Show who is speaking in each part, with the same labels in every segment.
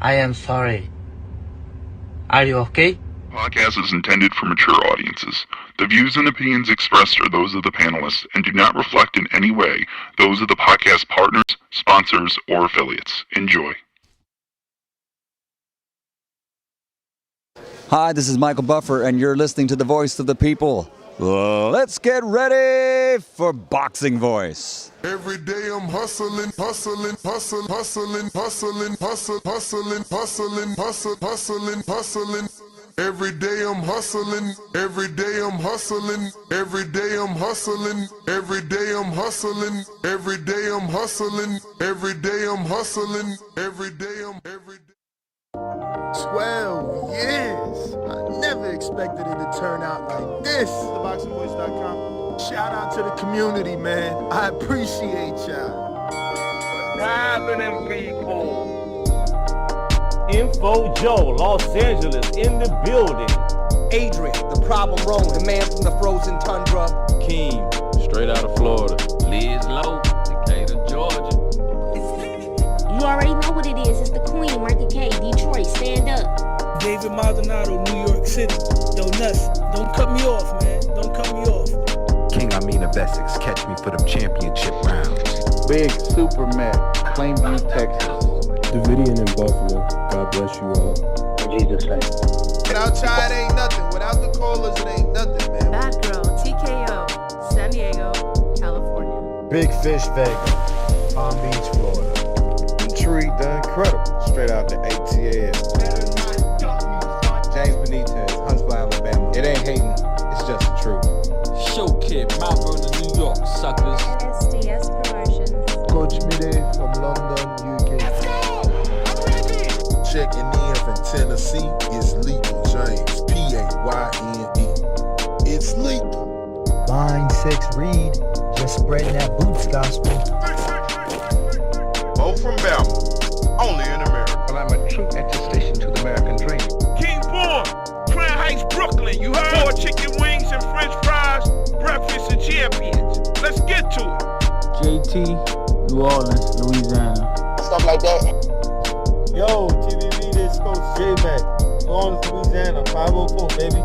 Speaker 1: I am sorry. Are you okay?
Speaker 2: Podcast is intended for mature audiences. The views and opinions expressed are those of the panelists and do not reflect in any way those of the podcast partners, sponsors, or affiliates. Enjoy.
Speaker 3: Hi, this is Michael Buffer, and you're listening to the Voice of the People. Let's get ready for Boxing Voice.
Speaker 4: Every day I'm hustling, hustling, hustling, hustling, hustling, hustling, hustling, hustling, hustling, hustling, hustling. Every day I'm hustling, every day I'm hustling, every day I'm hustling, every day I'm hustling, every day I'm hustling, every day I'm hustling, every day I'm every day.
Speaker 5: 12 years. I never expected it to turn out like this. TheBoxingVoice.com. Shout out to the community, man. I appreciate y'all.
Speaker 6: What's happening, people? Info Joe, Los Angeles, in the building.
Speaker 7: Adrian, the problem wrong, the man from the frozen tundra.
Speaker 8: Keem, straight out of Florida.
Speaker 9: Liz Lowe, Decatur, Georgia.
Speaker 10: You already know what it is. It's the Queen, Martha K, Detroit, stand up.
Speaker 11: David Maldonado, New York City. Yo, Nuts, don't cut me off, man. Don't cut me off.
Speaker 12: King Amin of Essex, catch me for them championship rounds.
Speaker 13: Big Super Mac, Plainview, Texas.
Speaker 14: Davidian in Buffalo. God bless you all.
Speaker 15: In Jesus' name.
Speaker 5: Without Chai, it ain't nothing. Without the callers, it ain't nothing, man.
Speaker 16: Bad Girl, TKO, San Diego, California.
Speaker 17: Big Fish, Vegas, Palm Beach, Florida.
Speaker 18: Treat the incredible, straight out the ATL.
Speaker 19: James Benitez, Huntsville, Alabama. It ain't hating, it's just the truth.
Speaker 9: Show Kid, Mount Vernon, New York, suckers.
Speaker 16: SDS Promotions.
Speaker 5: Coach Mide from London, UK.
Speaker 4: Checking in from Tennessee, it's Lethal James, Payne. It's lethal.
Speaker 20: Line 6 Reed, just spreading that boots gospel.
Speaker 4: Bo from Bama, only in America.
Speaker 12: Well, I'm a true attestation to the American dream.
Speaker 6: King Born, Crown Heights, Brooklyn. You heard? 4 chicken wings and french fries, breakfast and champions. Let's get to it.
Speaker 14: JT, New Orleans, Louisiana.
Speaker 7: Stuff like that.
Speaker 14: Yo, TVB, this Coach J-Mac. New Orleans, Louisiana, 504, baby.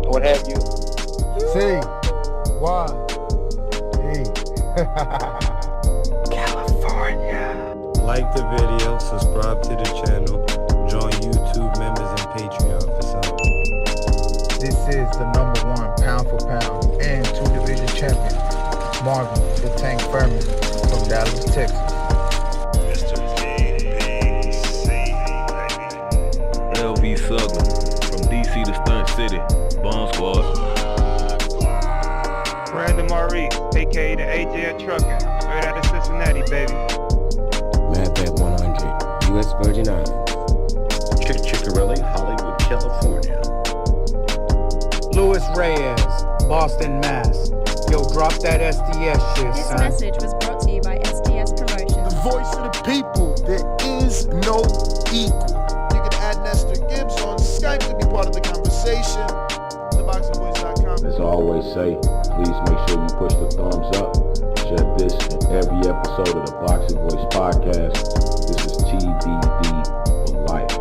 Speaker 15: What have you?
Speaker 5: C. Y. E.
Speaker 14: Like the video, subscribe to the channel, join YouTube members and Patreon for some.
Speaker 17: This is the #1 pound for pound and 2-division champion, Marvin the Tank Furman from Dallas, Texas.
Speaker 2: Mr.
Speaker 8: LV Southern, from DC to Stunt City, Bone Squad.
Speaker 6: Brandon Maurice, aka the AJ Trucking, straight out of Cincinnati, baby.
Speaker 14: Madbat 100, U.S. Virgin Islands.
Speaker 12: Chickarelli, Hollywood, California.
Speaker 7: Luis Reyes, Boston, Mass. Yo, drop that SDS shit,
Speaker 16: This
Speaker 7: son.
Speaker 16: message was brought to you by SDS Promotions.
Speaker 5: The voice of the people, there is no equal. You can add Nestor Gibbs on Skype to be part of the conversation. TheBoxingVoice.com.
Speaker 14: As I always say, please make sure you push the thumbs up. Share this in every episode of the Boxing Voice podcast. This is TBD for life.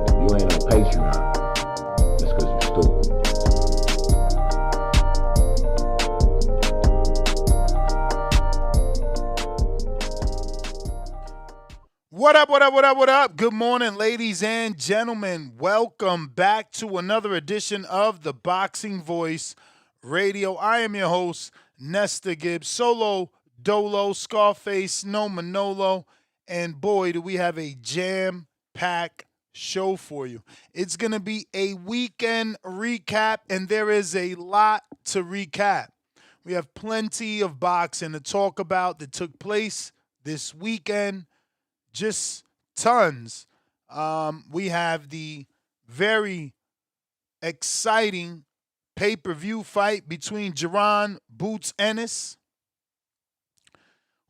Speaker 14: If you ain't on Patreon, that's because you're stupid.
Speaker 5: What up, what up, what up, what up? Good morning, ladies and gentlemen. Welcome back to another edition of the Boxing Voice Radio. I am your host, Nestor Gibbs, Solo, Dolo, Scarface, No Manolo, and boy, do we have a jam-packed show for you. It's going to be a weekend recap, and there is a lot to recap. We have plenty of boxing to talk about that took place this weekend. Just tons. We have the very exciting pay-per-view fight between Jaron Boots Ennis,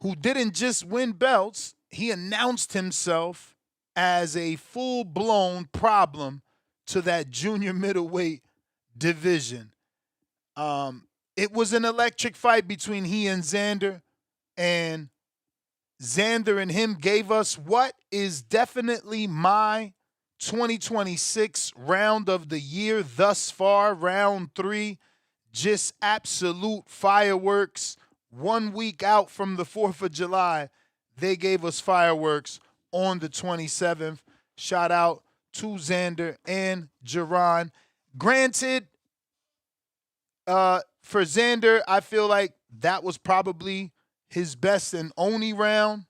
Speaker 5: who didn't just win belts, he announced himself as a full-blown problem to that junior middleweight division. It was an electric fight between he and Xander, and Xander and him gave us what is definitely my 2026 round of the year thus far, round 3. Just absolute fireworks. 1 week out from the 4th of July, they gave us fireworks on the 27th. Shout out to Xander and Jaron. Granted, for Xander, I feel like that was probably his best and only round.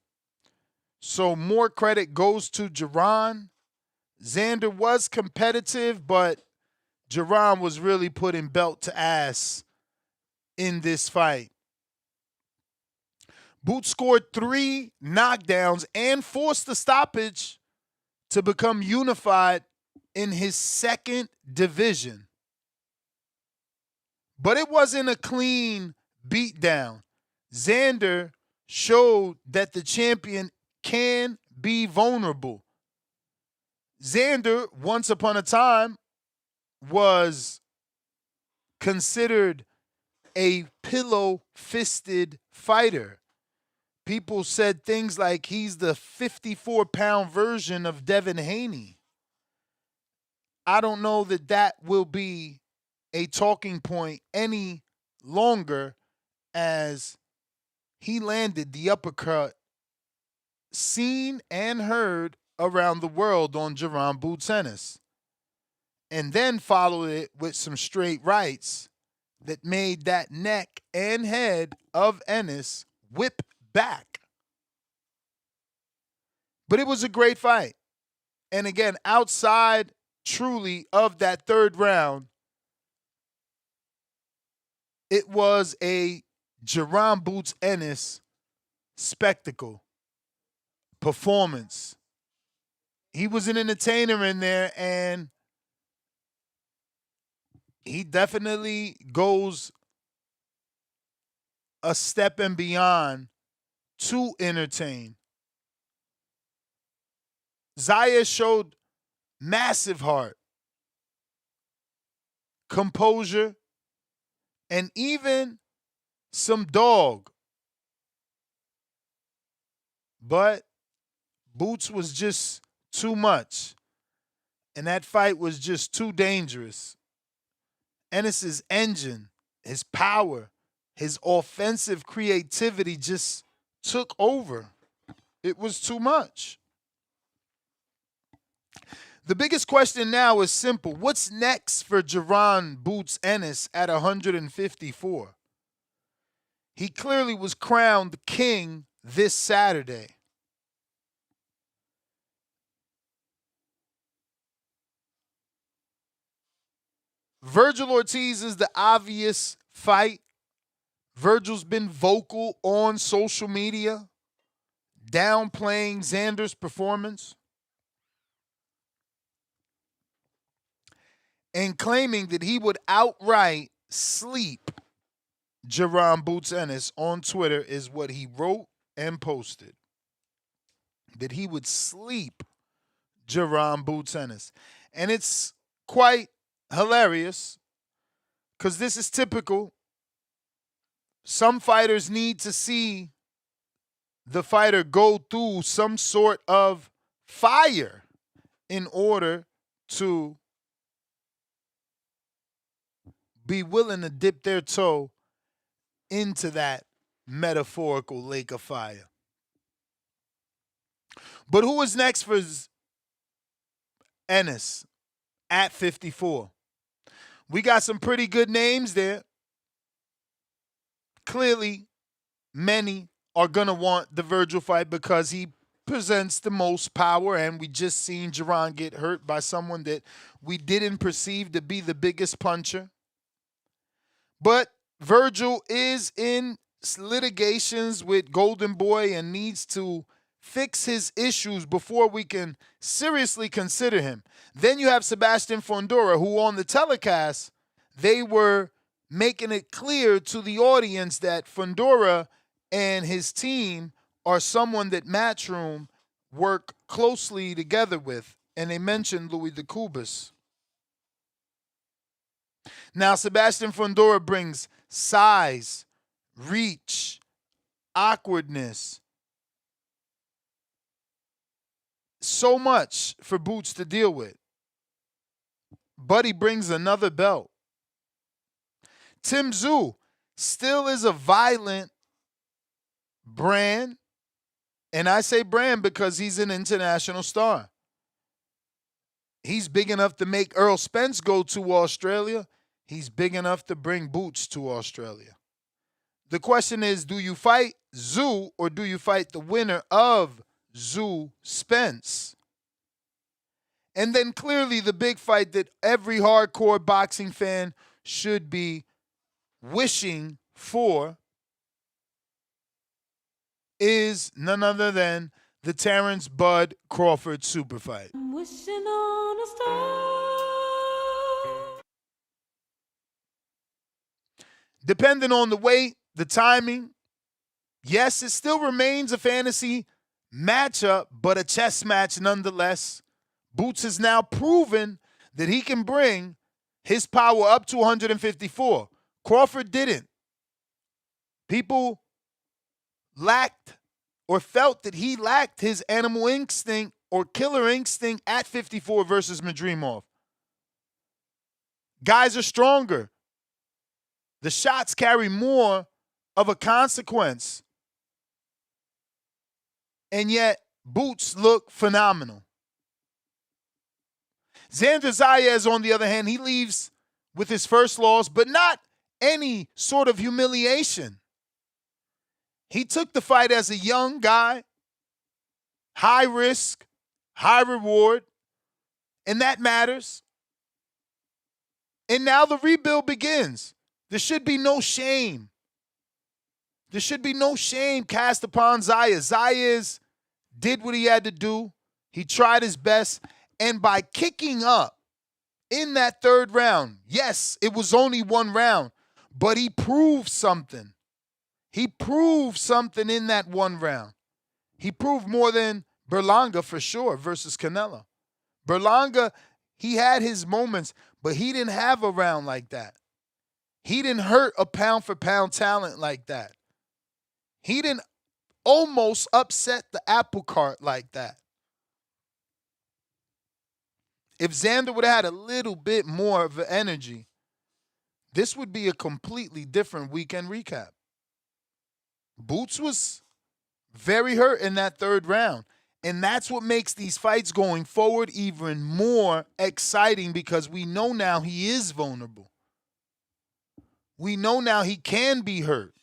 Speaker 5: So more credit goes to Jaron. Xander was competitive, but Jaron was really putting belt to ass in this fight. Boots scored 3 knockdowns and forced the stoppage to become unified in his second division. But it wasn't a clean beatdown. Xander showed that the champion can be vulnerable. Xander, once upon a time, was considered a pillow-fisted fighter. People said things like he's the 54-pound version of Devin Haney. I don't know that that will be a talking point any longer, as he landed the uppercut seen and heard around the world on Jaron Boots Ennis, and then followed it with some straight rights that made that neck and head of Ennis whip back. But it was a great fight. And again, outside truly of that third round, it was a Jaron Boots Ennis spectacle, performance. He was an entertainer in there, and he definitely goes a step and beyond to entertain. Zayas showed massive heart, composure, and even some dog. But Boots was just too much, and that fight was just too dangerous. Ennis's engine, his power, his offensive creativity just took over. It was too much. The biggest question now is simple. What's next for Jaron Boots Ennis at 154? He clearly was crowned king this Saturday. Virgil Ortiz is the obvious fight. Virgil's been vocal on social media, downplaying Xander's performance and claiming that he would outright sleep Jaron Boots Ennis on Twitter, is what he wrote and posted. That he would sleep Jaron Boots Ennis. And it's quite hilarious because this is typical. Some fighters need to see the fighter go through some sort of fire in order to be willing to dip their toe into that metaphorical lake of fire. But who is next for Ennis at 54? We got some pretty good names there. Clearly, many are going to want the Virgil fight because he presents the most power, and we just seen Jaron get hurt by someone that we didn't perceive to be the biggest puncher. But Virgil is in litigations with Golden Boy and needs to fix his issues before we can seriously consider him. Then you have Sebastian Fundora, who on the telecast, they were making it clear to the audience that Fundora and his team are someone that Matchroom work closely together with, and they mentioned Louis de Cubas. Now, Sebastian Fundora brings size, reach, awkwardness, so much for Boots to deal with. But he brings another belt. Tim Tszyu still is a violent brand. And I say brand because he's an international star. He's big enough to make Earl Spence go to Australia. He's big enough to bring Boots to Australia. The question is, do you fight Tszyu or do you fight the winner of Tszyu Spence? And then clearly the big fight that every hardcore boxing fan should be wishing for is none other than the Terrence Bud Crawford super fight.
Speaker 10: I'm wishing on a star.
Speaker 5: Depending on the weight, the timing, yes, it still remains a fantasy matchup, but a chess match nonetheless. Boots has now proven that he can bring his power up to 154. Crawford didn't. People lacked or felt that he lacked his animal instinct or killer instinct at 54 versus Madrimov. Guys are stronger. The shots carry more of a consequence. And yet, Boots look phenomenal. Xander Zayas, on the other hand, he leaves with his first loss, but not any sort of humiliation. He took the fight as a young guy, high risk, high reward, and that matters. And now the rebuild begins. There should be no shame. There should be no shame cast upon Zayas. Zayas did what he had to do. He tried his best. And by kicking up in that third round, yes, it was only one round, but he proved something. He proved something in that one round. He proved more than Berlanga for sure versus Canelo. Berlanga, he had his moments, but he didn't have a round like that. He didn't hurt a pound-for-pound talent like that. He didn't almost upset the apple cart like that. If Xander would have had a little bit more of the energy, this would be a completely different weekend recap. Boots was very hurt in that third round. And that's what makes these fights going forward even more exciting because we know now he is vulnerable. We know now he can be hurt.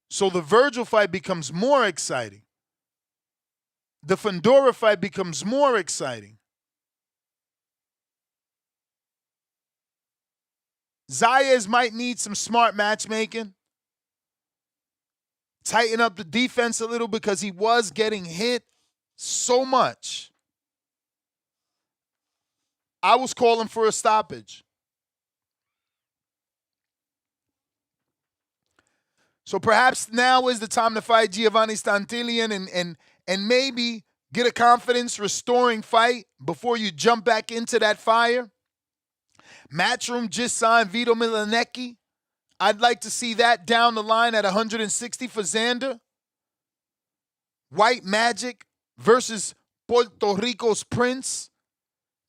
Speaker 5: So the Virgil fight becomes more exciting. The Fundora fight becomes more exciting. Zayas might need some smart matchmaking. Tighten up the defense a little because he was getting hit so much. I was calling for a stoppage. So perhaps now is the time to fight Giovanni Stantillion and maybe get a confidence-restoring fight before you jump back into that fire. Matchroom just signed Vito Milanecki. I'd like to see that down the line at 160 for Xander. White Magic versus Puerto Rico's Prince.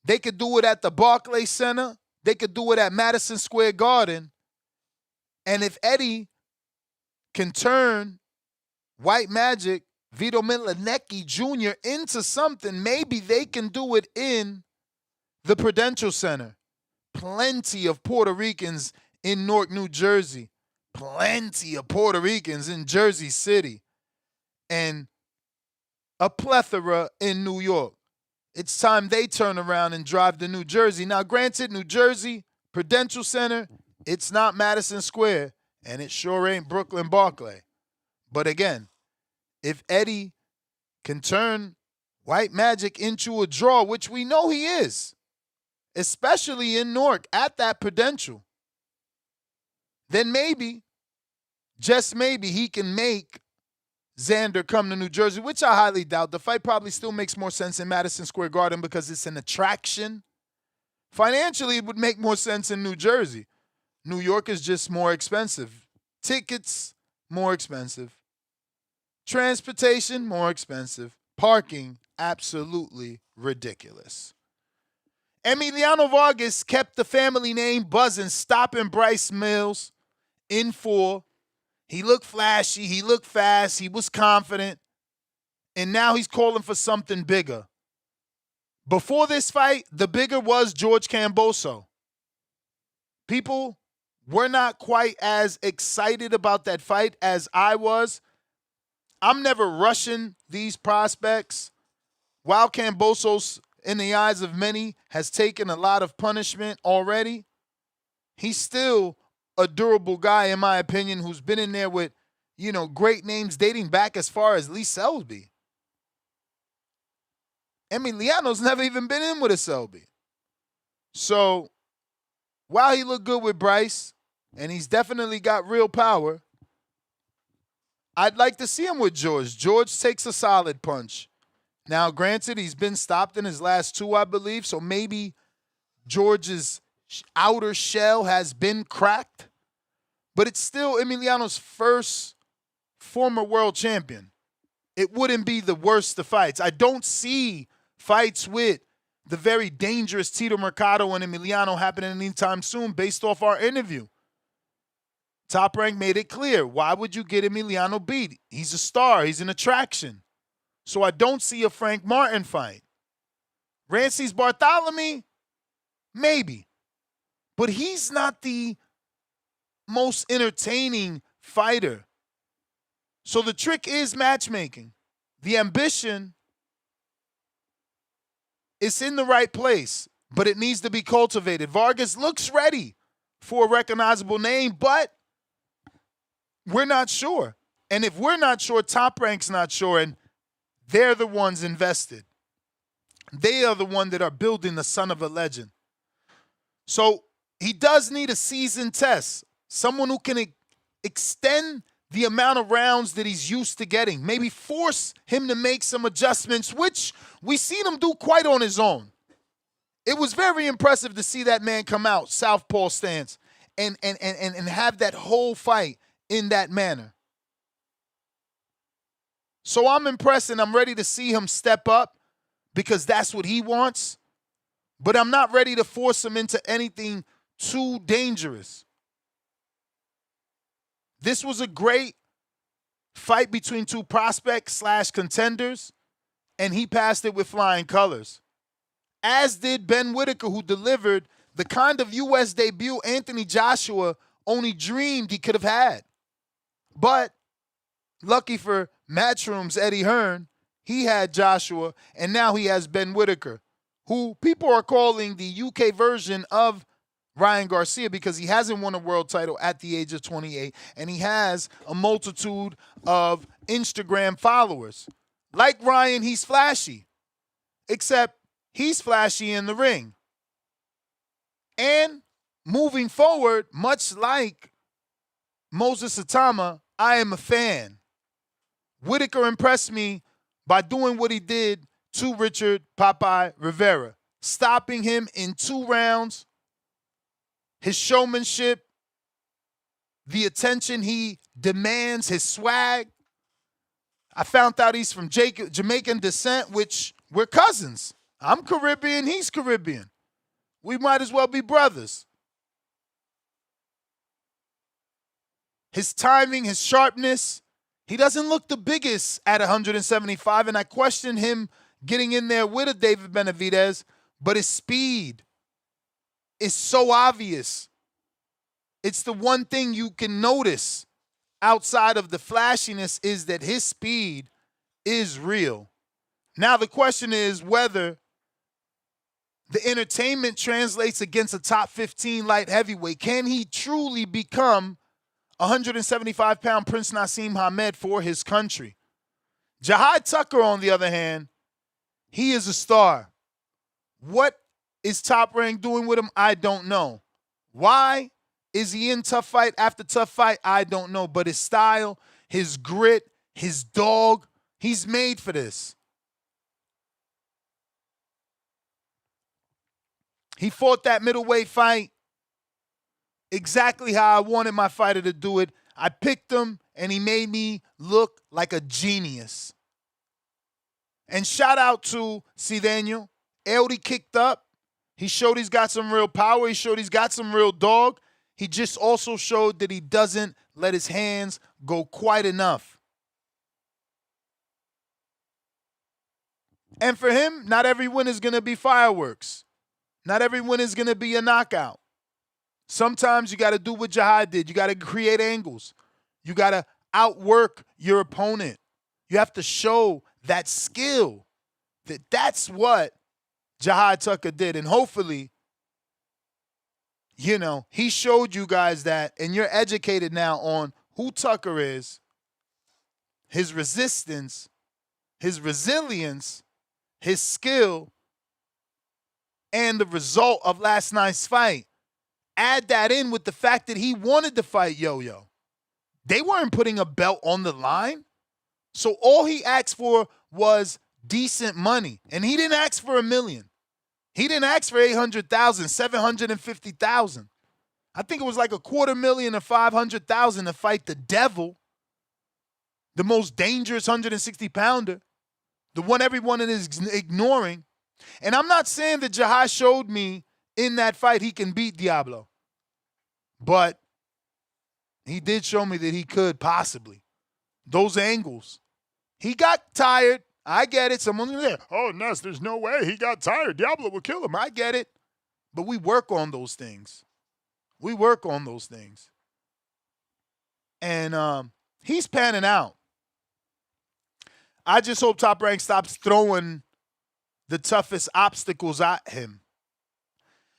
Speaker 5: They could do it at the Barclays Center. They could do it at Madison Square Garden. And if Eddie can turn White Magic, Vito Milanecki Jr. into something, maybe they can do it in the Prudential Center. Plenty of Puerto Ricans in Newark, New Jersey. Plenty of Puerto Ricans in Jersey City. And a plethora in New York. It's time they turn around and drive to New Jersey. Now, granted, New Jersey, Prudential Center, it's not Madison Square, and it sure ain't Brooklyn Barclay. But again, if Eddie can turn White Magic into a draw, which we know he is, especially in Newark at that Prudential, then maybe, just maybe, he can make Xander come to New Jersey, which I highly doubt. The fight probably still makes more sense in Madison Square Garden because it's an attraction. Financially, it would make more sense in New Jersey. New York is just more expensive. Tickets, more expensive. Transportation, more expensive. parking absolutely ridiculous. Emiliano Vargas kept the family name buzzing, stopping Bryce Mills in 4. He looked flashy. He looked fast. He was confident. And now he's calling for something bigger. Before this fight, the bigger was George Kambosos. People were not quite as excited about that fight as I was. I'm never rushing these prospects. While Kambosos, in the eyes of many, has taken a lot of punishment already, he's still a durable guy, in my opinion, who's been in there with, great names dating back as far as Lee Selby. Emiliano's never even been in with a Selby. So, while he looked good with Bryce, and he's definitely got real power, I'd like to see him with George. George takes a solid punch. Now, granted, he's been stopped in his last 2, I believe, so maybe George's outer shell has been cracked, but it's still Emiliano's first former world champion. It wouldn't be the worst of fights. I don't see fights with the very dangerous Tito Mercado and Emiliano happening anytime soon based off our interview. Top Rank made it clear. Why would you get Emiliano beat? He's a star. He's an attraction. So I don't see a Frank Martin fight. Rances Bartholomew? Maybe. But he's not the most entertaining fighter. So the trick is matchmaking. The ambition is in the right place, but it needs to be cultivated. Vargas looks ready for a recognizable name, but we're not sure. And if we're not sure, Top Rank's not sure, and they're the ones invested. They are the one that are building the son of a legend. So he does need a seasoned test, someone who can extend the amount of rounds that he's used to getting, maybe force him to make some adjustments, which we seen him do quite on his own. It was very impressive to see that man come out, southpaw stance, and have that whole fight in that manner. So I'm impressed, and I'm ready to see him step up because that's what he wants. But I'm not ready to force him into anything too dangerous. This was a great fight between 2 prospects / contenders, and he passed it with flying colors. As did Ben Whittaker, who delivered the kind of U.S. debut Anthony Joshua only dreamed he could have had. But lucky for Matchroom's Eddie Hearn, he had Joshua, and now he has Ben Whittaker, who people are calling the UK version of Ryan Garcia because he hasn't won a world title at the age of 28, and he has a multitude of Instagram followers. Like Ryan, he's flashy, except he's flashy in the ring. And moving forward, much like Moses Atama, I am a fan. Whittaker impressed me by doing what he did to Richard Popeye Rivera, stopping him in 2 rounds. His showmanship, the attention he demands, his swag. I found out he's from Jamaican descent, which we're cousins. I'm Caribbean, he's Caribbean. We might as well be brothers. His timing, his sharpness, he doesn't look the biggest at 175, and I question him getting in there with a David Benavidez, but his speed is so obvious. It's the one thing you can notice outside of the flashiness is that his speed is real. Now the question is whether the entertainment translates against a top 15 light heavyweight. Can he truly become 175-pound Prince Nassim Hamed for his country? Jahi Tucker, on the other hand, he is a star. What is Top Rank doing with him? I don't know. Why is he in tough fight after tough fight? I don't know. But his style, his grit, his dog, he's made for this. He fought that middleweight fight exactly how I wanted my fighter to do it. I picked him, and he made me look like a genius. And shout out to Cedeno. Euri kicked up. He showed he's got some real power. He showed he's got some real dog. He just also showed that he doesn't let his hands go quite enough. And for him, not every win is going to be fireworks. Not every win is going to be a knockout. Sometimes you got to do what Jahi did. You got to create angles. You got to outwork your opponent. You have to show that skill. That's what Jahi Tucker did. And hopefully, he showed you guys that, and you're educated now on who Tucker is, his resistance, his resilience, his skill, and the result of last night's fight. Add that in with the fact that he wanted to fight Yo-Yo. They weren't putting a belt on the line. So all he asked for was decent money. And he didn't ask for $1 million. He didn't ask for $800,000, $750,000. I think it was like $250,000 or $500,000 to fight the devil, the most dangerous 160-pounder, the one everyone is ignoring. And I'm not saying that Jahi showed me in that fight he can beat Diablo. But he did show me that he could possibly. Those angles. He got tired. I get it. Someone's going to say, oh, Ness, there's no way he got tired. Diablo will kill him. I get it. But we work on those things. We work on those things. And he's panning out. I just hope Top Rank stops throwing the toughest obstacles at him.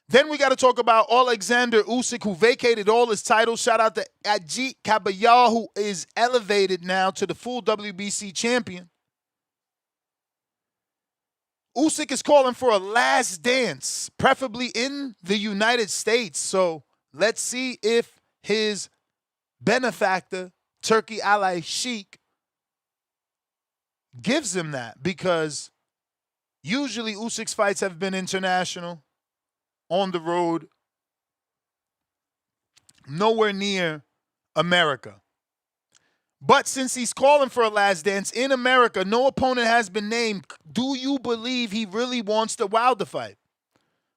Speaker 5: Then we got to talk about Oleksandr Usyk, who vacated all his titles. Shout out to Ajit Kabayal, who is elevated now to the full WBC champion. Usyk is calling for a last dance, preferably in the United States. So let's see if his benefactor, Turkey ally Sheik, gives him that. Because usually Usyk's fights have been international, on the road, nowhere near America. But since he's calling for a last dance in America, no opponent has been named. Do you believe he really wants the Wilder fight?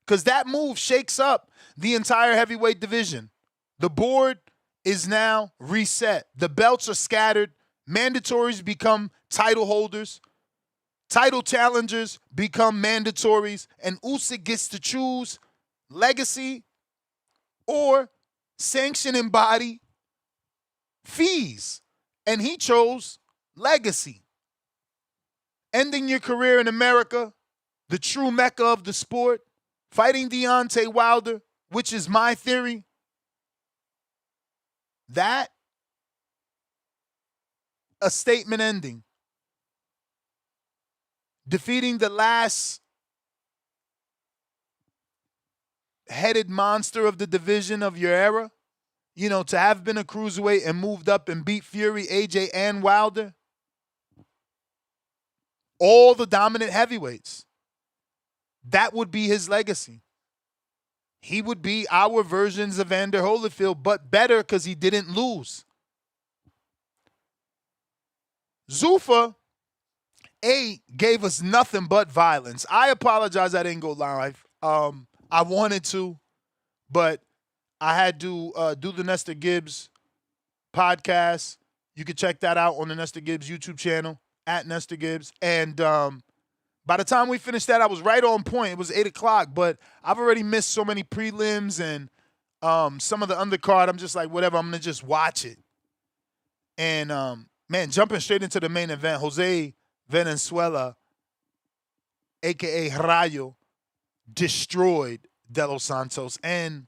Speaker 5: Because that move shakes up the entire heavyweight division. The board is now reset. The belts are scattered. Mandatories become title holders. Title challengers become mandatories. And Usyk gets to choose legacy or sanctioning body fees. And he chose legacy. Ending your career in America, the true mecca of the sport, fighting Deontay Wilder, which is my theory. That, a statement ending. Defeating the last headed monster of the division of your era, to have been a cruiserweight and moved up and beat Fury, AJ, and Wilder, all the dominant heavyweights, that would be his legacy. He would be our versions of Evander Holyfield, but better because he didn't lose. Zuffa gave us nothing but violence. I apologize I didn't go live. I wanted to, but I had to do the Nestor Gibbs podcast. You can check that out on the Nestor Gibbs YouTube channel, @Nestor Gibbs. And by the time we finished that, I was right on point. It was 8 o'clock, but I've already missed so many prelims and some of the undercard. I'm just like, whatever, I'm going to just watch it. And, man, jumping straight into the main event, Jose Valenzuela, a.k.a. Rayo, destroyed De Los Santos, and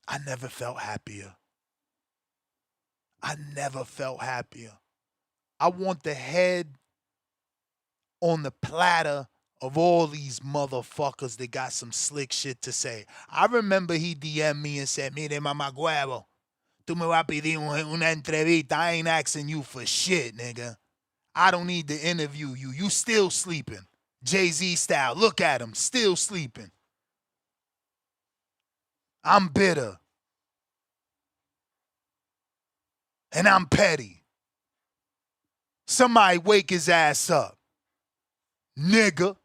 Speaker 5: I never felt happier. I never felt happier. I want the head on the platter of all these motherfuckers that got some slick shit to say. I remember he DM'd me and said, mire, mamagüevo, tú me vas a pedir una entrevista. I ain't asking you for shit, nigga. I don't need to interview you. You still sleeping. Jay-Z style. Look at him. Still sleeping. I'm bitter. And I'm petty. Somebody wake his ass up. Nigga.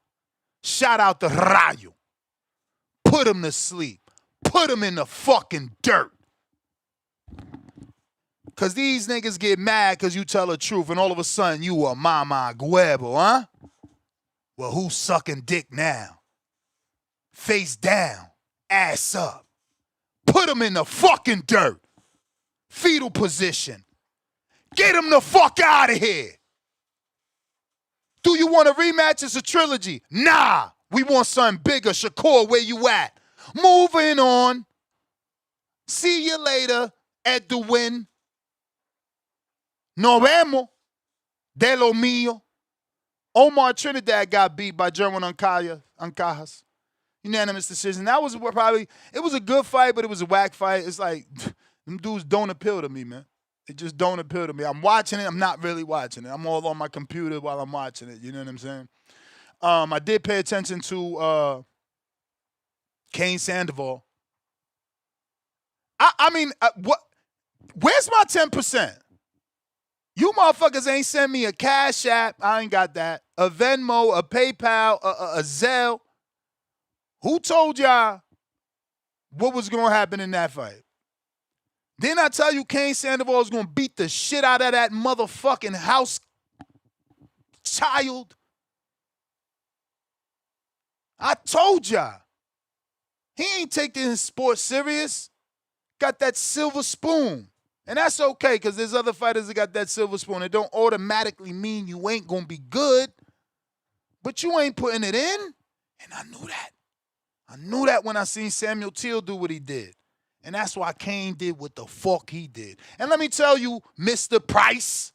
Speaker 5: Shout out to Rayo. Put him to sleep. Put him in the fucking dirt. Because these niggas get mad because you tell the truth and all of a sudden you a mama huevo, huh? Well, who's sucking dick now? Face down. Ass up. Put him in the fucking dirt. Fetal position. Get him the fuck out of here. Do you want a rematch? It's a trilogy. Nah. We want something bigger. Shakur, where you at? Moving on. See you later, Edwin. Nos vemos. De lo mío. Omar Trinidad got beat by Jaron Ancajas. Unanimous decision. That was probably, it was a good fight, but it was a whack fight. It's like, them dudes don't appeal to me, man. They just don't appeal to me. I'm watching it. I'm not really watching it. I'm all on my computer while I'm watching it. You know what I'm saying? I did pay attention to Cain Sandoval. I mean, what? Where's my 10%? You motherfuckers ain't send me a Cash App. I ain't got that. A Venmo, a PayPal, a Zelle. Who told y'all what was going to happen in that fight? Didn't I tell you Cain Sandoval was going to beat the shit out of that motherfucking house child? I told y'all. He ain't taking his sport serious. Got that silver spoon. And that's okay because there's other fighters that got that silver spoon. It don't automatically mean you ain't going to be good. But you ain't putting it in. And I knew that. I knew that when I seen Samuel Till do what he did. And that's why Cain did what the fuck he did. And let me tell you, Mr. Price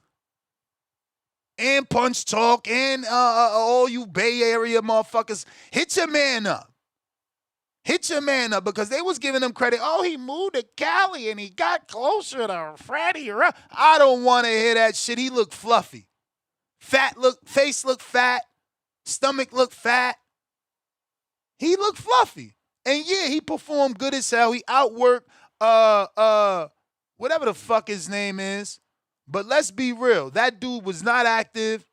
Speaker 5: and Punch Talk and all you Bay Area motherfuckers, hit your man up. Hit your man up because they was giving him credit. Oh, he moved to Cali and he got closer to Freddie. I don't want to hear that shit. He looked fluffy. Face looked fat. Stomach looked fat. He looked fluffy. And yeah, he performed good as hell. He outworked whatever the fuck his name is. But let's be real. That dude was not active.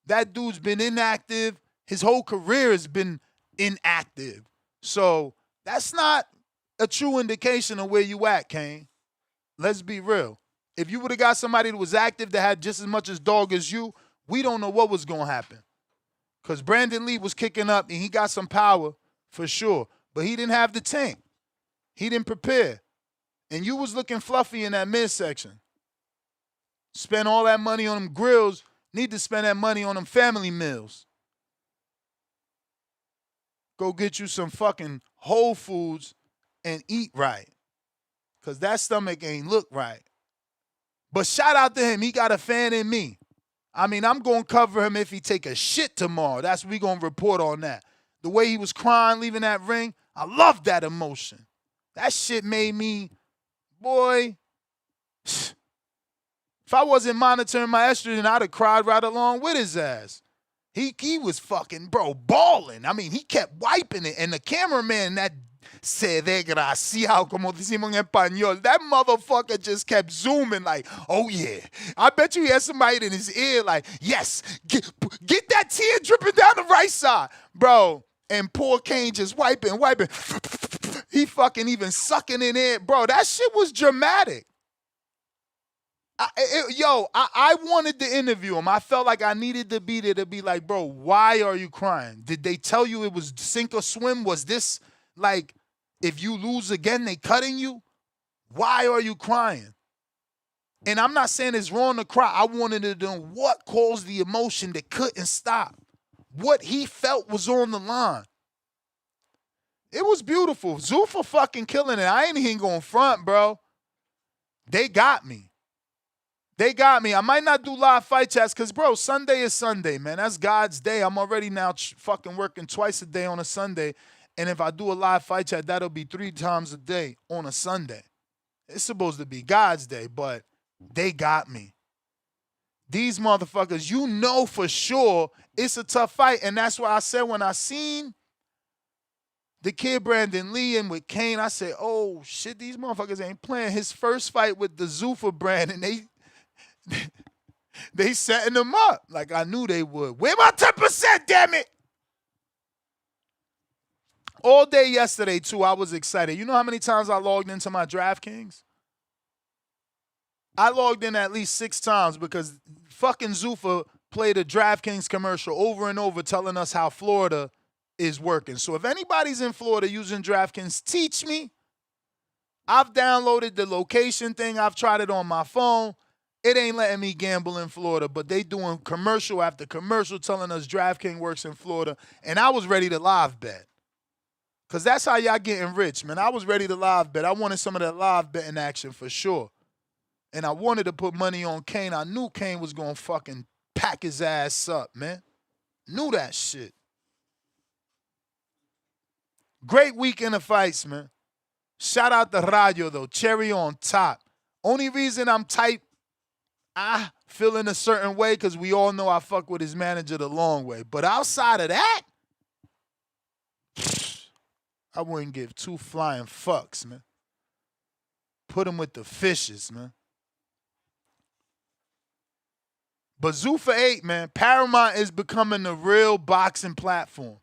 Speaker 5: That dude's been inactive. His whole career has been inactive. So that's not a true indication of where you at, Cain. Let's be real. If you would have got somebody that was active that had just as much as dog as you, we don't know what was going to happen. Because Brandon Lee was kicking up and he got some power for sure. But he didn't have the tank. He didn't prepare. And you was looking fluffy in that midsection. Spend all that money on them grills. Need to spend that money on them family meals. Go get you some fucking Whole Foods and eat right. Because that stomach ain't look right. But shout out to him. He got a fan in me. I mean, I'm going to cover him if he take a shit tomorrow. That's what we going to report on that. The way he was crying leaving that ring, I love that emotion. That shit made me, boy, if I wasn't monitoring my estrogen, I'd have cried right along with his ass. He was fucking, bro, balling. I mean, he kept wiping it. And the cameraman, that se desgraciado, como decimos en español, that motherfucker just kept zooming like, oh, yeah. I bet you he had somebody in his ear like, yes, get that tear dripping down the right side. Bro, and poor Cain just wiping. He fucking even sucking in it. Bro, that shit was dramatic. I wanted to interview him. I felt like I needed to be there to be like, bro, why are you crying? Did they tell you it was sink or swim? Was this like, if you lose again, they cutting you? Why are you crying? And I'm not saying it's wrong to cry. I wanted to know what caused the emotion that couldn't stop. What he felt was on the line. It was beautiful. Zuffa fucking killing it. I ain't even going front, bro. They got me. They got me. I might not do live fight chats because, bro, Sunday is Sunday, man. That's God's day. I'm already now fucking working twice a day on a Sunday. And if I do a live fight chat, that'll be 3 times a day on a Sunday. It's supposed to be God's day, but they got me. These motherfuckers, you know for sure it's a tough fight. And that's why I said when I seen the kid Brandon Lee and with Cain, I said, oh, shit, these motherfuckers ain't playing. His first fight with the Zuffa brand, and They setting them up like I knew they would. Where my 10%, damn it? All day yesterday, too, I was excited. You know how many times I logged into my DraftKings? I logged in at least 6 times because fucking Zuffa played a DraftKings commercial over and over telling us how Florida is working. So if anybody's in Florida using DraftKings, teach me. I've downloaded the location thing. I've tried it on my phone. It ain't letting me gamble in Florida, but they doing commercial after commercial telling us DraftKings works in Florida, and I was ready to live bet. Because that's how y'all getting rich, man. I was ready to live bet. I wanted some of that live betting action for sure. And I wanted to put money on Cain. I knew Cain was going to fucking pack his ass up, man. Knew that shit. Great weekend of fights, man. Shout out to Rayo, though. Cherry on top. Only reason I'm tight, I feel in a certain way because we all know I fuck with his manager the long way. But outside of that, I wouldn't give 2 flying fucks, man. Put him with the fishes, man. But Zuffa 8, man, Paramount is becoming a real boxing platform.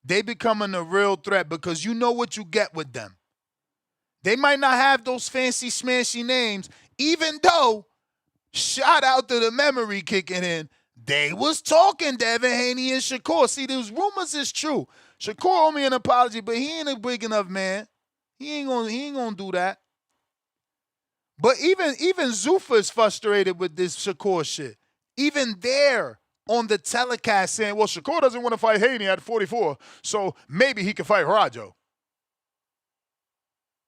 Speaker 5: They becoming a real threat because you know what you get with them. They might not have those fancy smashy names, even though, shout out to the memory kicking in, they was talking Devin Haney and Shakur. See, those rumors is true. Shakur owe me an apology, but he ain't a big enough man. He ain't gonna do that. But even Zuffa is frustrated with this Shakur shit. Even there on the telecast saying, well, Shakur doesn't want to fight Haney at 44, so maybe he can fight Rajo.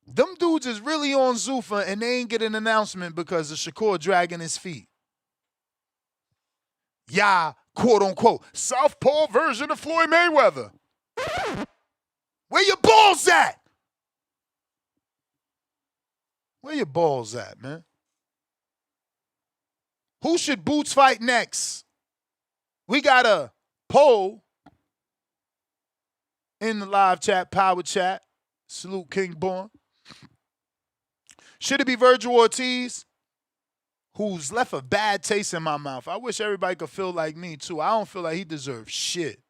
Speaker 5: Them dudes is really on Zuffa, and they ain't get an announcement because of Shakur dragging his feet. Yeah, quote-unquote, southpaw version of Floyd Mayweather. Where your balls at? Where your balls at, man? Who should Boots fight next? We got a poll in the live chat, power chat. Salute King Born. Should it be Virgil Ortiz, who's left a bad taste in my mouth? I wish everybody could feel like me, too. I don't feel like he deserves shit.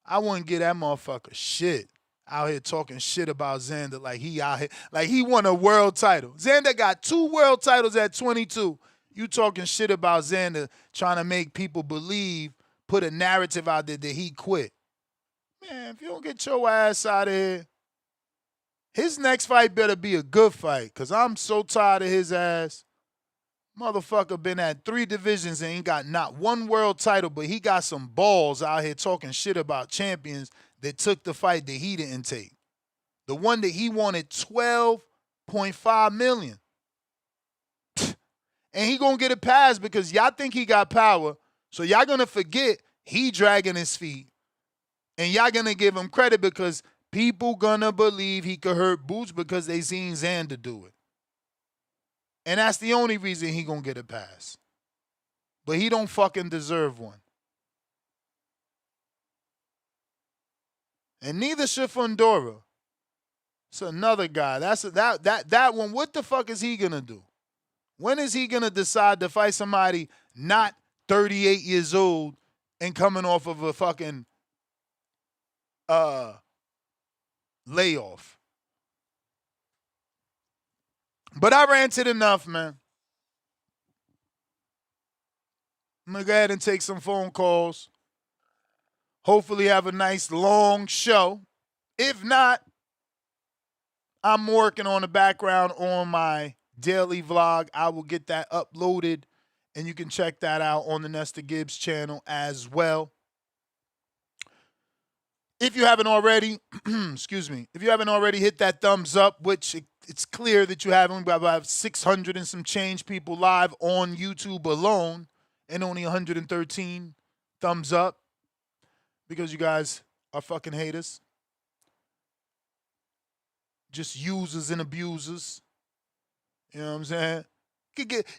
Speaker 5: I wouldn't give that motherfucker shit. Out here talking shit about Xander like he out here, like he won a world title. Xander got 2 world titles at 22. You talking shit about Xander trying to make people believe, put a narrative out there that he quit. Man, if you don't get your ass out of here, his next fight better be a good fight, because I'm so tired of his ass. Motherfucker been at 3 divisions and ain't got not 1 world title, but he got some balls out here talking shit about champions that took the fight that he didn't take. The one that he wanted $12.5 million. And he gonna get a pass because y'all think he got power, so y'all gonna forget he dragging his feet. And y'all gonna give him credit because people gonna believe he could hurt Boots because they seen Xander do it. And that's the only reason he gonna get a pass. But he don't fucking deserve one. And neither should Fundora. It's another guy. That one, what the fuck is he gonna do? When is he gonna decide to fight somebody not 38 years old and coming off of a fucking layoff? But I ranted enough, man. I'm going to go ahead and take some phone calls. Hopefully have a nice long show. If not, I'm working on the background on my daily vlog. I will get that uploaded, and you can check that out on the Nesta Gibbs channel as well. If you haven't already, excuse me, if you haven't already hit that thumbs up, which it's clear that you haven't, we have about 600 and some change people live on YouTube alone, and only 113 thumbs up because you guys are fucking haters. Just users and abusers. You know what I'm saying?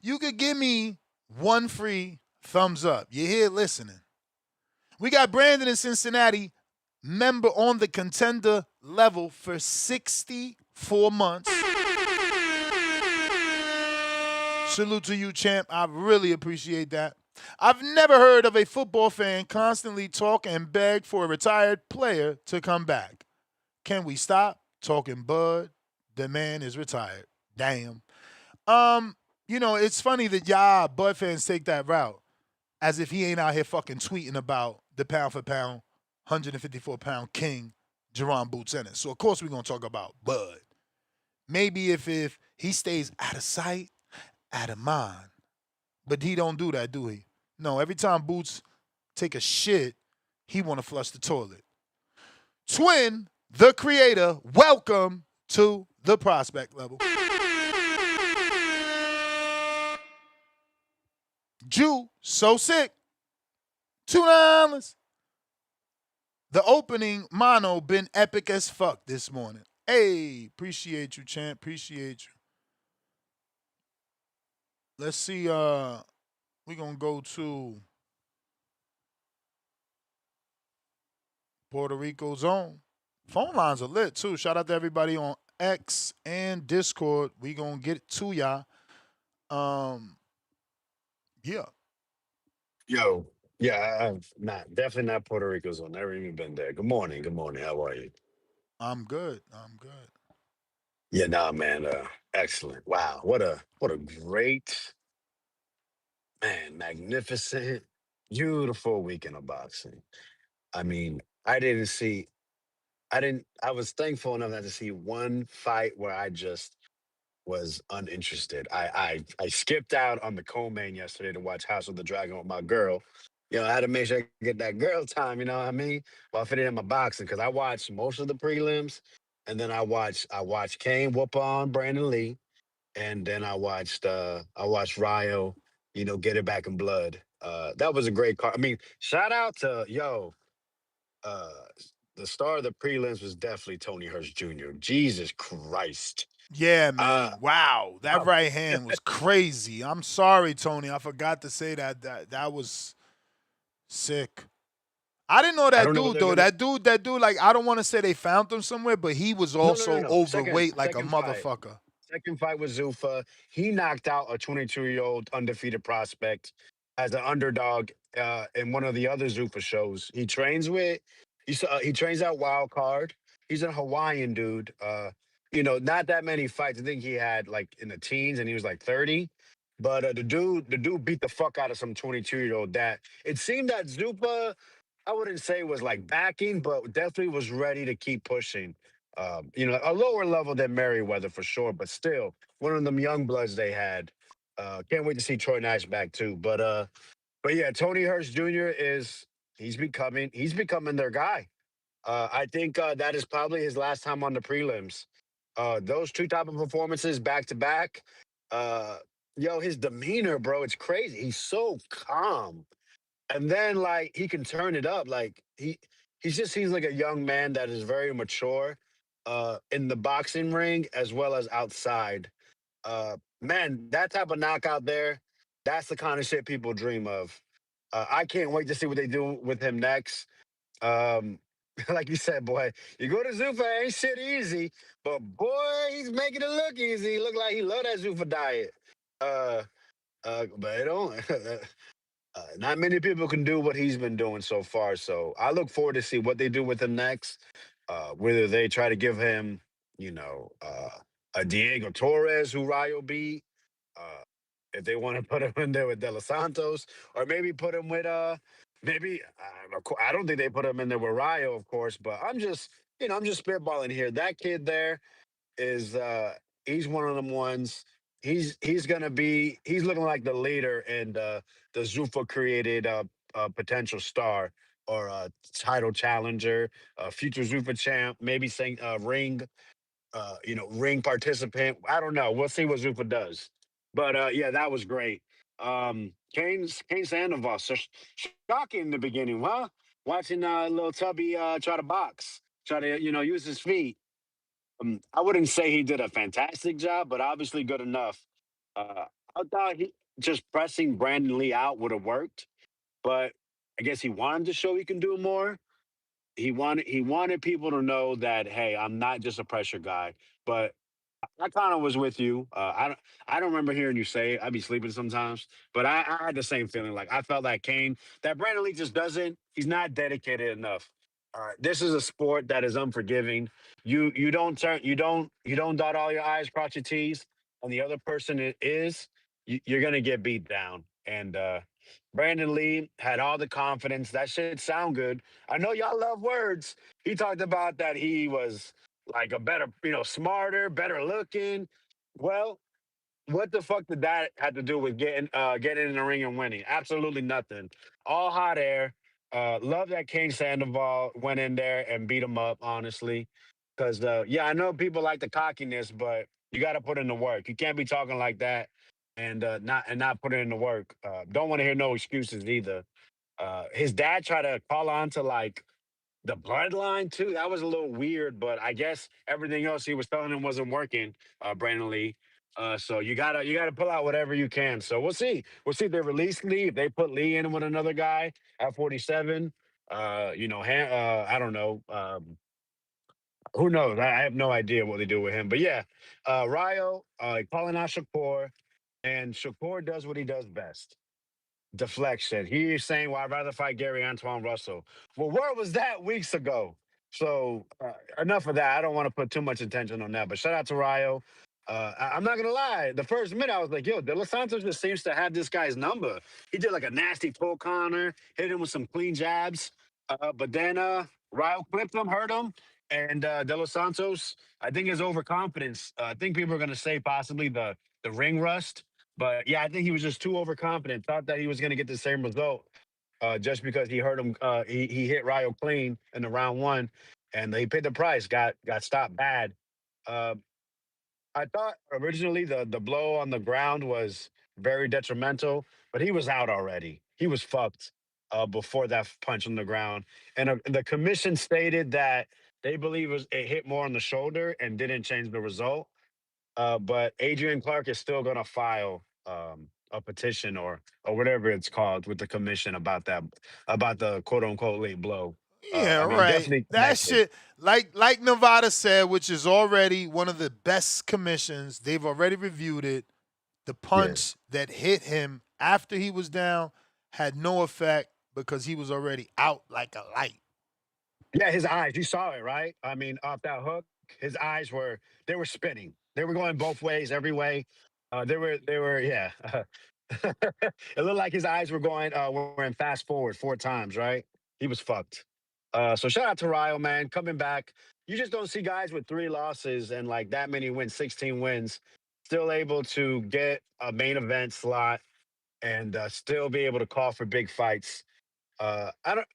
Speaker 5: You could give me 1 free thumbs up. You're here listening. We got Brandon in Cincinnati, member on the contender level for 64 months. Salute to you, champ. I really appreciate that. I've never heard of a football fan constantly talk and beg for a retired player to come back. Can we stop talking Bud? The man is retired. Damn. It's funny that y'all Bud fans take that route as if he ain't out here fucking tweeting about the pound for pound, 154-pound king, Jaron Boots Ennis. So of course we're gonna talk about Bud. Maybe if he stays out of sight, out of mind. But he don't do that, do he? No, every time Boots take a shit, he want to flush the toilet. Twin, the creator, welcome to the prospect level. Jew, so sick. $2. The opening mono been epic as fuck this morning. Hey, appreciate you, champ. Appreciate you. Let's see, we're going to go to Puerto Rico zone. Phone lines are lit, too. Shout out to everybody on X and Discord. We going to get to y'all. Yeah.
Speaker 15: Yo, yeah, definitely not Puerto Rico zone. Never even been there. Good morning. Good morning. How are you?
Speaker 5: I'm good.
Speaker 15: Yeah, nah, man. Excellent. Wow. What a great, man, magnificent, beautiful weekend of boxing. I mean, I was thankful enough not to see one fight where I just was uninterested. I skipped out on the co-main yesterday to watch House of the Dragon with my girl. I had to make sure I get that girl time, you know what I mean? While fitting in my boxing, because I watched most of the prelims, and then I watched Kane whoop on Brandon Lee, and then I watched Ryo, get it back in blood. That was a great card. I mean, shout out to uh the star of the prelims was definitely Tony Hurst Jr. Jesus Christ.
Speaker 5: Yeah, man. Wow. That right hand was crazy. I'm sorry, Tony. I forgot to say that. That was sick. I didn't know that dude, though. That dude, like, I don't want to say they found him somewhere, but he was also
Speaker 15: No.
Speaker 5: overweight like a
Speaker 15: Second fight.
Speaker 5: motherfucker.
Speaker 15: Second fight with Zuffa. He knocked out a 22-year-old undefeated prospect as an underdog in one of the other Zuffa shows. He trains with. He trains at Wild Card. He's a Hawaiian dude. Not that many fights. I think he had like in the teens, and he was like 30. But the dude beat the fuck out of some 22-year-old. That it seemed that Zuffa, I wouldn't say was like backing, but definitely was ready to keep pushing. A lower level than Merriweather for sure, but still one of them young bloods they had. Can't wait to see Troy Nash back too. But yeah, Tony Hurst Jr. he's becoming their guy. I think that is probably his last time on the prelims. Those two type of performances back to back. His demeanor, bro, it's crazy. He's so calm. And then like he can turn it up. Like he just seems like a young man that is very mature in the boxing ring as well as outside. Man, that type of knockout there, that's the kind of shit people dream of. I can't wait to see what they do with him next. Um, like you said, boy, you go to Zuffa, ain't shit easy, but boy, he's making it look easy. He look like he love that Zuffa diet. Uh, but it don't. Not many people can do what he's been doing so far. So I look forward to see what they do with him next. Whether they try to give him, a Diego Torres who Ryo beat, uh, if they want to put him in there with De Los Santos, or maybe put him with I don't think they put him in there with Ryo, of course. But I'm just spitballing here. That kid there is he's one of them ones. He's looking like the leader and the Zuffa created potential star or title challenger, future Zuffa champ, maybe saying ring participant. I don't know. We'll see what Zuffa does. But yeah, that was great. Cain Sandoval, so shocking in the beginning, huh? Watching little Tubby try to box, try to use his feet. I wouldn't say he did a fantastic job, but obviously good enough. Uh, I thought he just pressing Brandon Lee out would have worked, but I guess he wanted to show he can do more. He wanted people to know that hey, I'm not just a pressure guy, but I kind of was with you. I don't remember hearing you say it. I be sleeping sometimes, but I had the same feeling. Like I felt like Kane, that Brandon Lee just doesn't. He's not dedicated enough. This is a sport that is unforgiving. You don't dot all your I's, cross your T's, and the other person is you're gonna get beat down. And Brandon Lee had all the confidence. That shit sound good. I know y'all love words. He talked about that he was like a better, smarter, better looking. Well, what the fuck did that have to do with getting in the ring and winning? Absolutely nothing. All hot air. Love that Cain Sandoval went in there and beat him up, honestly. Because yeah, I know people like the cockiness, but you got to put in the work. You can't be talking like that and not put in the work. Don't want to hear no excuses either. His dad tried to call on to like the bloodline too. That was a little weird, but I guess everything else he was telling him wasn't working. Brandon Lee. So you gotta pull out whatever you can. So we'll see. We'll see if they release Lee. If they put Lee in with another guy at 47. I don't know. Who knows? I have no idea what they do with him. But yeah, Ryo calling out Shakur, and Shakur does what he does best: deflection. He's saying, "Well, I'd rather fight Gary Antoine Russell." Well, where was that weeks ago? So enough of that. I don't want to put too much attention on that. But shout out to Ryo. I'm not gonna lie. The first minute, I was like, "Yo, De Los Santos just seems to have this guy's number." He did like a nasty pull corner, hit him with some clean jabs. But then Ryo clipped him, hurt him, and De Los Santos, I think his overconfidence. I think people are gonna say possibly the ring rust. But yeah, I think he was just too overconfident. Thought that he was going to get the same result just because he hurt him. He hit Ryo clean in the round one, and he paid the price. Got stopped bad. Uh, I thought originally the blow on the ground was very detrimental, but he was out already. He was fucked before that punch on the ground. And the commission stated that they believe it hit more on the shoulder and didn't change the result. But Adrian Clark is still going to file a petition or whatever it's called with the commission about the quote unquote late blow.
Speaker 5: Yeah,
Speaker 15: I mean,
Speaker 5: right.
Speaker 15: definitely
Speaker 5: That
Speaker 15: connected.
Speaker 5: shit, like Nevada said, which is already one of the best commissions. They've already reviewed it. The
Speaker 15: Yeah.
Speaker 5: punch that hit him after he was down had no effect because he was already out like a light.
Speaker 15: Yeah, his eyes. You saw it, right? I mean, off that hook, his eyes were spinning. They were going both ways, every way. They were yeah. It looked like his eyes were in fast forward 4 times, right? He was fucked. So shout out to Ryo, man, coming back. You just don't see guys with 3 losses and like that many wins, 16 wins, still able to get a main event slot and still be able to call for big fights. I don't,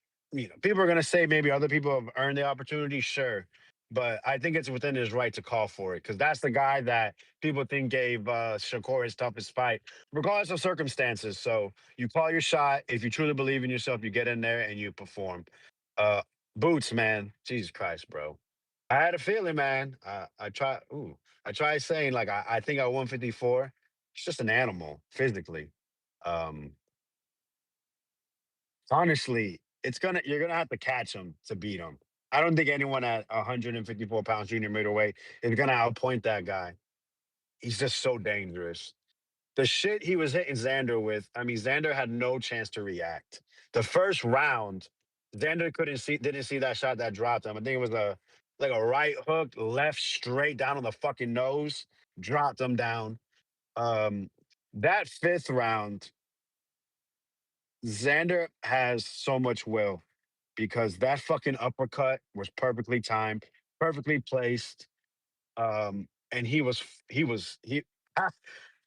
Speaker 15: people are going to say maybe other people have earned the opportunity, sure. But I think it's within his right to call for it because that's the guy that people think gave Shakur his toughest fight, regardless of circumstances. So you call your shot. If you truly believe in yourself, you get in there and you perform. Uh, Boots, man. Jesus Christ, bro. I had a feeling, man. I tried saying, like, I think at 154, it's just an animal physically. Um, Honestly, you're gonna have to catch him to beat him. I don't think anyone at 154 pounds junior middleweight is gonna outpoint that guy. He's just so dangerous. The shit he was hitting Xander with, I mean, Xander had no chance to react. The first round, Xander didn't see that shot that dropped him. I think it was a right hook, left straight down on the fucking nose, dropped him down. Um, that fifth round, Xander has so much will because that fucking uppercut was perfectly timed, perfectly placed. And he I,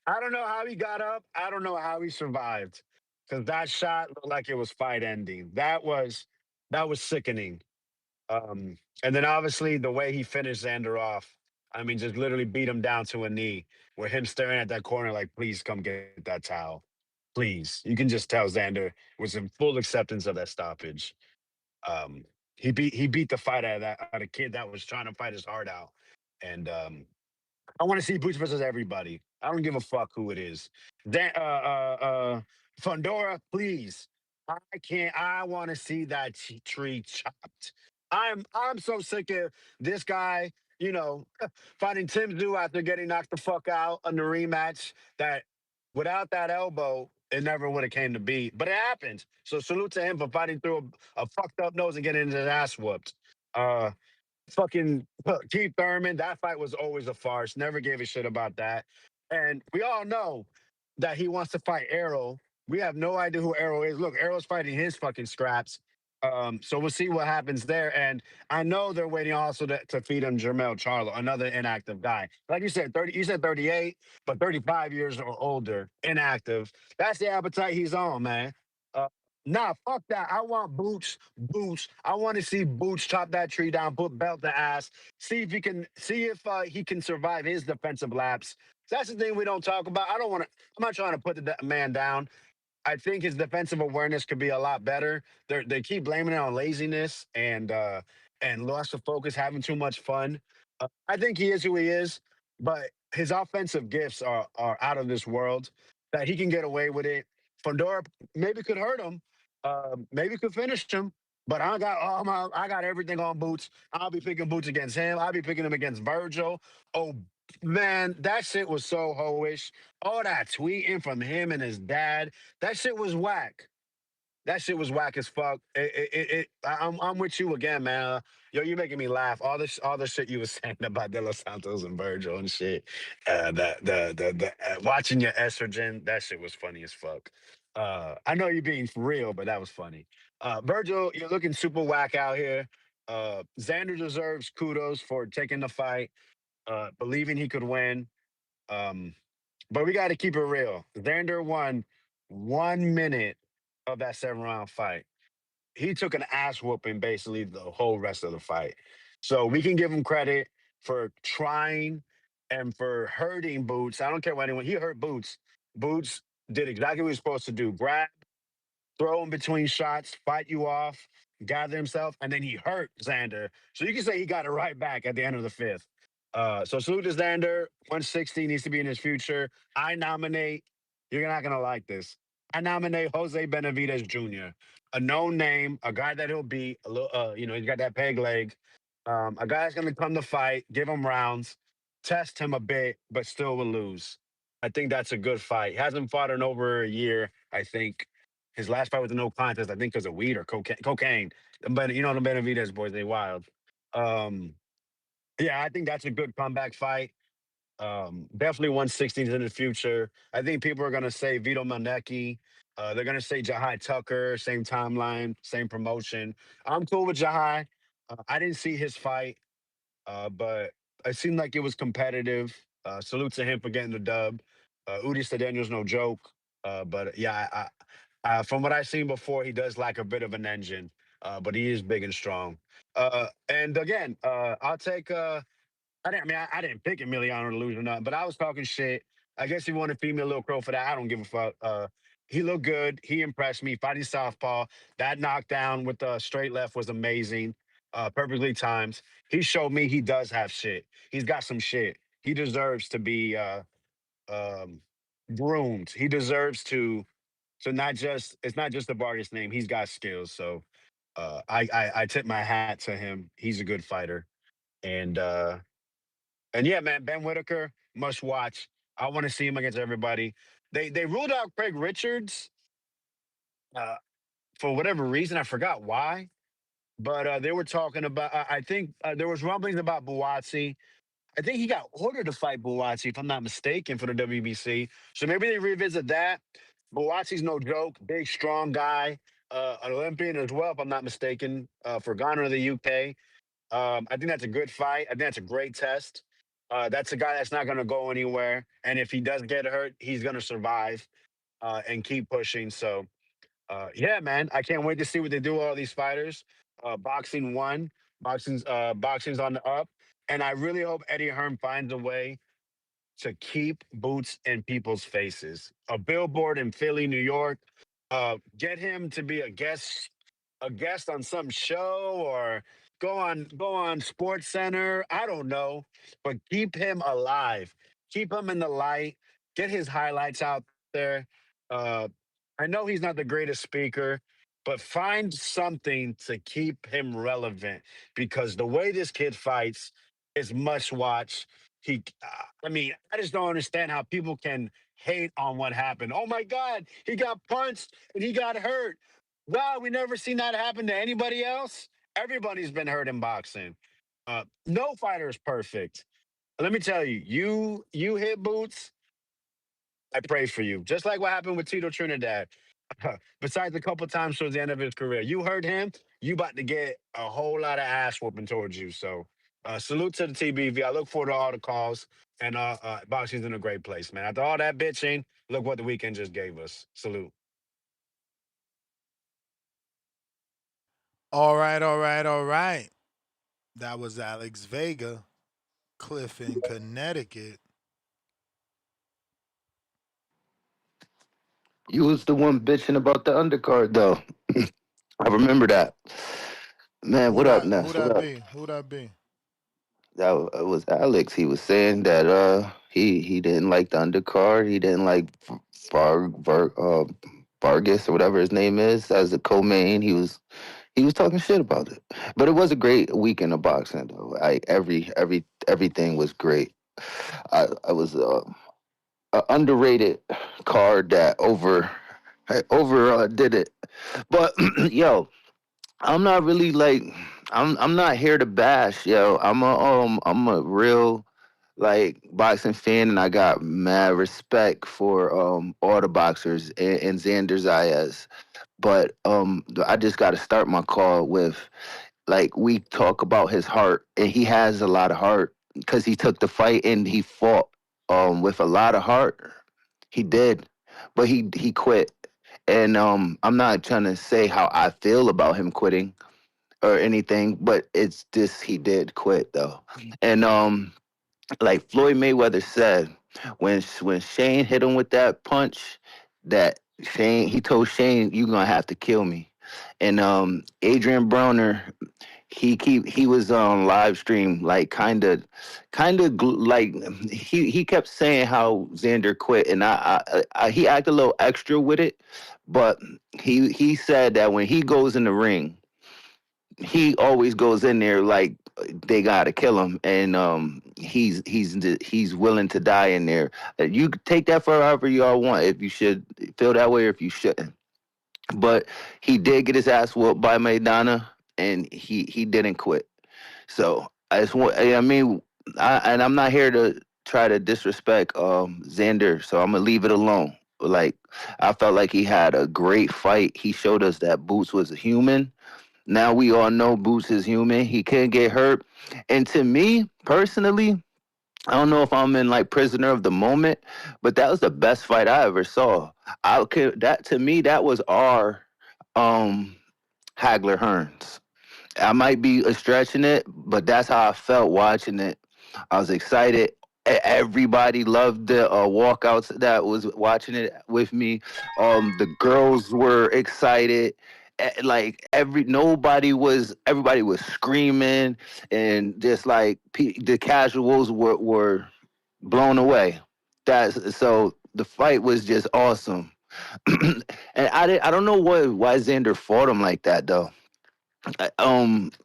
Speaker 15: I don't know how he got up. I don't know how he survived. Because that shot looked like it was fight ending. That was sickening. And then obviously the way he finished Xander off, I mean, just literally beat him down to a knee, with him staring at that corner like, please come get that towel. Please. You can just tell Xander was in full acceptance of that stoppage. Um, he beat the fight out of kid that was trying to fight his heart out. And I want to see Boots versus everybody. I don't give a fuck who it is. Fundora, please. I can't. I want to see that tree chopped. I'm so sick of this guy. fighting Tim Zoo after getting knocked the fuck out on the rematch. That without that elbow, it never would have came to be. But it happened. So salute to him for fighting through a fucked up nose and getting his ass whooped. Fucking Keith Thurman, that fight was always a farce. Never gave a shit about that. And we all know that he wants to fight Arrow. We have no idea who Arrow is. Look, Arrow's fighting his fucking scraps. So we'll see what happens there. And I know they're waiting also to feed him Jermell Charlo, another inactive guy. Like you said, 30, you said 38, but 35 years or older, inactive. That's the appetite he's on, man. Uh, Nah, fuck that. I want Boots. Boots. I want to see Boots chop that tree down, put belt to ass, see if he can survive his defensive lapse. That's the thing we don't talk about. I don't want to. I'm not trying to put the man down. I think his defensive awareness could be a lot better. They keep blaming it on laziness and loss of focus, having too much fun. I think he is who he is, but his offensive gifts are out of this world. That he can get away with it. Fondora maybe could hurt him, maybe could finish him. But I got everything on Boots. I'll be picking Boots against him. I'll be picking him against Virgil. Oh man, that shit was so hoish. All that tweeting from him and his dad, that shit was whack. That shit was whack as fuck. I'm with you again, man. Yo, you making me laugh. All the shit you was saying about De Los Santos and Virgil and shit. Watching your estrogen, that shit was funny as fuck. I know you're being for real, but that was funny. Virgil, you're looking super whack out here. Xander deserves kudos for taking the fight, believing he could win. Um, but we got to keep it real. Xander won 1 minute of that 7 round fight. He took an ass whooping basically the whole rest of the fight. So we can give him credit for trying and for hurting Boots. I don't care what anyone, he hurt Boots. Boots did exactly what he was supposed to do. Grab, throw him between shots, fight you off, gather himself, and then he hurt Xander. So you can say he got it right back at the end of the fifth. So salute to Xander. 160 needs to be in his future. I nominate, you're not going to like this. I nominate Jose Benavidez Jr., a known name, a guy that he'll beat, a little, he's got that peg leg. A guy that's going to come to fight, give him rounds, test him a bit, but still will lose. I think that's a good fight. He hasn't fought in over a year, I think. His last fight was a no contest, I think, because of weed or cocaine. But the Benavidez boys, they wild. Yeah, I think that's a good comeback fight. Definitely 160s in the future. I think people are going to say Vito Manecki. They're going to say Jahi Tucker, same timeline, same promotion. I'm cool with Jahi. I didn't see his fight, but it seemed like it was competitive. Salute to him for getting the dub. Euri Cedeno's no joke. But yeah, from what I've seen before, he does lack a bit of an engine, but he is big and strong. And again, I'll take. I didn't pick Emiliano to lose or nothing, but I was talking shit. I guess he wanted to feed me a little crow for that. I don't give a fuck. He looked good. He impressed me. Fighting southpaw. That knockdown with the straight left was amazing. Perfectly timed. He showed me he does have shit. He's got some shit. He deserves to be groomed. He deserves to not just it's not just the Vargas name. He's got skills. So I tip my hat to him. He's a good fighter. And yeah, man, Ben Whittaker, must watch. I want to see him against everybody. They ruled out Craig Richards uh, for whatever reason. I forgot why, but they were talking about. I think there was rumblings about Buatsi. I think he got ordered to fight Buatsi, if I'm not mistaken, for the WBC. So maybe they revisit that. Buatsi's no joke, big, strong guy, an Olympian as well, if I'm not mistaken, for Ghana or the UK. I think that's a good fight. I think that's a great test. That's a guy that's not going to go anywhere. And if he does get hurt, he's going to survive and keep pushing. So, yeah, man, I can't wait to see what they do with all these fighters. Boxing one, boxing's on the up. And I really hope Eddie Hearn finds a way to keep Boots in people's faces. A billboard in Philly, New York. Get him to be a guest on some show or go on Sports Center. I don't know, but keep him alive. Keep him in the light. Get his highlights out there. Uh, I know he's not the greatest speaker, but find something to keep him relevant because the way this kid fights, It's much watch. I mean, I just don't understand how people can hate on what happened. Oh my God, he got punched and he got hurt. Wow, we never seen that happen to anybody else. Everybody's been hurt in boxing. No fighter is perfect. Let me tell you, you hit boots. I pray for you. Just like what happened with Tito Trinidad. Besides a couple times towards the end of his career, you hurt him. You about to get a whole lot of ass whooping towards you. So, salute to the TBV. I look forward to all the calls. And boxing's in a great place, man. After all that bitching, look what the weekend just gave us. Salute.
Speaker 5: All right, all right, all right. That was Alex Vega, Cliff in Connecticut.
Speaker 21: You was the one bitching about the undercard, though. I remember that. Man, what up,
Speaker 5: Who
Speaker 21: Ness? What
Speaker 5: that
Speaker 21: up?
Speaker 5: be? Who that be?
Speaker 21: That was Alex. He was saying that he didn't like the undercard. He didn't like Vargas or whatever his name is as the co-main. He was talking shit about it. But it was a great weekend of boxing, though. Everything was great. I was a underrated card that over did it. But yo, I'm not really like I'm not here to bash, yo. I'm a real like boxing fan, and I got mad respect for all the boxers and Xander Zayas. But I just got to start my call with like we talk about his heart, and he has a lot of heart because he took the fight and he fought with a lot of heart. He did, but he quit. And I'm not trying to say how I feel about him quitting or anything, but it's just he did quit though. And like Floyd Mayweather said, when Shane hit him with that punch, that he told Shane, "You gonna have to kill me." And Adrian Broner, he was on live stream like like he kept saying how Xander quit, and he acted a little extra with it, but he said that when he goes in the ring, he always goes in there like they gotta kill him, and he's willing to die in there. You can take that for however y'all want, if you should feel that way or if you shouldn't. But he did get his ass whooped by Maidana, and he didn't quit. So I just want, I mean, and I'm not here to try to disrespect Xander, so I'm gonna leave it alone. Like I felt like he had a great fight. He showed us that Boots was a human. Now we all know Boots is human. He can get hurt. And to me, personally, I don't know if I'm in like prisoner of the moment, but that was the best fight I ever saw. That to me, that was our Hagler Hearns. I might be stretching it, but that's how I felt watching it. I was excited. Everybody loved the walkouts that was watching it with me. The girls were excited. Like everybody was screaming, and just like the casuals were blown away. That's so the fight was just awesome. And I don't know why Xander fought him like that though.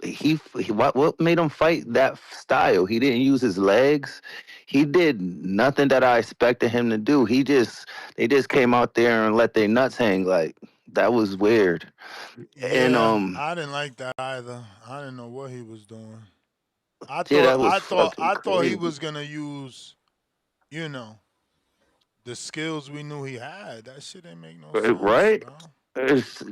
Speaker 21: He what made him fight that style? He didn't use his legs. He did nothing that I expected him to do. They just came out there and let their nuts hang. Like that was weird. And
Speaker 5: Yeah, I didn't like that either. I didn't know what he was doing.
Speaker 21: yeah, that was fucking
Speaker 5: I thought he
Speaker 21: crazy.
Speaker 5: was gonna use, you know, the skills we knew he had. That shit ain't make no sense,
Speaker 21: Right?
Speaker 5: bro.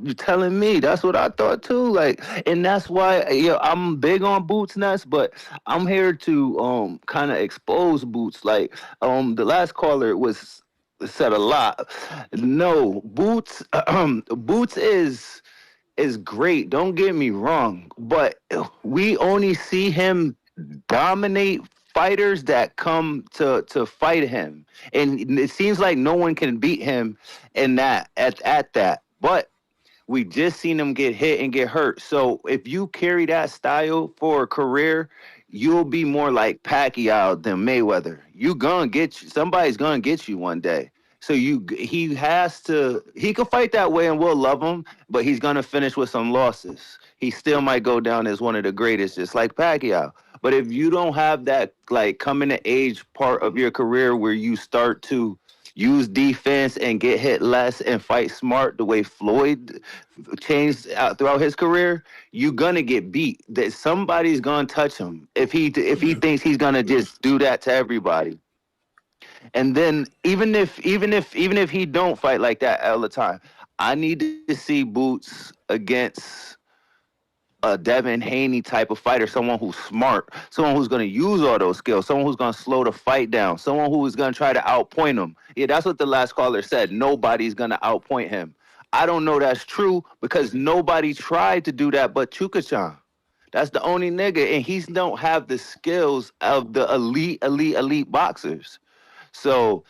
Speaker 21: You telling me that's what I thought too. Like, and that's why I'm big on Boots Nest, but I'm here to kind of expose Boots. Like the last caller was said a lot. No, Boots Boots is great. Don't get me wrong, but we only see him dominate fighters that come to fight him, and it seems like no one can beat him in that at that. But we just seen him get hit and get hurt. So if you carry that style for a career, you'll be more like Pacquiao than Mayweather. Somebody's gonna get you one day. So he can fight that way and we'll love him, but he's gonna finish with some losses. He still might go down as one of the greatest, just like Pacquiao. But if you don't have that like coming to age part of your career where you start to use defense and get hit less and fight smart the way Floyd changed out throughout his career, you're gonna get beat. That somebody's gonna touch him if he thinks he's gonna just do that to everybody. And then even if he don't fight like that all the time, I need to see Boots against a Devin Haney type of fighter, someone who's smart, someone who's going to use all those skills, someone who's going to slow the fight down, someone who is going to try to outpoint him. Yeah, that's what the last caller said. Nobody's going to outpoint him. I don't know that's true because nobody tried to do that but Chukachan. That's the only nigga, and he don't have the skills of the elite boxers. So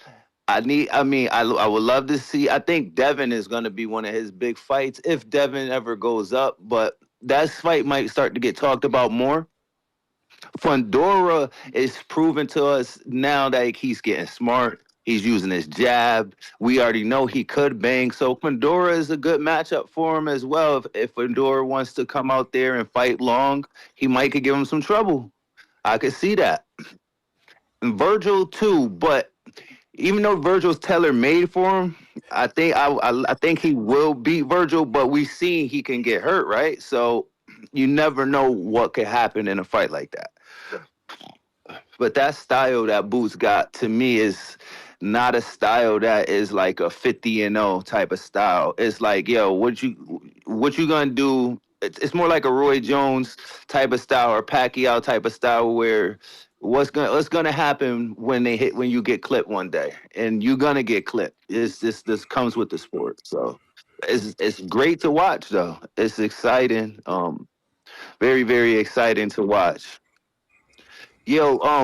Speaker 21: I would love to see. I think Devin is going to be one of his big fights if Devin ever goes up, but that fight might start to get talked about more. Fundora is proven to us now that he's getting smart. He's using his jab. We already know he could bang. So Fundora is a good matchup for him as well. If Fundora wants to come out there and fight long, he might could give him some trouble. I could see that. And Virgil too, but even though Virgil's tailor-made for him, I think he will beat Virgil, but we've seen he can get hurt, right? So you never know what could happen in a fight like that. But that style that Boots got, to me, is not a style that is like a 50-0 type of style. It's like, yo, what you gonna do? It's more like a Roy Jones type of style or Pacquiao type of style where what's gonna happen when you get clipped one day, and you're gonna get clipped. This comes with the sport. So it's great to watch though. It's exciting. Very, very exciting to watch. Yo, I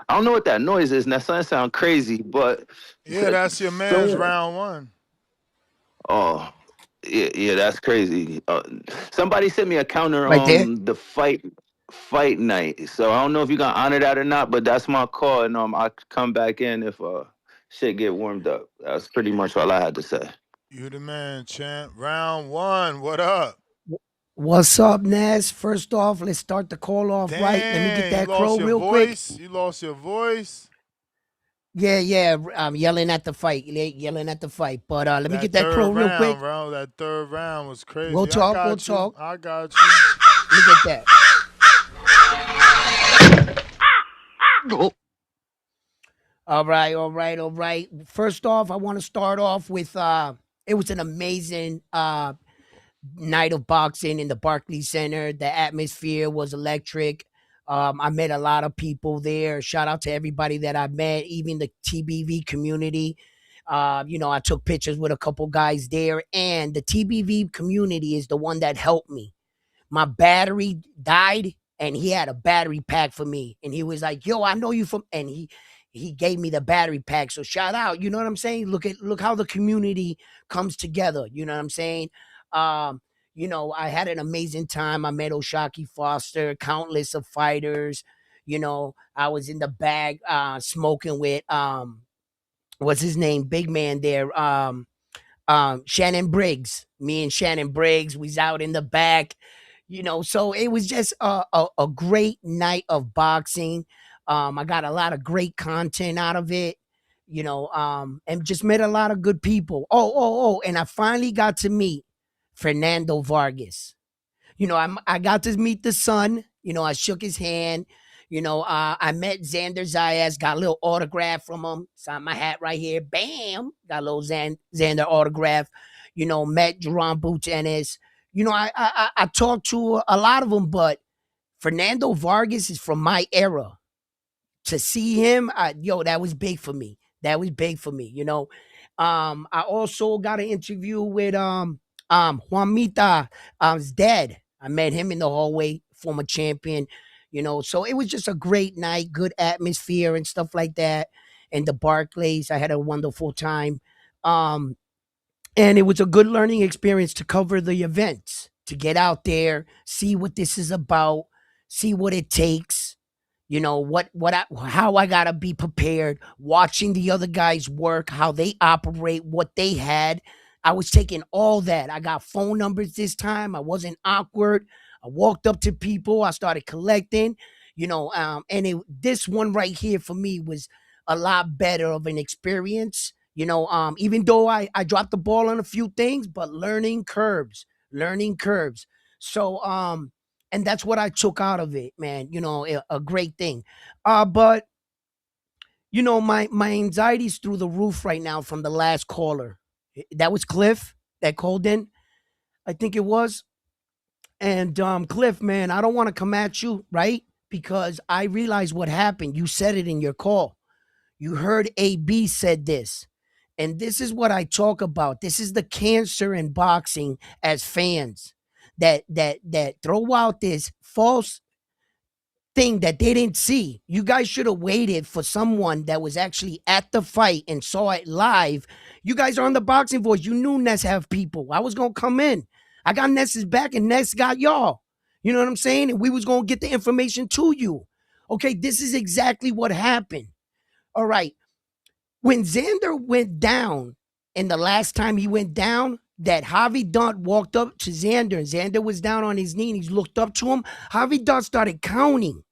Speaker 21: don't know what that noise is, and that sound crazy, but
Speaker 5: yeah, that's your man's round one.
Speaker 21: Oh, yeah, that's crazy. Somebody sent me a counter
Speaker 1: right there.
Speaker 21: on the fight night, so I don't know if you're gonna honor that or not, but that's my call, and I'll come back in if shit get warmed up. That's pretty much all I had to say.
Speaker 5: You the man, champ. Round one. What up?
Speaker 1: What's up, Ness? First off, let's start the call off right. Let me get that crow real quick.
Speaker 5: You lost your voice.
Speaker 1: Yeah, I'm yelling at the fight. But let me get that crow real quick.
Speaker 5: Bro, that third round was crazy.
Speaker 1: We'll talk.
Speaker 5: I got you.
Speaker 1: Let me get that. All right. First off, I want to start off with it was an amazing night of boxing in the Barclays Center. The atmosphere was electric. I met a lot of people there. Shout out to everybody that I met, even the TBV community. I took pictures with a couple guys there, and the TBV community is the one that helped me. My battery died, and he had a battery pack for me, and he was like, "Yo, I know you from," and he gave me the battery pack. So shout out, you know what I'm saying? Look how the community comes together. You know what I'm saying? I had an amazing time. I met Oshaki Foster, countless of fighters. I was in the bag smoking with what's his name? Big man there. Shannon Briggs. Me and Shannon Briggs was out in the back. So it was just a great night of boxing. I got a lot of great content out of it. And just met a lot of good people. And I finally got to meet Fernando Vargas. I got to meet the son. I shook his hand. I met Xander Zayas, got a little autograph from him. Signed my hat right here. Bam! Got a little Xander autograph. Met Jaron Boots Ennis. I talked to a lot of them, but Fernando Vargas is from my era. To see him, that was big for me. I also got an interview with Juanita's dad. I met him in the hallway, former champion. So it was just a great night, good atmosphere and stuff like that. And the Barclays, I had a wonderful time. And it was a good learning experience to cover the events, to get out there, see what this is about, see what it takes. How I gotta be prepared, watching the other guys work, how they operate, what they had. I was taking all that. I got phone numbers this time. I wasn't awkward. I walked up to people. I started collecting. And this one right here for me was a lot better of an experience. Even though I dropped the ball on a few things, but learning curves. So, and that's what I took out of it, man. A great thing. But my anxiety's through the roof right now from the last caller. That was Cliff that called in, I think it was. And Cliff, man, I don't want to come at you, right? Because I realize what happened. You said it in your call. You heard AB said this. And this is what I talk about. This is the cancer in boxing as fans that throw out this false thing that they didn't see. You guys should have waited for someone that was actually at the fight and saw it live. You guys are on the Boxing Voice. You knew Ness have people. I was going to come in. I got Ness's back and Ness got y'all. You know what I'm saying? And we was going to get the information to you. Okay, this is exactly what happened. All right. When Xander went down, and the last time he went down, that Javi Dunt walked up to Xander, and Xander was down on his knee, and he looked up to him. Javi Dunt started counting.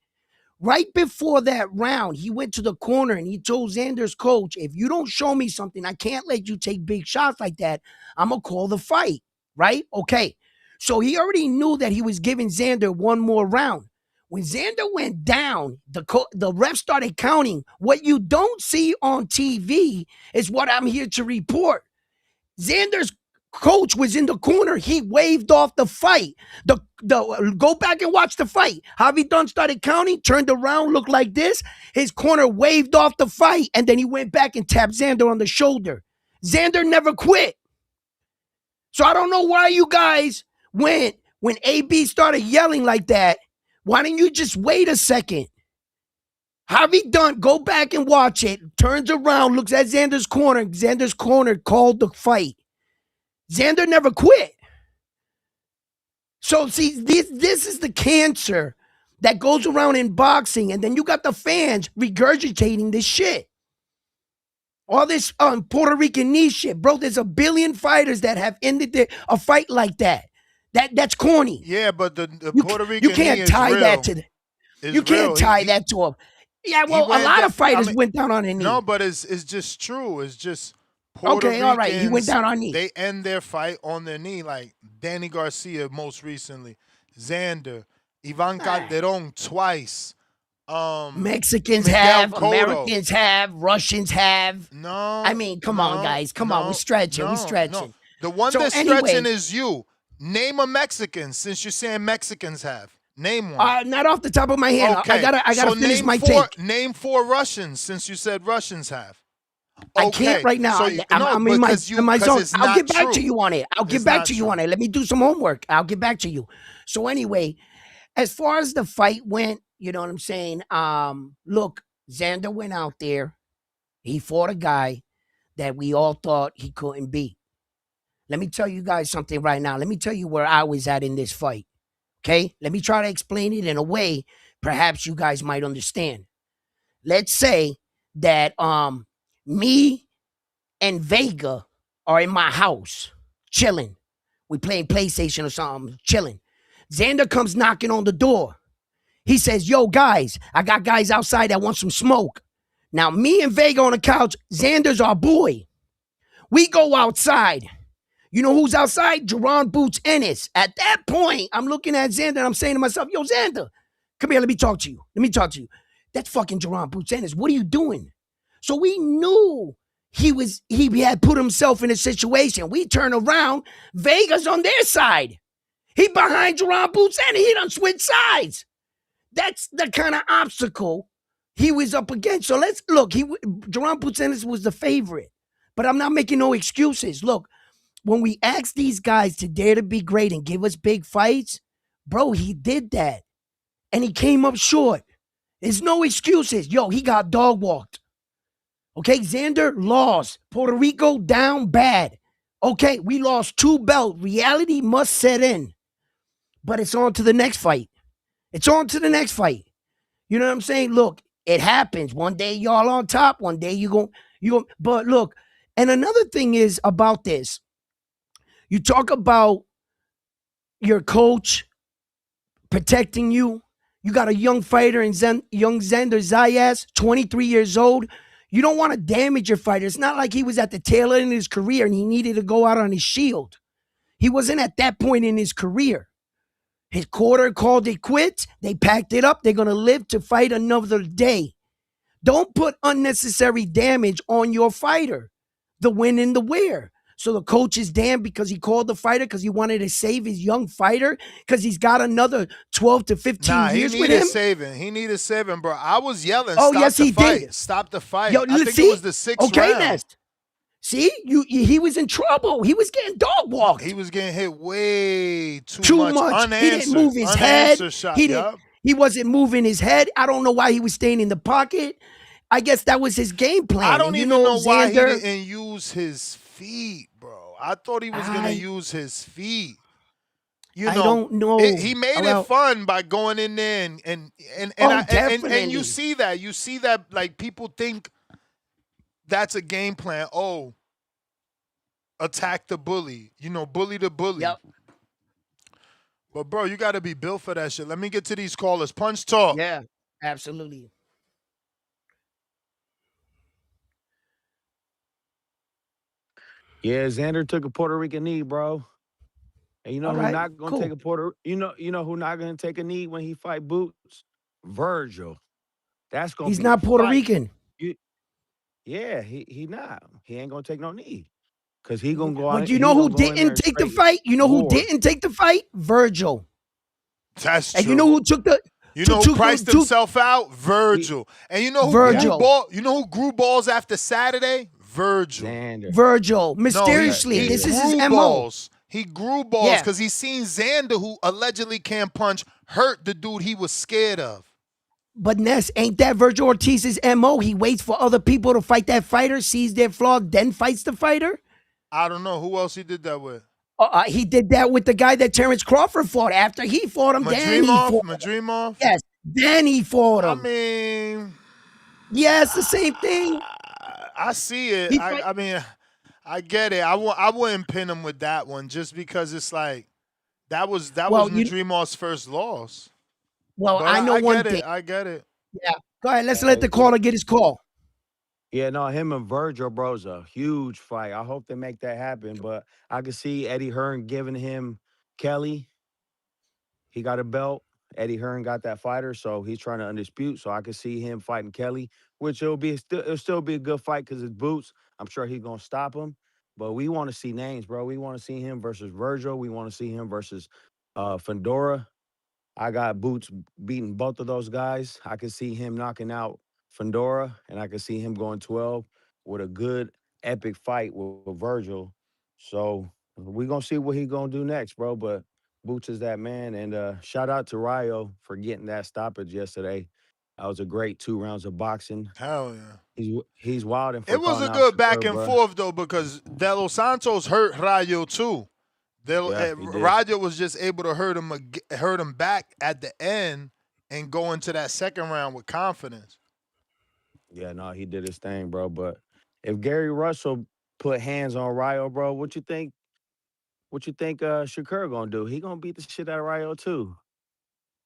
Speaker 1: Right before that round, he went to the corner, and he told Xander's coach, if you don't show me something, I can't let you take big shots like that. I'm going to call the fight. Right? Okay. So he already knew that he was giving Xander one more round. When Xander went down, the ref started counting. What you don't see on TV is what I'm here to report. Xander's coach was in the corner. He waved off the fight. Go back and watch the fight. Javi Dunn started counting, turned around, looked like this. His corner waved off the fight, and then he went back and tapped Xander on the shoulder. Xander never quit. So I don't know why you guys went when AB started yelling like that. Why didn't you just wait a second? Javi Dunn, go back and watch it. Turns around, looks at Xander's corner. Xander's corner called the fight. Xander never quit. So see, this is the cancer that goes around in boxing, and then you got the fans regurgitating this shit. All this Puerto Rican knee shit, bro. There's a billion fighters that have ended a fight like that. That's corny.
Speaker 5: Yeah, but the Puerto Rican
Speaker 1: you can't
Speaker 5: knee
Speaker 1: tie
Speaker 5: is real.
Speaker 1: that to. You can't tie that to him. Yeah, well, a lot of fighters went down on their knee.
Speaker 5: No, but it's just true. It's just Puerto
Speaker 1: okay, all right. He went down on knee.
Speaker 5: They end their fight on their knee, like Danny Garcia most recently, Xander, Ivan Calderon twice.
Speaker 1: Mexicans
Speaker 5: Miguel
Speaker 1: have,
Speaker 5: Cotto.
Speaker 1: Americans have, Russians have.
Speaker 5: No,
Speaker 1: I mean, come on, guys. Come on. We're stretching. We're stretching.
Speaker 5: No. The one that's stretching is you. Name a Mexican, since you're saying Mexicans have. Name one.
Speaker 1: Not off the top of my head.
Speaker 5: Okay.
Speaker 1: I gotta finish my take.
Speaker 5: Name 4 Russians, since you said Russians have.
Speaker 1: Okay. I can't right now.
Speaker 5: So
Speaker 1: I'm in my zone. I'll get back
Speaker 5: true.
Speaker 1: to you on it. I'll get back to you on it. Let me do some homework. I'll get back to you. So anyway, as far as the fight went, you know what I'm saying? Look, Xander went out there. He fought a guy that we all thought he couldn't beat. Let me tell you guys something right now. Let me tell you where I was at in this fight. Okay? Let me try to explain it in a way perhaps you guys might understand. Let's say that me and Vega are in my house chilling. We playing PlayStation or something, chilling. Xander comes knocking on the door. He says, yo, guys, I got guys outside that want some smoke. Now, me and Vega on the couch, Xander's our boy. We go outside. You know who's outside? Jaron Boots Ennis. At that point, I'm looking at Xander and I'm saying to myself, yo, Xander, come here, let me talk to you. That's fucking Jaron Boots Ennis. What are you doing? So we knew he had put himself in a situation. We turn around, Vega's on their side. He behind Jaron Boots Ennis. He done switch sides. That's the kind of obstacle he was up against. So let's look. Jaron Boots Ennis was the favorite, but I'm not making no excuses. Look, when we asked these guys to dare to be great and give us big fights, bro, he did that, and he came up short. There's no excuses. Yo, he got dog walked. Okay, Xander lost. Puerto Rico down bad. Okay, we lost 2 belts. Reality must set in, but it's on to the next fight. It's on to the next fight. You know what I'm saying? Look, it happens. One day y'all on top. One day you go. But look, and another thing is about this. You talk about your coach protecting you. You got a young fighter in young Xander Zayas, 23 years old. You don't want to damage your fighter. It's not like he was at the tail end of his career and he needed to go out on his shield. He wasn't at that point in his career. His quarter called it quits. They packed it up. They're going to live to fight another day. Don't put unnecessary damage on your fighter, the win and the wear. So the coach is damned because he called the fighter because he wanted to save his young fighter because he's got another 12 to 15 years with him.
Speaker 5: He needed saving, bro. I was yelling,
Speaker 1: Oh,
Speaker 5: stop
Speaker 1: yes,
Speaker 5: the
Speaker 1: he
Speaker 5: fight.
Speaker 1: did.
Speaker 5: Stop the fight.
Speaker 1: Yo,
Speaker 5: I think
Speaker 1: see?
Speaker 5: it was the 6th round.
Speaker 1: Nest. See, he was in trouble. He was getting dog walked.
Speaker 5: He was getting hit way too much. Unanswered.
Speaker 1: He didn't move his head.
Speaker 5: Shot.
Speaker 1: He wasn't moving his head. I don't know why he was staying in the pocket. I guess that was his game plan.
Speaker 5: I don't even know
Speaker 1: Xander,
Speaker 5: why he didn't use his feet, bro. I thought he was going to use his feet.
Speaker 1: I don't know.
Speaker 5: He made it fun by going in there and you see that. You see that, like, people think that's a game plan. Oh, attack the bully. Bully the bully.
Speaker 1: Yep.
Speaker 5: But, bro, you got to be built for that shit. Let me get to these callers. Punch talk.
Speaker 1: Yeah, absolutely.
Speaker 3: Yeah, Xander took a Puerto Rican knee, bro. And you know who's not going to take a who not going to take a knee when he fight Boots? Virgil. That's going to be
Speaker 1: He's not Puerto
Speaker 3: fight.
Speaker 1: Rican.
Speaker 3: Yeah, he not. He ain't going to take no knee. Because he going to go out.
Speaker 1: But you know who didn't take the fight? You know who didn't take the fight? Virgil.
Speaker 5: That's true.
Speaker 1: And you know who took the...
Speaker 5: who priced himself out? Virgil. And you know who grew balls after Saturday? Virgil.
Speaker 3: Xander.
Speaker 1: Virgil. Mysteriously. This is his MO.
Speaker 5: He grew balls because he seen Xander, who allegedly can't punch, hurt the dude he was scared of.
Speaker 1: But Ness, ain't that Virgil Ortiz's MO? He waits for other people to fight that fighter, sees their flaw, then fights the fighter?
Speaker 5: I don't know. Who else he did that with?
Speaker 1: He did that with the guy that Terrence Crawford fought. After he fought him,
Speaker 5: Madrimov?
Speaker 1: Yes, then he fought him.
Speaker 5: I mean...
Speaker 1: Yeah, it's the same thing.
Speaker 5: I see it. I mean... I get it. I wouldn't pin him with that one just because it's like that was Nadrimov's first loss.
Speaker 1: Well,
Speaker 5: but
Speaker 1: I know one thing.
Speaker 5: I get it.
Speaker 1: Yeah. Go ahead. Let's let the caller get his call.
Speaker 3: Yeah, no, him and Virgil, bro, is a huge fight. I hope they make that happen. But I could see Eddie Hearn giving him Kelly. He got a belt. Eddie Hearn got that fighter, so he's trying to undispute. So I could see him fighting Kelly, which it'll still be a good fight because it's Boots. I'm sure he's gonna stop him. But we want to see names, bro. We want to see him versus Virgil. We want to see him versus Fedora. I got Boots beating both of those guys. I could see him knocking out Fedora, and I could see him going 12 with a good epic fight with Virgil. So we're gonna see what he's gonna do next, bro. But Boots is that man. And shout out to Rayo for getting that stoppage yesterday. That was a great 2 rounds of boxing.
Speaker 5: Hell yeah.
Speaker 3: He's wild. And
Speaker 5: it was a good back and forth, though, because De Los Santos hurt Rayo, too. Rayo was just able to hurt him back at the end and go into that second round with confidence.
Speaker 3: Yeah, no, he did his thing, bro. But if Gary Russell put hands on Rayo, bro, what you think Shakur gonna do? He gonna beat the shit out of Rayo, too.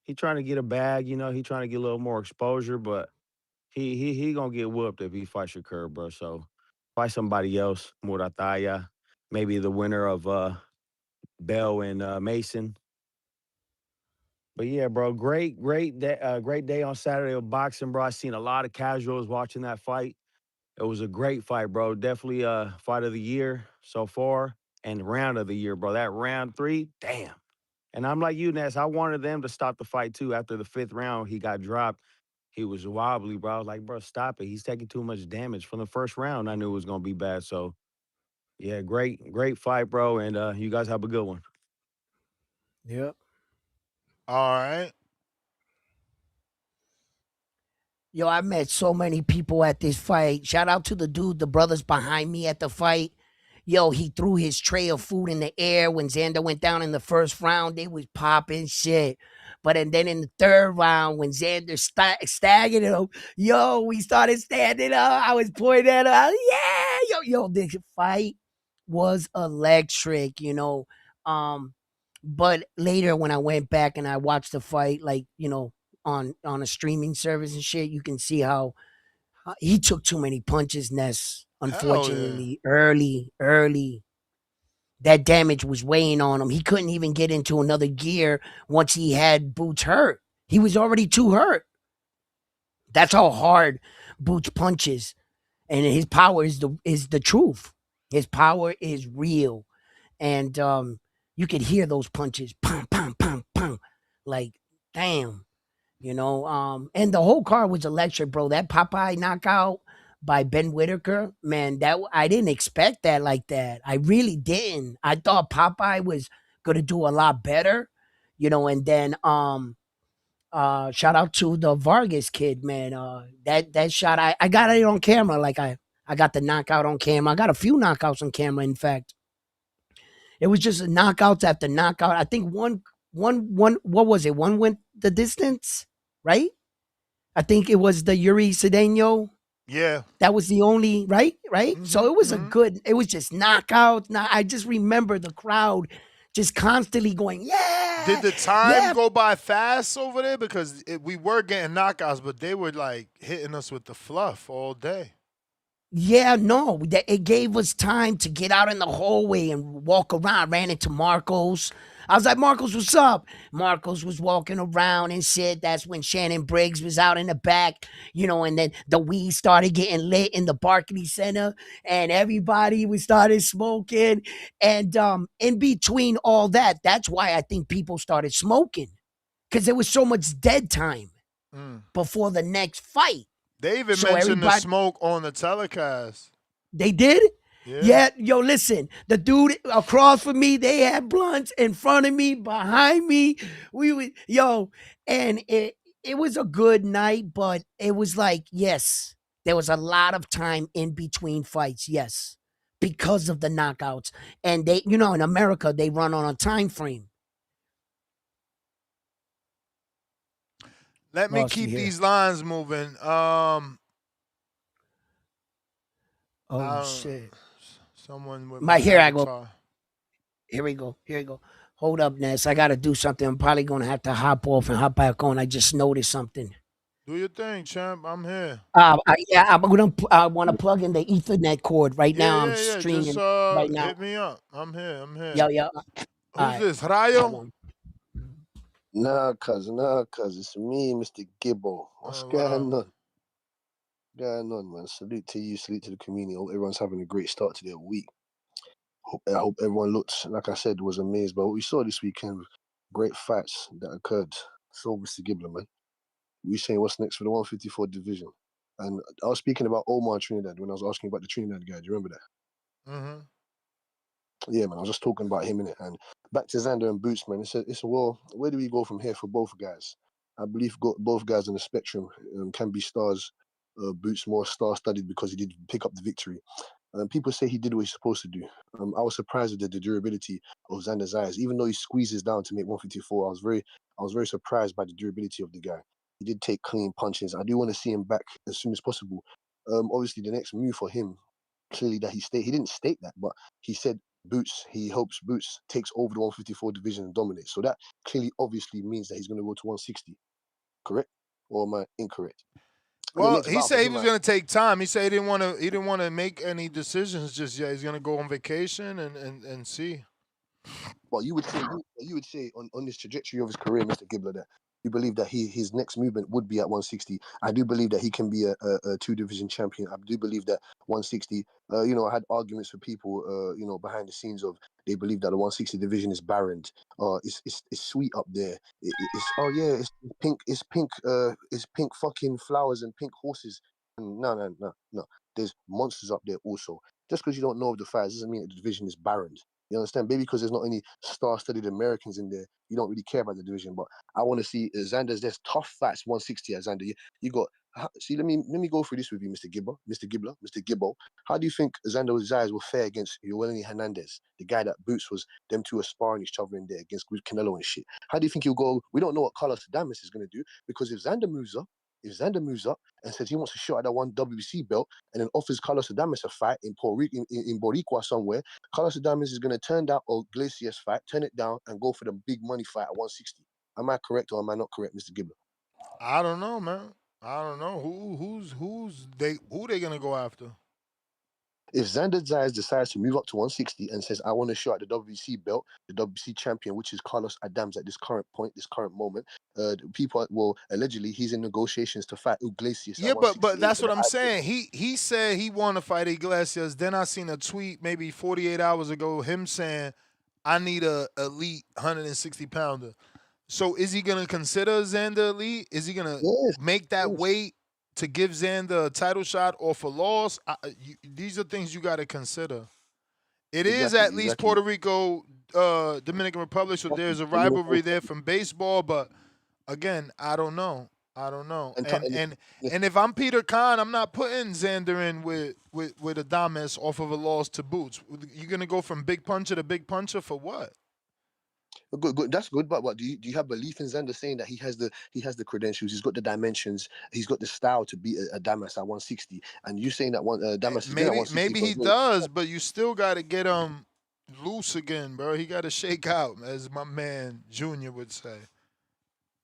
Speaker 3: He trying to get a bag, he trying to get a little more exposure, but he gonna get whooped if he fights Shakur, bro. So fight somebody else, Murataya, maybe the winner of Bell and Mason. But yeah, bro, great day on Saturday of boxing, bro. I seen a lot of casuals watching that fight. It was a great fight, bro. Definitely fight of the year so far and round of the year, bro. That round 3, damn. And I'm like you, Ness. I wanted them to stop the fight, too. After the 5th round, he got dropped. He was wobbly, bro. I was like, bro, stop it. He's taking too much damage. From the first round, I knew it was going to be bad. So, yeah, great fight, bro. And you guys have a good one.
Speaker 1: Yep.
Speaker 5: All right.
Speaker 1: Yo, I met so many people at this fight. Shout out to the brothers behind me at the fight. Yo, he threw his tray of food in the air when Xander went down in the first round. They was popping shit. But and then in the 3rd round, when Xander staggered him, yo, we started standing up. I was pointing at him. Yeah, yo, this fight was electric, But later when I went back and I watched the fight, like, on a streaming service and shit, you can see how he took too many punches, Ness. Unfortunately, early. That damage was weighing on him. He couldn't even get into another gear once he had Boots hurt. He was already too hurt. That's how hard Boots punches. And his power is the truth. His power is real. And you could hear those punches. Pum, pum, pum, pum. Like, damn. And the whole card was electric, bro. That Popeye knockout by Ben Whittaker, man, that I didn't expect that like that. I really didn't. I thought Popeye was gonna do a lot better, and then shout out to the Vargas kid, man. That shot I got it on camera. Like I got the knockout on camera. I got a few knockouts on camera, in fact. It was just knockouts after knockout. I think one what was it? One went the distance, right? I think it was the Euri Cedeno.
Speaker 5: Yeah.
Speaker 1: That was the only, right? Mm-hmm, so it was it was just knockouts. Now I just remember the crowd just constantly going, yeah.
Speaker 5: Did the time go by fast over there? Because we were getting knockouts, but they were like hitting us with the fluff all day.
Speaker 1: Yeah, no, it gave us time to get out in the hallway and walk around. Ran into Marcos. I was like, Marcos, what's up? Marcos was walking around and shit. That's when Shannon Briggs was out in the back, and then the weed started getting lit in the Barclays Center and everybody started smoking. And in between all that, that's why I think people started smoking, because there was so much dead time before the next fight.
Speaker 5: They even mentioned the smoke on the telecast.
Speaker 1: They did? Yeah. Yo, listen, the dude across from me, they had blunts in front of me, behind me. And it was a good night, but it was like, yes, there was a lot of time in between fights, yes, because of the knockouts. And they, in America, they run on a time frame.
Speaker 5: Let me keep these lines moving.
Speaker 1: Shit.
Speaker 5: Someone with
Speaker 1: here I go. Here we go. Hold up, Ness. I got to do something. I'm probably going to have to hop off and hop back on. I just noticed something.
Speaker 5: Do your thing, champ. I'm here.
Speaker 1: I want to plug in the Ethernet cord right now. I'm streaming
Speaker 5: just,
Speaker 1: right now.
Speaker 5: Hit me up. I'm here.
Speaker 1: Yo.
Speaker 5: Who's this, Rayo?
Speaker 11: Nah, cuz it's me, Mr. Gibbo. What's going on? Man? Salute to you, salute to the community. Hope everyone's having a great start to their week. I hope everyone looks, like I said, was amazed by what we saw this weekend. Great fights that occurred. So, Mr. Gibbler, man. We saying what's next for the 154 division. And I was speaking about Omar Trinidad when I was asking about the Trinidad guy. Do you remember that?
Speaker 5: Mm-hmm.
Speaker 11: Yeah, man, I was just talking about him in it. And back to Xander and Boots, man. It's a well, where do we go from here for both guys? I believe both guys on the spectrum can be stars. Boots more star-studded because he did pick up the victory. People say he did what he's supposed to do. I was surprised with the durability of Xander Zayas. Even though he squeezes down to make 154, I was very surprised by the durability of the guy. He did take clean punches. I do want to see him back as soon as possible. Obviously, the next move for him, clearly that he didn't state that, but he said he hopes Boots takes over the 154 division and dominates. So that clearly, obviously means that he's going to go to 160. Correct? Or am I incorrect?
Speaker 5: Well, he said he was going to take time. He said he didn't want to make any decisions just yet. He's going to go on vacation and see.
Speaker 11: Well, you would say on this trajectory of his career, Mr. Gibbler, that you believe that his next movement would be at 160. I do believe that he can be a two-division champion. I do believe that 160. I had arguments with people, behind the scenes of they believe that the 160 division is barren. It's sweet up there. It's pink fucking flowers and pink horses. No. There's monsters up there also. Just because you don't know of the fighters doesn't mean that the division is barren. You understand? Maybe because there's not any star-studded Americans in there, you don't really care about the division. But I want to see Xander's. There's tough fights 160 at Xander. You got. See, let me go through this with you, Mr. Gibbo. How do you think Xander Zayas will fare against Yoeli Hernandez, the guy that Boots was them two are sparring each other in there against Canelo and shit? How do you think he'll go? We don't know what Carlos Adames is going to do, because if Xander moves up and says he wants a shot at that one WBC belt and then offers Carlos Adames a fight in Boricua somewhere, Carlos Adames is going to turn down Iglesias fight, turn it down, and go for the big money fight at 160. Am I correct or am I not correct, Mr. Gibbler?
Speaker 5: I don't know, man. I don't know who they gonna go after.
Speaker 11: If Xander Zayas decides to move up to 160 and says, I want to show at the WBC belt, the WBC champion, which is Carlos Adams at this current point, this current moment, people, well, allegedly, he's in negotiations to fight Iglesias at
Speaker 5: Yeah, but
Speaker 11: 168
Speaker 5: that's
Speaker 11: for
Speaker 5: what
Speaker 11: the
Speaker 5: I'm
Speaker 11: IBF.
Speaker 5: saying. He said he wanted to fight Iglesias. Then I seen a tweet maybe 48 hours ago, him saying, I need a elite 160 pounder. So is he gonna consider Xander elite? Is he gonna
Speaker 11: Yes,
Speaker 5: make that
Speaker 11: yes,
Speaker 5: weight to give Xander a title shot or for loss? These are things you got to consider. It is
Speaker 11: exactly,
Speaker 5: at least
Speaker 11: exactly.
Speaker 5: Puerto Rico, Dominican Republic, so there's a
Speaker 11: You know,
Speaker 5: rivalry there from baseball. But again, I don't know. I don't know.
Speaker 11: and,
Speaker 5: And
Speaker 11: and
Speaker 5: and and if I'm Peter Khan, I'm not putting Xander in with Adames off of a loss to Boots. You're gonna go from big puncher to big puncher for what?
Speaker 11: good, good. That's good. But what do you have belief in Xander saying that he has the credentials, he's got the dimensions, he's got the style to beat a Damas at 160, and you saying that one Damas has been at
Speaker 5: Maybe
Speaker 11: 160 for
Speaker 5: he
Speaker 11: as long.
Speaker 5: does, but you still got to get him loose again, bro. He got to shake out, as my man Junior would say.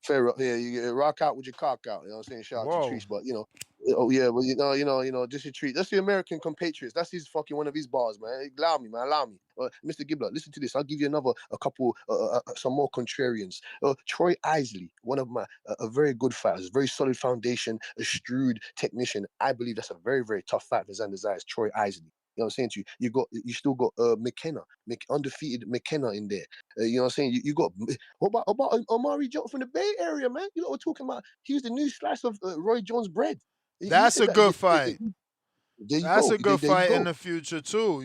Speaker 11: Fair, yeah, you rock out with your cock out. You know what I'm saying? Shout out to
Speaker 5: Whoa.
Speaker 11: Treese, but oh yeah, well this is Treese. That's the American compatriots. That's his fucking one of his bars, man. Allow me, man. Allow me. Mr. Gibbler, listen to this. I'll give you a couple, some more contrarians. Troy Isley, one of my a very good fighter, a very solid foundation, a shrewd technician. I believe that's a very very tough fight for Xander Zayas. Troy Isley. You know what I'm saying to you? You still got McKenna, undefeated McKenna in there. You know what I'm saying? You got what about Omari Jones from the Bay Area, man? You know what we're talking about? He's the new slice of Roy Jones bread. He
Speaker 5: That's
Speaker 11: said
Speaker 5: a
Speaker 11: that.
Speaker 5: good fight.
Speaker 11: There you
Speaker 5: That's
Speaker 11: go.
Speaker 5: a good
Speaker 11: There you
Speaker 5: fight in
Speaker 11: go.
Speaker 5: the future too,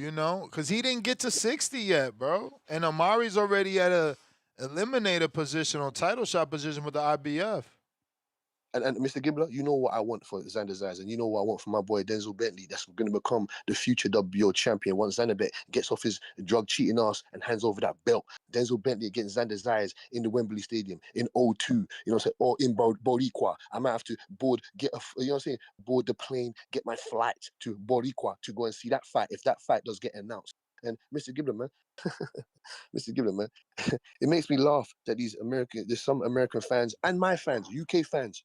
Speaker 5: because he didn't get to 60 yet, bro. And Amari's already at a eliminator position or title shot position with the IBF.
Speaker 11: And Mr. Gibbler, you know what I want for Xander Zayas, and you know what I want for my boy Denzel Bentley. That's going to become the future WBO champion once Xander gets off his drug cheating ass and hands over that belt. Denzel Bentley against Xander Zayas in the Wembley Stadium in '02. You know what I'm saying? Or in Boricua. I might have to board the plane, get my flight to Boricua to go and see that fight if that fight does get announced. And Mr. Gibbler, man, Mr. Gibbler, man, it makes me laugh that there's some American fans and my fans, UK fans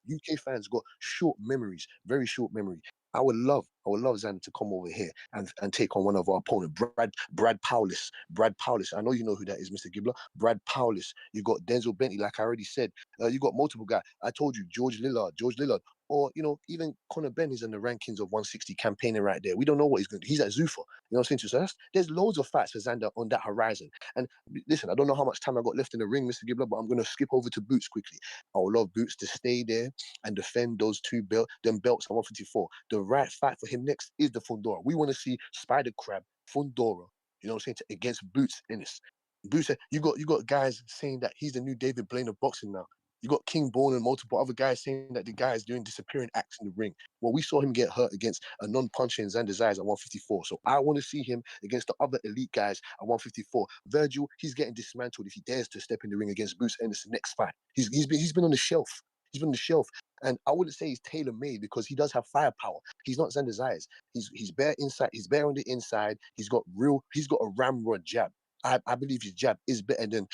Speaker 11: got short memories, very short memory. I would love Xander to come over here and take on one of our opponents, Brad Powlis. Brad Powlis. I know you know who that is, Mr. Gibbler. Brad Powlis. You got Denzel Bentley, like I already said. You got multiple guys. I told you, George Lillard. Or, even Conor Benn is in the rankings of 160 campaigning right there. We don't know what he's going to do. He's at Zuffa. You know what I'm saying? So there's loads of fights for Xander on that horizon. And listen, I don't know how much time I got left in the ring, Mr. Gibbler, but I'm going to skip over to Boots quickly. I would love Boots to stay there and defend those belts at 154. The right fight for him next is the Fundora. We want to see Spider Crab, Fundora, you know what I'm saying, against Boots Ennis. Boots, you got guys saying that he's the new David Blaine of boxing now. You got King Bone and multiple other guys saying that the guy is doing disappearing acts in the ring. Well, we saw him get hurt against a non-punching Xander Zayas at 154. So I want to see him against the other elite guys at 154. Virgil, he's getting dismantled if he dares to step in the ring against Boots Ennis next fight. He's been on the shelf. He's been on the shelf. And I wouldn't say he's tailor-made because he does have firepower. He's not Xander Zayas. He's bare inside. He's bare on the inside. He's got a ramrod jab. I believe his jab is better than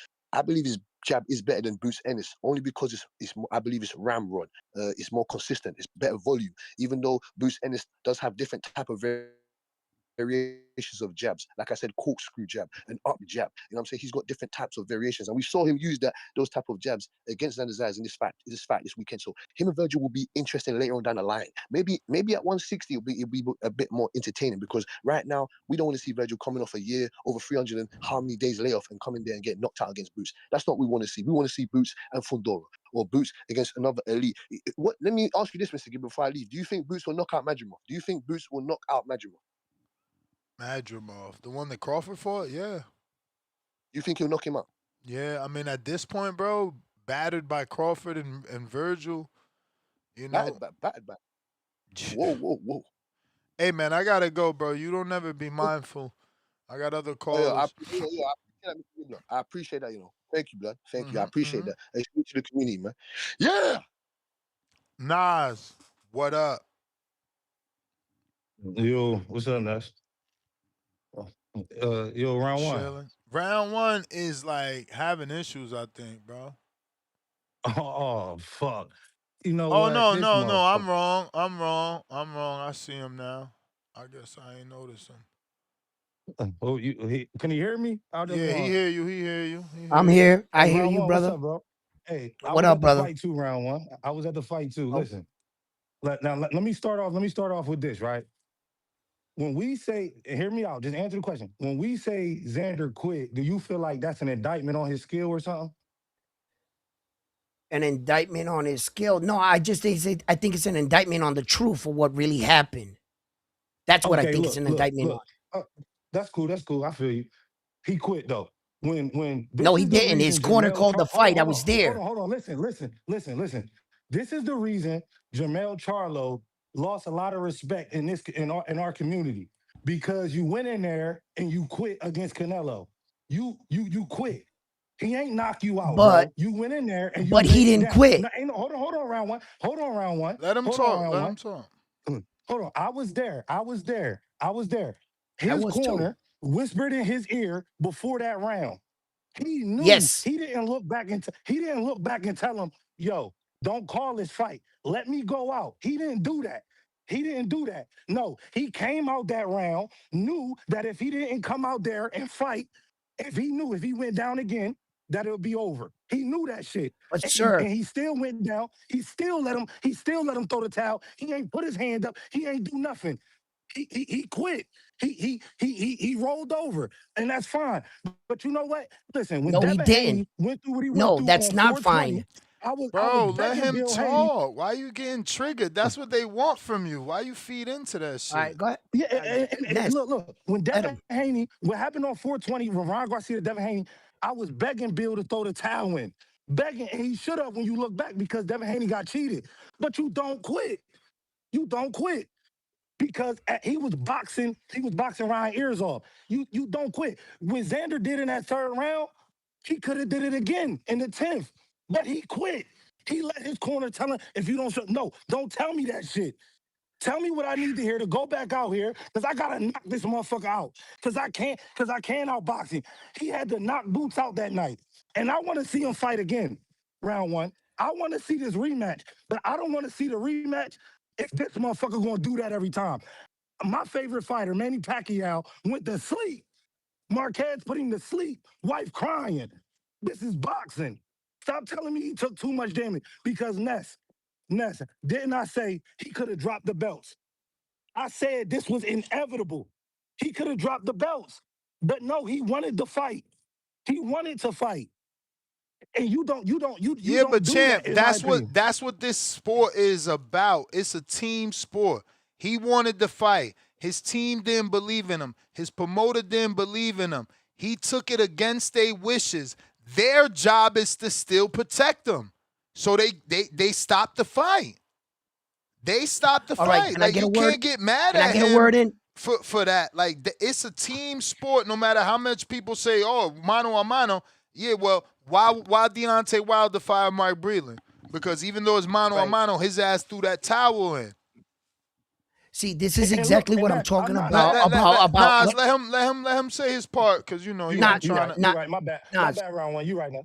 Speaker 11: Boots Ennis only because I believe it's ramrod. It's more consistent. It's better volume. Even though Boots Ennis does have different type of variations of jabs, like I said, corkscrew jab and up jab. You know what I'm saying? He's got different types of variations, and we saw him use those type of jabs against Xander Zayas in this fight this weekend. So him and Virgil will be interesting later on down the line. Maybe at 160 it'll be a bit more entertaining because right now we don't want to see Virgil coming off a year over 300 and how many days layoff and coming there and get knocked out against Boots. That's not what we want to see. We want to see Boots and Fundora or Boots against another elite. Let me ask you this, Mr. Gibb, before I leave. Do you think Boots will knock out Madrimov? Do you think Boots will knock out Madrimov?
Speaker 5: Madrimov, the one that Crawford fought, yeah.
Speaker 11: You think he'll knock him out?
Speaker 5: Yeah, I mean, at this point, bro, battered by Crawford and Virgil, you know.
Speaker 11: Battered. Whoa.
Speaker 5: Hey, man, I got to go, bro. You don't never be mindful. I got other callers.
Speaker 11: I appreciate that, Thank you, blood. Thank you. I appreciate that. Hey, speak to the community, man. Yeah!
Speaker 5: Nas, what up?
Speaker 3: Yo, what's up, Nas? Yo, round one.
Speaker 5: Round one is like having issues, I think, bro.
Speaker 3: Oh, fuck.
Speaker 13: You know
Speaker 5: Oh
Speaker 13: what?
Speaker 5: no,
Speaker 13: This
Speaker 5: no, no. I'm
Speaker 13: motherfucker.
Speaker 5: wrong. I'm wrong. I'm wrong. I see him now. I guess I ain't noticed him.
Speaker 13: Oh, can you hear me? I just
Speaker 5: Yeah, he
Speaker 13: want.
Speaker 5: hear you. He hear you. He
Speaker 1: I'm
Speaker 5: hear you.
Speaker 1: here.
Speaker 13: Hey,
Speaker 1: I hear
Speaker 13: round
Speaker 1: you,
Speaker 13: one, what's
Speaker 1: brother.
Speaker 13: up, bro? Hey, I
Speaker 1: What
Speaker 13: was
Speaker 1: up,
Speaker 13: at the
Speaker 1: brother?
Speaker 13: fight too, round one. I was at the fight too.
Speaker 1: Oh,
Speaker 13: Listen, let me start off. Let me start off with this, right? When we say, hear me out, just answer the question. When we say Xander quit, do you feel like that's an indictment on his skill or something?
Speaker 1: an indictment on his skill? No, I think it's an indictment on the truth of what really happened. That's what I
Speaker 13: Okay,
Speaker 1: think it's an
Speaker 13: look,
Speaker 1: indictment on.
Speaker 13: look. That's cool. That's cool. I feel you. He quit though. When
Speaker 1: No,
Speaker 13: this
Speaker 1: he
Speaker 13: is the
Speaker 1: didn't. His
Speaker 13: reason
Speaker 1: corner
Speaker 13: Jamel
Speaker 1: called the fight. I was there.
Speaker 13: hold on. Listen. This is the reason Jamel Charlo lost a lot of respect in our community because you went in there and you quit against Canelo. You quit. He ain't knock you out,
Speaker 1: But
Speaker 13: bro. You went in there and you
Speaker 1: he
Speaker 13: laid
Speaker 1: didn't
Speaker 13: down.
Speaker 1: quit.
Speaker 13: No, hold on, round one. Hold on, round one.
Speaker 5: Let him
Speaker 13: Hold on,
Speaker 5: talk.
Speaker 13: round
Speaker 5: Let
Speaker 13: one.
Speaker 5: him talk.
Speaker 13: Hold on. I was there.
Speaker 1: I
Speaker 13: His
Speaker 1: was too.
Speaker 13: corner whispered in his ear before that round. He knew
Speaker 1: Yes.
Speaker 13: he didn't look back and tell him, yo, don't call this fight. Let me go out. He didn't do that. No, he came out that round, knew that if he didn't come out there and fight, if he went down again, that it would be over. He knew that shit.
Speaker 1: But
Speaker 13: And
Speaker 1: sir,
Speaker 13: he still went down. He still let him throw the towel. He ain't put his hand up. He ain't do nothing. He quit. He rolled over, and that's fine. But you know what? Listen, when
Speaker 1: no, he
Speaker 13: Devin
Speaker 1: didn't.
Speaker 13: Haney went through what he went
Speaker 1: No,
Speaker 13: through
Speaker 1: that's
Speaker 13: on
Speaker 1: not
Speaker 13: 420,
Speaker 1: fine.
Speaker 13: I was
Speaker 5: Bro, let
Speaker 13: begging
Speaker 5: him
Speaker 13: Bill Haney.
Speaker 5: talk. Why you getting triggered? That's what they want from you. Why you feed into that
Speaker 1: All
Speaker 5: shit?
Speaker 1: right, go ahead.
Speaker 13: Yeah, and
Speaker 1: Ness,
Speaker 13: look, when
Speaker 1: let
Speaker 13: Devin
Speaker 1: him.
Speaker 13: Haney, what happened on 420, when Ron Garcia, Devin Haney, I was begging Bill to throw the towel in. Begging, and he should have when you look back because Devin Haney got cheated. But you don't quit. You don't quit. Because he was boxing Ryan ears off. You don't quit. When Xander did in that third round, he could have did it again in the 10th. But he quit. He let his corner tell him, if you don't show, no, don't tell me that shit. Tell me what I need to hear to go back out here, because I gotta knock this motherfucker out. Because I can't outbox him. He had to knock Boots out that night. And I want to see him fight again, round one. I want to see this rematch, but I don't want to see the rematch if this motherfucker gonna do that every time. My favorite fighter, Manny Pacquiao, went to sleep. Marquez put him to sleep. Wife crying. This is boxing. Stop telling me he took too much damage because Ness, didn't I say he could have dropped the belts? I said this was inevitable. He could have dropped the belts. But no, he wanted to fight. He wanted to fight. And you don't
Speaker 5: Yeah,
Speaker 13: don't
Speaker 5: but
Speaker 13: do
Speaker 5: champ,
Speaker 13: that, in my opinion.
Speaker 5: that's what this sport is about. It's a team sport. He wanted to fight. His team didn't believe in him. His promoter didn't believe in him. He took it against their wishes. Their job is to still protect him. So they stopped the fight. They stopped the
Speaker 1: All right,
Speaker 5: fight.
Speaker 1: can I
Speaker 5: Like,
Speaker 1: get a
Speaker 5: you
Speaker 1: word?
Speaker 5: can't get mad
Speaker 1: Can I
Speaker 5: at
Speaker 1: get a
Speaker 5: him
Speaker 1: word in?
Speaker 5: for that. Like, it's a team sport. No matter how much people say, "Oh, mano a mano." Yeah, well, why Deontay Wilder fired Mike Breland? Because even though it's mano a
Speaker 1: Right.
Speaker 5: mano, his ass threw that towel in.
Speaker 1: See, this is
Speaker 13: And look,
Speaker 1: exactly what
Speaker 13: and
Speaker 1: I'm
Speaker 13: that, I'm
Speaker 1: talking
Speaker 13: not
Speaker 1: about.
Speaker 5: Nas, let him say his part, because you know he
Speaker 13: You're
Speaker 5: wasn't
Speaker 13: right.
Speaker 5: trying to.
Speaker 13: You're right. My bad. My
Speaker 1: Nas,
Speaker 13: bad, round one. You're right now.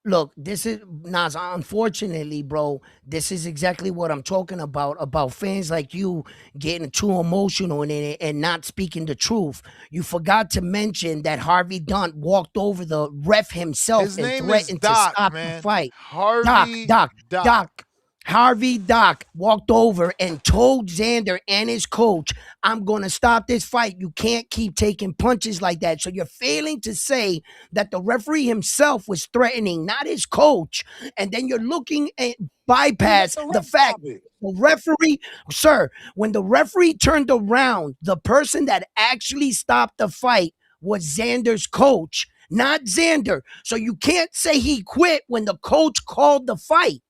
Speaker 1: look, this is Nas. Unfortunately, bro, this is exactly what I'm talking about fans like you getting too emotional in it and not speaking the truth. You forgot to mention that Harvey Dent walked over the ref himself
Speaker 5: His
Speaker 1: and
Speaker 5: name is
Speaker 1: threatened to
Speaker 5: Doc,
Speaker 1: stop the
Speaker 5: man.
Speaker 1: fight.
Speaker 5: Harvey
Speaker 1: Doc. Harvey Doc walked over and told Xander and his coach, I'm going to stop this fight. You can't keep taking punches like that. So you're failing to say that the referee himself was threatening, not his coach. And then you're looking at bypass the fact the referee, sir, when the referee turned around, the person that actually stopped the fight was Xander's coach, not Xander. So you can't say he quit when the coach called the fight.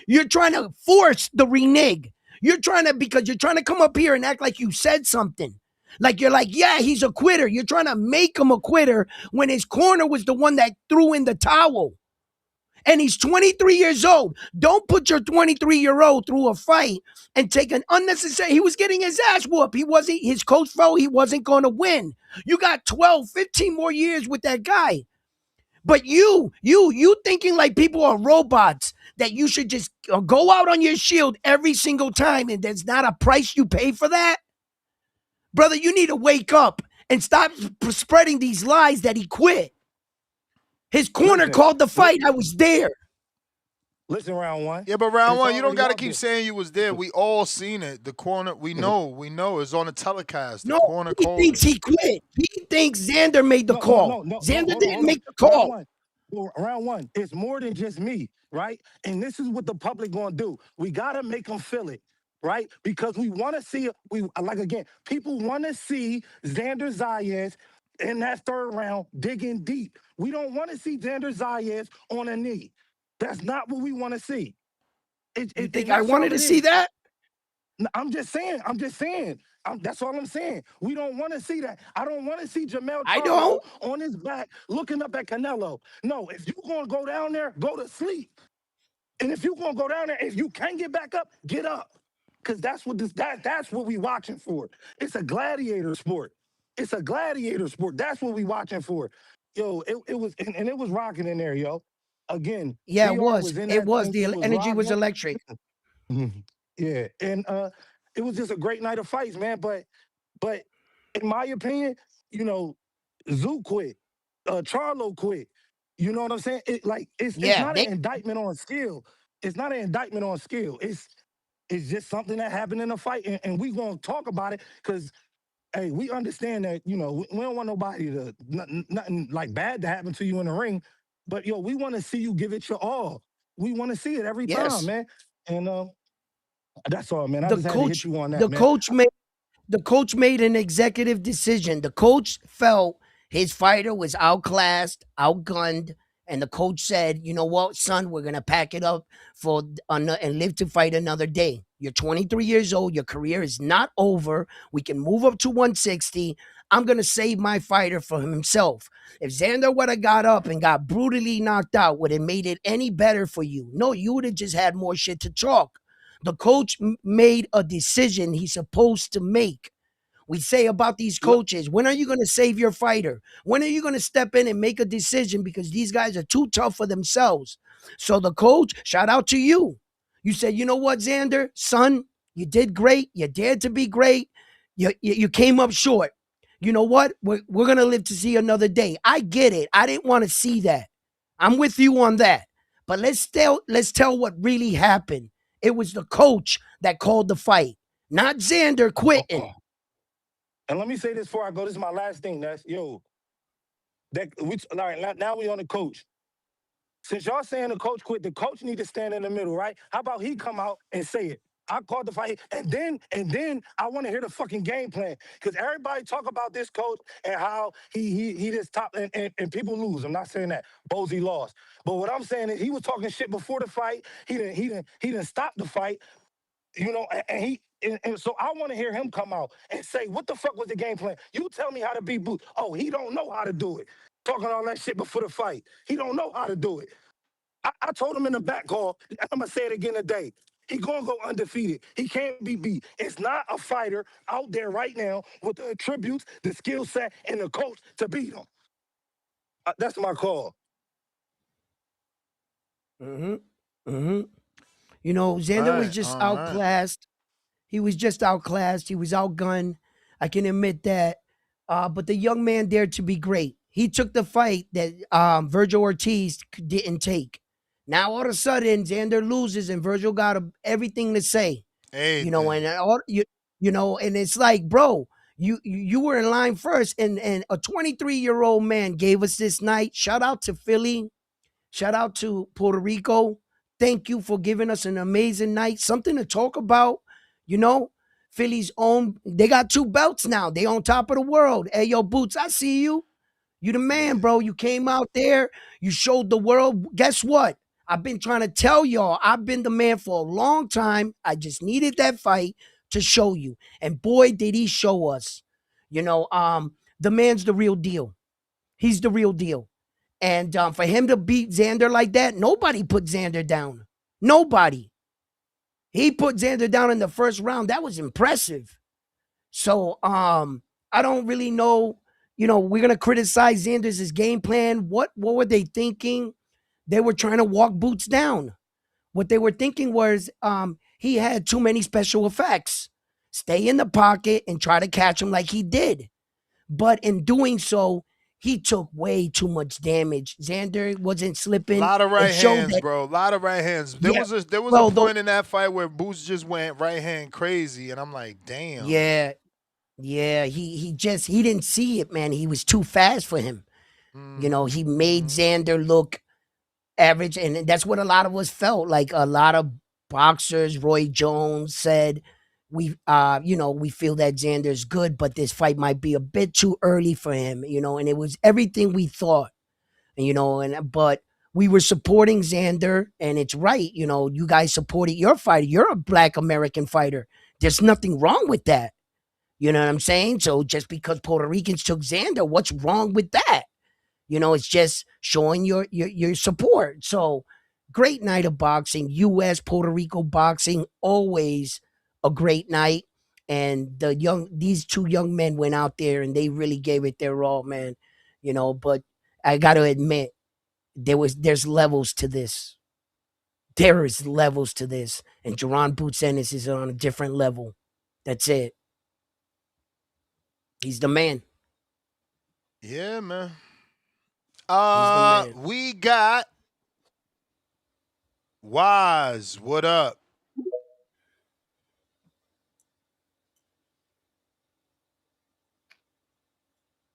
Speaker 1: You're trying to force the renege. Because you're trying to come up here and act like you said something. Like you're like, yeah, he's a quitter. You're trying to make him a quitter when his corner was the one that threw in the towel. And he's 23 years old. Don't put your 23-year-old through a fight and take an unnecessary. He was getting his ass whooped. His coach felt he wasn't going to win. You got 12, 15 more years with that guy. But you thinking like people are robots, that you should just go out on your shield every single time and there's not a price you pay for that? Brother, you need to wake up and stop spreading these lies that he quit. His corner called the fight. I was there.
Speaker 13: Listen, round one.
Speaker 5: Yeah, but round
Speaker 13: It's
Speaker 5: one, you don't
Speaker 13: already
Speaker 5: got to
Speaker 13: out
Speaker 5: keep
Speaker 13: there.
Speaker 5: saying you was there. We all seen it. The corner, we know it's on the telecast. The
Speaker 1: No,
Speaker 5: corner
Speaker 1: he
Speaker 5: called
Speaker 1: thinks
Speaker 5: it.
Speaker 1: he quit. He thinks Xander made the call. Xander
Speaker 13: hold
Speaker 1: didn't
Speaker 13: on.
Speaker 1: make the
Speaker 13: Round
Speaker 1: call.
Speaker 13: one. Well, round one. It's more than just me, right? And this is what the public gonna do. We gotta make them feel it, right? Because we want to see. People want to see Xander Zayas in that third round digging deep. We don't want to see Xander Zayas on a knee. That's not what we want to see.
Speaker 1: You think I wanted to see that?
Speaker 13: I'm just saying. That's all I'm saying. We don't want to see that. I don't want to see Jamel
Speaker 1: I
Speaker 13: Charlo
Speaker 1: don't.
Speaker 13: on his back looking up at Canelo. No, if you're going to go down there, go to sleep. And if you're going to go down there, if you can't get back up, get up. Because that's what we watching for. It's a gladiator sport. It's a gladiator sport. That's what we watching for. Yo, it was and it was rocking in there, yo. Again,
Speaker 1: Yeah, it
Speaker 13: BR
Speaker 1: was.
Speaker 13: in
Speaker 1: It
Speaker 13: that
Speaker 1: was.
Speaker 13: thing.
Speaker 1: The
Speaker 13: It was
Speaker 1: energy was
Speaker 13: rocking.
Speaker 1: electric.
Speaker 13: Yeah, and it was just a great night of fights, man. But in my opinion, Zoo quit, Charlo quit. You know what I'm saying? It's not an indictment on skill. It's not an indictment on skill. It's just something that happened in a fight, and we gonna talk about it because, hey, we understand that we don't want nobody to nothing like bad to happen to you in the ring, but we want to see you give it your all. We want to see it every time, man. And that's all, man. I just had to hit you on that, man.
Speaker 1: The coach made an executive decision. The coach felt his fighter was outclassed, outgunned, and the coach said, "You know what, son, we're gonna pack it up and live to fight another day. You're 23 years old. Your career is not over. We can move up to 160. I'm gonna save my fighter for himself. If Xander would have got up and got brutally knocked out, would it made it any better for you? No, you would have just had more shit to talk." The coach made a decision he's supposed to make. We say about these coaches, when are you going to save your fighter? When are you going to step in and make a decision, because these guys are too tough for themselves? So the coach, shout out to you. You said, you know what, Xander, son, you did great. You dared to be great. You came up short. You know what? We're going to live to see another day. I get it. I didn't want to see that. I'm with you on that. But let's tell what really happened. It was the coach that called the fight, not Xander quitting.
Speaker 13: And let me say this before I go. This is my last thing. That's all right. Now we on the coach. Since y'all saying the coach quit, the coach need to stand in the middle, right? How about he come out and say it? I called the fight, and then I want to hear the fucking game plan, because everybody talk about this coach and how he just top and people lose. I'm not saying that Bozy lost, but what I'm saying is he was talking shit before the fight. He didn't stop the fight, and so I want to hear him come out and say, what the fuck was the game plan? You tell me how to beat Boots. Oh, he don't know how to do it. Talking all that shit before the fight. He don't know how to do it. I told him in the back call, I'm going to say it again today. He going to go undefeated. He can't be beat. It's not a fighter out there right now with the attributes, the skill set, and the coach to beat him. That's my call.
Speaker 1: You know, Xander was just outclassed. He was just outclassed. He was outgunned. I can admit that. But the young man dared to be great. He took the fight that Virgil Ortiz didn't take. Now all of a sudden, Xander loses, and Virgil got everything to say.
Speaker 5: Hey,
Speaker 1: and and it's like, bro, you were in line first, and a 23-year-old man gave us this night. Shout out to Philly. Shout out to Puerto Rico. Thank you for giving us an amazing night. Something to talk about. Philly's own. They got 2 belts now. They on top of the world. Hey, yo, Boots, I see you. You the man, bro. You came out there. You showed the world. Guess what? I've been trying to tell y'all, I've been the man for a long time. I just needed that fight to show you. And boy, did he show us. The man's the real deal. He's the real deal. And for him to beat Xander like that, nobody put Xander down. Nobody. He put Xander down in the first round. That was impressive. So I don't really know, we're gonna criticize Xander's game plan. What were they thinking? They were trying to walk Boots down. What they were thinking was he had too many special effects. Stay in the pocket and try to catch him like he did. But in doing so, he took way too much damage. Xander wasn't
Speaker 5: A
Speaker 1: slipping.
Speaker 5: lot of
Speaker 1: It
Speaker 5: right
Speaker 1: showed
Speaker 5: hands,
Speaker 1: that,
Speaker 5: bro. A lot of right hands. There
Speaker 1: yeah.
Speaker 5: was a
Speaker 1: Well,
Speaker 5: point in that fight where Boots just went right hand crazy, and I'm like, damn.
Speaker 1: yeah, he didn't see it, man. He was too fast for him. He made Xander look average, and that's what a lot of us felt like. A lot of boxers, Roy Jones said, we feel that Xander's good, but this fight might be a bit too early for him, and it was everything we thought, but we were supporting Xander, and it's right. You guys supported your fighter. You're a Black American fighter. There's nothing wrong with that. You know what I'm saying? So just because Puerto Ricans took Xander, what's wrong with that? It's just showing your support. So great night of boxing. U.S. Puerto Rico boxing, always a great night. And these two young men went out there and they really gave it their all, man. But I got to admit, there's levels to this. There is levels to this, and Jaron Boots Ennis is on a different level. That's it. He's the man.
Speaker 5: Yeah, man.
Speaker 1: man.
Speaker 5: We got Wise. What up?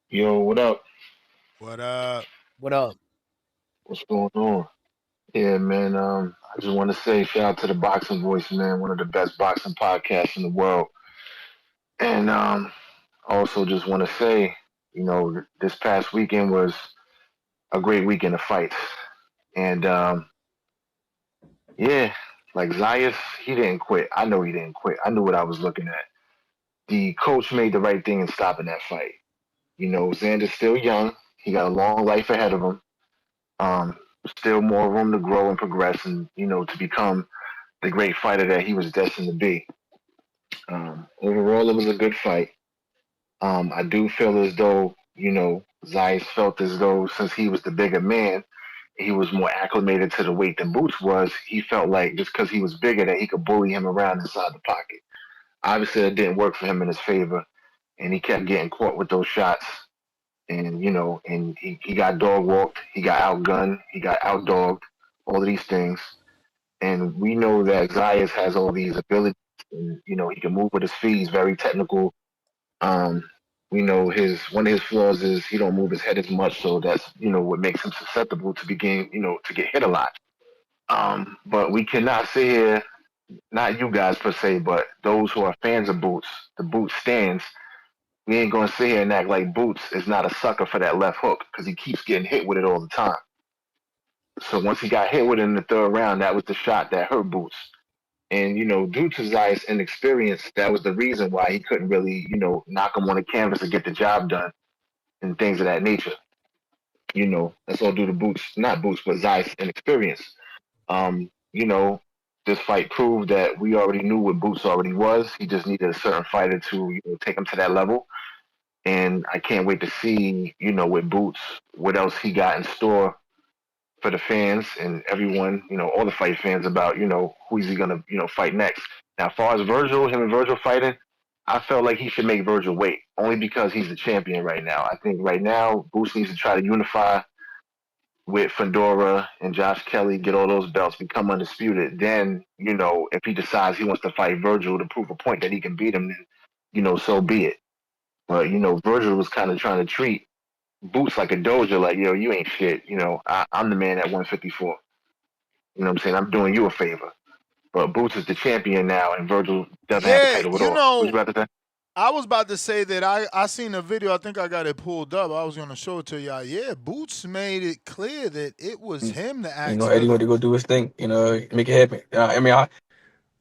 Speaker 14: Yo, what up?
Speaker 5: What up?
Speaker 1: What up?
Speaker 14: What's going on? Yeah, man. I just want to say shout out to the Boxing Voice, man. One of the best boxing podcasts in the world. And also just want to say, this past weekend was a great weekend of fights. And yeah, like Zayas, he didn't quit. I know he didn't quit. I knew what I was looking at. The coach made the right thing in stopping that fight. Xander's still young. He got a long life ahead of him. Still more room to grow and progress and, to become the great fighter that he was destined to be. Overall, it was a good fight. I do feel as though, Zayas felt as though since he was the bigger man, he was more acclimated to the weight than Boots was. He felt like just because he was bigger that he could bully him around inside the pocket. Obviously, that didn't work for him in his favor, and he kept getting caught with those shots. And, and he got dog walked, he got outgunned, he got outdogged, all of these things. And we know that Zayas has all these abilities, and, he can move with his feet, he's very technical. We know one of his flaws is he don't move his head as much, so that's, what makes him susceptible to to get hit a lot. But we cannot sit here, not you guys per se, but those who are fans of Boots, the Boots stands, we ain't gonna sit here and act like Boots is not a sucker for that left hook because he keeps getting hit with it all the time. So once he got hit with it in the third round, that was the shot that hurt Boots. And, due to Zayas' inexperience, that was the reason why he couldn't really, knock him on the canvas and get the job done and things of that nature. That's all due to Boots, not Boots, but Zayas' inexperience. This fight proved that we already knew what Boots already was. He just needed a certain fighter to take him to that level. And I can't wait to see, with Boots, what else he got in store for the fans and everyone, all the fight fans about, who is he going to, fight next. Now, as far as Virgil, him and Virgil fighting, I felt like he should make Virgil wait, only because he's the champion right now. I think right now, Boots needs to try to unify with Fedora and Josh Kelly, get all those belts, become undisputed. Then, if he decides he wants to fight Virgil to prove a point that he can beat him, then, so be it. But, Virgil was kind of trying to treat Boots like a doja, like, you ain't shit. I'm the man at 154. You know what I'm saying? I'm doing you a favor. But Boots is the champion now, and Virgil doesn't have the title at all. What you about to say?
Speaker 5: I was about to say that I seen a video. I think I got it pulled up. I was going to show it to y'all. Yeah, Boots made it clear that it was him that asked.
Speaker 18: Eddie went to go do his thing. Make it happen.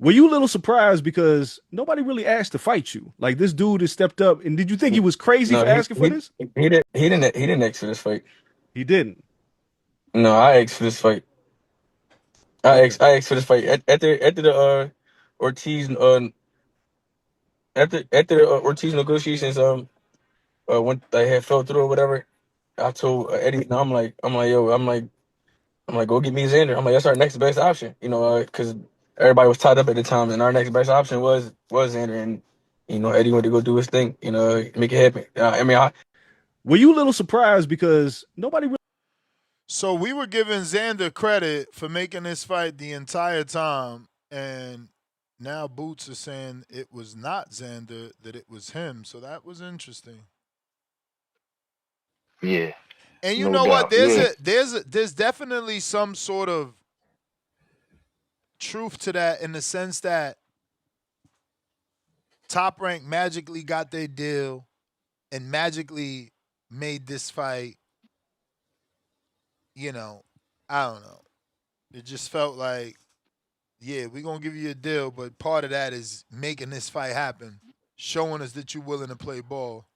Speaker 22: Were you a little surprised because nobody really asked to fight you? Like this dude has stepped up, and did you think he was crazy for asking for this?
Speaker 18: He didn't ask for this fight.
Speaker 22: He didn't.
Speaker 18: No, I asked for this fight. I asked for this fight after the Ortiz after the Ortiz negotiations when they had fell through or whatever, I told Eddie, I'm like, yo, I'm like, go get me Xander. I'm like, that's our next best option, because everybody was tied up at the time, and our next best option was Xander, and Eddie went to go do his thing, make it happen.
Speaker 22: Were you a little surprised because nobody really?
Speaker 5: So we were giving Xander credit for making this fight the entire time, and now Boots is saying it was not Xander, that it was him. So that was interesting.
Speaker 21: Yeah,
Speaker 5: And you
Speaker 21: no
Speaker 5: know what?
Speaker 21: doubt. Yeah.
Speaker 5: There's definitely some sort of truth to that in the sense that Top Rank magically got their deal and magically made this fight, I don't know. It just felt like, yeah, we're going to give you a deal, but part of that is making this fight happen, showing us that you're willing to play ball.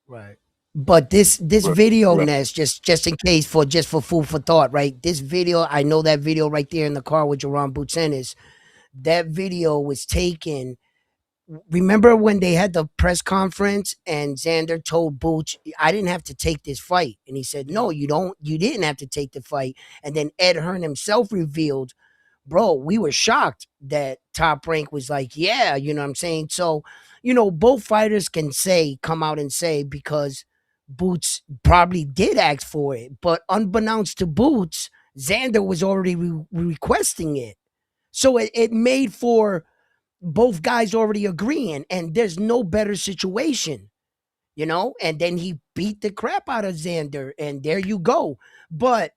Speaker 1: Right. But this video,
Speaker 21: Right.
Speaker 1: Ness, just in case for food for thought, right? This video, I know that video right there in the car with Jaron Boots Ennis. That video was taken. Remember when they had the press conference and Xander told Boots, I didn't have to take this fight. And he said, no, you didn't have to take the fight. And then Ed Hearn himself revealed, bro, we were shocked that Top Rank was like, yeah, you know what I'm saying? So, both fighters can come out and say, because Boots probably did ask for it. But unbeknownst to Boots, Xander was already requesting it. So it made for both guys already agreeing, and there's no better situation, and then he beat the crap out of Xander, and there you go. But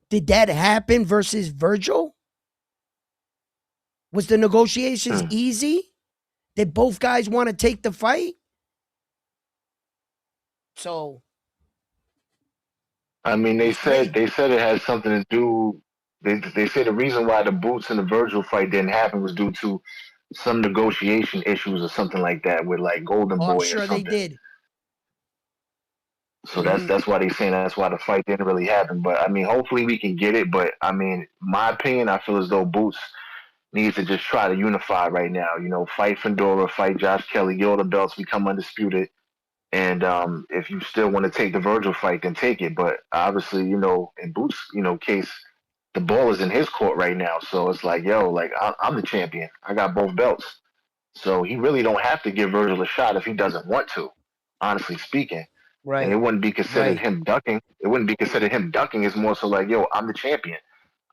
Speaker 1: did that happen versus Virgil? Was the negotiations easy? Did both guys want to take the fight? So
Speaker 21: I mean, they said it had something to do. They said the reason why the Boots and the Virgil fight didn't happen was due to some negotiation issues or something like that with like Golden
Speaker 1: I'm
Speaker 21: Boy or
Speaker 1: sure they
Speaker 21: something.
Speaker 1: did.
Speaker 21: So that's why they saying that's why the fight didn't really happen. But I mean, hopefully we can get it. But I mean, my opinion, I feel as though Boots needs to just try to unify right now. Fight Fedora, fight Josh Kelly, get all the belts, become undisputed. And if you still want to take the Virgil fight, then take it. But obviously, in Boots, case, the ball is in his court right now. So it's like, yo, like I'm the champion. I got both belts. So he really don't have to give Virgil a shot if he doesn't want to, honestly speaking. And
Speaker 1: Right.
Speaker 21: it wouldn't be considered him ducking. It wouldn't be considered him ducking. It's more so like, yo, I'm the champion.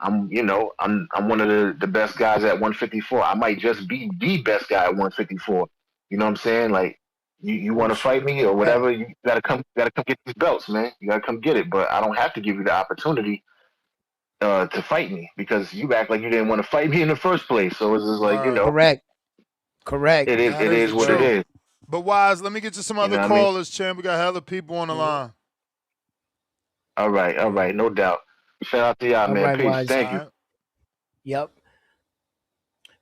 Speaker 21: I'm one of the best guys at 154. I might just be the best guy at 154. You know what I'm saying? Like, you want to fight me or whatever? You gotta come get these belts, man. You gotta come get it. But I don't have to give you the opportunity to fight me because you act like you didn't want to fight me in the first place. So it's just like,
Speaker 1: Correct.
Speaker 21: it is what it is.
Speaker 5: But Wise, let me get to some other callers, champ. We got hella people on the line.
Speaker 21: All right, no doubt. Shout out to y'all, man.
Speaker 1: Right,
Speaker 21: Peace.
Speaker 1: Wise.
Speaker 21: Thank you.
Speaker 1: Yep.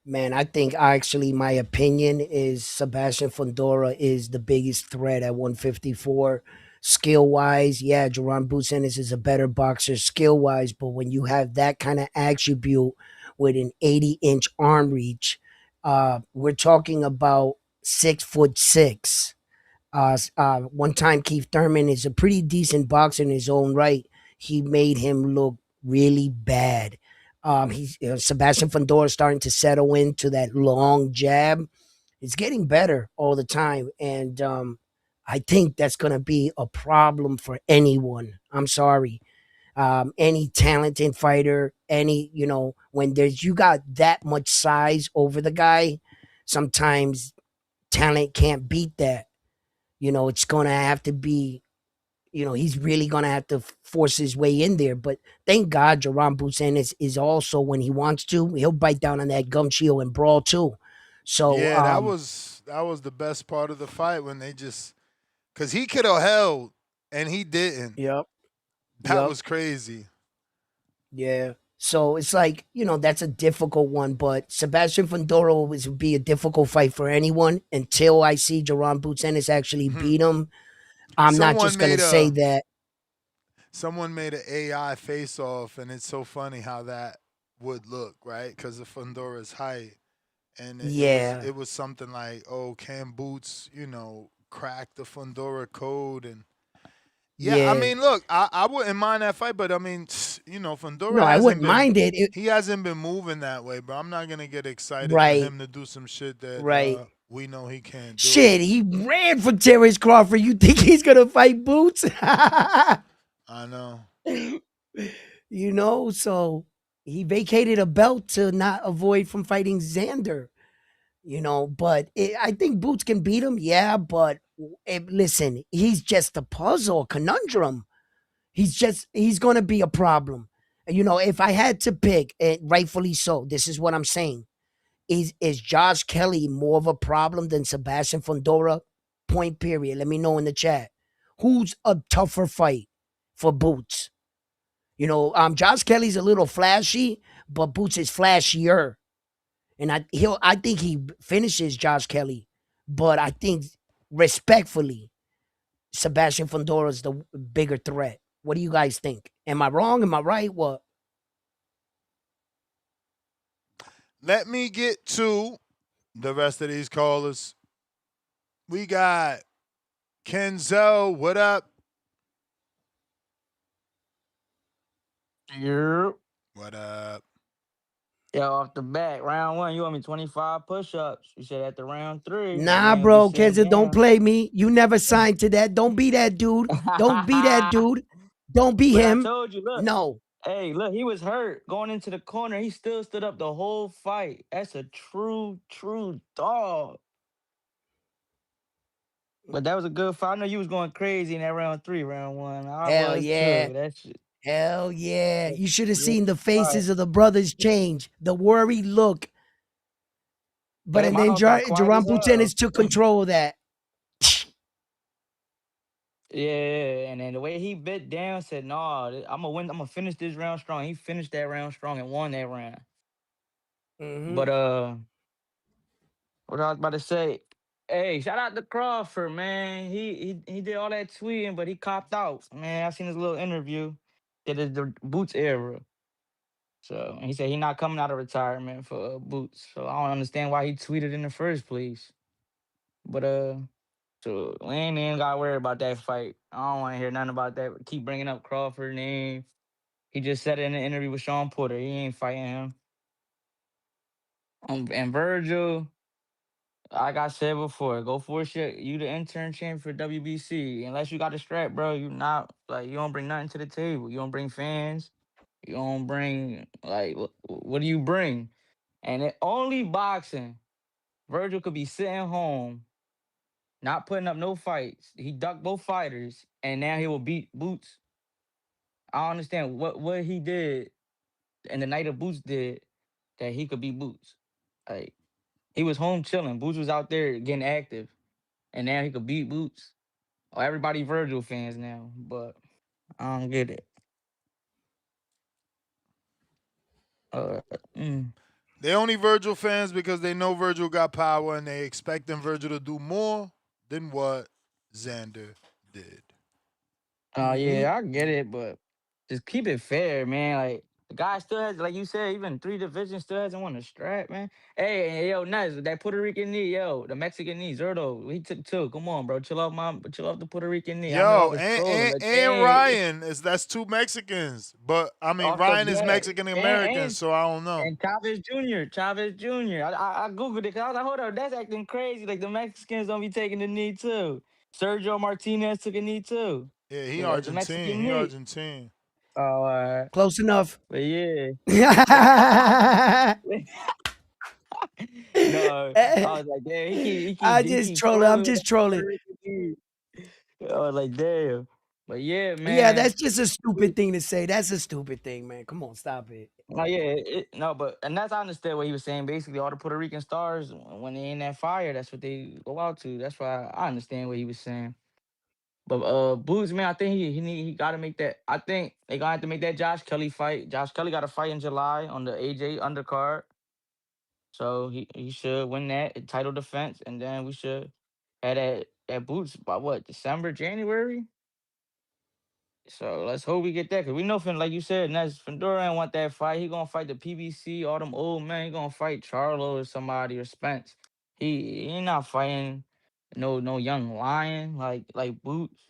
Speaker 1: Man, I think actually my opinion is Sebastian Fundora is the biggest threat at 154. Skill wise, yeah, Jaron Boots Ennis is a better boxer skill wise, but when you have that kind of attribute with an 80-inch arm reach, we're talking about 6'6". One time Keith Thurman is a pretty decent boxer in his own right. He made him look really bad. He's Sebastian Fundora starting to settle into that long jab. It's getting better all the time, and I think that's going to be a problem for anyone. I'm sorry, any talented fighter, when you got that much size over the guy, sometimes talent can't beat that. It's going to have to be, he's really going to have to force his way in there. But thank God Jaron Boots Ennis is also, when he wants to, he'll bite down on that gum shield and brawl too. So
Speaker 5: yeah, that was the best part of the fight when they just, because he could have held and he didn't.
Speaker 1: Yep.
Speaker 5: That was crazy.
Speaker 1: Yeah. So it's like, that's a difficult one, but Sebastian Fundora would be a difficult fight for anyone until I see Jaron Boots Ennis actually beat him. I'm not just going to say that.
Speaker 5: Someone made an AI face-off, and it's so funny how that would look, right? Because of Fundora's height. And it was something like, oh, can Boots, crack the Fundora code. And yeah, I
Speaker 1: Yeah.
Speaker 5: mean, look, I wouldn't mind that fight, but I mean, Fundora
Speaker 1: No, I wouldn't mind it.
Speaker 5: he hasn't been moving that way, bro. I'm not gonna get excited for
Speaker 1: Right.
Speaker 5: him to do some shit that
Speaker 1: Right.
Speaker 5: we know he can't do.
Speaker 1: Shit, he ran for Terrence Crawford. You think he's gonna fight Boots?
Speaker 5: I know.
Speaker 1: So he vacated a belt to not avoid from fighting Xander. But I think Boots can beat him. Yeah, but listen, he's just a puzzle, conundrum. He's gonna be a problem. If I had to pick, and rightfully so, this is what I'm saying. Is Josh Kelly more of a problem than Sebastian Fundora? Point period. Let me know in the chat. Who's a tougher fight for Boots? Josh Kelly's a little flashy, but Boots is flashier. And I think he finishes Josh Kelly, but I think respectfully, Sebastian Fundora is the bigger threat. What do you guys think? Am I wrong? Am I right? What?
Speaker 5: Let me get to the rest of these callers. We got Kenzo. What up?
Speaker 9: Yep.
Speaker 5: What up?
Speaker 9: Yo, off the bat, round one, you want me 25 push-ups. You said after round three, my
Speaker 1: Nah,
Speaker 9: man will be
Speaker 1: bro,
Speaker 9: sitting
Speaker 1: Kenzie, don't
Speaker 9: down.
Speaker 1: play me. You never signed to that. Don't be that dude. Don't be that dude. Don't be
Speaker 9: But I
Speaker 1: him.
Speaker 9: told you, look.
Speaker 1: No.
Speaker 9: Hey, look, he was hurt going into the corner. He still stood up the whole fight. That's a true dog. But that was a good fight. I know you was going crazy in that round three, round one. I
Speaker 1: Hell
Speaker 9: was
Speaker 1: yeah.
Speaker 9: too. That shit.
Speaker 1: Hell yeah. You should have
Speaker 9: Yeah,
Speaker 1: seen the
Speaker 9: right.
Speaker 1: faces of the brothers change. The worried look. But
Speaker 9: Hey,
Speaker 1: and
Speaker 9: my
Speaker 1: then
Speaker 9: house got quiet
Speaker 1: Jaron
Speaker 9: as hell.
Speaker 1: Putenis took control of that.
Speaker 9: Yeah, and then the way he bit down said, "Nah, I'm gonna win. I'm gonna finish this round strong." He finished that round strong and won that round. But what I was about to say, hey, shout out to Crawford, man. He did all that tweeting, but he copped out. Man, I seen his little interview. It is the Boots era. So and he said he not coming out of retirement for Boots. So I don't understand why he tweeted in the first place. But so we ain't even gotta worry about that fight. I don't want to hear nothing about that. Keep bringing up Crawford name. He just said it in the interview with Sean Porter. He ain't fighting him. And Virgil, like I said before, go for shit. You the intern champion for WBC. Unless you got a strap, bro, you not like you don't bring nothing to the table. You don't bring fans. You don't bring like what do you bring? And it only boxing. Virgil could be sitting home, not putting up no fights. He ducked both fighters, and now he will beat Boots. I don't understand what he did and the night of Boots did that he could beat Boots. Like he was home chilling. Boots was out there getting active, and now he could beat Boots. Oh, everybody Virgil fans now, but I don't get it. Uh, mm.
Speaker 5: They only Virgil fans because they know Virgil got power and they expecting Virgil to do more than what Xander did.
Speaker 9: Yeah, I get it, but just keep it fair, man. Like the guy still has, like you said, even 3 divisions still hasn't won a strap, man. Hey, yo, nice that Puerto Rican knee, yo, the Mexican knee, Zerdo, he took two. Come on, bro, chill out the Puerto Rican knee. I know I
Speaker 5: Yo,
Speaker 9: was
Speaker 5: and,
Speaker 9: trolling,
Speaker 5: and,
Speaker 9: but
Speaker 5: and
Speaker 9: dang,
Speaker 5: Ryan that's two Mexicans, but I mean
Speaker 9: off the
Speaker 5: Ryan is
Speaker 9: bat,
Speaker 5: Mexican American, so I don't know.
Speaker 9: and Chavez Jr. I googled it because I was like, hold up, that's acting crazy. Like the Mexicans don't be taking the knee too. Sergio Martinez took a knee too.
Speaker 5: Yeah, he
Speaker 9: That's a
Speaker 5: Argentine.
Speaker 9: Mexican
Speaker 5: He
Speaker 9: knee.
Speaker 5: Argentine.
Speaker 9: Oh,
Speaker 1: Close enough.
Speaker 9: but yeah. No, I was like, damn, he keep
Speaker 1: trolling. I'm
Speaker 9: trolling with
Speaker 1: just
Speaker 9: that
Speaker 1: trolling.
Speaker 9: Puerto Rican knee. I was like, damn. But yeah,
Speaker 1: Yeah,
Speaker 9: man.
Speaker 1: that's just a stupid thing to say. That's a stupid thing, man. Come on, stop it.
Speaker 9: No, yeah, no, but and that's I understand what he was saying. Basically, all the Puerto Rican stars, when they in that fire, that's what they go out to. That's why I understand what he was saying. But Boots, man, I think he got to make that. I think they gonna have to make that Josh Kelly fight. Josh Kelly got a fight in July on the AJ undercard, so he should win that title defense, and then we should have that Boots by what December, January. So let's hope we get that, cause we know like you said, Ness Fedora ain't want that fight. He gonna fight the PBC, all them old men. He gonna fight Charlo or somebody or Spence. He not fighting no young lion like Boots.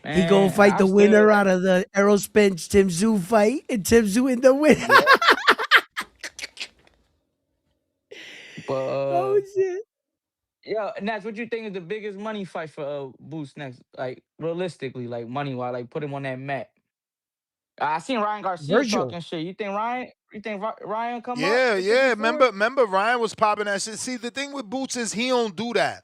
Speaker 1: He gonna
Speaker 9: Man,
Speaker 1: fight
Speaker 9: I
Speaker 1: the
Speaker 9: still
Speaker 1: winner out of the Errol Spence Tim Zoo fight, and Tim Zoo in the win.
Speaker 9: yeah. But
Speaker 1: Oh shit!
Speaker 9: yeah, and that's what you think is the biggest money fight for Boots next, like realistically, like money wise, like put him on that map. I seen Ryan Garcia
Speaker 1: Virgil.
Speaker 9: talking shit. You think Ryan? You think Ryan come up
Speaker 5: Yeah,
Speaker 9: to
Speaker 5: yeah.
Speaker 9: 64?
Speaker 5: Remember Ryan was popping that shit. See, the thing with Boots is he don't do that.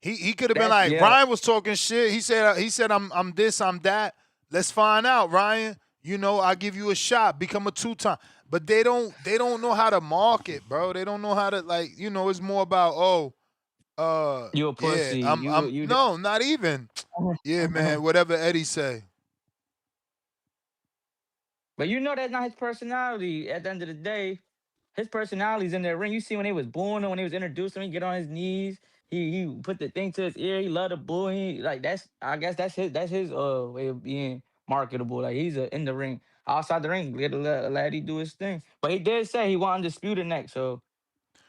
Speaker 5: He could have been
Speaker 9: That's
Speaker 5: like,
Speaker 9: yeah.
Speaker 5: Ryan was talking shit. He said I'm this, I'm that. Let's find out, Ryan. I'll give you a shot. Become a 2-time. But they don't know how to market, bro. They don't know how to it's more about
Speaker 9: You a
Speaker 5: yeah,
Speaker 9: pussy.
Speaker 5: I'm
Speaker 9: You.
Speaker 5: no, not even. Yeah, man, whatever Eddie say.
Speaker 9: But you know that's not his personality. At the end of the day, his personality's in that ring. You see when he was booing him, when he was introduced him, he get on his knees. He put the thing to his ear. He love the boo. Like I guess that's his way of being marketable. Like he's in the ring, outside the ring, let he do his thing. But he did say he want undisputed next. So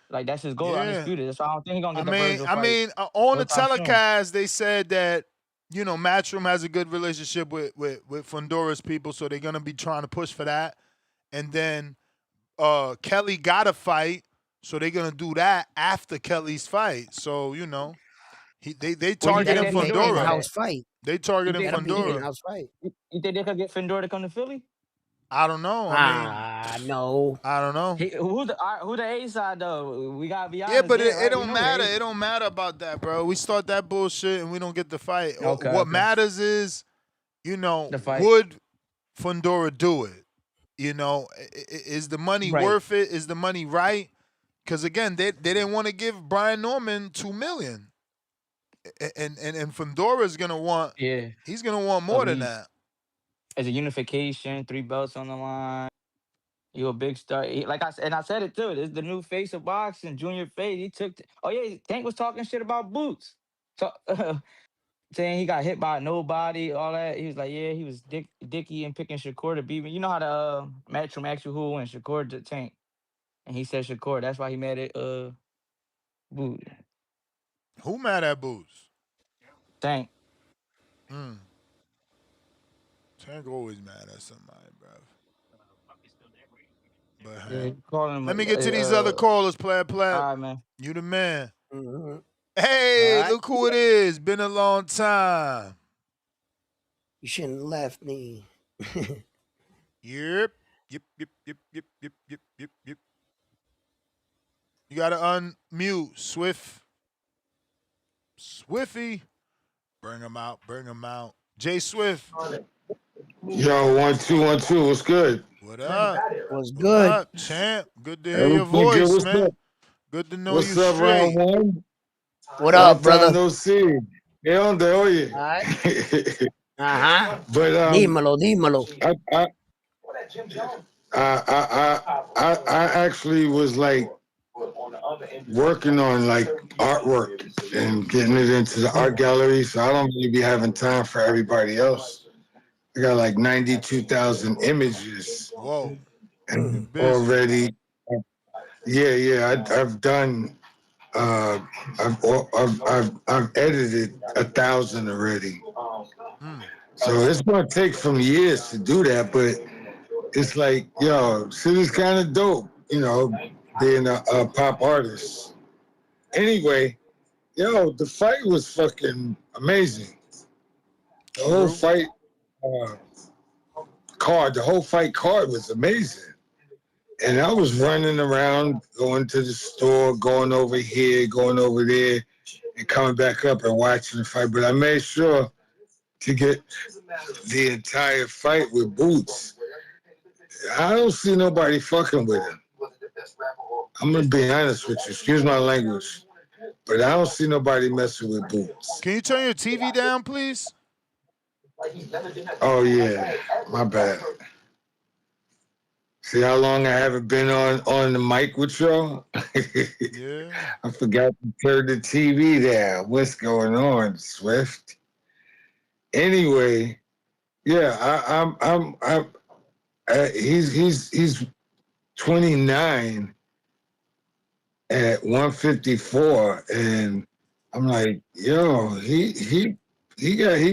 Speaker 9: like that's his goal,
Speaker 5: Yeah.
Speaker 9: undisputed. So I don't think he gonna
Speaker 5: I
Speaker 9: get the
Speaker 5: mean,
Speaker 9: Virgil
Speaker 5: I
Speaker 9: fight
Speaker 5: mean, on
Speaker 9: no
Speaker 5: the
Speaker 9: time soon.
Speaker 5: telecast, they said that Matchroom has a good relationship with Fundorous people, so they're gonna be trying to push for that. And then Kelly got a fight, so they're gonna do that after Kelly's fight. So they
Speaker 9: Well, you think
Speaker 5: targeting
Speaker 1: That'll
Speaker 9: that
Speaker 1: be an
Speaker 9: Fedor
Speaker 5: Fundora.
Speaker 9: got
Speaker 1: in-house
Speaker 9: it?
Speaker 1: fight.
Speaker 5: They
Speaker 9: You
Speaker 5: targeting
Speaker 9: think
Speaker 1: That'll be an
Speaker 5: Fundora.
Speaker 1: in-house fight.
Speaker 9: you think they could get Fedor to come to Philly?
Speaker 5: I don't know. I mean,
Speaker 1: No.
Speaker 5: I don't know.
Speaker 9: Who the A side though? We gotta be
Speaker 5: Yeah,
Speaker 9: honest
Speaker 5: but
Speaker 9: there,
Speaker 5: it
Speaker 9: right? We
Speaker 5: don't
Speaker 9: know the
Speaker 5: matter.
Speaker 9: A.
Speaker 5: It don't matter about that, bro. We start that bullshit and we don't get the fight.
Speaker 9: Okay,
Speaker 5: What
Speaker 9: okay.
Speaker 5: matters is,
Speaker 9: The fight,
Speaker 5: would Fundora do it? Is the money
Speaker 9: right?
Speaker 5: worth it? Is the money right? Because again, they didn't want to give Brian Norman $2 million, and Fundora's gonna want
Speaker 9: Yeah,
Speaker 5: he's gonna want
Speaker 9: at
Speaker 5: more than
Speaker 9: least
Speaker 5: that.
Speaker 9: as a unification, 3 belts on the line. You a big star. Like I said, and I said it too. This is the new face of boxing, Junior Face. He took. Oh yeah, Tank was talking shit about Boots. So saying he got hit by nobody, all that. He was like, yeah, he was dicky and picking Shakur to beat me. You know how the Matchroom asked you who and Shakur to Tank, and he said Shakur. That's why he mad at Boot
Speaker 5: Who mad at Boots?
Speaker 9: Tank.
Speaker 5: Hmm. Tank always mad at somebody, bro. But
Speaker 9: Yeah,
Speaker 5: hey,
Speaker 9: call him.
Speaker 5: let me get to these other callers, player.
Speaker 9: All right, man.
Speaker 5: You the man.
Speaker 1: Mm-hmm. All
Speaker 5: Hey,
Speaker 1: right.
Speaker 5: look who it is. Been a long time.
Speaker 1: You shouldn't have left me.
Speaker 5: Yep. Yep. You gotta unmute Swiffy. Bring him out. Jay Swift.
Speaker 19: Yo, 1 2 1 2. What's good?
Speaker 5: What up?
Speaker 1: Was
Speaker 5: What
Speaker 1: good.
Speaker 5: up, champ? Good to hear your
Speaker 19: Everything good?
Speaker 5: voice,
Speaker 19: What's
Speaker 5: man.
Speaker 19: up?
Speaker 5: Good to know you
Speaker 19: What's up, round
Speaker 5: straight.
Speaker 19: one?
Speaker 1: What
Speaker 19: Long
Speaker 1: up,
Speaker 19: time
Speaker 1: brother?
Speaker 19: no see. ¿Qué onda, oye?
Speaker 1: All right. Uh-huh.
Speaker 19: But
Speaker 1: Dímelo.
Speaker 19: I actually was like working on like artwork and getting it into the art gallery, so I don't really be having time for everybody else. I got like 92,000 images.
Speaker 5: Whoa.
Speaker 19: And
Speaker 5: busy.
Speaker 19: already. Yeah. I've done. I've edited 1,000 already. So it's gonna take some years to do that, but it's like, shit is kind of dope, being a pop artist. Anyway, the fight was fucking amazing. The whole fight card was amazing. And I was running around, going to the store, going over here, going over there, and coming back up and watching the fight. But I made sure to get the entire fight with Boots. I don't see nobody fucking with him. I'm going to be honest with you. Excuse my language. But I don't see nobody messing with Boots.
Speaker 5: Can you turn your TV down, please?
Speaker 19: Oh, yeah. My bad. See how long I haven't been on the mic with y'all?
Speaker 5: Yeah.
Speaker 19: I forgot to turn the TV down. What's going on, Swift? Anyway, yeah, he's 29 at 154, and I'm like, yo, he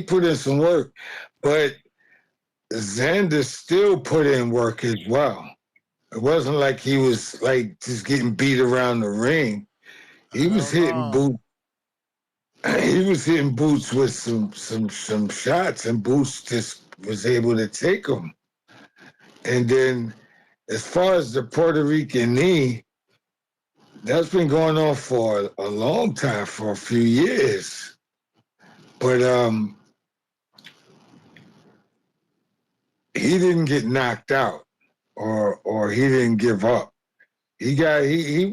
Speaker 19: put in some work, but Xander still put in work as well. It wasn't like he was like just getting beat around the ring. He was hitting boots. He was hitting boots with some shots, and Boots just was able to take them. And then, as far as the Puerto Rican knee, that's been going on for a long time, for a few years. But he didn't get knocked out, or he didn't give up. He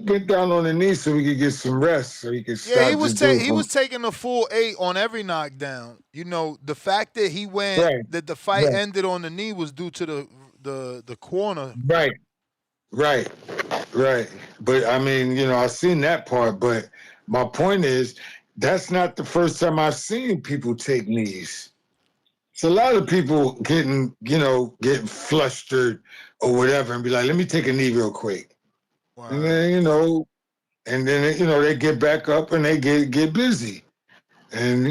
Speaker 19: went down on the knee so he could get some rest, so he could
Speaker 5: Yeah,
Speaker 19: stop the dude
Speaker 5: he
Speaker 19: from
Speaker 5: was taking the full 8 on every knockdown. You know, the fact that
Speaker 19: right,
Speaker 5: that the fight ended on the knee was due to the corner.
Speaker 19: right, right, right. But I mean, I've seen that part. But my point is, that's not the first time I've seen people take knees. It's a lot of people getting flustered or whatever, and be like, "Let me take a knee real quick," and then they get back up and they get busy. And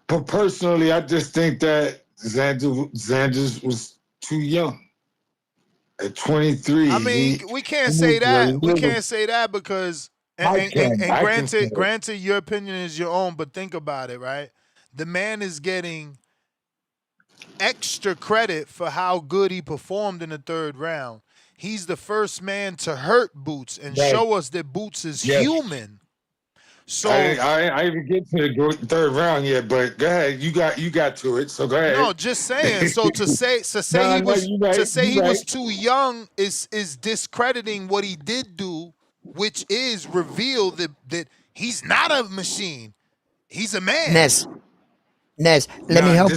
Speaker 19: but personally, I just think that Xander was too young. At 23,
Speaker 5: I mean, we can't say that. We can't say that because and
Speaker 19: I can say it.
Speaker 5: granted your opinion is your own, but think about it, right? The man is getting extra credit for how good he performed in the 3rd round. He's the first man to hurt Boots and show us that Boots is human. So
Speaker 19: I didn't get to the 3rd round yet, but go ahead. You got to it, so go ahead.
Speaker 5: No, just saying. So to say he was too young is discrediting what he did do, which is reveal that he's not a machine. He's a man.
Speaker 1: Ness, let me help.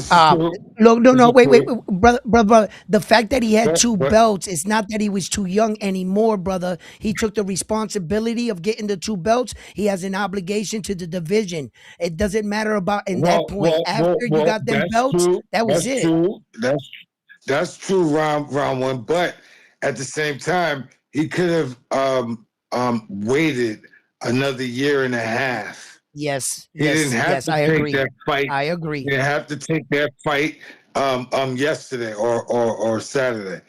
Speaker 1: Look, no, wait, brother. The fact that he had 2 belts is not that he was too young anymore, brother. He took the responsibility of getting the 2 belts. He has an obligation to the division. It doesn't matter about that point. After you got them belts, that was it.
Speaker 19: True. That's true. Round 1, but at the same time, he could have waited another year and a half.
Speaker 1: Yes,
Speaker 19: He didn't have to take that fight.
Speaker 1: I agree.
Speaker 19: He didn't have to take that fight yesterday or Saturday.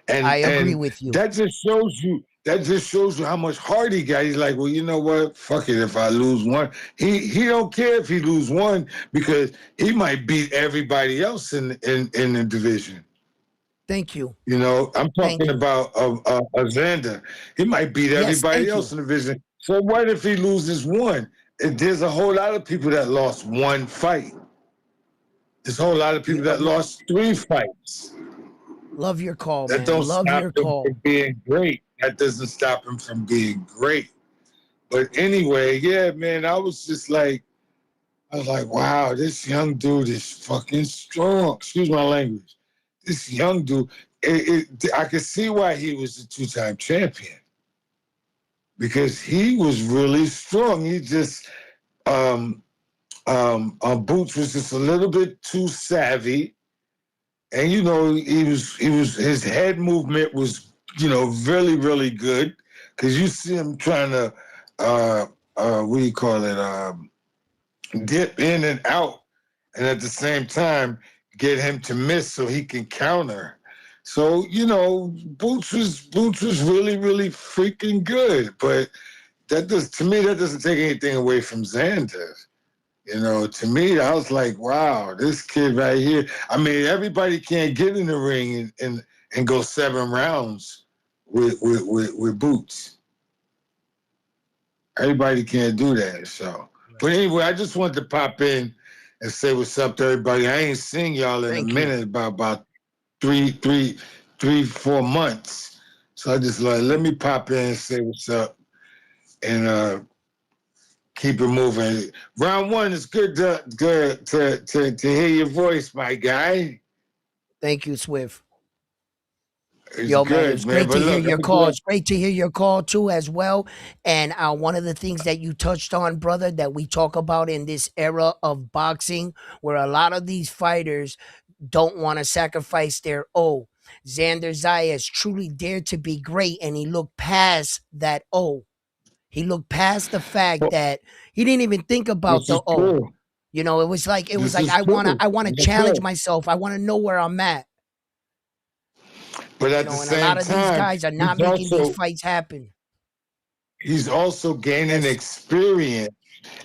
Speaker 19: And
Speaker 1: I agree with you.
Speaker 19: That just shows you how much heart he got. He's like, well, you know what? Fuck it. If I lose one, he don't care if he lose one, because he might beat everybody else in the division.
Speaker 1: Thank you.
Speaker 19: I'm talking about Xander. He might beat everybody else in the division. So what if he loses one? There's a whole lot of people that lost one fight. There's a whole lot of people that lost 3 fights.
Speaker 1: Love your call,
Speaker 19: man. That don't stop him from being great. That doesn't stop him from being great. But anyway, yeah, man, I was like, wow, this young dude is fucking strong. Excuse my language. This young dude, I could see why he was a 2-time champion. Because he was really strong. He just Boots was just a little bit too savvy, and his head movement was really, really good, because you see him trying to dip in and out, and at the same time get him to miss so he can counter. So, Boots was really, really freaking good. But that doesn't take anything away from Xander. To me, I was like, wow, this kid right here. I mean, everybody can't get in the ring and go 7 rounds with Boots. Everybody can't do that. So, but anyway, I just wanted to pop in and say what's up to everybody. I ain't seen y'all in a minute, about 3-4 months. So I just let me pop in and say what's up and keep it moving. Round 1 is good to hear your voice, my guy.
Speaker 1: Thank you, Swift.
Speaker 19: It's good,
Speaker 1: man, it's great to hear your call. It's great to hear your call too, as well. And one of the things that you touched on, brother, that we talk about in this era of boxing, where a lot of these fighters don't want to sacrifice their Xander Zayas truly dared to be great, and he looked past that He looked past the fact that he didn't even think about
Speaker 19: This is true.
Speaker 1: you know, it was like
Speaker 19: This is
Speaker 1: I wanna
Speaker 19: true.
Speaker 1: challenge myself. I wanna know where I'm at.
Speaker 19: But
Speaker 1: You
Speaker 19: at the
Speaker 1: know, and a lot
Speaker 19: same
Speaker 1: of these
Speaker 19: time,
Speaker 1: guys are not making these fights happen.
Speaker 19: he's also gaining experience.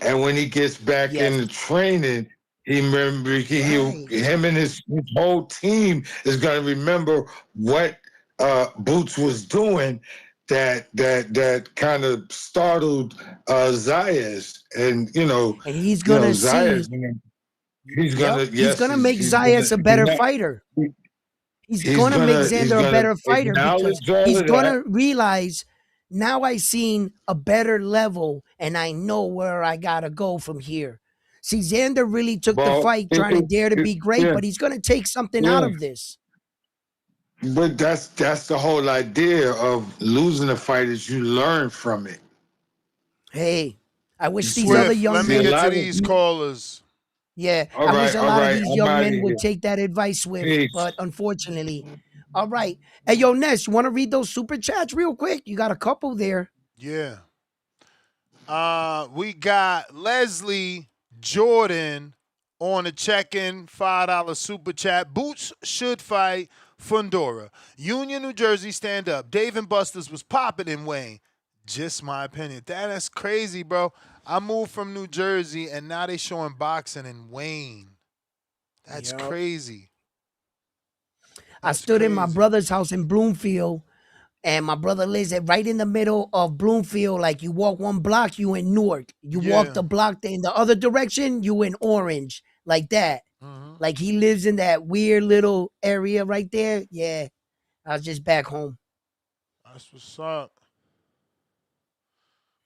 Speaker 19: And when he gets back into training, him and his whole team is going to remember what Boots was doing that kind of startled Zayas. And,
Speaker 1: And he's gonna
Speaker 19: Zayas,
Speaker 1: see.
Speaker 19: he's going to,
Speaker 1: he's gonna make Zayas a better fighter. He's gonna make Xander a better fighter because he's gonna realize now I seen a better level and I know where I gotta go from here. See, Xander really took the fight trying to dare to be great, but he's gonna take something out of this.
Speaker 19: But that's the whole idea of losing a fight is you learn from it.
Speaker 1: Hey, I wish these
Speaker 5: Swift,
Speaker 1: other young
Speaker 5: let
Speaker 1: men.
Speaker 5: me get to these callers.
Speaker 1: Yeah,
Speaker 19: All
Speaker 1: I wish
Speaker 19: right,
Speaker 1: a lot
Speaker 19: all
Speaker 1: of these
Speaker 19: right,
Speaker 1: young
Speaker 19: I'm
Speaker 1: men
Speaker 19: outta
Speaker 1: would
Speaker 19: here.
Speaker 1: take that advice, Swift,
Speaker 19: Peace.
Speaker 1: but unfortunately. All right. Hey, yo, Ness, you want to read those super chats real quick? You got a couple there.
Speaker 5: Yeah. We got Leslie Jordan on a check-in $5 super chat. Boots should fight Fundora. Union, New Jersey, stand up. Dave and Buster's was popping in Wayne. Just my opinion. That's crazy, bro. I moved from New Jersey, and now they showing boxing in Wayne. That's crazy.
Speaker 1: I stood in my brother's house in Bloomfield, and my brother lives right in the middle of Bloomfield. Like you walk one block, you in Newark. You walk the block in the other direction, you in Orange. Like that. Like he lives in that weird little area right there. Yeah. I was just back home.
Speaker 5: That's what's up.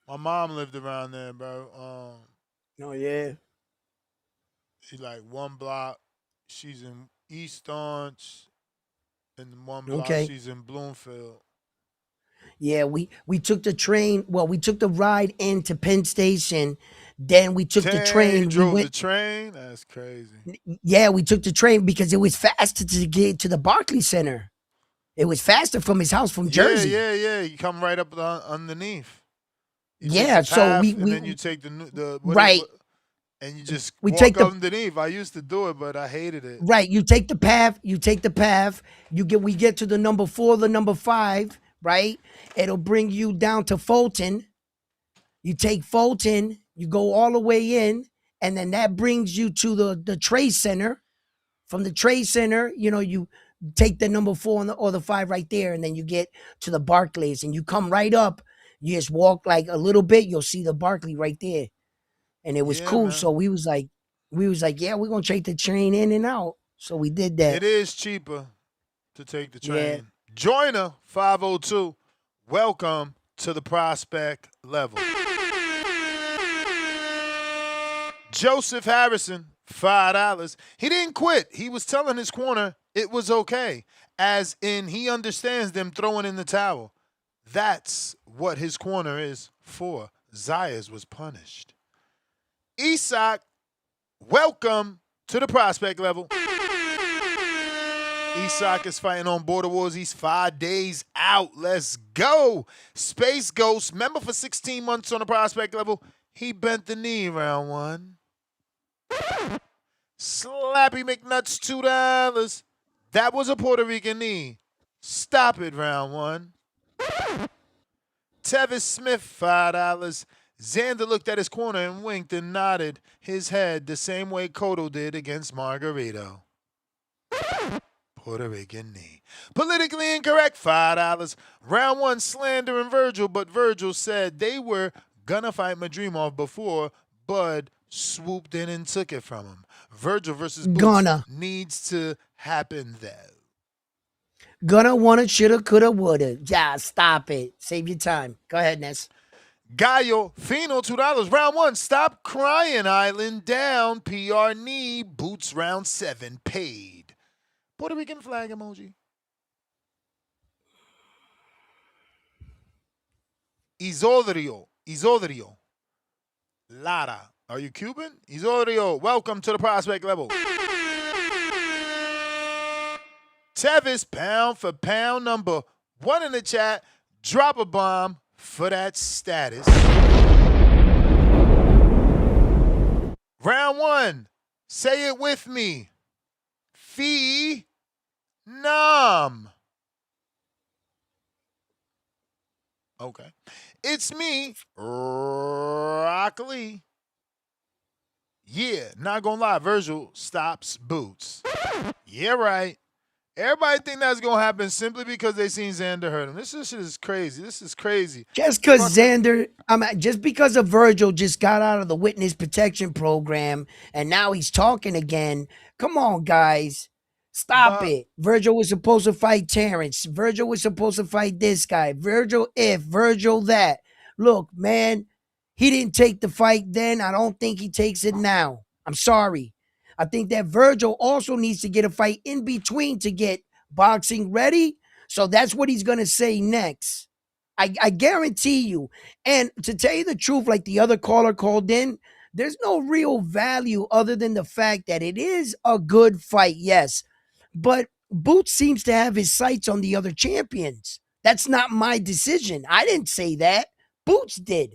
Speaker 5: My mom lived around there, bro.
Speaker 1: Oh, yeah.
Speaker 5: She like one block. She's in East Orange. And one block, she's in Bloomfield.
Speaker 1: Yeah, we took the train. Well, we took the ride into Penn Station. Then we took the train.
Speaker 5: You drove the train? That's crazy.
Speaker 1: Yeah, we took the train because it was faster to get to the Barclays Center. It was faster from his house from Jersey.
Speaker 5: Yeah. You come right up underneath.
Speaker 1: So we
Speaker 5: and then you take the
Speaker 1: right.
Speaker 5: And you just
Speaker 1: we
Speaker 5: walk
Speaker 1: take
Speaker 5: underneath. I used to do it, but I hated it.
Speaker 1: Right. You take the path. We get to the number 4, the number 5, right? It'll bring you down to Fulton. You take Fulton, you go all the way in, and then that brings you to the Trade Center. From the Trade Center, you take the number 4 or the 5 right there, and then you get to the Barclays, and you come right up. You just walk like a little bit, you'll see the Barclay right there. And it was cool. Man. So we was like, yeah, we're gonna take the train in and out. So we did that.
Speaker 5: It is cheaper to take the train. Yeah. Joiner 502. Welcome to the prospect level. Joseph Harrison, $5. He didn't quit. He was telling his corner it was okay. As in he understands them throwing in the towel. That's what his corner is for. Zayas was punished. Isak, welcome to the prospect level. Isak is fighting on Border Wars. He's 5 days out. Let's go. Space Ghost, member for 16 months on the prospect level. He bent the knee round 1. Slappy McNuts, $2. That was a Puerto Rican knee. Stop it, round 1. Tevis Smith, $5. Xander looked at his corner and winked and nodded his head the same way Cotto did against Margarito. Puerto Rican knee. Politically incorrect, $5. Round 1, Slander and Virgil, but Virgil said they were gonna fight Madrimov before Bud swooped in and took it from him. Virgil versus Boots needs to happen though.
Speaker 1: Gonna, wanna, shoulda, coulda, woulda. Yeah, stop it. Save your time. Go ahead, Ness.
Speaker 5: Gallo, Fino, $2. Round 1, Stop Crying Island down. PR knee, Boots round 7, paid. Puerto Rican flag emoji. Isodrio. Lara. Are you Cuban? Isodrio, welcome to the prospect level. Tevis, pound for pound number 1 in the chat. Drop a bomb, for that status. Round one. Say it with me. Phenom. Okay. It's me, Rock Lee. Yeah, not gonna lie, Virgil stops Boots. Yeah, right. Everybody think that's gonna happen simply because they seen Xander hurt him. This shit is crazy. This is crazy.
Speaker 1: Just because Xander, just because of Virgil just got out of the witness protection program and now he's talking again. Come on, guys. Stop it. Virgil was supposed to fight Terrence. Virgil was supposed to fight this guy. Virgil Virgil that. Look, man, he didn't take the fight then. I don't think he takes it now. I'm sorry. I think that Virgil also needs to get a fight in between to get boxing ready. So that's what he's going to say next. I guarantee you. And to tell you the truth, like the other caller called in, there's no real value other than the fact that it is a good fight, yes. But Boots seems to have his sights on the other champions. That's not my decision. I didn't say that. Boots did.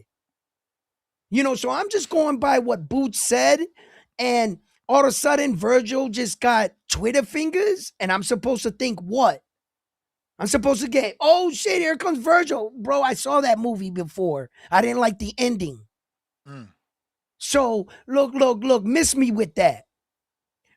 Speaker 1: So I'm just going by what Boots said. And all of a sudden, Virgil just got Twitter fingers. And I'm supposed to think what? I'm supposed to get, oh shit, here comes Virgil. Bro, I saw that movie before. I didn't like the ending. So, look, miss me with that.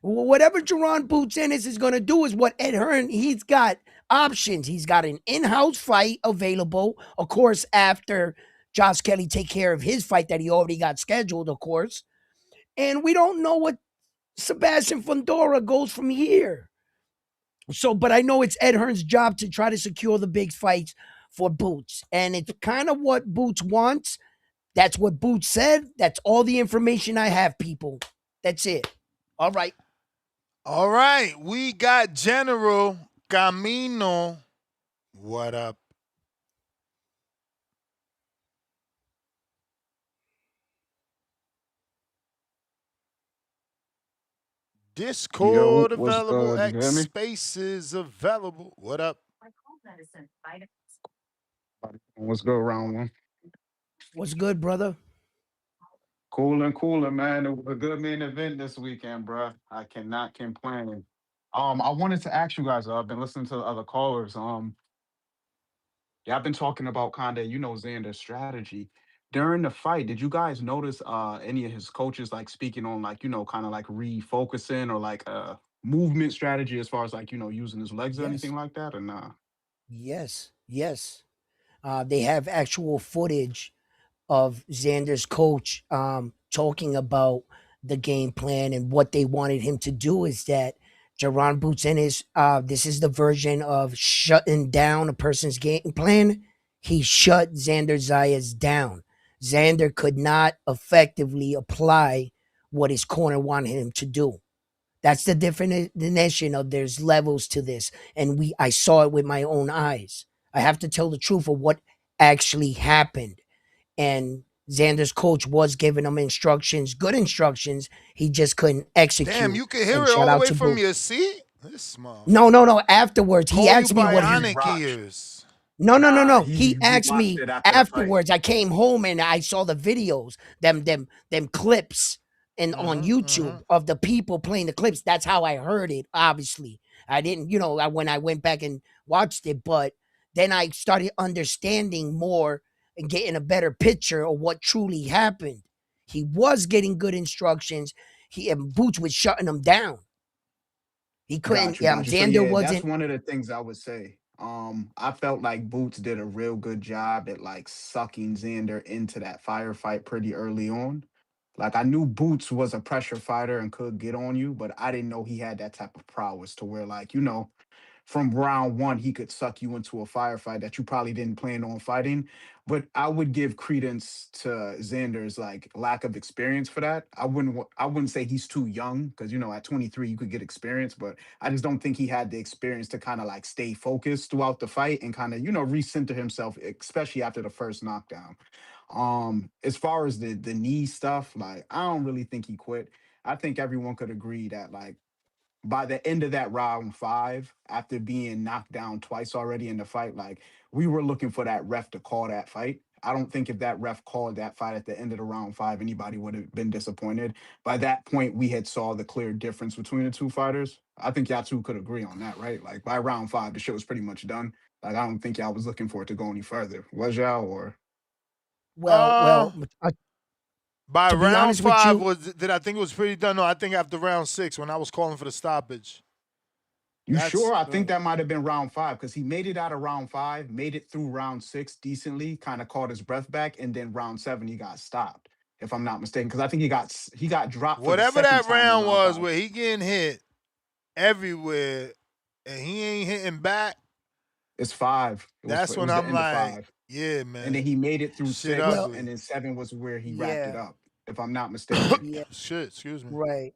Speaker 1: Whatever Jaron Boots Ennis is going to do is what Ed Hearn, he's got options. He's got an in-house fight available, of course, after Josh Kelly take care of his fight that he already got scheduled, of course. And we don't know what Sebastian Fundora goes from here. So, but I know it's Ed Hearn's job to try to secure the big fights for Boots. And it's kind of what Boots wants. That's what Boots said. That's all the information I have, people. That's it. All right.
Speaker 5: All right. We got General Camino. What up? Discord
Speaker 4: what's
Speaker 5: available.
Speaker 4: good? You hear
Speaker 5: X
Speaker 4: me?
Speaker 5: Spaces available. What up?
Speaker 4: What's good, round one?
Speaker 1: What's good, brother?
Speaker 4: Cooling, man. It was a good main event this weekend, bro. I cannot complain. I wanted to ask you guys. I've been listening to the other callers. Yeah, I've been talking about kind of Xander's strategy during the fight. Did you guys notice any of his coaches like speaking on like kind of like refocusing or like movement strategy as far as like using his legs or
Speaker 1: Yes.
Speaker 4: anything like that, or nah?
Speaker 1: Yes. They have actual footage of Xander's coach talking about the game plan and what they wanted him to do is that Jaron Boots Ennis, this is the version of shutting down a person's game plan. He shut Xander Zayas down. Xander could not effectively apply what his corner wanted him to do. That's the definition of there's levels to this. And I saw it with my own eyes. I have to tell the truth of what actually happened. And Xander's coach was giving him instructions, good instructions. He just couldn't execute.
Speaker 5: Damn, you can hear
Speaker 1: And
Speaker 5: it
Speaker 1: shout
Speaker 5: all the
Speaker 1: out
Speaker 5: way
Speaker 1: to
Speaker 5: from
Speaker 1: Boots.
Speaker 5: your seat? This motherfucker.
Speaker 1: No. Afterwards, he
Speaker 5: Call
Speaker 1: asked
Speaker 5: you
Speaker 1: me what he
Speaker 5: bionic ears.
Speaker 1: No.
Speaker 4: He
Speaker 1: He asked
Speaker 4: watched
Speaker 1: me
Speaker 4: it after the fight.
Speaker 1: afterwards. I came home and I saw the videos, them clips and on YouTube of the people playing the clips. That's how I heard it. Obviously, I didn't, when I went back and watched it, but then I started understanding more and getting a better picture of what truly happened. He was getting good instructions. And Boots was shutting him down. He couldn't.
Speaker 4: Got you. So
Speaker 1: Xander
Speaker 4: yeah, that's
Speaker 1: wasn't.
Speaker 4: one of the things I would say. I felt like Boots did a real good job at like sucking Xander into that firefight pretty early on. Like I knew Boots was a pressure fighter and could get on you, but I didn't know he had that type of prowess to where like, from round one, he could suck you into a firefight that you probably didn't plan on fighting. But I would give credence to Xander's like lack of experience for that. I wouldn't say he's too young because at 23 you could get experience, but I just don't think he had the experience to kind of like stay focused throughout the fight and kind of recenter himself, especially after the first knockdown. As far as the knee stuff, like I don't really think he quit. I think everyone could agree that like by the end of that round 5, after being knocked down twice already in the fight, like we were looking for that ref to call that fight. I don't think if that ref called that fight at the end of the round 5, anybody would have been disappointed. By that point, we had saw the clear difference between the two fighters. I think y'all two could agree on that, right? Like by round 5, the shit was pretty much done. Like I don't think y'all was looking for it to go any further. Was y'all or?
Speaker 1: Well,
Speaker 5: By
Speaker 1: to be
Speaker 5: round
Speaker 1: honest with
Speaker 5: 5
Speaker 1: you,
Speaker 5: did I think it was pretty done? No, I think after round 6 when I was calling for the stoppage.
Speaker 4: You sure? I think that might have been round 5 because he made it out of round 5, made it through round 6 decently, kind of caught his breath back, and then round 7 he got stopped, if I'm not mistaken. Because I think he got dropped for the
Speaker 5: Whatever
Speaker 4: second
Speaker 5: that
Speaker 4: time in
Speaker 5: round
Speaker 4: round
Speaker 5: was
Speaker 4: 5.
Speaker 5: where he getting hit everywhere and he ain't hitting back.
Speaker 4: It's 5.
Speaker 5: That's
Speaker 4: It
Speaker 5: when
Speaker 4: was the
Speaker 5: I'm
Speaker 4: end of
Speaker 5: like,
Speaker 4: 5.
Speaker 5: yeah, man.
Speaker 4: And then he made it through
Speaker 5: Shit
Speaker 4: 6,
Speaker 5: ugly.
Speaker 4: and then 7 was where he wrapped it
Speaker 1: yeah,
Speaker 4: up, if I'm not mistaken.
Speaker 1: yeah.
Speaker 5: Shit, excuse me.
Speaker 1: Right.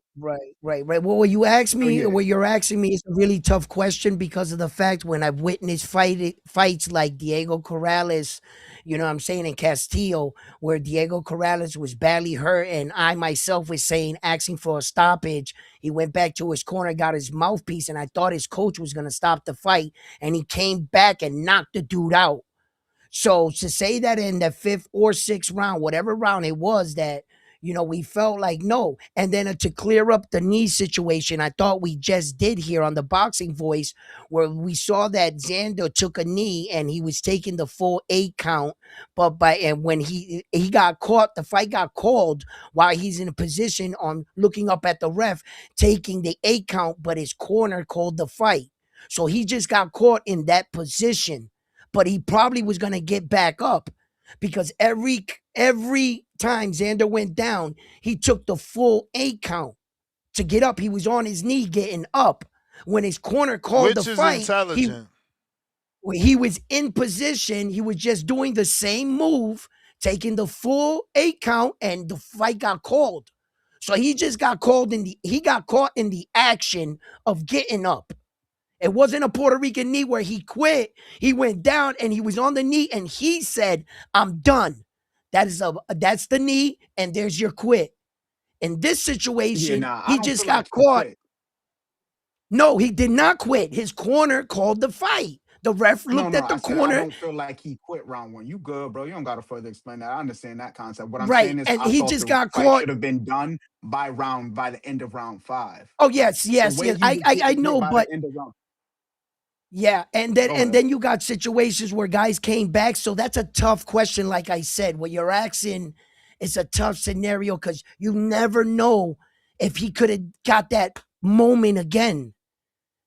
Speaker 1: Well, what you asked
Speaker 4: So
Speaker 1: me,
Speaker 4: yeah,
Speaker 1: what you're asking me is a really tough question because of the fact when I've witnessed fights like Diego Corrales, you know what I'm saying, in Castillo, where Diego Corrales was badly hurt and I myself was saying, asking for a stoppage. He went back to his corner, got his mouthpiece, and I thought his coach was going to stop the fight. And he came back and knocked the dude out. So to say that in the 5th or 6th round, whatever round it was, that we felt like no, and then to clear up the knee situation, I thought we just did here on the Boxing Voice, where we saw that Xander took a knee and he was taking the full 8 count, but when he got caught, the fight got called while he's in a position on looking up at the ref, taking the 8 count, but his corner called the fight, so he just got caught in that position. But he probably was going to get back up because every time Xander went down, he took the full 8 count to get up. He was on his knee getting up. When his corner called
Speaker 5: Which
Speaker 1: the
Speaker 5: is
Speaker 1: fight,
Speaker 5: intelligent.
Speaker 1: he was in position. He was just doing the same move, taking the full 8 count, and the fight got called. So he just got called he got caught in the action of getting up. It wasn't a Puerto Rican knee where he quit. He went down and he was on the knee and he said, "I'm done." That's the knee, and there's your quit. In this
Speaker 4: yeah,
Speaker 1: situation,
Speaker 4: nah, I
Speaker 1: he
Speaker 4: don't
Speaker 1: just
Speaker 4: feel like
Speaker 1: got
Speaker 4: he
Speaker 1: caught.
Speaker 4: quit.
Speaker 1: No, he did not quit. His corner called the fight. The ref
Speaker 4: No,
Speaker 1: looked
Speaker 4: no,
Speaker 1: at
Speaker 4: I
Speaker 1: the
Speaker 4: said I
Speaker 1: corner.
Speaker 4: don't feel like he quit round 1. You good, bro? You don't got to further explain that. I understand that concept. What I'm
Speaker 1: Right.
Speaker 4: saying is,
Speaker 1: And
Speaker 4: I
Speaker 1: he
Speaker 4: thought
Speaker 1: just
Speaker 4: the
Speaker 1: got
Speaker 4: fight
Speaker 1: caught.
Speaker 4: should have been done by the end of round 5.
Speaker 1: Oh, yes.
Speaker 4: The way he was
Speaker 1: I
Speaker 4: getting hit
Speaker 1: know,
Speaker 4: by
Speaker 1: but
Speaker 4: the end of round.
Speaker 1: yeah, and
Speaker 4: Go ahead.
Speaker 1: then you got situations where guys came back. So that's a tough question. Like I said, what you're asking is a tough scenario because you never know if he could have got that moment again.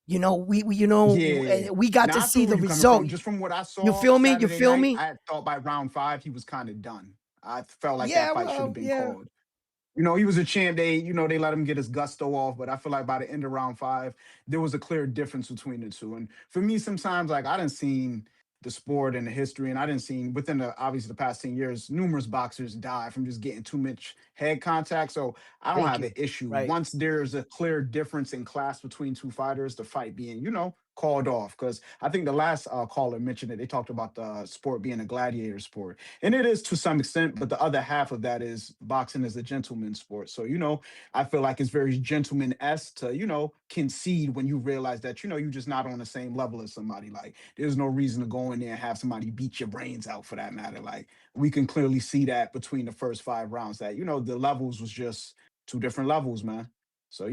Speaker 4: Yeah.
Speaker 1: We got
Speaker 4: Now
Speaker 1: to
Speaker 4: I feel
Speaker 1: see
Speaker 4: where
Speaker 1: the
Speaker 4: you're coming
Speaker 1: result.
Speaker 4: from. Just from what I
Speaker 1: You
Speaker 4: saw
Speaker 1: feel me? You
Speaker 4: Saturday
Speaker 1: feel
Speaker 4: night,
Speaker 1: me?
Speaker 4: I thought by round 5 he was kind of done. I felt like that
Speaker 1: Yeah.
Speaker 4: fight should have
Speaker 1: Well,
Speaker 4: been
Speaker 1: yeah.
Speaker 4: called. He was a champ. They let him get his gusto off, but I feel like by the end of round 5, there was a clear difference between the two. And for me, sometimes like I didn't seen the sport and the history, and I didn't seen within obviously the past 10 years, numerous boxers die from just getting too much head contact. So I don't
Speaker 1: Thank
Speaker 4: have an
Speaker 1: you.
Speaker 4: issue
Speaker 1: Right.
Speaker 4: once there's a clear difference in class between two fighters, the fight being called off. Because I think the last caller mentioned it. They talked about the sport being a gladiator sport. And it is to some extent, but the other half of that is boxing is a gentleman's sport. So, I feel like it's very gentleman-esque to, concede when you realize that, you're just not on the same level as somebody. Like, there's no reason to go in there and have somebody beat your brains out for that matter. Like, we can clearly see that between the first 5 rounds that, the levels was just two different levels, man. So,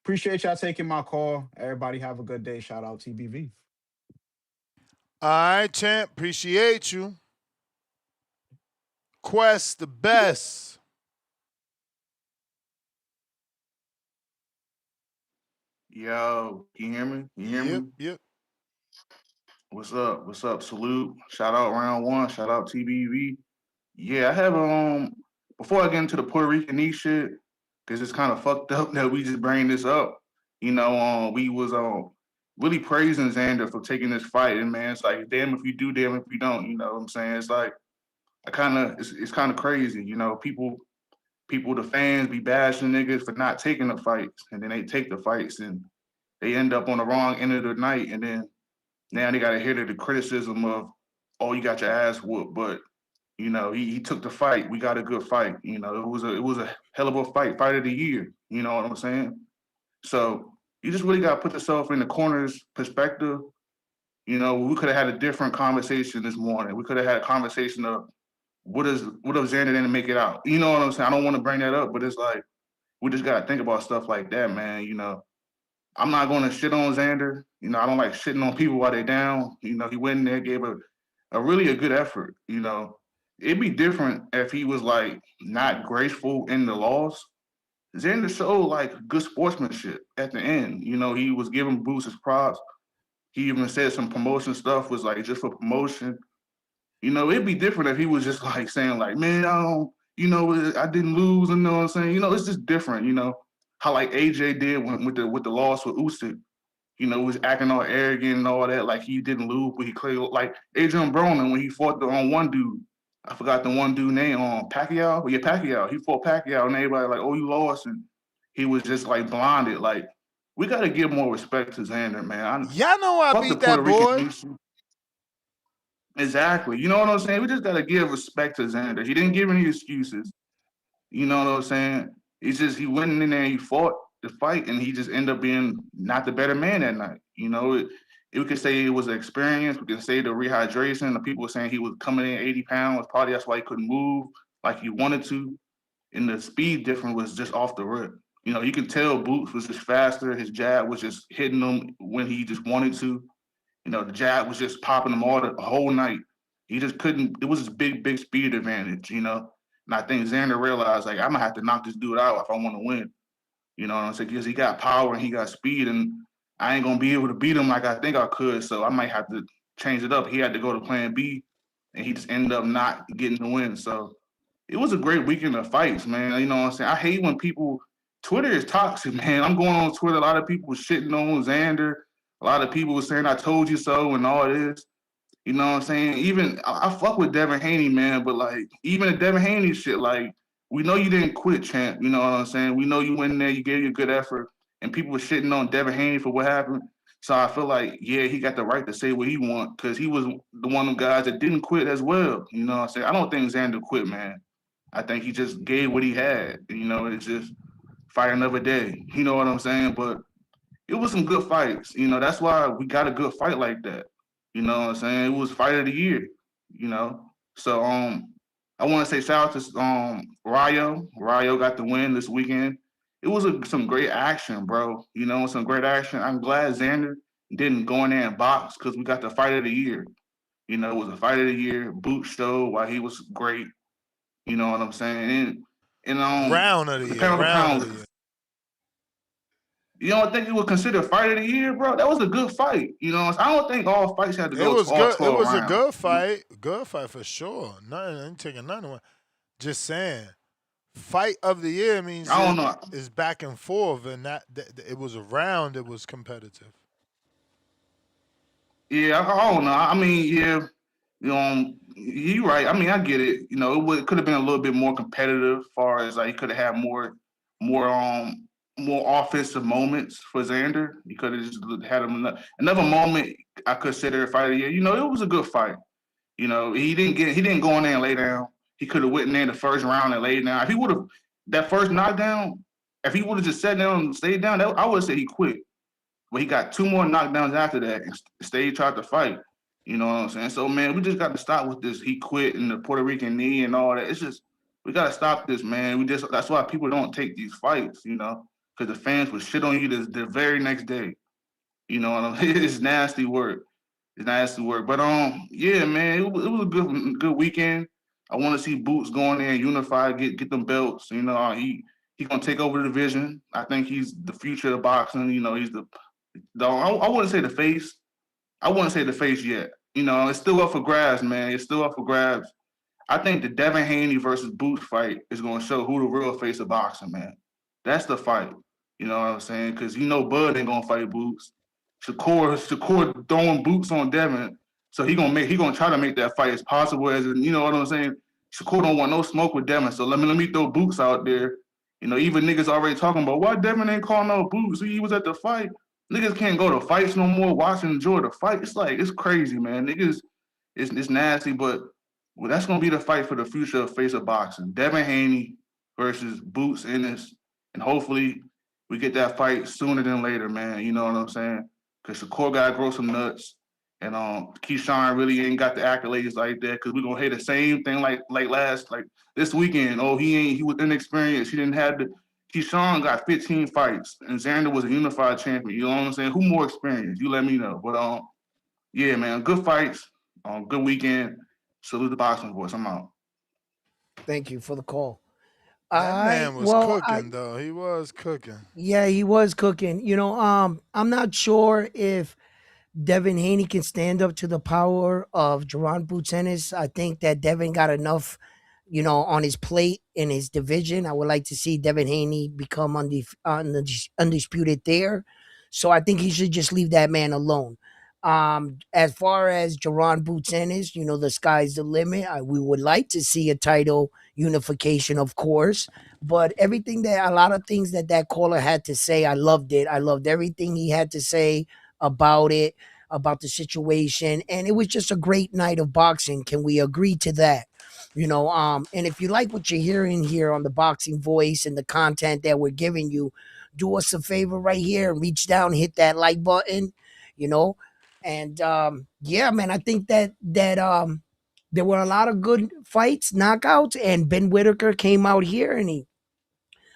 Speaker 4: appreciate y'all taking my call. Everybody have a good day. Shout out TBV.
Speaker 5: All right, champ. Appreciate you. Quest the best.
Speaker 17: Yo, can you hear me? You hear me?
Speaker 5: Yep.
Speaker 17: What's up? What's up? Salute. Shout out round 1. Shout out TBV. Yeah, I have before I get into the Puerto Rican knee shit, because it's kind of fucked up that we just bring this up. We was really praising Xander for taking this fight, and man, it's like damn if you do, damn if you don't. You know what I'm saying? It's like it's kind of crazy. People, the fans be bashing niggas for not taking the fights, and then they take the fights and they end up on the wrong end of the night, and then now they got to hear the criticism of, oh, you got your ass whooped, but he took the fight. We got a good fight. It was a hell of a fight of the year. You know what I'm saying? So you just really got to put yourself in the corner's perspective. You know, we could have had a different conversation this morning. We could have had a conversation of what if Xander didn't make it out? You know what I'm saying? I don't want to bring that up, but it's like we just got to think about stuff like that, man. You know, I'm not going to shit on Xander. You know, I don't like shitting on people while they're down. You know, he went in there, gave a really a good effort. You know, it'd be different if he was like not graceful in the loss. Xander showed like good sportsmanship at the end. You know, he was giving Boots his props. He even said some promotion stuff was like just for promotion. You know, it'd be different if he was just like saying like, man, I don't, you know, I didn't lose. You know what I'm saying? You know, it's just different. You know how like AJ did with the loss with Usyk. You know, was acting all arrogant and all that, like he didn't lose, but he clearly like Adrian Broner when he fought the on one dude. I forgot the one dude name on Pacquiao. Yeah, Pacquiao. He fought Pacquiao, and everybody like, oh, you lost, and he was just like blinded. Like, we got to give more respect to Xander, man.
Speaker 5: Y'all know I
Speaker 17: Fuck the
Speaker 5: beat
Speaker 17: Puerto
Speaker 5: that boy.
Speaker 17: Rican nation. Exactly. You know what I'm saying? We just got to give respect to Xander. He didn't give any excuses. You know what I'm saying? He went in there and he fought the fight, and he just ended up being not the better man that night. You know, we could say it was an experience. We could say the rehydration. The people were saying he was coming in 80 pounds. Probably that's why he couldn't move like he wanted to. And the speed difference was just off the rip. You know, you can tell Boots was just faster. His jab was just hitting him when he just wanted to. You know, the jab was just popping him all the whole night. He just couldn't. It was his big speed advantage, you know. And I think Xander realized, like, I'm going to have to knock this dude out if I want to win. You know what I'm saying? Because he got power and he got speed, and I ain't going to be able to beat him like I think I could. So I might have to change it up. He had to go to plan B, and he just ended up not getting the win. So it was a great weekend of fights, man. You know what I'm saying? I hate when Twitter is toxic, man. I'm going on Twitter. A lot of people shitting on Xander. A lot of people were saying, I told you so and all this. You know what I'm saying? Even I fuck with Devin Haney, man, but like even the Devin Haney shit, like we know you didn't quit, champ. You know what I'm saying? We know you went in there, you gave you a good effort, and people were shitting on Devin Haney for what happened. So I feel like, yeah, he got the right to say what he want because he was the one of them guys that didn't quit as well. You know what I'm saying? I don't think Xander quit, man. I think he just gave what he had. You know, it's just fight another day. You know what I'm saying? But it was some good fights. You know, that's why we got a good fight like that. You know what I'm saying? It was fight of the year, you know. So I want to say shout out to Rayo. Rayo got the win this weekend. It was some great action, bro. You know, some great action. I'm glad Xander didn't go in there and box because we got the fight of the year. You know, it was a fight of the year. Boot showed why he was great. You know what I'm saying? And
Speaker 5: Round of the year.
Speaker 17: pound for
Speaker 5: Round
Speaker 17: pound,
Speaker 5: of the year.
Speaker 17: you don't think it was considered fight of the year, bro? That was a good fight. You know, I don't think all fights had to
Speaker 5: It
Speaker 17: go
Speaker 5: was
Speaker 17: all
Speaker 5: good.
Speaker 17: 12
Speaker 5: It was
Speaker 17: rounds.
Speaker 5: a good fight. Good fight for sure. Nothing. I ain't taking nothing away. Just saying, fight of the year means
Speaker 17: I don't know.
Speaker 5: it's back and forth, and that it was a round. It was competitive.
Speaker 17: Yeah, I don't know. I mean, yeah, you're right. I mean, I get it. You know, it could have been a little bit more competitive, as far as like he could have had more more offensive moments for Xander. He could have just had another moment. I consider a fight of the year. You know, it was a good fight. You know, he didn't go in there and lay down. He could have went in there the first round and laid down. If he would have that first knockdown, if he would have just sat down and stayed down, I would have said he quit. But he got two more knockdowns after that and stayed tried to fight. You know what I'm saying? So man, we just got to stop with this. He quit and the Puerto Rican knee and all that. It's just we got to stop this, man. That's why people don't take these fights, you know, because the fans would shit on you the very next day. You know what I'm saying? It's nasty work. It's nasty work. But yeah, man, it was a good weekend. I want to see Boots going there and unify, get them belts. You know, he's gonna take over the division. I think he's the future of boxing. You know, he's I wouldn't say the face. I wouldn't say the face yet. You know, it's still up for grabs, man. It's still up for grabs. I think the Devin Haney versus Boots fight is going to show who the real face of boxing, man. That's the fight. You know what I'm saying? Because you know Bud ain't gonna fight Boots. Shakur throwing Boots on Devin, so he gonna try to make that fight as possible as you know what I'm saying. Shakur don't want no smoke with Devin, so let me throw Boots out there. You know, even niggas already talking about why Devin ain't calling no Boots. He was at the fight. Niggas can't go to fights no more. Watch and enjoy the fight. It's like it's crazy, man. Niggas, it's nasty, but well, that's gonna be the fight for the future of face of boxing. Devin Haney versus Boots Ennis, and hopefully we get that fight sooner than later, man. You know what I'm saying? Because Shakur got to grow some nuts. And Keyshawn really ain't got the accolades like that because we're gonna hear the same thing like this weekend. Oh, he was inexperienced. He didn't have the Keyshawn got 15 fights and Xander was a unified champion. You know what I'm saying? Who more experienced? You let me know. But yeah, man, good fights, good weekend. Salute the boxing voice. I'm out.
Speaker 1: Thank you for the call.
Speaker 5: That
Speaker 1: I
Speaker 5: man was
Speaker 1: well, I
Speaker 5: cooking though. He was cooking.
Speaker 1: yeah, he was cooking. I'm not sure if Devin Haney can stand up to the power of Jaron Boots Ennis. I think that Devin got enough, on his plate in his division. I would like to see Devin Haney become undisputed there. So I think he should just leave that man alone. As far as Jaron Boots Ennis, the sky's the limit. We would like to see a title unification, of course. But a lot of things that caller had to say, I loved it. I loved everything he had to say about it, about the situation, and it was just a great night of boxing. Can we agree to that? And if you like what you're hearing here on the Boxing Voice and the content that we're giving you, do us a favor right here and reach down, hit that like button, you know. And yeah, man, I think that there were a lot of good fights, knockouts, and Ben Whittaker came out here and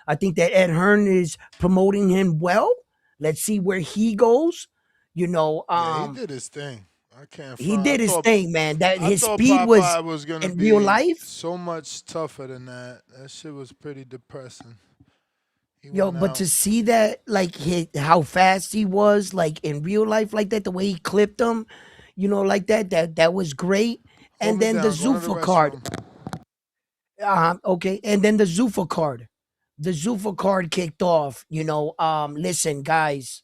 Speaker 1: I think that Ed Hearn is promoting him well. Let's see where he goes.
Speaker 5: Yeah, he did his thing. I can't
Speaker 1: He
Speaker 5: front.
Speaker 1: did his thing, man. That
Speaker 5: I
Speaker 1: his
Speaker 5: thought
Speaker 1: speed was
Speaker 5: Popeye was gonna
Speaker 1: in real
Speaker 5: be
Speaker 1: life.
Speaker 5: so much tougher than that. That shit was pretty depressing. He
Speaker 1: Yo,
Speaker 5: went
Speaker 1: but
Speaker 5: out.
Speaker 1: to see that, like, how fast he was, like in real life, like that, the way he clipped him, like that was great.
Speaker 5: Hold
Speaker 1: And
Speaker 5: me
Speaker 1: then the
Speaker 5: down. Going to the
Speaker 1: Zuffa card,
Speaker 5: restroom.
Speaker 1: okay, and then the Zuffa card kicked off. Listen, guys,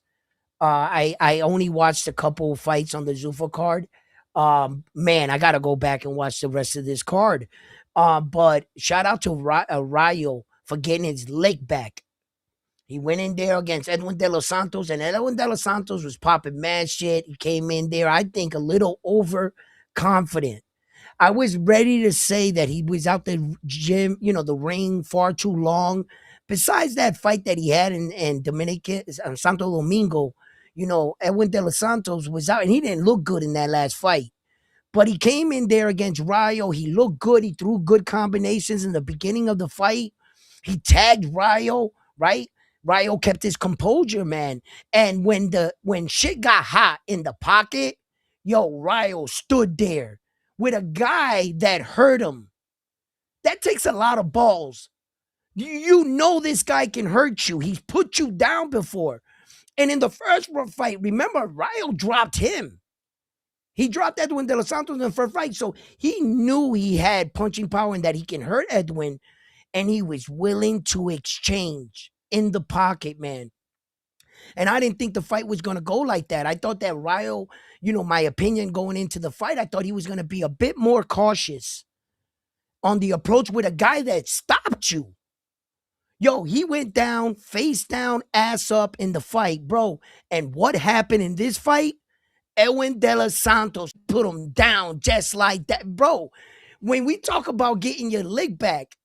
Speaker 1: I only watched a couple of fights on the Zuffa card. Man, I gotta go back and watch the rest of this card. But shout out to Rayo for getting his leg back. He went in there against Edwin De Los Santos, and Edwin De Los Santos was popping mad shit. He came in there, I think, a little overconfident. I was ready to say that he was out the gym, the ring far too long. Besides that fight that he had in Dominican, Santo Domingo, Edwin De Los Santos was out, and he didn't look good in that last fight. But he came in there against Rayo. He looked good. He threw good combinations in the beginning of the fight. He tagged Rayo, right? Rayo kept his composure, man. And when shit got hot in the pocket, yo, Rayo stood there with a guy that hurt him. That takes a lot of balls. You know this guy can hurt you. He's put you down before. And in the first fight, remember, Rayo dropped him. He dropped Edwin De Los Santos in the first fight. So he knew he had punching power and that he can hurt Edwin. And he was willing to exchange in the pocket, man. And I didn't think the fight was going to go like that. I thought that Rayo, my opinion going into the fight, I thought he was going to be a bit more cautious on the approach with a guy that stopped you. Yo, he went down, face down, ass up in the fight, bro. And what happened in this fight? Edwin De Los Santos put him down just like that. Bro, when we talk about getting your leg back,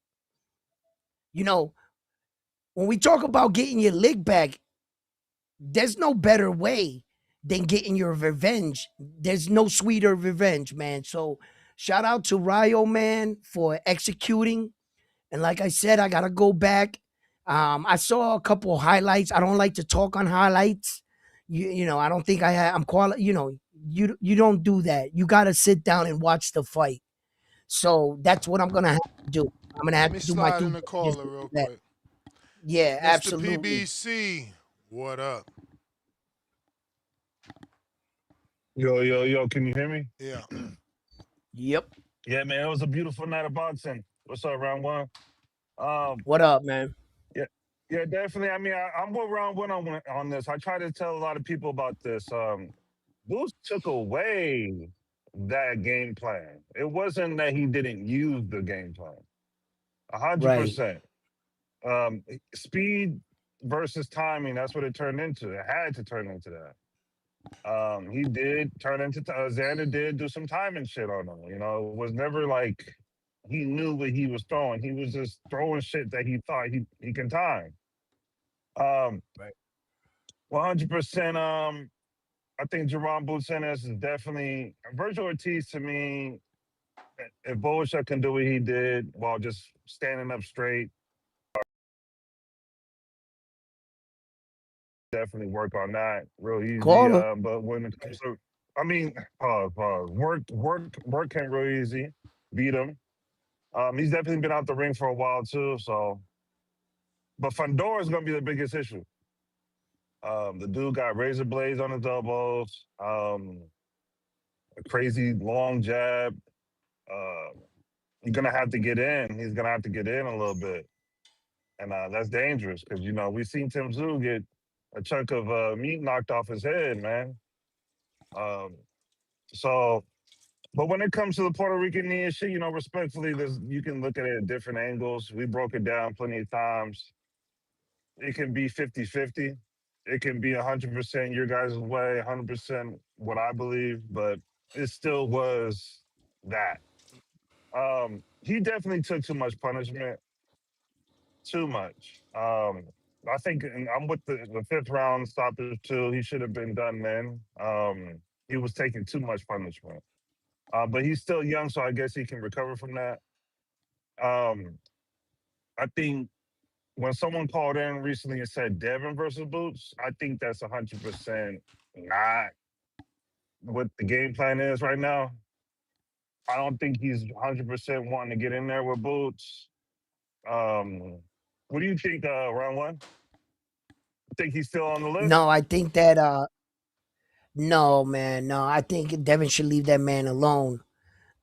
Speaker 1: when we talk about getting your leg back, there's no better way than getting your revenge. There's no sweeter revenge, man. So shout out to Rayo, man, for executing. And like I said, I gotta go back. I saw a couple highlights. I don't like to talk on highlights. I don't think I'm quali. You don't do that. You gotta sit down and watch the fight. So that's what I'm gonna have to do. I'm gonna
Speaker 5: Let
Speaker 1: have
Speaker 5: me
Speaker 1: to do my
Speaker 5: slide in
Speaker 1: due
Speaker 5: the
Speaker 1: diligence
Speaker 5: caller real
Speaker 1: with that.
Speaker 5: quick.
Speaker 1: Yeah,
Speaker 5: Mr.
Speaker 1: absolutely.
Speaker 5: PBC, what up?
Speaker 2: Yo, can you hear me?
Speaker 5: Yeah.
Speaker 1: Yep.
Speaker 2: Yeah, man, it was a beautiful night of boxing. What's up, round one?
Speaker 1: What up, man?
Speaker 2: Yeah, yeah, definitely. I mean, I'm with round one on this. I try to tell a lot of people about this. Boots took away that game plan. It wasn't that he didn't use the game plan.
Speaker 1: Right.
Speaker 2: 100%. Speed versus timing. That's what it turned into. It had to turn into that. He did turn into Xander did do some timing shit on him. It was never like he knew what he was throwing. He was just throwing shit that he thought he can time.
Speaker 1: Right.
Speaker 2: 100%. I think Jaron Boots Ennis is definitely Virgil Ortiz to me. If Bowish can do what he did while just standing up straight, definitely work on that real easy.
Speaker 1: Caller.
Speaker 2: But when it comes to, I mean, work came real easy. Beat him. He's definitely been out the ring for a while too. So, but Fandora is gonna be the biggest issue. The dude got razor blades on his elbows. A crazy long jab. Uh, he's gonna have to get in. He's gonna have to get in a little bit, and that's dangerous because we've seen Tim Tszyu get a chunk of meat knocked off his head, man. Um, so, but when it comes to the Puerto Rican knee shit, respectfully, you can look at it at different angles. We broke it down plenty of times. It can be 50-50. It can be 100% your guys' way, 100% what I believe, but it still was that. He definitely took too much punishment. Too much. I think and I'm with the fifth round stoppage too. He should have been done then. He was taking too much punishment. But he's still young, so I guess he can recover from that. Um, I think when someone called in recently and said Devin versus Boots, I think that's 100% not what the game plan is right now. I don't think he's 100% wanting to get in there with Boots. What do you think, round one? Think he's still on the list?
Speaker 1: No, I think that no, man, no. I think Devin should leave that man alone.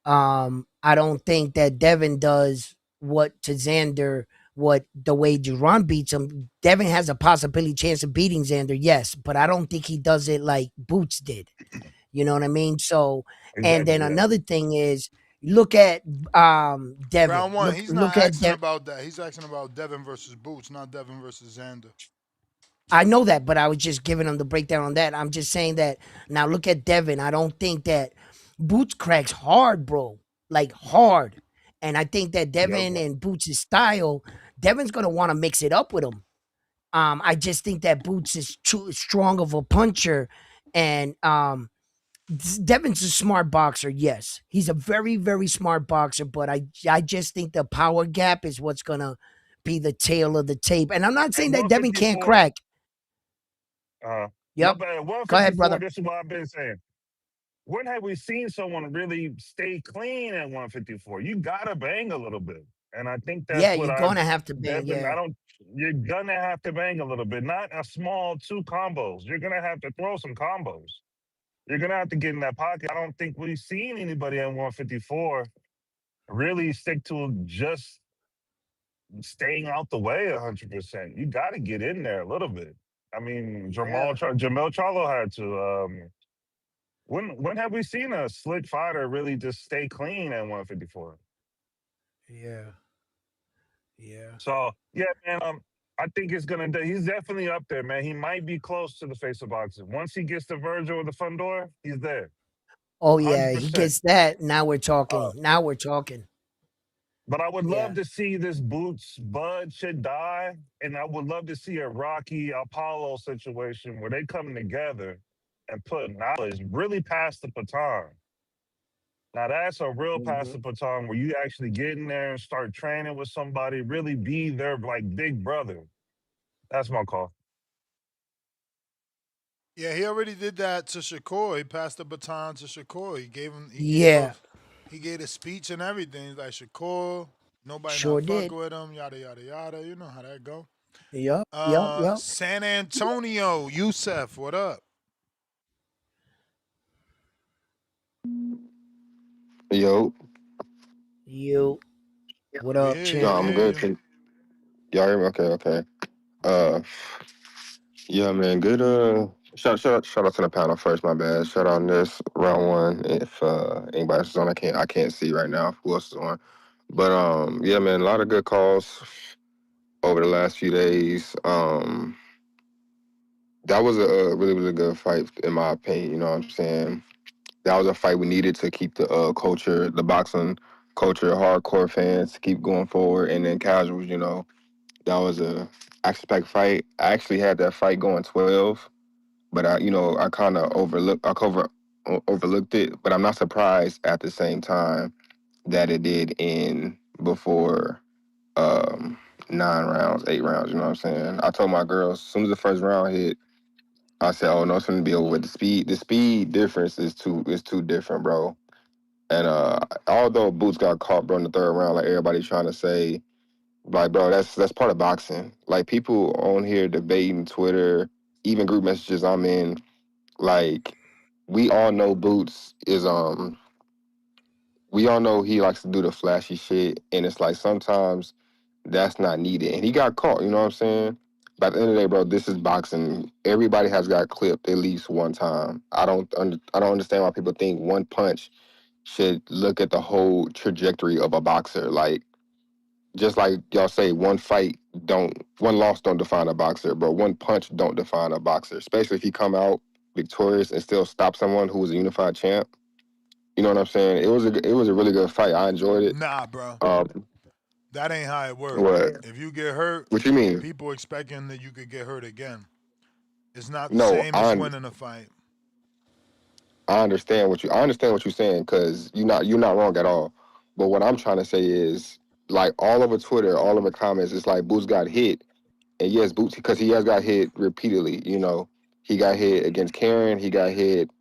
Speaker 1: I don't think that Devin does what to Xander, what the way Jaron beats him. Devin has a possibility chance of beating Xander, yes, but I don't think he does it like Boots did. You know what I mean? So, and then
Speaker 2: Exactly. Yeah.
Speaker 1: another thing is look at Devin.
Speaker 5: Round one, he's not
Speaker 1: Look at
Speaker 5: asking
Speaker 1: Devin.
Speaker 5: about that. He's asking about Devin versus Boots, not Devin versus Xander.
Speaker 1: I know that, but I was just giving him the breakdown on that. I'm just saying that now look at Devin. I don't think that Boots cracks hard, bro. Like hard. And I think that Devin and Boots' style, Devin's gonna want to mix it up with him. I just think that Boots is too strong of a puncher, and Devin's a smart boxer. Yes, he's a very, very smart boxer. But I just think the power gap is what's gonna be the tail of the tape. And I'm not saying that Devin can't crack. Yep.
Speaker 2: But at
Speaker 1: Go ahead,
Speaker 2: 154,
Speaker 1: brother.
Speaker 2: this is what I've been saying. When have we seen someone really stay clean at 154? You gotta bang a little bit. And I think that's
Speaker 1: Yeah,
Speaker 2: what
Speaker 1: you're gonna have to bang.
Speaker 2: Devin,
Speaker 1: Yeah.
Speaker 2: you're gonna have to bang a little bit, not a small 2 combos. You're gonna have to throw some combos. You're gonna have to get in that pocket. I don't think we've seen anybody at 154 really stick to just staying out the way 100%. You got to get in there a little bit. I mean, Jamel Charlo had to. When have we seen a slick fighter really just stay clean at 154?
Speaker 1: Yeah. Yeah.
Speaker 2: So yeah, man. I think it's gonna. He's definitely up there, man. He might be close to the face of boxing. Once he gets to Virgil or the Fundor, he's there.
Speaker 1: Oh yeah,
Speaker 2: 100%.
Speaker 1: he gets that. Now we're talking. Now we're talking.
Speaker 2: But I would love to see this Boots Bud shit die, and I would love to see a Rocky Apollo situation where they come together and put knowledge, really pass the baton. Now that's a real pass the baton where you actually get in there and start training with somebody, really be their like big brother. That's my call.
Speaker 5: Yeah, he already did that to Shakur. He passed the baton to Shakur. He gave him. He gave a speech and everything. He's like Shakur. Nobody
Speaker 1: Sure
Speaker 5: not
Speaker 1: did.
Speaker 5: fuck with him. Yada yada yada. You know how that go.
Speaker 1: Yep.
Speaker 5: San Antonio, Yusef, what up?
Speaker 21: Yo.
Speaker 1: You. What up, champ?
Speaker 21: No, I'm good. Y'all hear me? Okay. Yeah, man. Good. Shout out to the panel first. My bad. Shout out on this round one. If anybody's on, I can't see right now who else is on. But yeah, man. A lot of good calls over the last few days. That was a really, really good fight in my opinion. You know what I'm saying? That was a fight we needed to keep the culture, the boxing culture, hardcore fans to keep going forward, and then casuals,
Speaker 8: That was a action-packed fight. I actually had that fight going 12, but I kind of overlooked it. But I'm not surprised at the same time that it did end before 9 rounds, 8 rounds. You know what I'm saying? I told my girls as soon as the first round hit, I said, "Oh no, it's gonna be over with." The speed difference is too different, bro. And although Boots got caught, bro, in the third round, like everybody's trying to say, like, bro, that's part of boxing. Like people on here debating Twitter, even group messages I'm in, like we all know Boots is we all know he likes to do the flashy shit, and it's like sometimes that's not needed. And he got caught, you know what I'm saying? But at the end of the day, bro, this is boxing. Everybody has got clipped at least one time. I don't understand why people think one punch should look at the whole trajectory of a boxer. Like just like y'all say, one loss don't define a boxer, but one punch don't define a boxer. Especially if you come out victorious and still stop someone who was a unified champ. You know what I'm saying? It was a really good fight. I enjoyed it.
Speaker 5: Nah, bro. That ain't how it works.
Speaker 8: What?
Speaker 5: If you get hurt,
Speaker 8: What you mean?
Speaker 5: people expecting that you could get hurt again. It's not the
Speaker 8: No,
Speaker 5: same as winning a fight.
Speaker 8: I understand what you're saying because you're not wrong at all. But what I'm trying to say is like all over Twitter, all over comments, it's like Boots got hit, and yes, Boots because he has got hit repeatedly. You know, he got hit against Karen. He got hit.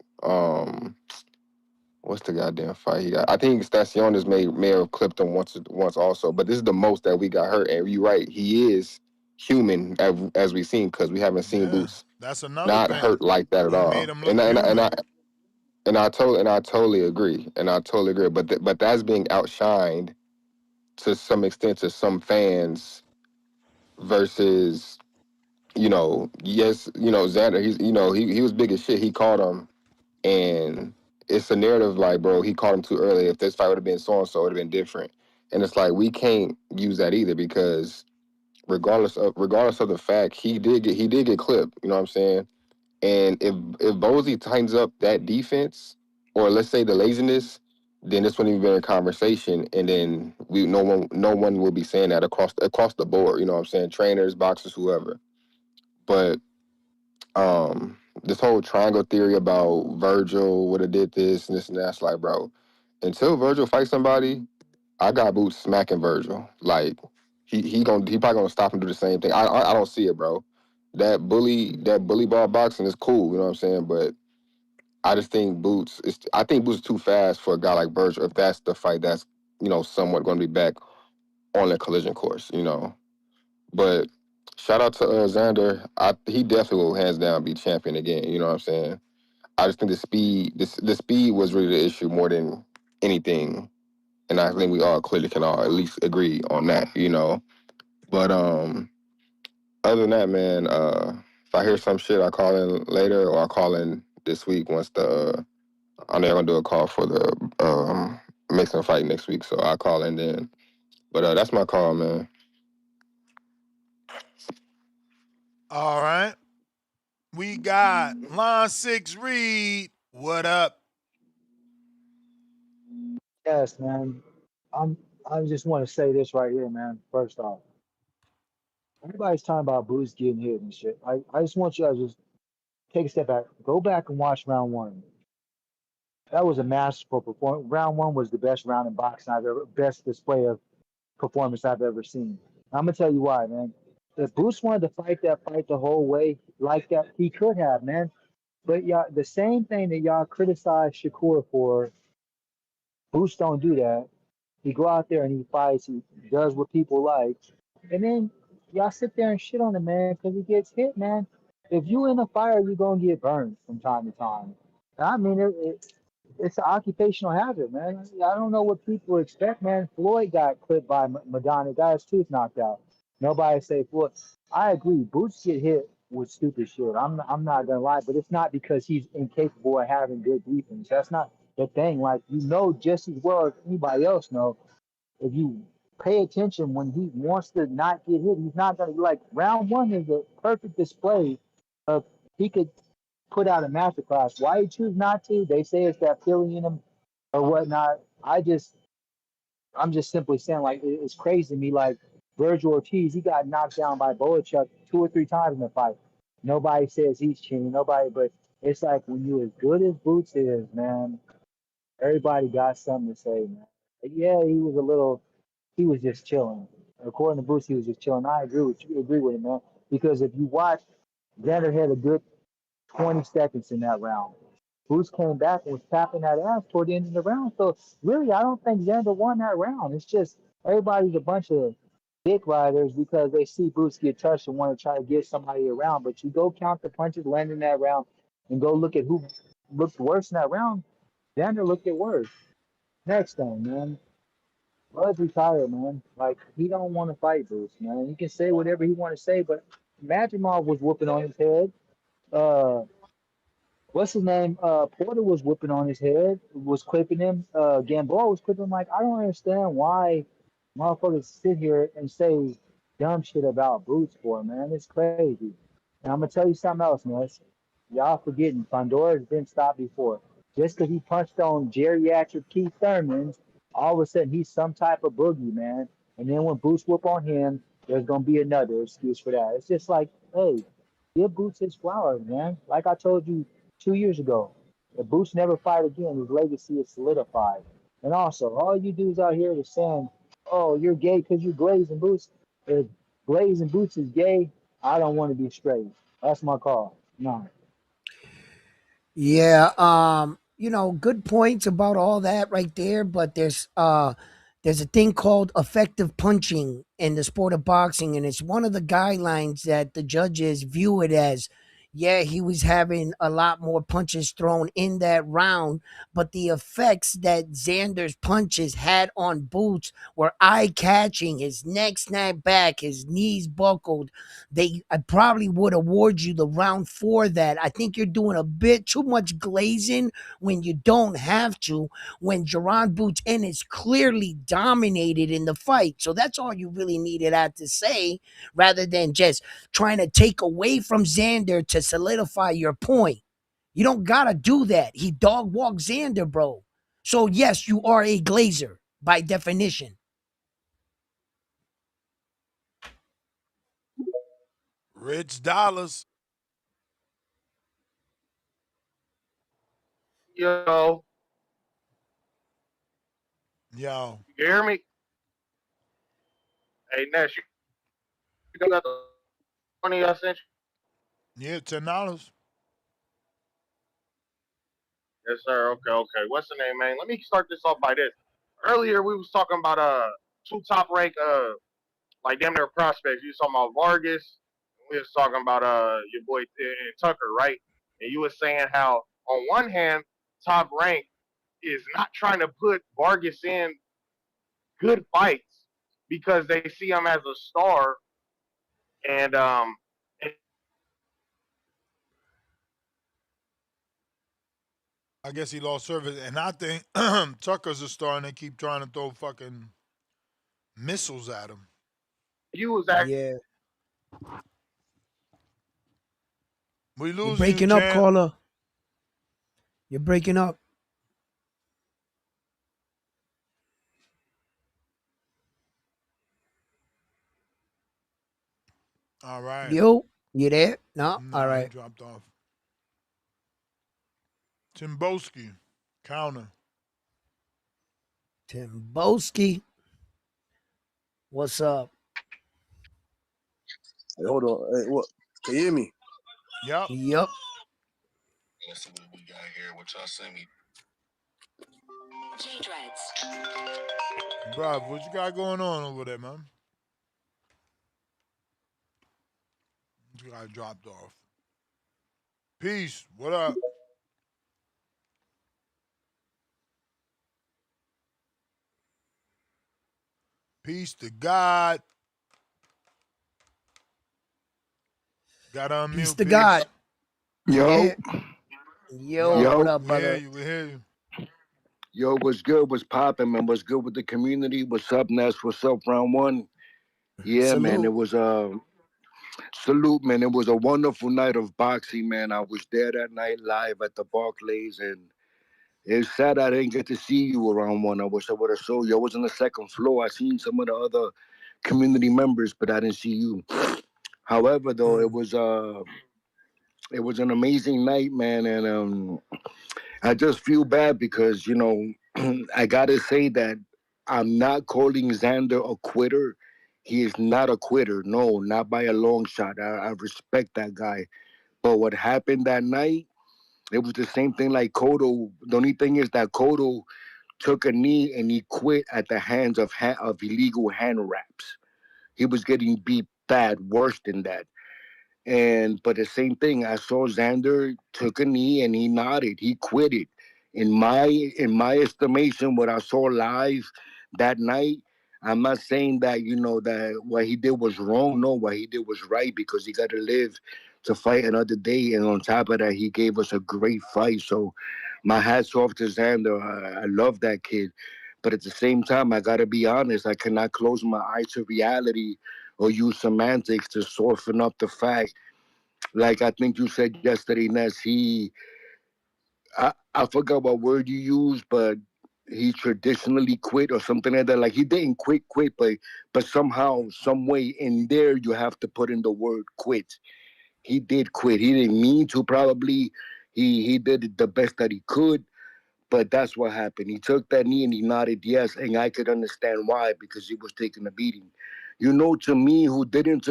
Speaker 8: What's the goddamn fight he got? I think Staciones may have clipped him once also. But this is the most that we got hurt. And you're right, he is human as we've seen because we haven't seen
Speaker 5: Yeah,
Speaker 8: Boots
Speaker 5: that's another
Speaker 8: not
Speaker 5: thing.
Speaker 8: hurt like that at
Speaker 5: He made
Speaker 8: all.
Speaker 5: him
Speaker 8: And
Speaker 5: look
Speaker 8: I, and I,
Speaker 5: human.
Speaker 8: and I totally agree. And I totally agree. But that's being outshined to some extent to some fans versus yes, Xander. He was big as shit. He caught him, and it's a narrative like, bro, he caught him too early. If this fight would have been so and so, it would have been different. And it's like we can't use that either because regardless of the fact he did get clipped. You know what I'm saying? And if Bozy tightens up that defense, or let's say the laziness, then this wouldn't even be a conversation. And then no one will be saying that across the board. You know what I'm saying? Trainers, boxers, whoever. But this whole triangle theory about Virgil would have did this and this and that's like, bro, until Virgil fights somebody, I got Boots smacking Virgil. Like he probably gonna stop and do the same thing. I don't see it, bro. That bully ball boxing is cool, you know what I'm saying? But I just think Boots is too fast for a guy like Virgil if that's the fight that's, somewhat gonna be back on the collision course. But shout out to Xander. He definitely will hands down be champion again, you know what I'm saying? I just think the speed was really the issue more than anything. And I think we all clearly can all at least agree on that. But other than that, man, if I hear some shit, I call in later or I call in this week once I know I'm gonna do a call for the Mason fight next week, so I'll call in then. But that's my call, man.
Speaker 5: All right. We got Line 6 Reed. What up?
Speaker 20: Yes, man. I just want to say this right here, man. First off, everybody's talking about Boots getting hit and shit. I just want you to just take a step back. Go back and watch round one. That was a masterful performance. Round one was the best round in boxing best display of performance I've ever seen. I'm gonna tell you why, man. If Boots wanted to fight that fight the whole way like that, he could have, man. But y'all, the same thing that y'all criticize Shakur for, Boots don't do that. He go out there and he fights. He does what people like, and then y'all sit there and shit on him, man, because he gets hit, man. If you in a fire, you're gonna get burned from time to time. I mean, it's an occupational hazard, man. I don't know what people expect, man. Floyd got clipped by Madonna, got his tooth knocked out. Nobody say Floyd. I agree. Boots get hit with stupid shit. I'm not gonna lie, but it's not because he's incapable of having good defense. That's not the thing. Like just as well as anybody else know, if you pay attention when he wants to not get hit, he's not gonna like round one is a perfect display of he could put out a masterclass. Why he choose not to? They say it's that feeling in him or whatnot. I'm just simply saying like it's crazy to me. Like Virgil Ortiz, he got knocked down by Boachuk 2 or 3 times in the fight. Nobody says he's cheating. Nobody, but it's like when you as good as Boots is, man, everybody got something to say, man. Yeah, he was just chilling. According to Boots, he was just chilling. I agree with him, man. Because if you watch, Xander had a good 20 seconds in that round. Boots came back and was tapping that ass toward the end of the round. So really, I don't think Xander won that round. It's just everybody's a bunch of dick riders because they see Boots get touched and want to try to get somebody around. But you go count the punches landing that round and go look at who looked worse in that round. Xander looked at worse. Next thing, man. Bud's retired, man. Like he don't want to fight Boots, man. He can say whatever he want to say, but Madrimov was whooping on his head. Uh, what's his name? Porter was whipping on his head, was clipping him. Gamboa was clipping him. Like, I don't understand why motherfuckers sit here and say dumb shit about Boots for, man. It's crazy. And I'm gonna tell you something else, man. Y'all forgetting Pandora's been stopped before. Just because he punched on geriatric Keith Thurman, all of a sudden he's some type of boogie, man. And then when Boots whoop on him, there's gonna be another excuse for that. It's just like, hey, give Boots his flowers, man. Like I told you 2 years ago. If Boots never fight again, his legacy is solidified. And also, all you dudes out here are saying, oh, you're gay because you Glazing Boots. If Glazing Boots is gay, I don't want to be straight. That's my call. No.
Speaker 1: Yeah, good points about all that right there, but there's a thing called effective punching in the sport of boxing, and it's one of the guidelines that the judges view it as. Yeah, he was having a lot more punches thrown in that round, but the effects that Xander's punches had on Boots were eye catching. His neck snapped back, his knees buckled. I probably would award you the round for that. I think you're doing a bit too much glazing when you don't have to, when Jaron Boots Ennis clearly dominated in the fight. So that's all you really needed out to say, rather than just trying to take away from Xander to solidify your point. You don't gotta do that. He dog walked Xander, bro. So yes, you are a glazer by definition.
Speaker 5: Rich Dollars.
Speaker 6: Yo,
Speaker 5: Yo.
Speaker 6: you hear me? Hey, Ness, you got the money I sent you?
Speaker 5: Yeah, $10.
Speaker 6: Yes, sir. Okay, okay. What's the name, man? Let me start this off by this. Earlier, we was talking about two top rank like damn near prospects. You was talking about Vargas. We was talking about your boy Tucker, right? And you was saying how on one hand, top rank is not trying to put Vargas in good fights because they see him as a star, and
Speaker 5: I guess he lost service. And I think Tucker's a star and they keep trying to throw fucking missiles at him.
Speaker 6: you was
Speaker 1: Yeah.
Speaker 5: We
Speaker 1: You're
Speaker 5: losing you,
Speaker 1: breaking up,
Speaker 5: champ.
Speaker 1: caller. You're breaking up.
Speaker 5: All right.
Speaker 1: Yo, you there? No? All
Speaker 5: Nah, he
Speaker 1: right.
Speaker 5: dropped off. Timboski. Counter.
Speaker 1: Timboski. What's up?
Speaker 11: Hey, hold on. Hey, what? Can you hear me?
Speaker 5: Yep.
Speaker 1: Yep.
Speaker 11: Let's see what we got here. What y'all send me?
Speaker 5: Bruv, what you got going on over there, man? You got dropped off. Peace. What up? Peace to God. Gotta
Speaker 1: Peace
Speaker 5: unmute.
Speaker 1: to
Speaker 5: Peace.
Speaker 1: God.
Speaker 21: Yo,
Speaker 1: Yeah. Yo, what
Speaker 21: yo,
Speaker 1: up,
Speaker 5: We hear
Speaker 1: brother?
Speaker 5: you. We hear you.
Speaker 21: yo, what's good? What's popping, man? What's good with the community? What's up, Ness? What's up, round one? Yeah, man, it
Speaker 1: Salute.
Speaker 21: was a salute, man. It was a wonderful night of boxing, man. I was there that night live at the Barclays, and it's sad I didn't get to see you around one. I wish I would have saw you. I was on the second floor. I seen some of the other
Speaker 7: community members, but I didn't see you. However, though, it was an amazing night, man, and I just feel bad because I gotta say that I'm not calling Xander a quitter. He is not a quitter. No, not by a long shot. I respect that guy. But what happened that night, it was the same thing like Cotto. The only thing is that Cotto took a knee and he quit at the hands of illegal hand wraps. He was getting beat bad, worse than that. But the same thing, I saw Xander took a knee and he nodded. He quit it. In my estimation, what I saw live that night, I'm not saying that that what he did was wrong. No, what he did was right because he got to live to fight another day. And on top of that, he gave us a great fight. So my hats off to Xander. I love that kid. But at the same time, I got to be honest. I cannot close my eyes to reality or use semantics to soften up the fact. Like I think you said yesterday, Ness, I forgot what word you used, but he traditionally quit or something like that. Like he didn't quit, but somehow, some way in there you have to put in the word quit. He did quit. He didn't mean to probably. He did the best that he could, but that's what happened. He took that knee and he nodded yes, and I could understand why because he was taking a beating. To me, who didn't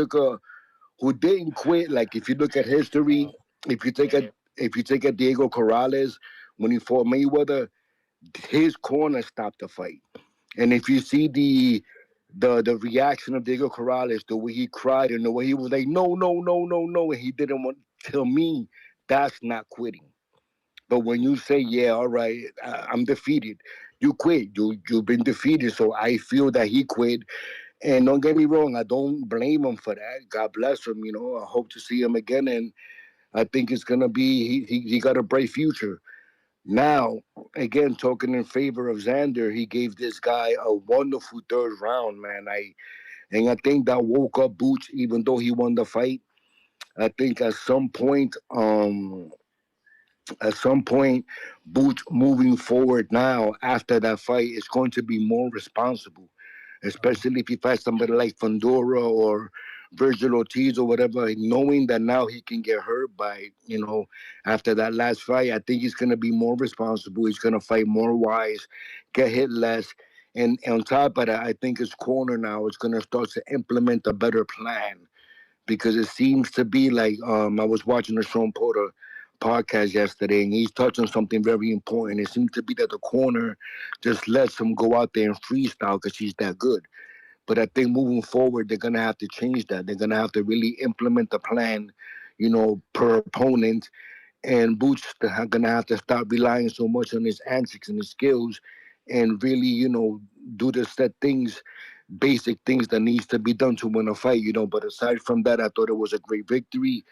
Speaker 7: quit. Like if you look at history, if you take a if you take a Diego Corrales when he fought Mayweather, his corner stopped the fight. And if you see the reaction of Diego Corrales, the way he cried and the way he was like, no, no, no, no, no, and he didn't want to me, that's not quitting. But when you say, yeah, all right, I'm defeated, you quit. You've been defeated. So I feel that he quit. And don't get me wrong, I don't blame him for that. God bless him. I hope to see him again, and I think it's gonna be he got a bright future. Now, again, talking in favor of Xander, he gave this guy a wonderful third round, man. I think that woke up Boots, even though he won the fight. I think at some point, Boots moving forward now after that fight is going to be more responsible, especially if you fight somebody like Fundora or Virgil Ortiz or whatever, knowing that now he can get hurt after that last fight. I think he's going to be more responsible. He's going to fight more wise, get hit less. And on top of that, I think his corner now is going to start to implement a better plan because it seems to be like I was watching the Sean Porter podcast yesterday, and he's touching something very important. It seems to be that the corner just lets him go out there and freestyle because he's that good. But I think moving forward, they're gonna have to change that. They're gonna have to really implement the plan, per opponent. And Boots are gonna have to stop relying so much on his antics and his skills, and really, do the set things, basic things that needs to be done to win a fight. But aside from that, I thought it was a great victory.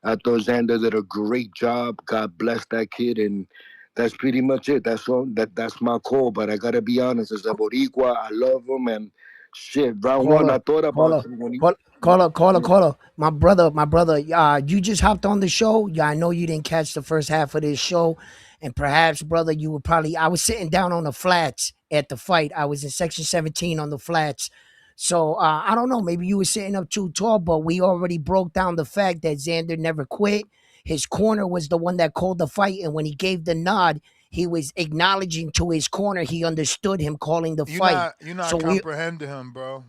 Speaker 7: I thought Xander did a great job. God bless that kid, and that's pretty much it. That's all. That's my call. But I gotta be honest, as a Boricua, I love him, and shit. Round one, I
Speaker 1: Caller,
Speaker 7: thought about
Speaker 1: caller,
Speaker 7: you when he.
Speaker 1: caller. My brother. You just hopped on the show. Yeah, I know you didn't catch the first half of this show, and perhaps, brother, you were probably. I was sitting down on the flats at the fight. I was in section 17 on the flats. So I don't know. Maybe you were sitting up too tall, but we already broke down the fact that Xander never quit. His corner was the one that called the fight, and when he gave the nod, he was acknowledging to his corner. He understood him calling the
Speaker 5: You're
Speaker 1: fight.
Speaker 5: not you're not
Speaker 1: So we
Speaker 5: comprehending him, bro.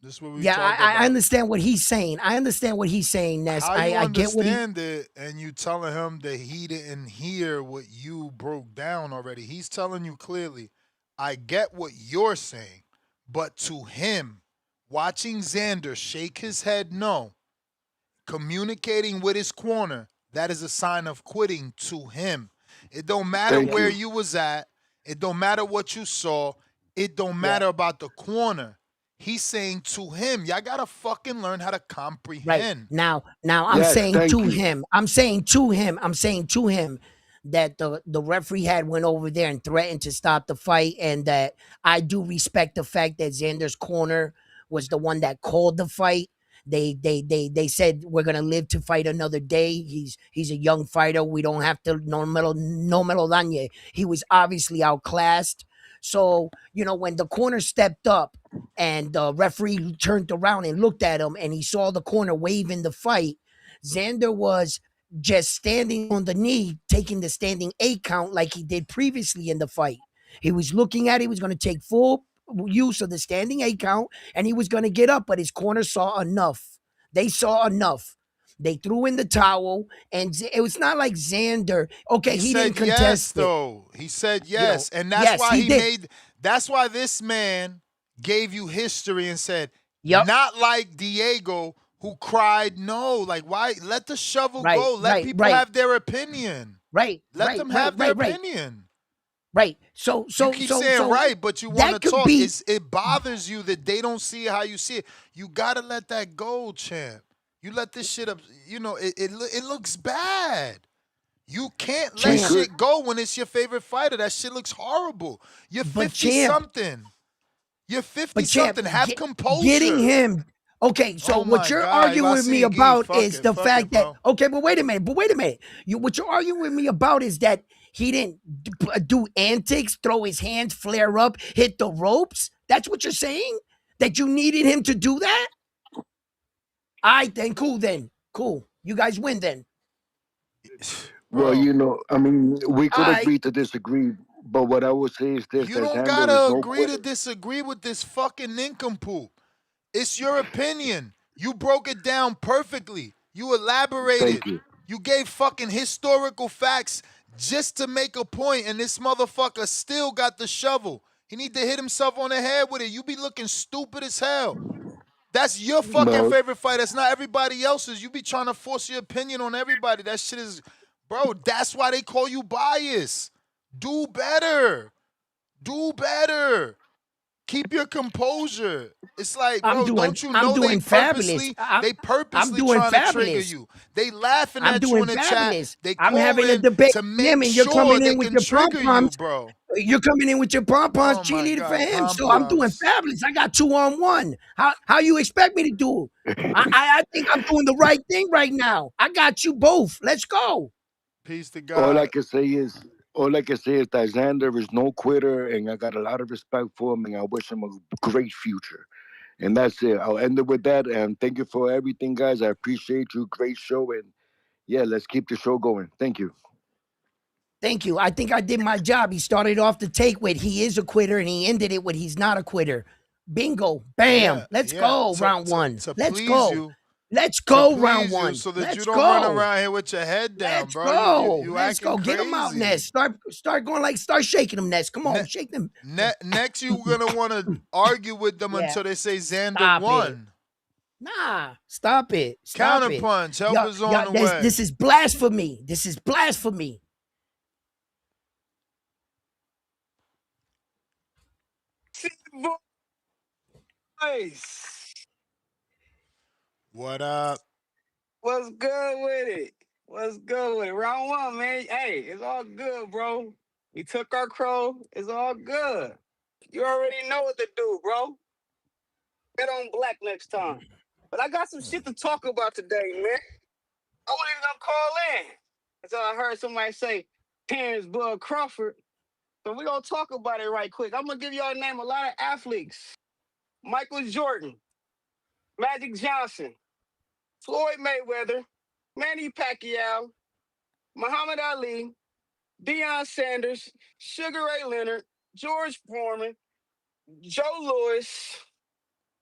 Speaker 5: This is what we
Speaker 1: yeah,
Speaker 5: talk
Speaker 1: I
Speaker 5: about.
Speaker 1: understand what he's saying. I understand what he's saying, Ness.
Speaker 5: How
Speaker 1: I,
Speaker 5: you
Speaker 1: I get what he.
Speaker 5: understand it and you telling him that he didn't hear what you broke down already. He's telling you clearly, I get what you're saying, but to him, watching Xander shake his head no, communicating with his corner, that is a sign of quitting to him. It don't matter
Speaker 7: Thank
Speaker 5: where
Speaker 7: you.
Speaker 5: you was at. It don't matter what you saw. It don't
Speaker 1: Yeah,
Speaker 5: matter about the corner. He's saying to him, y'all gotta fucking learn how to
Speaker 1: right.
Speaker 5: comprehend.
Speaker 1: Now I'm
Speaker 7: Yes,
Speaker 1: saying
Speaker 7: thank
Speaker 1: to
Speaker 7: you.
Speaker 1: him. I'm saying to him that the referee had went over there and threatened to stop the fight, and that I do respect the fact that Xander's corner was the one that called the fight. They said we're gonna live to fight another day. He's a young fighter. We don't have to no me lo dañe. He was obviously outclassed. So when the corner stepped up and the referee turned around and looked at him, and he saw the corner waving the fight. Xander was just standing on the knee, taking the standing 8 count like he did previously in the fight. He was looking at it, he was going to take full use of the standing 8 count, and he was going to get up, but his corner saw enough. They saw enough. They threw in the towel, and it was not like Xander. Okay, he didn't contest
Speaker 5: yes,
Speaker 1: it.
Speaker 5: though. He said
Speaker 1: You know,
Speaker 5: yes, and that's
Speaker 1: yes,
Speaker 5: why
Speaker 1: he did.
Speaker 5: made. That's why this man gave you history and said,
Speaker 1: Yep.
Speaker 5: not like Diego who cried no. Like, why? Let the shovel
Speaker 1: Right,
Speaker 5: go. Let
Speaker 1: right,
Speaker 5: people
Speaker 1: right.
Speaker 5: have their opinion.
Speaker 1: Right,
Speaker 5: Let
Speaker 1: right,
Speaker 5: them
Speaker 1: right,
Speaker 5: have their
Speaker 1: right, right.
Speaker 5: opinion.
Speaker 1: Right. So
Speaker 5: You keep saying right, but you want
Speaker 1: that
Speaker 5: to
Speaker 1: could
Speaker 5: talk.
Speaker 1: be
Speaker 5: It bothers you that they don't see it how you see it. You gotta let that go, champ. You let this shit up. You know, it looks bad. You can't let
Speaker 1: Champ.
Speaker 5: shit go when it's your favorite fighter. That shit looks horrible. You're
Speaker 1: But
Speaker 5: 50
Speaker 1: champ,
Speaker 5: something. You're 50
Speaker 1: but champ,
Speaker 5: something. Have composure.
Speaker 1: getting him. Okay, so
Speaker 5: Oh
Speaker 1: what
Speaker 5: my
Speaker 1: you're
Speaker 5: God. If
Speaker 1: arguing
Speaker 5: I
Speaker 1: with me
Speaker 5: see a gi,
Speaker 1: about
Speaker 5: fuck
Speaker 1: is
Speaker 5: it.
Speaker 1: the
Speaker 5: Fuck
Speaker 1: fact
Speaker 5: it,
Speaker 1: that
Speaker 5: bro.
Speaker 1: okay, but wait a minute. What you're arguing with me about is that he didn't do antics, throw his hands, flare up, hit the ropes. That's what you're saying? That you needed him to do that? All right, then, cool. You guys win then.
Speaker 7: Well,
Speaker 5: Bro,
Speaker 7: you know, I mean, we
Speaker 1: All
Speaker 7: could
Speaker 1: right.
Speaker 7: agree to disagree, but what I would say is this:
Speaker 5: you
Speaker 7: that
Speaker 5: don't
Speaker 7: Xander is
Speaker 5: gotta
Speaker 7: no
Speaker 5: agree to
Speaker 7: quitter.
Speaker 5: disagree with this fucking nincompoop. It's your opinion. You broke it down perfectly. You elaborated.
Speaker 7: Thank you.
Speaker 5: You gave fucking historical facts just to make a point, and this motherfucker still got the shovel. He need to hit himself on the head with it. You be looking stupid as hell. That's your fucking
Speaker 7: Well,
Speaker 5: favorite fight. That's not everybody else's. You be trying to force your opinion on everybody. That shit is, bro, that's why they call you biased. Do better. Do better. Keep your composure. It's like, bro, don't you
Speaker 1: I'm
Speaker 5: know
Speaker 1: doing fabulous.
Speaker 5: they
Speaker 1: I'm
Speaker 5: purposely
Speaker 1: doing
Speaker 5: trying to trigger
Speaker 1: fabulous.
Speaker 5: you. They laughing
Speaker 1: I'm
Speaker 5: at you
Speaker 1: doing
Speaker 5: in the chat.
Speaker 1: fabulous.
Speaker 5: They
Speaker 1: I'm having a
Speaker 5: calling
Speaker 1: debate
Speaker 5: to
Speaker 1: with him,
Speaker 5: make
Speaker 1: and you're
Speaker 5: sure
Speaker 1: coming
Speaker 5: they
Speaker 1: in with
Speaker 5: can
Speaker 1: your pom
Speaker 5: trigger you,
Speaker 1: poms.
Speaker 5: bro.
Speaker 1: You're coming in with your pom poms,
Speaker 5: Oh my
Speaker 1: cheerleading for
Speaker 5: God,
Speaker 1: him.
Speaker 5: pom
Speaker 1: So I'm doing
Speaker 5: poms.
Speaker 1: fabulous. I got 2-on-1. How you expect me to do? I think I'm doing the right thing right now. I got you both. Let's go.
Speaker 5: Peace to
Speaker 7: all I
Speaker 5: God.
Speaker 7: can say is, all I can say is that Xander is no quitter, and I got a lot of respect for him, and I wish him a great future. And that's it. I'll end it with that. And thank you for everything, guys. I appreciate you. Great show, and yeah, let's keep the show going. Thank you.
Speaker 1: Thank you. I think I did my job. He started off the take with he is a quitter, and he ended it with he's not a quitter. Bingo. Bam. Let's
Speaker 5: Yeah.
Speaker 1: go. Round one.
Speaker 5: To
Speaker 1: Let's
Speaker 5: please
Speaker 1: go.
Speaker 5: you.
Speaker 1: Let's
Speaker 5: To
Speaker 1: go. Round
Speaker 5: please you
Speaker 1: one.
Speaker 5: so that you
Speaker 1: Let's
Speaker 5: don't run
Speaker 1: go.
Speaker 5: around here with your head down,
Speaker 1: Let's
Speaker 5: bro.
Speaker 1: go.
Speaker 5: You
Speaker 1: Let's
Speaker 5: acting
Speaker 1: go. Get them out,
Speaker 5: crazy.
Speaker 1: Ness. Start going like start shaking them, Ness. Come on, shake them.
Speaker 5: Next, you're gonna want to argue with them
Speaker 1: Yeah.
Speaker 5: until they say Xander
Speaker 1: Stop
Speaker 5: won.
Speaker 1: Nah, stop it. Stop it.
Speaker 5: Counterpunch. Help is on the
Speaker 1: This,
Speaker 5: way.
Speaker 1: this is blasphemy. This is blasphemy.
Speaker 12: Nice.
Speaker 5: What up?
Speaker 12: What's good with it? What's good with it? Round one, man. Hey, it's all good, bro. We took our crow. It's all good. You already know what to do, bro. Bet on black next time. But I got some shit to talk about today, man. I wasn't even gonna call in until I heard somebody say Terrence Bud Crawford. So we're gonna talk about it right quick. I'm gonna give y'all a name a lot of athletes. Michael Jordan, Magic Johnson, Floyd Mayweather, Manny Pacquiao, Muhammad Ali, Deion Sanders, Sugar Ray Leonard, George Foreman, Joe Louis,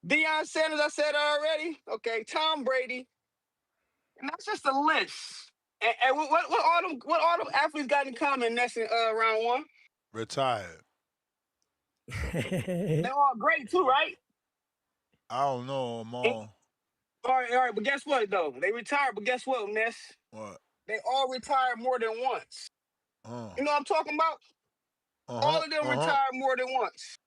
Speaker 12: Deion Sanders, I said it already. Okay, Tom Brady. And that's just a list. And what all them athletes got in common next in round one?
Speaker 5: Retired.
Speaker 12: They're all great too, right?
Speaker 5: I don't know them all.
Speaker 12: All right, but guess what though? They retired, but guess what, Ness?
Speaker 5: What?
Speaker 12: They all retired more than once. You know what I'm talking about? All of them retired more than once.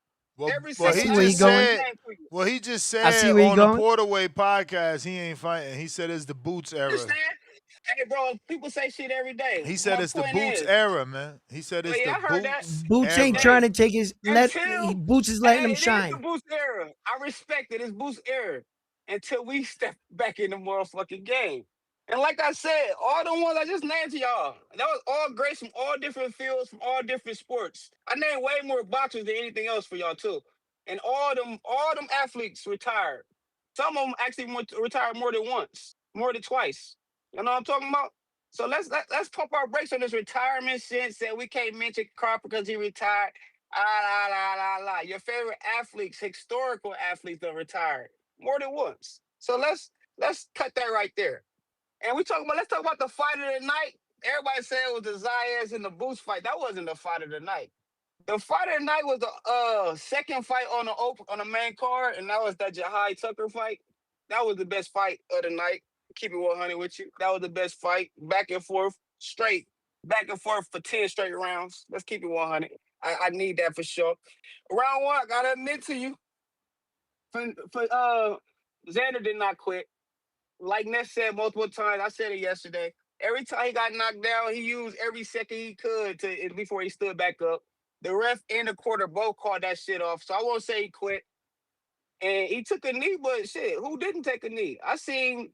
Speaker 12: Every
Speaker 5: Well,
Speaker 12: single
Speaker 5: he
Speaker 12: last
Speaker 5: just
Speaker 12: one of them
Speaker 5: said.
Speaker 12: came for you.
Speaker 5: Well, he just
Speaker 1: I see
Speaker 5: said
Speaker 1: where you
Speaker 5: on the
Speaker 1: going.
Speaker 5: Porterway podcast he ain't fighting. He said it's the Boots era.
Speaker 12: Understand? Hey, bro, people say shit every day.
Speaker 5: He said
Speaker 12: My
Speaker 5: it's the
Speaker 12: point
Speaker 5: Boots
Speaker 12: is,
Speaker 5: era, man. He said
Speaker 12: oh,
Speaker 5: it's
Speaker 12: yeah,
Speaker 5: the
Speaker 12: I heard that.
Speaker 5: Boots
Speaker 1: Boots
Speaker 5: era.
Speaker 1: ain't trying to take his
Speaker 12: Until
Speaker 1: Boots is letting him
Speaker 12: it is the
Speaker 1: shine.
Speaker 12: Boost era. I respect it. It's Boost era until we step back in the motherfucking game. And like I said, all the ones I just named to y'all, that was all greats from all different fields, from all different sports. I named way more boxers than anything else for y'all too. and all them athletes retired. Some of them actually went to retire more than once, more than twice. You know what I'm talking about? So let's pump our brakes on this retirement sense that we can't mention Crawford because he retired. Ah la la la la. Your favorite athletes, historical athletes, that retired more than once. So let's cut that right there. And let's talk about the fight of the night. Everybody said it was the Zayas and the Boots fight. That wasn't the fight of the night. The fight of the night was the second fight on the main card, and that was that Jahi Tucker fight. That was the best fight of the night. Keep it 100 with you. That was the best fight, back and forth, straight, back and forth for 10 straight rounds. Let's keep it 100. I need that for sure. Round one, I gotta admit to you, Xander did not quit. Like Ness said multiple times, I said it yesterday. Every time he got knocked down, he used every second he could before he stood back up. The ref and the quarter both called that shit off, so I won't say he quit. And he took a knee, but shit, who didn't take a knee? I seen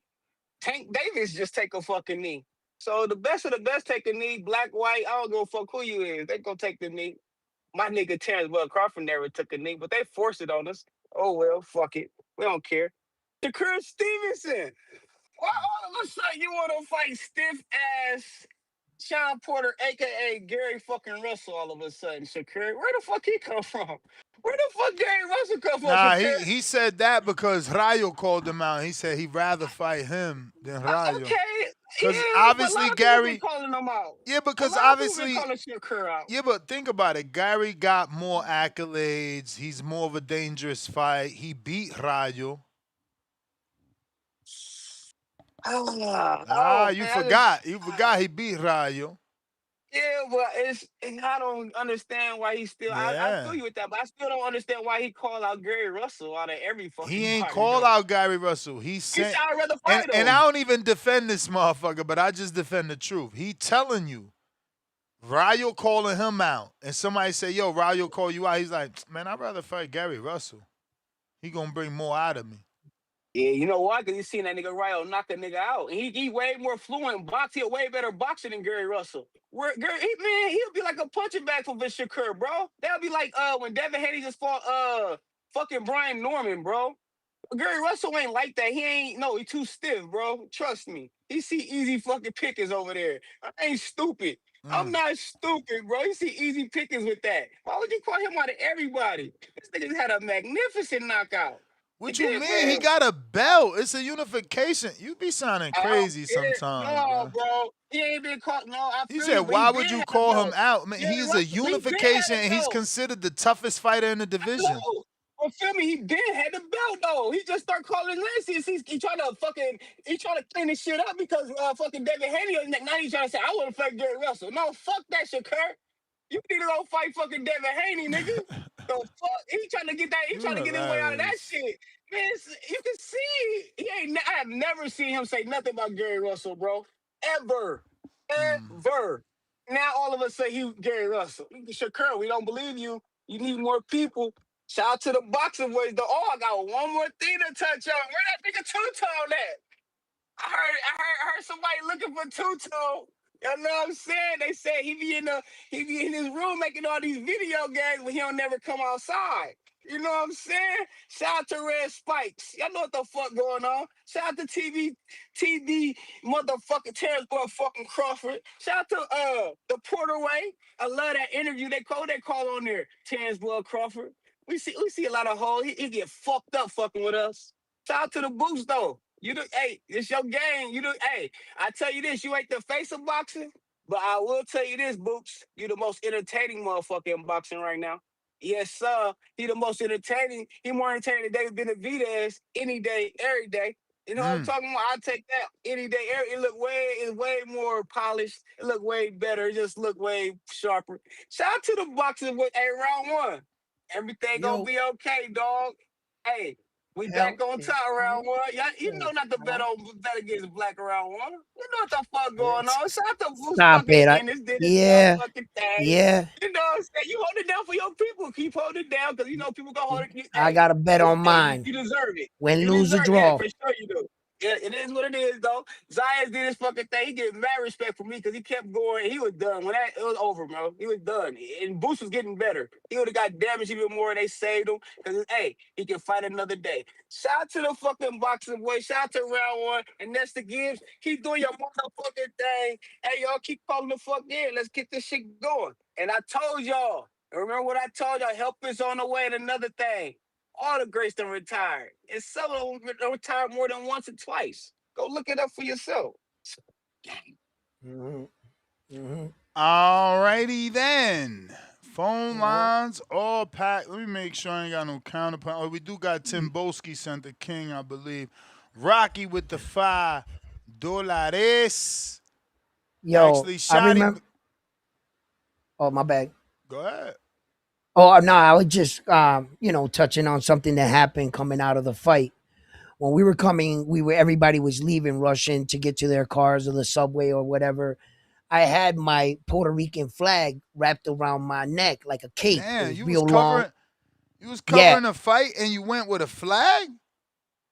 Speaker 12: Tank Davis just take a fucking knee. So the best of the best take a knee, black, white, I don't give a fuck who you is. They gonna take the knee. My nigga Terrence Bud Crawford never took a knee, but they forced it on us. Oh well, fuck it. We don't care. Shakur Stevenson. Why all of a sudden you want to fight stiff ass Sean Porter, aka Gary fucking Russell? All of a sudden, Shakur, where the fuck he come from? Where the fuck Gary Russell come from,
Speaker 5: Nah,
Speaker 12: Shakur?
Speaker 5: he said that because Rayo called him out. He said he'd rather fight him than Rayo.
Speaker 12: Okay,
Speaker 5: Because
Speaker 12: yeah, but a
Speaker 5: obviously
Speaker 12: lot of people been
Speaker 5: Gary.
Speaker 12: calling him out.
Speaker 5: Yeah,
Speaker 12: A
Speaker 5: because
Speaker 12: lot of people been
Speaker 5: obviously.
Speaker 12: calling Shakur out.
Speaker 5: Yeah, but think about it. Gary got more accolades. He's more of a dangerous fight. He beat Rayo.
Speaker 12: Oh
Speaker 5: You
Speaker 12: man,
Speaker 5: forgot. You forgot he beat Rayo.
Speaker 12: yeah, but I don't understand why he still. I
Speaker 5: Yeah.
Speaker 12: feel you with that, but I still don't understand why he called out Gary Russell out of every
Speaker 5: He
Speaker 12: fucking
Speaker 5: ain't
Speaker 12: body
Speaker 5: called
Speaker 12: though.
Speaker 5: out Gary Russell. He
Speaker 12: He
Speaker 5: sent
Speaker 12: said I'd rather
Speaker 5: and
Speaker 12: fight
Speaker 5: and I
Speaker 12: him.
Speaker 5: don't even defend this motherfucker, but I just defend the truth. He telling you. Rayo calling him out. And somebody say, yo, Rayo call you out. He's like, man, I'd rather fight Gary Russell. He gonna bring more out of me.
Speaker 12: Yeah, you know why? Because you seen that nigga Ryo knock a nigga out. And he way more fluent in boxing. He a way better boxer than Gary Russell. Man, he'll be like a punching bag for Vince Shakur, bro. That'll be like when Devin Haney just fought fucking Brian Norman, bro. Gary Russell ain't like that. He too stiff, bro. Trust me. He see easy fucking pickings over there. I ain't stupid. I'm not stupid, bro. You see easy pickings with that. Why would you call him out of everybody? This nigga just had a magnificent knockout.
Speaker 5: What
Speaker 12: And
Speaker 5: you
Speaker 12: then,
Speaker 5: mean? He
Speaker 12: man,
Speaker 5: got a belt. It's a unification. You be sounding
Speaker 12: I don't
Speaker 5: crazy
Speaker 12: care.
Speaker 5: sometimes,
Speaker 12: No,
Speaker 5: bro.
Speaker 12: bro. He ain't been caught. No, I
Speaker 5: He
Speaker 12: feel
Speaker 5: said,
Speaker 12: you, but he
Speaker 5: why
Speaker 12: been
Speaker 5: would you
Speaker 12: had a
Speaker 5: call him
Speaker 12: belt.
Speaker 5: out? Man,
Speaker 12: Gary
Speaker 5: he's a
Speaker 12: Russell, he been had
Speaker 5: unification
Speaker 12: a
Speaker 5: and he's
Speaker 12: belt.
Speaker 5: considered the toughest fighter in the division.
Speaker 12: No. But feel me, he been had the belt though. He just start calling Lancey. He trying to clean this shit up because fucking David Haney. Now he's trying to say I want to fight Gary Russell. No, fuck that shit, Kurt. You need to go fight fucking Devin Haney, nigga. The fuck? He trying to get that. He
Speaker 5: You
Speaker 12: trying to get his way out of that
Speaker 5: hilarious.
Speaker 12: shit. Man, you can see he ain't. I have never seen him say nothing about Gary Russell, bro. Ever, ever. Now all of a sudden he Gary Russell. Shakur, we don't believe you. You need more people. Shout out to the boxing boys. I got one more thing to touch on. Where that nigga Two-Tone at? I heard somebody looking for Two-Tone. You know what I'm saying? They said he be in his room making all these video games, but he don't never come outside. You know what I'm saying? Shout out to Red Spikes. Y'all know what the fuck going on. Shout out to TD motherfucking Terrence Boy fucking Crawford. Shout out to the Porter Way. I love that interview. They call on there. Terrence Boy Crawford. We see a lot of hoes. He get fucked up fucking with us. Shout out to the Boost though. Hey, it's your game. Hey, I tell you this, you ain't the face of boxing, but I will tell you this, Boots. You the most entertaining motherfucker in boxing right now. Yes, sir. He the most entertaining. He more entertaining than David Benavidez any day, every day. You know what I'm talking about? I take that any day. It's way more polished. It look way better. It just look way sharper. Shout out to the boxing with round one. Everything gonna
Speaker 1: Yo,
Speaker 12: be okay, dog. Hey, we back
Speaker 1: hell,
Speaker 12: on top round one. You know not to bet against black round one. You know what the fuck going on. Shout out to Bruce
Speaker 1: stop
Speaker 12: fucking
Speaker 1: it.
Speaker 12: Ennis did his
Speaker 1: Yeah,
Speaker 12: motherfucking thing.
Speaker 1: yeah.
Speaker 12: You know what I'm saying? You hold it down for your people. Keep holding it down because you know people gonna hold it.
Speaker 1: I got a bet on
Speaker 12: Hey,
Speaker 1: mine.
Speaker 12: you deserve it.
Speaker 1: Win,
Speaker 12: You
Speaker 1: lose, or
Speaker 12: deserve it. Hey,
Speaker 1: draw.
Speaker 12: for sure you do. it is what it is, though. Zayas did his fucking thing. He get mad respect for me because he kept going. He was done when it was over, bro. He was done, and Boots was getting better. He would have got damaged even more, and they saved him because hey, he can fight another day. Shout out to the fucking boxing boy. Shout out to round one and Nesta Gibbs. Keep doing your motherfucking thing. Hey, y'all keep calling the fuck in. Let's get this shit going. And I told y'all. Remember what I told y'all? Help is on the way. And another thing. All the greats done retired. And some of them retired more than once or twice. Go look it up for yourself.
Speaker 1: Mm-hmm. Mm-hmm.
Speaker 5: All righty then. Phone lines all packed. Let me make sure I ain't got no counterpoint. Oh, we do got Tim Boski sent the king, I believe. Rocky with the $5.
Speaker 1: Yo,
Speaker 5: Actually,
Speaker 1: I
Speaker 5: Shotty.
Speaker 1: remember. Oh, my bad.
Speaker 5: Go ahead.
Speaker 1: Oh no, I was just touching on something that happened coming out of the fight. When we were coming, everybody was leaving, rushing to get to their cars or the subway or whatever. I had my Puerto Rican flag wrapped around my neck like a cape. It
Speaker 5: Damn,
Speaker 1: was
Speaker 5: you was
Speaker 1: real long.
Speaker 5: covering. You was
Speaker 1: Yeah,
Speaker 5: covering a fight and you went with a flag?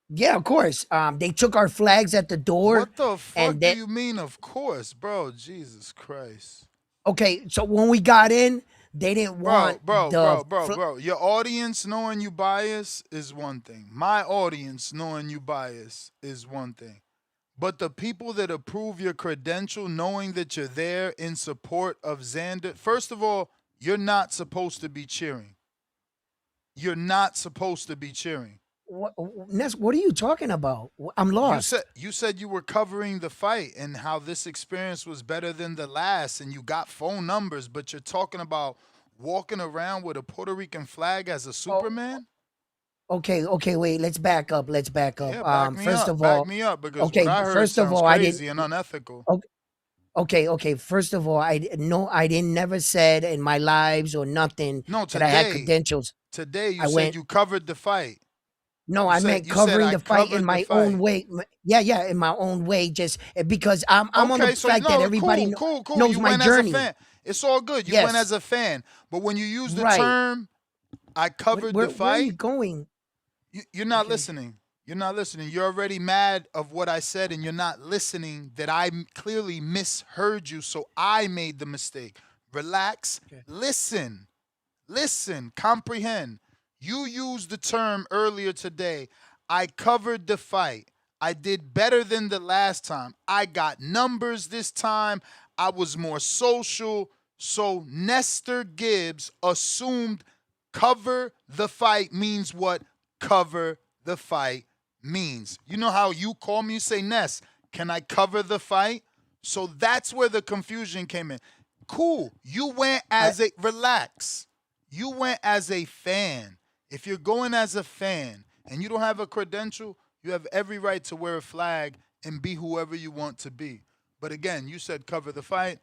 Speaker 1: yeah, of course. They took our flags at the door,
Speaker 5: What the fuck
Speaker 1: and
Speaker 5: do
Speaker 1: then
Speaker 5: you mean, of course, bro? Jesus Christ.
Speaker 1: okay, so when we got in, they didn't want
Speaker 5: Bro. Your audience knowing you bias is one thing. My audience knowing you bias is one thing. But the people that approve your credential knowing that you're there in support of Xander, first of all, you're not supposed to be cheering. You're not supposed to be cheering.
Speaker 1: Ness, what are you talking about? I'm lost.
Speaker 5: You said you were covering the fight and how this experience was better than the last, and you got phone numbers, but you're talking about walking around with a Puerto Rican flag as a
Speaker 1: Oh,
Speaker 5: Superman?
Speaker 1: okay, wait. Let's back up.
Speaker 5: Yeah, back me
Speaker 1: First
Speaker 5: up.
Speaker 1: of
Speaker 5: Back
Speaker 1: all,
Speaker 5: me up because what
Speaker 1: okay,
Speaker 5: I heard
Speaker 1: first of
Speaker 5: sounds
Speaker 1: all, I didn't.
Speaker 5: crazy and unethical.
Speaker 1: Okay. First of all, I didn't never said in my lives or nothing
Speaker 5: No,
Speaker 1: that I had
Speaker 5: today.
Speaker 1: credentials.
Speaker 5: Today you
Speaker 1: I
Speaker 5: said
Speaker 1: went.
Speaker 5: you covered the fight.
Speaker 1: No,
Speaker 5: You
Speaker 1: I
Speaker 5: said
Speaker 1: meant
Speaker 5: you said
Speaker 1: covering
Speaker 5: I
Speaker 1: the fight in
Speaker 5: covered the
Speaker 1: my own
Speaker 5: fight.
Speaker 1: way. Yeah, in my own way. Just because I'm on the
Speaker 5: Okay, so
Speaker 1: fact that
Speaker 5: no,
Speaker 1: everybody
Speaker 5: cool.
Speaker 1: knows
Speaker 5: You
Speaker 1: my
Speaker 5: went as a
Speaker 1: journey.
Speaker 5: fan. It's all good. You went
Speaker 1: Yes,
Speaker 5: as a fan. But when you use the
Speaker 1: right.
Speaker 5: term I covered the
Speaker 1: Where are you
Speaker 5: fight,
Speaker 1: going?
Speaker 5: you're not
Speaker 1: Okay.
Speaker 5: listening. You're not listening. You're already mad of what I said, and you're not listening that I clearly misheard you, so I made the mistake. Relax.
Speaker 1: Okay.
Speaker 5: Listen, comprehend. You used the term earlier today. I covered the fight. I did better than the last time. I got numbers this time. I was more social. So Nestor Gibbs assumed cover the fight means what cover the fight means. You know how you call me, you say, Ness, can I cover the fight? So that's where the confusion came in. Cool. You went
Speaker 1: I
Speaker 5: as a relax. You went as a fan. If you're going as a fan and you don't have a credential, you have every right to wear a flag and be whoever you want to be. But again, you said cover the fight.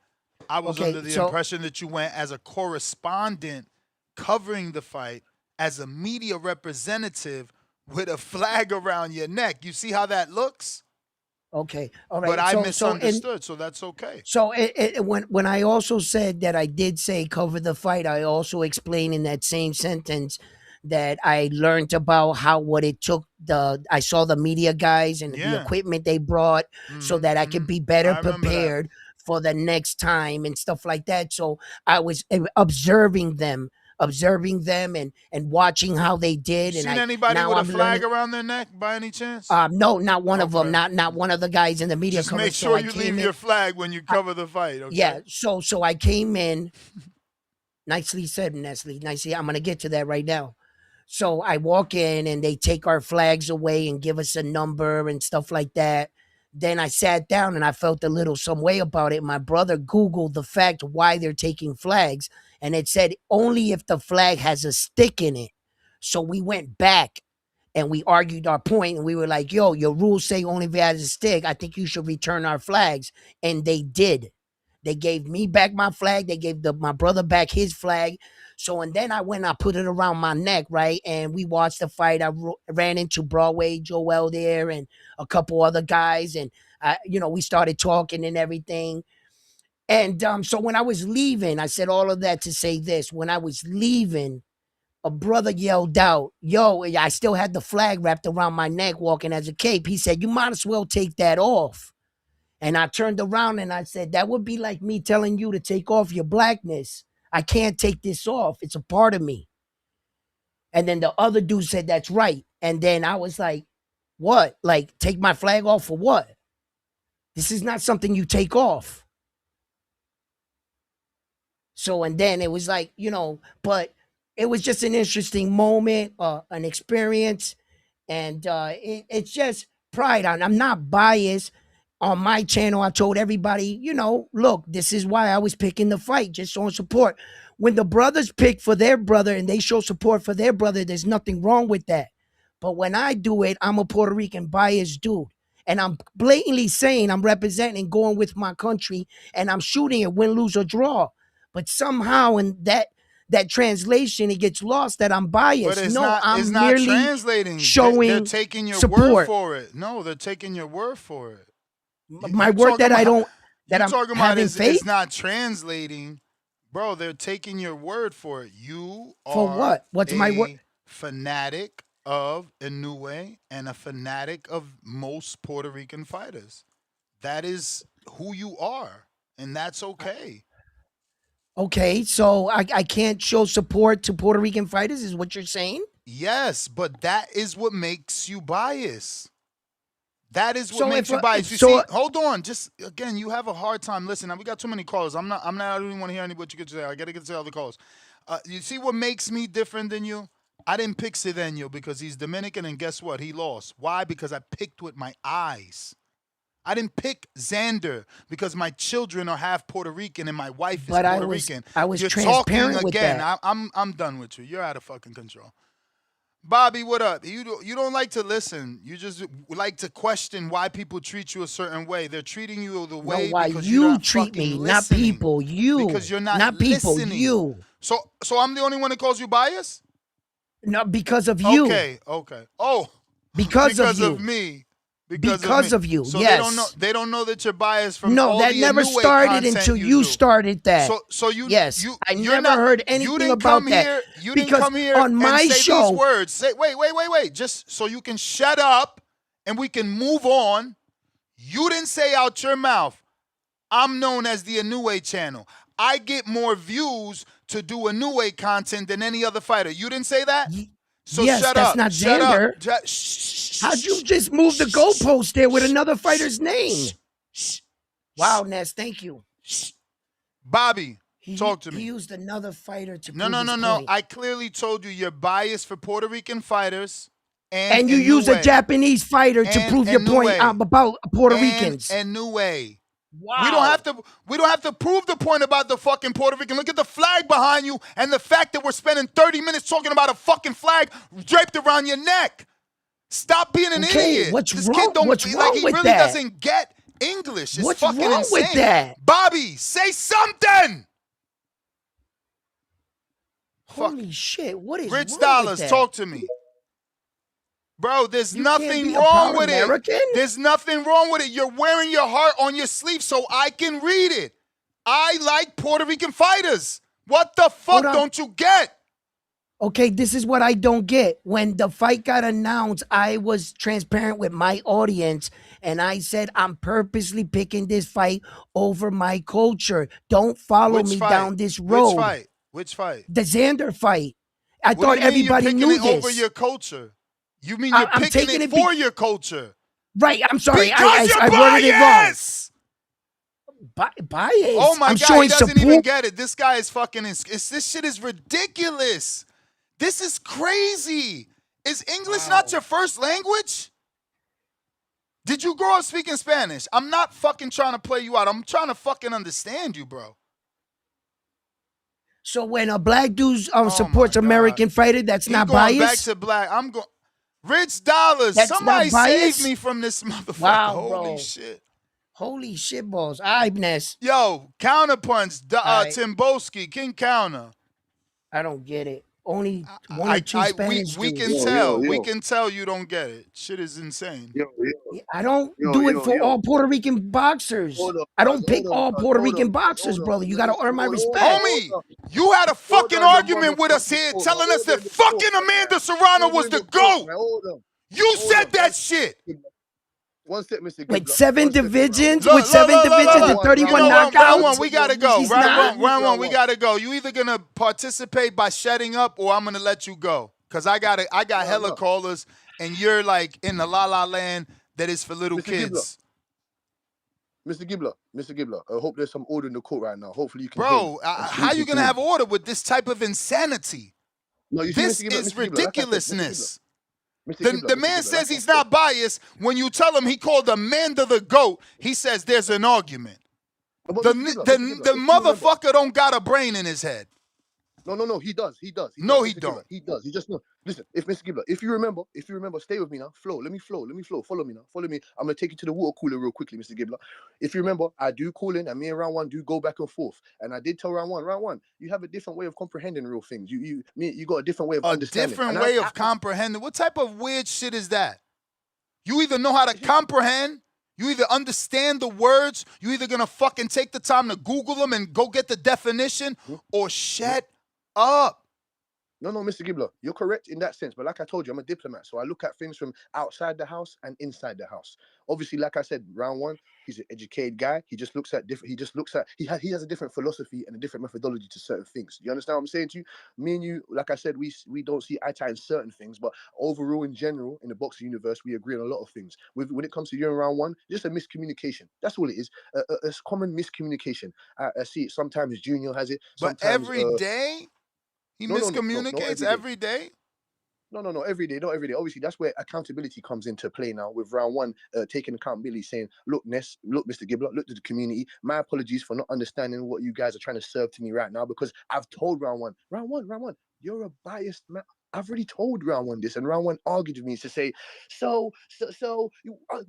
Speaker 5: I was
Speaker 1: okay.
Speaker 5: under the
Speaker 1: So
Speaker 5: impression that you went as a correspondent covering the fight as a media representative with a flag around your neck. You see how that looks?
Speaker 1: okay, all
Speaker 5: But
Speaker 1: right.
Speaker 5: I
Speaker 1: And
Speaker 5: misunderstood, so that's okay.
Speaker 1: so when I also said that I did say cover the fight, I also explained in that same sentence that I learned about what it took. I saw the media guys and the
Speaker 5: Yeah.
Speaker 1: equipment they brought so that I could be better
Speaker 5: I remember that.
Speaker 1: prepared for the next time and stuff like that. So I was observing them, and watching how they
Speaker 5: You
Speaker 1: did, and
Speaker 5: seen anybody
Speaker 1: now
Speaker 5: with a
Speaker 1: I'm
Speaker 5: flag
Speaker 1: learning.
Speaker 5: around their neck by any chance?
Speaker 1: No, not one of them.
Speaker 5: Okay.
Speaker 1: Not one of the guys in the media
Speaker 5: Just make
Speaker 1: coverage. So
Speaker 5: sure
Speaker 1: I
Speaker 5: you
Speaker 1: came
Speaker 5: leave
Speaker 1: in.
Speaker 5: your flag when you cover the fight, okay?
Speaker 1: Yeah, so I came in. Nicely said, Nestle. Nicely. I'm gonna get to that right now. So I walk in and they take our flags away and give us a number and stuff like that. Then I sat down and I felt a little some way about it. My brother Googled the fact why they're taking flags, and it said only if the flag has a stick in it. So we went back and we argued our point, and we were like, yo, your rules say only if it has a stick. I think you should return our flags. And they did. They gave me back my flag. They gave my brother back his flag. So, and then I went, I put it around my neck, right? And we watched the fight. I ran into Broadway Joel there and a couple other guys. And, we started talking and everything. And so when I was leaving, I said all of that to say this. When I was leaving, a brother yelled out, "Yo!" I still had the flag wrapped around my neck, walking as a cape. He said, "You might as well take that off." And I turned around and I said, "That would be like me telling you to take off your blackness. I can't take this off. It's a part of me." And then the other dude said, "That's right." And then I was like, "What? Like, take my flag off for what? This is not something you take off." So, and then it was like, but it was just an interesting moment, an experience. And it's just pride. I'm not biased. On my channel, I told everybody, look, this is why I was picking the fight, just showing support. When the brothers pick for their brother and they show support for their brother, there's nothing wrong with that. But when I do it, I'm a Puerto Rican biased dude. And I'm blatantly saying I'm representing, going with my country, and I'm shooting it, win, lose, or draw. But somehow in that translation, it gets lost that I'm biased.
Speaker 5: But it's
Speaker 1: no,
Speaker 5: not.
Speaker 1: I'm
Speaker 5: It's not
Speaker 1: merely
Speaker 5: translating.
Speaker 1: showing
Speaker 5: They're taking your
Speaker 1: support.
Speaker 5: word for it. No, they're taking your word for it.
Speaker 1: My word that I don't. That I'm
Speaker 5: talking about
Speaker 1: having faith.
Speaker 5: It's not translating, bro. They're taking your word for it. You
Speaker 1: For
Speaker 5: are
Speaker 1: what? What's my word?
Speaker 5: Fanatic of Inoue and a fanatic of most Puerto Rican fighters. That is who you are, and that's okay.
Speaker 1: Okay, so I can't show support to Puerto Rican fighters, is what you're saying?
Speaker 5: Yes, but that is what makes you biased. That is what
Speaker 1: So
Speaker 5: makes
Speaker 1: if,
Speaker 5: you biased. You
Speaker 1: so-
Speaker 5: see, hold on. Just again, you have a hard time listening. We got too many callers. I don't even want to hear any what you could say. I gotta get to the other calls. You see what makes me different than you? I didn't pick Cedeno because he's Dominican, and guess what? He lost. Why? Because I picked with my eyes. I didn't pick Xander because my children are half Puerto Rican and my wife is Puerto Rican.
Speaker 1: I was
Speaker 5: You're
Speaker 1: transparent
Speaker 5: talking
Speaker 1: with
Speaker 5: again.
Speaker 1: that.
Speaker 5: I'm done with you. You're out of fucking control. Bobby, what up? You don't like to listen. You just like to question why people treat you a certain way. They're treating you the way
Speaker 1: why
Speaker 5: because
Speaker 1: you
Speaker 5: you're not
Speaker 1: treat
Speaker 5: fucking
Speaker 1: me,
Speaker 5: listening.
Speaker 1: not people. You,
Speaker 5: because you're not
Speaker 1: people.
Speaker 5: listening.
Speaker 1: You.
Speaker 5: So I'm the only one that calls you biased?
Speaker 1: No, because of you.
Speaker 5: Okay. Oh,
Speaker 1: because of you.
Speaker 5: Of me.
Speaker 1: Because of you.
Speaker 5: So
Speaker 1: yes.
Speaker 5: they don't know that you're biased from
Speaker 1: no,
Speaker 5: all
Speaker 1: that
Speaker 5: the
Speaker 1: never
Speaker 5: Inoue
Speaker 1: started
Speaker 5: content
Speaker 1: until you
Speaker 5: do.
Speaker 1: started that.
Speaker 5: So you
Speaker 1: yes, I
Speaker 5: you're
Speaker 1: never
Speaker 5: not,
Speaker 1: heard anything about that.
Speaker 5: You
Speaker 1: because
Speaker 5: didn't come here
Speaker 1: on my
Speaker 5: and say
Speaker 1: show,
Speaker 5: these words. Say wait, just so you can shut up and we can move on. You didn't say out your mouth, I'm known as the Inoue channel. I get more views to do Inoue content than any other fighter. You didn't say that? So
Speaker 1: yes,
Speaker 5: shut
Speaker 1: that's
Speaker 5: up.
Speaker 1: not
Speaker 5: Shut
Speaker 1: Xander.
Speaker 5: Up.
Speaker 1: How'd you just move the goalpost there with another fighter's name? Wow, Ness, thank you.
Speaker 5: Bobby, talk to me.
Speaker 1: He used another fighter to
Speaker 5: No.
Speaker 1: prove his point.
Speaker 5: I clearly told you you're biased for Puerto Rican fighters.
Speaker 1: And you use a Japanese fighter to prove your point about Puerto Ricans.
Speaker 5: And Inoue.
Speaker 1: Wow.
Speaker 5: We don't have to prove the point about the fucking Puerto Rican. Look at the flag behind you and the fact that we're spending 30 minutes talking about a fucking flag draped around your neck. Stop being an idiot.
Speaker 1: What's
Speaker 5: this
Speaker 1: wrong?
Speaker 5: Kid don't,
Speaker 1: what's wrong
Speaker 5: he
Speaker 1: with
Speaker 5: really
Speaker 1: that?
Speaker 5: doesn't get English. It's
Speaker 1: what's
Speaker 5: fucking
Speaker 1: wrong
Speaker 5: insane.
Speaker 1: with that?
Speaker 5: Bobby, say something.
Speaker 1: Holy shit! What is
Speaker 5: Rich
Speaker 1: wrong
Speaker 5: Dollars,
Speaker 1: with that?
Speaker 5: talk to me. Bro, there's
Speaker 1: You
Speaker 5: nothing
Speaker 1: can't be
Speaker 5: wrong
Speaker 1: a
Speaker 5: with
Speaker 1: American?
Speaker 5: it. There's nothing wrong with it. You're wearing your heart on your sleeve so I can read it. I like Puerto Rican fighters. What the fuck don't you get?
Speaker 1: Okay, this is what I don't get. When the fight got announced, I was transparent with my audience and I said, I'm purposely picking this fight over my culture. Don't follow me down this road.
Speaker 5: Which fight?
Speaker 1: The Xander fight. I
Speaker 5: what
Speaker 1: thought
Speaker 5: do you mean
Speaker 1: everybody
Speaker 5: you're
Speaker 1: knew
Speaker 5: picking it
Speaker 1: this.
Speaker 5: over your culture? You mean you're picking it for your culture?
Speaker 1: Right, I'm sorry.
Speaker 5: Because you're
Speaker 1: I worded it wrong. Bias.
Speaker 5: Oh my
Speaker 1: I'm
Speaker 5: God,
Speaker 1: showing
Speaker 5: he doesn't
Speaker 1: support.
Speaker 5: even get it. This guy is fucking, this shit is ridiculous. This is crazy. Is English not your first language? Did you grow up speaking Spanish? I'm not fucking trying to play you out. I'm trying to fucking understand you, bro.
Speaker 1: So when a black dude supports American fighter, that's not
Speaker 5: going
Speaker 1: bias?
Speaker 5: Back to black. I'm going. Rich Dollars.
Speaker 1: That's
Speaker 5: Somebody
Speaker 1: not bias?
Speaker 5: save me from this motherfucker.
Speaker 1: Wow,
Speaker 5: Holy
Speaker 1: bro.
Speaker 5: shit.
Speaker 1: Holy shit balls. All right, Ness.
Speaker 5: Yo, Counterpunch,
Speaker 1: right.
Speaker 5: Timboski, King Counter.
Speaker 1: I don't get it. only one or two Spanish
Speaker 5: we can
Speaker 1: dudes.
Speaker 5: tell. We can tell you don't get it. Shit is insane.
Speaker 1: I don't do it for all Puerto Rican boxers. I don't pick all Puerto Rican boxers, brother. You got to earn my respect.
Speaker 5: Homie, you had a fucking argument with us here telling us that fucking Amanda Serrano was the GOAT. You said that shit.
Speaker 11: One step, Mr.
Speaker 1: With
Speaker 11: Gibbler.
Speaker 1: 7
Speaker 11: One step,
Speaker 1: divisions,
Speaker 5: Look,
Speaker 1: with 7 divisions and 31 knockouts.
Speaker 5: Round one, we gotta go.
Speaker 1: He's not.
Speaker 5: Round one, we gotta go. You either gonna participate by shutting up, or I'm gonna let you go. Cause I got hella callers, and you're like in the la la land that is for little kids.
Speaker 11: Mr. Gibbler, I hope there's some order in the court right now. Hopefully you can.
Speaker 5: Bro, how you gonna have order with this type of insanity?
Speaker 11: No, you see,
Speaker 5: this
Speaker 11: Mr. Gibbler,
Speaker 5: is
Speaker 11: Mr. Gibbler,
Speaker 5: ridiculousness.
Speaker 11: Gibbler,
Speaker 5: The man says he's not biased. When you tell him he called Amanda the GOAT, he says there's an argument. The motherfucker don't got a brain in his head.
Speaker 11: No, he does. He don't. He does. He just no. Listen, if Mr. Gibbler, if you remember, stay with me now. Let me flow. Follow me now. Follow me. I'm gonna take you to the water cooler real quickly, Mr. Gibbler. If you remember, I do call in, and me and round one do go back and forth. And I did tell round one, you have a different way of comprehending real things. You got a different way of understanding.
Speaker 5: A different way of comprehending. What type of weird shit is that? You either know how to comprehend. You either understand the words. You either gonna fucking take the time to Google them and go get the definition, or shut up.
Speaker 11: No, Mr. Gibbler, you're correct in that sense. But like I told you, I'm a diplomat, so I look at things from outside the house and inside the house. Obviously, like I said, round one, he's an educated guy. He has a different philosophy and a different methodology to certain things. Do you understand what I'm saying to you? Me and you, like I said, we don't see eye to eye in certain things, but overall, in general, in the boxing universe, we agree on a lot of things. When it comes to you in round one, just a miscommunication. That's all it is. A common miscommunication. I see it sometimes. Junior has it.
Speaker 5: But every day. He miscommunicates every day?
Speaker 11: No, every day, not every day. Obviously, that's where accountability comes into play now with round one, taking accountability, saying, look, Ness, look, Mr. Gibbler, look to the community. My apologies for not understanding what you guys are trying to serve to me right now, because I've told round one, you're a biased man. I've already told round one this, and round one argued with me to say, so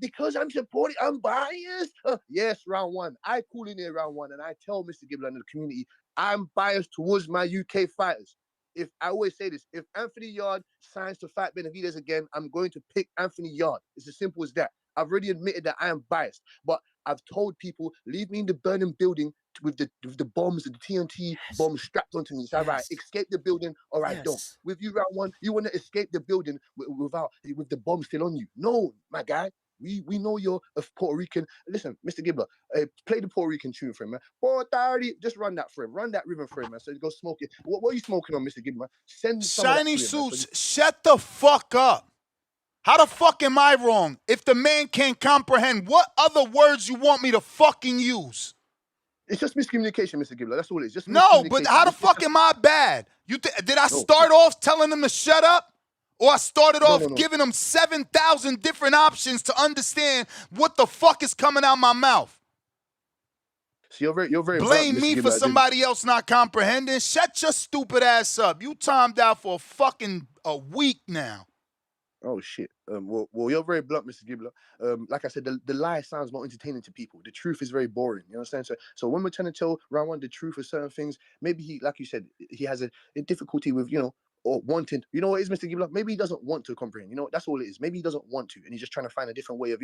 Speaker 11: because I'm supporting, I'm biased? Yes, round one. I call in here round one, and I tell Mr. Gibbler and the community, I'm biased towards my UK fighters. If I always say this, if Anthony Yard signs to fight Benavidez again, I'm going to pick Anthony Yard. It's as simple as that. I've already admitted that I am biased, but I've told people, leave me in the burning building with the bombs, the TNT bombs strapped onto me. It's all right, escape the building, or I don't. With you, round one, you want to escape the building with the bomb still on you. No, my guy. We know you're a Puerto Rican. Listen, Mr. Gibbler, play the Puerto Rican tune for him, man. 4:30, just run that for him. Run that rhythm for him, man. So go smoke it. What are you smoking on, Mr. Gibbler? Send
Speaker 5: Shiny Suits, shut the fuck up. How the fuck am I wrong? If the man can't comprehend, what other words you want me to fucking use?
Speaker 11: It's just miscommunication, Mr. Gibbler. That's all it is. Just
Speaker 5: no, but how the fuck am I bad? Did I start off telling him to shut up? Or I started off giving them 7,000 different options to understand what the fuck is coming out my mouth.
Speaker 11: So you're very
Speaker 5: blame me for somebody else not comprehending. Shut your stupid ass up. You timed out for a week now.
Speaker 11: Oh shit. Well, you're very blunt, Mr. Gibbler. Like I said, the lie sounds more entertaining to people. The truth is very boring. You understand? So when we're trying to tell round one the truth of certain things, maybe he, like you said, he has a difficulty with, or wanting, you know what it is, Mr. Gibbler? Maybe he doesn't want to comprehend. That's all it is. Maybe he doesn't want to, and he's just trying to find a different way of,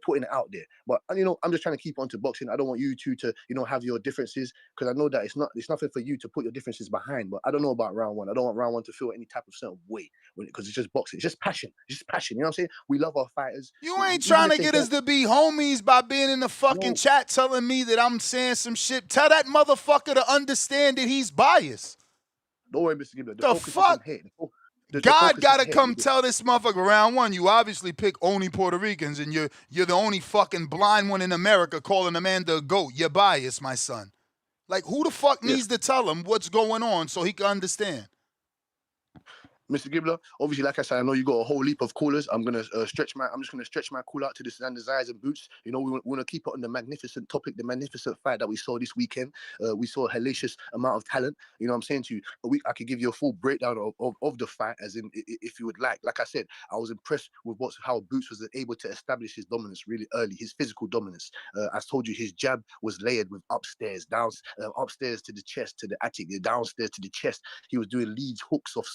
Speaker 11: putting it out there. But I'm just trying to keep on to boxing. I don't want you two to, have your differences, because I know that it's nothing for you to put your differences behind. But I don't know about round one. I don't want round one to feel any type of certain way, because it's just boxing. It's just passion. It's just passion. You know what I'm saying? We love our fighters.
Speaker 5: You ain't trying to get us to be homies by being in the fucking chat telling me that I'm saying some shit. Tell that motherfucker to understand that he's biased.
Speaker 11: Don't worry, Mr. Gibbler.
Speaker 5: The fuck? God gotta come tell this motherfucker round one. You obviously pick only Puerto Ricans, and you're the only fucking blind one in America calling Amanda a GOAT. You're biased, my son. Like, who the fuck needs to tell him what's going on so he can understand?
Speaker 11: Mr. Gibbler, obviously, like I said, I know you got a whole leap of callers. I'm just gonna stretch my call out to the Xander Zayas and Boots. You know, we want to keep it on the magnificent topic, the magnificent fight that we saw this weekend. We saw a hellacious amount of talent. You know what I'm saying to you? I could give you a full breakdown of the fight, as in, if you would like. Like I said, I was impressed with how Boots was able to establish his dominance really early, his physical dominance. I told you his jab was layered with upstairs to the chest, to the attic, downstairs to the chest. He was doing leads, hooks of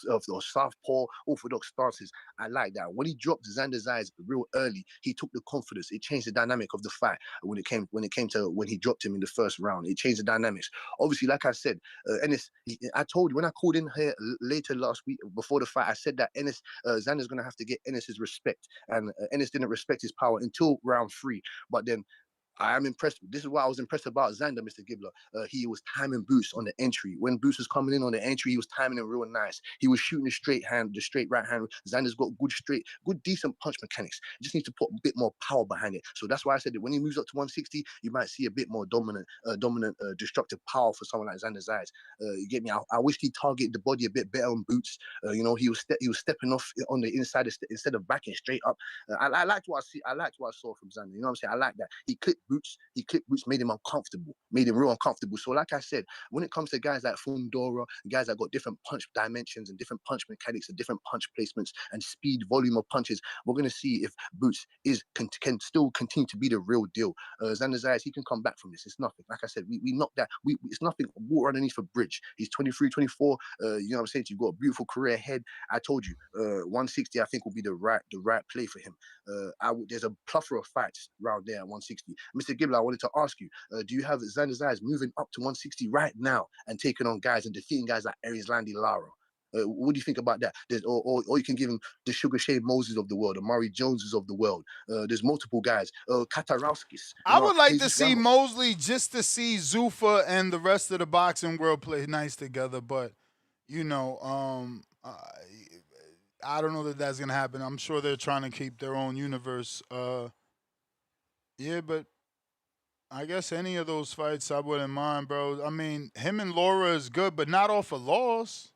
Speaker 11: southpaw, orthodox stances. I like that. When he dropped Xander Zayas real early, he took the confidence. It changed the dynamic of the fight when he dropped him in the first round. It changed the dynamics. Obviously, like I said, Ennis, I told you when I called in here later last week before the fight, I said that Xander's going to have to get Ennis's respect. And Ennis didn't respect his power until round 3. But then I am impressed. This is what I was impressed about Xander, Mr. Gibbler. He was timing Boots on the entry. When Boots was coming in on the entry, he was timing it real nice. He was shooting the straight right hand. Xander's got good, decent punch mechanics. He just needs to put a bit more power behind it. So that's why I said that when he moves up to 160, you might see a bit more dominant, destructive power for someone like Xander Zayas. You get me? I wish he targeted the body a bit better on Boots. You know, he was stepping off on the inside instead of backing straight up. I liked what I saw from Xander. You know what I'm saying? I like that. He clipped Boots, made him real uncomfortable. So like I said, when it comes to guys like Fundora, guys that got different punch dimensions and different punch mechanics and different punch placements and speed, volume of punches, we're going to see if Boots can still continue to be the real deal. Xander Zayas, he can come back from this. It's nothing. Like I said, we knocked that. It's nothing. Water underneath a bridge. He's 23, 24. You know what I'm saying? You've got a beautiful career ahead. I told you, 160, I think, will be the right play for him. There's a plethora of fights around there at 160. Mr. Gibbler, I wanted to ask you, do you have Xander Zayas moving up to 160 right now and taking on guys and defeating guys like Erislandy Lara? What do you think about that? Or you can give him the Sugar Shane Moses of the world, the Murray Joneses of the world. There's multiple guys. Katarowskis.
Speaker 5: I would like to
Speaker 11: Jesus
Speaker 5: see
Speaker 11: Ramos.
Speaker 5: Mosley just to see Zuffa and the rest of the boxing world play nice together, but you know, I don't know that that's gonna happen. I'm sure they're trying to keep their own universe. Yeah, but I guess any of those fights I wouldn't mind, bro. I mean, him and Laura is good, but not off a loss.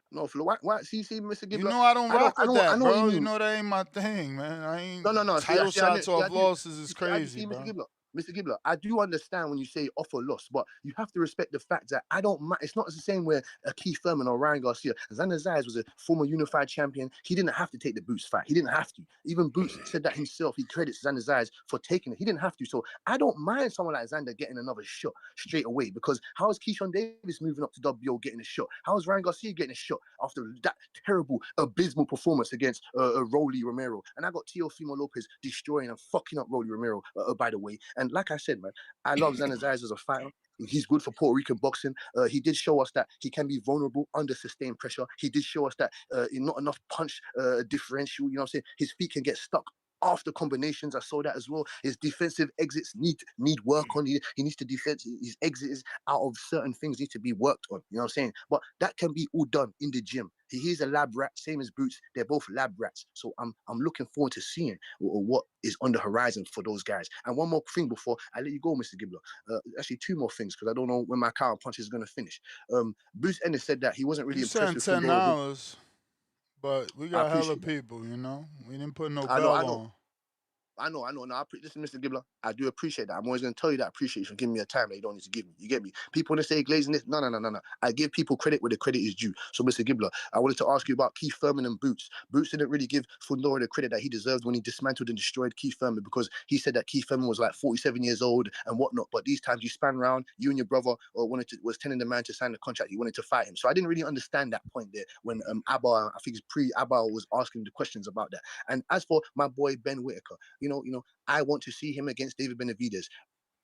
Speaker 11: No, why? See, Mr. Gibbler.
Speaker 5: You know I don't rock with
Speaker 11: I
Speaker 5: that,
Speaker 11: know what you
Speaker 5: bro. You
Speaker 11: mean.
Speaker 5: know that ain't my thing, man. I ain't
Speaker 11: No.
Speaker 5: title shots off losses is
Speaker 11: I do
Speaker 5: crazy,
Speaker 11: see, Mr.
Speaker 5: bro.
Speaker 11: Gibbler. Mr. Gibbler, I do understand when you say off or loss, but you have to respect the fact that I don't. It's not the same where Keith Thurman or Ryan Garcia. Xander Zayas was a former unified champion. He didn't have to take the Boots fight. He didn't have to. Even Boots said that himself. He credits Xander Zayas for taking it. He didn't have to. So I don't mind someone like Xander getting another shot straight away, because how is Keyshawn Davis moving up to WBO getting a shot? How is Ryan Garcia getting a shot after that terrible, abysmal performance against Rolly Romero? And I got Teofimo Lopez destroying and fucking up Rolly Romero, by the way. And like I said, man, I love Xander Zayas as a fighter. He's good for Puerto Rican boxing. He did show us that he can be vulnerable under sustained pressure. He did show us that not enough punch differential. You know what I'm saying? His feet can get stuck after combinations. I saw that as well. His defensive exits need work on. He needs to defend his exits out of certain things need to be worked on. You know what I'm saying? But that can be all done in the gym. He's a lab rat, same as Boots. They're both lab rats. So I'm looking forward to seeing what is on the horizon for those guys. And one more thing before I let you go, Mr. Gibbler. Actually, two more things, because I don't know when my counter punch is going to finish. Boots Ennis said that he wasn't really
Speaker 5: You
Speaker 11: impressed
Speaker 5: saying
Speaker 11: with
Speaker 5: $10,
Speaker 11: Fundora.
Speaker 5: but we
Speaker 11: I
Speaker 5: got hella
Speaker 11: appreciate that.
Speaker 5: people, you know? We didn't put no
Speaker 11: I know.
Speaker 5: bell on.
Speaker 11: I know. No, listen, Mr. Gibbler, I do appreciate that. I'm always going to tell you that I appreciate you for giving me a time that you don't need to give me. You get me? People want to say glazing this. No. I give people credit where the credit is due. So, Mr. Gibbler, I wanted to ask you about Keith Thurman and Boots. Boots didn't really give Fundora the credit that he deserved when he dismantled and destroyed Keith Thurman, because he said that Keith Thurman was like 47 years old and whatnot. But these times you span around, you and your brother was telling the man to sign the contract. You wanted to fight him. So I didn't really understand that point there when Abba, I think it's pre-Abba, was asking the questions about that. And as for my boy Ben Whittaker, you know, I want to see him against David Benavidez.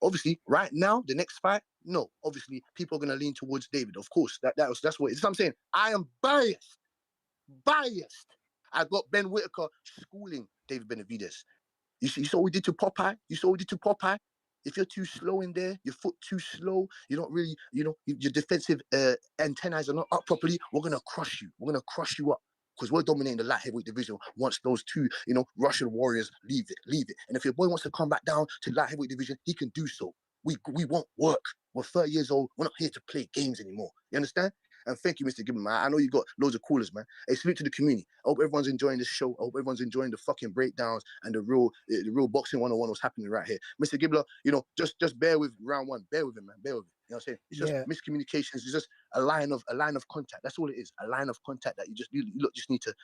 Speaker 11: Obviously, right now, the next fight, no. Obviously, people are going to lean towards David. Of course, that's what I'm saying. I am biased. I got Ben Whittaker schooling David Benavidez. You saw what we did to Popeye? If you're too slow in there, your foot too slow, you don't really, your defensive antennae are not up properly, we're going to crush you. We're going to crush you up. Because we're dominating the light heavyweight division once those two, Russian warriors leave it. And if your boy wants to come back down to light heavyweight division, he can do so. We won't work. We're 30 years old. We're not here to play games anymore. You understand? And thank you, Mr. Gibbon, man. I know you got loads of callers, man. Hey, salute to the community. I hope everyone's enjoying this show. I hope everyone's enjoying the fucking breakdowns and the real boxing 101 was happening right here. Mr. Gibbler, just bear with round one. Bear with him, man. Bear with him. You know what I'm saying? It's just miscommunications. It's just a line of contact. That's all it is. A line of contact that you just need to,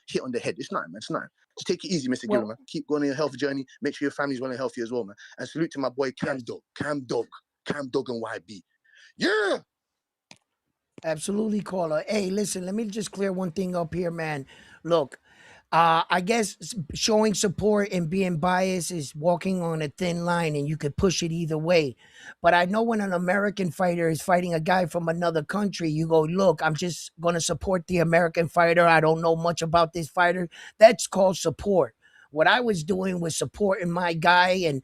Speaker 11: hit on the head. It's nothing, man. It's nothing. Just take it easy, Mr. Gibbler, man. Keep going on your health journey. Make sure your family's well and healthy as well, man. And salute to my boy Cam Dog and YB. Yeah.
Speaker 1: Absolutely, caller. Hey, listen, let me just clear one thing up here, man. Look, I guess showing support and being biased is walking on a thin line, and you could push it either way. But I know when an American fighter is fighting a guy from another country, you go, look, I'm just going to support the American fighter. I don't know much about this fighter. That's called support. What I was doing was supporting my guy and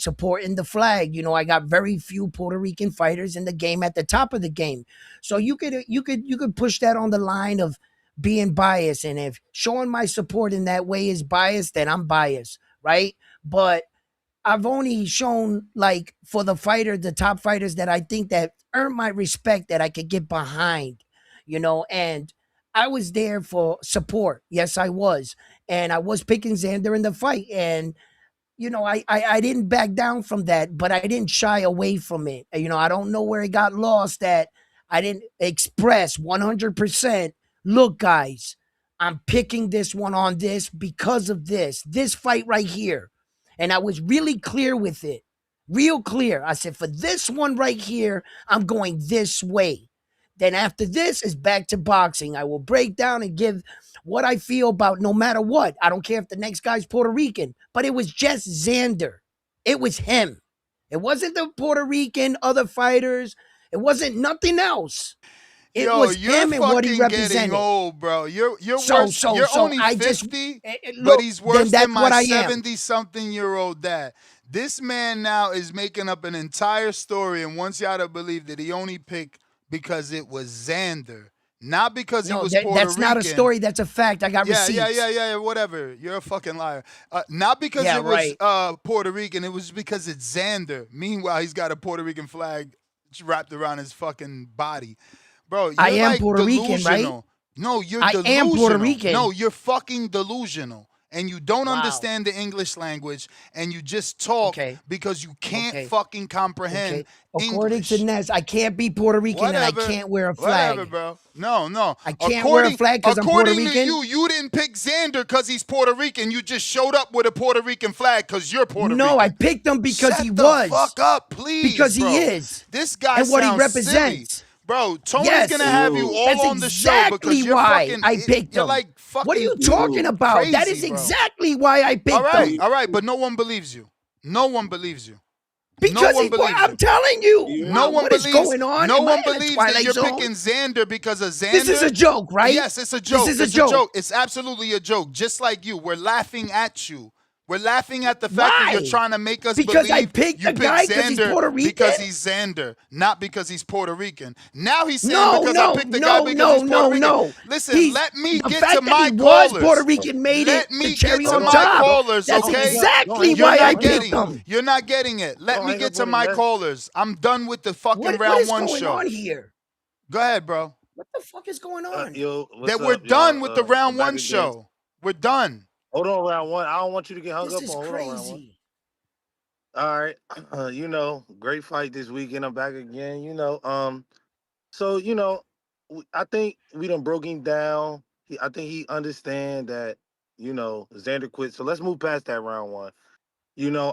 Speaker 1: supporting the flag. I got very few Puerto Rican fighters in the game at the top of the game. So you could push that on the line of being biased. And if showing my support in that way is biased, then I'm biased, right? But I've only shown, like, for the top fighters that I think that earn my respect, that I could get behind, and I was there for support. Yes, I was. And I was picking Xander in the fight. And, I didn't back down from that, but I didn't shy away from it. I don't know where it got lost, that I didn't express 100%. Look, guys, I'm picking this one on this because of this fight right here. And I was really clear with it. Real clear. I said, for this one right here, I'm going this way. Then after this is back to boxing. I will break down and give what I feel about no matter what. I don't care if the next guy's Puerto Rican, but it was just Xander. It was him. It wasn't the Puerto Rican, other fighters. It wasn't nothing else. It was him and what he represented.
Speaker 5: Getting old, bro. You're
Speaker 1: so,
Speaker 5: worse. You're only 50, but he's worse than my 70-something-year-old dad. This man now is making up an entire story and wants y'all to believe that he only picked because it was Xander. Not because he was Puerto Rican.
Speaker 1: That's not a story. That's a fact. I got receipts.
Speaker 5: Yeah. Whatever. You're a fucking liar. Not because it was Puerto Rican. It was because it's Xander. Meanwhile, he's got a Puerto Rican flag wrapped around his fucking body. Bro,
Speaker 1: I am Puerto Rican, right?
Speaker 5: No, you're delusional. I am Puerto Rican. No, you're fucking delusional. And you don't understand the English language, and you just talk because you can't fucking comprehend
Speaker 1: According to Ness, I can't be Puerto Rican and I can't wear a flag.
Speaker 5: Whatever, bro. No.
Speaker 1: I can't wear a flag because I'm Puerto Rican.
Speaker 5: According to you didn't pick Xander because he's Puerto Rican. You just showed up with a Puerto Rican flag because you're Puerto Rican.
Speaker 1: No, I picked him because he was.
Speaker 5: Shut the fuck up, please,
Speaker 1: because
Speaker 5: bro.
Speaker 1: He is.
Speaker 5: This guy
Speaker 1: and what he
Speaker 5: sounds
Speaker 1: represents.
Speaker 5: Silly. Bro, Tony's gonna have you all on the show because you're fucking.
Speaker 1: I picked him.
Speaker 5: Like fucking.
Speaker 1: What are you talking about?
Speaker 5: Crazy,
Speaker 1: that is exactly why I picked him.
Speaker 5: All right, but no one believes you. No one believes you.
Speaker 1: Because I'm telling you.
Speaker 5: No one believes.
Speaker 1: What is going on?
Speaker 5: No one believes that you're picking Xander because of Xander.
Speaker 1: This is a joke, right?
Speaker 5: Yes, it's a joke.
Speaker 1: This is a joke.
Speaker 5: It's absolutely a joke. Just like you, we're laughing at you. We're laughing at the fact that you're trying to make us believe
Speaker 1: I picked
Speaker 5: you
Speaker 1: a guy because he's Puerto Rican?
Speaker 5: Because he's Xander, not because he's Puerto Rican. Now he's saying I picked the guy because he's Puerto Rican.
Speaker 1: No.
Speaker 5: Listen, let me get to my
Speaker 1: callers.
Speaker 5: Was
Speaker 1: Puerto Rican made
Speaker 5: let
Speaker 1: it
Speaker 5: me
Speaker 1: the cherry
Speaker 5: get to
Speaker 1: on
Speaker 5: my
Speaker 1: top.
Speaker 5: callers,
Speaker 1: That's
Speaker 5: okay?
Speaker 1: exactly why I picked him.
Speaker 5: You're not getting it. Let me get to my callers. I'm done with the fucking round one show.
Speaker 1: What is going on here?
Speaker 5: Go ahead, bro.
Speaker 1: What the fuck is going on?
Speaker 5: That we're done with the round one show. We're done.
Speaker 10: Hold on, round one. I don't want you to get hung up on.
Speaker 1: This is crazy.
Speaker 10: All right. Great fight this weekend. I'm back again. So, I think we done broke him down. I think he understand that, Xander quit. So let's move past that round one.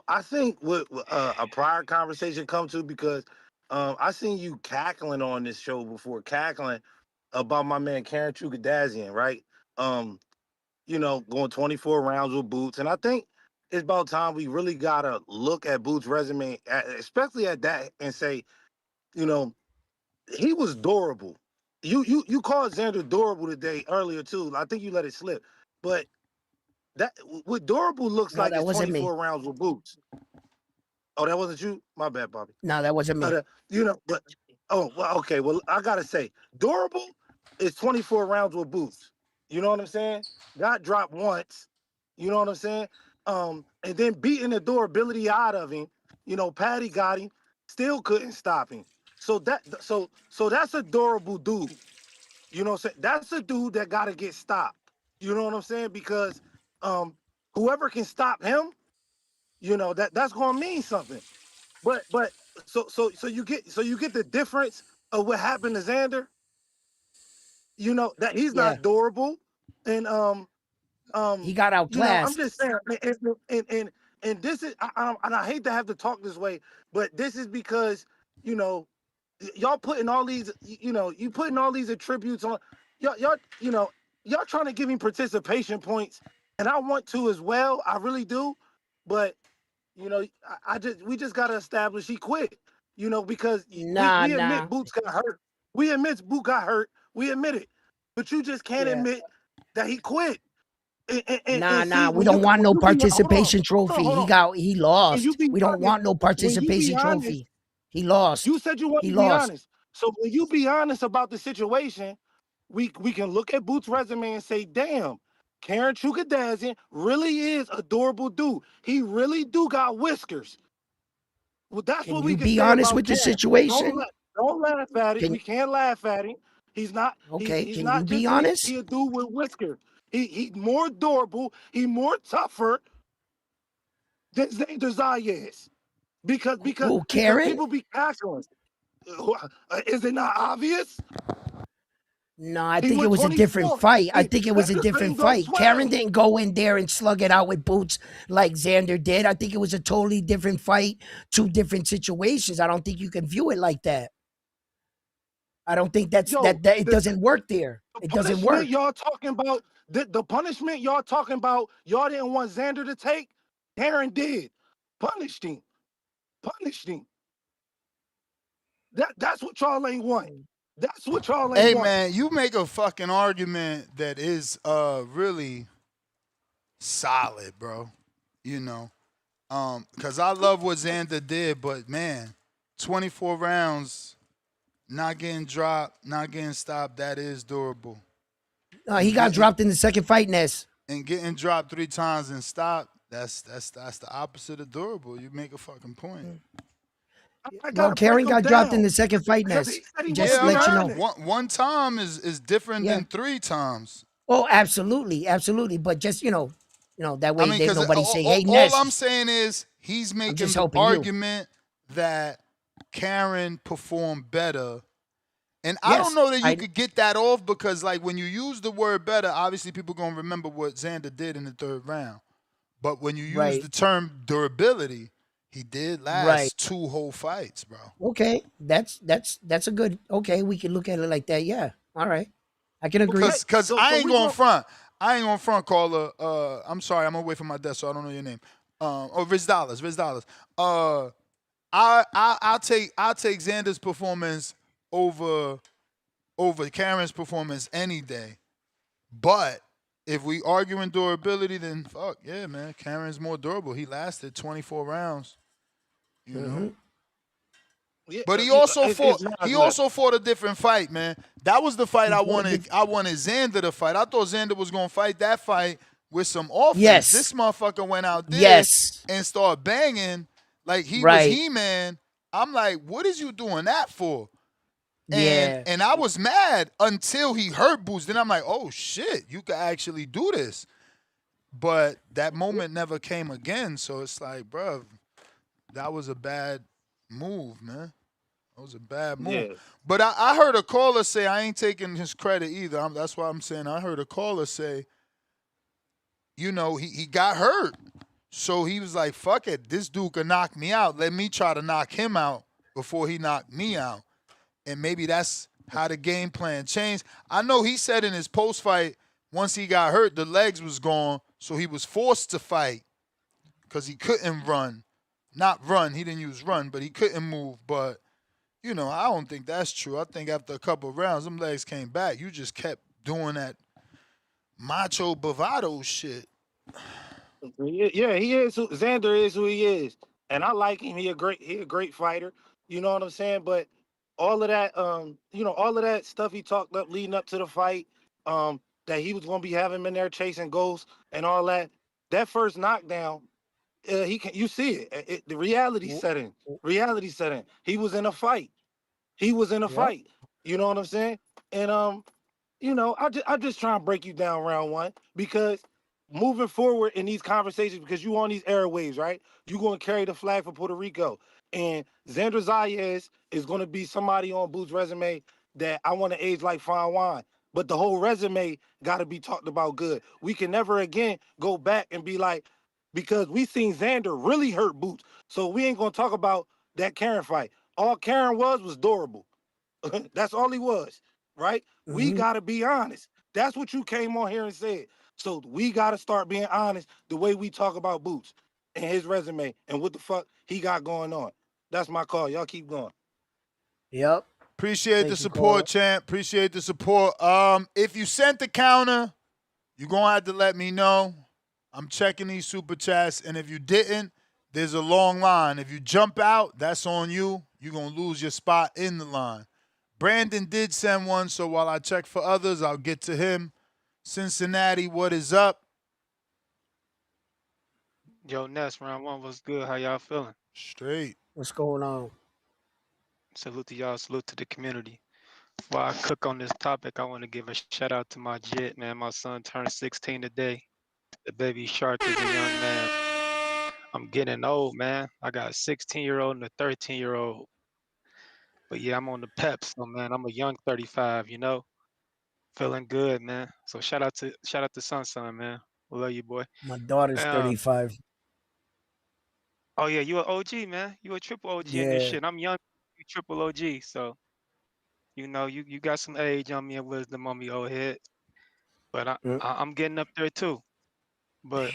Speaker 10: I think what a prior conversation come to because I seen you cackling on this show before, cackling about my man Karen Chukadazian, right? Going 24 rounds with Boots. And I think it's about time we really got to look at Boots' resume, especially at that, and say, he was durable. You called Xander durable today earlier, too. I think you let it slip. But that what durable looks like is 24 rounds with Boots. Oh, that wasn't you? My bad, Bobby.
Speaker 1: No, that wasn't me.
Speaker 10: Okay. Well, I got to say, durable is 24 rounds with Boots. You know what I'm saying? Got dropped once. You know what I'm saying? And then beating the durability out of him. Patty got him. Still couldn't stop him.
Speaker 13: So that's a durable dude. You know what I'm saying? That's a dude that gotta get stopped. You know what I'm saying? Because whoever can stop him, you know, that's gonna mean something. But so you get the difference of what happened to Xander. You know that he's
Speaker 1: Yeah,
Speaker 13: not durable, and
Speaker 1: he got
Speaker 13: you know, I'm
Speaker 1: outclassed.
Speaker 13: just saying, and this is, and I hate to have to talk this way, but this is because, you know, y'all putting all these, you know, you putting all these attributes on y'all, you know, y'all trying to give me participation points, and I want to as well, I really do, but you know, we just gotta establish he quit, you know, because
Speaker 1: Nah,
Speaker 13: we admit
Speaker 1: nah,
Speaker 13: Boots got hurt, we admit Boot got hurt, we admit it, but you just can't
Speaker 1: yeah,
Speaker 13: admit that he quit.
Speaker 1: nah,
Speaker 13: And see,
Speaker 1: nah. We don't want
Speaker 13: when
Speaker 1: no
Speaker 13: you be
Speaker 1: participation trophy.
Speaker 13: hold on.
Speaker 1: He
Speaker 13: When you
Speaker 1: lost.
Speaker 13: be
Speaker 1: We don't
Speaker 13: honest,
Speaker 1: want no
Speaker 13: when you be
Speaker 1: participation
Speaker 13: honest,
Speaker 1: trophy. He lost.
Speaker 13: you said you want
Speaker 1: He
Speaker 13: to be
Speaker 1: lost.
Speaker 13: honest. So when you be honest about the situation, we can look at Boots' resume and say, damn, Karen Chukadazian really is a adorable dude. He really do got whiskers. Well, that's
Speaker 1: Can
Speaker 13: what
Speaker 1: you
Speaker 13: we can
Speaker 1: be
Speaker 13: say
Speaker 1: honest
Speaker 13: about
Speaker 1: with the
Speaker 13: Karen.
Speaker 1: situation?
Speaker 13: Don't laugh at it.
Speaker 1: Can
Speaker 13: We can't laugh at him. He's not
Speaker 1: okay?
Speaker 13: he's
Speaker 1: Can you
Speaker 13: not
Speaker 1: be
Speaker 13: just an
Speaker 1: honest?
Speaker 13: a dude with whiskers. He's more adorable. He's more tougher than Xander Zayas.
Speaker 1: Who,
Speaker 13: Because
Speaker 1: Karen?
Speaker 13: people be asking us, is it not obvious?
Speaker 1: No, I
Speaker 13: He
Speaker 1: think it
Speaker 13: went
Speaker 1: was a different
Speaker 13: 24.
Speaker 1: fight. I think it was a
Speaker 13: Xander couldn't
Speaker 1: different
Speaker 13: go
Speaker 1: fight. Karen
Speaker 13: 12.
Speaker 1: didn't go in there and slug it out with Boots like Xander did. I think it was a totally different fight, two different situations. I don't think you can view it like that. I don't think
Speaker 13: Yo,
Speaker 1: that it doesn't work there.
Speaker 13: the
Speaker 1: It doesn't
Speaker 13: punishment
Speaker 1: work.
Speaker 13: y'all talking about, the punishment y'all talking about, y'all didn't want Xander to take. Aaron did. Punished him. Punished him. That's what y'all ain't want. That's what y'all ain't
Speaker 5: Hey
Speaker 13: want.
Speaker 5: man, you make a fucking argument that is really solid, bro. You know, because I love what Xander did, but man, 24 rounds, not getting dropped, not getting stopped, that is durable.
Speaker 1: He
Speaker 5: And
Speaker 1: got
Speaker 5: getting
Speaker 1: dropped in the second fight, Ness.
Speaker 5: dropped 3 times and stopped, that's the opposite of durable. You make a fucking point.
Speaker 13: I
Speaker 1: Well,
Speaker 13: gotta break
Speaker 1: Karen
Speaker 13: him
Speaker 1: got dropped in
Speaker 13: down
Speaker 1: the second fight,
Speaker 13: because
Speaker 1: Ness.
Speaker 13: he said he want to
Speaker 5: Yeah,
Speaker 1: Just
Speaker 5: I
Speaker 1: to
Speaker 13: be
Speaker 1: let you
Speaker 5: heard
Speaker 1: know.
Speaker 13: honest.
Speaker 5: one time is different
Speaker 1: Yeah.
Speaker 5: than 3 times.
Speaker 1: Oh, absolutely, absolutely. But just that
Speaker 5: I
Speaker 1: way
Speaker 5: mean,
Speaker 1: there's
Speaker 5: because
Speaker 1: nobody say, "Hey,
Speaker 5: all I'm
Speaker 1: Ness,
Speaker 5: saying is he's
Speaker 1: I'm
Speaker 5: making
Speaker 1: just
Speaker 5: the
Speaker 1: helping you."
Speaker 5: argument that Karen performed better. And I don't
Speaker 1: Yes,
Speaker 5: know that you could get that off because, like, when you use the word better, obviously people going to remember what Xander did in the third round. But when you use
Speaker 1: right,
Speaker 5: the term durability, he did
Speaker 1: right.
Speaker 5: last 2 whole fights, bro.
Speaker 1: Okay, that's a good. Okay, we can look at it like that. Yeah. All right, I can agree.
Speaker 13: Okay,
Speaker 5: Cause I
Speaker 13: so
Speaker 5: ain't
Speaker 13: we
Speaker 5: going
Speaker 13: go.
Speaker 5: front. I ain't going front, caller. I'm sorry, I'm away from my desk, so I don't know your name. Rich Dollars, Rich Dollars. I'll take Xander's performance over Karen's performance any day. But if we arguing durability, then fuck yeah, man. Karen's more durable. He lasted 24 rounds. You know.
Speaker 1: Mm-hmm.
Speaker 13: Yeah,
Speaker 5: But he also
Speaker 13: it's
Speaker 5: fought.
Speaker 13: not
Speaker 5: He
Speaker 13: left.
Speaker 5: also fought a different fight, man. That was the fight
Speaker 1: He
Speaker 5: I
Speaker 1: fought a
Speaker 5: wanted.
Speaker 1: diff-
Speaker 5: I wanted Xander to fight. I thought Xander was gonna fight that fight with some offense.
Speaker 1: Yes,
Speaker 5: This motherfucker went out there
Speaker 1: yes,
Speaker 5: and started banging like he was
Speaker 1: right.
Speaker 5: He-Man. I'm like, what is you doing that for? And
Speaker 1: Yeah.
Speaker 5: I was mad until he hurt Boots. Then I'm like, oh shit, you can actually do this. But that moment never came again. So it's like, bro, that was a bad move, man. That was a bad move.
Speaker 13: Yeah.
Speaker 5: But I heard a caller say, I ain't taking his credit either. That's why I'm saying I heard a caller say, he got hurt. So he was like, fuck it. This dude can knock me out. Let me try to knock him out before he knocked me out. And maybe that's how the game plan changed. I know he said in his post fight, once he got hurt, the legs was gone. So he was forced to fight because he couldn't run. Not run. He didn't use run, but he couldn't move. But I don't think that's true. I think after a couple of rounds, them legs came back. You just kept doing that macho bravado shit.
Speaker 13: Yeah, he is. Xander is who he is, and I like him. He a great fighter. You know what I'm saying? But all of that, all of that stuff he talked up leading up to the fight, that he was gonna be having him in there chasing ghosts and all that. That first knockdown, you see it. The reality setting. Reality setting. He was in a fight.
Speaker 10: He was in a
Speaker 1: Yep.
Speaker 10: fight. You know what I'm saying? And I just try and break you down round one because moving forward in these conversations, because you on these airwaves, right? You gonna carry the flag for Puerto Rico. And Xander Zayas is gonna be somebody on Boots' resume that I want to age like fine wine. But the whole resume gotta be talked about good. We can never again go back and be like, because we seen Xander really hurt Boots. So we ain't gonna talk about that Karen fight. All Karen was durable. That's all he was, right? We
Speaker 1: Mm-hmm.
Speaker 10: got to be honest. That's what you came on here and said. So we got to start being honest the way we talk about Boots and his resume and what the fuck he got going on. That's my call. Y'all keep going.
Speaker 1: Yep.
Speaker 5: Appreciate the
Speaker 1: Thank you,
Speaker 5: support,
Speaker 1: caller.
Speaker 5: champ. Appreciate the support. If you sent the counter, you're gonna have to let me know. I'm checking these super chats, and if you didn't, there's a long line. If you jump out, that's on you. You're gonna lose your spot in the line. Brandon did send one, so while I check for others, I'll get to him. Cincinnati, what is up?
Speaker 15: Yo, Ness, round one was good. How y'all feeling?
Speaker 5: Straight.
Speaker 1: What's going on?
Speaker 15: Salute to y'all. Salute to the community. While I cook on this topic, I want to give a shout out to my jit, man. My son turned 16 today. The baby shark is a young man. I'm getting old, man. I got a 16-year-old and a 13-year-old. But yeah, I'm on the peps, so man, I'm a young 35, Feeling good, man. So shout out to Sun, man. Love you, boy.
Speaker 1: My daughter's
Speaker 15: Um,
Speaker 1: 35.
Speaker 15: oh yeah, you a OG, man. You a triple OG in this
Speaker 1: Yeah.
Speaker 15: shit. I'm young, you triple OG, so you got some age on me and wisdom on me, old head. But
Speaker 1: Mm.
Speaker 15: I'm getting up there too. But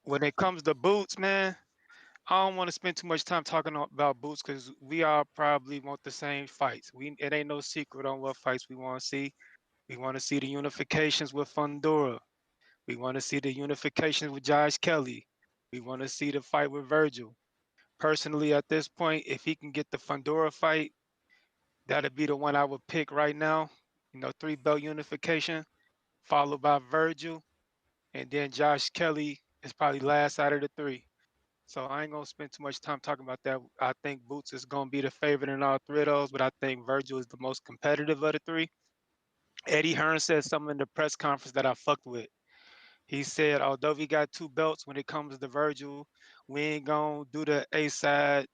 Speaker 15: when it comes to Boots, man, I don't want to spend too much time talking about Boots because we all probably want the same fights. It ain't no secret on what fights we want to see. We want to see the unifications with Fundora. We want to see the unifications with Josh Kelly. We want to see the fight with Virgil. Personally, at this point, if he can get the Fundora fight, that'd be the one I would pick right now. 3-belt unification, followed by Virgil, and then Josh Kelly is probably last out of the three. So I ain't gonna spend too much time talking about that. I think Boots is gonna be the favorite in all three of those, but I think Virgil is the most competitive of the three. Eddie Hearn said something in the press conference that I fucked with. He said, although we got two belts when it comes to Virgil, we ain't gonna do the A side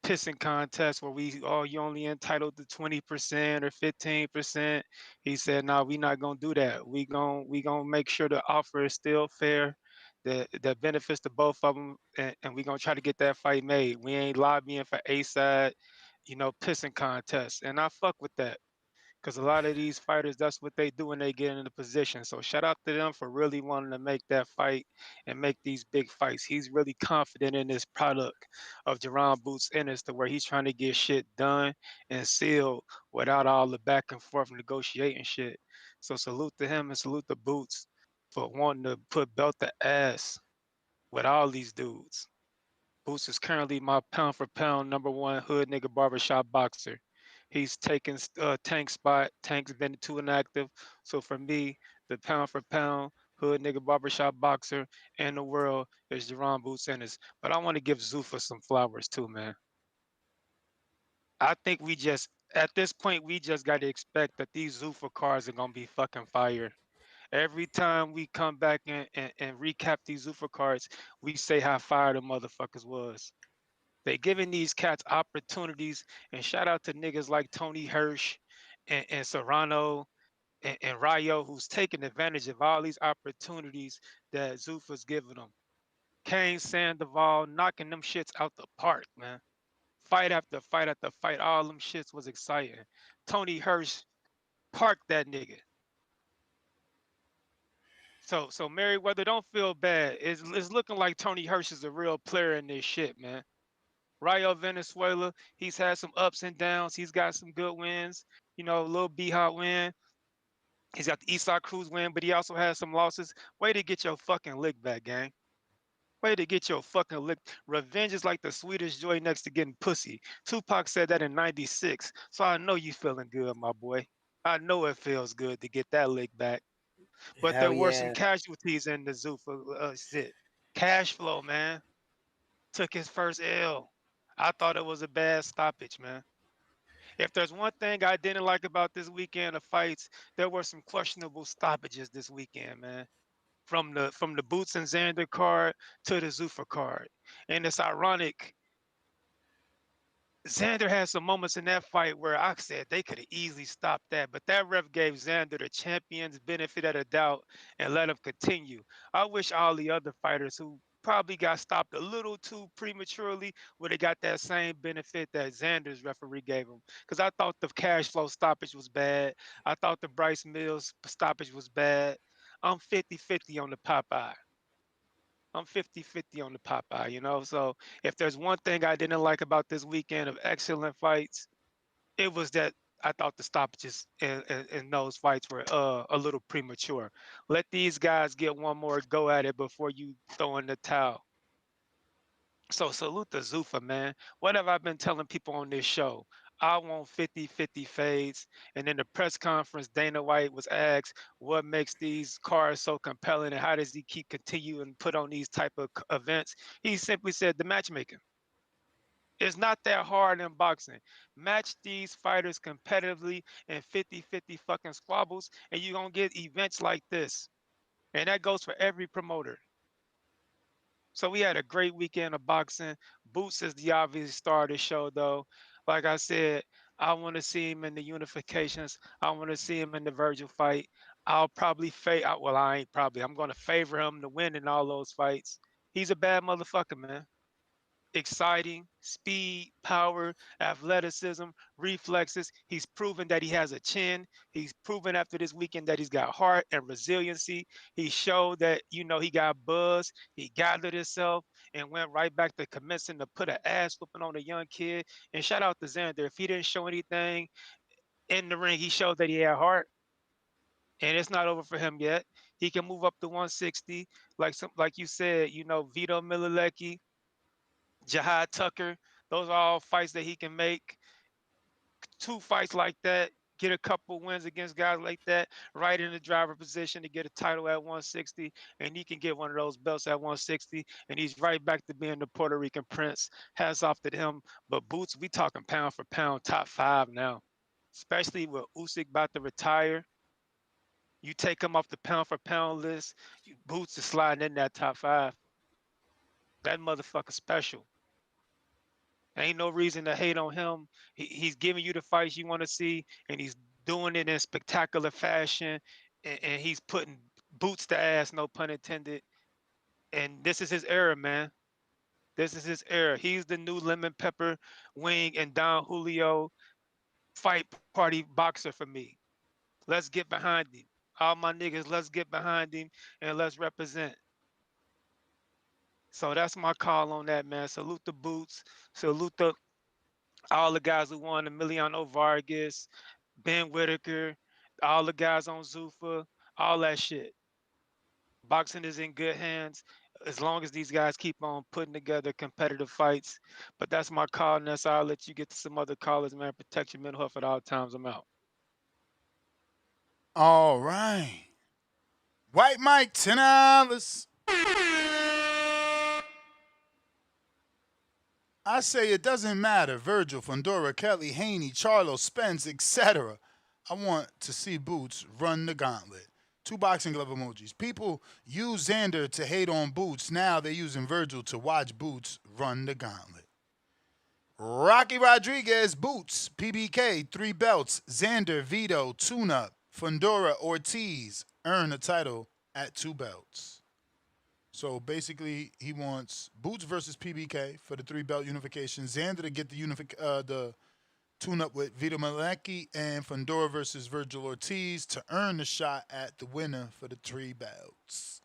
Speaker 15: pissing contest where you only entitled to 20% or 15%. He said, no, we not gonna do that. We gonna make sure the offer is still fair, that benefits to both of them, and we gonna try to get that fight made. We ain't lobbying for A side, pissing contests. And I fuck with that. Because a lot of these fighters, that's what they do when they get in the position. So shout out to them for really wanting to make that fight and make these big fights. He's really confident in this product of Jaron Boots Ennis to where he's trying to get shit done and sealed without all the back and forth negotiating shit. So salute to him and salute to Boots for wanting to put belt to ass with all these dudes. Boots is currently my pound for pound number one hood nigga barbershop boxer. He's taken Tank's spot. Tank's been too inactive. So for me, the pound for pound hood nigga barbershop boxer in the world is Jerron Boots Ennis. But I want to give Zuffa some flowers too, man. I think at this point, we just got to expect that these Zuffa cards are going to be fucking fire. Every time we come back and recap these Zuffa cards, we say how fire the motherfuckers was. They giving these cats opportunities, and shout out to niggas like Tony Hirsch and Serrano and Rayo, who's taking advantage of all these opportunities that Zuffa's giving them. Cain Sandoval knocking them shits out the park, man. Fight after fight after fight, all them shits was exciting. Tony Hirsch parked that nigga. So Merriweather, don't feel bad. It's looking like Tony Hirsch is a real player in this shit, man. Rayo Venezuela, he's had some ups and downs. He's got some good wins. A little B-Hot win. He's got the Eastside Cruz win, but he also has some losses. Way to get your fucking lick back, gang. Way to get your fucking lick. Revenge is like the sweetest joy next to getting pussy. Tupac said that in 96. So I know you feeling good, my boy. I know it feels good to get that lick back. But there
Speaker 1: Hell
Speaker 15: were some
Speaker 1: yeah.
Speaker 15: casualties in the zoo for shit. Cash flow, man. Took his first L. I thought it was a bad stoppage, man. If there's one thing I didn't like about this weekend of fights, there were some questionable stoppages this weekend, man. From the Boots and Xander card to the Zuffa card. And it's ironic. Xander had some moments in that fight where I said they could have easily stopped that, but that ref gave Xander the champion's benefit of the doubt and let him continue. I wish all the other fighters who probably got stopped a little too prematurely would have got that same benefit that Xander's referee gave him. Because I thought the cash flow stoppage was bad. I thought the Bryce Mills stoppage was bad. I'm 50-50 on the Popeye. I'm 50-50 on the Popeye, you know? So if there's one thing I didn't like about this weekend of excellent fights, it was that I thought the stoppages in those fights were a little premature. Let these guys get one more go at it before you throw in the towel. So salute to Zuffa, man. What have I been telling people on this show? I want 50-50 fades. And in the press conference, Dana White was asked what makes these cards so compelling and how does he keep continuing to put on these type of events. He simply said the matchmaking. It's not that hard in boxing. Match these fighters competitively in 50-50 fucking squabbles, and you're going to get events like this. And that goes for every promoter. So we had a great weekend of boxing. Boots is the obvious star of the show, though. Like I said, I want to see him in the unifications. I want to see him in the Virgil fight. I'll probably well, I ain't probably. I'm going to favor him to win in all those fights. He's a bad motherfucker, man. Exciting, speed, power, athleticism, reflexes. He's proven that he has a chin. He's proven after this weekend that he's got heart and resiliency. He showed that, he got buzz. He gathered himself and went right back to commencing to put an ass whooping on a young kid. And shout out to Xander. If he didn't show anything in the ring, he showed that he had heart. And it's not over for him yet. He can move up to 160, like you said, Vito Mililecki, Jahi Tucker. Those are all fights that he can make. 2 fights like that, get a couple wins against guys like that, right in the driver position to get a title at 160, and he can get one of those belts at 160, and he's right back to being the Puerto Rican Prince. Hats off to him. But Boots, we talking pound for pound, top 5 now, especially with Usyk about to retire. You take him off the pound for pound list, Boots is sliding in that top 5. That motherfucker special. Ain't no reason to hate on him. He's giving you the fights you want to see, and he's doing it in spectacular fashion, and he's putting boots to ass, no pun intended. And this is his era, man. This is his era. He's the new lemon pepper wing and Don Julio fight party boxer for me. Let's get behind him. All my niggas, let's get behind him and let's represent. So that's my call on that, man. Salute the Boots. Salute all the guys who won, Emiliano Vargas, Ben Whittaker, all the guys on Zuffa, all that shit. Boxing is in good hands as long as these guys keep on putting together competitive fights. But that's my call, Ness. I'll let you get to some other callers, man. Protect your mental health at all times. I'm out.
Speaker 5: All right. White Mike, $10. I say it doesn't matter. Virgil, Fundora, Kelly, Haney, Charlo, Spence, etc. I want to see Boots run the gauntlet. 2 boxing glove emojis. People use Xander to hate on Boots. Now they're using Virgil to watch Boots run the gauntlet. Rocky Rodriguez, Boots, PBK, 3 belts. Xander, Vito, tune-up. Fundora, Ortiz, earn the title at 2 belts. So basically, he wants Boots versus PBK for the 3-belt unification. Xander to get the tune-up with Vito Malecki, and Fundora versus Virgil Ortiz to earn the shot at the winner for the 3 belts.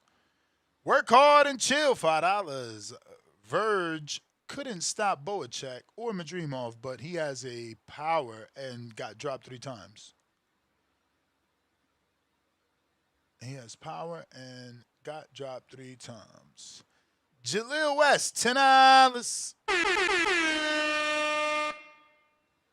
Speaker 5: Work hard and chill, $5. Verge couldn't stop Boacek or Madrimov, but he has a power and got dropped 3 times. He has power and got dropped 3 times. Jaleel West, $10.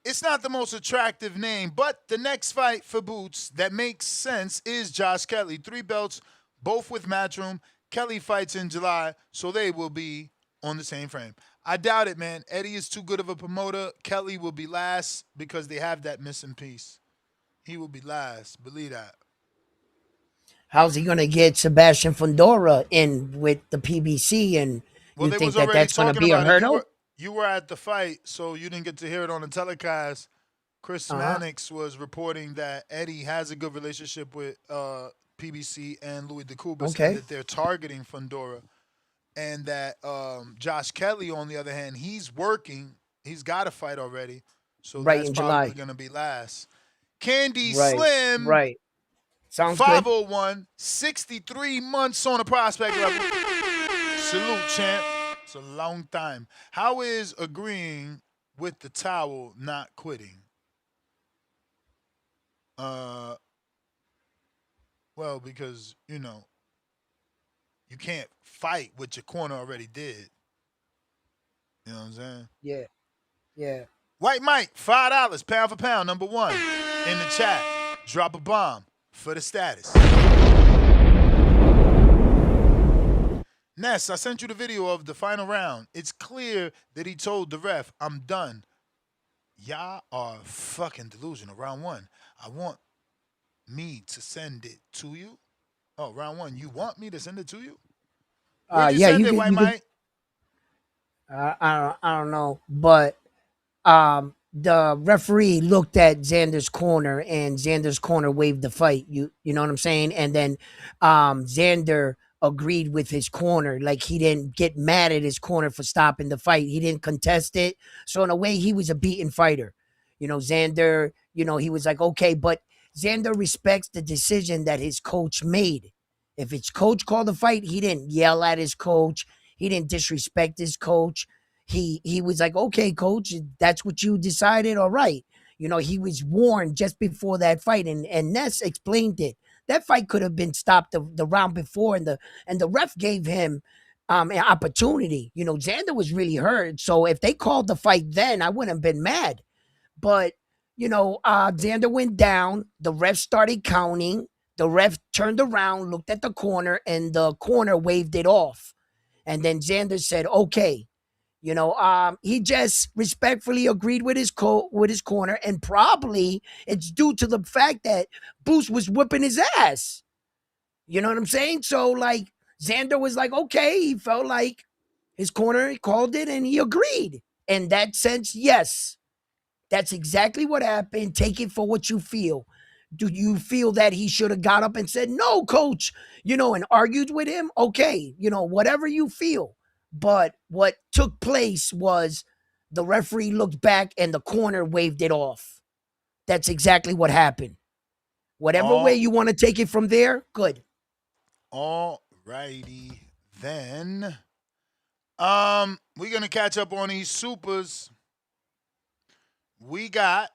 Speaker 5: It's not the most attractive name, but the next fight for Boots that makes sense is Josh Kelly. 3 belts, both with Matchroom. Kelly fights in July, so they will be on the same frame. I doubt it, man. Eddie is too good of a promoter. Kelly will be last because they have that missing piece. He will be last. Believe that.
Speaker 1: How's he gonna get Sebastian Fundora in with the PBC? And
Speaker 5: Well,
Speaker 1: you
Speaker 5: they
Speaker 1: think
Speaker 5: was
Speaker 1: that
Speaker 5: already
Speaker 1: that's gonna
Speaker 5: talking
Speaker 1: be a
Speaker 5: about it.
Speaker 1: hurdle?
Speaker 5: You were at the fight, so you didn't get to hear it on the telecast. Chris
Speaker 1: Uh huh.
Speaker 5: Mannix was reporting that Eddie has a good relationship with PBC and Louis DeCubas, and
Speaker 1: Okay.
Speaker 5: that they're targeting Fundora, and that Josh Kelly, on the other hand, he's working. He's got a fight already, so
Speaker 1: Right
Speaker 5: that's
Speaker 1: in
Speaker 5: probably
Speaker 1: July.
Speaker 5: going to be last. Candy
Speaker 1: Right.
Speaker 5: Slim,
Speaker 1: Right. Sounds good.
Speaker 5: 501, 63 months on a prospect level. Salute, champ. It's a long time. How is agreeing with the towel not quitting? Uh, well, because you can't fight what your corner already did. You know what I'm saying?
Speaker 1: Yeah. Yeah.
Speaker 5: White Mike, $5, pound for pound, number one in the chat. Drop a bomb for the status. Ness, I sent you the video of the final round. It's clear that he told the ref, "I'm done." Y'all are fucking delusional. Round one. I want me to send it to you. Oh, round one. You want me to send it to you? Where'd you
Speaker 1: Yeah.
Speaker 5: send
Speaker 1: You
Speaker 5: it,
Speaker 1: could.
Speaker 5: White
Speaker 1: You could.
Speaker 5: Mike?
Speaker 1: I don't know, but the referee looked at Xander's corner and Xander's corner waved the fight. You know what I'm saying? And then Xander agreed with his corner. Like he didn't get mad at his corner for stopping the fight. He didn't contest it. So in a way, he was a beaten fighter. Xander, he was like, okay, but Xander respects the decision that his coach made. If his coach called the fight, he didn't yell at his coach. He didn't disrespect his coach. He was like, okay, coach, that's what you decided. All right. He was warned just before that fight, and Ness explained it. That fight could have been stopped the round before, and the ref gave him an opportunity. Xander was really hurt. So if they called the fight then, I wouldn't have been mad. But Xander went down. The ref started counting. The ref turned around, looked at the corner, and the corner waved it off. And then Xander said, okay. He just respectfully agreed with his corner, and probably it's due to the fact that Boost was whipping his ass. You know what I'm saying? So like Xander was like, okay, he felt like his corner called it and he agreed. In that sense, yes, that's exactly what happened. Take it for what you feel. Do you feel that he should have got up and said, no, coach, and argued with him? Okay, whatever you feel. But what took place was the referee looked back and the corner waved it off. That's exactly what happened. Whatever way
Speaker 5: All
Speaker 1: you want to take it from there, good.
Speaker 5: righty then. We're gonna catch up on these supers. We got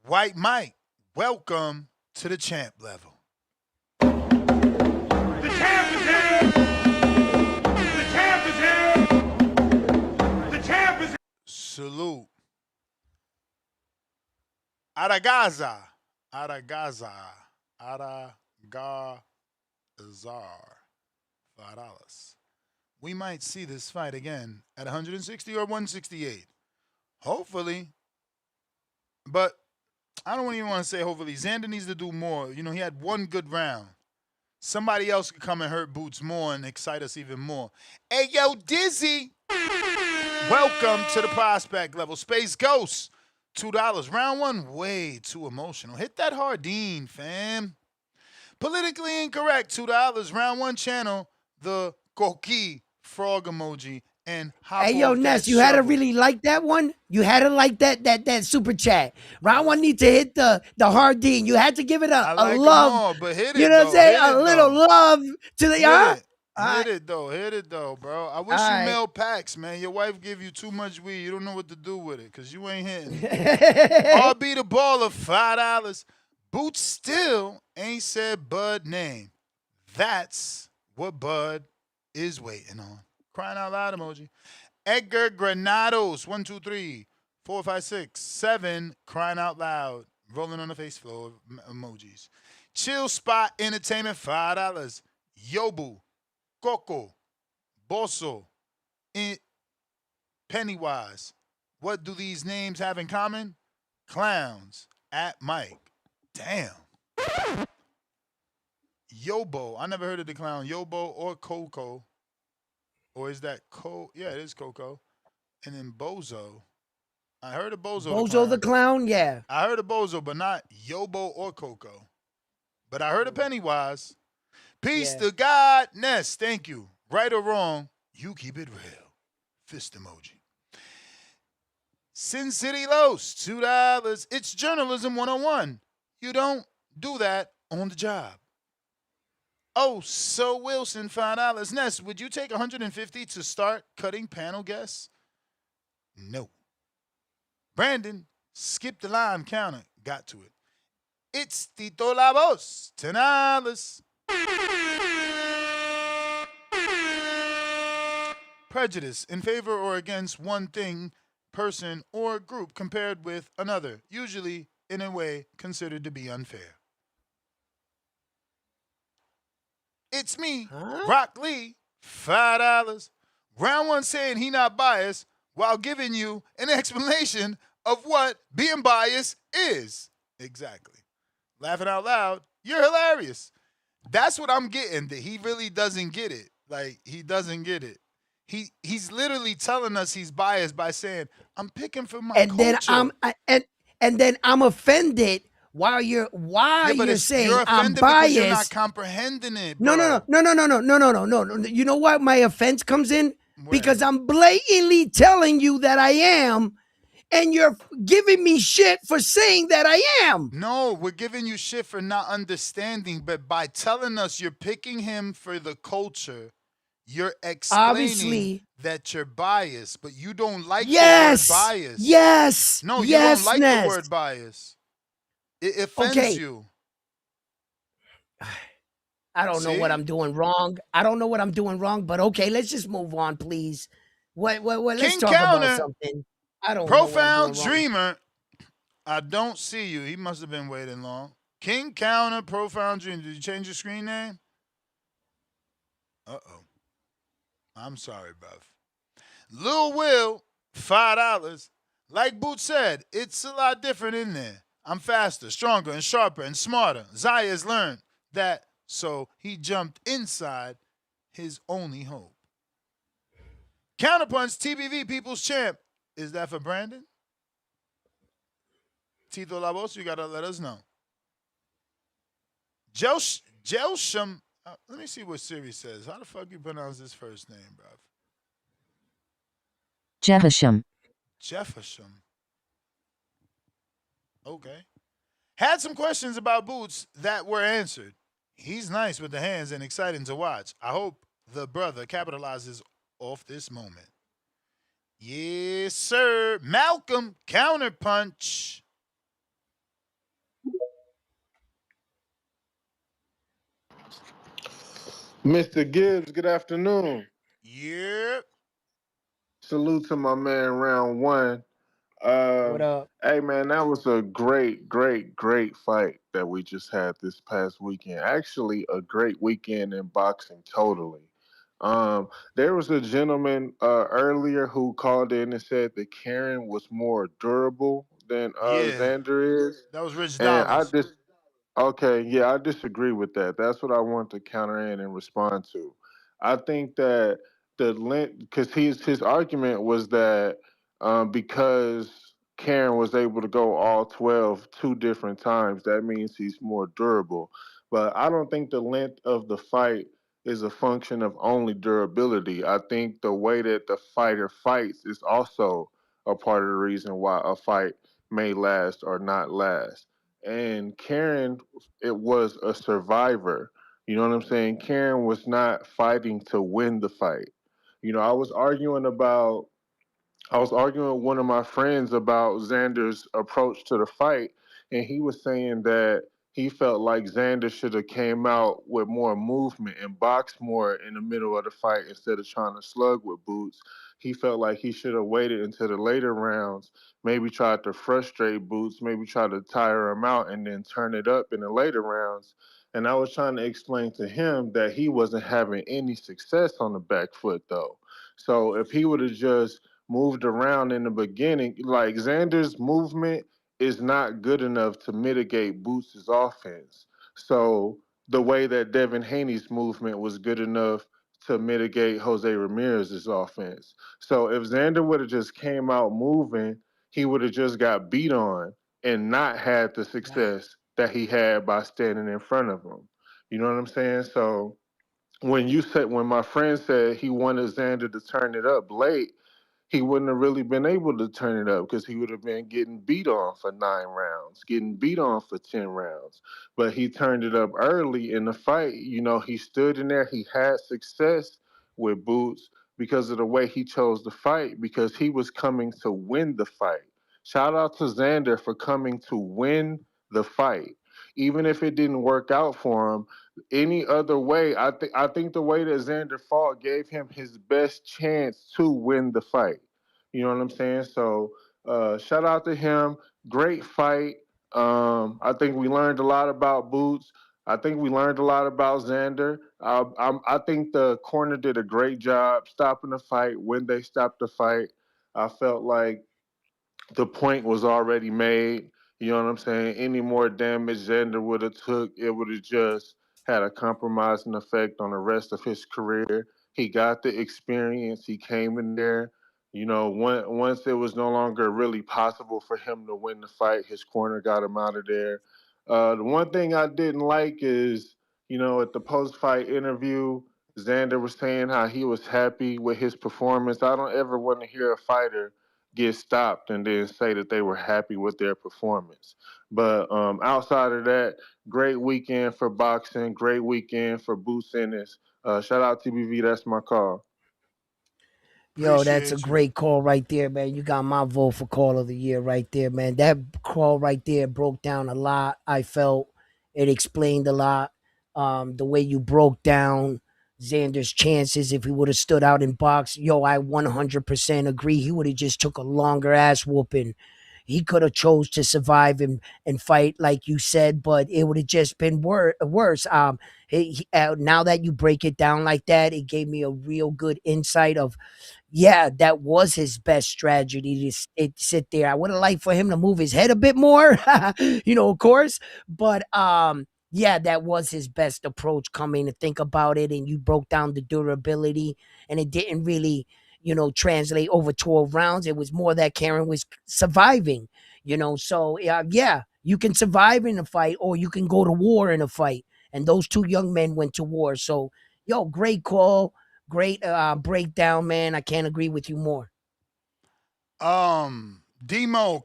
Speaker 5: White Mike. Welcome to the champ level.
Speaker 3: The champ is here! The champ is here! The champ is here!
Speaker 5: Salute. Aragaza. Aragazar. $5. We might see this fight again at 160 or 168. Hopefully. But I don't even want to say hopefully. Xander needs to do more. He had one good round. Somebody else could come and hurt Boots more and excite us even more. Hey, yo, Dizzy. Welcome to the prospect level. Space Ghost, $2. Round one, way too emotional. Hit that Hardin, fam. Politically incorrect, $2. Round one channel, the Koki frog emoji, and hop
Speaker 1: Hey, yo,
Speaker 5: off
Speaker 1: Ness,
Speaker 5: that
Speaker 1: you had to
Speaker 5: shovel.
Speaker 1: really like that one. You had to like that super chat. Round one need to hit the Hardin. You had to give it
Speaker 5: I
Speaker 1: a
Speaker 5: like them
Speaker 1: love.
Speaker 5: all, but hit
Speaker 1: You
Speaker 5: it,
Speaker 1: know what I'm
Speaker 5: though.
Speaker 1: saying?
Speaker 5: Hit
Speaker 1: A
Speaker 5: it,
Speaker 1: little
Speaker 5: though.
Speaker 1: love to the
Speaker 5: Hit
Speaker 1: All
Speaker 5: it, though. Hit it, though, bro. I wish
Speaker 1: All
Speaker 5: you
Speaker 1: right.
Speaker 5: mail packs, man. Your wife give you too much weed. You don't know what to do with it because you ain't hitting. RB the baller, $5. Boots still ain't said Bud name. That's what Bud is waiting on. Crying out loud emoji. Edgar Granados, 1, 2, 3, 4, 5, 6, 7, crying out loud, rolling on the face floor emojis. Chill Spot Entertainment, $5. Yobu, Coco, Bosso, Pennywise. What do these names have in common? Clowns at Mike. Damn. Yobo. I never heard of the clown Yobo or Coco. Or is that Yeah, it is Coco. And then Bozo. I heard of Bozo the
Speaker 1: Bozo the
Speaker 5: clown.
Speaker 1: clown, yeah.
Speaker 5: I heard of Bozo, but not Yobo or Coco. But I heard of Pennywise. Peace
Speaker 1: Yeah.
Speaker 5: to God. Ness, thank you. Right or wrong, you keep it real. Fist emoji. Sin City Los, $2. It's journalism 101. You don't do that on the job. Oh, so Wilson, $5. Ness, would you take 150 to start cutting panel guests? No. Brandon, skip the line counter. Got to it. It's Tito La Voz, $10. Prejudice in favor or against one thing, person, or group compared with another, usually in a way considered to be unfair. It's me, Rock Lee, $5. Round one saying he not biased while giving you an explanation of what being biased is. Exactly. Laughing out loud, you're hilarious. That's what I'm getting, that he really doesn't get it. Like, he doesn't get it. He's literally telling us he's biased by saying, I'm picking for my
Speaker 1: And then
Speaker 5: culture.
Speaker 1: I'm offended while you're saying
Speaker 5: you're
Speaker 1: I'm
Speaker 5: offended because you're not
Speaker 1: biased.
Speaker 5: comprehending it,
Speaker 1: No.
Speaker 5: bro.
Speaker 1: You know what my offense comes in?
Speaker 5: Where?
Speaker 1: Because I'm blatantly telling you that I am, and you're giving me shit for saying that I am.
Speaker 5: No, we're giving you shit for not understanding, but by telling us you're picking him for the culture, you're explaining
Speaker 1: Obviously.
Speaker 5: that you're biased, but you don't like the
Speaker 1: Yes.
Speaker 5: word bias.
Speaker 1: Yes.
Speaker 5: No, you
Speaker 1: yes,
Speaker 5: don't like
Speaker 1: Ness.
Speaker 5: the word bias. It offends
Speaker 1: Okay.
Speaker 5: you.
Speaker 1: I don't know what I'm doing wrong. But okay, let's just move on, please. What let's
Speaker 5: King
Speaker 1: talk
Speaker 5: Counter,
Speaker 1: about something. I don't
Speaker 5: Profound
Speaker 1: know what I'm doing wrong.
Speaker 5: Dreamer. I don't see you. He must have been waiting long. King Counter, Profound Dreamer. Did you change your screen name? Uh-oh. I'm sorry, bruv. Lil Will, $5. Like Boot said, it's a lot different in there. I'm faster, stronger, and sharper, and smarter. Zayas learned that, so he jumped inside his only hope. Counterpunch, TBV, People's Champ. Is that for Brandon? Tito Labos, you gotta let us know. Jelsham. Let me see what Siri says. How the fuck you pronounce this first name, bruv?
Speaker 14: Jeffersham.
Speaker 5: Jeffersham. Okay. Had some questions about Boots that were answered. He's nice with the hands and exciting to watch. I hope the brother capitalizes off this moment. Yes, sir. Malcolm, counterpunch.
Speaker 16: Mr. Gibbs, good afternoon.
Speaker 5: Yep.
Speaker 16: Salute to my man, round one.
Speaker 1: What up?
Speaker 16: Hey, man, that was a great, great, great fight that we just had this past weekend. Actually, a great weekend in boxing, totally. There was a gentleman earlier who called in and said that Karen was more durable than Xander is.
Speaker 5: That was Rich
Speaker 16: And
Speaker 5: Dollars.
Speaker 16: Okay, yeah, I disagree with that. That's what I want to counter in and respond to. I think that the length, because his argument was that because Karen was able to go all 12 two different times, that means he's more durable. But I don't think the length of the fight is a function of only durability. I think the way that the fighter fights is also a part of the reason why a fight may last or not last. And Karen, it was a survivor. You know what I'm saying? Karen was not fighting to win the fight. You know, I was arguing with one of my friends about Xander's approach to the fight, and he was saying that he felt like Xander should have came out with more movement and boxed more in the middle of the fight instead of trying to slug with Boots. He felt like he should have waited until the later rounds, maybe tried to frustrate Boots, maybe try to tire him out, and then turn it up in the later rounds. And I was trying to explain to him that he wasn't having any success on the back foot though. So if he would have just moved around in the beginning, like Xander's movement is not good enough to mitigate Boots' offense. So the way that Devin Haney's movement was good enough to mitigate Jose Ramirez's offense. So if Xander would have just came out moving, he would have just got beat on and not had the success that he had by standing in front of him. You know what I'm saying? So when my friend said he wanted Xander to turn it up late, he wouldn't have really been able to turn it up because he would have been getting beat on for 9 rounds, getting beat on for 10 rounds. But he turned it up early in the fight. You know, he stood in there, he had success with Boots because of the way he chose the fight, because he was coming to win the fight. Shout out to Xander for coming to win the fight. Even if it didn't work out for him, any other way, I think the way that Xander fought gave him his best chance to win the fight. You know what I'm saying? So shout out to him. Great fight. I think we learned a lot about Boots. I think we learned a lot about Xander. I think the corner did a great job stopping the fight when they stopped the fight. I felt like the point was already made. You know what I'm saying? Any more damage Xander would have took, it would have just had a compromising effect on the rest of his career. He got the experience. He came in there. You know, once it was no longer really possible for him to win the fight, his corner got him out of there. The one thing I didn't like is, you know, at the post-fight interview, Xander was saying how he was happy with his performance. I don't ever want to hear a fighter get stopped and then say that they were happy with their performance. But outside of that, great weekend for boxing, great weekend for Boots Ennis. Shout out TBV, that's my call.
Speaker 1: Yo, that's a
Speaker 5: Appreciate you.
Speaker 1: great call right there, man. You got my vote for call of the year right there, man. That call right there broke down a lot. I felt it explained a lot. The way you broke down Xander's chances if he would have stood out in box, yo, I 100% agree. He would have just took a longer ass whooping. He could have chose to survive and fight like you said, but it would have just been worse. Now that you break it down like that, it gave me a real good insight of yeah, that was his best strategy to sit there. I would have liked for him to move his head a bit more, of course. But yeah, that was his best approach coming to think about it. And you broke down the durability, and it didn't really, translate over 12 rounds. It was more that Karen was surviving, So yeah, you can survive in a fight or you can go to war in a fight. And those two young men went to war. So, yo, great call. Great breakdown, man. I can't agree with you more.
Speaker 5: Demo,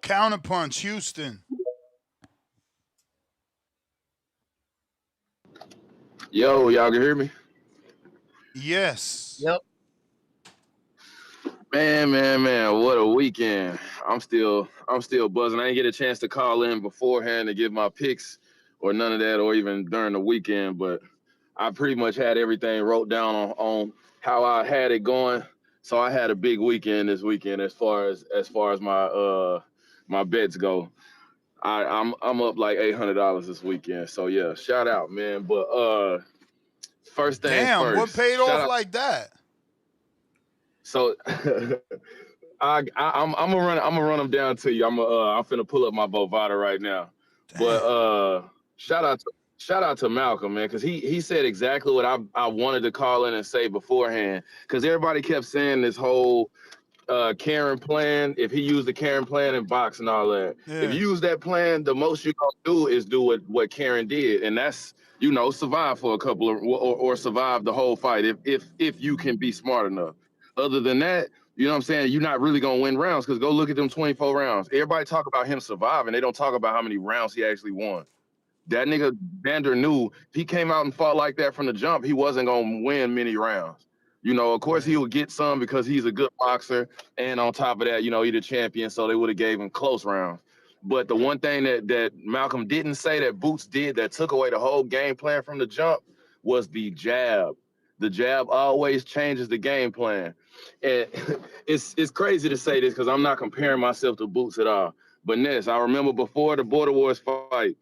Speaker 5: Counterpunch, Houston.
Speaker 14: Yo, y'all can hear me?
Speaker 5: Yes.
Speaker 1: Yep.
Speaker 14: Man, what a weekend. I'm still buzzing. I didn't get a chance to call in beforehand to give my picks or none of that, or even during the weekend, but I pretty much had everything wrote down on how I had it going. So I had a big weekend this weekend as far as my bets go. I'm up like $800 this weekend. So yeah, shout out, man. But first things
Speaker 5: Damn, what
Speaker 14: first,
Speaker 5: paid
Speaker 14: shout
Speaker 5: off
Speaker 14: out.
Speaker 5: like that?
Speaker 14: So I'm gonna run them down to you. I'm finna pull up my Bovada right now. But
Speaker 5: Damn.
Speaker 14: shout out to Malcolm, man, because he said exactly what I wanted to call in and say beforehand. Because everybody kept saying this whole Karen plan. If he used the Karen plan in box and all that, if
Speaker 5: Yeah.
Speaker 14: you use that plan, the most you gonna do is do what Karen did, and that's survive for a couple of or survive the whole fight if you can be smart enough. Other than that, you know what I'm saying, you're not really gonna win rounds, because go look at them 24 rounds. Everybody talk about him surviving. They don't talk about how many rounds he actually won. That nigga Vander knew if he came out and fought like that from the jump, he wasn't gonna win many rounds. Of course he
Speaker 5: Right.
Speaker 14: would get some because he's a good boxer, and on top of that, he the champion, so they would have gave him close rounds. But the one thing that Malcolm didn't say that Boots did that took away the whole game plan from the jump was the jab. The jab always changes the game plan. And it's crazy to say this because I'm not comparing myself to Boots at all. But Ness, I remember before the Border Wars fight,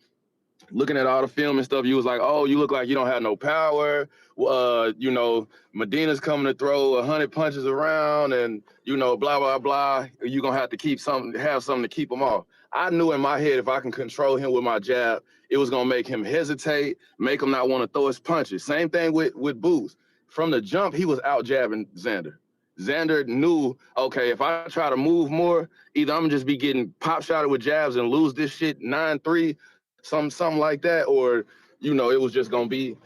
Speaker 14: looking at all the film and stuff, you was like, oh, you look like you don't have no power. You know, Medina's coming to throw 100 punches around, and you know, blah blah blah. You're gonna have to have something to keep him off. I knew in my head if I can control him with my jab, it was gonna make him hesitate, make him not want to throw his punches. Same thing with Booth. From the jump, he was out jabbing Xander. Xander knew, okay, if I try to move more, either I'm gonna just be getting pop shotted with jabs and lose this shit 9-3, something like that, or you know, it was just gonna be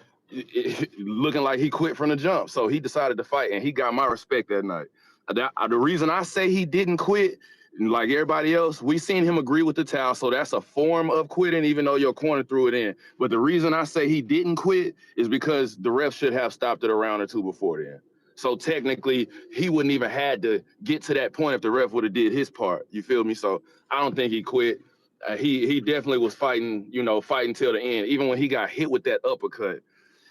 Speaker 14: looking like he quit from the jump. So he decided to fight, and he got my respect that night. The reason I say he didn't quit, like everybody else, we seen him agree with the towel, so that's a form of quitting, even though your corner threw it in. But the reason I say he didn't quit is because the ref should have stopped it a round or two before then. So technically, he wouldn't even had to get to that point if the ref would have did his part. You feel me? So I don't think he quit. He definitely was fighting, you know, fighting till the end, even when he got hit with that uppercut.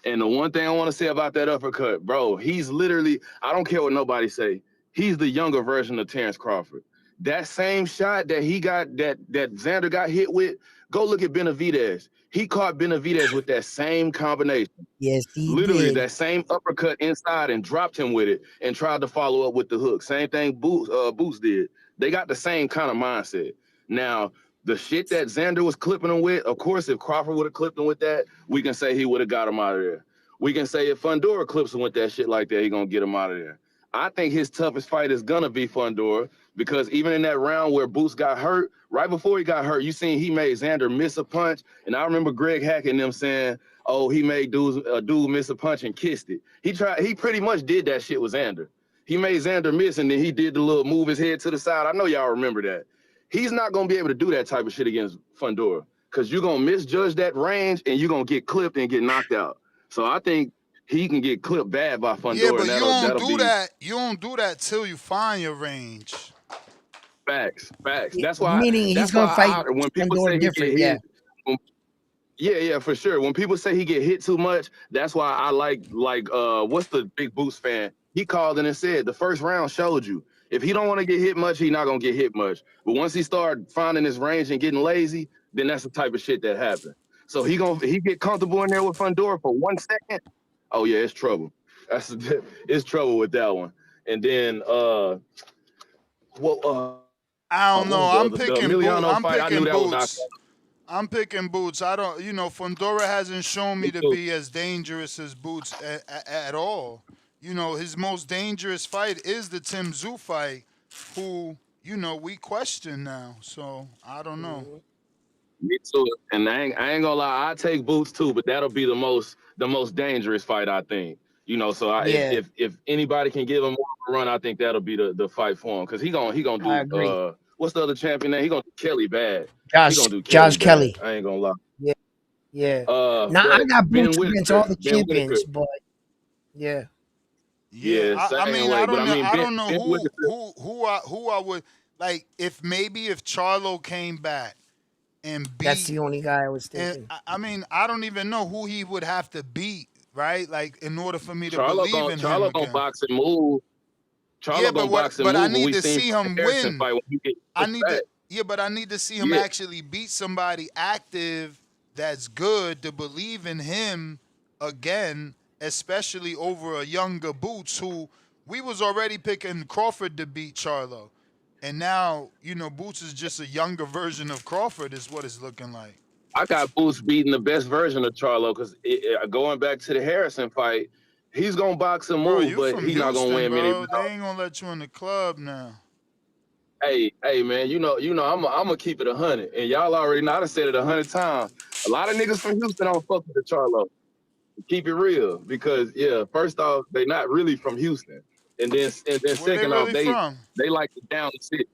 Speaker 14: And the one thing I want to say about that uppercut, bro, he's literally, I don't care what nobody say, he's the younger version of Terrence Crawford. That same shot that he got, that Xander got hit with, go look at Benavidez. He caught Benavidez with that same combination.
Speaker 1: Yes, he
Speaker 14: Literally
Speaker 1: did.
Speaker 14: that same uppercut inside and dropped him with it and tried to follow up with the hook. Same thing Boots did. They got the same kind of mindset. Now, the shit that Xander was clipping him with, of course, if Crawford would have clipped him with that, we can say he would have got him out of there. We can say if Fundora clips him with that shit like that, he gonna get him out of there. I think his toughest fight is gonna be Fundora because even in that round where Boots got hurt, right before he got hurt, you seen he made Xander miss a punch. And I remember Greg Hack and them saying, oh, he made dude miss a punch and kissed it. He pretty much did that shit with Xander. He made Xander miss and then he did the little move his head to the side. I know y'all remember that. He's not gonna be able to do that type of shit against Fundora because you're gonna misjudge that range and you're gonna get clipped and get knocked out. So I think he can get clipped bad by
Speaker 5: Yeah,
Speaker 14: Fundora,
Speaker 5: but
Speaker 14: and
Speaker 5: you
Speaker 14: that'll
Speaker 5: don't do
Speaker 14: be
Speaker 5: that. You don't do that till you find your range.
Speaker 14: facts.
Speaker 1: Yeah,
Speaker 14: That's why
Speaker 1: meaning he's
Speaker 14: that's
Speaker 1: gonna
Speaker 14: why
Speaker 1: fight
Speaker 14: when people
Speaker 1: Fundora
Speaker 14: say he get
Speaker 1: different. Yeah,
Speaker 14: hit, yeah, for sure. When people say he get hit too much, that's why I like what's the big Boost fan? He called in and said the first round showed you. If he don't want to get hit much, he not gonna get hit much. But once he start finding his range and getting lazy, then that's the type of shit that happen. So he get comfortable in there with Fundora for 1 second. Oh yeah, it's trouble. That's it's trouble with that one. And then
Speaker 5: I don't
Speaker 14: what
Speaker 5: know.
Speaker 14: was the other the Emiliano
Speaker 5: I'm
Speaker 14: fight? I knew
Speaker 5: picking
Speaker 14: that was knocked
Speaker 5: Boots. I'm picking Boots. I don't, you know, Fundora hasn't shown me to
Speaker 14: out.
Speaker 5: be as dangerous as Boots at all. You know, his most dangerous fight is the Tim Zoo fight, who, you know, we question now. So I don't know.
Speaker 14: Me too. And I ain't gonna lie, I take Boots too, but that'll be the most dangerous fight, I think. You know, so
Speaker 1: yeah,
Speaker 14: if anybody can give him more of a run, I think that'll be the fight for him. Cause he gonna
Speaker 1: I
Speaker 14: do
Speaker 1: agree.
Speaker 14: what's the other champion name? He gonna do Kelly bad. He
Speaker 1: Josh
Speaker 14: gonna do Kelly
Speaker 1: Josh
Speaker 14: bad.
Speaker 1: Kelly.
Speaker 14: I ain't gonna lie.
Speaker 1: Yeah, yeah. Now I
Speaker 14: But
Speaker 1: got Boots against all the
Speaker 14: Ben Whittaker.
Speaker 1: champions, but yeah,
Speaker 5: Yeah,
Speaker 14: Yeah,
Speaker 5: I
Speaker 14: same
Speaker 5: mean, I
Speaker 14: way. But
Speaker 5: don't
Speaker 14: I
Speaker 5: know.
Speaker 14: mean
Speaker 5: I don't know
Speaker 14: Ben Whittaker,
Speaker 5: who I would like if maybe if Charlo came back and
Speaker 1: that's
Speaker 5: beat.
Speaker 1: the only guy I was
Speaker 5: And
Speaker 1: thinking.
Speaker 5: I mean, I don't even know who he would have to beat, right? Like in order for me to believe in him
Speaker 14: Charlo gonna
Speaker 5: again.
Speaker 14: box and move.
Speaker 5: Yeah,
Speaker 14: Charlo
Speaker 5: but
Speaker 14: gonna
Speaker 5: what?
Speaker 14: box and
Speaker 5: But I
Speaker 14: move, but
Speaker 5: need
Speaker 14: we
Speaker 5: to
Speaker 14: seen
Speaker 5: see
Speaker 14: from the
Speaker 5: him
Speaker 14: Harrison
Speaker 5: win.
Speaker 14: fight when he get
Speaker 5: I
Speaker 14: pushed
Speaker 5: need
Speaker 14: back.
Speaker 5: to. Yeah, but I need to see him
Speaker 14: Yeah.
Speaker 5: actually beat somebody active that's good to believe in him again, especially over a younger Boots who we was already picking Crawford to beat Charlo. And now, you know, Boots is just a younger version of Crawford is what it's looking like.
Speaker 14: I got Boots beating the best version of Charlo because going back to the Harrison fight, he's gonna box and
Speaker 5: Bro,
Speaker 14: move,
Speaker 5: you
Speaker 14: but
Speaker 5: from
Speaker 14: he's not gonna
Speaker 5: Houston,
Speaker 14: win many
Speaker 5: bro. They
Speaker 14: rounds.
Speaker 5: ain't gonna let you in the club now.
Speaker 14: Hey, man, I'm gonna keep it 100, and y'all already know. I done said it 100 times. A lot of niggas from Houston don't fuck with the Charlo. Keep it real, because yeah, first off, they not really from Houston, and then
Speaker 5: Where they
Speaker 14: second off,
Speaker 5: really
Speaker 14: they
Speaker 5: from?
Speaker 14: they like to down the city.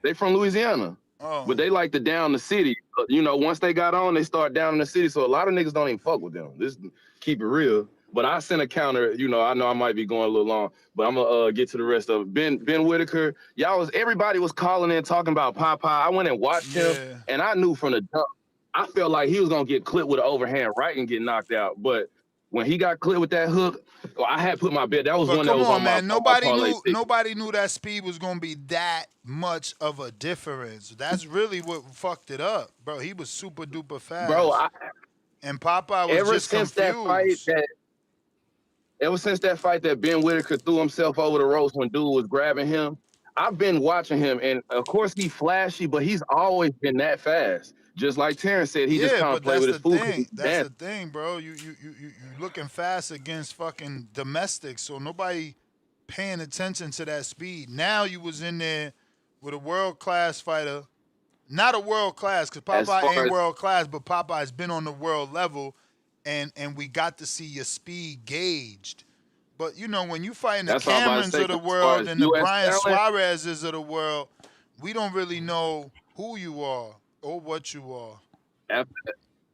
Speaker 14: They from Louisiana,
Speaker 5: Oh.
Speaker 14: but they like to down the city. You know, once they got on, they start down in the city. So a lot of niggas don't even fuck with them. This keep it real. But I sent a counter. You know I might be going a little long, but I'm gonna get to the rest of it. Ben Whittaker, everybody was calling in talking about Popeye. I went and watched him,
Speaker 5: Yeah.
Speaker 14: and I knew from the jump. I felt like he was gonna get clipped with an overhand right and get knocked out. But when he got clipped with that hook, I had put my bet. That was
Speaker 5: But
Speaker 14: one that
Speaker 5: come
Speaker 14: was
Speaker 5: on,
Speaker 14: on my
Speaker 5: man.
Speaker 14: parlay ticket.
Speaker 5: Nobody knew that speed was gonna be that much of a difference. That's really what fucked it up, bro. He was super duper
Speaker 14: Bro,
Speaker 5: fast. And Popeye was
Speaker 14: Ever
Speaker 5: just
Speaker 14: since that fight
Speaker 5: confused.
Speaker 14: that ever since that fight that Ben Whittaker threw himself over the ropes when dude was grabbing him, I've been watching him, and of course he's flashy, but he's always been that fast. Just like Terrence said, he just
Speaker 5: Yeah,
Speaker 14: kind of
Speaker 5: but
Speaker 14: played
Speaker 5: that's
Speaker 14: with
Speaker 5: the
Speaker 14: his food because
Speaker 5: thing.
Speaker 14: he's
Speaker 5: That's
Speaker 14: dancing.
Speaker 5: the thing, bro. You looking fast against fucking domestics, so nobody paying attention to that speed. Now you was in there with a world class fighter, not a world class, because
Speaker 14: As
Speaker 5: Popeye
Speaker 14: far
Speaker 5: ain't
Speaker 14: as
Speaker 5: world class, but Popeye's been on the world level, and we got to see your speed gauged. But you know, when you fighting the
Speaker 14: that's all I'm about to
Speaker 5: Camerons
Speaker 14: say.
Speaker 5: of the
Speaker 14: As far
Speaker 5: world
Speaker 14: as
Speaker 5: and the
Speaker 14: U.S.
Speaker 5: Brian
Speaker 14: talent,
Speaker 5: Suarez's of the world, we don't really know who you are or what you are.
Speaker 14: after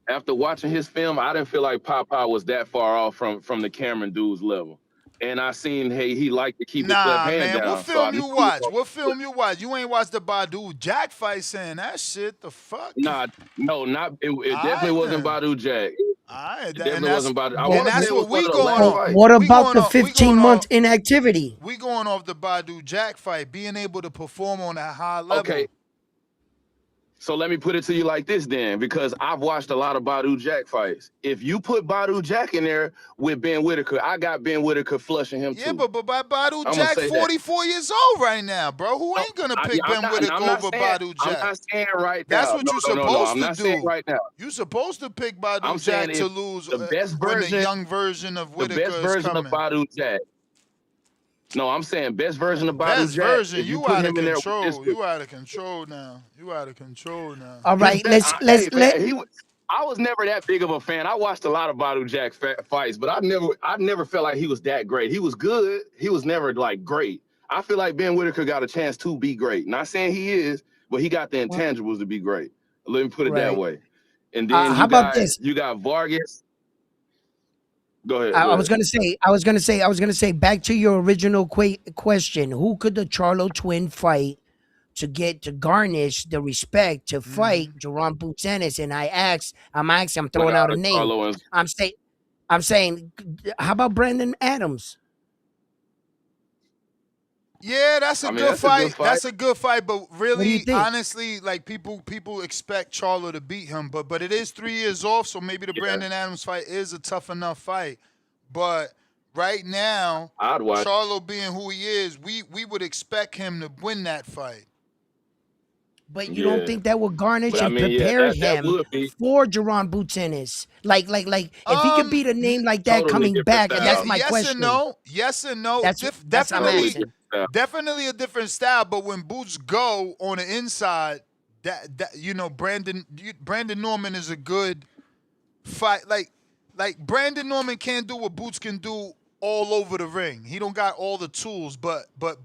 Speaker 14: after watching his film, I didn't feel like Popeye was that far off from the Cameron dude's level. And I seen, hey, he liked to keep his left
Speaker 5: Nah,
Speaker 14: hand
Speaker 5: man. What
Speaker 14: down, so I
Speaker 5: film
Speaker 14: knew
Speaker 5: you
Speaker 14: he was
Speaker 5: watch?
Speaker 14: going
Speaker 5: What
Speaker 14: to.
Speaker 5: film you watch? You ain't watched the Badu Jack fight saying that shit. The fuck?
Speaker 14: Nah, no, not it.
Speaker 5: All
Speaker 14: Definitely
Speaker 5: right
Speaker 14: wasn't
Speaker 5: then.
Speaker 14: Badu Jack.
Speaker 5: All right,
Speaker 14: It
Speaker 5: and
Speaker 14: definitely
Speaker 5: that's
Speaker 14: wasn't Badu. I
Speaker 1: But
Speaker 5: and
Speaker 14: want to say
Speaker 5: that's
Speaker 14: it
Speaker 5: what
Speaker 14: was one
Speaker 5: we
Speaker 14: of the
Speaker 5: going
Speaker 14: last
Speaker 1: but
Speaker 5: on.
Speaker 14: fights.
Speaker 1: what
Speaker 5: We
Speaker 1: about
Speaker 5: going
Speaker 1: the
Speaker 5: on. We going
Speaker 1: 15-month
Speaker 5: on.
Speaker 1: inactivity?
Speaker 5: We going off the Badu Jack fight, being able to perform on that high
Speaker 14: Okay,
Speaker 5: level.
Speaker 14: so let me put it to you like this then, because I've watched a lot of Badu Jack fights. If you put Badu Jack in there with Ben Whittaker, I got Ben Whittaker flushing him
Speaker 5: Yeah,
Speaker 14: too.
Speaker 5: but Badu
Speaker 14: I'm gonna
Speaker 5: Jack
Speaker 14: say that.
Speaker 5: 44 years old right now, bro. Who
Speaker 14: No,
Speaker 5: ain't gonna
Speaker 14: yeah,
Speaker 5: pick Ben Whittaker
Speaker 14: I'm not
Speaker 5: over
Speaker 14: saying.
Speaker 5: Badu
Speaker 14: I'm
Speaker 5: Jack?
Speaker 14: not saying right
Speaker 5: That's
Speaker 14: now.
Speaker 5: what you
Speaker 14: No.
Speaker 5: supposed
Speaker 14: I'm
Speaker 5: to
Speaker 14: not saying
Speaker 5: do.
Speaker 14: right now.
Speaker 5: You supposed to pick
Speaker 14: I'm
Speaker 5: Badu
Speaker 14: saying
Speaker 5: Jack to
Speaker 14: if
Speaker 5: lose
Speaker 14: the best
Speaker 5: when the
Speaker 14: version,
Speaker 5: young version of
Speaker 14: the
Speaker 5: Whittaker
Speaker 14: best
Speaker 5: is
Speaker 14: version of
Speaker 5: coming.
Speaker 14: Badu Jack. No, I'm saying best version of Badu
Speaker 5: Best
Speaker 14: Jack.
Speaker 5: version,
Speaker 14: If you
Speaker 5: you
Speaker 14: put
Speaker 5: out of
Speaker 14: him in there with this,
Speaker 5: control. You out of control now. You out of control now.
Speaker 1: All
Speaker 14: his
Speaker 1: right,
Speaker 14: best.
Speaker 1: let's
Speaker 14: Hey man,
Speaker 1: let
Speaker 14: I was never that big of a fan. I watched a lot of Badu Jack fights, but I never felt like he was that great. He was good. He was never like great. I feel like Ben Whittaker got a chance to be great. Not saying he is, but he got the intangibles to be great. Let me put it that
Speaker 1: right.
Speaker 14: way. And then
Speaker 1: How about this?
Speaker 14: you got Vargas. Go ahead.
Speaker 1: I
Speaker 14: Go
Speaker 1: was
Speaker 14: ahead.
Speaker 1: gonna say, back to your original question. Who could the Charlo twin fight to get to garnish the respect to
Speaker 5: Hmm.
Speaker 1: fight Jaron Boots Ennis? And I'm
Speaker 14: I
Speaker 1: throwing
Speaker 14: got
Speaker 1: out a name.
Speaker 14: Charlo and
Speaker 1: I'm saying, I'm saying, how about Brandon Adams?
Speaker 5: Yeah, that's a
Speaker 14: I mean
Speaker 5: good
Speaker 14: that's a good
Speaker 5: fight.
Speaker 14: fight.
Speaker 5: That's a good fight, but
Speaker 1: What do you
Speaker 5: really,
Speaker 1: think?
Speaker 5: honestly, like people expect Charlo to beat him, but it is 3 years off, so maybe the
Speaker 14: Yeah,
Speaker 5: Brandon Adams fight is a tough enough fight. But right now,
Speaker 14: I'd watch.
Speaker 5: Charlo being who he is, we would expect him to win that fight.
Speaker 1: But you don't
Speaker 14: Yeah,
Speaker 1: think that would garnish
Speaker 14: but I
Speaker 1: and
Speaker 14: mean, yeah,
Speaker 1: prepare
Speaker 14: that
Speaker 1: him
Speaker 14: would be
Speaker 1: for Jaron Boots Ennis? Like, if he could
Speaker 5: Um,
Speaker 1: beat a name like that
Speaker 14: totally
Speaker 1: coming
Speaker 14: different
Speaker 1: back, and
Speaker 5: Yeah,
Speaker 1: that's
Speaker 14: style.
Speaker 1: my
Speaker 5: yes and
Speaker 1: question.
Speaker 5: no. Yes and no.
Speaker 1: That's I'm
Speaker 14: Totally
Speaker 5: Definitely,
Speaker 1: asking.
Speaker 14: different style.
Speaker 5: definitely a different style. But when boots go on the inside, that you know, Brandon Norman is a good fight. Like Brandon Norman can't do what Boots can do all over the ring. He don't got all the tools, but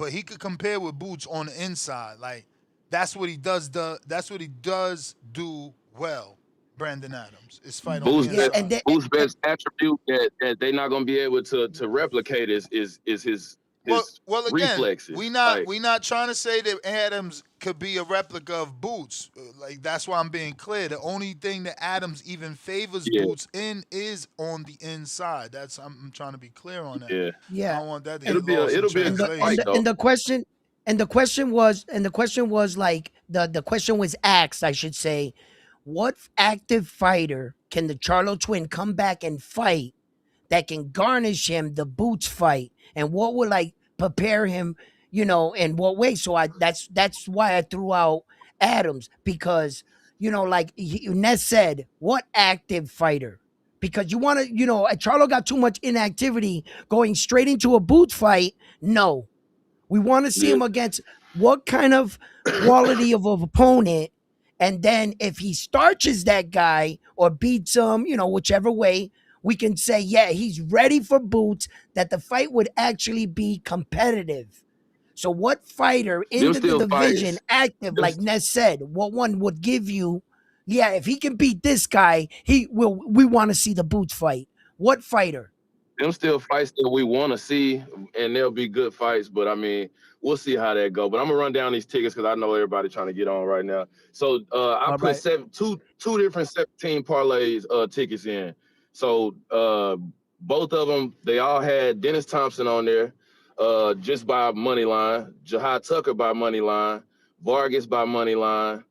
Speaker 5: he could compare with Boots on the inside. Like that's what he does. That's what he does do well. Brandon Adams is fight on the
Speaker 14: Boo's
Speaker 1: Yeah,
Speaker 14: best
Speaker 1: and
Speaker 5: inside.
Speaker 1: then
Speaker 14: Boo's best attribute that they're not gonna be able to replicate is his
Speaker 5: Well, again,
Speaker 14: reflexes. Like
Speaker 5: we not trying to say that Adams could be a replica of Boots. Like that's why I'm being clear. The only thing that Adams even favors
Speaker 14: yeah,
Speaker 5: Boots in is on the inside. That's I'm trying to be clear on that.
Speaker 14: yeah.
Speaker 5: I
Speaker 1: yeah,
Speaker 5: don't want that to
Speaker 1: and
Speaker 5: get lost in
Speaker 14: It'll be a good
Speaker 1: and
Speaker 14: fight
Speaker 5: translation.
Speaker 1: the
Speaker 14: though.
Speaker 1: and the question was like the question was asked, I should say, what active fighter can the Charlo twin come back and fight that can garnish him the Boots fight, and what would like prepare him, in what way? So that's why I threw out Adams, because like Ness said, what active fighter? Because you want to, Charlo got too much inactivity going straight into a Boots fight. No, we want to see
Speaker 14: Yeah.
Speaker 1: him against what kind of quality of an opponent. And then if he starches that guy or beats him, whichever way, we can say, yeah, he's ready for Boots, that the fight would actually be competitive. So what fighter in
Speaker 14: Them
Speaker 1: the
Speaker 14: still
Speaker 1: division
Speaker 14: fights.
Speaker 1: active,
Speaker 14: Them,
Speaker 1: like Ness said, what one would give you, yeah, if he can beat this guy, we want to see the Boots fight. What fighter?
Speaker 14: them still fights that we want to see, and they'll be good fights. But I mean, we'll see how that go. But I'm gonna run down these tickets because I know everybody trying to get on right now. So I
Speaker 1: All
Speaker 14: put
Speaker 1: right.
Speaker 14: two different 17 parlays tickets in. So both of them, they all had Dennis Thompson on there, just by money line, Jahi Tucker by money line, Vargas by money line,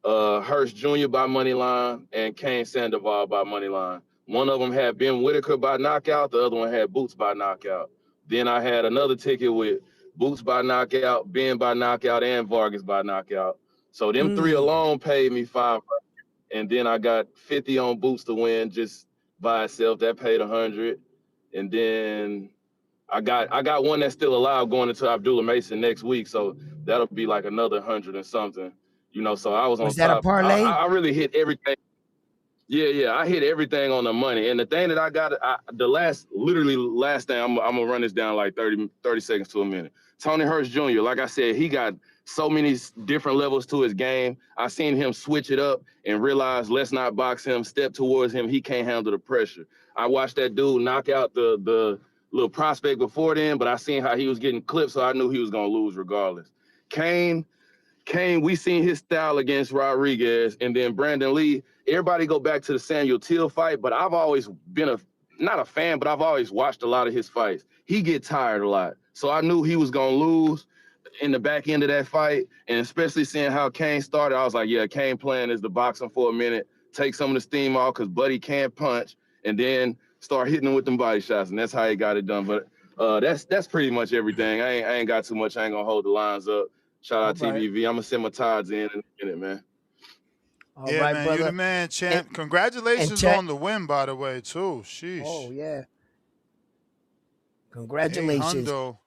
Speaker 14: Hurst Jr. by money line, and Cain Sandoval by money line. One of them had Ben Whittaker by knockout. The other one had Boots by knockout. Then I had another ticket with Boots by knockout, Ben by knockout, and Vargas by knockout. So them three alone paid me $5, and then I got 50 on Boots to win just by itself. That paid 100, and then I got one that's still alive going into Abdullah Mason next week, so that'll be like another 100 and something. So I was on
Speaker 1: Was that a
Speaker 14: top.
Speaker 1: parlay?
Speaker 14: I really hit everything. Yeah, I hit everything on the money. And the thing that I got, literally last thing, I'm gonna run this down like 30 seconds to a minute. Tony Hurst Jr., like I said, he got so many different levels to his game. I seen him switch it up and realize let's not box him, step towards him. He can't handle the pressure. I watched that dude knock out the little prospect before then, but I seen how he was getting clipped, so I knew he was gonna lose regardless. Cain, we seen his style against Rodriguez, and then Brandon Lee. Everybody go back to the Samuel Till fight, but I've always been not a fan, but I've always watched a lot of his fights. He get tired a lot, so I knew he was gonna lose in the back end of that fight, and especially seeing how Cain started, I was like, yeah, Cain plan is to box him for a minute, take some of the steam off because Buddy can't punch, and then start hitting him with them body shots, and that's how he got it done. But that's pretty much everything. I ain't got too much. I ain't gonna hold the lines up. Shout out
Speaker 1: All right.
Speaker 14: TBV. I'm gonna send my tides in a minute, man.
Speaker 1: All
Speaker 5: Yeah,
Speaker 1: right,
Speaker 5: man, you
Speaker 1: brother.
Speaker 5: the man, champ.
Speaker 1: And
Speaker 5: Congratulations
Speaker 1: check.
Speaker 5: on the win, by the way, too.
Speaker 1: Oh
Speaker 5: Sheesh.
Speaker 1: yeah.
Speaker 5: Hey,
Speaker 1: Congratulations.
Speaker 5: Hundo.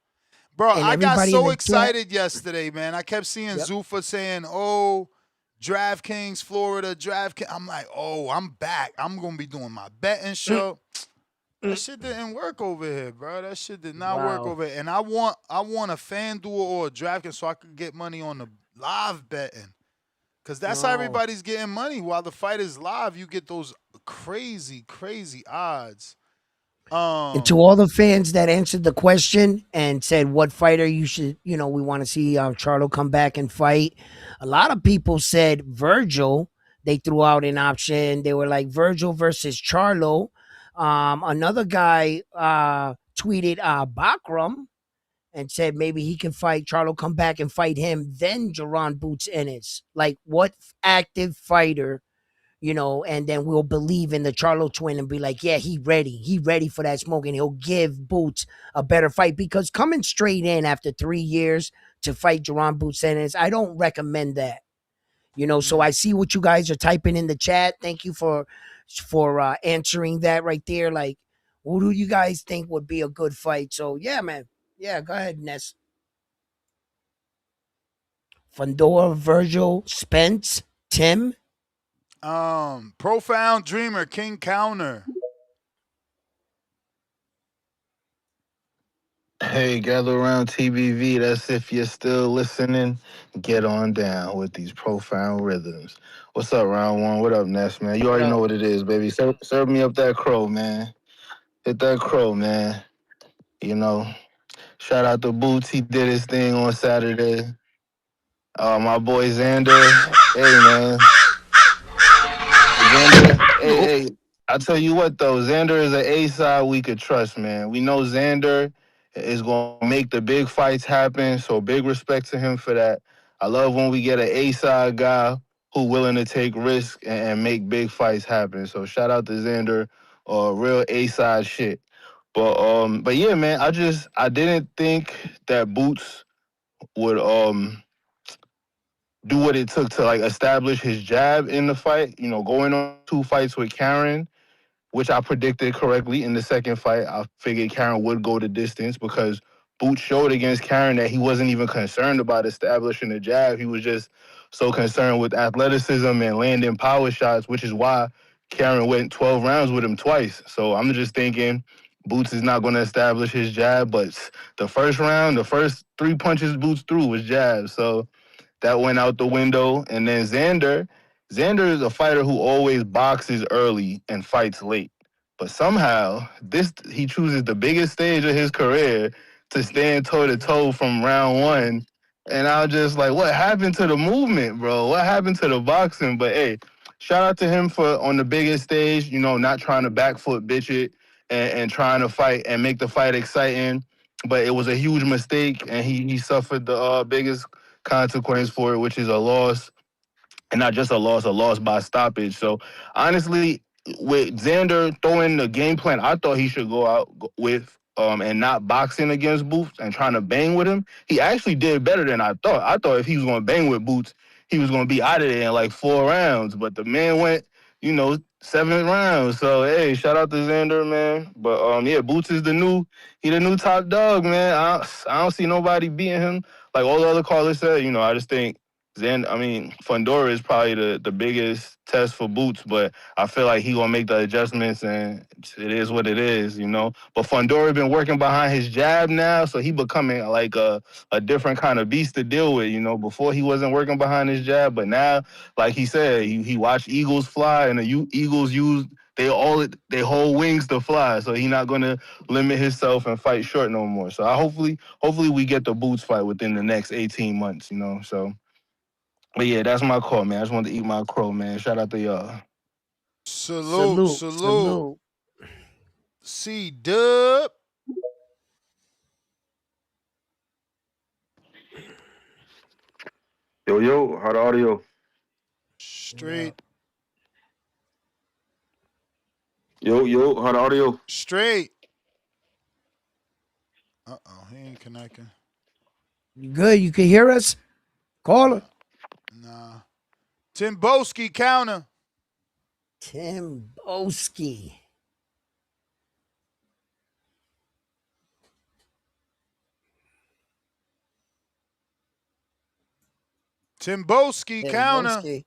Speaker 5: Bro,
Speaker 1: And
Speaker 5: I got
Speaker 1: everybody in
Speaker 5: so
Speaker 1: the chat.
Speaker 5: excited yesterday, man. I kept seeing
Speaker 1: Yep.
Speaker 5: Zuffa saying, oh, DraftKings, Florida, DraftKings. I'm like, oh, I'm back. I'm going to be doing my betting show. That shit didn't work over here, bro. That shit did not work
Speaker 1: Wow.
Speaker 5: over here. And I want a FanDuel or a DraftKings so I could get money on the live betting. Because that's how
Speaker 1: No.
Speaker 5: everybody's getting money. While the fight is live, you get those crazy, crazy odds.
Speaker 1: And to all the fans that answered the question and said what fighter you should, we want to see Charlo come back and fight. A lot of people said Virgil. They threw out an option. They were like Virgil versus Charlo. Another guy tweeted Bakram and said maybe he can fight Charlo, come back and fight him. Then Jaron boots Ennis. Like what active fighter? And then we'll believe in the Charlo twin and be like, yeah, he ready for that smoke, and he'll give Boots a better fight, because coming straight in after 3 years to fight Jaron Boots Ennis, I don't recommend that. So I see what you guys are typing in the chat. Thank you for answering that right there. Like, who do you guys think would be a good fight? So yeah, man. Yeah, go ahead, Ness. Fundora, Virgil, Spence, Tim.
Speaker 5: Profound Dreamer, King Counter.
Speaker 21: Hey, gather around TBV. That's if you're still listening. Get on down with these profound rhythms. What's up, round one? What up, Ness, man? You
Speaker 1: What
Speaker 21: already know
Speaker 1: up?
Speaker 21: what it is, baby. Serve me up that crow, man. Hit that crow, man. You know, shout out to Boots. He did his thing on Saturday. My boy Xander. Hey, man. Xander, hey, I tell you what though, Xander is an A side we could trust, man. We know Xander is gonna make the big fights happen, so big respect to him for that. I love when we get an A side guy who willing to take risks and make big fights happen. So shout out to Xander, real A side shit. But yeah, man, I didn't think that Boots would do what it took to like establish his jab in the fight. Going on 2 fights with Karen, which I predicted correctly in the second fight. I figured Karen would go the distance because Boots showed against Karen that he wasn't even concerned about establishing the jab. He was just so concerned with athleticism and landing power shots, which is why Karen went 12 rounds with him twice. So I'm just thinking Boots is not going to establish his jab, but the first round, the first 3 punches Boots threw was jabs. So that went out the window. And then Xander is a fighter who always boxes early and fights late. But somehow, he chooses the biggest stage of his career to stand toe to toe from round 1. And I was just like, what happened to the movement, bro? What happened to the boxing? But hey, shout out to him for on the biggest stage, not trying to back foot bitch it and trying to fight and make the fight exciting. But it was a huge mistake, and he suffered the biggest consequence for it, which is a loss.
Speaker 18: and not just a loss by stoppage. So honestly, with Xander throwing the game plan, I thought he should go out with and not boxing against Boots and trying to bang with him. He actually did better than I thought. I thought if he was going to bang with Boots, he was going to be out of there in like 4 rounds. But the man went, 7 rounds. So hey, shout out to Xander, man. But yeah, Boots is the new top dog, man. I don't see nobody beating him. Like all the other callers said, I just think Fundora is probably the biggest test for Boots, but I feel like he gonna make the adjustments, and it is what it is. But Fundora been working behind his jab now, so he becoming like a different kind of beast to deal with. Before he wasn't working behind his jab, but now, like he said, he watched eagles fly, and the eagles use they whole wings to fly, so he not gonna limit himself and fight short no more. So hopefully we get the Boots fight within the next 18 months. So. But yeah, that's my call, man. I just wanted to eat my crow, man. Shout out to y'all.
Speaker 5: Salute,
Speaker 1: Salute,
Speaker 5: salute.
Speaker 1: salute.
Speaker 5: C-Dub.
Speaker 22: Yo, how the audio?
Speaker 5: Straight.
Speaker 22: Yo, how the audio?
Speaker 5: Straight. Uh-oh, he ain't connecting.
Speaker 1: You good? You can hear us? Caller.
Speaker 5: Nah. Timboski counter.
Speaker 1: Timboski.
Speaker 5: Timboski counter.
Speaker 1: Timboski.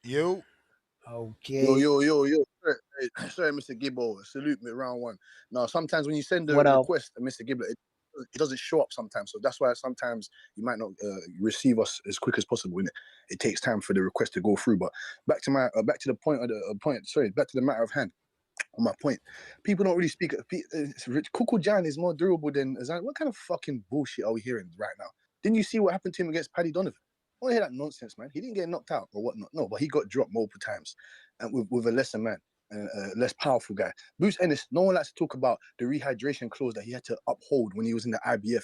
Speaker 5: Yo.
Speaker 1: Okay.
Speaker 11: Yo. Sorry, Mr. Gibbo. Salute me, round one. Now, sometimes when you send a
Speaker 1: What up?
Speaker 11: request, Mr. Gibbo, it doesn't show up sometimes. So that's why sometimes you might not receive us as quick as possible. Innit? It takes time for the request to go through. But back to the point of the point. Sorry, back to the matter of hand. On my point, people don't really speak. Kuku Jan is more durable than Azan. What kind of fucking bullshit are we hearing right now? Didn't you see what happened to him against Paddy Donovan? I don't hear that nonsense, man. He didn't get knocked out or whatnot. No, but he got dropped multiple times, and with a lesser man, a less powerful guy. Bruce Ennis. No one likes to talk about the rehydration clause that he had to uphold when he was in the IBF.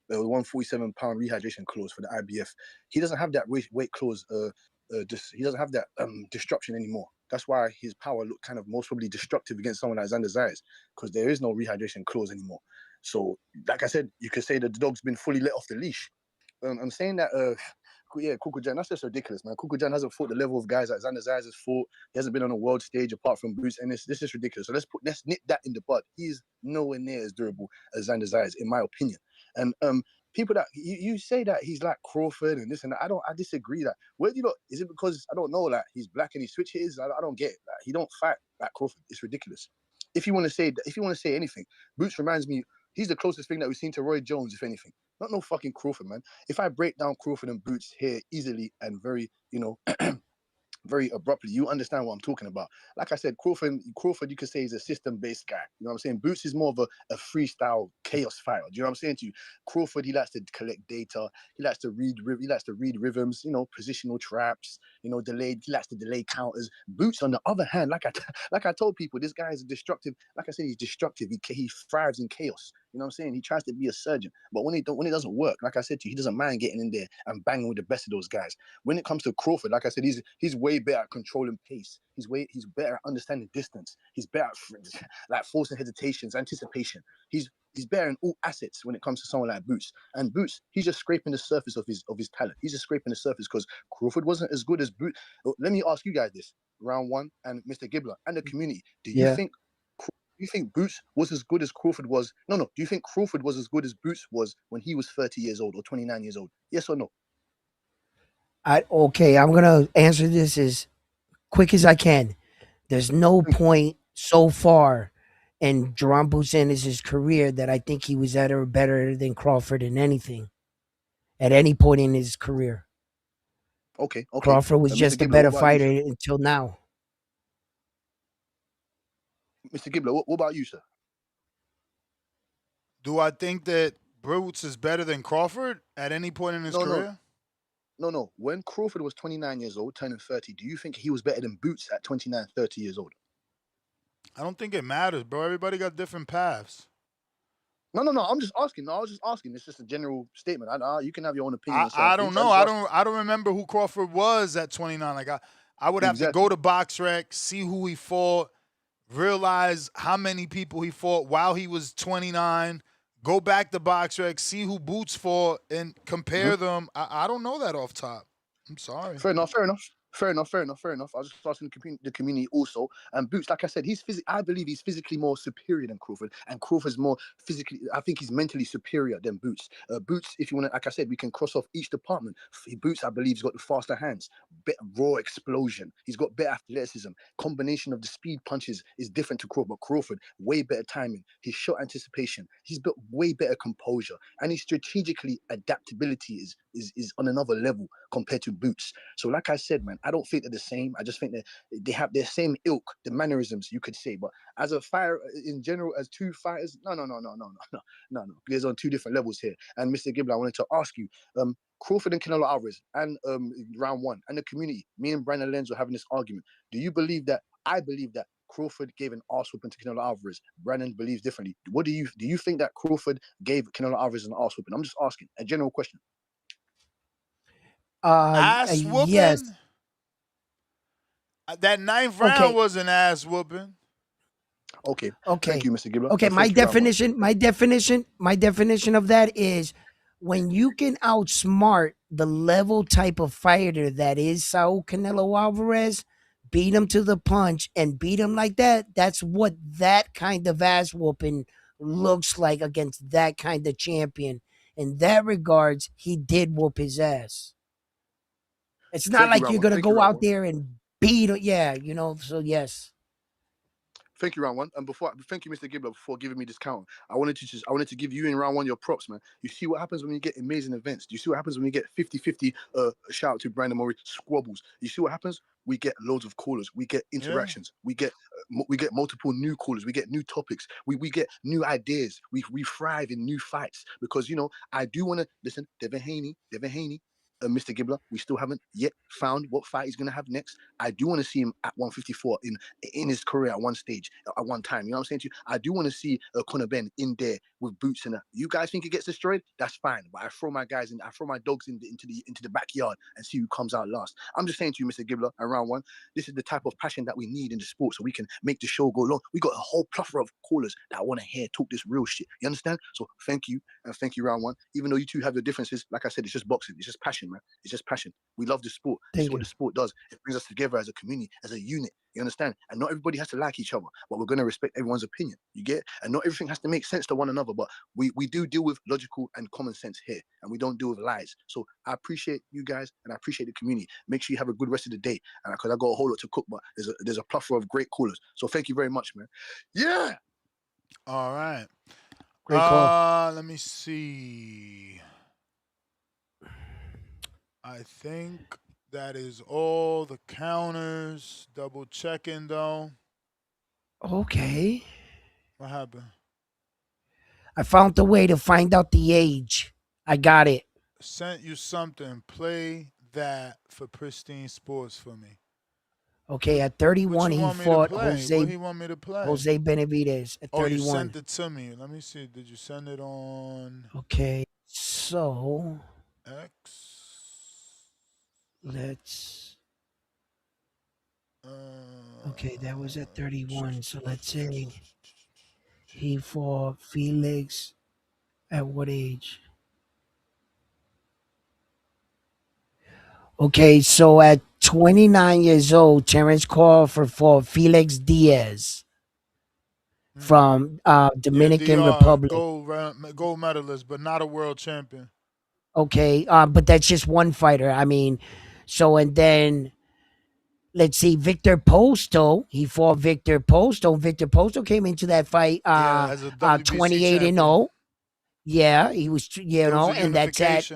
Speaker 11: The 147-pound rehydration clause for the IBF. He doesn't have that weight clause. He doesn't have that disruption anymore. That's why his power looked kind of most probably destructive against someone like Xander Zayas, because there is no rehydration clause anymore. So, like I said, you could say that the dog's been fully let off the leash. I'm saying that, Kukujan, that's just ridiculous, man. Kukujan hasn't fought the level of guys that Xander Zayas has fought. He hasn't been on a world stage apart from Bruce Ennis. This is ridiculous. So let's nip that in the bud. He's nowhere near as durable as Xander Zayas, in my opinion. And people that you say that he's like Crawford and this and that, I disagree. That where do you is it because I don't know, like he's black and he switch hitters? I don't get it. Like, he don't fight like Crawford. It's ridiculous. If you want to say anything, Boots reminds me. He's the closest thing that we've seen to Roy Jones, if anything. Not no fucking Crawford, man. If I break down Crawford and Boots here easily and very, very abruptly, you understand what I'm talking about. Like I said, Crawford, you could say, is a system-based guy. You know what I'm saying? Boots is more of a freestyle chaos fighter. Do you know what I'm saying to you? Crawford, he likes to collect data. He likes to read rhythms. Positional traps. Delayed. He likes to delay counters. Boots, on the other hand, like I told people, this guy is destructive. Like I said, he's destructive. He thrives in chaos. You know what I'm saying? He tries to be a surgeon, but when it doesn't work, like I said to you, he doesn't mind getting in there and banging with the best of those guys. When it comes to Crawford, like I said, he's way better at controlling pace. He's better at understanding distance. He's better at like forcing hesitations, anticipation. He's better in all assets when it comes to someone like Boots. And Boots, he's just scraping the surface of his talent. He's just scraping the surface because Crawford wasn't as good as Boots. Let me ask you guys this, round one, and Mr. Gibbler and the community. Do you think Boots was as good as Crawford was? No. Do you think Crawford was as good as Boots was when he was 30 years old or 29 years old? Yes or no?
Speaker 1: Okay, I'm gonna answer this as quick as I can. There's no point so far in Jaron Boots Ennis' career that I think he was ever better than Crawford in anything at any point in his career.
Speaker 11: Okay.
Speaker 1: Crawford was just a better fighter until now.
Speaker 11: Mr. Gibbler, what about you, sir?
Speaker 5: Do I think that Boots is better than Crawford at any point in his career?
Speaker 11: No. When Crawford was 29 years old, turning 30, do you think he was better than Boots at 29, 30 years old?
Speaker 5: I don't think it matters, bro. Everybody got different paths.
Speaker 11: No, no, no. I'm just asking. No, I was just asking. It's just a general statement. You can have your own opinion on certain
Speaker 5: I don't
Speaker 11: things. I
Speaker 5: know.
Speaker 11: just asked.
Speaker 5: I don't remember who Crawford was at 29. Like I would have to go
Speaker 11: Exactly.
Speaker 5: to BoxRec, see who he fought, realize how many people he fought while he was 29, go back to BoxRec, see who Boots fought, and compare
Speaker 11: Mhm.
Speaker 5: them. I don't know that off top. I'm sorry.
Speaker 11: Fair enough. Fair enough. Fair enough. Fair enough. Fair enough. I was just asking the community also. And Boots, like I said, I believe he's physically more superior than Crawford, and Crawford's more physically. I think he's mentally superior than Boots. Boots, if you want to, like I said, we can cross off each department. Boots, I believe, he's got the faster hands, better raw explosion. He's got better athleticism. Combination of the speed punches is different to Crawford. But Crawford, way better timing. His shot anticipation. He's got way better composure, and his strategically adaptability is on another level compared to Boots. So, like I said, man, I don't think they're the same. I just think that they have their same ilk, the mannerisms, you could say. But as a fighter in general, as two fighters, no. There's on two different levels here. And Mr. Gibbler, I wanted to ask you, Crawford and Canelo Alvarez, and round one, and the community. Me and Brandon Lenz were having this argument. Do you believe that? I believe that Crawford gave an arse whooping to Canelo Alvarez. Brandon believes differently. What do you think that Crawford gave Canelo Alvarez an arse whooping? I'm just asking a general question.
Speaker 5: Ass
Speaker 1: Yes.
Speaker 5: whooping? That ninth round
Speaker 1: Okay.
Speaker 5: was an ass whooping.
Speaker 11: Okay.
Speaker 1: Okay.
Speaker 11: Thank you, Mr. Gibbler.
Speaker 1: Okay. My definition of that is when you can outsmart the level type of fighter that is Saul Canelo Alvarez, beat him to the punch and beat him like that. That's what that kind of ass whooping looks like against that kind of champion. In that regards, he did whoop his ass. It's not
Speaker 11: Thank you,
Speaker 1: like
Speaker 11: round
Speaker 1: you're
Speaker 11: one.
Speaker 1: gonna
Speaker 11: Thank you,
Speaker 1: go
Speaker 11: round
Speaker 1: out
Speaker 11: one.
Speaker 1: there and beat him. Yeah, so yes.
Speaker 11: Thank you, round one. And thank you, Mr. Gibbler, for giving me this count. I wanted to give you in round one your props, man. You see what happens when you get amazing events. Do you see what happens when you get 50-50? Shout out to Brandon Murray squabbles. You see what happens? We get loads of callers. We get interactions. We get multiple new callers. We get new topics. We get new ideas. We thrive in new fights because I do want to listen. Devin Haney. Mr. Gibbler, we still haven't yet found what fight he's going to have next. I do want to see him at 154 in his career at one stage, at one time. You know what I'm saying to you? I do want to see Conor Ben in there with Boots and you guys think he gets destroyed? That's fine. But I throw my guys in, I throw my dogs into the backyard and see who comes out last. I'm just saying to you, Mr. Gibbler, and round one, this is the type of passion that we need in the sport so we can make the show go long. We got a whole plethora of callers that want to hear talk this real shit. You understand? So thank you, and thank you, round one. Even though you two have your differences, like I said, it's just boxing. It's just passion, man. It's just passion. We love the sport. This is what the sport does. It brings us together as a community, as a unit. You understand? And not everybody has to like each other, but we're going to respect everyone's opinion. You get? And not everything has to make sense to one another, but we do deal with logical and common sense here, and we don't deal with lies. So I appreciate you guys, and I appreciate the community. Make sure you have a good rest of the day, and because I got a whole lot to cook, but there's a plethora of great callers. So thank you very much, man. Yeah.
Speaker 5: All right.
Speaker 1: Great call.
Speaker 5: Let me see. I think that is all the counters. Double checking though.
Speaker 1: Okay.
Speaker 5: What happened?
Speaker 1: I found a way to find out the age. I got it.
Speaker 5: Sent you something. Play that for Pristine Sports for me.
Speaker 1: Okay, at 31, he fought
Speaker 5: What
Speaker 1: Jose
Speaker 5: he want me to play?
Speaker 1: Jose Benavidez at 31.
Speaker 5: Oh, you sent it to me. Let me see. Did you send it on
Speaker 1: Okay, so
Speaker 5: X?
Speaker 1: let's. Okay, that was at 31. So let's say he fought Felix at what age? Okay, so at 29 years old, Terence Crawford fought Felix Diaz from Dominican Republic.
Speaker 5: Gold medalist, but not a world champion.
Speaker 1: Okay, but that's just one fighter. I mean, so and then let's see, Victor Posto. He fought Victor Posto. Victor Posto came into that fight
Speaker 5: as a WBC
Speaker 1: 28 and 0. Yeah, he was, and that's at.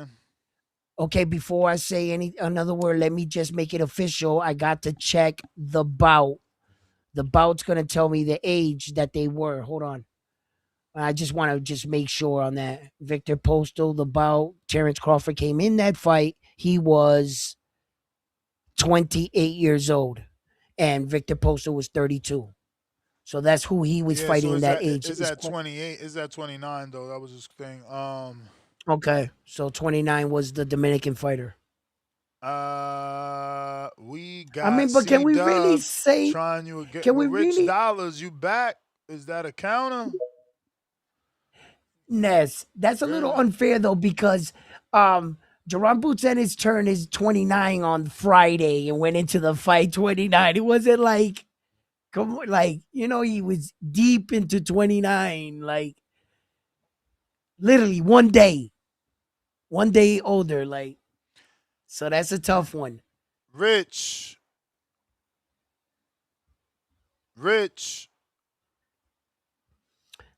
Speaker 1: Okay, before I say another word, let me just make it official. I got to check the bout. The bout's gonna tell me the age that they were. Hold on. I just want to just make sure on that. Victor Postal, the bout. Terence Crawford came in that fight. He was 28 years old, and Victor Postal was 32. So that's who he was
Speaker 5: Yeah,
Speaker 1: fighting
Speaker 5: so
Speaker 1: in
Speaker 5: is
Speaker 1: that
Speaker 5: that
Speaker 1: age.
Speaker 5: is that 28? Is that 29 though? That was his thing.
Speaker 1: Okay, so 29 was the Dominican fighter.
Speaker 5: We
Speaker 1: I
Speaker 5: got
Speaker 1: mean, but
Speaker 5: C
Speaker 1: can we really
Speaker 5: Dub
Speaker 1: say?
Speaker 5: trying you again.
Speaker 1: Can we
Speaker 5: Rich
Speaker 1: really?
Speaker 5: Dollars, you back? Is that a counter?
Speaker 1: Ness, that's a little
Speaker 5: Really?
Speaker 1: unfair though because Jaron Boots Ennis turned his 29 on Friday and went into the fight 29. It wasn't like come on, like he was deep into 29, like literally one day older, like so that's a tough one.
Speaker 5: Rich. Rich.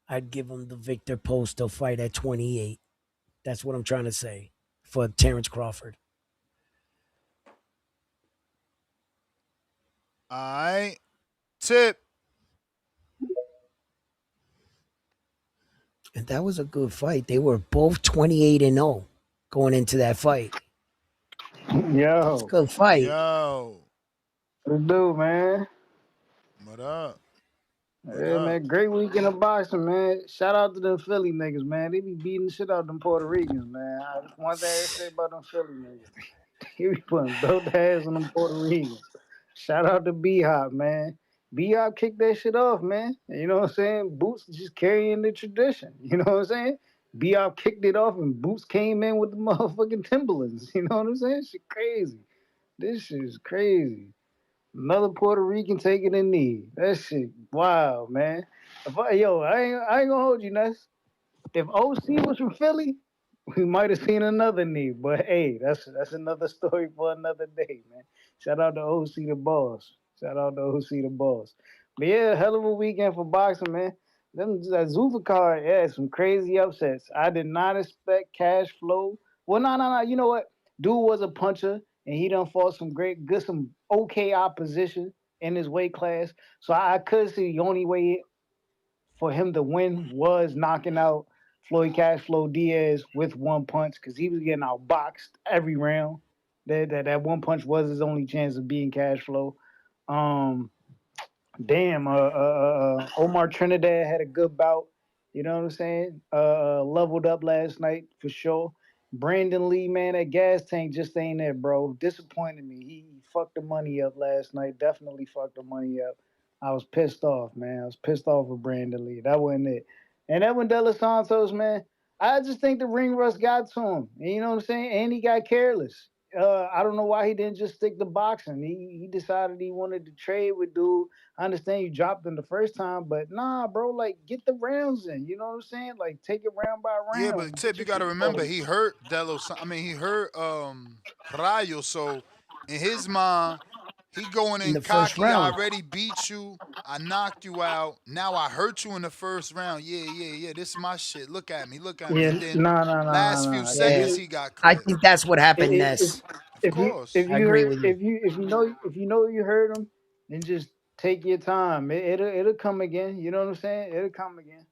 Speaker 1: I'd give him the Victor Postal fight at 28. That's what I'm trying to say for Terrence Crawford.
Speaker 5: Alright. Tip.
Speaker 1: And that was a good fight. They were both 28-0 going into that fight. It's a
Speaker 9: Yo,
Speaker 1: good fight.
Speaker 5: Yo.
Speaker 9: what it do, man?
Speaker 5: What up? What
Speaker 9: Yeah,
Speaker 5: up?
Speaker 9: man, great weekend of boxing, man. Shout out to them Philly niggas, man. They be beating the shit out of them Puerto Ricans, man. One thing I say about them Philly niggas, they be putting belt ass on them Puerto Ricans. Shout out to B-Hop, man. B-Hop kicked that shit off, man. You know what I'm saying? Boots just carrying the tradition. You know what I'm saying? B-Hop kicked it off and Boots came in with the motherfucking Timberlands. You know what I'm saying? Shit crazy. This shit is crazy. Another Puerto Rican taking a knee. That shit, wow, man. I ain't gonna hold you, Ness. If OC was from Philly, we might have seen another knee. But hey, that's another story for another day, man. Shout out to OC the boss. Shout out to OC the boss. But yeah, hell of a weekend for boxing, man. That Zuffa card, yeah, some crazy upsets. I did not expect cash flow. Well, no. You know what? Dude was a puncher, and he done fought some okay opposition in his weight class. So I could see the only way for him to win was knocking out Floyd Cashflow Diaz with one punch because he was getting outboxed every round. That one punch was his only chance of beating Cashflow. Um, Damn, Omar Trinidad had a good bout. You know what I'm saying? Leveled up last night for sure. Brandon Lee, man, that gas tank just ain't there, bro. Disappointed me. He fucked the money up last night. Definitely fucked the money up. I was pissed off, man. I was pissed off with Brandon Lee. That wasn't it. And Edwin De Los Santos, man, I just think the ring rust got to him. And you know what I'm saying? And he got careless. I don't know why he didn't just stick to boxing. He decided he wanted to trade with dude. I understand you dropped them the first time, but nah, bro, like get the rounds in. You know what I'm saying? Like take it round by
Speaker 5: Yeah,
Speaker 9: round
Speaker 5: but
Speaker 9: and
Speaker 5: Tip,
Speaker 9: get
Speaker 5: you
Speaker 9: your
Speaker 5: gotta
Speaker 9: shit
Speaker 5: remember
Speaker 9: going.
Speaker 5: he hurt he hurt Rayo, so in his mind, he going
Speaker 1: In
Speaker 5: in
Speaker 1: the first
Speaker 5: cocky. I
Speaker 1: round.
Speaker 5: already beat you. I knocked you out. Now I hurt you in the first round. Yeah. This is my shit. Look at me. Look at me.
Speaker 9: Yeah,
Speaker 5: And then last few
Speaker 9: nah.
Speaker 1: Yeah.
Speaker 5: seconds he got
Speaker 1: I
Speaker 5: cooked.
Speaker 1: think that's what happened,
Speaker 9: If
Speaker 1: Ness.
Speaker 5: Of course.
Speaker 1: I agree with you.
Speaker 9: if you know you heard him, then just take your time. It'll come again. You know what I'm saying? It'll come again.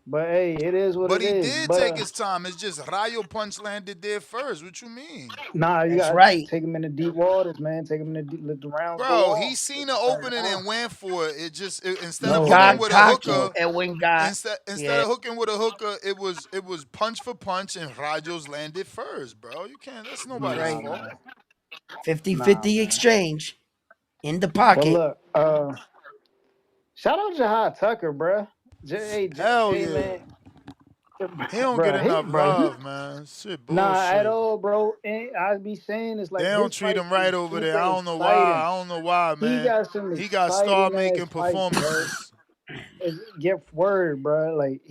Speaker 9: But hey, it is what
Speaker 5: But
Speaker 9: it
Speaker 5: he
Speaker 9: is.
Speaker 5: did
Speaker 9: But
Speaker 5: take his time. It's just Rayo punch landed there first. What you mean?
Speaker 9: nah, you
Speaker 1: That's
Speaker 9: gotta
Speaker 1: right.
Speaker 9: take him in the deep waters, man. Take him in the deep. Let the rounds go
Speaker 5: Bro, he
Speaker 9: on.
Speaker 5: seen
Speaker 9: Let
Speaker 5: the
Speaker 9: the rounds go
Speaker 5: opening
Speaker 9: on.
Speaker 5: and went for it. Instead
Speaker 1: He
Speaker 5: of
Speaker 9: No,
Speaker 5: hooking
Speaker 1: got
Speaker 5: with a
Speaker 1: cocky.
Speaker 5: hooker,
Speaker 1: Edwin got
Speaker 5: instead
Speaker 1: yeah.
Speaker 5: of hooking with a hooker, it was punch for punch and Rajos landed first, bro. You can't that's
Speaker 1: You're
Speaker 5: nobody's
Speaker 9: nah,
Speaker 1: right.
Speaker 5: fault.
Speaker 9: man. Nah,
Speaker 1: 50-50
Speaker 9: man.
Speaker 1: exchange in the
Speaker 9: But
Speaker 1: pocket.
Speaker 9: look, shout out Jahi Tucker, bruh.
Speaker 5: Hell
Speaker 9: Hey,
Speaker 5: yeah.
Speaker 9: man,
Speaker 5: He don't get
Speaker 9: bruh,
Speaker 5: enough
Speaker 9: he,
Speaker 5: love, man. Shit
Speaker 9: nah, at
Speaker 5: bullshit.
Speaker 9: all, bro. And I be saying it's
Speaker 5: They
Speaker 9: like
Speaker 5: don't
Speaker 9: his
Speaker 5: treat
Speaker 9: fights
Speaker 5: him
Speaker 9: be
Speaker 5: right over there.
Speaker 9: super
Speaker 5: I don't know why.
Speaker 9: exciting.
Speaker 5: I don't know why,
Speaker 9: He
Speaker 5: man.
Speaker 9: got some
Speaker 5: He got star
Speaker 9: exciting ass
Speaker 5: making
Speaker 9: fights, bro.
Speaker 5: performances.
Speaker 9: Get word, bro. Like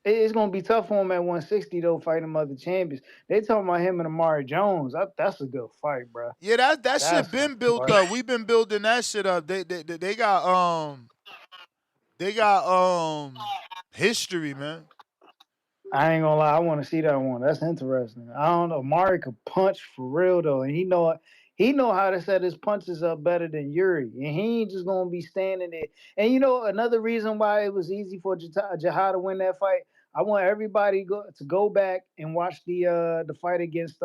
Speaker 9: it's gonna be tough for him at 160 though, fighting other champions. They talking about him and Amari Jones. That's a good fight, bro.
Speaker 5: Yeah, that shit
Speaker 9: That's a
Speaker 5: been built
Speaker 9: good
Speaker 5: up.
Speaker 9: fight.
Speaker 5: We've been building that shit up. They got history, man.
Speaker 9: I ain't gonna lie, I want to see that one. That's interesting. I don't know. Mari could punch for real though, and he know how to set his punches up better than Yuri, and he ain't just gonna be standing there. And you know another reason why it was easy for Jahad to win that fight. I want everybody to go back and watch the fight against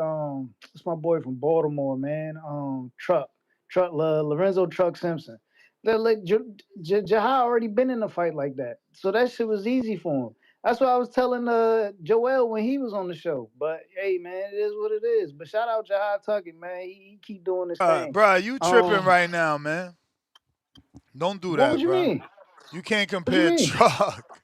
Speaker 9: it's my boy from Baltimore, man. Lorenzo Truck Simpson. That like Jahi already been in a fight like that, so that shit was easy for him. That's what I was telling Joel when he was on the show. But hey, man, it is what it is. But shout out Jahi Tucker, man. He keep doing his thing.
Speaker 5: Bro, you tripping right now, man. Don't do
Speaker 9: What
Speaker 5: that,
Speaker 9: would you
Speaker 5: bro.
Speaker 9: mean?
Speaker 5: You can't
Speaker 9: What you
Speaker 5: compare
Speaker 9: mean?
Speaker 5: Truck.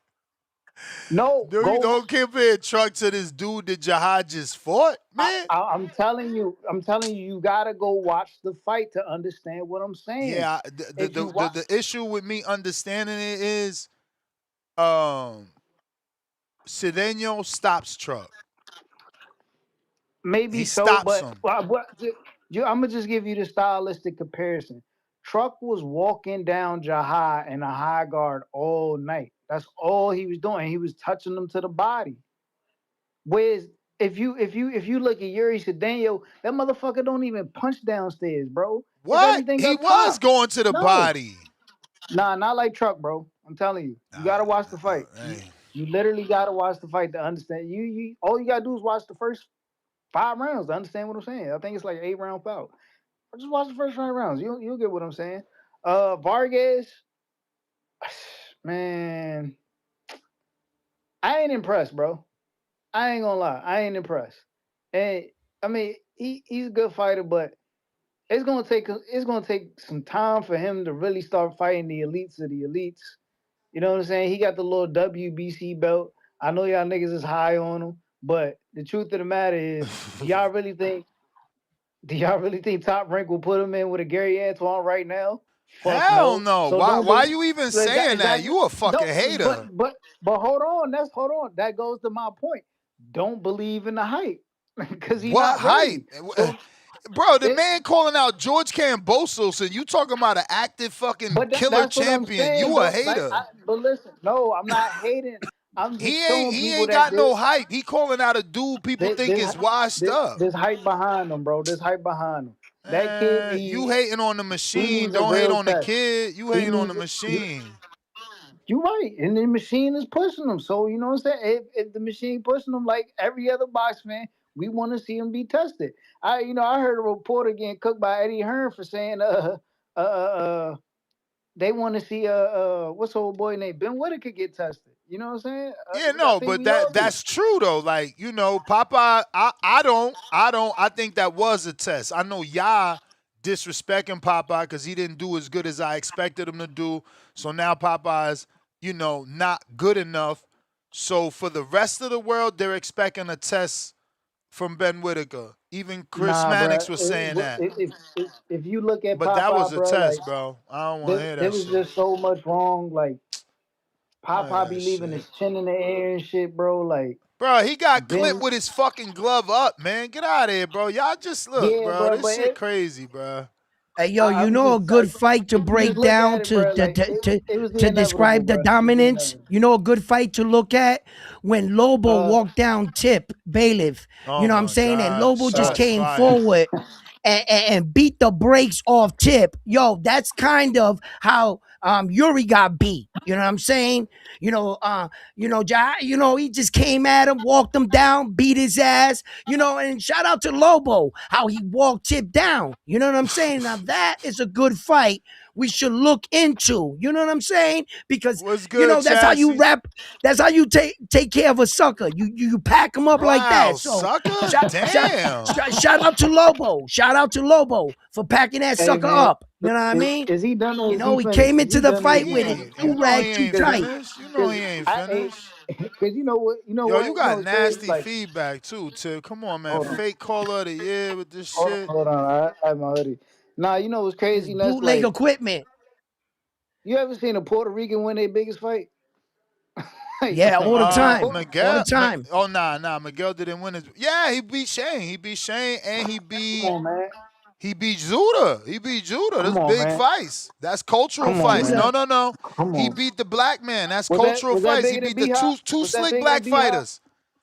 Speaker 9: No,
Speaker 5: Dude, you
Speaker 9: go.
Speaker 5: don't compare Truck to this dude that Jahi just fought, man.
Speaker 9: I'm telling you, you gotta go watch the fight to understand what I'm saying.
Speaker 5: Yeah,
Speaker 9: If you watch,
Speaker 5: the issue with me understanding it is um Cedeno stops Truck.
Speaker 9: maybe
Speaker 5: He
Speaker 9: so,
Speaker 5: stops
Speaker 9: but
Speaker 5: him.
Speaker 9: I'm gonna just give you the stylistic comparison. Truck was walking down Jahi in a high guard all night. That's all he was doing. He was touching them to the body. Whereas if you look at Euri Cedeno, that motherfucker don't even punch downstairs, bro. It's
Speaker 5: What?
Speaker 9: everything
Speaker 5: He
Speaker 9: up
Speaker 5: was
Speaker 9: top.
Speaker 5: going to the
Speaker 9: No,
Speaker 5: body.
Speaker 9: nah, not like Truck, bro. I'm telling you, you gotta watch the fight. You
Speaker 5: Hey.
Speaker 9: you literally gotta watch the fight to understand. You all you gotta do is watch the first 5 rounds to understand what I'm saying. I think it's like 8 round bout. Just watch the first 5 rounds. You'll get what I'm saying. Vargas, man, I ain't impressed, bro. I ain't gonna lie, I ain't impressed. And I mean, he's a good fighter, but it's gonna take some time for him to really start fighting the elites of the elites. You know what I'm saying? He got the little WBC belt. I know y'all niggas is high on him, but the truth of the matter is, do y'all really think Top Rank will put him in with a Gary Antoine right now? Fuck
Speaker 5: Hell
Speaker 9: no.
Speaker 5: no.
Speaker 9: So
Speaker 5: Why
Speaker 9: don't
Speaker 5: why
Speaker 9: believe.
Speaker 5: you even saying that?
Speaker 9: Exactly.
Speaker 5: You a fucking
Speaker 9: No, but
Speaker 5: hater.
Speaker 9: but but hold on. Hold on. That goes to my point. Don't believe in the hype because he's
Speaker 5: What
Speaker 9: not
Speaker 5: hype?
Speaker 9: ready. So
Speaker 5: Bro, the
Speaker 9: it,
Speaker 5: man calling out George Kambosos and you talking about an active fucking
Speaker 9: but
Speaker 5: killer
Speaker 9: that's what I'm
Speaker 5: champion.
Speaker 9: saying,
Speaker 5: You a
Speaker 9: bro. Like,
Speaker 5: hater.
Speaker 9: but listen, no, I'm not hating. I'm just showing
Speaker 5: He
Speaker 9: people
Speaker 5: ain't
Speaker 9: that
Speaker 5: got no hype. He calling out a dude people
Speaker 9: this
Speaker 5: think
Speaker 9: this
Speaker 5: is washed up.
Speaker 9: this hype behind them, bro. This hype behind them. That kid
Speaker 5: You
Speaker 9: needs
Speaker 5: hating on the
Speaker 9: he
Speaker 5: machine.
Speaker 9: needs a
Speaker 5: Don't hate
Speaker 9: real
Speaker 5: on the
Speaker 9: test.
Speaker 5: kid. You
Speaker 9: He
Speaker 5: hating on the
Speaker 9: needs
Speaker 5: machine.
Speaker 9: you're right, and the machine is pushing them. So you know what I'm saying. If the machine pushing them like every other box fan, we want to see them be tested. I heard a reporter getting cooked by Eddie Hearn for saying they want to see what's the old boy named Ben Whittaker get tested. You know what I'm saying?
Speaker 5: Yeah,
Speaker 9: I
Speaker 5: no,
Speaker 9: think
Speaker 5: but
Speaker 9: we all do.
Speaker 5: that's true though. Like, Popeye, I think that was a test. I know y'all disrespecting Popeye because he didn't do as good as I expected him to do. So now Popeye's, not good enough. So for the rest of the world, they're expecting a test from Ben Whittaker. Even Chris
Speaker 9: Nah,
Speaker 5: Mannix
Speaker 9: bro.
Speaker 5: was saying that.
Speaker 9: If you look at
Speaker 5: But that was
Speaker 9: Popeye,
Speaker 5: a
Speaker 9: bro, like
Speaker 5: test, bro. I don't want to hear
Speaker 9: there
Speaker 5: that
Speaker 9: was
Speaker 5: shit.
Speaker 9: just so much wrong. Like
Speaker 5: None of
Speaker 9: Popeye
Speaker 5: that
Speaker 9: be leaving
Speaker 5: shit.
Speaker 9: his chin in the air and shit, bro. Like
Speaker 5: Bro, he got clipped
Speaker 9: Ben,
Speaker 5: with his fucking glove up, man. Get out of here, bro. Y'all just look,
Speaker 9: yeah,
Speaker 5: bro.
Speaker 9: bro.
Speaker 5: This
Speaker 9: But
Speaker 5: shit crazy, bro.
Speaker 1: Hey, yo, you
Speaker 9: I'm
Speaker 1: know a
Speaker 9: just
Speaker 1: good fight to
Speaker 9: if you just
Speaker 1: break
Speaker 9: look at
Speaker 1: down
Speaker 9: it, bro. Like it was the
Speaker 1: to
Speaker 9: inevitable,
Speaker 1: describe the
Speaker 9: bro. It was the
Speaker 1: dominance.
Speaker 9: inevitable.
Speaker 1: You know a good fight to look at when Lobo
Speaker 9: Uh,
Speaker 1: walked down Tip Bailiff. You
Speaker 5: Oh
Speaker 1: know what I'm
Speaker 5: my
Speaker 1: saying? And
Speaker 5: God.
Speaker 1: Lobo just
Speaker 9: uh,
Speaker 5: Shots
Speaker 1: came
Speaker 5: fired.
Speaker 1: forward and beat the brakes off Tip. Yo, that's kind of how Yuri got beat. You know what I'm saying? He just came at him, walked him down, beat his ass. And shout out to Lobo, how he walked Tip down. You know what I'm saying? Now that is a good fight we should look into. You know what I'm saying? Because
Speaker 5: What's good,
Speaker 1: that's how you
Speaker 5: Chassis?
Speaker 1: rap. That's how you take care of a sucker. You pack him up like
Speaker 5: Wow,
Speaker 1: that. So
Speaker 5: sucker?
Speaker 1: shout shout
Speaker 5: Damn.
Speaker 1: shout out to Lobo. Shout out to Lobo for packing that
Speaker 9: hey
Speaker 1: sucker
Speaker 9: man,
Speaker 1: up. You know what I mean?
Speaker 9: is he done or is he
Speaker 1: He
Speaker 9: finished?
Speaker 1: came
Speaker 9: Is
Speaker 1: into
Speaker 9: he
Speaker 1: the
Speaker 9: done or is
Speaker 1: fight
Speaker 9: he
Speaker 1: with it
Speaker 9: finished?
Speaker 5: You
Speaker 1: too
Speaker 5: know he
Speaker 1: rag, too
Speaker 5: ain't
Speaker 9: Because
Speaker 1: tight.
Speaker 5: finished. You know he ain't finished.
Speaker 9: because you know what
Speaker 5: Yo, you got
Speaker 9: what's crazy?
Speaker 5: nasty
Speaker 9: Like
Speaker 5: feedback too, Tip. Come on, man.
Speaker 9: hold on,
Speaker 5: Fake caller of the year with this shit.
Speaker 9: hold on. I have my hoodie. Nah, you know what's
Speaker 1: This
Speaker 9: crazy? That's
Speaker 1: bootleg
Speaker 9: like
Speaker 1: equipment.
Speaker 9: you ever seen a Puerto Rican win their biggest fight? like,
Speaker 1: Yeah, all the time. All the
Speaker 5: Miguel.
Speaker 1: time.
Speaker 5: Oh nah. Miguel didn't win his. Yeah, he beat Shane. He beat Shane, and
Speaker 9: come on, man.
Speaker 5: he beat Judah. He beat Judah.
Speaker 9: Come
Speaker 5: That's
Speaker 9: on,
Speaker 5: big
Speaker 9: man.
Speaker 5: fights. That's cultural
Speaker 9: Come on,
Speaker 5: fights.
Speaker 9: man.
Speaker 5: No,
Speaker 1: Judah.
Speaker 5: no, no.
Speaker 9: Come
Speaker 5: He
Speaker 9: on.
Speaker 5: beat the black man. That's
Speaker 9: Was
Speaker 5: cultural
Speaker 9: that
Speaker 5: fights. He
Speaker 9: bigger than
Speaker 5: beat the
Speaker 9: B
Speaker 5: two
Speaker 9: Hop?
Speaker 5: two
Speaker 9: Was that
Speaker 5: slick
Speaker 9: bigger
Speaker 5: black
Speaker 9: than B Hop?
Speaker 5: fighters.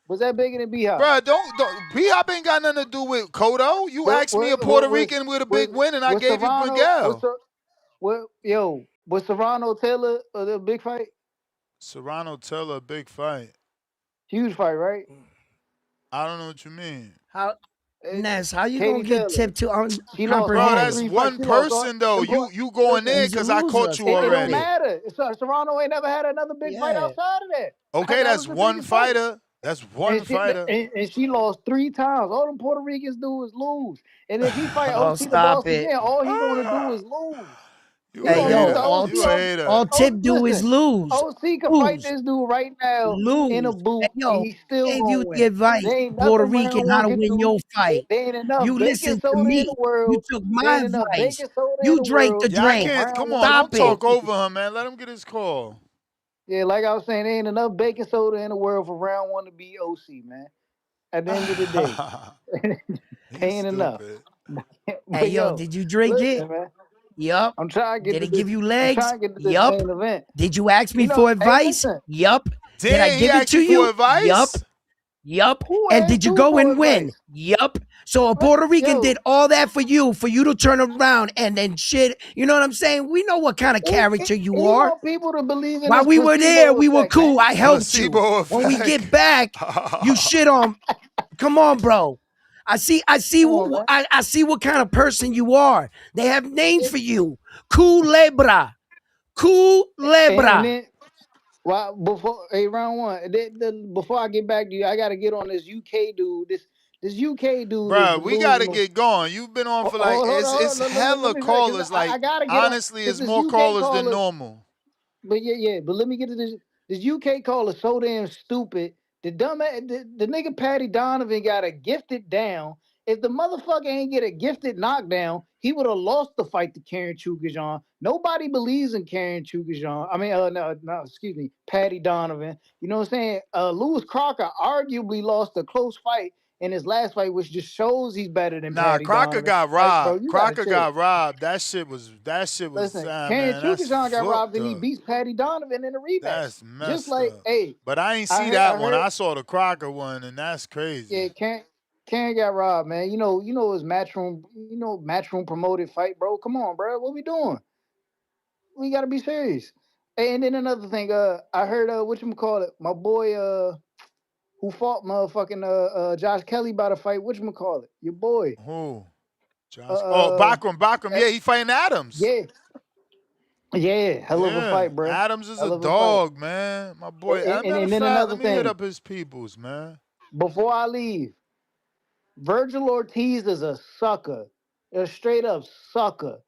Speaker 9: Was that bigger than B Hop?
Speaker 5: Bruh, don't B Hop ain't got nothing to do with Kodo. You asked me a Puerto Rican with a big win, and I
Speaker 9: was
Speaker 5: gave you
Speaker 9: Serrano
Speaker 5: Miguel.
Speaker 9: was Serrano Taylor the big fight?
Speaker 5: Serrano Taylor, big fight.
Speaker 9: Huge fight, right?
Speaker 5: I don't know what you mean.
Speaker 1: How Ness, how you gonna
Speaker 9: Katie
Speaker 1: get
Speaker 9: Taylor.
Speaker 1: tipped to
Speaker 9: She lost
Speaker 5: Bro,
Speaker 9: all
Speaker 5: that's
Speaker 1: comprehend?
Speaker 9: 3 fights.
Speaker 5: one
Speaker 9: She lost all.
Speaker 5: person though.
Speaker 9: Them boy,
Speaker 5: You going in
Speaker 9: listen,
Speaker 1: He's a
Speaker 5: because I
Speaker 1: loser.
Speaker 5: caught
Speaker 1: Let's
Speaker 5: you
Speaker 1: go
Speaker 9: it
Speaker 1: with
Speaker 9: don't
Speaker 5: already.
Speaker 1: it.
Speaker 9: matter. Serrano ain't never had another big fight
Speaker 1: Yeah.
Speaker 9: outside of that.
Speaker 5: Okay,
Speaker 9: That
Speaker 5: that's
Speaker 9: was the
Speaker 5: one
Speaker 9: biggest fight.
Speaker 5: fighter. That's one fighter.
Speaker 9: And she lost 3 times. All them Puerto Ricans do is lose. And if he fight
Speaker 1: Oh,
Speaker 9: OC the
Speaker 1: stop
Speaker 9: boss
Speaker 1: it.
Speaker 9: again, all he gonna do is lose.
Speaker 5: You
Speaker 9: You
Speaker 5: a
Speaker 1: Hey,
Speaker 9: gonna lose
Speaker 1: yo,
Speaker 9: to
Speaker 5: hater.
Speaker 1: all
Speaker 9: OC?
Speaker 5: You a
Speaker 1: tip,
Speaker 5: hater.
Speaker 1: all
Speaker 9: Oh,
Speaker 1: tip do is
Speaker 9: listen,
Speaker 1: lose.
Speaker 9: OC can fight
Speaker 1: Lose.
Speaker 9: this dude right now in a
Speaker 1: Lose.
Speaker 9: boot,
Speaker 1: Hey,
Speaker 9: and
Speaker 1: yo,
Speaker 9: he's still
Speaker 1: gave
Speaker 9: gonna
Speaker 1: you the
Speaker 9: win.
Speaker 1: advice,
Speaker 9: There ain't
Speaker 1: Puerto
Speaker 9: nothing
Speaker 1: Rican,
Speaker 9: round
Speaker 1: how
Speaker 9: one
Speaker 1: to
Speaker 9: can
Speaker 1: win
Speaker 9: do.
Speaker 1: your fight.
Speaker 9: There ain't enough
Speaker 1: You
Speaker 9: baking
Speaker 1: listened to
Speaker 9: soda in
Speaker 1: me.
Speaker 9: the
Speaker 1: You
Speaker 9: world.
Speaker 1: took
Speaker 9: There
Speaker 1: my
Speaker 9: ain't enough
Speaker 1: advice.
Speaker 9: baking soda in
Speaker 1: You
Speaker 9: the
Speaker 1: drank the
Speaker 9: world
Speaker 5: Yeah, I
Speaker 9: to make
Speaker 1: drink.
Speaker 5: can't.
Speaker 9: round
Speaker 5: Come
Speaker 9: one
Speaker 5: on,
Speaker 9: look
Speaker 5: don't
Speaker 1: Stop it.
Speaker 5: talk
Speaker 9: OC.
Speaker 5: over him, man. Let him get his call.
Speaker 9: Yeah, like I was saying, there ain't enough baking soda in the world for round one to be OC, man. At the end of the day,
Speaker 5: He's
Speaker 9: ain't enough.
Speaker 5: stupid.
Speaker 1: Hey,
Speaker 9: But
Speaker 1: yo,
Speaker 9: yo,
Speaker 1: did you drink it?
Speaker 9: listen, man.
Speaker 1: Yup.
Speaker 9: I'm trying to get
Speaker 1: Did
Speaker 9: to
Speaker 1: it
Speaker 9: this.
Speaker 1: give you
Speaker 9: I'm
Speaker 1: legs?
Speaker 9: trying to get to this
Speaker 1: Yup.
Speaker 9: main event.
Speaker 1: Did you ask me
Speaker 9: You know,
Speaker 1: for
Speaker 9: hey,
Speaker 1: advice?
Speaker 9: listen.
Speaker 1: Yup. Did I
Speaker 5: Damn, he
Speaker 1: give it
Speaker 5: asked
Speaker 1: to
Speaker 5: you for
Speaker 1: you? Yup.
Speaker 5: advice?
Speaker 1: Yup.
Speaker 9: Who
Speaker 1: And
Speaker 9: asked
Speaker 1: did you
Speaker 9: who
Speaker 1: go
Speaker 9: for
Speaker 1: and win?
Speaker 9: advice?
Speaker 1: Yup. So a Puerto Rican
Speaker 9: Yo,
Speaker 1: did all that for you to turn around and then shit. You know what I'm saying? We know what kind of character you
Speaker 9: he
Speaker 1: are.
Speaker 9: want people to believe in
Speaker 1: While
Speaker 9: this
Speaker 1: we were there,
Speaker 9: placebo
Speaker 1: we were
Speaker 9: effect, man.
Speaker 1: cool. I helped you.
Speaker 5: Placebo
Speaker 1: When we
Speaker 5: effect.
Speaker 1: get back, you shit on. Come on, bro. I see.
Speaker 9: Come on, man.
Speaker 1: I see what kind of person you are. They have names for you. Culebra.
Speaker 9: And
Speaker 1: Culebra.
Speaker 9: then, well, before round one, before I get back to you, I got to get on this UK dude. This UK dude is
Speaker 5: Bruh, we gotta
Speaker 9: delusional.
Speaker 5: get going. You've been on for like
Speaker 9: Hold
Speaker 5: it's
Speaker 9: on. Let
Speaker 5: hella
Speaker 9: me finish.
Speaker 5: callers.
Speaker 9: I
Speaker 5: Like
Speaker 9: gotta get on
Speaker 5: honestly,
Speaker 9: because
Speaker 5: it's
Speaker 9: this
Speaker 5: more
Speaker 9: UK
Speaker 5: callers than
Speaker 9: caller.
Speaker 5: normal.
Speaker 9: But yeah. But let me get to this. This UK caller so damn stupid. The nigga Patty Donovan got a gifted down. If the motherfucker ain't get a gifted knockdown, he would have lost the fight to Karen Chukajan. Nobody believes in Karen Chukajan. I mean, no, excuse me, Patty Donovan. You know what I'm saying? Lewis Crocker arguably lost a close fight in his last fight, which just shows he's better than
Speaker 5: Nah,
Speaker 9: Patty
Speaker 5: Crocker
Speaker 9: Donovan.
Speaker 5: got
Speaker 9: Like, bro,
Speaker 5: robbed.
Speaker 9: you gotta
Speaker 5: Crocker
Speaker 9: chill.
Speaker 5: got robbed. That shit was
Speaker 9: Listen, Karen
Speaker 5: man, that's
Speaker 9: Chukajan got robbed
Speaker 5: fucked
Speaker 9: and he
Speaker 5: up.
Speaker 9: beats Patty Donovan in a rematch.
Speaker 5: That's
Speaker 9: Just
Speaker 5: messed
Speaker 9: like,
Speaker 5: up.
Speaker 9: hey,
Speaker 5: But I ain't
Speaker 9: I
Speaker 5: see
Speaker 9: heard, I
Speaker 5: that one.
Speaker 9: heard,
Speaker 5: I saw the Crocker one, and that's crazy.
Speaker 9: yeah, Karen got robbed, man. It's matchroom promoted fight, bro. Come on, bro. What we doing? We gotta be serious. And then another thing, I heard whatchamacallit, my boy who fought motherfucking Josh Kelly by the fight, whatchamacallit, your boy.
Speaker 5: Who? Josh. Oh,
Speaker 9: Uh,
Speaker 5: Bachram.
Speaker 9: uh
Speaker 5: Yeah, he fighting Adams.
Speaker 9: yeah, yeah, hell of a
Speaker 5: Yeah,
Speaker 9: fight, bro.
Speaker 5: Adams is a
Speaker 9: Hell of a fight.
Speaker 5: dog, man. My boy. As a
Speaker 9: And,
Speaker 5: matter of
Speaker 9: and then
Speaker 5: fact,
Speaker 9: another
Speaker 5: let me hit
Speaker 9: thing,
Speaker 5: up his peoples, man.
Speaker 9: before I leave, Virgil Ortiz is a sucker. A straight up sucker.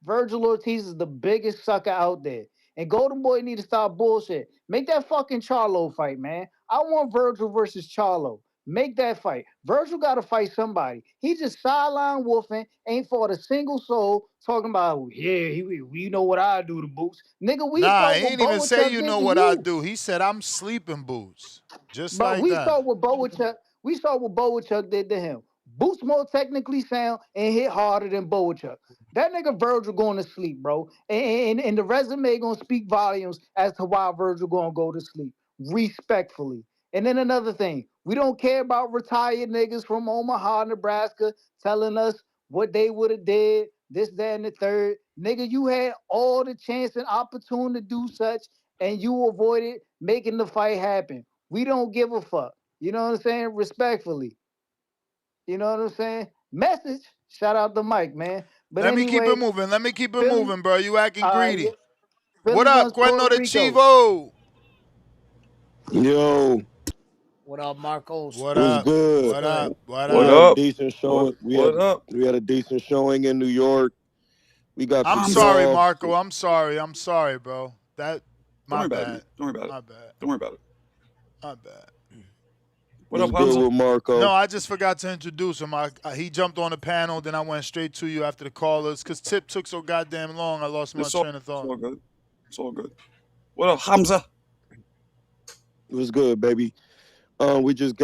Speaker 9: Virgil Ortiz is the biggest sucker out there. And Golden Boy need to stop bullshit. Make that fucking Charlo fight, man. I want Virgil versus Charlo. Make that fight. Virgil got to fight somebody. He just sideline wolfing, ain't fought a single soul, talking about, yeah, we know what I do to Boots. Nigga, we
Speaker 5: Nah,
Speaker 9: saw
Speaker 5: he
Speaker 9: what
Speaker 5: ain't even say
Speaker 9: Boachuk
Speaker 5: you
Speaker 9: did
Speaker 5: know
Speaker 9: to
Speaker 5: what I
Speaker 9: you.
Speaker 5: do. He said I'm sleeping boots. Just
Speaker 9: But
Speaker 5: like
Speaker 9: we
Speaker 5: that.
Speaker 9: saw what Boachuk did to him. Boots more technically sound and hit harder than Boachuk. That nigga Virgil going to sleep, bro. And the resume gonna speak volumes as to why Virgil gonna go to sleep. Respectfully. And then another thing, we don't care about retired niggas from Omaha, Nebraska, telling us what they would have did, this, that, and the third. Nigga, you had all the chance and opportunity to do such, and you avoided making the fight happen. We don't give a fuck. You know what I'm saying? Respectfully. You know what I'm saying? Message. Shout out to Mike, man. But
Speaker 5: Let me keep it
Speaker 9: anyway,
Speaker 5: moving. Let me keep it
Speaker 9: Philly,
Speaker 5: moving, bro. You acting
Speaker 9: yeah,
Speaker 5: greedy. What
Speaker 9: Philly
Speaker 5: up,
Speaker 9: runs
Speaker 5: Cuerno
Speaker 9: Puerto
Speaker 5: de
Speaker 9: Rico.
Speaker 5: Chivo?
Speaker 8: Yo,
Speaker 1: What up, Marcos?
Speaker 5: What
Speaker 8: what's
Speaker 5: up?
Speaker 8: good?
Speaker 5: What up? What
Speaker 8: We
Speaker 22: What
Speaker 5: up?
Speaker 8: had a
Speaker 22: up?
Speaker 8: decent showing.
Speaker 22: What up?
Speaker 8: We had a decent showing in New York. We got the
Speaker 5: I'm
Speaker 22: Hamza.
Speaker 5: sorry,
Speaker 8: draw.
Speaker 5: Marco. I'm sorry. I'm sorry, bro.
Speaker 22: Don't
Speaker 5: My
Speaker 22: worry about it, man.
Speaker 5: bad.
Speaker 22: Don't worry about it.
Speaker 5: My bad.
Speaker 22: Don't worry about it.
Speaker 5: My bad.
Speaker 22: What
Speaker 8: What's
Speaker 22: up,
Speaker 8: good
Speaker 22: Hamza?
Speaker 8: with
Speaker 5: No,
Speaker 8: Marco?
Speaker 5: I just forgot to introduce him. He jumped on the panel, then I went straight to you after the callers. Cause Tip took so goddamn long, I lost my train of
Speaker 22: It's
Speaker 5: thought.
Speaker 22: all good. It's all good. What up, Hamza?
Speaker 8: What's good, baby? I just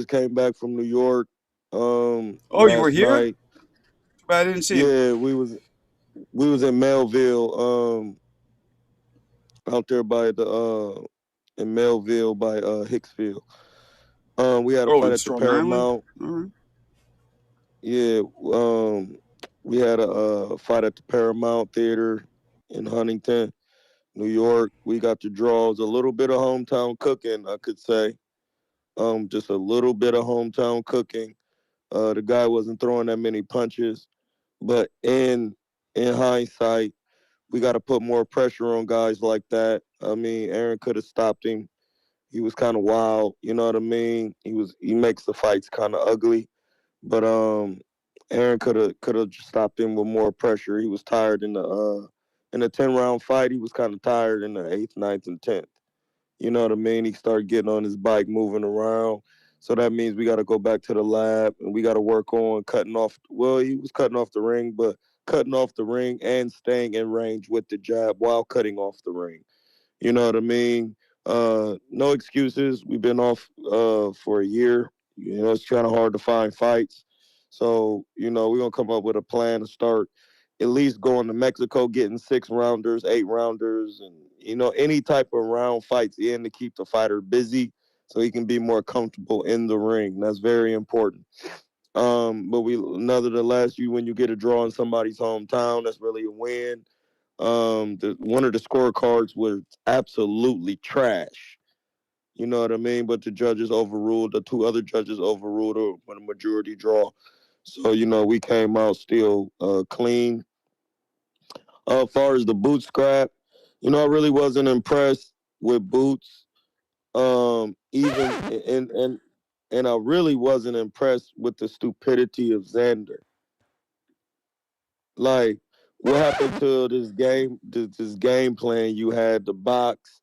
Speaker 8: came back from New York.
Speaker 22: Oh, you were
Speaker 8: Last
Speaker 22: here?
Speaker 8: night.
Speaker 22: But I didn't see you.
Speaker 8: Yeah, we was in Melville. Out there by the in Melville by Hicksville. We had a
Speaker 22: Oh,
Speaker 8: fight
Speaker 22: in
Speaker 8: at the
Speaker 22: Strong Island.
Speaker 8: Paramount.
Speaker 22: All right.
Speaker 8: Yeah, we had a fight at the Paramount Theater in Huntington, New York. We got the draws, a little bit of hometown cooking, I could say. Just a little bit of hometown cooking.
Speaker 4: The guy wasn't throwing that many punches. But in hindsight, we got to put more pressure on guys like that. I mean, Aaron could have stopped him. He was kind of wild, you know what I mean? He makes the fights kind of ugly, but Aaron could have stopped him with more pressure. He was tired in the 10-round fight. He was kind of tired in the 8th, 9th, and 10th. You know what I mean? He started getting on his bike, moving around. So that means we got to go back to the lab and we got to work on cutting off. Well, he was cutting off the ring, but cutting off the ring and staying in range with the jab while cutting off the ring. You know what I mean? No excuses. We've been off for a year. You know, it's kind of hard to find fights. So, you know, we're going to come up with a plan to start at least going to Mexico, getting 6-rounders, 8-rounders, and, you know, any type of round fights in to keep the fighter busy so he can be more comfortable in the ring. That's very important. But nonetheless, when you get a draw in somebody's hometown, that's really a win. One of the scorecards was absolutely trash. You know what I mean? But the judges overruled. The 2 other judges overruled it with a majority draw. So, you know, we came out still clean. As far as the boot scrap, you know, I really wasn't impressed with Boots. Even and I really wasn't impressed with the stupidity of Xander. Like, what happened to this game plan? You had the box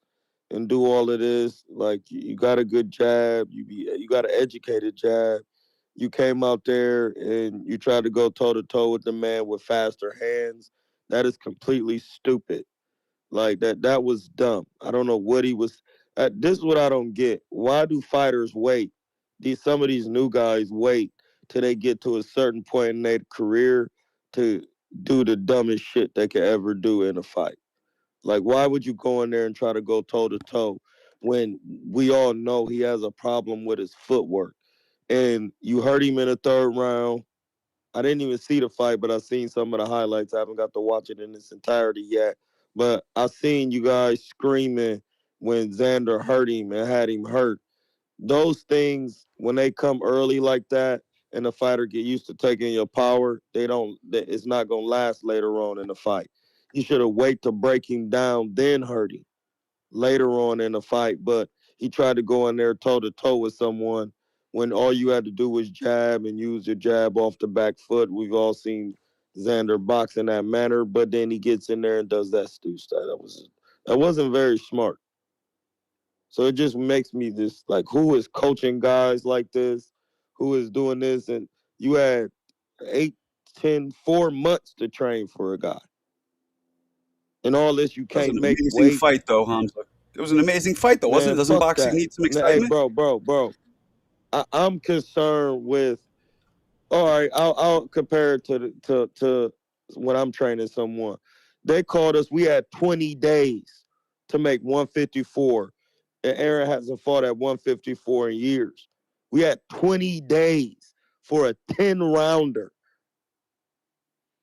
Speaker 4: and do all of this. Like, you got a good jab. You got an educated jab. You came out there and you tried to go toe to toe with the man with faster hands. That is completely stupid. Like, that was dumb. I don't know what he was. This is what I don't get. Why do fighters wait? Some of these new guys wait till they get to a certain point in their career to do the dumbest shit they could ever do in a fight. Like, why would you go in there and try to go toe to toe when we all know he has a problem with his footwork? And you hurt him in the 3rd round. I didn't even see the fight, but I seen some of the highlights. I haven't got to watch it in its entirety yet. But I seen you guys screaming when Xander hurt him and had him hurt. Those things, when they come early like that, and the fighter get used to taking your power, it's not gonna last later on in the fight. You should have waited to break him down, then hurt him later on in the fight. But he tried to go in there toe to toe with someone when all you had to do was jab and use your jab off the back foot. We've all seen Xander box in that manner, but then he gets in there and does that stooge style. That wasn't very smart. So it just makes me this, like, who is coaching guys like this? Who is doing this? And you had 8, 10, 4 months to train for a guy. And all this, you
Speaker 22: That was
Speaker 4: can't
Speaker 22: an
Speaker 4: make
Speaker 22: amazing
Speaker 4: weight.
Speaker 22: fight, though, Hamza. It was an amazing fight, though, wasn't
Speaker 4: Man,
Speaker 22: it? Doesn't
Speaker 4: fuck
Speaker 22: boxing
Speaker 4: that.
Speaker 22: need some
Speaker 4: Hey,
Speaker 22: excitement?
Speaker 4: bro. I'm concerned with. All right, I'll compare it to when I'm training someone. They called us. We had 20 days to make 154, and Aaron hasn't fought at 154 in years. We had 20 days for a 10-rounder.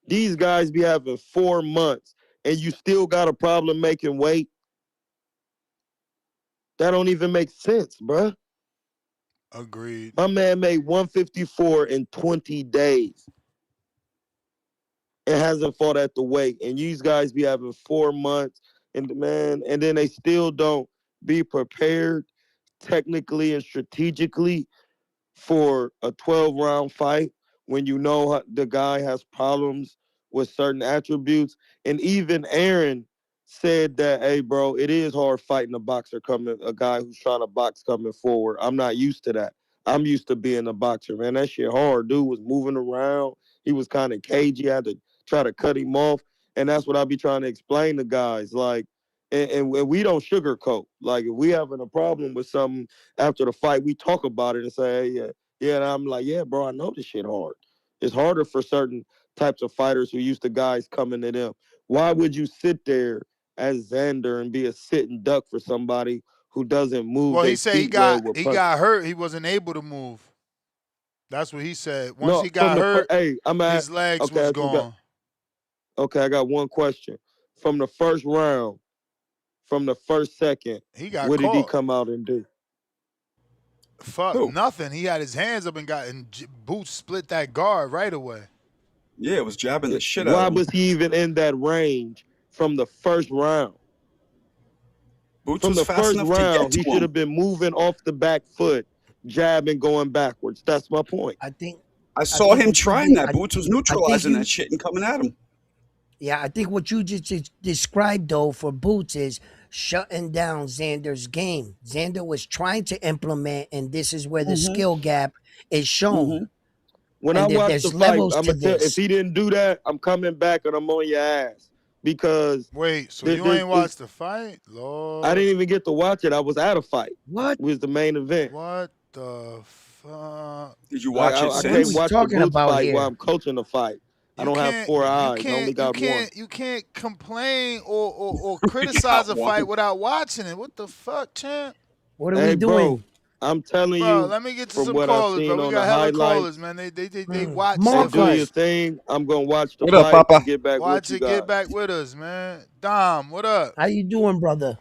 Speaker 4: These guys be having 4 months, and you still got a problem making weight. That don't even make sense, bruh.
Speaker 5: Agreed.
Speaker 4: My man made 154 in 20 days and hasn't fought at the weight. And these guys be having 4 months, and then they still don't be prepared technically and strategically for a 12-round fight when you know the guy has problems with certain attributes. And even Aaron said that, hey, bro, it is hard fighting a guy who's trying to box coming forward. I'm not used to that. I'm used to being a boxer, man. That shit hard. Dude was moving around. He was kind of cagey. I had to try to cut him off. And that's what I be trying to explain to guys. Like, and we don't sugarcoat. Like, if we having a problem with something after the fight, we talk about it and say, hey, yeah. And I'm like, yeah, bro, I know this shit hard. It's harder for certain types of fighters who used to guys coming to them. Why would you sit there as Xander and be a sitting duck for somebody who doesn't move
Speaker 5: Well, he
Speaker 4: their
Speaker 5: said he
Speaker 4: feet well
Speaker 5: got
Speaker 4: with
Speaker 5: he
Speaker 4: punch?
Speaker 5: got hurt. He wasn't able to move. That's what he said. Once
Speaker 4: No,
Speaker 5: he
Speaker 4: from
Speaker 5: got
Speaker 4: the first.
Speaker 5: hurt,
Speaker 4: Hey, I'm at.
Speaker 5: his legs
Speaker 4: Okay,
Speaker 5: was gone.
Speaker 4: I got one question. From the first round, from the first second,
Speaker 5: He got
Speaker 4: what did he
Speaker 5: caught.
Speaker 4: come out and do?
Speaker 5: Fuck
Speaker 22: Who?
Speaker 5: nothing. He had his hands up and Boots split that guard right away.
Speaker 22: Yeah, it was jabbing the shit out
Speaker 4: Why
Speaker 22: of him.
Speaker 4: was he even in that range from the first round?
Speaker 22: Boots
Speaker 4: From
Speaker 22: was
Speaker 4: the
Speaker 22: fast
Speaker 4: first
Speaker 22: enough to
Speaker 4: round,
Speaker 22: get
Speaker 4: he
Speaker 22: to
Speaker 4: should
Speaker 22: him.
Speaker 4: have been moving off the back foot, jabbing, going backwards. That's my point.
Speaker 1: I think
Speaker 22: I saw him
Speaker 1: what you
Speaker 22: trying
Speaker 1: did-
Speaker 22: that. Boots was
Speaker 1: I think
Speaker 22: neutralizing
Speaker 1: you
Speaker 22: that shit and coming at him.
Speaker 1: Yeah, I think what you just described though for Boots is shutting down Xander's game. Xander was trying to implement, and this is where the
Speaker 22: Mhm.
Speaker 1: skill gap is shown.
Speaker 22: Mhm.
Speaker 4: When
Speaker 1: And
Speaker 4: I watch
Speaker 1: there's
Speaker 4: the fight,
Speaker 1: levels
Speaker 4: I'm
Speaker 1: to
Speaker 4: gonna tell if
Speaker 1: this.
Speaker 4: he didn't do that, I'm coming back and I'm on your ass because
Speaker 5: Wait, so
Speaker 4: there-
Speaker 5: you
Speaker 4: there's-
Speaker 5: ain't watched the fight? Lord.
Speaker 4: I didn't even get to watch it. I was at a fight.
Speaker 1: What?
Speaker 4: It was the main event.
Speaker 5: What the fuck?
Speaker 22: Did you watch it
Speaker 4: I
Speaker 1: What are
Speaker 4: can't
Speaker 1: we
Speaker 22: since?
Speaker 4: watch the
Speaker 1: talking
Speaker 4: Boots
Speaker 1: about
Speaker 4: fight
Speaker 1: here?
Speaker 4: while I'm coaching the fight. I
Speaker 5: You
Speaker 4: don't have
Speaker 5: can't
Speaker 4: 4
Speaker 5: you
Speaker 4: eyes. I
Speaker 5: can't
Speaker 4: only
Speaker 5: you
Speaker 4: got one.
Speaker 5: can't you can't complain or
Speaker 22: You
Speaker 5: criticize a
Speaker 22: got
Speaker 5: fight
Speaker 22: one.
Speaker 5: without watching it. What the fuck, champ?
Speaker 1: What are
Speaker 4: Hey,
Speaker 1: we
Speaker 4: bro,
Speaker 1: doing?
Speaker 4: I'm telling
Speaker 5: Bro,
Speaker 4: you
Speaker 5: let me get to
Speaker 4: from
Speaker 5: some
Speaker 4: what I've
Speaker 5: callers, bro.
Speaker 4: seen
Speaker 5: We
Speaker 4: on
Speaker 5: got
Speaker 4: the
Speaker 5: hella callers,
Speaker 4: highlights.
Speaker 5: man. They watch
Speaker 4: Hey,
Speaker 5: the
Speaker 4: do your
Speaker 1: Marcus,
Speaker 5: fight.
Speaker 4: thing. I'm gonna watch the
Speaker 22: What up,
Speaker 4: fight
Speaker 22: Papa?
Speaker 4: and get back with
Speaker 5: Watch
Speaker 4: you
Speaker 5: it. Get
Speaker 4: guys.
Speaker 5: back with us, man. Dom, what up?
Speaker 1: how you doing, brother?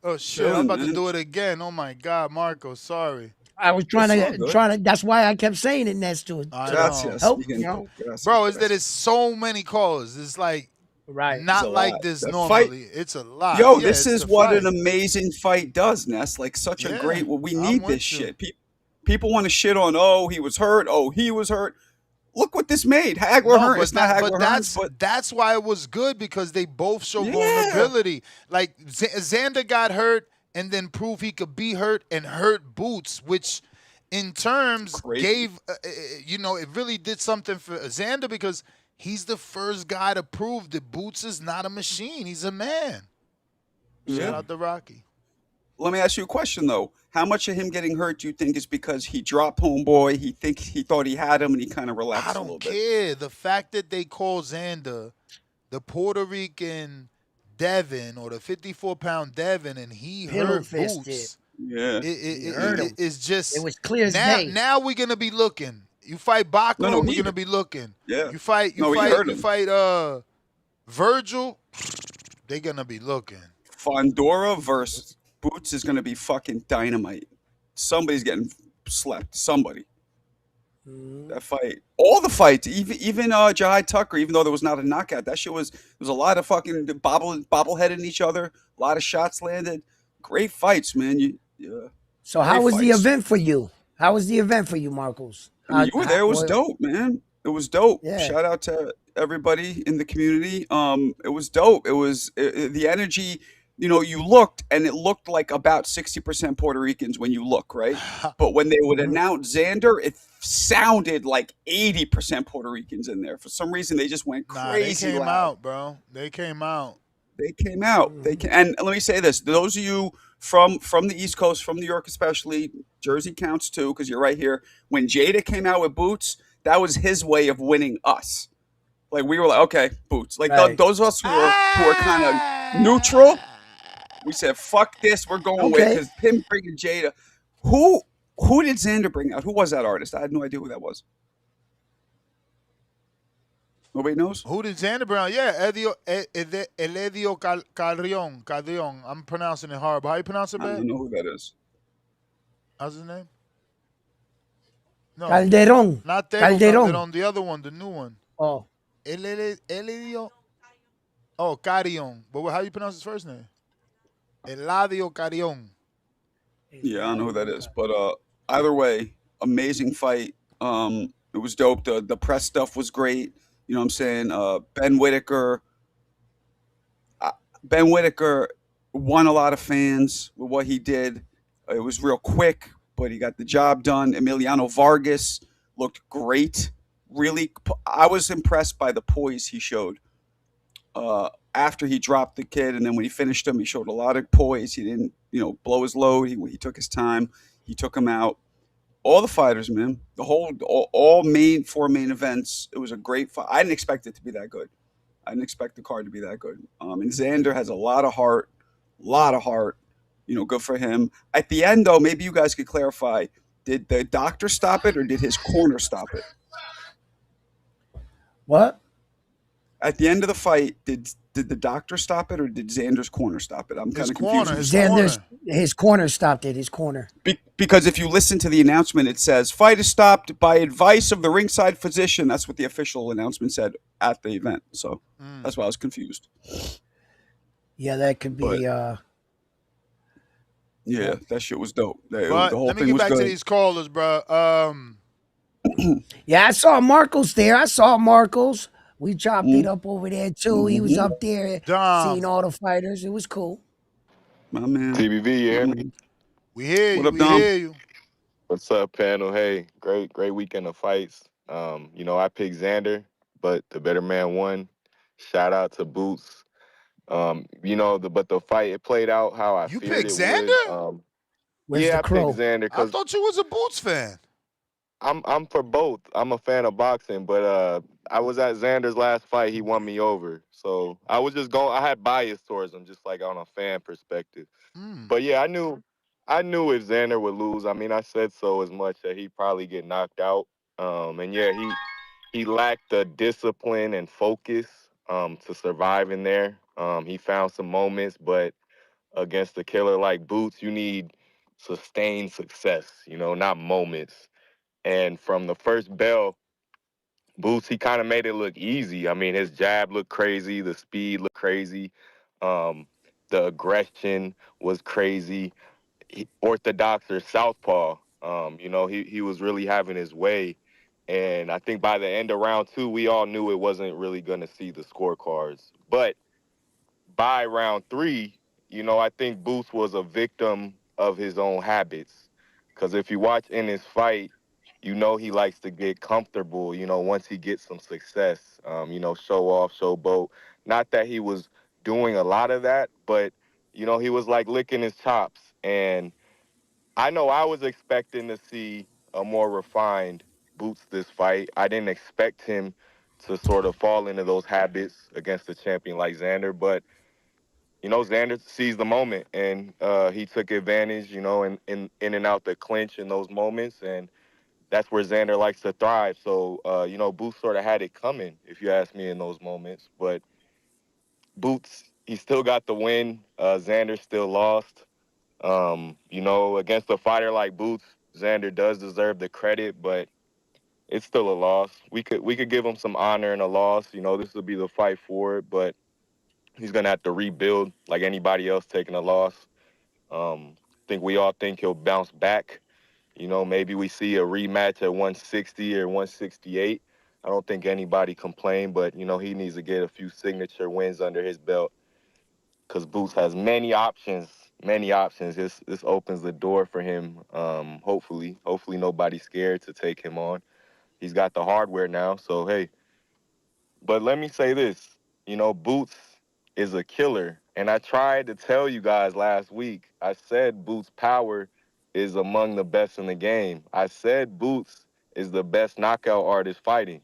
Speaker 5: Oh shit, I'm
Speaker 22: Chilling,
Speaker 5: about to
Speaker 22: man.
Speaker 5: do it again. Oh my god, Marco, sorry.
Speaker 1: I was
Speaker 22: It's all
Speaker 1: trying
Speaker 22: good.
Speaker 1: to. That's why I kept saying it, Ness, to
Speaker 5: I know.
Speaker 22: Gracias,
Speaker 1: help.
Speaker 22: mi
Speaker 1: You
Speaker 22: gente.
Speaker 1: know,
Speaker 22: Gracias,
Speaker 5: Bro, is that
Speaker 22: gracias.
Speaker 5: it's so many callers. It's like
Speaker 1: right?
Speaker 22: It's a
Speaker 5: not
Speaker 22: lot.
Speaker 5: like this
Speaker 22: That fight,
Speaker 5: normally. It's a lot.
Speaker 22: yo,
Speaker 5: Yeah,
Speaker 22: this
Speaker 5: it's
Speaker 22: is
Speaker 5: the
Speaker 22: what an
Speaker 5: fight.
Speaker 22: amazing fight does, Ness. Like such a
Speaker 5: Yeah,
Speaker 22: great. Well, we
Speaker 5: I'm
Speaker 22: need this
Speaker 5: with you.
Speaker 22: shit. People want to shit on. Oh, he was hurt. Oh, he was hurt. Look what this made. Hagler
Speaker 5: No,
Speaker 22: Hearn. It's not Hagler Hearn, but
Speaker 5: that's why it was good because they both show
Speaker 22: yeah,
Speaker 5: vulnerability. Like Xander got hurt and then proved he could be hurt and hurt Boots, which in terms
Speaker 22: crazy.
Speaker 5: gave it really did something for Xander because he's the first guy to prove that Boots is not a machine. He's a man. Shout
Speaker 22: Yeah.
Speaker 5: out to Rocky.
Speaker 22: Let me ask you a question though. How much of him getting hurt do you think is because he dropped homeboy? He thought he had him and he kind of
Speaker 5: I
Speaker 22: relaxed a little
Speaker 5: don't
Speaker 22: bit.
Speaker 5: care. The fact that they call Xander the Puerto Rican Devin or the 54-pound Devin and he
Speaker 1: Pillow
Speaker 5: hurt
Speaker 1: fisted.
Speaker 5: Boots,
Speaker 22: Yeah.
Speaker 1: You heard him.
Speaker 5: it's just
Speaker 1: It was clear as
Speaker 5: now.
Speaker 1: day.
Speaker 5: Now we're gonna be looking. You fight
Speaker 22: No,
Speaker 5: Backlund, we're
Speaker 22: he.
Speaker 5: gonna be looking.
Speaker 22: Yeah.
Speaker 5: You fight
Speaker 22: No, he hurt him.
Speaker 5: Virgil, they're gonna be looking.
Speaker 22: Fondora versus Boots is going to be fucking dynamite. Somebody's getting slept. Somebody. That fight, all the fights, even Jahi Tucker, even though there was not a knockout, that shit was. There was a lot of fucking bobbleheading each other. A lot of shots landed. Great fights, man.
Speaker 1: So how
Speaker 22: Great
Speaker 1: was the
Speaker 22: fights.
Speaker 1: event for you? How was the event for you, Marcos?
Speaker 22: I mean, you were there. It was
Speaker 1: Well,
Speaker 22: dope, man. It was dope.
Speaker 1: yeah.
Speaker 22: Shout out to everybody in the community. It was dope. It was the energy. You know, you looked, and it looked like about 60% Puerto Ricans when you look, right? But when they would
Speaker 1: Mhm.
Speaker 22: announce Xander, it sounded like 80% Puerto Ricans in there. For some reason, they just went
Speaker 5: Nah, they
Speaker 22: crazy
Speaker 5: came
Speaker 22: loud.
Speaker 5: out, bro. They came out.
Speaker 22: They came out. They can, and let me say this: those of you from the East Coast, from New York especially, Jersey counts too, because you're right here. When Jada came out with Boots, that was his way of winning us. Like we were like, okay, Boots. Like
Speaker 1: Right.
Speaker 22: those of us who are kind of neutral, we said, fuck this, we're going with
Speaker 1: Okay.
Speaker 22: because him bringing Jada. Who did Xander bring out? Who was that artist? I had no idea who that was. Nobody knows.
Speaker 5: Who did Xander Brown? Yeah, Eledio Carrion. I'm pronouncing it hard, but how you pronounce it,
Speaker 22: I
Speaker 5: man?
Speaker 22: don't know who that is.
Speaker 5: How's his name? No,
Speaker 1: Calderon.
Speaker 5: not Tego
Speaker 1: Calderon.
Speaker 5: Calderon. The other one, the new one.
Speaker 1: Oh,
Speaker 5: Eledio. Oh, Carrion. But how you pronounce his first name? Eladio Carrion.
Speaker 22: Yeah, I don't know who that is, but either way, amazing fight. It was dope. The press stuff was great. You know what I'm saying? Ben Whittaker won a lot of fans with what he did. It was real quick, but he got the job done. Emiliano Vargas looked great. Really, I was impressed by the poise he showed. After he dropped the kid, and then when he finished him, he showed a lot of poise. He didn't, blow his load. He took his time. He took him out. All the fighters, man. All four main events. It was a great fight. I didn't expect it to be that good. I didn't expect the card to be that good. And Xander has a lot of heart. Good for him. At the end, though, maybe you guys could clarify. Did the doctor stop it, or did his corner stop it?
Speaker 1: what?
Speaker 22: At the end of the fight, did Did the doctor stop it or did Xander's corner stop it? I'm kind
Speaker 5: His
Speaker 22: of confused.
Speaker 5: corner, his
Speaker 1: Xander's
Speaker 5: corner.
Speaker 1: his corner stopped it. His corner.
Speaker 22: Because if you listen to the announcement, it says fight is stopped by advice of the ringside physician. That's what the official announcement said at the event. So that's why I was confused.
Speaker 1: Yeah, that could be.
Speaker 22: But, yeah, that shit was dope. The
Speaker 5: But
Speaker 22: whole
Speaker 5: let me
Speaker 22: thing
Speaker 5: get
Speaker 22: was
Speaker 5: back to
Speaker 22: good.
Speaker 5: these callers, bro.
Speaker 1: Yeah, I saw Marcos there. I saw Marcos. We chopped it up over there too. He was
Speaker 22: Mhm.
Speaker 1: up there
Speaker 5: Dom,
Speaker 1: seeing all the fighters. It was cool.
Speaker 22: My man.
Speaker 8: TBV, you
Speaker 22: My
Speaker 8: hear me?
Speaker 22: man.
Speaker 5: we hear
Speaker 22: What
Speaker 5: you.
Speaker 22: up,
Speaker 5: We
Speaker 22: Dom?
Speaker 5: hear you.
Speaker 8: What's up, panel? Hey, great weekend of fights. I picked Xander, but the better man won. Shout out to Boots. But the fight, it played out how I
Speaker 5: You
Speaker 8: feared
Speaker 5: pick
Speaker 8: it would.
Speaker 5: Xander?
Speaker 1: Where's
Speaker 8: Yeah,
Speaker 1: the
Speaker 8: I picked
Speaker 1: crow?
Speaker 8: Xander
Speaker 5: I
Speaker 8: because
Speaker 5: thought you was a Boots fan.
Speaker 8: I'm for both. I'm a fan of boxing, but I was at Xander's last fight. He won me over, so I was just going. I had bias towards him, just like on a fan perspective. But yeah, I knew if Xander would lose. I mean, I said so as much that he'd probably get knocked out. And yeah, he lacked the discipline and focus to survive in there. He found some moments, but against a killer like Boots, you need sustained success. Not moments. And from the first bell, Boots, he kind of made it look easy. I mean, his jab looked crazy, the speed looked crazy, um, the aggression was crazy. Orthodox or southpaw. He was really having his way. And I think by the end of round 2, we all knew it wasn't really going to see the scorecards. But by round 3, I think Booth was a victim of his own habits. Because if you watch Ennis fight, he likes to get comfortable, once he gets some success, show off, showboat. Not that he was doing a lot of that, but, he was like licking his chops. And I know I was expecting to see a more refined Boots this fight. I didn't expect him to sort of fall into those habits against a champion like Xander, but Xander seized the moment and he took advantage, in and out the clinch in those moments, and that's where Xander likes to thrive. So, Boots sort of had it coming, if you ask me, in those moments. But Boots, he still got the win. Xander still lost. Against a fighter like Boots, Xander does deserve the credit, but it's still a loss. We could give him some honor in a loss. This will be the fight for it, but he's gonna have to rebuild like anybody else taking a loss. I think we all think he'll bounce back. Maybe we see a rematch at 160 or 168. I don't think anybody complained, but he needs to get a few signature wins under his belt because Boots has many options. Many options. This opens the door for him. Hopefully nobody's scared to take him on. He's got the hardware now, so hey. But let me say this, Boots is a killer. And I tried to tell you guys last week, I said Boots' power is among the best in the game. I said Boots is the best knockout artist fighting.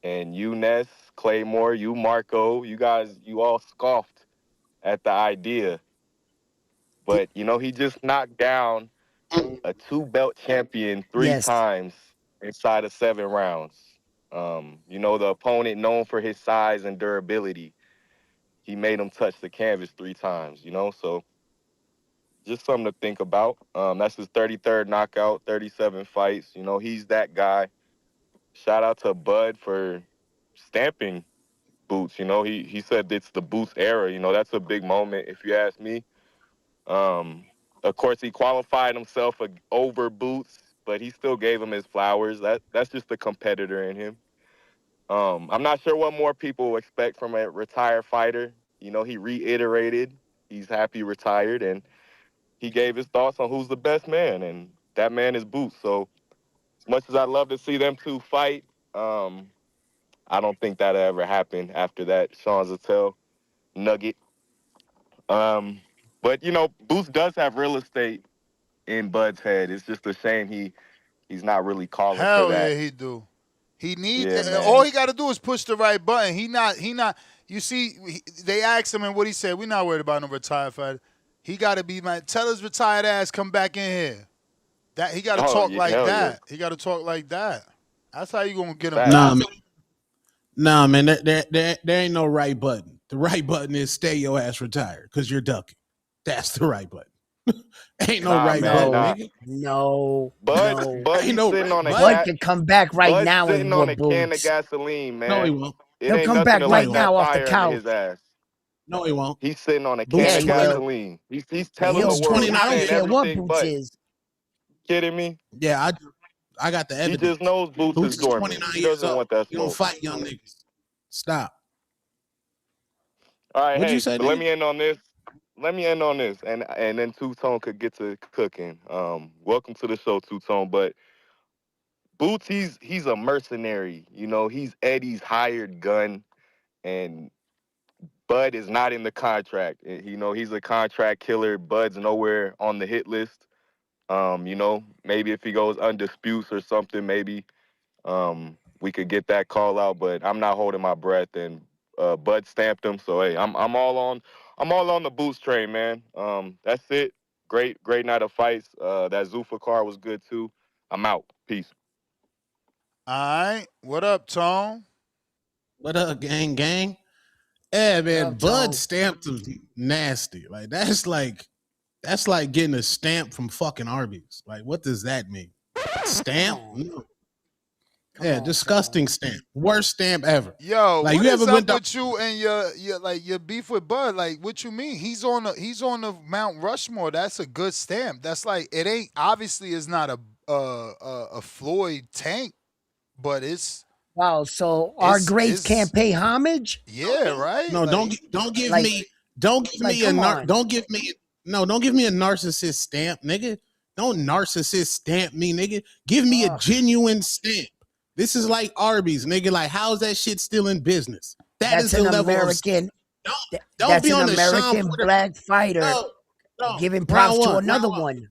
Speaker 8: And you, Ness, Claymore, you, Marco, you guys, you all scoffed at the idea. But, he just knocked down a 2-belt champion 3
Speaker 1: Yes.
Speaker 8: times inside of 7 rounds. The opponent known for his size and durability. He made him touch the canvas 3 times, so just something to think about. That's his 33rd knockout, 37 fights. He's that guy. Shout out to Bud for stamping Boots. He said it's the Boots era. That's a big moment if you ask me. Of course, he qualified himself over Boots, but he still gave him his flowers. That's just the competitor in him. I'm not sure what more people expect from a retired fighter. He reiterated he's happy retired, and he gave his thoughts on who's the best man, and that man is Boots. So as much as I'd love to see them two fight, I don't think that'll ever happen after that Sean Zattel nugget. But Boots does have real estate in Bud's head. It's just a shame he's not really calling for
Speaker 5: Hell yeah,
Speaker 8: that.
Speaker 5: he do. He need
Speaker 8: Yeah,
Speaker 5: all
Speaker 8: man.
Speaker 5: he got to do is push the right button. He not. You see, they asked him and what he said. We're not worried about no retired fighter. He got to be man. Tell his retired ass come back in here. That he got to
Speaker 8: Oh,
Speaker 5: talk
Speaker 8: yeah,
Speaker 5: like
Speaker 8: hell yeah.
Speaker 5: that. He got to talk like that. That's how you gonna get him
Speaker 8: Facts.
Speaker 5: back.
Speaker 17: Nah, man. There ain't no right button. The right button is stay your ass retired because you're ducking. That's the right button. Ain't no
Speaker 8: Nah,
Speaker 17: right
Speaker 8: man,
Speaker 17: button,
Speaker 1: No,
Speaker 8: nah.
Speaker 17: nigga.
Speaker 1: no,
Speaker 8: Bud,
Speaker 1: no.
Speaker 8: Bud,
Speaker 17: Ain't
Speaker 8: he's
Speaker 17: no
Speaker 8: sitting
Speaker 17: right
Speaker 8: on a
Speaker 1: Bud
Speaker 17: button.
Speaker 8: cat.
Speaker 1: could come back right
Speaker 8: Bud's
Speaker 1: now
Speaker 8: sitting
Speaker 1: and
Speaker 8: on
Speaker 1: whoop
Speaker 8: a can of
Speaker 1: boots.
Speaker 8: gasoline,
Speaker 17: No, he
Speaker 8: man.
Speaker 17: won't.
Speaker 8: It
Speaker 1: He'll
Speaker 8: ain't
Speaker 1: come
Speaker 8: nothing
Speaker 1: back
Speaker 8: to
Speaker 17: No, he
Speaker 1: right
Speaker 8: light
Speaker 17: won't.
Speaker 8: that
Speaker 1: now off the
Speaker 8: fire under his
Speaker 1: couch.
Speaker 8: ass.
Speaker 17: No, he won't.
Speaker 8: He's sitting on a
Speaker 17: Boots
Speaker 8: can
Speaker 1: Yeah,
Speaker 8: of
Speaker 1: he
Speaker 17: 20.
Speaker 1: will.
Speaker 8: gasoline. He's telling the
Speaker 1: He'll
Speaker 17: Boots
Speaker 8: world.
Speaker 1: boot.
Speaker 8: He's
Speaker 17: 29
Speaker 1: I don't
Speaker 8: saying
Speaker 17: years.
Speaker 1: care what
Speaker 8: everything
Speaker 1: Boots
Speaker 8: but.
Speaker 1: is.
Speaker 8: Kidding me?
Speaker 17: Yeah, I got the
Speaker 8: He just
Speaker 17: evidence.
Speaker 8: knows Boots is
Speaker 17: Boots is
Speaker 8: dormant.
Speaker 17: 29
Speaker 8: He
Speaker 17: years
Speaker 8: doesn't
Speaker 17: old.
Speaker 8: want that
Speaker 17: You don't
Speaker 8: smoke.
Speaker 17: fight young niggas. Stop.
Speaker 8: All right,
Speaker 17: What'd you
Speaker 8: hey,
Speaker 17: say,
Speaker 8: but let
Speaker 17: nigga?
Speaker 8: me end on this. Let me end on this, and then Two Tone could get to cooking. Welcome to the show, Two Tone. But Boots, he's a mercenary. You know, he's Eddie's hired gun, and Bud is not in the contract. You know, he's a contract killer. Bud's nowhere on the hit list. You know, maybe if he goes undisputes or something, maybe we could get that call out. But I'm not holding my breath. And Bud stamped him, so hey, I'm all on the Boots train, man. That's it. Great night of fights. That Zuffa card was good too. I'm out. Peace.
Speaker 5: All right. What up, Tone?
Speaker 17: What up, gang? Yeah,
Speaker 1: What
Speaker 17: man.
Speaker 1: up,
Speaker 17: Bud
Speaker 1: Tone?
Speaker 17: stamped was nasty. Like that's like getting a stamp from fucking Arby's. Like, what does that mean?
Speaker 1: Come
Speaker 17: Stamp?
Speaker 1: on.
Speaker 17: No.
Speaker 1: Come
Speaker 17: Yeah,
Speaker 1: on, Tone.
Speaker 17: disgusting stamp. Worst stamp ever.
Speaker 5: Yo,
Speaker 17: Like
Speaker 5: what
Speaker 17: you
Speaker 5: is
Speaker 17: ever
Speaker 5: up
Speaker 17: went to
Speaker 5: with you and your beef with Bud? Like, what you mean? He's on the Mount Rushmore. That's a good stamp. That's like it ain't obviously it's not a Floyd tank, but
Speaker 1: Wow. So our greats
Speaker 5: it's
Speaker 1: can't pay homage?
Speaker 5: yeah, right.
Speaker 17: no,
Speaker 5: Like
Speaker 17: don't give
Speaker 1: Like,
Speaker 17: me don't give me a
Speaker 1: come on.
Speaker 17: don't give me a narcissist stamp, nigga. Don't narcissist stamp me, nigga. Give me a
Speaker 1: Ugh.
Speaker 17: genuine stamp. This is like Arby's, nigga. Like, how's that shit still in business? That is
Speaker 1: That's
Speaker 17: the
Speaker 1: an
Speaker 17: level of
Speaker 1: American.
Speaker 17: don't
Speaker 1: That's
Speaker 17: be
Speaker 1: an
Speaker 17: on the Sean
Speaker 1: American
Speaker 17: Porter.
Speaker 1: black fighter
Speaker 17: No.
Speaker 1: giving props to
Speaker 17: Round
Speaker 1: another
Speaker 17: one.
Speaker 1: one.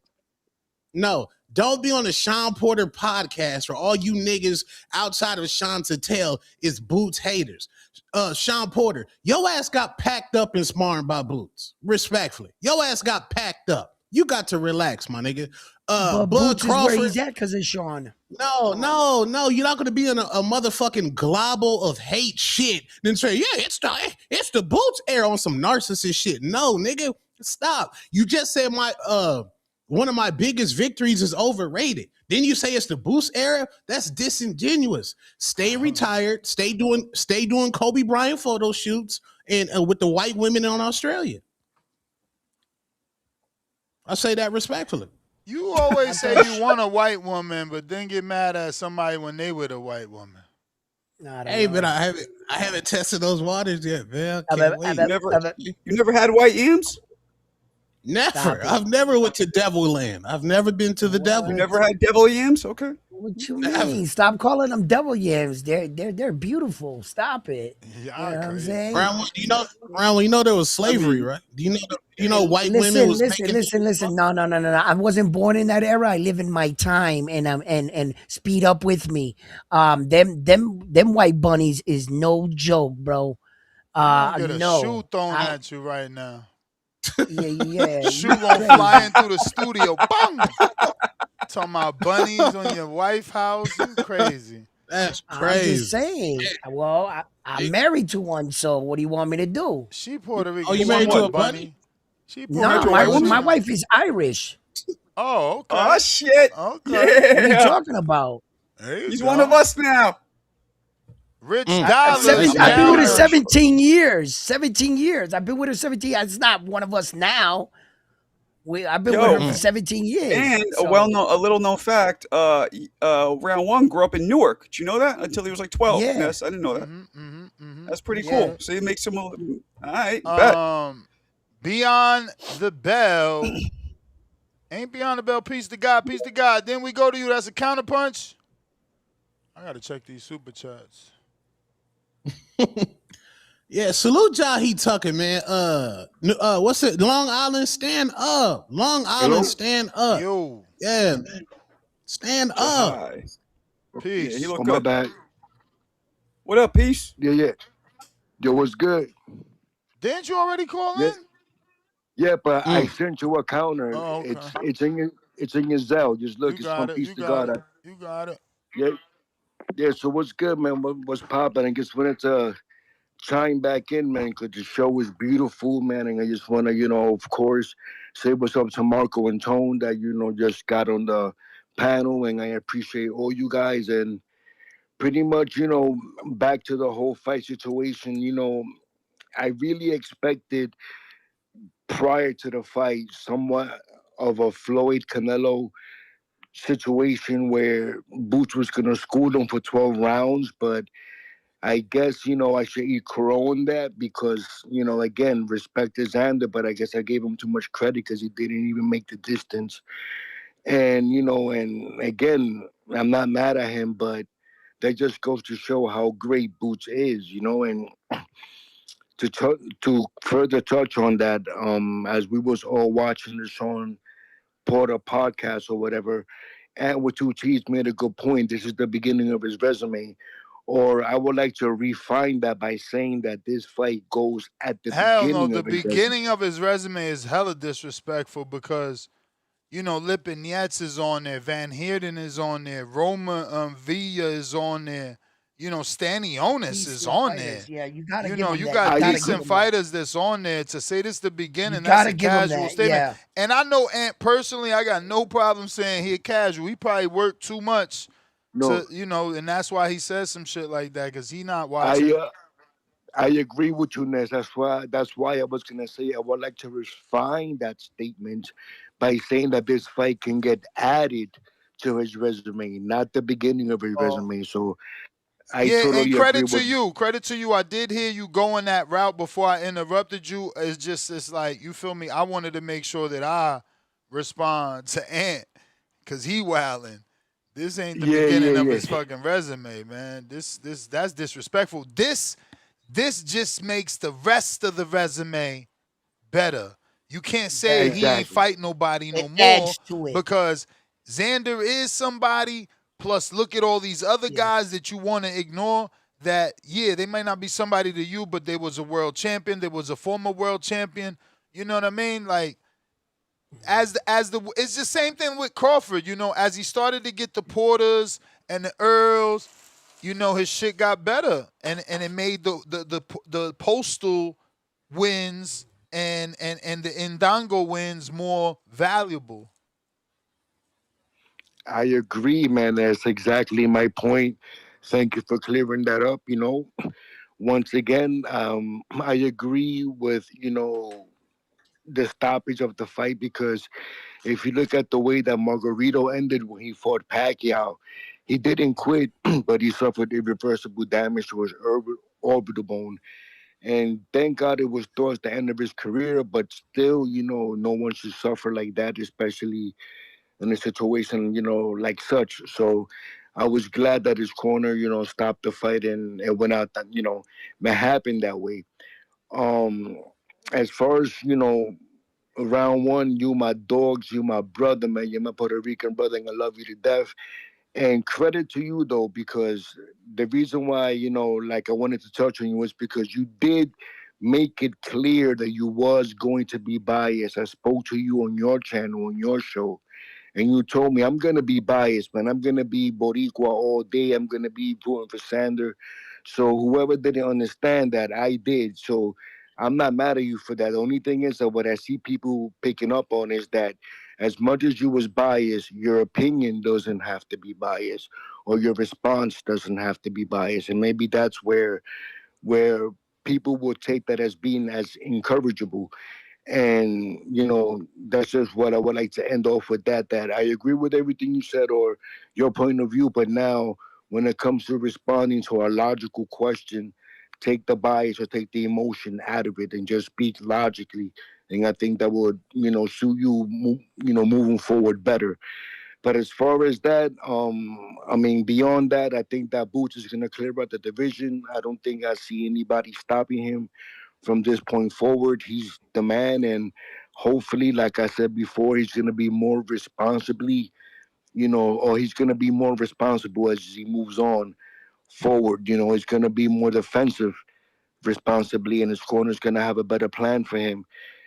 Speaker 17: No, don't be on the Sean Porter podcast where all you niggas outside of Sean Tatel is Boots haters. Sean Porter, your ass got packed up and sparring by Boots. Respectfully. Your ass got packed up. You got to relax, my nigga.
Speaker 1: But
Speaker 17: Bud
Speaker 1: Boots is where
Speaker 17: Crawford.
Speaker 1: he's at because of Sean.
Speaker 17: No. You're not gonna be in a motherfucking global of hate shit. Then say, yeah, it's the Boots era on some narcissist shit. No, nigga, stop. You just said my one of my biggest victories is overrated. Then you say it's the Boots era? That's disingenuous. Stay retired. Stay doing Kobe Bryant photo shoots and with the white women in Australia. I say that respectfully.
Speaker 5: you always say you want a white woman, but then get mad at somebody when they with a white woman.
Speaker 1: I don't
Speaker 17: Hey,
Speaker 1: know.
Speaker 17: but I haven't tested those waters yet, man. I
Speaker 1: I
Speaker 17: can't
Speaker 1: bet- I
Speaker 17: wait.
Speaker 1: bet-
Speaker 22: You never had white yams?
Speaker 17: Never.
Speaker 1: Stop it.
Speaker 17: I've never went to Devil Land. I've never been to the devil.
Speaker 22: You never had devil yams? Okay.
Speaker 1: What you
Speaker 17: Never.
Speaker 1: mean? Stop calling them devil yams. They're beautiful. Stop it. You know what I'm saying?
Speaker 17: Brown, you know there was slavery, right? Do you know white women was making
Speaker 1: Listen. No. I wasn't born in that era. I live in my time, and speed up with me. Them white bunnies is no joke, bro.
Speaker 5: You gonna get a
Speaker 1: No.
Speaker 5: shoe thrown at you right now.
Speaker 1: Yeah.
Speaker 5: Shoe gonna fly in through the studio. Bang! Talking about bunnies on your wife's house. You crazy.
Speaker 17: That's
Speaker 1: I'm
Speaker 17: crazy.
Speaker 1: just saying. Well, I'm married to one, so what do you want me to do?
Speaker 5: She Puerto Rican.
Speaker 17: Oh, you
Speaker 5: She
Speaker 17: married
Speaker 5: want
Speaker 17: to a bunny?
Speaker 5: She Puerto
Speaker 1: No,
Speaker 5: Rican.
Speaker 22: white
Speaker 1: my
Speaker 22: woman?
Speaker 1: wife is Irish.
Speaker 5: Oh, okay.
Speaker 22: Oh, shit.
Speaker 5: Okay.
Speaker 1: What are you
Speaker 22: Yeah.
Speaker 1: talking about?
Speaker 5: There you
Speaker 22: He's
Speaker 5: go.
Speaker 22: one of us now.
Speaker 5: Rich
Speaker 17: Mm.
Speaker 5: dollars.
Speaker 1: I've been with her
Speaker 5: down.
Speaker 1: 17 years. 17 years. I've been with her 17 years. It's not one of us now. I've been with her for 17 years.
Speaker 22: And
Speaker 1: so-
Speaker 22: a little known fact, round one grew up in Newark. Did you know that? Until he was like 12.
Speaker 1: Yeah.
Speaker 22: Yes, I didn't know that. That's pretty
Speaker 1: Yeah.
Speaker 22: cool. So it makes him all right. Bet.
Speaker 5: Beyond the Bell. Ain't Beyond the Bell. Peace to God. Peace to God. Then we go to you. That's a counterpunch. I gotta check these super chats.
Speaker 17: Yeah, salute Jahi Tucker, man. What's it? Long Island, stand up. Long Island, stand up.
Speaker 5: Yo.
Speaker 17: Yeah, man. Stand up.
Speaker 22: Hi.
Speaker 5: Peace.
Speaker 22: Yeah, he looked
Speaker 7: Oh, my
Speaker 22: good.
Speaker 7: bad.
Speaker 22: What up, Peace?
Speaker 7: Yeah. Yo, what's good?
Speaker 5: Didn't you already call
Speaker 7: Yeah.
Speaker 5: in?
Speaker 7: Yeah, but I sent you a counter.
Speaker 5: Oh, okay.
Speaker 7: It's in your Zelle. Just look,
Speaker 5: You
Speaker 7: it's
Speaker 5: got
Speaker 7: from
Speaker 5: it.
Speaker 7: Peace
Speaker 5: You
Speaker 7: to
Speaker 5: got
Speaker 7: God.
Speaker 5: it. You got it.
Speaker 7: Yeah. So what's good, man? What's popping? I just wanted to chime back in, man, because the show is beautiful, man, and I just want to, of course, say what's up to Marco and Tone that just got on the panel, and I appreciate all you guys. And pretty much, back to the whole fight situation. I really expected prior to the fight somewhat of a Floyd Canelo situation where Boots was gonna school them for 12 rounds, but I guess, I should eat crow on that because, again, respect to Xander, but I guess I gave him too much credit because he didn't even make the distance. And, and again, I'm not mad at him, but that just goes to show how great Boots is, and to further touch on that, as we was all watching the Sean Porter podcast or whatever, and with two T's made a good point. This is the beginning of his resume. Or I would like to refine that by saying that this fight goes at the
Speaker 5: Hell no,
Speaker 7: beginning
Speaker 5: the
Speaker 7: of his resume.
Speaker 5: beginning of his resume is hella disrespectful because Lipinets is on there, Van Heerden is on there, Roma Villa is on there, Stanionis is
Speaker 1: Decent
Speaker 5: on there.
Speaker 1: fighters. Yeah, you gotta give them
Speaker 5: You
Speaker 1: that. You
Speaker 5: got
Speaker 7: I
Speaker 1: gotta give
Speaker 5: decent
Speaker 7: agree.
Speaker 1: them that.
Speaker 5: fighters that's on there. To say this the
Speaker 1: You
Speaker 5: beginning, that's a
Speaker 1: gotta give them
Speaker 5: casual
Speaker 1: that.
Speaker 5: statement.
Speaker 1: Yeah.
Speaker 5: And I know Ant personally, I got no problem saying he casual. He probably worked too much
Speaker 7: No,
Speaker 5: to, and that's why he says some shit like that because he not
Speaker 7: I
Speaker 5: watching.
Speaker 7: uh, I agree with you, Ness. That's why I was gonna say I would like to refine that statement by saying that this fight can get added to his resume, not the beginning of his
Speaker 1: Oh,
Speaker 7: resume. So I
Speaker 5: Yeah, and
Speaker 7: totally agree
Speaker 5: credit to
Speaker 7: with.
Speaker 5: you. Credit to you. I did hear you going that route before I interrupted you. It's like, you feel me? I wanted to make sure that I respond to Ant because he wilding. This ain't the
Speaker 7: Yeah, yeah,
Speaker 5: beginning of
Speaker 7: yeah.
Speaker 5: his fucking resume, man. That's disrespectful. This just makes the rest of the resume better. You can't say he
Speaker 1: better.
Speaker 5: ain't
Speaker 7: Exactly.
Speaker 5: fight nobody no
Speaker 1: It
Speaker 5: more
Speaker 1: adds to it.
Speaker 5: because Xander is somebody. Plus, look at all these other
Speaker 1: Yeah.
Speaker 5: guys that you want to ignore. That they might not be somebody to you, but they was a world champion. They was a former world champion. You know what I mean? Like as the it's the same thing with Crawford. As he started to get the Porters and the Earls, his shit got better, and it made the postal wins and the Indango wins more valuable.
Speaker 7: I agree, man. That's exactly my point. Thank you for clearing that up. Once again, I agree with the stoppage of the fight because if you look at the way that Margarito ended when he fought Pacquiao, he didn't quit, but he suffered irreversible damage to his orbital bone. And thank God it was towards the end of his career, but still, no one should suffer like that, especially in a situation, like such. So I was glad that his corner, stopped the fight and it went out that, it happened that way. Um, as far as, round one, you my dogs, you my brother, man, you're my Puerto Rican brother, and I love you to death. And credit to you though, because the reason why, like I wanted to touch on you was because you did make it clear that you was going to be biased. I spoke to you on your channel, on your show, and you told me I'm gonna be biased, man. I'm gonna be Boricua all day. I'm gonna be voting for Sander. So whoever didn't understand that, I did. So I'm not mad at you for that. The only thing is that what I see people picking up on is that as much as you was biased, your opinion doesn't have to be biased, or your response doesn't have to be biased, and maybe that's where people will take that as being as encourageable. And that's just what I would like to end off with, that I agree with everything you said or your point of view, but now when it comes to responding to a logical question, take the bias or take the emotion out of it and just speak logically. And I think that would suit you moving forward better. But as far as that, I mean, beyond that, I think that Boots is going to clear out the division. I don't think I see anybody stopping him from this point forward. He's the man, and hopefully, like I said before, he's going to be more responsibly, or he's going to be more responsible as he moves on forward. He's going to be more defensive responsibly, and his corner's going to have a better plan for him.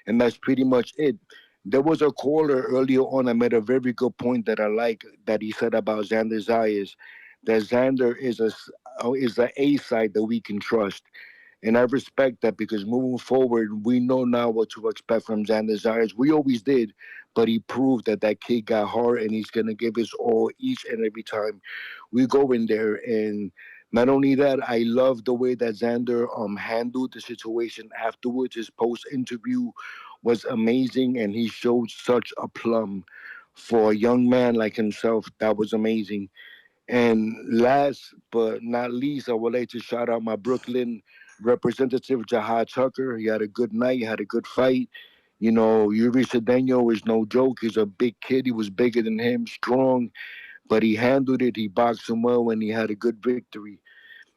Speaker 7: And that's pretty much it. There was a caller earlier on that made a very good point that I like that he said about Xander Zayas, that Xander is a side that we can trust. And I respect that because moving forward, we know now what to expect from Xander Zayas. We always did, but he proved that that kid got heart and he's going to give his all each and every time we go in there. And not only that, I love the way that Xander handled the situation afterwards. His post interview was amazing, and he showed such a plum for a young man like himself. That was amazing. And last but not least, I would like to shout out my Brooklyn representative, Jahi Tucker. He had a good night, he had a good fight. You know, Euri Cedeno is no joke. He's a big kid. He was bigger than him, strong, but he handled it. He boxed him well, and he had a good victory.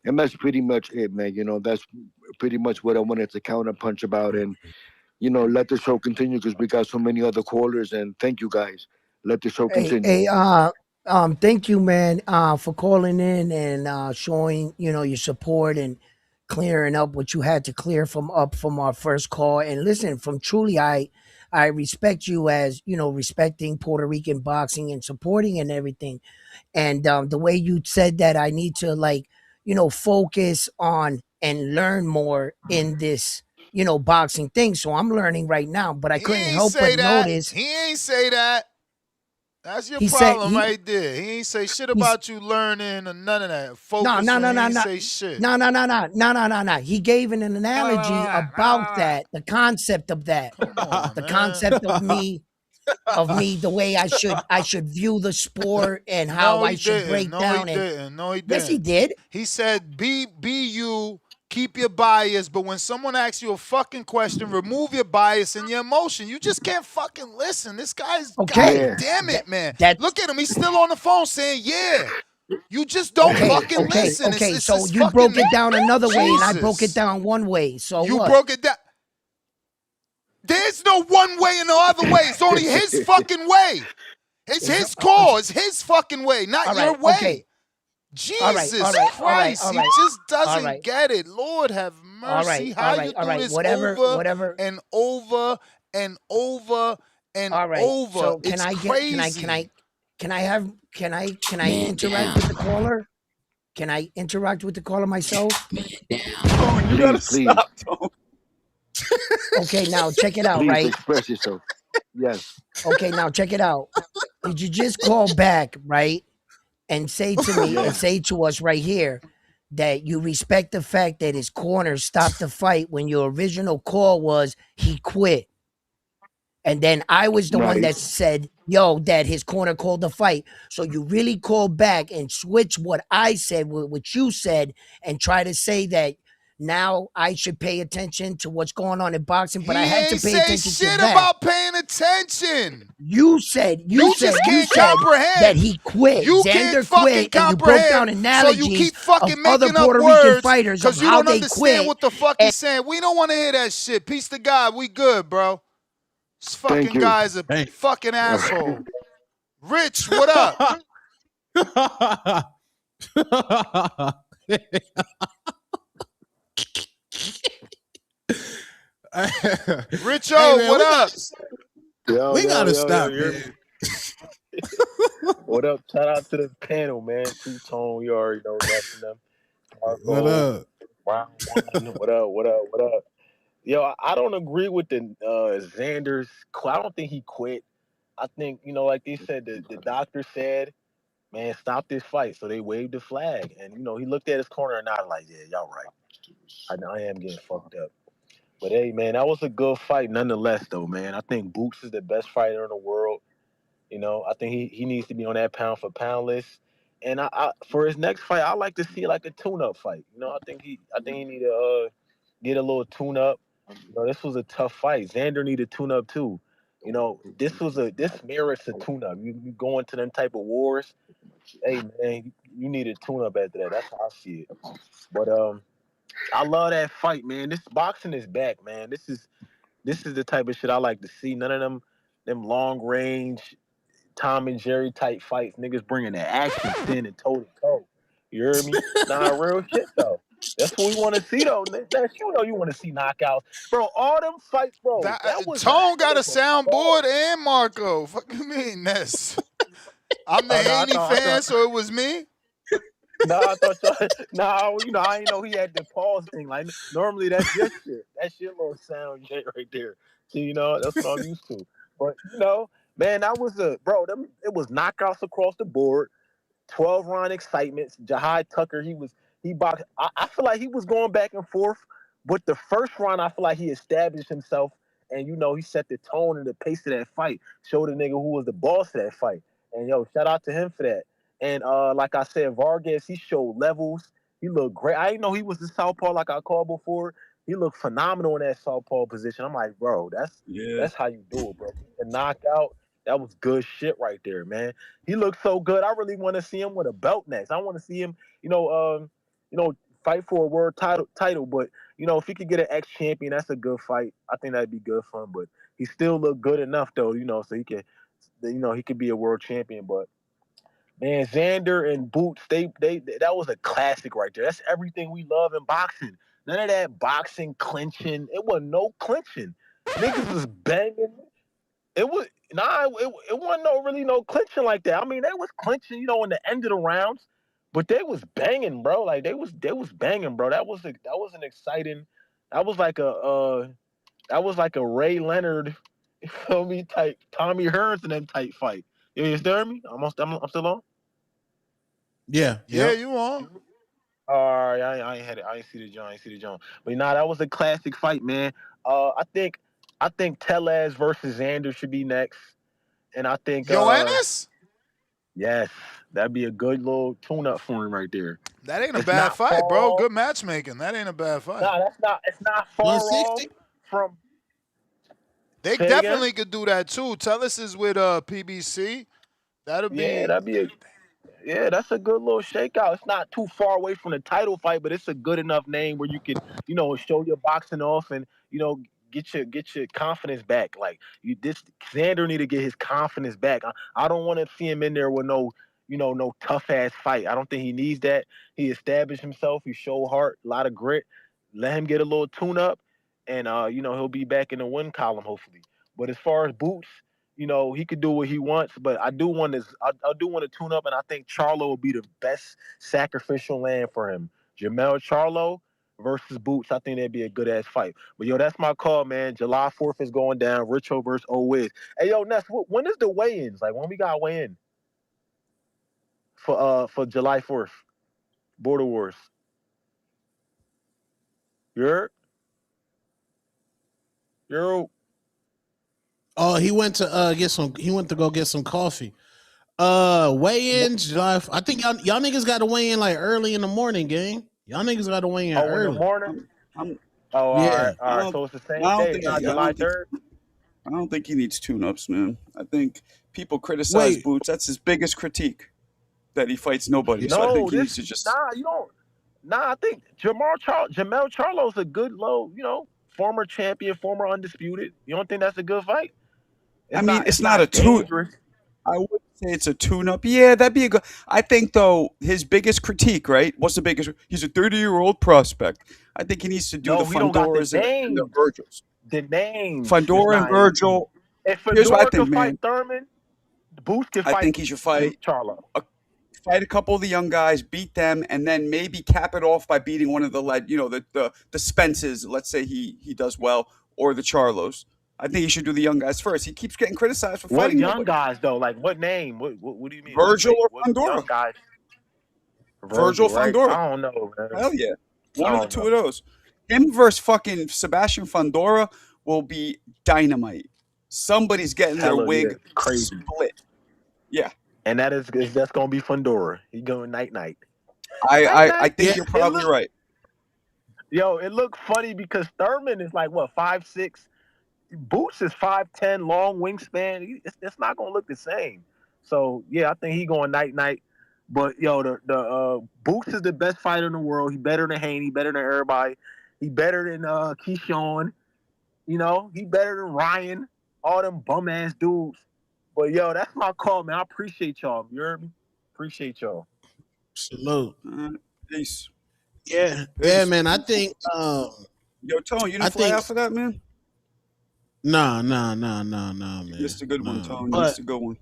Speaker 7: And that's pretty much it, man. You know, that's pretty much what I wanted to counter punch about. And, you know, let the show continue because we got so many other callers. And thank you guys. Let the show
Speaker 1: Hey,
Speaker 7: continue.
Speaker 1: hey, thank you, man, for calling in and showing, your support and clearing up what you had to clear from our first call. And listen, from truly, I respect you as, respecting Puerto Rican boxing and supporting and everything. And the way you said that I need to focus on and learn more in this, boxing thing. So I'm learning right now, but I
Speaker 5: He
Speaker 1: couldn't
Speaker 5: ain't
Speaker 1: help but
Speaker 5: say that.
Speaker 1: notice
Speaker 5: He ain't say that. That's your
Speaker 1: he said
Speaker 5: problem right there. He ain't say shit
Speaker 1: he's
Speaker 5: about you learning or none of that.
Speaker 1: no,
Speaker 5: Focusing,
Speaker 1: no, no,
Speaker 5: he
Speaker 1: no,
Speaker 5: ain't
Speaker 1: no,
Speaker 5: say shit.
Speaker 1: no. He gave an analogy about that, the concept of that,
Speaker 5: Come on,
Speaker 1: the
Speaker 5: man.
Speaker 1: concept of me, the way I should view the sport and how
Speaker 5: No,
Speaker 1: I
Speaker 5: he
Speaker 1: should
Speaker 5: didn't.
Speaker 1: break
Speaker 5: No,
Speaker 1: down.
Speaker 5: he
Speaker 1: And
Speaker 5: didn't. No, he didn't.
Speaker 1: yes, he did.
Speaker 5: He said, be you, keep your bias, but when someone asks you a fucking question, remove your bias and your emotion. You just can't fucking listen. This guy's,
Speaker 1: Okay,
Speaker 5: god damn it, man.
Speaker 1: that's
Speaker 5: Look at him. He's still on the phone saying, yeah. You just don't fucking listen.
Speaker 1: okay.
Speaker 5: It's
Speaker 1: So you
Speaker 5: fucking
Speaker 1: broke it down another way, and I broke it
Speaker 5: Jesus.
Speaker 1: down one way. So
Speaker 5: You
Speaker 1: what?
Speaker 5: broke it down. There's no one way and no other way. It's only his fucking way. It's his call. It's his fucking way, not
Speaker 1: All
Speaker 5: your
Speaker 1: right.
Speaker 5: way.
Speaker 1: Okay.
Speaker 5: Jesus Christ. He just doesn't get it. Lord have mercy. How you do this
Speaker 1: Whatever.
Speaker 5: and over and over and
Speaker 1: All right.
Speaker 5: over.
Speaker 1: So
Speaker 5: It's crazy.
Speaker 1: can I interact with the caller? Can I interact with the caller myself?
Speaker 22: Oh, you gotta
Speaker 7: Please.
Speaker 22: stop, Tone.
Speaker 1: Okay, now check it out,
Speaker 7: Please
Speaker 1: right?
Speaker 7: express yourself. Yes.
Speaker 1: Okay, now check it out. Did you just call back, right? And say to me and
Speaker 7: Yeah.
Speaker 1: say to us right here that you respect the fact that his corner stopped the fight when your original call was he quit. And then I was the one
Speaker 7: Right.
Speaker 1: that said, yo, that his corner called the fight. So you really call back and switch what I said with what you said and try to say that now I should pay attention to what's going on in boxing, but I
Speaker 5: He
Speaker 1: had to
Speaker 5: ain't
Speaker 1: pay
Speaker 5: say
Speaker 1: attention to
Speaker 5: shit
Speaker 1: that.
Speaker 5: about paying attention.
Speaker 1: You said
Speaker 5: just can't comprehend.
Speaker 1: that he quit.
Speaker 5: You
Speaker 1: Xander
Speaker 5: can't fucking
Speaker 1: quit, and you broke down
Speaker 5: comprehend. So
Speaker 1: analogies
Speaker 5: you keep fucking
Speaker 1: of other
Speaker 5: making up
Speaker 1: Puerto Rican
Speaker 5: words
Speaker 1: fighters of
Speaker 5: because you
Speaker 1: how
Speaker 5: don't
Speaker 1: they
Speaker 5: understand
Speaker 1: quit.
Speaker 5: what the fuck he's saying. We don't want to hear that shit. Peace to God. We good, bro. This
Speaker 7: Thank
Speaker 5: fucking
Speaker 7: you.
Speaker 5: guy's a fucking asshole. Rich, what up? Richo,
Speaker 17: Hey, man,
Speaker 5: what up?
Speaker 10: Yo,
Speaker 17: gotta stop,
Speaker 10: you're
Speaker 17: man.
Speaker 10: What up? Shout out to the panel, man. Two Tone, you already know that's them.
Speaker 17: What
Speaker 10: Marco,
Speaker 17: up?
Speaker 10: Round One. What up? What up? What up? Yo, I don't agree with the Xander's. I don't think he quit. I think like they said, the doctor said, "Man, stop this fight." So they waved the flag, and he looked at his corner and nodded like, "Yeah, y'all right. I am getting fucked up." But hey, man, that was a good fight nonetheless, though, man. I think Boots is the best fighter in the world. I think he needs to be on that pound for pound list. And I for his next fight, I like to see like a tune-up fight. I think he need to get a little tune-up. This was a tough fight. Xander needed tune-up too. This merits a tune-up. You go into them type of wars. Hey man, you need a tune-up after that. That's how I see it. But I love that fight, man. This boxing is back, man. This is the type of shit I like to see. None of them long range Tom and Jerry type fights. Niggas bringing the action in and toe to toe. You heard me? Nah, real shit though. That's what we want to see though. That's you want to see knockouts, bro. All them fights, bro. That was
Speaker 5: Tone
Speaker 10: a
Speaker 5: got
Speaker 10: hell
Speaker 5: a
Speaker 10: of a fight.
Speaker 5: soundboard and Marco. Fuck you mean, Ness? I'm the
Speaker 10: Oh no,
Speaker 5: Haney fan, so it was me.
Speaker 2: Nah, I thought y'all. Nah, I didn't know he had the pause thing. Like normally, that's your shit. That's your little sound shit right there. So that's what I'm used to. But man, that was it was knockouts across the board. 12-round excitements. Jahi Tucker, he boxed. I feel like he was going back and forth, but the first round, I feel like he established himself, and he set the tone and the pace of that fight. Showed the nigga who was the boss of that fight, and shout out to him for that. And like I said, Vargas, he showed levels. He looked great. I didn't know he was the southpaw like I called before. He looked phenomenal in that southpaw position. I'm like, bro,
Speaker 22: Yeah.
Speaker 2: that's how you do it, bro. The knockout, that was good shit right there, man. He looks so good. I really want to see him with a belt next. I want to see him, fight for a world title. But if he could get an ex champion, that's a good fight. I think that'd be good for him. But he still look good enough though, so he can, he could be a world champion. But man, Xander and Boots, they that was a classic right there. That's everything we love in boxing. None of that boxing clinching. It wasn't no clinching. Niggas was banging. It was it wasn't no clinching like that. I mean, they was clinching, in the end of the rounds, but they was banging, bro. Like they was banging, bro. That was an exciting. That was like a Ray Leonard, you feel me? Type Tommy Hearns and them type fight. You hear me? I'm still on.
Speaker 17: Yeah.
Speaker 5: Yeah,
Speaker 17: Yep.
Speaker 5: you on?
Speaker 2: All right, I ain't had it. I ain't see the John. I ain't see the John. But that was a classic fight, man. I think Tellez versus Xander should be next, and I think
Speaker 5: Yo, Ennis?
Speaker 2: yes, that'd be a good little tune-up for him right there.
Speaker 5: That ain't a
Speaker 2: It's
Speaker 5: bad
Speaker 2: not far
Speaker 5: fight, bro.
Speaker 2: off.
Speaker 5: Good matchmaking. That ain't a bad fight.
Speaker 2: Nah, that's not. It's not far off
Speaker 17: 160?
Speaker 2: from.
Speaker 5: They
Speaker 2: Say it again.
Speaker 5: definitely could do that too. Tellus is with PBC. That'll
Speaker 2: Yeah,
Speaker 5: be
Speaker 2: Yeah, that's a good little shakeout. It's not too far away from the title fight, but it's a good enough name where you can, show your boxing off and get your confidence back. Like this Xander need to get his confidence back. I don't want to see him in there with no tough ass fight. I don't think he needs that. He established himself. He showed heart, a lot of grit. Let him get a little tune up, and he'll be back in the win column hopefully. But as far as Boots, he could do what he wants, but I do want to tune up, and I think Charlo will be the best sacrificial lamb for him. Jamel Charlo versus Boots, I think that'd be a good ass fight. But that's my call, man. July 4th is going down. Richo versus Owiz. Hey, Ness, when is the weigh-ins? Like when we got weigh-in for July 4th, Border Wars. You heard? Yo.
Speaker 17: Oh, he went to He went to go get some coffee. Weigh-ins, July. I think y'all niggas got to weigh in like early in the morning, gang. Y'all niggas got to weigh in
Speaker 2: Oh, in the
Speaker 17: early.
Speaker 2: morning.
Speaker 22: I'm,
Speaker 2: Oh, all
Speaker 17: Yeah.
Speaker 2: right, all right. So it's the same
Speaker 22: I don't
Speaker 2: day. It's
Speaker 22: think
Speaker 2: not July 3rd.
Speaker 22: I don't think he needs tune-ups, man. I think people criticize
Speaker 17: Wait.
Speaker 22: Boots. That's his biggest critique, that he fights nobody. So I
Speaker 2: No,
Speaker 22: think he needs to just.
Speaker 2: you don't. Nah, I think Jamel Charlo's a good low, former champion, former undisputed. You don't think that's a good fight?
Speaker 22: I
Speaker 2: It's
Speaker 22: mean,
Speaker 2: not.
Speaker 22: it's
Speaker 2: It's
Speaker 22: not a
Speaker 2: not
Speaker 22: tune.
Speaker 2: dangerous.
Speaker 22: I wouldn't say it's a tune-up. Yeah, that'd be a good. I think though his biggest critique, right? What's the biggest? He's a 30-year-old prospect. I think he needs to do the
Speaker 2: No, he don't got the
Speaker 22: Fondoras and the
Speaker 2: names.
Speaker 22: Virgils.
Speaker 2: The names is
Speaker 22: Fondora and
Speaker 2: not in.
Speaker 22: Virgil.
Speaker 2: If
Speaker 22: Here's what I
Speaker 2: Fedora
Speaker 22: think,
Speaker 2: could fight
Speaker 22: man.
Speaker 2: Thurman, Boost could
Speaker 22: I
Speaker 2: fight
Speaker 22: think he should fight
Speaker 2: Charlo.
Speaker 22: fight a couple of the young guys, beat them, and then maybe cap it off by beating one of the Spences. Let's say he does well, or the Charlos. I think he should do the young guys first. He keeps getting criticized for
Speaker 2: What
Speaker 22: fighting
Speaker 2: young
Speaker 22: nobody.
Speaker 2: guys though? Like what name? What do you mean?
Speaker 22: Virgil or
Speaker 2: What young
Speaker 22: Fondora?
Speaker 2: guys?
Speaker 22: Virgil
Speaker 2: Virgil, right?
Speaker 22: Fondora.
Speaker 2: I don't know, man.
Speaker 22: Hell yeah.
Speaker 2: I
Speaker 22: One of the
Speaker 2: don't
Speaker 22: two
Speaker 2: know.
Speaker 22: of those. Him versus fucking Sebastian Fondora will be dynamite. Somebody's getting their
Speaker 2: Hella yeah,
Speaker 22: wig
Speaker 2: crazy.
Speaker 22: split. Yeah.
Speaker 2: And that's gonna be Fondora. He going night.
Speaker 22: I think
Speaker 17: Yeah.
Speaker 22: you're probably right.
Speaker 2: Yo, it looked funny because Thurman is like what 5'6". Boots is 5'10", long wingspan. It's not gonna look the same. So yeah, I think he going night. But yo, the Boots is the best fighter in the world. He better than Haney, better than everybody. He better than Keyshawn. He better than Ryan. All them bum ass dudes. But yo, that's my call, man. I appreciate y'all. You heard me? Appreciate y'all.
Speaker 17: Salute.
Speaker 22: Peace.
Speaker 17: Yeah.
Speaker 22: Peace.
Speaker 17: Yeah, man. I think
Speaker 22: Yo, Tone, you
Speaker 17: I
Speaker 22: didn't fly
Speaker 17: think
Speaker 22: out for that, man?
Speaker 17: nah, man.
Speaker 22: You missed a good one,
Speaker 17: Nah.
Speaker 22: Tone. You
Speaker 17: But
Speaker 22: missed a good one.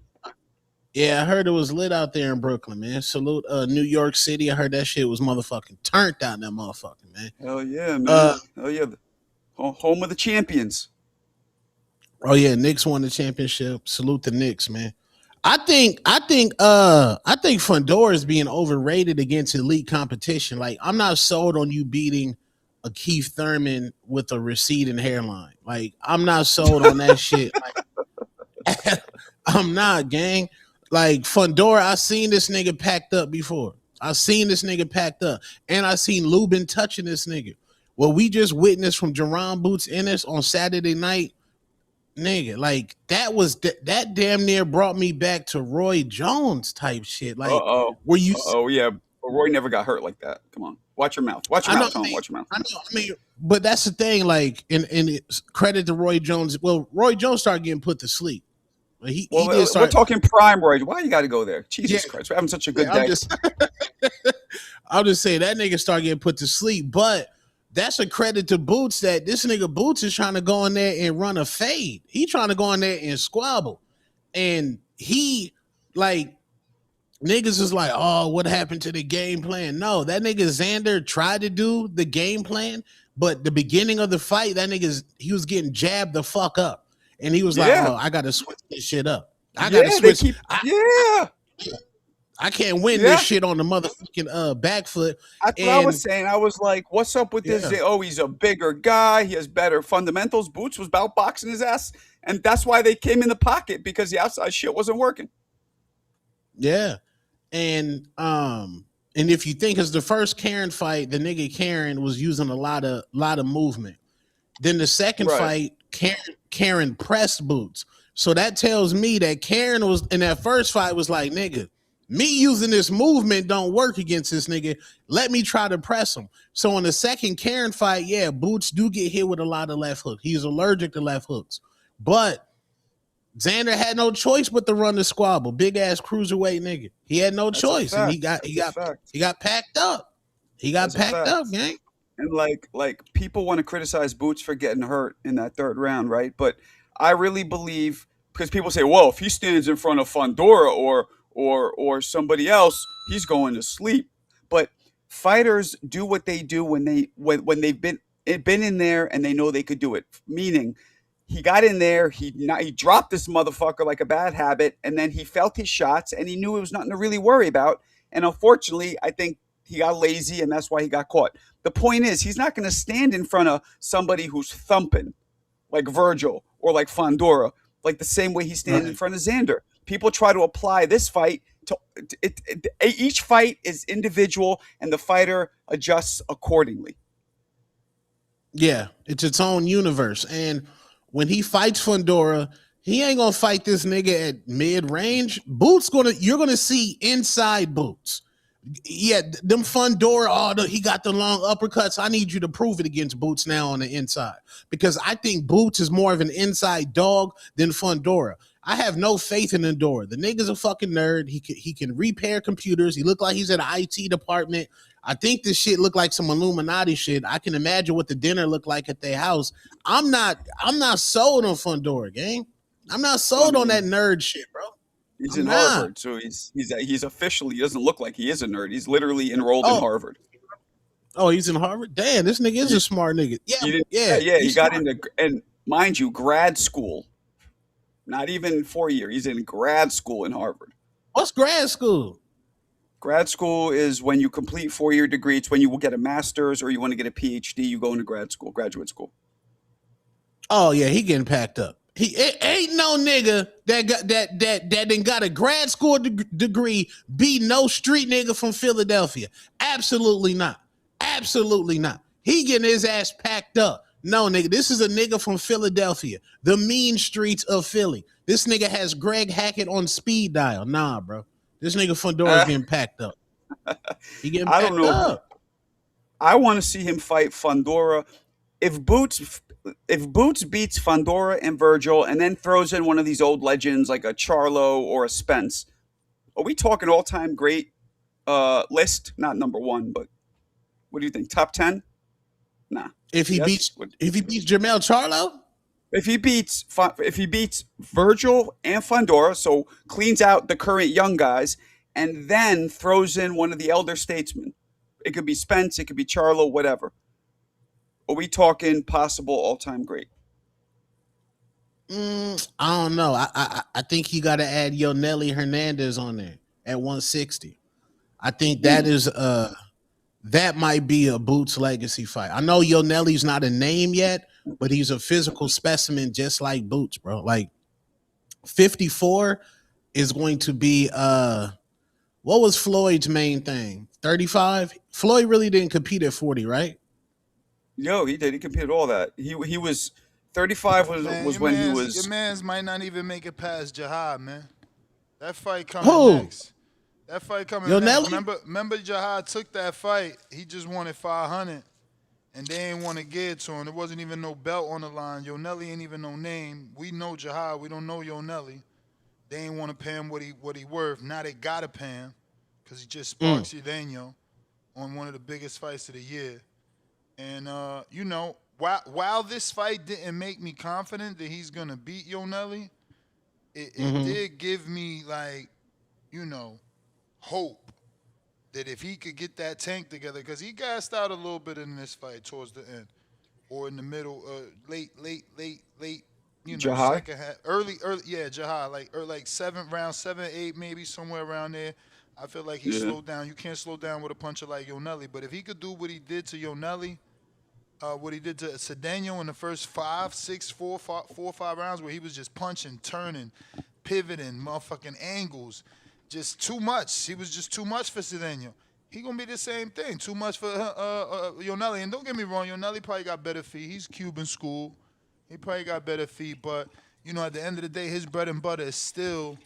Speaker 17: Yeah, I heard it was lit out there in Brooklyn, man. Salute New York City. I heard that shit was motherfucking turned out in that motherfucker, man.
Speaker 22: Hell yeah, man.
Speaker 17: Uh
Speaker 22: Hell yeah. Home of the champions.
Speaker 17: oh yeah, Knicks won the championship. Salute the Knicks, man. I think Fundora is being overrated against elite competition. Like, I'm not sold on you beating a Keith Thurman with a receding hairline. Like, I'm not sold on that shit. Like, I'm not, gang. Like, Fundora, I seen this nigga packed up before. I seen this nigga packed up. And I seen Lubin touching this nigga. What we just witnessed from Jaron Boots Ennis on Saturday night, nigga, like that damn near brought me back to Roy Jones type shit. Like, where you
Speaker 22: Oh yeah. Roy never got hurt like that. Come on. Watch your mouth. Watch your mouth, Tom. Watch your mouth.
Speaker 17: I know, I mean, but that's the thing, like, and it's credit to Roy Jones. Well, Roy Jones started getting put to sleep. He did start.
Speaker 22: We're talking prime Roy. Why you got to go there? Jesus Christ, we're having such a good day.
Speaker 17: I'll just say that nigga started getting put to sleep. But that's a credit to Boots that this nigga Boots is trying to go in there and run a fade. He trying to go in there and squabble. And he, like, niggas is like, oh, what happened to the game plan? No, that nigga Xander tried to do the game plan, but the beginning of the fight, he was getting jabbed the fuck up. And he was like, oh, I got to switch this shit up. I got to switch. I can't win this shit on the motherfucking back foot.
Speaker 22: That's what I was saying. I was like, what's up with this? Oh, he's a bigger guy. He has better fundamentals. Boots was about boxing his ass. And that's why they came in the pocket, because the outside shit wasn't working.
Speaker 17: Yeah. And if you think it's the first Karen fight, the nigga Karen was using a lot of movement. Then the second fight, Karen pressed Boots. So that tells me that Karen was in that first fight was like, nigga, me using this movement don't work against this nigga. Let me try to press him. So in the second Karen fight, yeah, Boots do get hit with a lot of left hooks. He's allergic to left hooks. But Xander had no choice but to run the squabble. Big ass cruiserweight nigga. He had no choice, and he got packed up. He got packed up, gang.
Speaker 22: And like people want to criticize Boots for getting hurt in that third round, right? But I really believe, because people say, well, if he stands in front of Fundora or somebody else, he's going to sleep. But fighters do what they do when they've been in there and they know they could do it. Meaning, he got in there, he dropped this motherfucker like a bad habit, and then he felt his shots, and he knew it was nothing to really worry about. And unfortunately, I think he got lazy, and that's why he got caught. The point is, he's not going to stand in front of somebody who's thumping, like Virgil or like Fundora, like the same way he stands in front of Xander. People try to apply this fight to each fight is individual, and the fighter adjusts accordingly.
Speaker 17: Yeah, it's its own universe. And when he fights Fundora, he ain't gonna fight this nigga at mid-range. You're gonna see inside Boots. Yeah, them Fundora, he got the long uppercuts. I need you to prove it against Boots now on the inside, because I think Boots is more of an inside dog than Fundora. I have no faith in Fundora. The nigga's a fucking nerd. He can repair computers. He look like he's in the IT department. I think this shit look like some Illuminati shit. I can imagine what the dinner looked like at their house. I'm not sold on Fundora, gang. I'm not sold on that nerd shit, bro.
Speaker 22: He's in Harvard, so he's officially, he doesn't look like he is a nerd. He's literally enrolled in Harvard.
Speaker 17: Oh, he's in Harvard? Damn, this nigga is a smart nigga. Yeah.
Speaker 22: He got into, and mind you, grad school. Not even 4 year. He's in grad school in Harvard.
Speaker 17: What's grad school?
Speaker 22: Grad school is when you complete 4-year degree. It's when you will get a master's or you want to get a PhD. You go into graduate school.
Speaker 17: Oh yeah, he getting packed up. Ain't no nigga that done got a grad school degree be no street nigga from Philadelphia. Absolutely not. Absolutely not. He getting his ass packed up. No, nigga, this is a nigga from Philadelphia, the mean streets of Philly. This nigga has Greg Hackett on speed dial. Nah, bro. This nigga Fundora's getting packed up. He getting packed up.
Speaker 22: I want to see him fight Fundora. If Boots beats Fundora and Virgil and then throws in one of these old legends like a Charlo or a Spence, are we talking all-time great list? Not number one, but what do you think? Top 10? Nah.
Speaker 17: If he beats Jermell Charlo?
Speaker 22: If he beats Virgil and Fundora, so cleans out the current young guys, and then throws in one of the elder statesmen, it could be Spence, it could be Charlo, whatever. Are we talking possible all-time great?
Speaker 17: I don't know. I think you got to add Yoneli Hernandez on there at 160. I think that is that might be a Boots legacy fight. I know Yoneli's not a name yet, but he's a physical specimen just like Boots, bro. Like 54 is going to be what was Floyd's main thing? 35? Floyd really didn't compete at 40, right?
Speaker 22: Yo, he did. He competed all that. He was 35 was when he was.
Speaker 5: Your man's might not even make it past Jahi, man. That fight coming next. That fight coming next. Remember Jahi took that fight. He just wanted 500, and they ain't want to get it to him. There wasn't even no belt on the line. Yoneli ain't even no name. We know Jahi. We don't know Yoneli. They ain't want to pay him what he worth. Now they gotta pay him because he just sparked Cedeno on one of the biggest fights of the year. And you know, while this fight didn't make me confident that he's gonna beat Yoneli, it did give me, like, you know, hope that if he could get that tank together, because he gassed out a little bit in this fight towards the end, or in the middle, late, you know,
Speaker 22: Jahi?
Speaker 5: second half, early, yeah, Jahi, like 7th round, 7, 8, maybe somewhere around there. I feel like he slowed down. You can't slow down with a puncher like Yoneli, but if he could do what he did to Yoneli, what he did to Cedeno in the first 5, 6, 4, 5 rounds, where he was just punching, turning, pivoting, motherfucking angles, just too much. He was just too much for Cedeno. He gonna be the same thing, too much for Yoneli. And don't get me wrong, Yoneli probably got better feet. He's Cuban school. He probably got better feet, but you know, at the end of the day, his bread and butter is still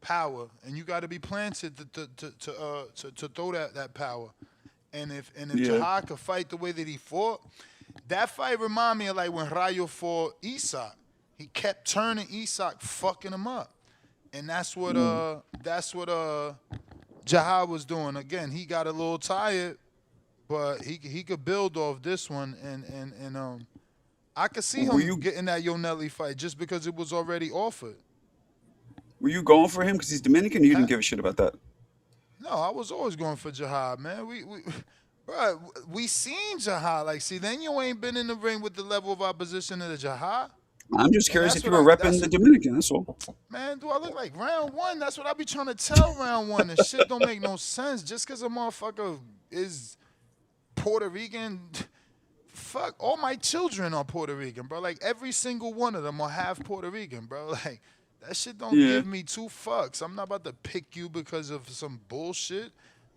Speaker 5: power, and you got to be planted to throw that power. And if Jahi could fight the way that he fought, that fight remind me of like when Rayo fought Isak. He kept turning Isak, fucking him up, and that's what Jahi was doing. Again, he got a little tired, but he could build off this one, and I could see him getting that Yoneli fight just because it was already offered.
Speaker 22: Were you going for him because he's Dominican? You didn't give a shit about that.
Speaker 5: No, I was always going for Jahi, man. We seen Jahi. Like, see, then you ain't been in the ring with the level of opposition of the Jahi.
Speaker 22: I'm just curious if you were repping the Dominican. That's all.
Speaker 5: Man, do I look like round one? That's what I be trying to tell round one. And shit don't make no sense. Just because a motherfucker is Puerto Rican, fuck, all my children are Puerto Rican, bro. Like, every single one of them are half Puerto Rican, bro. Like, that shit don't give me two fucks. I'm not about to pick you because of some bullshit.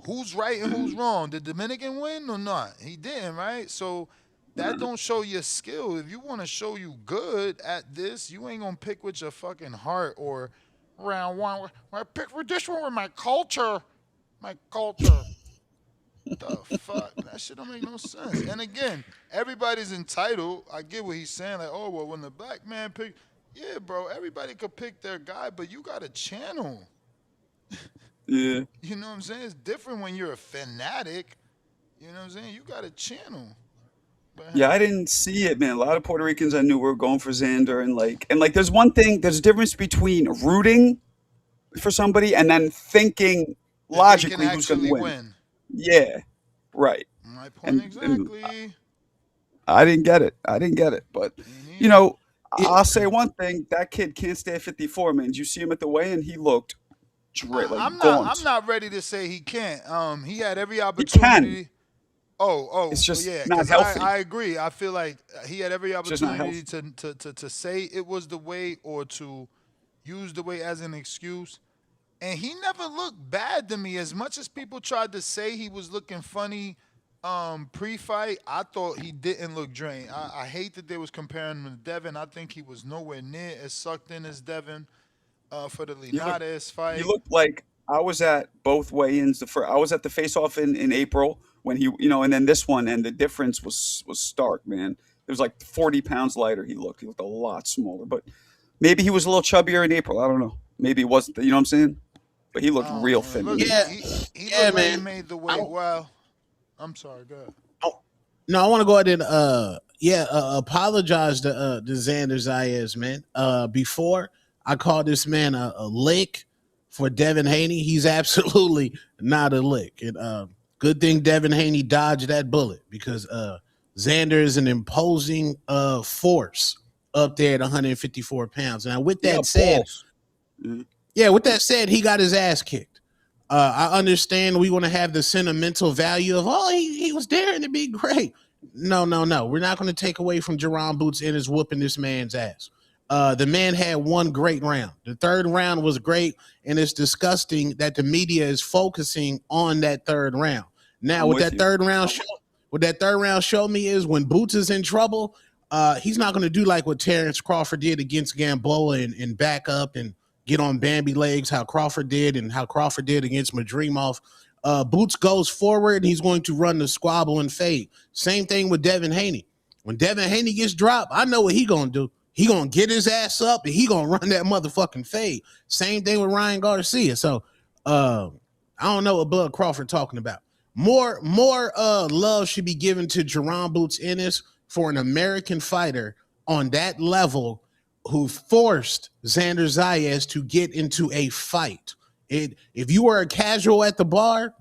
Speaker 5: Who's right and who's wrong? Did Dominican win or not? He didn't, right? So that don't show your skill. If you want to show you good at this, you ain't going to pick with your fucking heart or round one. I pick with this one with my culture. My culture. The fuck? That shit don't make no sense. And again, everybody's entitled. I get what he's saying. Like, oh, well, when the black man pick... Yeah, bro, everybody could pick their guy, but you got a channel.
Speaker 22: Yeah.
Speaker 5: You know what I'm saying? It's different when you're a fanatic. You know what I'm saying? You got a channel. But,
Speaker 22: yeah, I didn't see it, man. A lot of Puerto Ricans I knew were going for Xander, and like there's one thing, there's a difference between rooting for somebody and then thinking logically who's going to win. Yeah, right.
Speaker 5: My point exactly.
Speaker 22: I didn't get it, but you know, I'll say one thing: that kid can't stay at 54, man. Did you see him at the weigh-in? He looked great, like gaunt.
Speaker 5: I'm not ready to say he can't. He had every opportunity.
Speaker 22: He can.
Speaker 5: It's
Speaker 22: just
Speaker 5: yeah,
Speaker 22: not healthy.
Speaker 5: I agree. I feel like he had every opportunity to say it was the way or to use the way as an excuse. And he never looked bad to me. As much as people tried to say he was looking funny pre-fight, I thought he didn't look drained. I hate that they was comparing him to Devin. I think he was nowhere near as sucked in as Devin for the Linares fight.
Speaker 22: He looked like I was at both weigh-ins. I was at the face-off in April when he, you know, and then this one, and the difference was stark, man. It was like 40 pounds lighter. He looked a lot smaller, but maybe he was a little chubbier in April. I don't know. Maybe it wasn't. You know what I'm saying? But he looked real thin.
Speaker 5: Look, he looked like he made the weight. Well, I'm sorry. Go ahead.
Speaker 17: No, I want to go ahead and Yeah, apologize to Xander Zayas, man. Before I called this man a lick for Devin Haney. He's absolutely not a lick. And good thing Devin Haney dodged that bullet because Xander is an imposing force up there at 154 pounds. Now, with
Speaker 22: Yeah,
Speaker 17: that said,
Speaker 22: balls. Mhm.
Speaker 17: yeah, with that said, he got his ass kicked. I understand we want to have the sentimental value of, oh, he was daring to be great. No, no, no. We're not going to take away from Jaron Boots Ennis whooping this man's ass. The man had one great round. The third round was great, and it's disgusting that the media is focusing on that third round. Now,
Speaker 22: I'm
Speaker 17: what
Speaker 22: with
Speaker 17: that
Speaker 22: you.
Speaker 17: third round show, what that third round showed me is when Boots is in trouble, he's not going to do like what Terrence Crawford did against Gamboa and back up and get on Bambi legs, how Crawford did and how Crawford did against Madrimov. Boots goes forward and he's going to run the squabble and fade. Same thing with Devin Haney. When Devin Haney gets dropped, I know what he gonna do. He gonna get his ass up and he gonna run that motherfucking fade. Same thing with Ryan Garcia. So I don't know what Bud Crawford talking about. More love should be given to Jaron Boots Ennis for an American fighter on that level who forced Xander Zayas to get into a fight. If you were a casual at the bar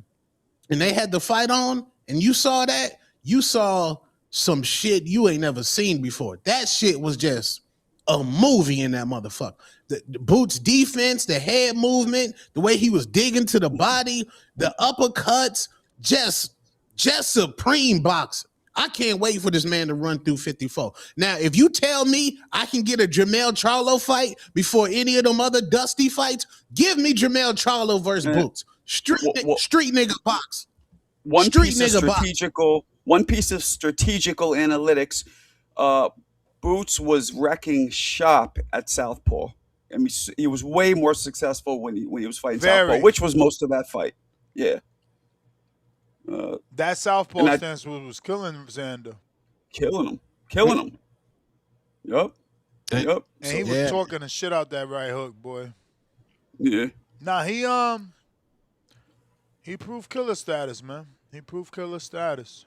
Speaker 17: and they had the fight on and you saw that, you saw some shit you ain't never seen before. That shit was just a movie in that motherfucker. The Boots defense, the head movement, the way he was digging to the body, the uppercuts, just supreme boxing. I can't wait for this man to run through 54. Now, if you tell me I can get a Jermell Charlo fight before any of them other dusty fights, give me Jermell Charlo versus Boots. Street nigga box.
Speaker 22: One
Speaker 17: Street
Speaker 22: piece of
Speaker 17: nigga box.
Speaker 22: strategical analytics. Boots was wrecking shop at Southpaw. I mean, he was way more successful when he was fighting Southpaw,
Speaker 5: Very.
Speaker 22: which was most of that fight. Yeah.
Speaker 5: That southpaw
Speaker 22: And
Speaker 5: stance was killing Xander.
Speaker 22: killing him. Yep.
Speaker 5: And
Speaker 22: So,
Speaker 5: he was talking the shit out that right hook, boy.
Speaker 22: yeah.
Speaker 5: Nah, he proved killer status, man. He proved killer status.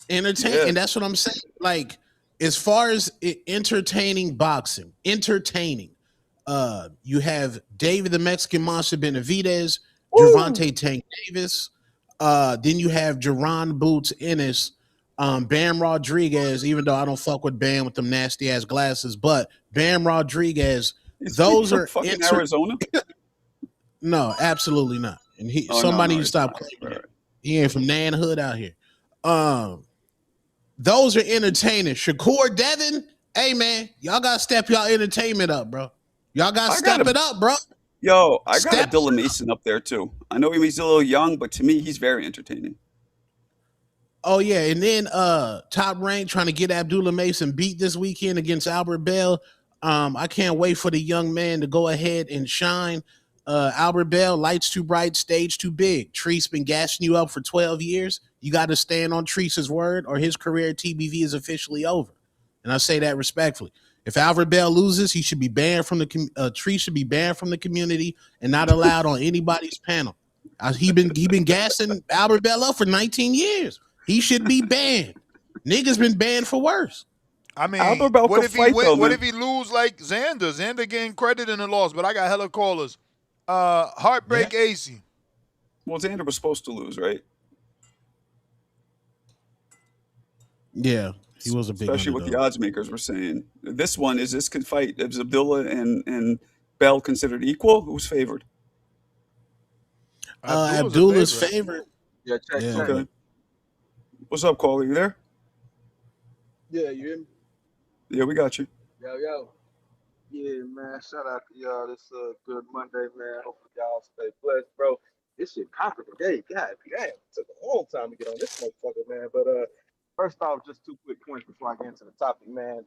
Speaker 17: Entertain, and that's what I'm saying. Like, as far as entertaining boxing, you have David the Mexican Monster Benavidez, Gervonta Tank Davis. Then you have Jaron Boots Ennis, Bam Rodriguez, even though I don't fuck with Bam with them nasty ass glasses, but Bam Rodriguez, those are
Speaker 22: fucking Arizona.
Speaker 17: No, absolutely not. And somebody need to stop claiming it. He ain't from Nan Hood out here. Those are entertaining. Shakur Devin, hey man, y'all gotta step y'all entertainment up, bro. Y'all gotta step it up, bro.
Speaker 22: Yo, I got a Dylan Mason up there too. I know he's a little young, but to me, he's very entertaining.
Speaker 17: Oh yeah, and then Top Rank trying to get Abdullah Mason beat this weekend against Albert Bell. I can't wait for the young man to go ahead and shine. Albert Bell, lights too bright, stage too big. Treese been gassing you up for 12 years. You got to stand on Treese's word or his career at TBV is officially over. And I say that respectfully. If Albert Bell loses, he should be banned from the Treese should be banned from the community and not allowed on anybody's panel. He been gassing Albert Bell up for 19 years. He should be banned. Niggas been banned for worse.
Speaker 5: I mean, what if he win? What if he lose like Xander? Xander getting credit in the loss, but I got hella callers. Heartbreak AC.
Speaker 22: Well, Xander was supposed to lose, right?
Speaker 17: Yeah, he was a big
Speaker 22: especially what the odds makers were saying. This could fight. Is Abdullah and Bell considered equal? Who's favored?
Speaker 17: Abdullah's favored.
Speaker 2: Yeah, check.
Speaker 22: Okay. What's up, Cole? Are you there?
Speaker 2: Yeah, you hear me?
Speaker 22: Yeah, we got you.
Speaker 2: Yo. Yeah, man. Shout out to y'all. This good Monday, man. Hopefully y'all stay blessed, bro. This shit popping today. God damn. It took a long time to get on this motherfucker, man. But first off, just 2 quick points before I get into the topic, man.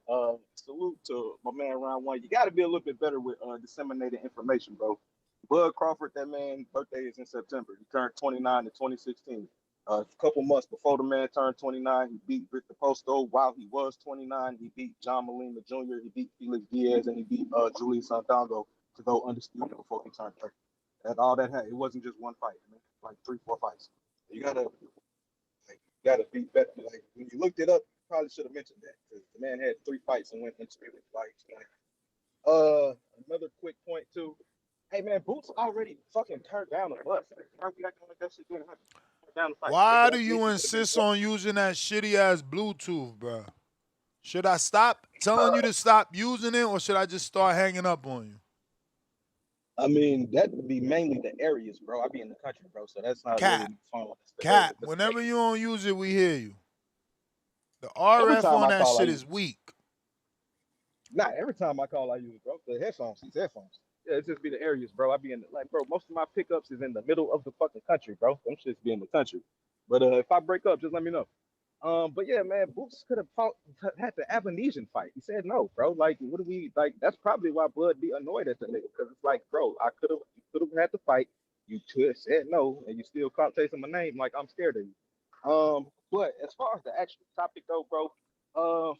Speaker 2: Salute to my man Round One. You got to be a little bit better with disseminating information, bro. Bud Crawford, that man, birthday is in September. He turned 29 in 2016. A couple months before the man turned 29, he beat Rick DePosto. While he was 29, he beat John Molina Jr., he beat Felix Diaz, and he beat Julius Sandango to go undisputed before he turned 30. And all that had, it wasn't just one fight, man. Like 3-4 fights. You gotta be better. Like when you looked it up,
Speaker 19: probably should have mentioned that because the man had 3 fights and went undisputed fights. Another quick point too. Hey man, Boots already fucking turned down a bus. Why we acting like that shit didn't happen? Turned down the fight.
Speaker 5: Why do
Speaker 19: Maybe
Speaker 5: you
Speaker 19: it could have been
Speaker 5: insist on using that shitty ass Bluetooth, bro? Should I stop telling you to stop using it, or should I just start hanging up on you?
Speaker 19: I mean, that would be mainly the areas, bro. I be in the country, bro, so that's not really
Speaker 5: Cap,
Speaker 19: the phone. It's the area.
Speaker 5: Cap.
Speaker 19: But
Speaker 5: Whenever you don't use it, we hear you. The
Speaker 19: every
Speaker 5: RF
Speaker 19: time
Speaker 5: on
Speaker 19: I
Speaker 5: that
Speaker 19: call, I
Speaker 5: shit
Speaker 19: use
Speaker 5: is
Speaker 19: it.
Speaker 5: weak.
Speaker 19: Not every time I call, I use it, bro. The headphones, these headphones. Yeah, it just be the areas, bro. I be in the, like, bro. Most of my pickups is in the middle of the fucking country, bro. Them shits be in the country. But if I break up, just let me know. But yeah, man, Boots could have had the Abenesian fight. He said no, bro. Like, what do we like? That's probably why Bud be annoyed at the nigga because it's like, bro, you could have had the fight. You could have said no, and you still caught chasing my name. Like, I'm scared of you. But as far as the actual topic go, bro.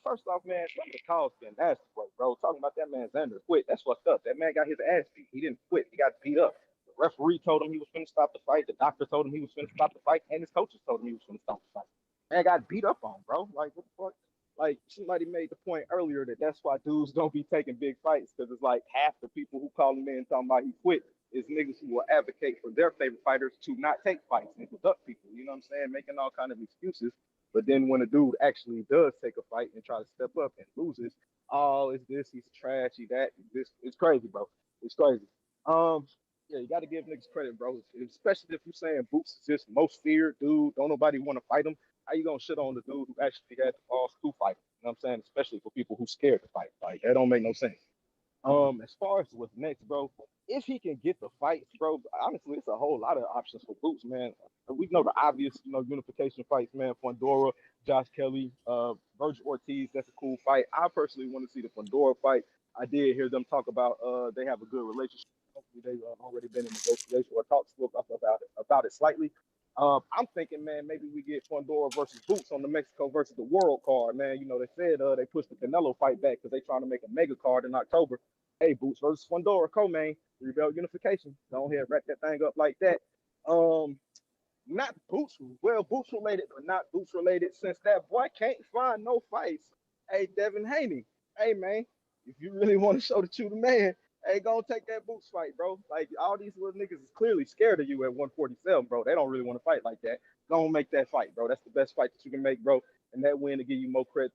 Speaker 19: First off, man, some of the calls been nasty, bro. Talking about that man Xander quit. That's fucked up. That man got his ass beat. He didn't quit. He got beat up. The referee told him he was finna stop the fight. The doctor told him he was finna stop the fight, and his coaches told him he was finna stop the fight. Man got beat up on, bro. Like, what the fuck? Like, somebody made the point earlier that that's why dudes don't be taking big fights because it's like half the people who call him in talking about he quit is niggas who will advocate for their favorite fighters to not take fights and conduct people. You know what I'm saying? Making all kind of excuses. But then when a dude actually does take a fight and try to step up and loses, oh, it's this, he's trash, he that, this, it's crazy, bro. It's crazy. Um, yeah, you got to give niggas credit, bro. Especially if you're saying Boots is just most feared dude. Don't nobody want to fight him. How you gonna shit on the dude who actually had the balls to fight? You know what I'm saying? Especially for people who scared to fight. Like that don't make no sense. As far as what's next, bro, if he can get the fights, bro, honestly, it's a whole lot of options for Boots, man. We know the obvious, unification fights, man. Fundora, Josh Kelly, Virgil Ortiz, that's a cool fight. I personally want to see the Fundora fight. I did hear them talk about they have a good relationship. Hopefully they've already been in negotiation or talks about it slightly. I'm thinking, man, maybe we get Fundora versus Boots on the Mexico versus the World card, man. They said they pushed the Canelo fight back because they trying to make a mega card in October. Hey, Boots versus Fundora, co-main, Rebel Unification. Go ahead, wrap that thing up like that. Not Boots, well, Boots related, but not Boots related since that boy can't find no fights. Hey, Devin Haney, hey, man, if you really want to show that you the man, hey, go take that Boots fight, bro. Like, all these little niggas is clearly scared of you at 147, bro. They don't really want to fight like that. Go and make that fight, bro. That's the best fight that you can make, bro. And that win to give you more credit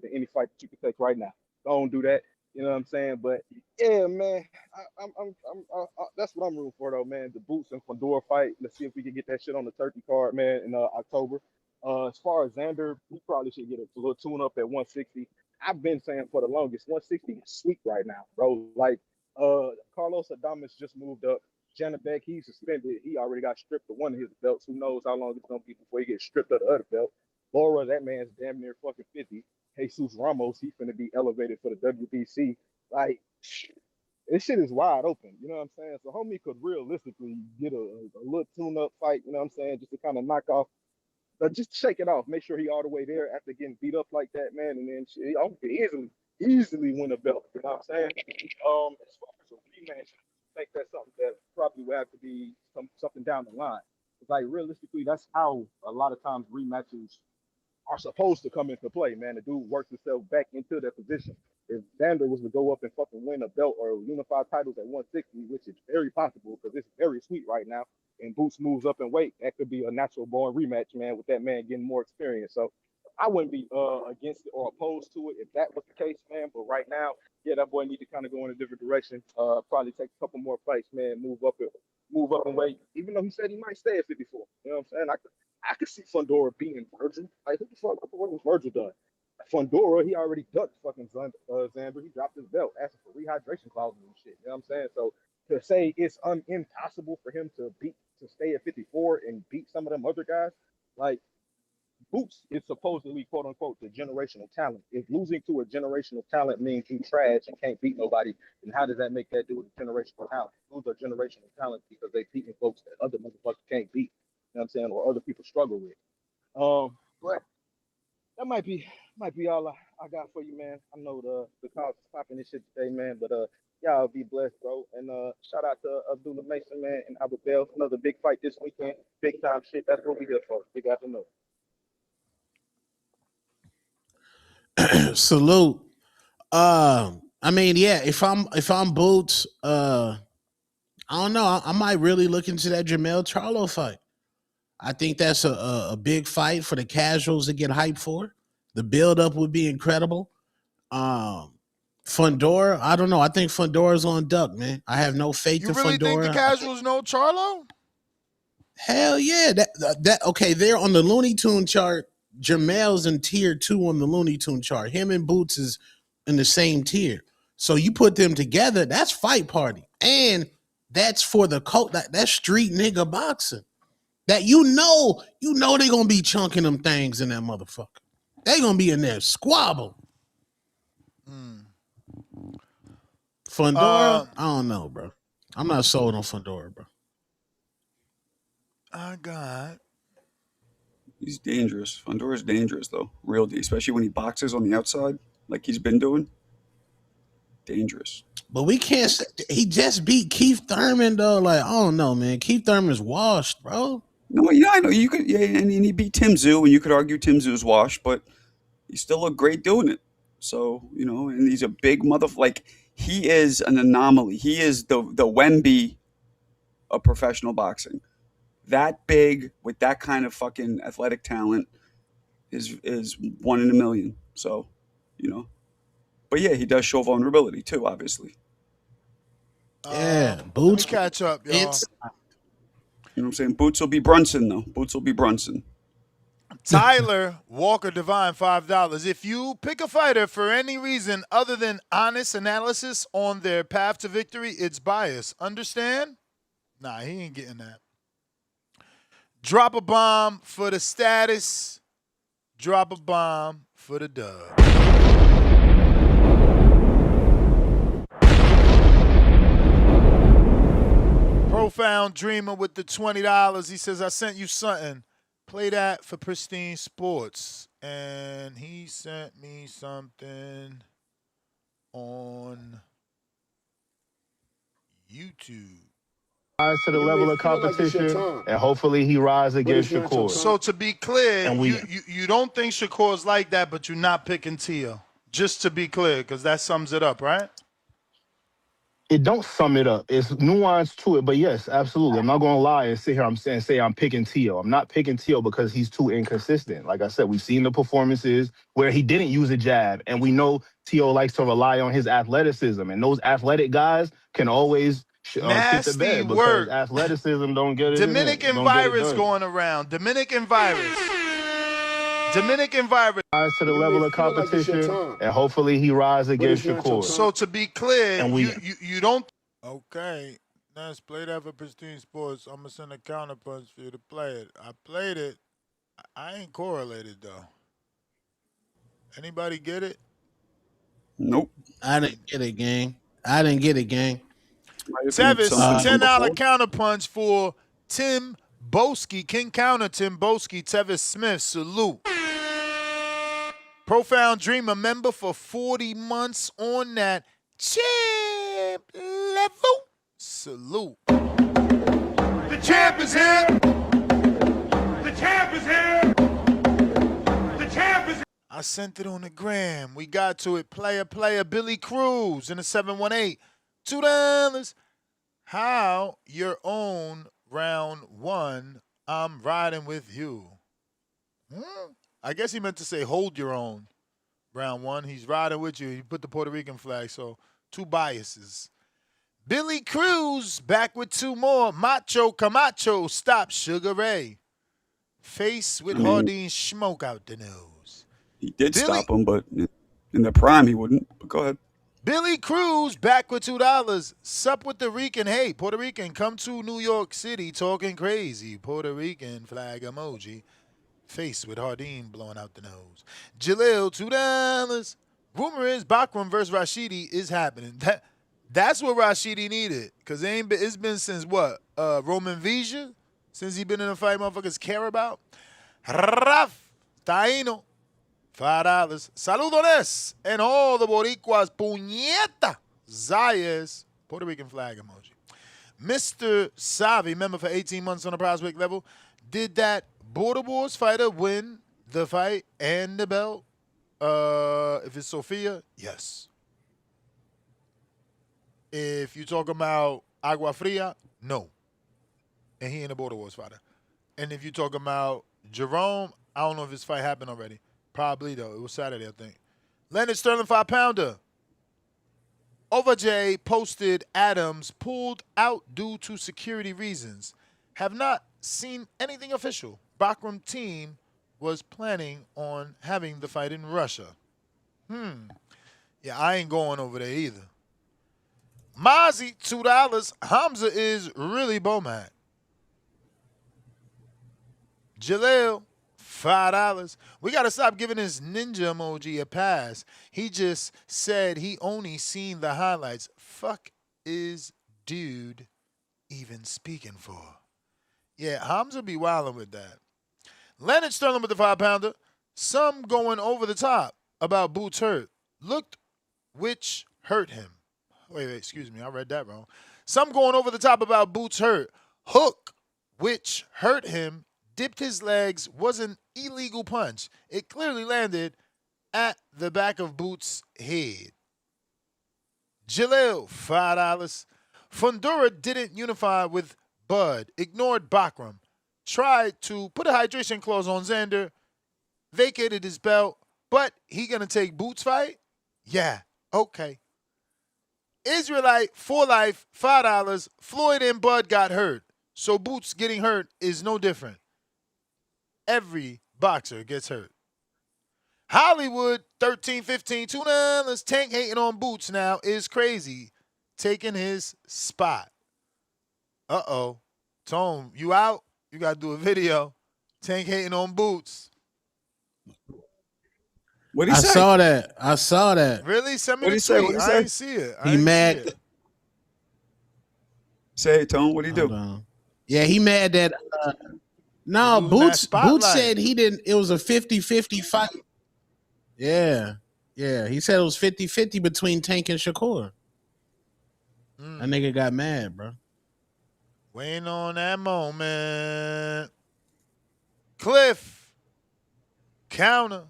Speaker 19: than any fight that you can take right now. Go and do that. You know what I'm saying? But yeah, man, that's what I'm rooting for, though, man. The Boots and Fundora fight. Let's see if we can get that shit on the turkey card, man, in October. As far as Xander, he probably should get a little tune up at 160. I've been saying for the longest, 160 is sweet right now, bro. Like, Carlos Adames just moved up. Janabek, he's suspended. He already got stripped of one of his belts. Who knows how long it's gonna be before he gets stripped of the other belt? Laura, that man's damn near fucking 50. Jesus Ramos, he's gonna be elevated for the WBC. Like, this shit is wide open. You know what I'm saying? So homie could realistically get a little tune-up fight. You know what I'm saying? Just to kind of knock off, just shake it off. Make sure he all the way there after getting beat up like that, man. And then shit, he could easily win a belt. You know what I'm saying? As far as a rematch, I think that's something that probably would have to be something down the line. It's like realistically, that's how a lot of times rematches are supposed to come into play, man. The dude works himself back into that position. If Xander was to go up and fucking win a belt or unified titles at 160, which is very possible because it's very sweet right now, and Boots moves up in weight, that could be a natural born rematch, man, with that man getting more experience. So I wouldn't be against it or opposed to it if that was the case, man. But right now, yeah, that boy need to kind of go in a different direction. Probably take a couple more fights, man. Move up in weight. Even though he said he might stay at 54. You know what I'm saying? I could see Fundora being Virgil. Like, who the fuck? What was Virgil done? Fundora, he already ducked fucking Xander. He dropped his belt, asking for rehydration clauses and shit. You know what I'm saying? So to say it's impossible for him to stay at 54 and beat some of them other guys, like Boots is supposedly quote unquote the generational talent. If losing to a generational talent means you trash and can't beat nobody, then how does that make that dude a generational talent? Who's a generational talent because they beating folks that other motherfuckers can't beat. You know what I'm saying? Or other people struggle with. But that might be all I got for you, man. I know the cause is popping this shit today, man. But y'all be blessed, bro. And shout out to Abdullah Mason, man, and Abu Bell. Another big fight this weekend. Big time shit. That's what we here for. Big afternoon.
Speaker 17: Salute. I mean, yeah. If I'm Boots, I don't know. I might really look into that Jamel Charlo fight. I think that's a big fight for the casuals to get hyped for. The build up would be incredible. Um, Fundora, I don't know. I think Fundora's on duck, man. I have no faith
Speaker 5: You
Speaker 17: in
Speaker 5: really think the
Speaker 17: Fundora.
Speaker 5: casuals know Charlo?
Speaker 17: Hell yeah. That okay, they're on the Looney Tune chart. Jamel's in tier 2 on the Looney Tune chart. Him and Boots is in the same tier. So you put them together, that's fight party. And that's for the cult. That's street nigga boxing. That you know they gonna be chunking them things in that motherfucker. They gonna be in there squabble. Fundora, I don't know, bro. I'm not sold on Fundora, bro.
Speaker 5: I got.
Speaker 22: He's dangerous. Fundora's dangerous though, real, especially when he boxes on the outside, like he's been doing. Dangerous.
Speaker 17: But we can't say he just beat Keith Thurman though. Like, I don't know, man. Keith Thurman's washed, bro.
Speaker 22: No, yeah, I know you could. Yeah, and he beat Tim Tszyu, and you could argue Tim Tszyu's washed, but he still looked great doing it. So and he's a big like he is an anomaly. He is the Wemby of professional boxing. That big with that kind of fucking athletic talent is one in a million. So, but yeah, he does show vulnerability too, obviously.
Speaker 17: Yeah,
Speaker 5: Let
Speaker 17: Boots.
Speaker 5: me catch up, y'all.
Speaker 22: You know what I'm saying? Boots will be Brunson though. Boots will be Brunson.
Speaker 5: Tyler Walker Divine, $5. If you pick a fighter for any reason other than honest analysis on their path to victory, it's bias. Understand? Nah, he ain't getting that. Drop a bomb for the status. Drop a bomb for the dub. Profound Dreamer with the $20. He says, I sent you something. Play that for Pristine Sports. And he sent me something on YouTube.
Speaker 18: Rise to the level of competition, and hopefully he rise against Shakur.
Speaker 5: So to be clear, you don't think Shakur's like that, but you're not picking Tio. Just to be clear, because that sums it up, right?
Speaker 18: It don't sum it up. It's nuance to it, but yes, absolutely. I'm not gonna lie and sit here and say I'm picking Tio. I'm not picking Tio because he's too inconsistent. Like I said, we've seen the performances where he didn't use a jab, and we know Tio likes to rely on his athleticism, and those athletic guys can always shit the bed because athleticism don't get it.
Speaker 5: Dominican virus going around. Dominican virus.
Speaker 18: Rise to the level of competition, and hopefully he rise against Shakur.
Speaker 5: So to be clear, you don't. Okay, let's play that for Pristine Sports. I'm gonna send a counterpunch for you to play it. I played it. I ain't correlated though. Anybody get it?
Speaker 22: Nope.
Speaker 17: I didn't get it, gang.
Speaker 5: Tevis, $10 counterpunch for Tim Boski. King Counter, Tim Boski. Tevis Smith, salute. Profound Dreamer member for 40 months on that champ level. Salute.
Speaker 3: The champ is here. The champ is here. The champ is here.
Speaker 5: I sent it on the gram. We got to it. Player, Billy Cruz in the 718. $2. How your own round one. I'm riding with you. I guess he meant to say hold your own round one. He's riding with you. He put the Puerto Rican flag, so two biases. Billy Cruz back with two more. Macho Camacho, stop Sugar Ray. Face with Hardin smoke out the nose.
Speaker 22: He did stop him, but in the prime he wouldn't. But go ahead.
Speaker 5: Billy Cruz back with $2. Sup with the Rican. Hey, Puerto Rican, come to New York City talking crazy. Puerto Rican flag emoji. Face with Hardin blowing out the nose. Jalil, $2. Rumor is Bakram versus Rashidi is happening. That's what Rashidi needed. Because it's been since what? Roman Vija? Since he been in a fight motherfuckers care about? Raf Taino, $5. Saludones. And all the Boricuas, puñeta. Zayas, Puerto Rican flag emoji. Mr. Savi, member for 18 months on the prospect level. Did that Border Wars fighter win the fight and the belt? If it's Sofia, yes. If you talk about Agua Fria, no. And he ain't a Border Wars fighter. And if you talk about Jerome, I don't know if his fight happened already. Probably though. It was Saturday, I think. Leonard Sterling 5-pounder. Overjay posted Adams pulled out due to security reasons. Have not seen anything official. Bakram team was planning on having the fight in Russia. Yeah, I ain't going over there either. Mozzie, $2. Hamza is really Bomac. Jaleel, $5. We got to stop giving this ninja emoji a pass. He just said he only seen the highlights. Fuck is dude even speaking for? Yeah, Hamza be wilding with that. Leonard Sterling with the 5-pounder. Some going over the top about Boots hurt. Looked which hurt him. Wait, excuse me. I read that wrong. Some going over the top about Boots hurt. Hook, which hurt him, dipped his legs, was an illegal punch. It clearly landed at the back of Boots' head. Jalil, $5. Fundora didn't unify with Bud, ignored Bakram, tried to put a hydration clause on Xander, vacated his belt, but he gonna take Boots' fight? Yeah, okay. Israelite, for life, $5. Floyd and Bud got hurt, so Boots getting hurt is no different. Every boxer gets hurt. Hollywood, $13.15, $2. Tank hating on Boots now is crazy. Taking his spot. Uh-oh. Tone, you out? You got to do a video. Tank hating on Boots.
Speaker 22: What'd he say?
Speaker 17: I saw that.
Speaker 5: Really? Send me
Speaker 22: What'd
Speaker 5: the
Speaker 22: he say?
Speaker 5: tweet.
Speaker 22: What'd he
Speaker 5: I
Speaker 22: say?
Speaker 5: ain't see it.
Speaker 17: He mad.
Speaker 22: Say it, Tone. What'd he do?
Speaker 17: Yeah, he mad that no,
Speaker 5: Losing that
Speaker 17: Boots
Speaker 5: spotlight.
Speaker 17: said he didn't, it was a 50-50 fight. Yeah. Yeah. He said it was 50-50 between Tank and Shakur. That nigga got mad, bro.
Speaker 5: Waiting on that moment. Cliff. Counter.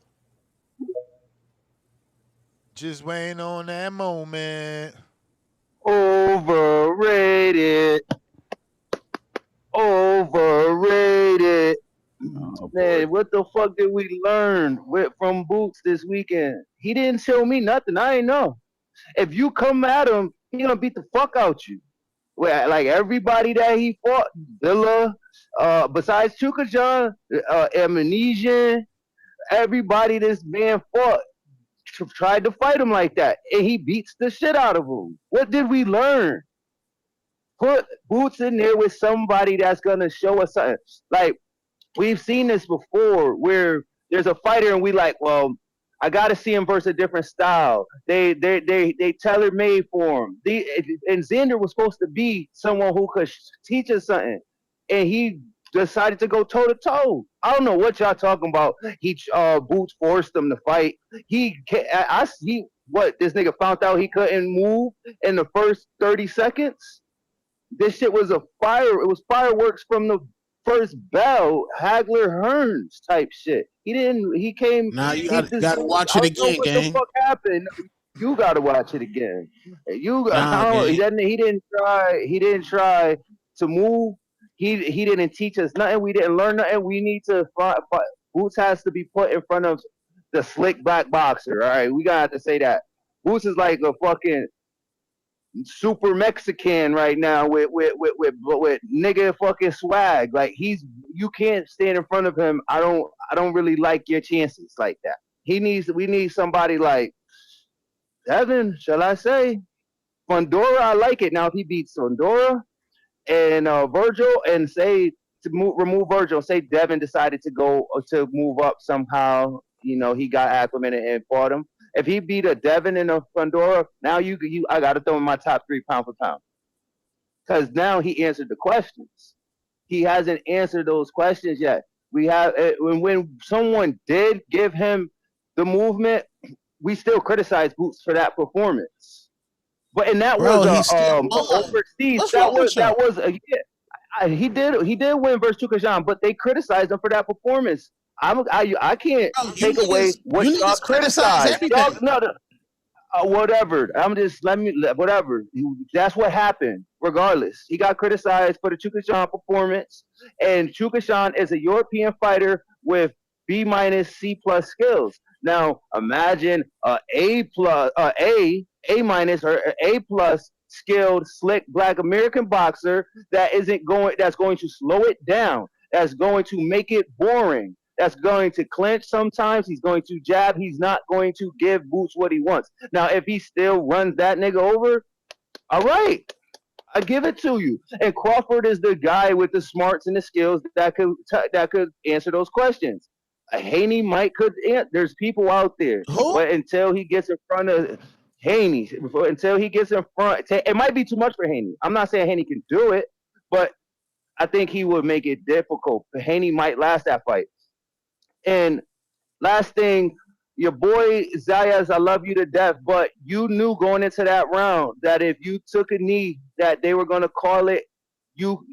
Speaker 5: Just waiting on that moment.
Speaker 4: Overrated. Overrated. Man, what the fuck did we learn from Boots this weekend? He didn't show me nothing. I ain't know. If you come at him, he gonna beat the fuck out you. Like everybody that he fought, Villa, besides Chukajan, Amnesian, everybody this man fought tried to fight him like that, and he beats the shit out of him. What did we learn? Put Boots in there with somebody that's gonna show us something. Like, we've seen this before, where there's a fighter and we like, well, I gotta see him versus a different style. They tailor made for him. And Xander was supposed to be someone who could teach us something, and he decided to go toe to toe. I don't know what y'all talking about. Boots forced him to fight. This nigga found out he couldn't move in the first 30 seconds. This shit was it was fireworks from the first bell, Hagler Hearns type shit. He came.
Speaker 17: Now you gotta watch it again,
Speaker 4: what
Speaker 17: gang.
Speaker 4: the fuck happened? You gotta watch it again. He didn't try to move. He didn't teach us nothing. We didn't learn nothing. We need to fight. Boots has to be put in front of the slick back boxer. All right, we gotta have to say that. Boots is like a fucking super Mexican right now with nigga fucking swag. Like, you can't stand in front of him. I don't really like your chances like that. We need somebody like Devin, shall I say? Fundora, I like it. Now if he beats Fundora and Virgil, and remove Virgil, say Devin decided to move up somehow, he got acclimated and fought him. If he beat a Devin and a Fundora, now I got to throw in my top 3 pound for pound. Because now he answered the questions. He hasn't answered those questions yet. When someone did give him the movement, we still criticize Boots for that performance. But that was overseas. He did win versus Chukajan, but they criticized him for that performance.
Speaker 21: I can't
Speaker 17: Bro,
Speaker 21: take away what
Speaker 17: you
Speaker 21: y'all
Speaker 17: niggas criticize
Speaker 21: criticize. Y'all,
Speaker 17: everything.
Speaker 21: no, whatever. I'm just whatever. That's what happened. Regardless, he got criticized for the Chukashan performance, and Chukashan is a European fighter with B minus C plus skills. Now imagine A plus, A minus or A plus skilled slick black American boxer that's going to slow it down. That's going to make it boring. That's going to clinch sometimes. He's going to jab. He's not going to give Boots what he wants. Now, if he still runs that nigga over, all right, I give it to you. And Crawford is the guy with the smarts and the skills that could answer those questions. Haney might could. There's people out there,
Speaker 17: Who?
Speaker 21: but until he gets in front of Haney, until he gets in front, it might be too much for Haney. I'm not saying Haney can do it, but I think he would make it difficult. Haney might last that fight. And last thing, your boy Zayas, I love you to death, but you knew going into that round that if you took a knee, that they were gonna call it. You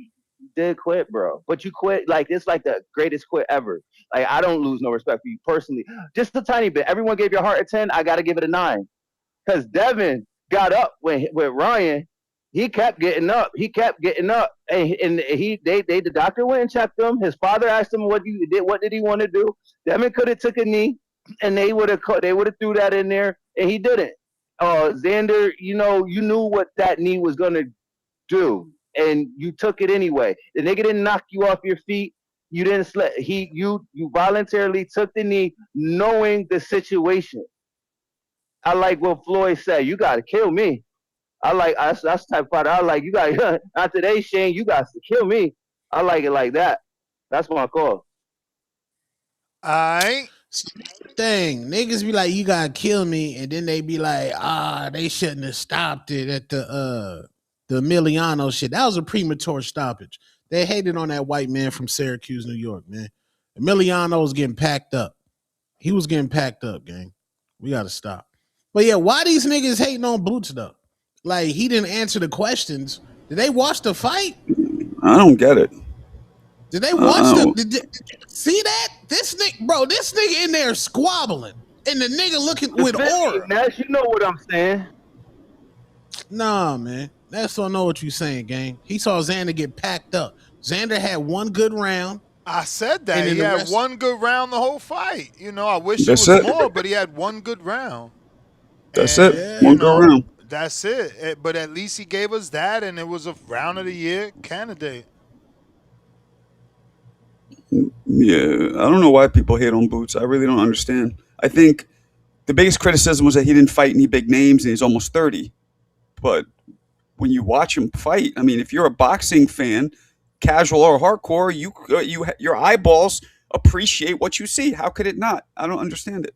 Speaker 21: did quit, bro. But you quit like it's like the greatest quit ever. Like I don't lose no respect for you personally, just a tiny bit. Everyone gave your heart a 10. I gotta give it a 9 because Devin got up with Ryan. He kept getting up. He kept getting up, and the doctor went and checked him. His father asked him what did he want to do. Devin could have took a knee, and they would have threw that in there, and he didn't. Xander, you knew what that knee was gonna do, and you took it anyway. The nigga didn't knock you off your feet. You didn't slip. You voluntarily took the knee, knowing the situation. I like what Floyd said. You gotta kill me. I like that's the type of fighter I like. You got not today, Shane. You got to kill me. I like it like that. That's my call.
Speaker 5: I
Speaker 17: Thing niggas be like, you gotta kill me, and then they be like, they shouldn't have stopped it at the Emiliano shit. That was a premature stoppage. They hated on that white man from Syracuse, New York, man. Emiliano was getting packed up. He was getting packed up, gang. We gotta stop. But yeah, why these niggas hating on Boots though? Like he didn't answer the questions. Did they watch the fight?
Speaker 22: I don't get it.
Speaker 17: Did they watch did you see that? This nigga in there squabbling. And the nigga looking with aura.
Speaker 21: Nash, you know what I'm saying.
Speaker 17: Nah, man. That's don't know what you saying, gang. He saw Xander get packed up. Xander had one good round.
Speaker 5: I said that.
Speaker 17: And then
Speaker 5: He
Speaker 17: the
Speaker 5: had
Speaker 17: rest.
Speaker 5: one good round the whole fight. I wish it
Speaker 22: That's
Speaker 5: was
Speaker 22: it.
Speaker 5: more, but he had one good round.
Speaker 22: That's
Speaker 5: And,
Speaker 22: it. One go round.
Speaker 5: that's it. But at least he gave us that, and it was a round of the year candidate.
Speaker 22: Yeah, I don't know why people hate on Boots. I really don't understand. I think the biggest criticism was that he didn't fight any big names, and he's almost 30. But when you watch him fight, I mean, if you're a boxing fan, casual or hardcore, your eyeballs appreciate what you see. How could it not? I don't understand it.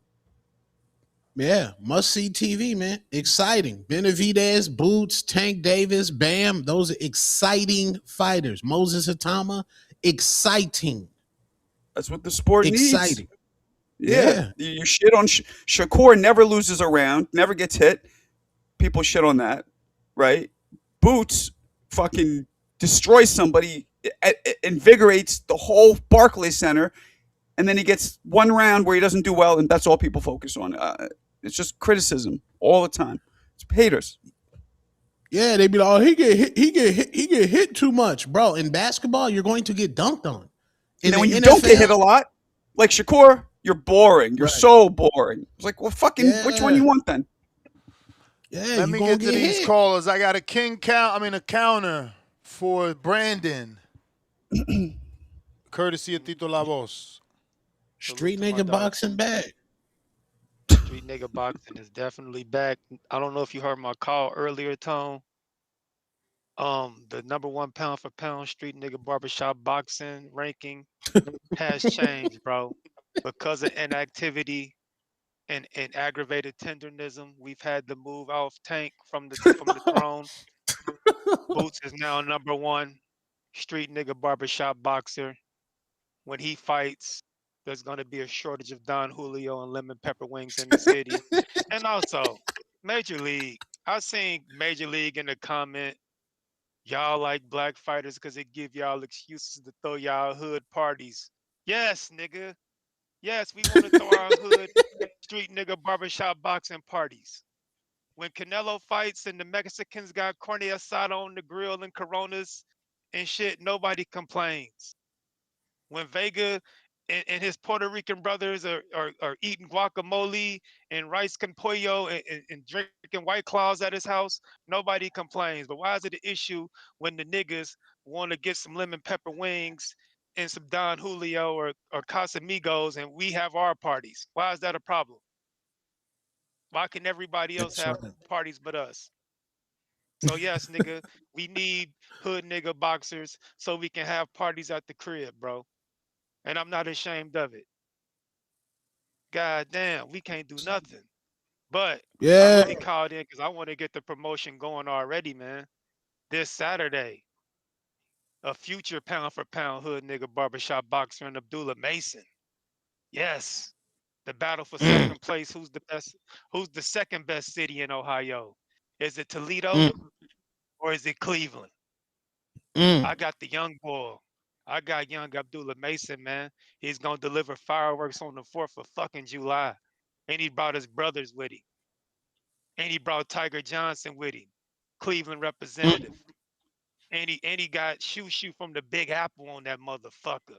Speaker 17: Yeah, must see TV, man. Exciting. Benavidez, Boots, Tank Davis, Bam. Those are exciting fighters. Moses Hatama, exciting.
Speaker 22: That's what the sport
Speaker 17: exciting.
Speaker 22: Needs. Yeah. You shit on Shakur never loses a round, never gets hit. People shit on that, right? Boots fucking destroys somebody, invigorates the whole Barclays Center, and then he gets one round where he doesn't do well, and that's all people focus on. It's just criticism all the time. It's haters.
Speaker 17: Yeah, they be like, he get hit too much, bro. In basketball, you're going to get dunked on.
Speaker 22: And then when you don't get hit a lot, like Shakur, you're boring. You're so boring. It's like, well, fucking, which one you want then?
Speaker 17: Yeah,
Speaker 5: Let me get to these callers. I got a counter for Brandon, courtesy of Tito La Voz.
Speaker 17: Street nigga boxing back.
Speaker 15: Street nigga boxing is definitely back. I don't know if you heard my call earlier, Tone. The number one pound for pound street nigga barbershop boxing ranking has changed, bro. Because of inactivity and aggravated tenderism, we've had to move off Tank from the throne. Boots is now number one street nigga barbershop boxer. When he fights, there's gonna be a shortage of Don Julio and lemon pepper wings in the city. And also, Major League. I seen Major League in the comment. Y'all like black fighters because it give y'all excuses to throw y'all hood parties. Yes, nigga. Yes, we want to throw our hood street nigga barbershop boxing parties. When Canelo fights and the Mexicans got carne asada on the grill and Coronas and shit, nobody complains. When Vega and his Puerto Rican brothers are eating guacamole and rice con pollo and drinking White Claws at his house, nobody complains. But why is it an issue when the niggas want to get some lemon pepper wings and some Don Julio or Casamigos and we have our parties? Why is that a problem? Why can everybody else
Speaker 17: That's
Speaker 15: have
Speaker 17: right.
Speaker 15: parties but us? So yes, nigga, we need hood nigga boxers so we can have parties at the crib, bro. And I'm not ashamed of it. God damn, we can't do nothing. But I
Speaker 17: Yeah.
Speaker 15: really called in because I want to get the promotion going already, man. This Saturday, a future pound for pound hood nigga barbershop boxer and Abdullah Mason. Yes. The battle for
Speaker 17: Mm,
Speaker 15: second place. Who's the best? Who's the second best city in Ohio? Is it Toledo
Speaker 17: mm,
Speaker 15: or is it Cleveland?
Speaker 17: mm.
Speaker 15: I got the young boy. I got young Abdullah Mason, man. He's gonna deliver fireworks on the 4th of fucking July. And he brought his brothers with him. And he brought Tiger Johnson with him, Cleveland representative. And he got Shoo from the Big Apple on that motherfucker.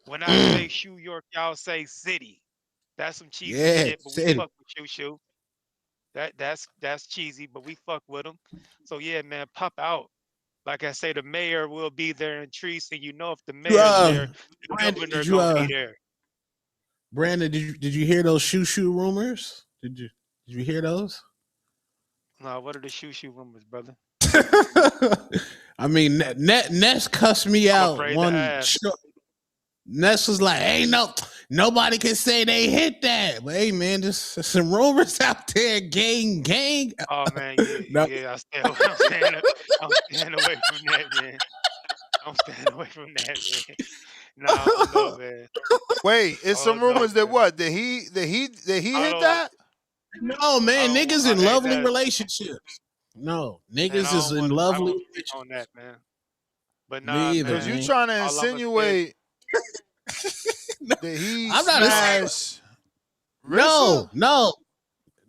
Speaker 15: When I say Shoe York, y'all say city. That's some cheesy
Speaker 17: Yeah,
Speaker 15: shit, but we
Speaker 17: said it.
Speaker 15: fuck with Shoo. That's cheesy, but we fuck with him. So yeah, man, pop out. Like I say, the mayor will be there in Treese, and you know if the
Speaker 17: You,
Speaker 15: mayor's there, the
Speaker 17: Brandon,
Speaker 15: governor
Speaker 17: did you
Speaker 15: gonna be there.
Speaker 17: Brandon, did you hear those shoe rumors? Did you hear those?
Speaker 15: Nah, what are the Shoo rumors, brother?
Speaker 17: I mean, Ness cussed me
Speaker 15: I'm
Speaker 17: out
Speaker 15: afraid to
Speaker 17: one
Speaker 15: ask.
Speaker 17: show. Ness was like, "Ain't nobody can say they hit that." But hey, man, just some rumors out there, gang.
Speaker 15: Oh man, yeah,
Speaker 17: No,
Speaker 15: yeah. I'm staying away from that, man. I'm staying away from that, man. Nah, I don't know, man.
Speaker 5: Wait, it's
Speaker 15: I
Speaker 5: some
Speaker 15: don't know,
Speaker 5: rumors that
Speaker 15: man.
Speaker 5: what? Did he
Speaker 15: I
Speaker 5: hit
Speaker 15: don't.
Speaker 5: that?
Speaker 17: no,
Speaker 15: I
Speaker 17: man,
Speaker 15: don't.
Speaker 17: niggas in
Speaker 15: Hey,
Speaker 17: lovely
Speaker 15: Ness,
Speaker 17: relationships. No,
Speaker 15: man,
Speaker 17: niggas
Speaker 15: I
Speaker 17: is
Speaker 15: don't
Speaker 17: in
Speaker 15: want to. I don't
Speaker 17: lovely
Speaker 15: want to speak
Speaker 17: relationships.
Speaker 15: on that, man. But nah,
Speaker 17: Me either,
Speaker 5: Cause you
Speaker 15: man.
Speaker 17: man.
Speaker 5: trying to
Speaker 15: All I'm gonna say is,
Speaker 5: insinuate that he
Speaker 17: I'm not a
Speaker 15: nah.
Speaker 5: smashed Rissa?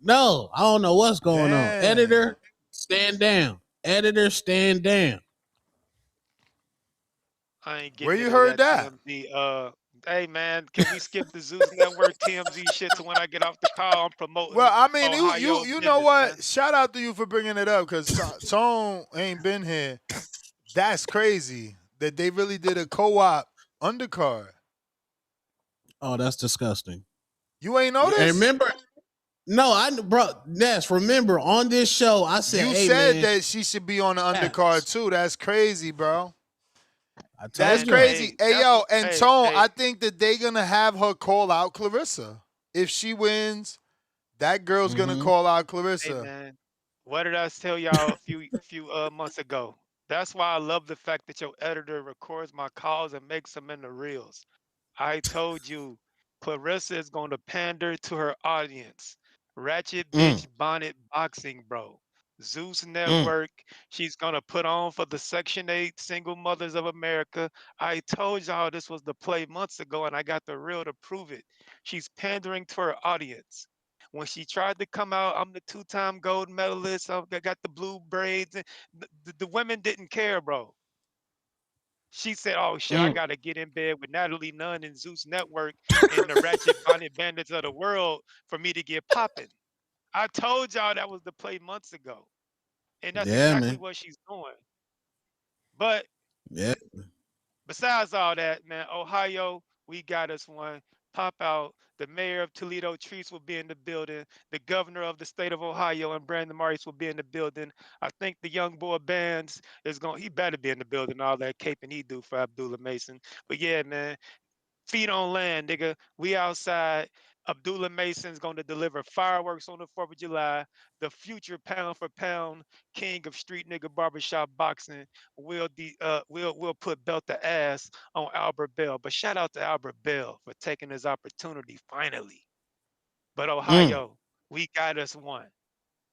Speaker 17: no. I don't know what's going on.
Speaker 5: Damn.
Speaker 17: Editor, stand down. Editor, stand down.
Speaker 15: I ain't
Speaker 5: Where
Speaker 15: getting
Speaker 5: you
Speaker 15: into
Speaker 5: heard
Speaker 15: that
Speaker 5: that?
Speaker 15: TMZ. Hey man, can we skip the Zeus Network TMZ shit to when I get off the call? I'm
Speaker 5: Well,
Speaker 15: promoting
Speaker 5: I mean, you you
Speaker 15: Ohio
Speaker 5: you know
Speaker 15: business, man.
Speaker 5: what? Shout out to you for bringing it up, cause Tone ain't been here. That's crazy that they really did a co-op undercard.
Speaker 17: Oh, that's disgusting.
Speaker 5: You ain't
Speaker 17: And
Speaker 5: noticed?
Speaker 17: remember, no, bro, Ness, remember on this show, I said,
Speaker 5: You
Speaker 17: hey,
Speaker 5: said
Speaker 17: man,
Speaker 5: that she should be on the undercard
Speaker 17: Ness,
Speaker 5: too. That's crazy, bro.
Speaker 17: I
Speaker 5: That's
Speaker 17: told
Speaker 15: Man,
Speaker 17: you.
Speaker 5: crazy.
Speaker 15: hey,
Speaker 5: Hey
Speaker 15: that's
Speaker 5: yo,
Speaker 15: what.
Speaker 5: and
Speaker 15: Hey,
Speaker 5: Tone,
Speaker 15: hey,
Speaker 5: I think that they gonna have her call out Clarissa. If she wins, that girl's gonna
Speaker 17: Mm-hmm.
Speaker 5: call out
Speaker 15: hey,
Speaker 5: Clarissa.
Speaker 15: man. What did I tell y'all a few months ago? That's why I love the fact that your editor records my calls and makes them in the reels. I told you, Clarissa is going to pander to her audience. Ratchet
Speaker 17: Mm,
Speaker 15: bitch bonnet boxing, bro. Zeus
Speaker 17: mm.
Speaker 15: Network. She's going to put on for the Section 8 single mothers of America. I told y'all this was the play months ago, and I got the reel to prove it. She's pandering to her audience. When she tried to come out, I'm the two-time gold medalist. I got the blue braids. The women didn't care, bro. She said, "Oh shit, I
Speaker 17: Mm.
Speaker 15: gotta get in bed with Natalie Nunn and Zeus Network and the Ratchet Bonnet Bandits of the world for me to get popping." I told y'all that was the play months ago, and that's
Speaker 17: Yeah,
Speaker 15: exactly
Speaker 17: man.
Speaker 15: what she's doing. But
Speaker 17: Yeah.
Speaker 15: besides all that, man, Ohio, we got us one. Pop out. The mayor of Toledo, Treese, will be in the building. The governor of the state of Ohio and Brandon Morris will be in the building. I think the young boy bands is going. He better be in the building. All that caping he do for Abdullah Mason. But yeah, man, feet on land, nigga. We outside. Abdullah Mason's going to deliver fireworks on the 4th of July. The future pound for pound king of street nigga barbershop boxing will put belt to ass on Albert Bell. But shout out to Albert Bell for taking his opportunity finally. But
Speaker 17: Mm.
Speaker 15: Ohio, we got us one.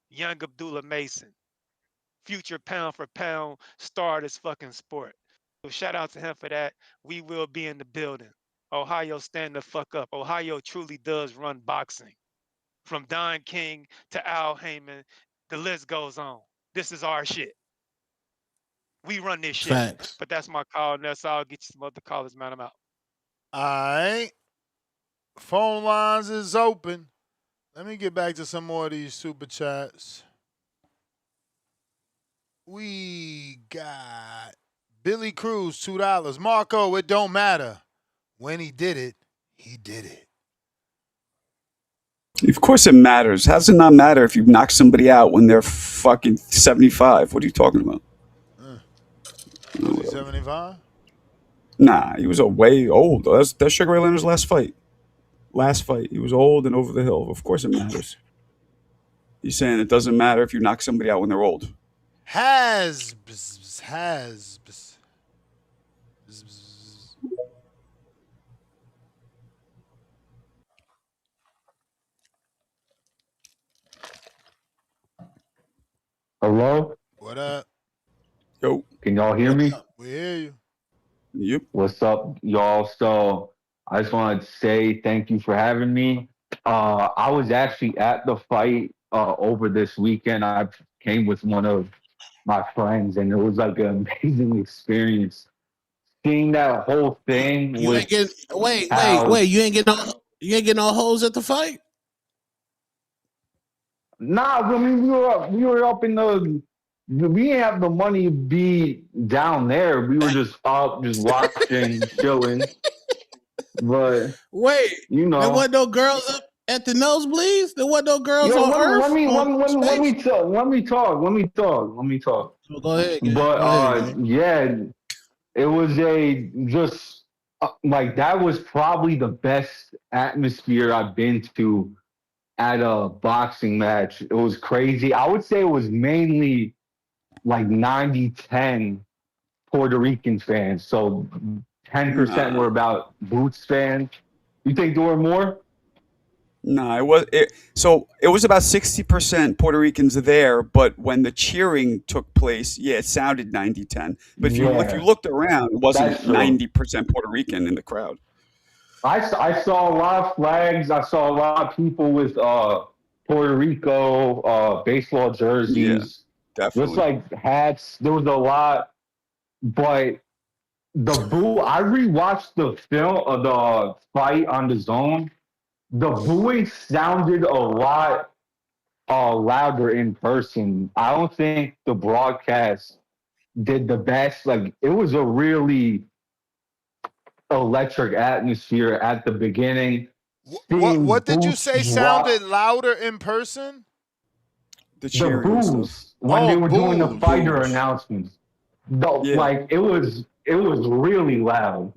Speaker 15: Young Abdullah Mason, future pound for pound star of this fucking sport. So shout out to him for that. We will be in the building. Ohio, stand the fuck up. Ohio truly does run boxing. From Don King to Al Heyman, the list goes on. This is our shit. We run this shit.
Speaker 17: Facts.
Speaker 15: But that's my call, and that's all. I'll get you some other callers, man. I'm out.
Speaker 5: All right. Phone lines is open. Let me get back to some more of these super chats. We got Billy Cruz, $2. Marco, it don't matter. When he did it, he did it.
Speaker 22: Of course it matters. How does it not matter if you knock somebody out when they're fucking 75? What are you talking about?
Speaker 5: Was he 75?
Speaker 22: Nah, he was a way old. That's Sugar Ray Leonard's last fight. He was old and over the hill. Of course it matters. He's saying it doesn't matter if you knock somebody out when they're old.
Speaker 5: Has.
Speaker 6: Hello?
Speaker 5: What up?
Speaker 22: Yo.
Speaker 6: Can y'all hear me?
Speaker 5: We hear you.
Speaker 22: Yep.
Speaker 6: What's up, y'all? So I just wanted to say thank you for having me. I was actually at the fight over this weekend. I came with one of my friends, and it was like an amazing experience. Seeing that whole thing
Speaker 17: You
Speaker 6: with
Speaker 17: ain't getting wait.
Speaker 6: how
Speaker 17: You ain't getting no hoes at the fight?
Speaker 6: nah, I mean we were up in the we didn't have the money to be down there. We were just up, just watching, chilling. But
Speaker 17: Wait,
Speaker 6: you
Speaker 17: there
Speaker 6: know,
Speaker 17: wasn't no girls up at the nosebleeds? There wasn't no girls
Speaker 6: yo,
Speaker 17: on Earth? On
Speaker 6: let me
Speaker 17: space?
Speaker 6: talk. Let me talk.
Speaker 17: Oh, go ahead, gang.
Speaker 6: But
Speaker 17: Go ahead, gang.
Speaker 6: yeah, it was a just like that was probably the best atmosphere I've been to at a boxing match. It was crazy. I would say it was mainly like 90-10 Puerto Rican fans. So 10% were
Speaker 22: Nah.
Speaker 6: about Boots fans. You think there were more?
Speaker 22: Nah, it was about 60% Puerto Ricans there, but when the cheering took place, yeah, it sounded 90-10. But if you
Speaker 6: Yeah,
Speaker 22: looked around, it wasn't
Speaker 6: that's true.
Speaker 22: 90% Puerto Rican in the crowd.
Speaker 6: I saw a lot of flags. I saw a lot of people with Puerto Rico baseball
Speaker 22: Yeah,
Speaker 6: jerseys, just
Speaker 22: definitely.
Speaker 6: like hats. There was a lot, but I rewatched the film of the fight on the zone. The booing sounded a lot louder in person. I don't think the broadcast did the best. Like it was a really electric atmosphere at the beginning. Seeing
Speaker 5: What did you
Speaker 6: Boots
Speaker 5: say sounded
Speaker 6: drop
Speaker 5: louder in person?
Speaker 22: The
Speaker 6: the
Speaker 22: cheering and stuff.
Speaker 6: boos when they
Speaker 5: Oh,
Speaker 6: were doing the
Speaker 22: The
Speaker 5: booze.
Speaker 6: fighter
Speaker 22: boos.
Speaker 6: announcements.
Speaker 22: Yeah.
Speaker 6: Like it was really loud.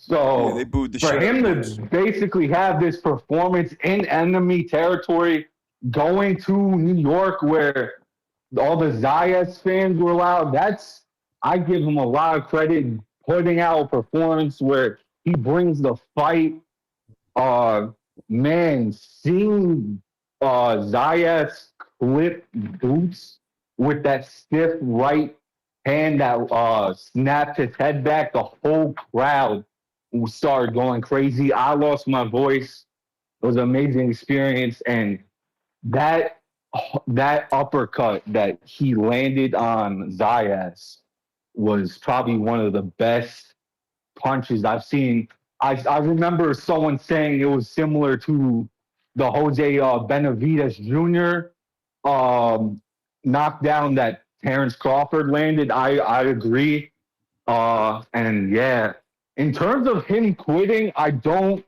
Speaker 22: Yeah, they
Speaker 6: So
Speaker 22: booed the
Speaker 6: for
Speaker 22: shit out
Speaker 6: him
Speaker 22: of
Speaker 6: to
Speaker 22: Boots.
Speaker 6: basically have this performance in enemy territory, going to New York where all the Zayas fans were loud, I give him a lot of credit putting out a performance where he brings the fight. Uh man, seeing Zayas clip Boots with that stiff right hand that snapped his head back, the whole crowd started going crazy. I lost my voice. It was an amazing experience, and that that uppercut that he landed on Zayas was probably one of the best punches I've seen. I remember someone saying it was similar to the Jose Benavides Jr. Knockdown that Terrence Crawford landed. I agree. And yeah, in terms of him quitting, I don't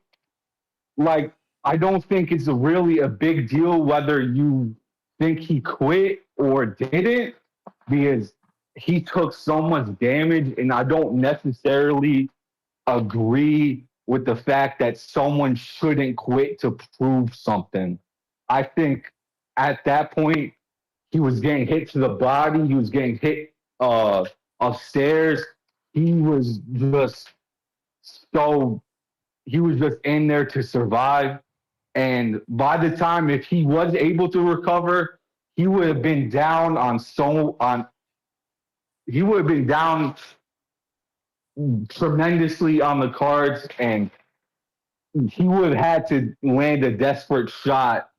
Speaker 6: think it's really a big deal whether you think he quit or didn't, because he took so much damage, and I don't necessarily agree with the fact that someone shouldn't quit to prove something. I think at that point he was getting hit to the body, he was getting hit upstairs. He was just so he was just in there to survive. And by the time if he was able to recover, he would have been down on he would have been down tremendously on the cards, and he would have had to land a desperate shot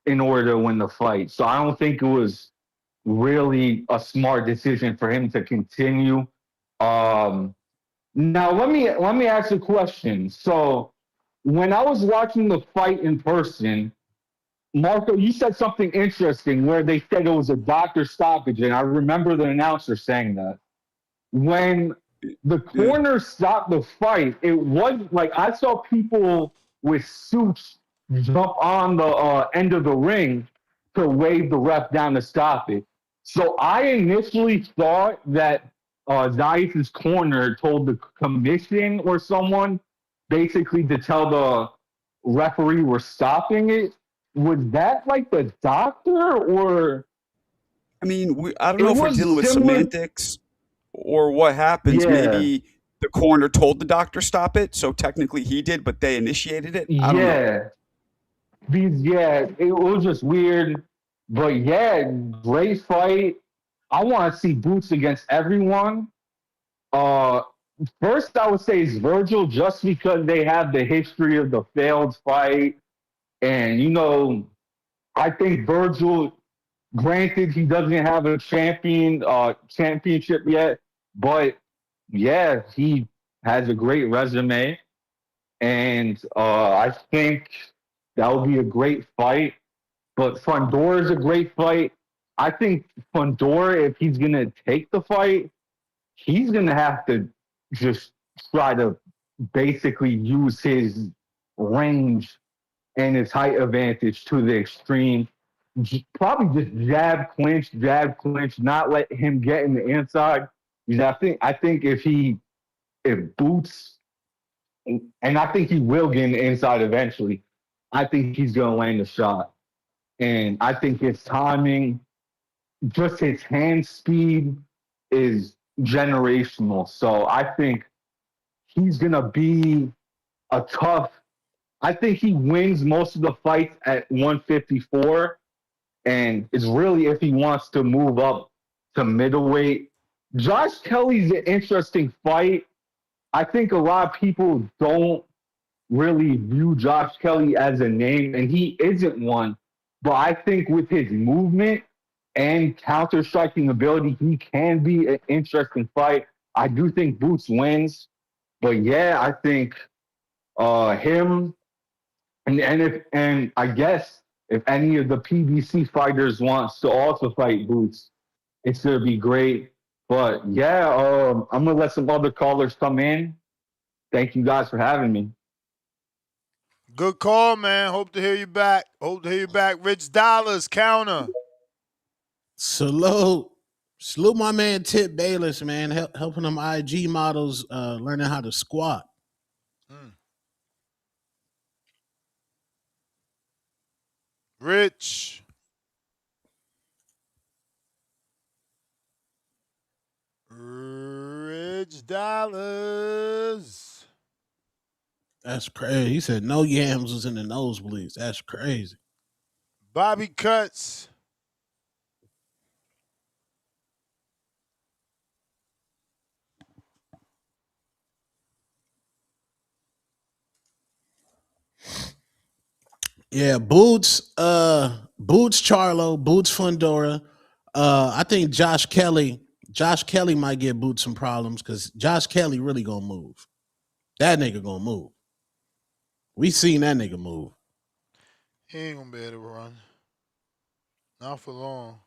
Speaker 6: in order to win the fight. So I don't think it was really a smart decision for him to continue. Now let me ask a question. So when I was watching the fight in person, Marco, you said something interesting where they said it was a doctor stoppage, and I remember the announcer saying that. When the corner stopped the fight, it was like I saw people with suits jump on the end of the ring to wave the ref down to stop it. So I initially thought that Zayas' corner told the commission or someone basically to tell the referee we're stopping it. Was that like the doctor, or
Speaker 22: I mean, I don't
Speaker 6: it
Speaker 22: know if we're
Speaker 6: was
Speaker 22: dealing with
Speaker 6: similar?
Speaker 22: semantics or what happens.
Speaker 6: Yeah.
Speaker 22: Maybe the coroner told the doctor stop it, so technically he did, but they initiated it. I don't know.
Speaker 6: It was just weird. But yeah, great fight. I want to see Boots against everyone. Uh, First, I would say it's Virgil just because they have the history of the failed fight. And, I think Virgil, granted, he doesn't have a championship yet, but yeah, he has a great resume. And I think that would be a great fight. But Fundora is a great fight. I think Fundora, if he's gonna take the fight, he's gonna have to just try to basically use his range and his height advantage to the extreme. Probably just jab clinch, not let him get in the inside. Because I think if Boots, and I think he will get in the inside eventually, I think he's gonna land a shot. And I think his timing, just his hand speed is generational. So I think he's going to be a tough. I think he wins most of the fights at 154. And it's really if he wants to move up to middleweight. Josh Kelly's an interesting fight. I think a lot of people don't really view Josh Kelly as a name, and he isn't one. But I think with his movement and counter striking ability, he can be an interesting fight. I do think Boots wins, but yeah, I think him and I guess if any of the PBC fighters wants to also fight Boots, it's gonna be great. But yeah, I'm gonna let some other callers come in. Thank you guys for having me.
Speaker 5: Good call, man. Hope to hear you back. Rich Dollars, counter.
Speaker 17: Salute. Salute my man Tip Bayless, man, helping them IG models learning how to squat.
Speaker 5: Rich. Rich Dollars.
Speaker 17: That's crazy. He said no yams was in the nosebleeds. That's crazy.
Speaker 5: Bobby Cuts.
Speaker 17: Yeah, Boots Charlo, Boots Fundora. I think Josh Kelly might give Boots some problems because Josh Kelly really gonna move. That nigga gonna move. We seen that nigga move.
Speaker 5: He ain't gonna be able to run. Not for long.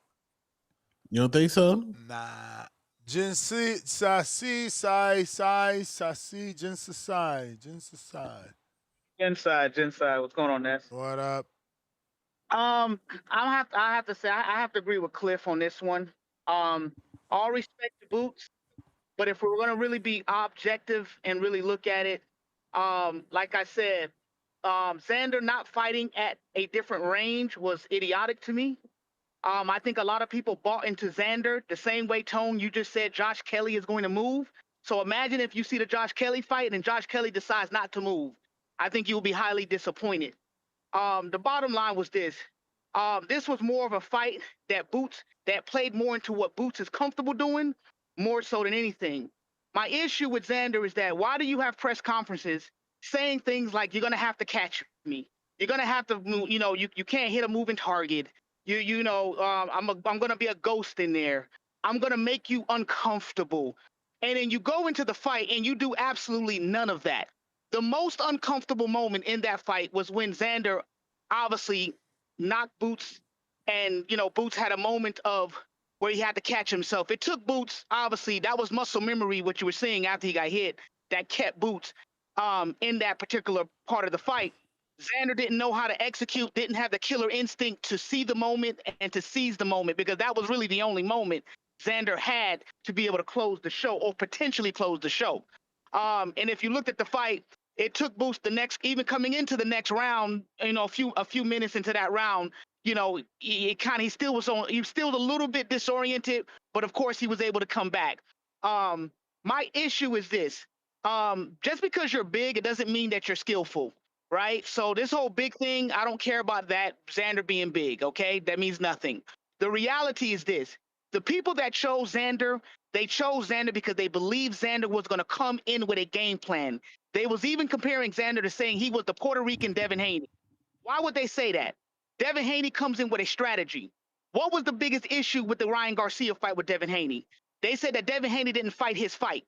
Speaker 17: You don't think so?
Speaker 5: Nah. Jinsi Sasi Sai Sai Sasi Jinsa Sai.
Speaker 12: Inside. What's going on, Ness?
Speaker 5: What up?
Speaker 12: I have to say I have to agree with Cliff on this one. All respect to Boots, but if we're gonna really be objective and really look at it, like I said, Xander not fighting at a different range was idiotic to me. I think a lot of people bought into Xander the same way, Tone, you just said Josh Kelly is going to move. So imagine if you see the Josh Kelly fight and Josh Kelly decides not to move. I think you'll be highly disappointed. The bottom line was this. This was more of a fight that played more into what Boots is comfortable doing, more so than anything. My issue with Xander is that why do you have press conferences saying things like you're gonna have to catch me, you're gonna have to move, you can't hit a moving target, I'm gonna be a ghost in there, I'm gonna make you uncomfortable, and then you go into the fight and you do absolutely none of that. The most uncomfortable moment in that fight was when Xander obviously knocked Boots, and Boots had a moment of where he had to catch himself. It took Boots, obviously, that was muscle memory, what you were seeing after he got hit, that kept Boots in that particular part of the fight. Xander didn't know how to execute, didn't have the killer instinct to see the moment and to seize the moment, because that was really the only moment Xander had to be able to close the show or potentially close the show. And if you looked at the fight, it took Boots even coming into the next round, a few minutes into that round, he still he was still a little bit disoriented, but of course he was able to come back. My issue is this: just because you're big, it doesn't mean that you're skillful, right? So this whole big thing, I don't care about that. Xander being big, okay, that means nothing. The reality is this: the people that chose Xander, they chose Xander because they believed Xander was going to come in with a game plan. They was even comparing Xander to saying he was the Puerto Rican Devin Haney. Why would they say that? Devin Haney comes in with a strategy. What was the biggest issue with the Ryan Garcia fight with Devin Haney? They said that Devin Haney didn't fight his fight.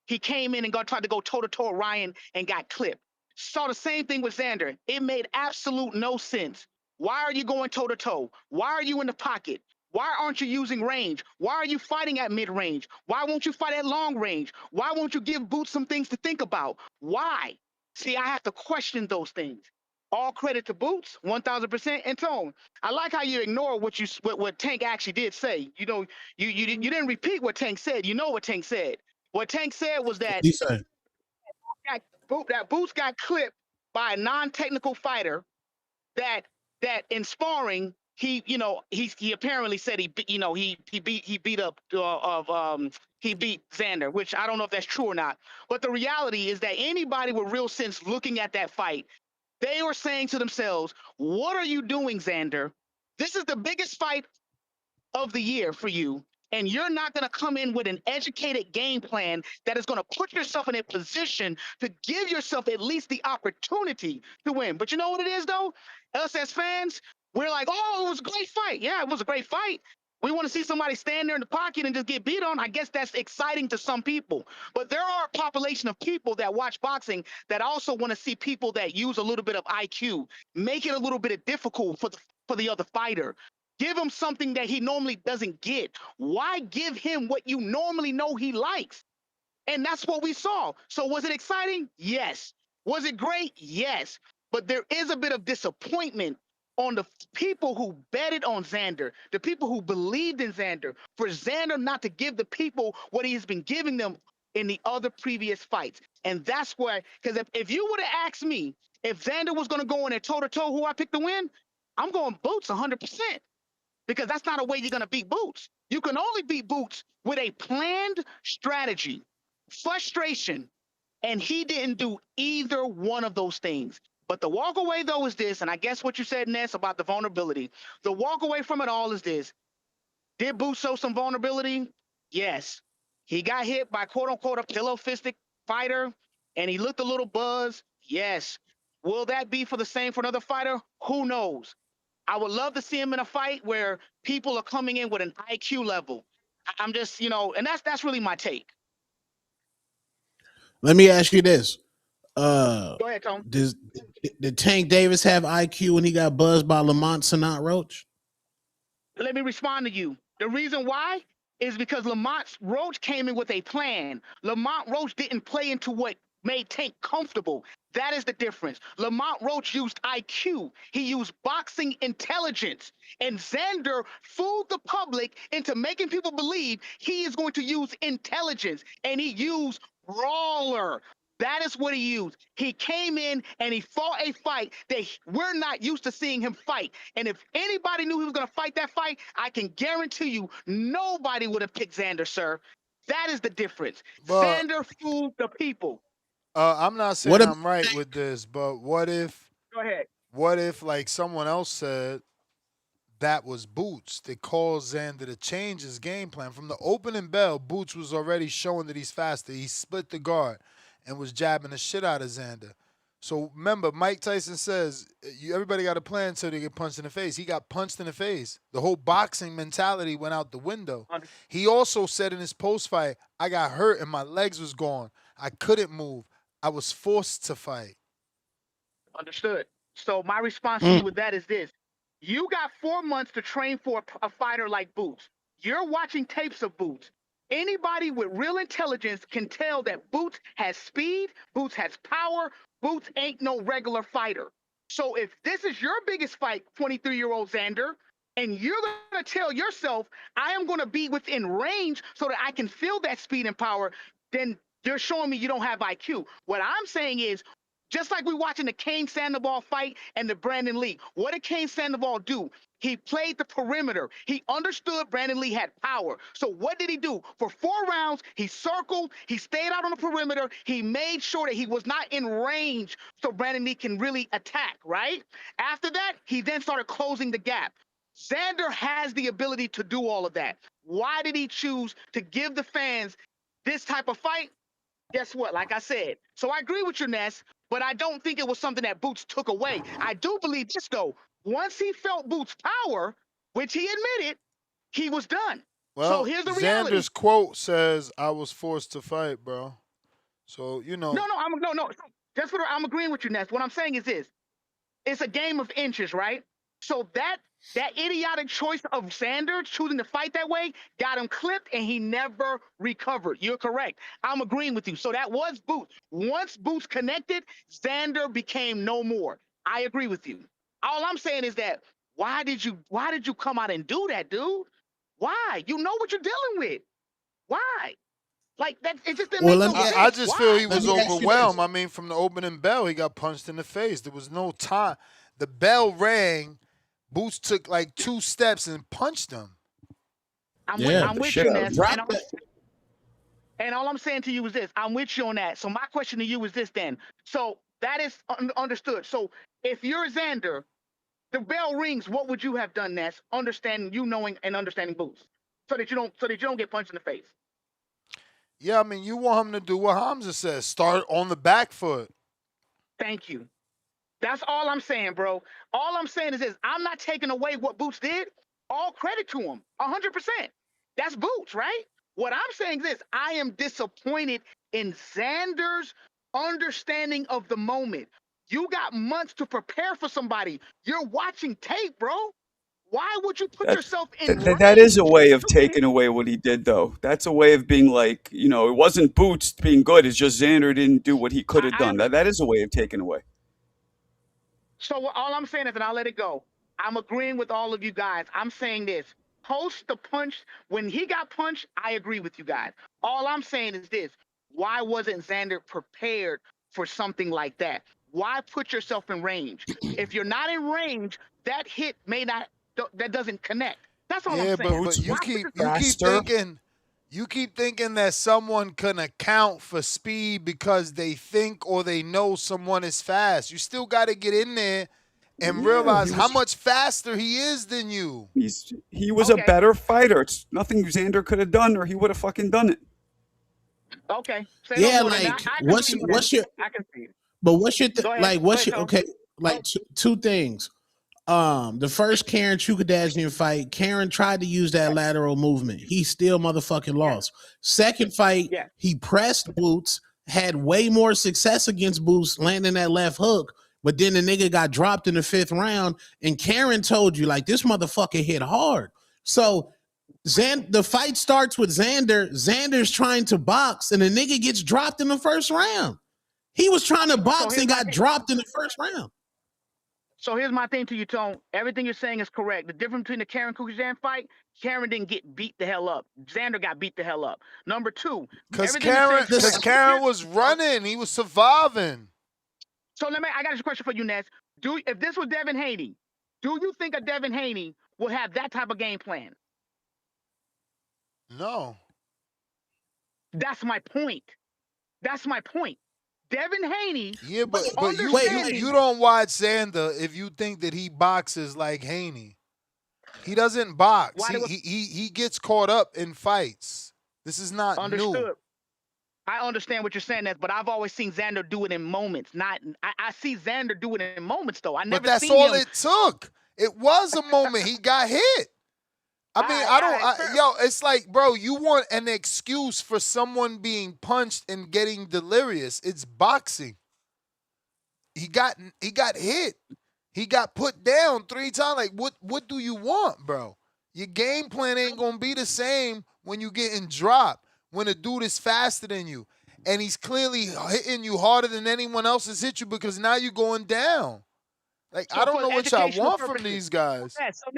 Speaker 12: He came in and tried to go toe-to-toe with Ryan and got clipped. Saw the same thing with Xander. It made absolute no sense. Why are you going toe-to-toe? Why are you in the pocket? Why aren't you using range? Why are you fighting at mid-range? Why won't you fight at long range? Why won't you give Boots some things to think about? Why? See, I have to question those things. All credit to Boots, 1,000%. And Tone, I like how you ignore what Tank actually did say. You didn't repeat what Tank said. You know what Tank said. What Tank said was that
Speaker 17: He said,
Speaker 12: Boots got clipped by a non-technical fighter that in sparring he apparently said he beat Xander, which I don't know if that's true or not. But the reality is that anybody with real sense looking at that fight, they were saying to themselves, what are you doing, Xander? This is the biggest fight of the year for you, and you're not going to come in with an educated game plan that is going to put yourself in a position to give yourself at least the opportunity to win. But you know what it is, though? Us as fans, we're like, oh, it was a great fight. Yeah, it was a great fight. We want to see somebody stand there in the pocket and just get beat on. I guess that's exciting to some people. But there are a population of people that watch boxing that also want to see people that use a little bit of IQ, make it a little bit difficult for the other fighter. Give him something that he normally doesn't get. Why give him what you normally know he likes? And that's what we saw. So was it exciting? Yes. Was it great? Yes. But there is a bit of disappointment on the people who betted on Xander, the people who believed in Xander, for Xander not to give the people what he's been giving them in the other previous fights. And that's why, because if you would have asked me if Xander was going to go in and toe-to-toe who I picked to win, I'm going Boots 100%. Because that's not a way you're going to beat Boots. You can only beat Boots with a planned strategy, frustration, and he didn't do either one of those things. But the walk away, though, is this, and I guess what you said, Ness, about the vulnerability. The walk away from it all is this. Did Boots show some vulnerability? Yes. He got hit by, quote-unquote, a pillow-fisted fighter, and he looked a little buzzed? Yes. Will that be for the same for another fighter? Who knows? I would love to see him in a fight where people are coming in with an IQ level. I'm just, and that's really my take.
Speaker 17: let me ask you this.
Speaker 12: Go ahead, Tom.
Speaker 17: Did Tank Davis have IQ when he got buzzed by Lamont Sanat Roach?
Speaker 12: Let me respond to you. The reason why is because Lamont Roach came in with a plan. Lamont Roach didn't play into what made Tank comfortable. That is the difference. Lamont Roach used IQ. He used boxing intelligence. And Xander fooled the public into making people believe he is going to use intelligence. And he used brawler. That is what he used. He came in and he fought a fight that we're not used to seeing him fight. And if anybody knew he was going to fight that fight, I can guarantee you nobody would have picked Xander, sir. That is the difference.
Speaker 5: But
Speaker 12: Xander fooled the people.
Speaker 5: I'm not saying I'm right with this, but
Speaker 12: Go ahead.
Speaker 5: what if like someone else said that was Boots that caused Xander to change his game plan. From the opening bell, Boots was already showing that he's faster. He split the guard and was jabbing the shit out of Xander. So remember, Mike Tyson says everybody got a plan until they get punched in the face. He got punched in the face. The whole boxing mentality went out the window. He also said in his post fight, I got hurt and my legs was gone. I couldn't move. I was forced to fight.
Speaker 12: Understood. So my response to you with that is this. You got 4 months to train for a fighter like Boots. You're watching tapes of Boots. Anybody with real intelligence can tell that Boots has speed, Boots has power, Boots ain't no regular fighter. So if this is your biggest fight, 23-year-old Xander, and you're going to tell yourself, I am going to be within range so that I can feel that speed and power, then you're showing me you don't have IQ. What I'm saying is, just like we're watching the Cain Sandoval fight and the Brandon Lee, what did Cain Sandoval do? He played the perimeter. He understood Brandon Lee had power. So what did he do? For 4 rounds, he circled, he stayed out on the perimeter, he made sure that he was not in range so Brandon Lee can really attack, right? After that, he then started closing the gap. Xander has the ability to do all of that. Why did he choose to give the fans this type of fight? Guess what? Like I said, so I agree with you, Ness, but I don't think it was something that Boots took away. I do believe this, though. Once he felt Boots' power, which he admitted, he was done.
Speaker 5: Well,
Speaker 12: so here's the reality.
Speaker 5: Xander's quote says, I was forced to fight, bro. So, you know.
Speaker 12: No. That's what I'm agreeing with you, Ness. What I'm saying is this. It's a game of inches, right? So that idiotic choice of Xander choosing to fight that way got him clipped and he never recovered. You're correct. I'm agreeing with you. So that was Boots. Once Boots connected, Xander became no more. I agree with you. All I'm saying is that why did you come out and do that, dude? Why? You know what you're dealing with. Why? Like that, it just didn't make no sense.
Speaker 5: I just feel he was
Speaker 17: Let me ask you
Speaker 5: overwhelmed.
Speaker 17: this.
Speaker 5: I mean, from the opening bell, he got punched in the face. There was no time. The bell rang. Boots took like 2 steps and punched him.
Speaker 12: I'm with you, Ness. And all I'm saying to you is this. I'm with you on that. So my question to you is this then. So that is understood. So if you're Xander, the bell rings, what would you have done, Ness? Knowing and understanding Boots. So that you don't get punched in the face.
Speaker 5: Yeah, I mean, you want him to do what Hamza says. Start on the back foot.
Speaker 12: Thank you. That's all I'm saying, bro. All I'm saying is this. I'm not taking away what Boots did. All credit to him. 100%. That's Boots, right? What I'm saying is this. I am disappointed in Xander's understanding of the moment. You got months to prepare for somebody. You're watching tape, bro. Why would you put yourself in
Speaker 22: That is a way of taking away what he did, though. That's a way of being like, it wasn't Boots being good. It's just Xander didn't do what he could have done. That is a way of taking away.
Speaker 12: So all I'm saying is, and I'll let it go, I'm agreeing with all of you guys. I'm saying this. Post the punch, when he got punched, I agree with you guys. All I'm saying is this. Why wasn't Xander prepared for something like that? Why put yourself in range? If you're not in range, that hit that doesn't connect. That's all I'm saying.
Speaker 5: But you keep thinking that someone can account for speed because they think or they know someone is fast. You still got to get in there and realize how much faster he is than you.
Speaker 22: He was a better fighter. It's nothing Xander could have done, or he would have fucking done it.
Speaker 12: Okay.
Speaker 17: What's your?
Speaker 12: I can see it.
Speaker 17: But what's your two things. The first Karen Chukadashian fight, Karen tried to use that lateral movement. He still motherfucking lost. Second fight, he pressed Boots, had way more success against Boots, landing that left hook. But then the nigga got dropped in the 5th round, and Karen told you, like, this motherfucker hit hard. So the fight starts with Xander. Xander's trying to box, and the nigga gets dropped in the 1st round. He was trying to box and got dropped in the 1st round.
Speaker 12: So here's my thing to you, Tone. Everything you're saying is correct. The difference between the Karen Kukajan fight, Karen didn't get beat the hell up. Xander got beat the hell up. Number 2.
Speaker 5: Because Karen was running. He was surviving.
Speaker 12: So I got a question for you, Ness. If this was Devin Haney, do you think a Devin Haney would have that type of game plan?
Speaker 5: No.
Speaker 12: That's my point. Devin Haney.
Speaker 5: Yeah, but you don't watch Xander if you think that he boxes like Haney. He doesn't box.
Speaker 12: Why they was
Speaker 5: He gets caught up in fights. This is not new.
Speaker 12: understood. I understand what you're saying, that, but I've always seen Xander do it in moments. I see Xander do it in moments though. I
Speaker 5: But
Speaker 12: never
Speaker 5: that's
Speaker 12: seen
Speaker 5: all
Speaker 12: him.
Speaker 5: it took. It was a moment he got hit. I mean, it's like, bro, you want an excuse for someone being punched and getting delirious. It's boxing. He got hit. He got put down 3 times. Like, what do you want, bro? Your game plan ain't gonna be the same when you getting dropped, when a dude is faster than you. And he's clearly hitting you harder than anyone else has hit you because now you're going down. Like, I don't know what y'all want from these guys.
Speaker 12: So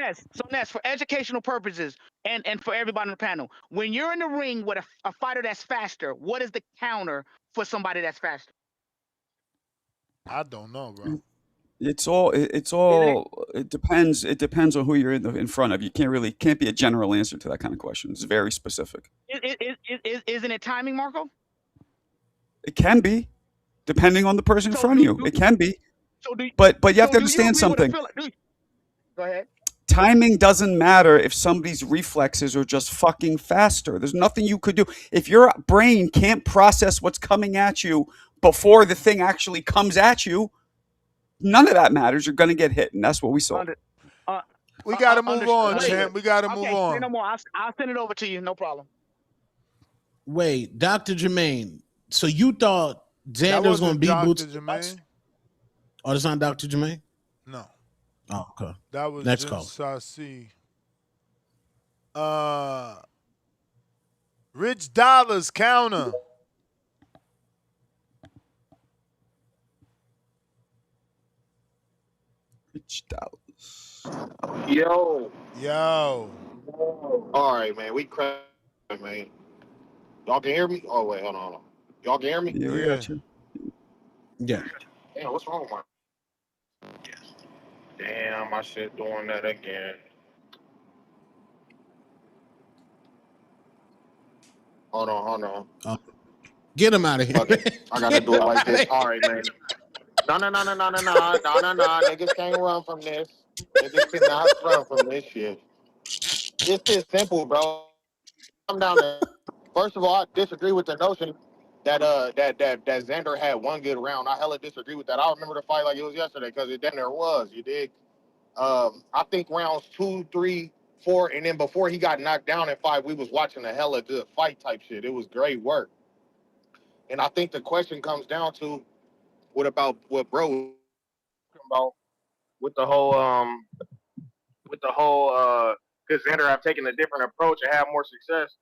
Speaker 12: Ness, for educational purposes and for everybody on the panel, when you're in the ring with a fighter that's faster, what is the counter for somebody that's faster?
Speaker 5: I don't know, bro.
Speaker 22: It depends. It depends on who you're in front of. You can't be a general answer to that kind of question. It's very specific.
Speaker 12: Isn't it timing, Marco?
Speaker 22: It can be, depending on the person in front of you. It can be. But you have to understand something.
Speaker 12: Go ahead.
Speaker 22: Timing doesn't matter if somebody's reflexes are just fucking faster. There's nothing you could do. If your brain can't process what's coming at you before the thing actually comes at you, none of that matters. You're going to get hit, and that's what we saw.
Speaker 5: We got to move on, champ. We got to move on.
Speaker 12: Say no more. I'll send it over to you. No problem.
Speaker 17: Wait, Dr. Jermaine. So you thought Xander was going to beat Boots?
Speaker 5: Jermaine?
Speaker 17: Oh, that's not Dr. Jermaine?
Speaker 5: No.
Speaker 17: Oh, okay.
Speaker 5: That was
Speaker 17: next
Speaker 5: just
Speaker 17: call.
Speaker 5: Sassi. Rich Dollars counter.
Speaker 22: Rich Dollars.
Speaker 14: Yo.
Speaker 13: All right, man. We crap, man. Y'all can hear me? Oh, wait, hold on. Y'all can hear me?
Speaker 22: Yeah, we got you.
Speaker 17: Yeah.
Speaker 13: Damn, what's wrong with my... Damn, my shit doing that again. Hold on.
Speaker 17: Get him out of here.
Speaker 13: Okay. I gotta do it like this. All right, man. No. Niggas can't run from this. Niggas cannot run from this shit. This is simple, bro. I'm down there. First of all, I disagree with the notion that Xander had one good round. I hella disagree with that. I remember the fight like it was yesterday because it damn near was. You dig? I think rounds 2, 3, 4, and then before he got knocked down in 5, we was watching a hella good fight type shit. It was great work. And I think the question comes down to what bro talking about with the whole because Xander have taken a different approach and have more success.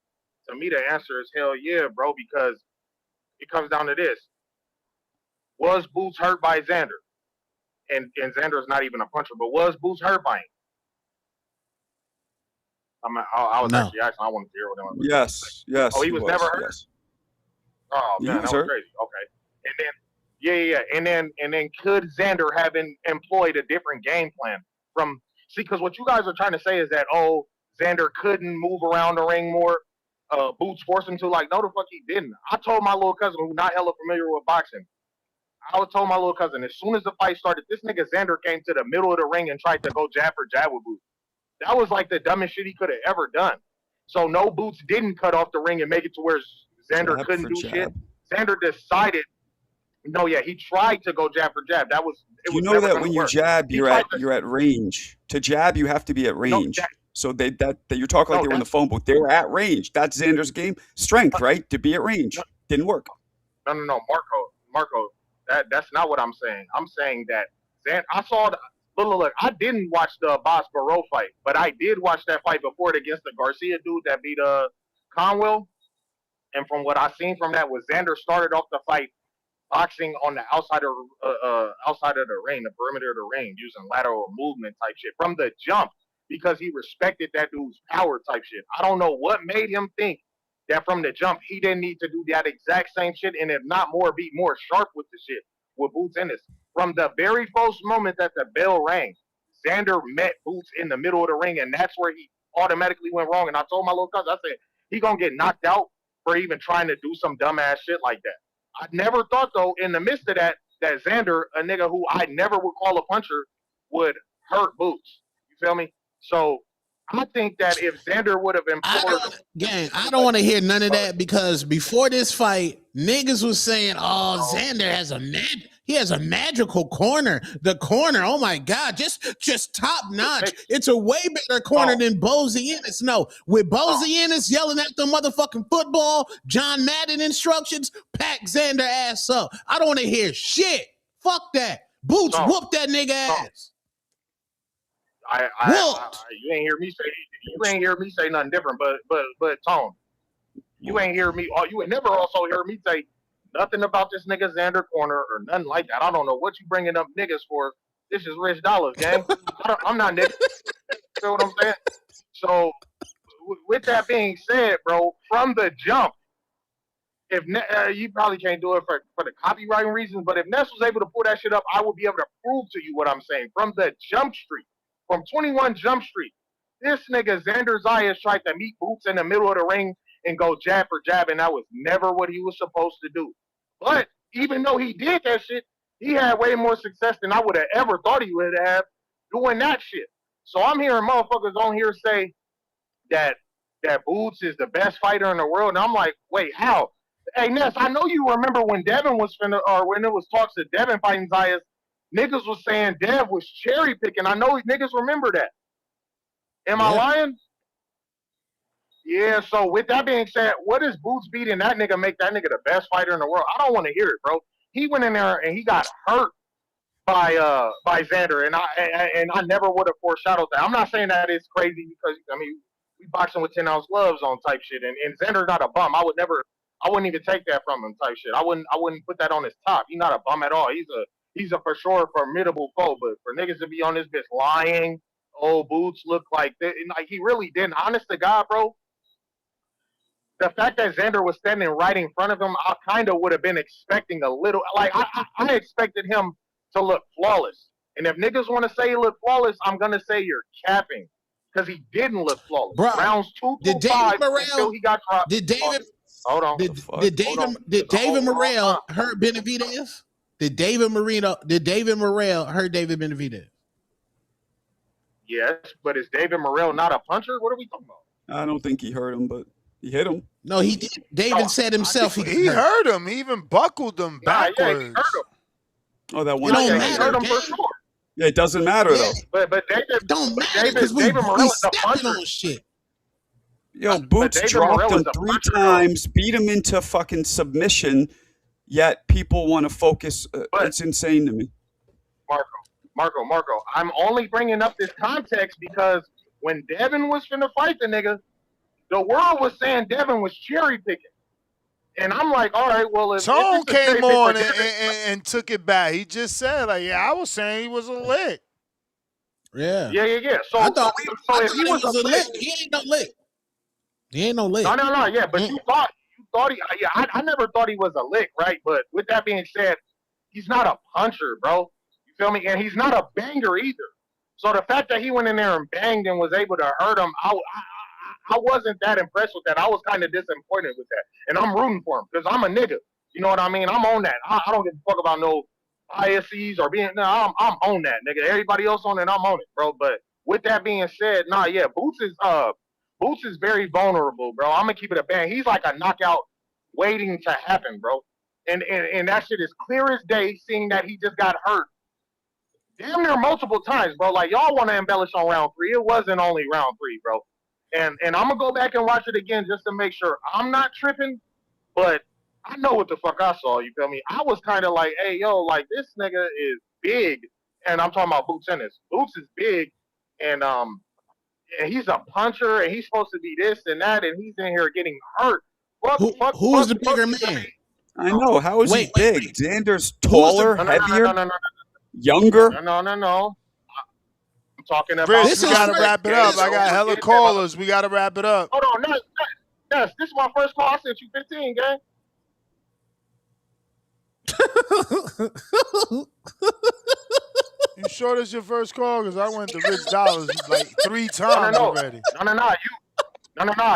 Speaker 13: To me, the answer is hell yeah, bro, because it comes down to this. Was Boots hurt by Xander? And Xander's not even a puncher, but was Boots hurt by him? I was actually asking. I wanted to hear what him.
Speaker 22: Yes.
Speaker 13: Oh, he was never hurt?
Speaker 22: Yes.
Speaker 13: Oh, man, that was
Speaker 22: hurt.
Speaker 13: crazy. Okay. And then, And then could Xander have employed a different game plan because what you guys are trying to say is that, Xander couldn't move around the ring more. Boots forced him to. Like, no, the fuck he didn't. I told my little cousin, who's not hella familiar with boxing, told my little cousin, as soon as the fight started, this nigga Xander came to the middle of the ring and tried to go jab for jab with Boots. That was like the dumbest shit he could have ever done. So no, Boots didn't cut off the ring and make it to where Xander couldn't do shit. Xander decided, he tried to go jab for jab.
Speaker 22: You know that when you jab, you're at range. To jab, you have to be at range. So that you're talking like they were in the phone booth. They were at range. That's Xander's game strength, right? To be at range. Didn't work.
Speaker 13: No, Marco. That's not what I'm saying. I'm saying that I saw look. I didn't watch the Boss Barrow fight, but I did watch that fight before it against the Garcia dude that beat Conwell. And from what I seen from that was Xander started off the fight boxing on the outside of the ring, the perimeter of the ring, using lateral movement type shit from the jump because he respected that dude's power type shit. I don't know what made him think that from the jump he didn't need to do that exact same shit, and if not more, be more sharp with the shit with Boots Ennis. From the very first moment that the bell rang, Xander met Boots in the middle of the ring, and that's where he automatically went wrong. And I told my little cousin, I said, he gonna get knocked out for even trying to do some dumbass shit like that. I never thought, though, in the midst of that Xander, a nigga who I never would call a puncher, would hurt Boots. You feel me? So I think that if Xander would have implored,
Speaker 17: I don't want to hear none of that because before this fight, niggas was saying, "Oh, Xander has he has a magical corner. The corner, oh my god, just top notch. It's a way better corner than Bozy Ennis. No, with Bozy Ennis yelling at the motherfucking football, John Madden instructions, pack Xander ass up. I don't want to hear shit. Fuck that. Boots, whoop that nigga ass.
Speaker 13: You ain't hear me say nothing different, but Tone, you ain't hear me. You ain't never also hear me say nothing about this nigga Xander corner or nothing like that. I don't know what you bringing up niggas for. This is Rich Dollars, gang. I'm not nigga. You feel what I'm saying? So, with that being said, bro, from the jump, if you probably can't do it for the copywriting reasons, but if Ness was able to pull that shit up, I would be able to prove to you what I'm saying. From the jump street, from 21 Jump Street, this nigga Xander Zayas tried to meet Boots in the middle of the ring and go jab for jab, and that was never what he was supposed to do. But even though he did that shit, he had way more success than I would have ever thought he would have doing that shit. So I'm hearing motherfuckers on here say that Boots is the best fighter in the world, and I'm like, wait, how? Hey, Ness, I know you remember when Devin was when it was talks of Devin fighting Zayas, niggas was saying Dev was cherry picking. I know niggas remember that. Am I lying? Yeah, so with that being said, what is Boots beating that nigga make that nigga the best fighter in the world? I don't want to hear it, bro. He went in there and he got hurt by Xander, and I never would have foreshadowed that. I'm not saying that it's crazy because I mean we boxing with 10-ounce gloves on type shit, and Xander's not a bum. I wouldn't even take that from him type shit. I wouldn't put that on his top. He's not a bum at all. He's a for sure formidable foe, but for niggas to be on this bitch lying, Boots look like that, like he really didn't. Honest to God, bro. The fact that Xander was standing right in front of him, I kind of would have been expecting a little. Like I expected him to look flawless. And if niggas want to say he looked flawless, I'm gonna say you're capping because he didn't look flawless.
Speaker 17: Bro,
Speaker 13: rounds 2 through 5 until he got dropped.
Speaker 17: Did David?
Speaker 13: Hold on.
Speaker 17: Did David Morrell hurt Benavidez? Did David Morrell hurt David Benavidez?
Speaker 13: Yes, but is David Morrell not a puncher? What are we talking about?
Speaker 22: I don't think he hurt him, but he hit him.
Speaker 17: No, he did. David said himself
Speaker 5: he hurt him. He even buckled him backwards.
Speaker 13: Yeah, he hurt him.
Speaker 22: Oh, that one.
Speaker 17: It don't
Speaker 13: He
Speaker 17: matter.
Speaker 13: hurt him for sure.
Speaker 22: Yeah, it doesn't matter though.
Speaker 13: But David
Speaker 17: Don't matter because we
Speaker 13: Morrell is a
Speaker 17: stepping
Speaker 13: puncher.
Speaker 17: on shit.
Speaker 22: Yo, Boots
Speaker 13: David
Speaker 22: dropped
Speaker 13: Morrell
Speaker 22: him
Speaker 13: is a
Speaker 22: 3
Speaker 13: puncher,
Speaker 22: times, beat him into fucking submission, yet people want to focus. It's insane to me.
Speaker 13: Marco, I'm only bringing up this context because when Devin was finna fight the nigga, the world was saying Devin was cherry picking. And I'm like, all right, well, if
Speaker 5: Tone
Speaker 13: it's a cherry
Speaker 5: came
Speaker 13: pick
Speaker 5: on
Speaker 13: for Devin,
Speaker 5: and took it back. He just said, like, yeah, I was saying he was a lick.
Speaker 17: Yeah.
Speaker 13: So
Speaker 17: I thought
Speaker 13: if he was a lick,
Speaker 17: he ain't no lick. He ain't no lick.
Speaker 13: No, yeah, but you thought I never thought he was a lick, right? But with that being said, he's not a puncher, bro. You feel me? And he's not a banger either. So the fact that he went in there and banged and was able to hurt him, I wasn't that impressed with that. I was kind of disappointed with that. And I'm rooting for him because I'm a nigga. You know what I mean? I'm on that. I don't give a fuck about no biases or being. No, I'm on that, nigga. Everybody else on it, I'm on it, bro. But with that being said, Boots is very vulnerable, bro. I'm gonna keep it a bang. He's like a knockout waiting to happen, bro. And that shit is clear as day. Seeing that he just got hurt, damn near multiple times, bro. Like y'all want to embellish on round 3. It wasn't only round 3, bro. And I'm gonna go back and watch it again just to make sure I'm not tripping. But I know what the fuck I saw. You feel me? I was kind of like, hey, yo, like this nigga is big, and I'm talking about Boots Ennis. Boots is big, and he's a puncher, and he's supposed to be this and that, and he's in here getting hurt.
Speaker 17: Who's the bigger man?
Speaker 22: I know. How is he big? Xander's taller, heavier, younger.
Speaker 13: No. I'm talking about.
Speaker 5: Rich, we gotta wrap it up. I got hella callers. We gotta wrap it up.
Speaker 13: Hold on, Ness, this is my first call. I sent you 15, gang.
Speaker 5: You sure this your first call? Because I went to Rich Dollars like 3 times already.
Speaker 13: No,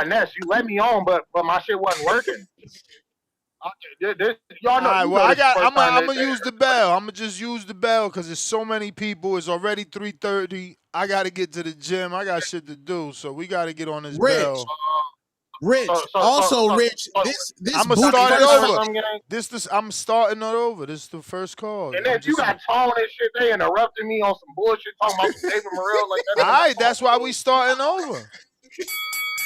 Speaker 13: Ness, you let me on, but my shit wasn't working. Y'all
Speaker 5: All
Speaker 13: know,
Speaker 5: right,
Speaker 13: you
Speaker 5: well,
Speaker 13: know, this is the
Speaker 5: I'm
Speaker 13: first time
Speaker 5: gonna use the bell. I'm gonna just use the bell because there's so many people. It's already 3:30. I gotta get to the gym. I got shit to do, so we gotta get on this
Speaker 17: Rich,
Speaker 5: bell.
Speaker 17: Rich. Also, Rich, this
Speaker 5: I'm gonna
Speaker 17: boots
Speaker 5: start it
Speaker 17: first
Speaker 5: over.
Speaker 17: fight.
Speaker 5: I'm starting it over. This is the first call.
Speaker 13: And then you got Tone and shit. They interrupted me on some bullshit, talking about some David Morrell. Like that.
Speaker 5: All right, that's why we starting over.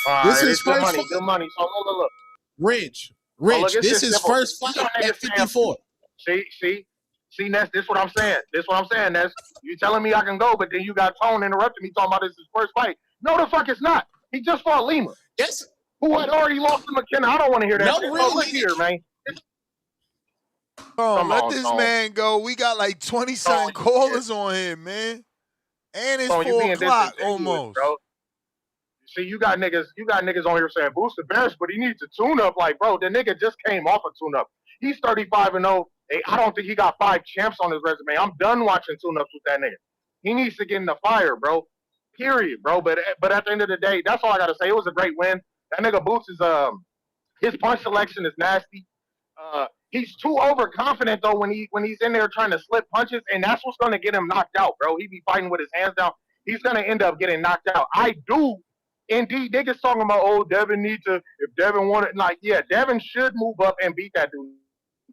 Speaker 13: All right,
Speaker 17: This is
Speaker 13: it's good
Speaker 17: first
Speaker 13: money,
Speaker 17: fight.
Speaker 13: good money. So look.
Speaker 17: Rich,
Speaker 13: Oh, look, it's
Speaker 17: this
Speaker 13: just
Speaker 17: is
Speaker 13: simple.
Speaker 17: first
Speaker 13: You
Speaker 17: fight
Speaker 13: got niggas
Speaker 17: at 54.
Speaker 13: See, Ness, this what I'm saying. This what I'm saying, Ness. You telling me I can go, but then you got Tone interrupting me talking about this is his first fight. No, the fuck it's not. He just fought Lima.
Speaker 17: Yes.
Speaker 13: Who had already lost to McKenna. I don't want to hear that
Speaker 17: No
Speaker 13: shit.
Speaker 17: real
Speaker 13: So look here, man.
Speaker 5: Let
Speaker 13: on,
Speaker 5: this
Speaker 13: Tone.
Speaker 5: man go. We got like 20 something callers on here, man. And it's
Speaker 13: Tone, you
Speaker 5: 4
Speaker 13: being
Speaker 5: o'clock
Speaker 13: disingenuous,
Speaker 5: almost.
Speaker 13: bro. See, you got niggas on here saying Boost the best, but he needs a tune-up. Like, bro, the nigga just came off a tune-up. He's 35-0. Hey, I don't think he got 5 champs on his resume. I'm done watching tune-ups with that nigga. He needs to get in the fire, bro. Period, bro. But at the end of the day, that's all I gotta say. It was a great win. That nigga Boots is his punch selection is nasty. He's too overconfident though when he's in there trying to slip punches, and that's what's gonna get him knocked out, bro. He be fighting with his hands down. He's gonna end up getting knocked out. I do. Indeed, niggas talking about, oh, Devin needs to, if Devin wanted, like, yeah, Devin should move up and beat that dude.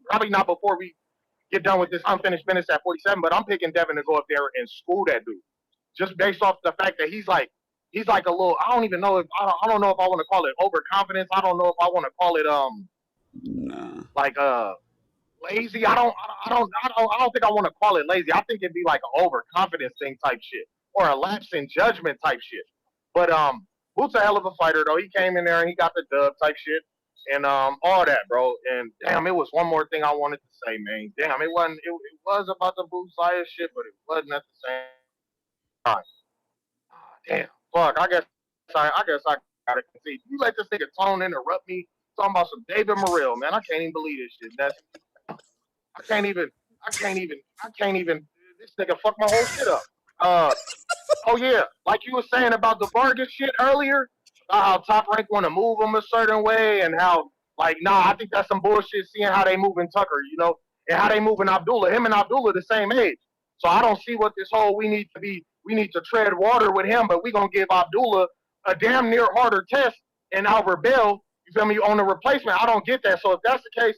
Speaker 13: Probably not before we get done with this unfinished business at 47, but I'm picking Devin to go up there and school that dude. Just based off the fact that he's like a little, I don't even know if, I don't know if I want to call it overconfidence. I don't know if I want to call it, lazy. I don't think I want to call it lazy. I think it'd be like an overconfidence thing type shit or a lapse in judgment type shit. But Boots a hell of a fighter though. He came in there and he got the dub type shit and all that, bro. And damn, it was one more thing I wanted to say, man. Damn, it wasn't. It was about the Boots Zayas shit, but it wasn't at the same time. Damn, fuck. I guess I gotta concede. You let this nigga Tone interrupt me talking about some David Morrell, man. I can't even believe this shit. I can't even. This nigga fucked my whole shit up. Oh yeah, like you were saying about the Vargas shit earlier, about how Top Rank want to move him a certain way, and how like I think that's some bullshit. Seeing how they moving Tucker, and how they moving Abdullah. Him and Abdullah the same age, so I don't see what this whole we need to tread water with him, but we gonna give Abdullah a damn near harder test and Albert Bell. You feel me on the replacement? I don't get that. So if that's the case,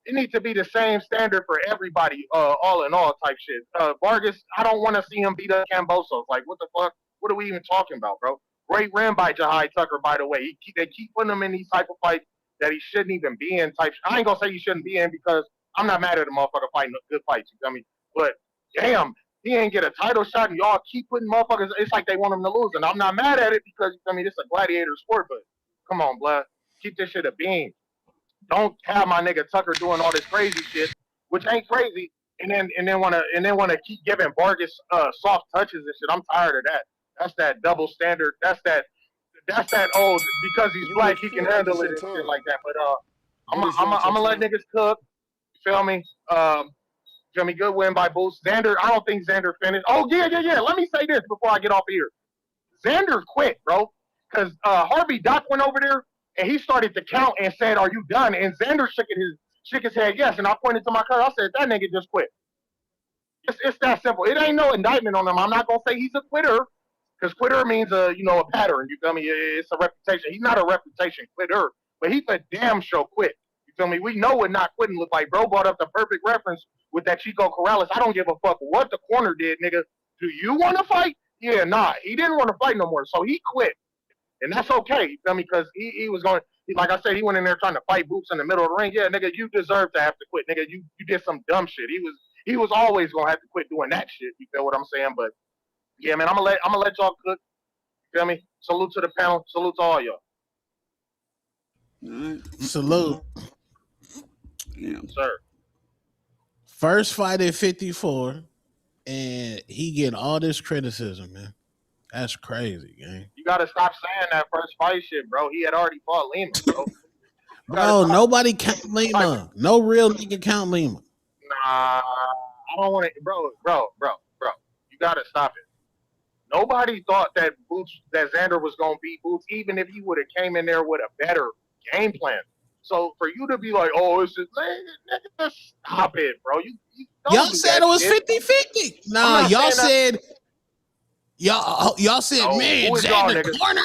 Speaker 13: it needs to be the same standard for everybody, all in all type shit. Vargas, I don't want to see him beat up Cambosos. Like, what the fuck? What are we even talking about, bro? Great win by Jahi Tucker, by the way. They keep putting him in these type of fights that he shouldn't even be in. I ain't gonna say he shouldn't be in because I'm not mad at a motherfucker fighting good fights. You feel me? But damn, he ain't get a title shot, and y'all keep putting motherfuckers. It's like they want him to lose, and I'm not mad at it because it's a gladiator sport. But come on, blood, keep this shit a bean. Don't have my nigga Tucker doing all this crazy shit, which ain't crazy, and then wanna keep giving Vargas soft touches and shit. I'm tired of that. That's that double standard. That's that old because he's black he can handle it and shit like that. But I'm gonna let niggas cook. You feel me? Feel me? Good win by Boost. Xander, I don't think Xander finished. Oh yeah. Let me say this before I get off here. Xander quit, bro, because Harvey Doc went over there. And he started to count and said, "Are you done?" And Xander shook his head yes. And I pointed to my cousin. I said, "That nigga just quit." It's that simple. It ain't no indictment on him. I'm not gonna say he's a quitter because quitter means a pattern. You feel me? It's a reputation. He's not a reputation quitter, but he's a damn sure quit. You feel me? We know what not quitting look like. Bro brought up the perfect reference with that Chico Corrales. I don't give a fuck what the corner did, nigga. Do you want to fight? Yeah, nah. He didn't want to fight no more, so he quit. And that's okay, you feel me? Because he was going, like I said, he went in there trying to fight Boots in the middle of the ring. Yeah, nigga, you deserve to have to quit, nigga. You did some dumb shit. He was always gonna have to quit doing that shit. You feel what I'm saying? But yeah, man, I'm gonna let y'all cook. You feel me? Salute to the panel. Salute to all y'all.
Speaker 17: Salute.
Speaker 22: Yeah.
Speaker 13: Sir.
Speaker 17: First fight at 54, and he get all this criticism, man. That's crazy, gang.
Speaker 13: You gotta stop saying that first fight shit, bro. He had already fought Lima, bro.
Speaker 17: Bro, nobody count Lima. No real nigga count Lima.
Speaker 13: Nah, I don't want to, bro. You gotta stop it. Nobody thought that Xander was gonna beat Boots, even if he would have came in there with a better game plan. So for you to be like, oh, it's just, nigga, stop it, bro. You
Speaker 17: Y'all
Speaker 13: don't do
Speaker 17: said
Speaker 13: that
Speaker 17: it was
Speaker 13: shit.
Speaker 17: 50-50.
Speaker 13: I'm
Speaker 17: Nah,
Speaker 13: not
Speaker 17: y'all
Speaker 13: saying that.
Speaker 17: said y'all said,
Speaker 13: No,
Speaker 17: man,
Speaker 13: who is y'all
Speaker 17: Xander
Speaker 13: niggas?
Speaker 17: corner.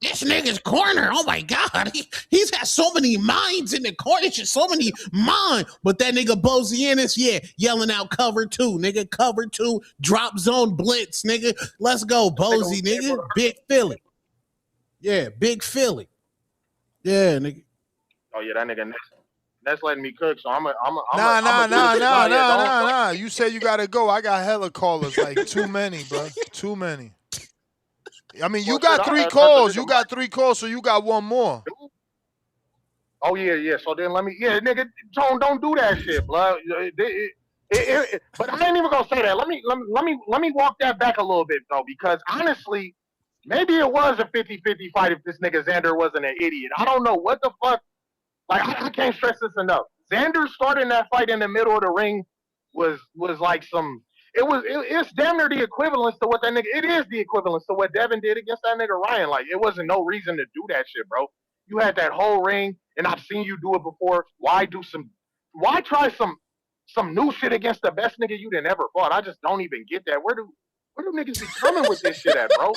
Speaker 17: This nigga's corner. Oh my God. He's got so many minds in the corner. Just so many minds. But that nigga Ennis, yeah, yelling out cover 2, nigga. Cover 2, drop zone blitz, nigga. Let's go, Bozy, nigga. Big Philly. Yeah, big Philly. Yeah, nigga.
Speaker 13: Oh yeah, that nigga that's letting me cook. So I'm a
Speaker 5: Nah.
Speaker 13: do this shit. Nah, yeah, don't.
Speaker 5: You said you gotta go. I got hella callers. Like too many, bro. Too many. I mean, you
Speaker 13: Well, shit,
Speaker 5: got 3
Speaker 13: I heard the
Speaker 5: calls.
Speaker 13: nigga
Speaker 5: You got 3 calls, so you got 1 more.
Speaker 13: Oh yeah. So then nigga, don't do that shit, blood. But I ain't even gonna say that. Let me walk that back a little bit though, because honestly, maybe it was a 50-50 fight if this nigga Xander wasn't an idiot. I don't know what the fuck. Like I can't stress this enough. Xander starting that fight in the middle of the ring was like some. It's damn near the equivalence to what that nigga. It is the equivalence to what Devin did against that nigga Ryan. Like it wasn't no reason to do that shit, bro. You had that whole ring, and I've seen you do it before. Why try some new shit against the best nigga you done ever fought? I just don't even get that. Where do niggas be coming with this shit at, bro?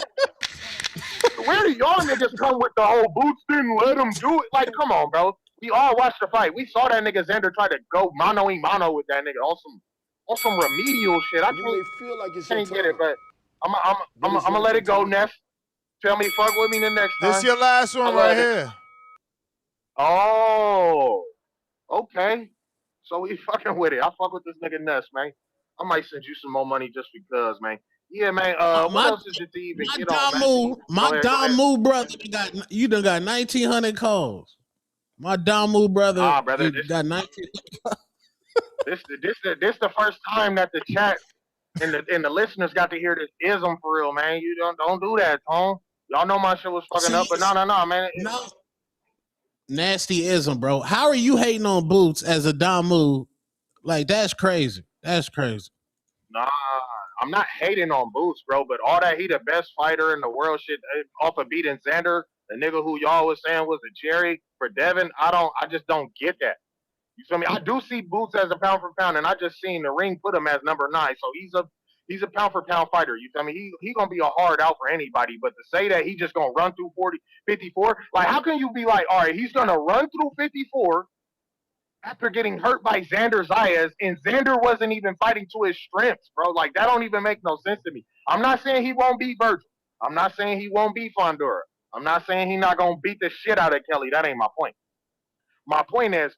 Speaker 13: Where do y'all niggas come with the whole Boots didn't let him do it? Like, come on, bro. We all watched the fight. We saw that nigga Xander try to go mano-y-mano with that nigga on some remedial shit. I
Speaker 11: You may feel like it's your
Speaker 13: can't get it,
Speaker 11: time,
Speaker 13: but I'm
Speaker 11: but it's
Speaker 13: gonna
Speaker 11: not
Speaker 13: let
Speaker 11: your
Speaker 13: it go,
Speaker 11: time.
Speaker 13: Ness. Tell me fuck with me the next
Speaker 5: This
Speaker 13: time.
Speaker 5: your last one right here.
Speaker 13: Oh, okay. So we fucking with it. I fuck with this nigga Ness, man. I might send you some more money just because, man. Yeah, man. What else is it to even get on, man?
Speaker 17: My
Speaker 13: Go ahead.
Speaker 17: Damu brother you done got 1,900 calls. My Damu brother,
Speaker 13: Nah, brother.
Speaker 17: you got 19.
Speaker 13: This the first time that the chat and the listeners got to hear this ism for real, man. You don't do that, Tone. Y'all know my shit was fucking up, but no, man.
Speaker 17: No. Nasty ism, bro. How are you hating on Boots as a Damu? Like, that's crazy. That's crazy.
Speaker 13: Nah, I'm not hating on Boots, bro, but all that he the best fighter in the world shit off of beating Xander, the nigga who y'all was saying was a Jerry for Devin. I just don't get that. You feel me? I do see Boots as a pound for pound, and I just seen the ring put him as number 9. So he's a pound for pound fighter. You feel me? He gonna be a hard out for anybody. But to say that he just gonna run through 54, like how can you be like, all right, he's gonna run through 54 after getting hurt by Xander Zayas, and Xander wasn't even fighting to his strengths, bro. Like that don't even make no sense to me. I'm not saying he won't beat Virgil. I'm not saying he won't beat Fondura. I'm not saying he's not gonna beat the shit out of Kelly. That ain't my point. My point is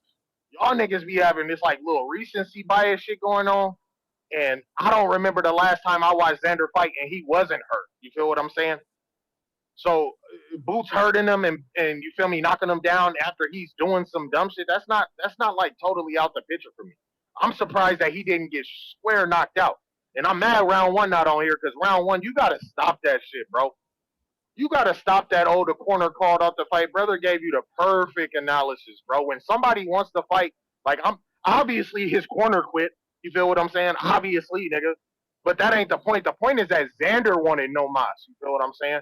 Speaker 13: y'all niggas be having this like little recency bias shit going on. And I don't remember the last time I watched Xander fight and he wasn't hurt. You feel what I'm saying? So Boots hurting him and you feel me, knocking him down after he's doing some dumb shit. That's not like totally out the picture for me. I'm surprised that he didn't get square knocked out. And I'm mad round 1 not on here because round 1 you gotta stop that shit, bro. You gotta stop that. Oh, the corner called off the fight. Brother gave you the perfect analysis, bro. When somebody wants to fight, like I'm obviously his corner quit. You feel what I'm saying? Obviously, nigga. But that ain't the point. The point is that Xander wanted no mas. You feel what I'm saying?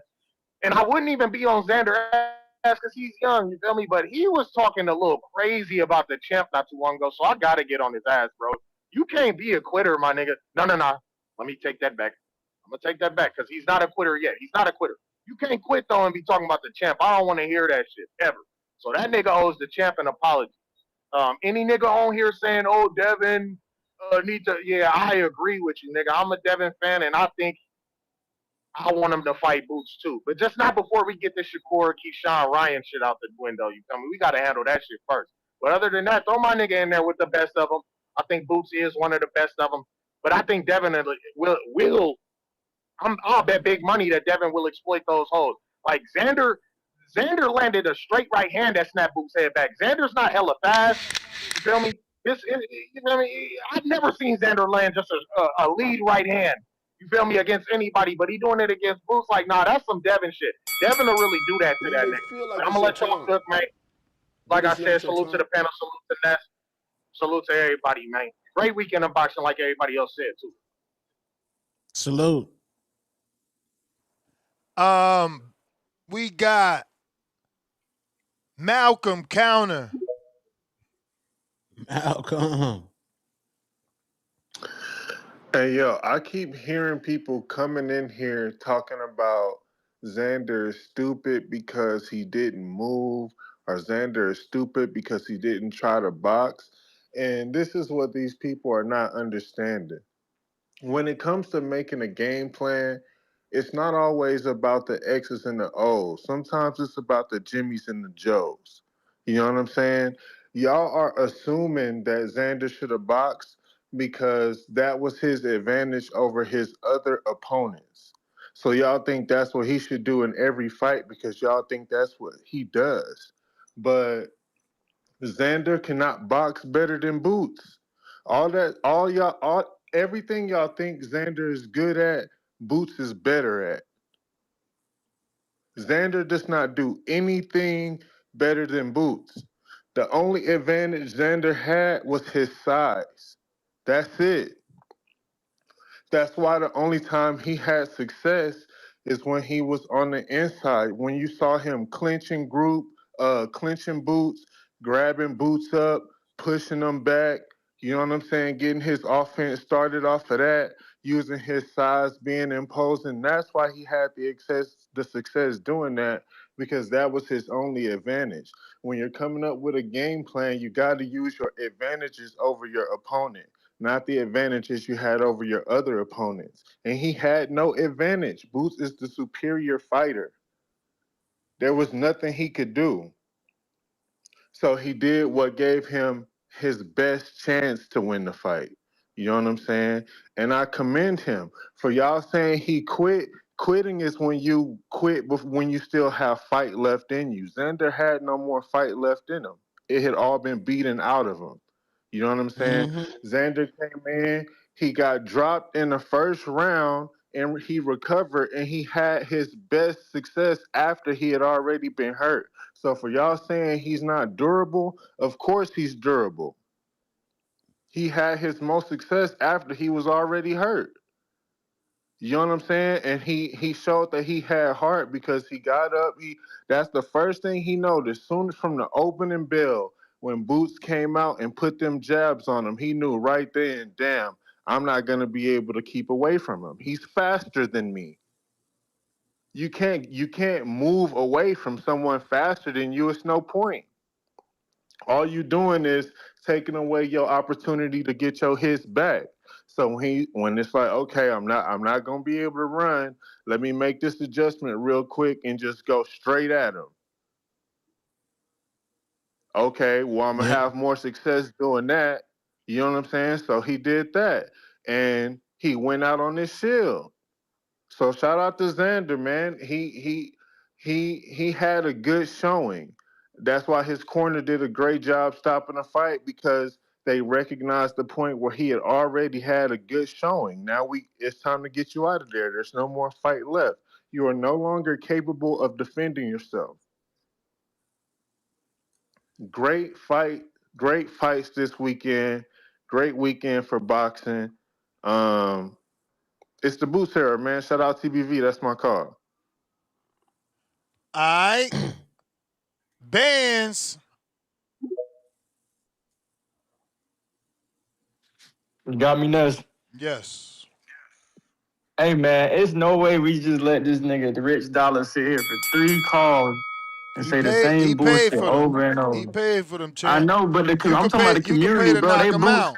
Speaker 13: And I wouldn't even be on Xander ass because he's young. You feel me? But he was talking a little crazy about the champ not too long ago. So I gotta get on his ass, bro. You can't be a quitter, my nigga. No. Let me take that back. I'm gonna take that back because he's not a quitter yet. He's not a quitter. You can't quit though and be talking about the champ. I don't want to hear that shit ever. So that nigga owes the champ an apology. Any nigga on here saying, "Oh, Devin need to," yeah, I agree with you, nigga. I'm a Devin fan, and I think I want him to fight Boots too, but just not before we get the Shakur, Keyshawn, Ryan shit out the window. You feel me? We got to handle that shit first. But other than that, throw my nigga in there with the best of them. I think Boots is one of the best of them, but I think Devin will I'll bet big money that Devin will exploit those holes. Like Xander landed a straight right hand that snapped Boots' head back. Xander's not hella fast. You feel me? You feel me? I've never seen Xander land just a lead right hand. You feel me? Against anybody, but he doing it against Boots. Like, nah, that's some Devin shit. Devin will really do that to
Speaker 11: You
Speaker 13: that
Speaker 11: may
Speaker 13: nigga.
Speaker 11: feel like
Speaker 13: But I'm
Speaker 11: it's
Speaker 13: gonna
Speaker 11: your
Speaker 13: let y'all
Speaker 11: time,
Speaker 13: cook, man.
Speaker 11: but
Speaker 13: Like I
Speaker 11: it's
Speaker 13: said,
Speaker 11: not your
Speaker 13: salute to
Speaker 11: time.
Speaker 13: the panel, salute to Ness, salute to everybody, man. Great weekend of boxing, like everybody else said too.
Speaker 17: Salute.
Speaker 5: We got Malcolm Counter
Speaker 17: Malcolm.
Speaker 16: Hey yo, I keep hearing people coming in here talking about Xander is stupid because he didn't move, or Xander is stupid because he didn't try to box. And this is what these people are not understanding. When it comes to making a game plan, it's not always about the X's and the O's. Sometimes it's about the Jimmys and the Joes. You know what I'm saying? Y'all are assuming that Xander should have boxed because that was his advantage over his other opponents. So y'all think that's what he should do in every fight because y'all think that's what he does. But Xander cannot box better than Boots. Everything y'all think Xander is good at, Boots is better at. Xander does not do anything better than Boots. The only advantage Xander had was his size. That's it. That's why the only time he had success is when he was on the inside. When you saw him clinching Boots, grabbing Boots up, pushing them back, you know what I'm saying? Getting his offense started off of that, using his size, being imposing. That's why he had the success doing that, because that was his only advantage. When you're coming up with a game plan, you got to use your advantages over your opponent, not the advantages you had over your other opponents. And he had no advantage. Boots is the superior fighter. There was nothing he could do. So he did what gave him his best chance to win the fight. You know what I'm saying? And I commend him for y'all saying he quit. Quitting is when you quit when you still have fight left in you. Xander had no more fight left in him. It had all been beaten out of him. You know what I'm saying? Xander came in, he got dropped in the first round, and he recovered, and he had his best success after he had already been hurt. So for y'all saying he's not durable, of course he's durable. He had his most success after he was already hurt. You know what I'm saying? And he showed that he had heart because he got up. That's the first thing he noticed. Soon as from the opening bell, when Boots came out and put them jabs on him, he knew right then, damn, I'm not gonna be able to keep away from him. He's faster than me. You can't move away from someone faster than you. It's no point. All you doing is taking away your opportunity to get your hits back. So when it's like, okay, I'm not gonna be able to run. Let me make this adjustment real quick and just go straight at him. Okay, well I'm gonna have more success doing that. You know what I'm saying? So he did that, and he went out on his shield. So shout out to Xander, man. He had a good showing. That's why his corner did a great job stopping the fight, because they recognized the point where he had already had a good showing. Now it's time to get you out of there. There's no more fight left. You are no longer capable of defending yourself. Great fights this weekend. Great weekend for boxing. It's the Boots era, man. Shout out TBV. That's my call.
Speaker 5: All right. Bands.
Speaker 20: You got me, Ness.
Speaker 5: Yes.
Speaker 20: Hey, man, it's no way we just let this nigga, the Rich Dollar, sit here for 3 calls and say the
Speaker 5: He
Speaker 20: same
Speaker 5: paid
Speaker 20: bullshit
Speaker 5: for them.
Speaker 20: over and
Speaker 5: He
Speaker 20: over.
Speaker 5: paid for them,
Speaker 20: I
Speaker 5: champ.
Speaker 20: know, but I'm
Speaker 5: You
Speaker 20: talking
Speaker 5: could
Speaker 20: about the
Speaker 5: pay
Speaker 20: community,
Speaker 5: to
Speaker 20: bro.
Speaker 5: knock
Speaker 20: They
Speaker 5: him
Speaker 20: boots.
Speaker 5: out.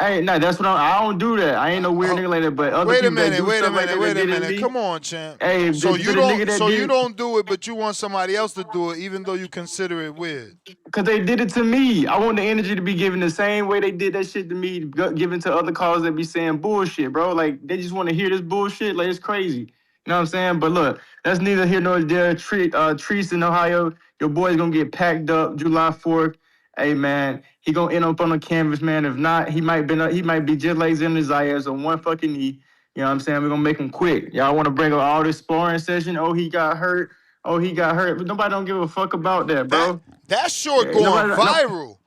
Speaker 20: Hey, no, that's what I don't do that. I ain't no weird nigga like that. But other people that do stuff like that, that did it to me.
Speaker 5: Come on, champ.
Speaker 20: Hey,
Speaker 5: So
Speaker 20: to
Speaker 5: you
Speaker 20: the nigga
Speaker 5: don't
Speaker 20: that did,
Speaker 5: do it, but you want somebody else to do it, even though you consider it weird.
Speaker 20: because they did it to me. I want the energy to be given the same way they did that shit to me, given to other callers that be saying bullshit, bro. Like, they just want to hear this bullshit. Like, it's crazy. You know what I'm saying? But look, that's neither here nor there. Treese in Ohio, your boy's going to get packed up July 4th. Hey, man, he going to end up on the canvas, man. If not, he might be just like Xander Zayas on one fucking knee. You know what I'm saying? We're going to make him quit. Y'all want to bring up all this sparring session? Oh, he got hurt. But nobody don't give a fuck about that, bro.
Speaker 5: That short
Speaker 20: Yeah,
Speaker 5: going
Speaker 20: nobody, no,
Speaker 5: viral.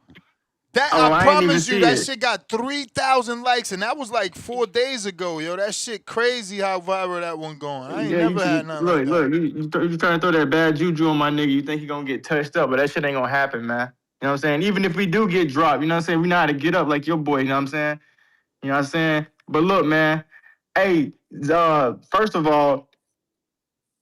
Speaker 20: oh,
Speaker 5: I
Speaker 20: I ain't even
Speaker 5: promise you,
Speaker 20: see
Speaker 5: that
Speaker 20: it.
Speaker 5: shit got 3,000 likes, and that was like 4 days ago, yo. That shit crazy how viral that one going. I ain't
Speaker 20: Yeah,
Speaker 5: never had nothing like that.
Speaker 20: you trying to throw that bad juju on my nigga. You think he gonna get touched up, but that shit ain't gonna happen, man. You know what I'm saying? Even if we do get dropped, you know what I'm saying? We know how to get up like your boy, you know what I'm saying? You know what I'm saying? But look, man, hey, first of all,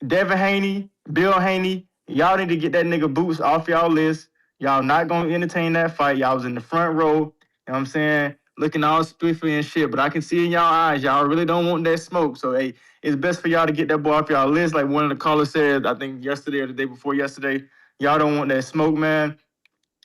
Speaker 20: Devin Haney, Bill Haney, y'all need to get that nigga Boots off y'all list. Y'all not gonna entertain that fight. Y'all was in the front row, you know what I'm saying? Looking all spiffy and shit, but I can see in y'all eyes, y'all really don't want that smoke. So, hey, it's best for y'all to get that boy off y'all list. Like one of the callers said, I think yesterday or the day before yesterday, y'all don't want that smoke, man.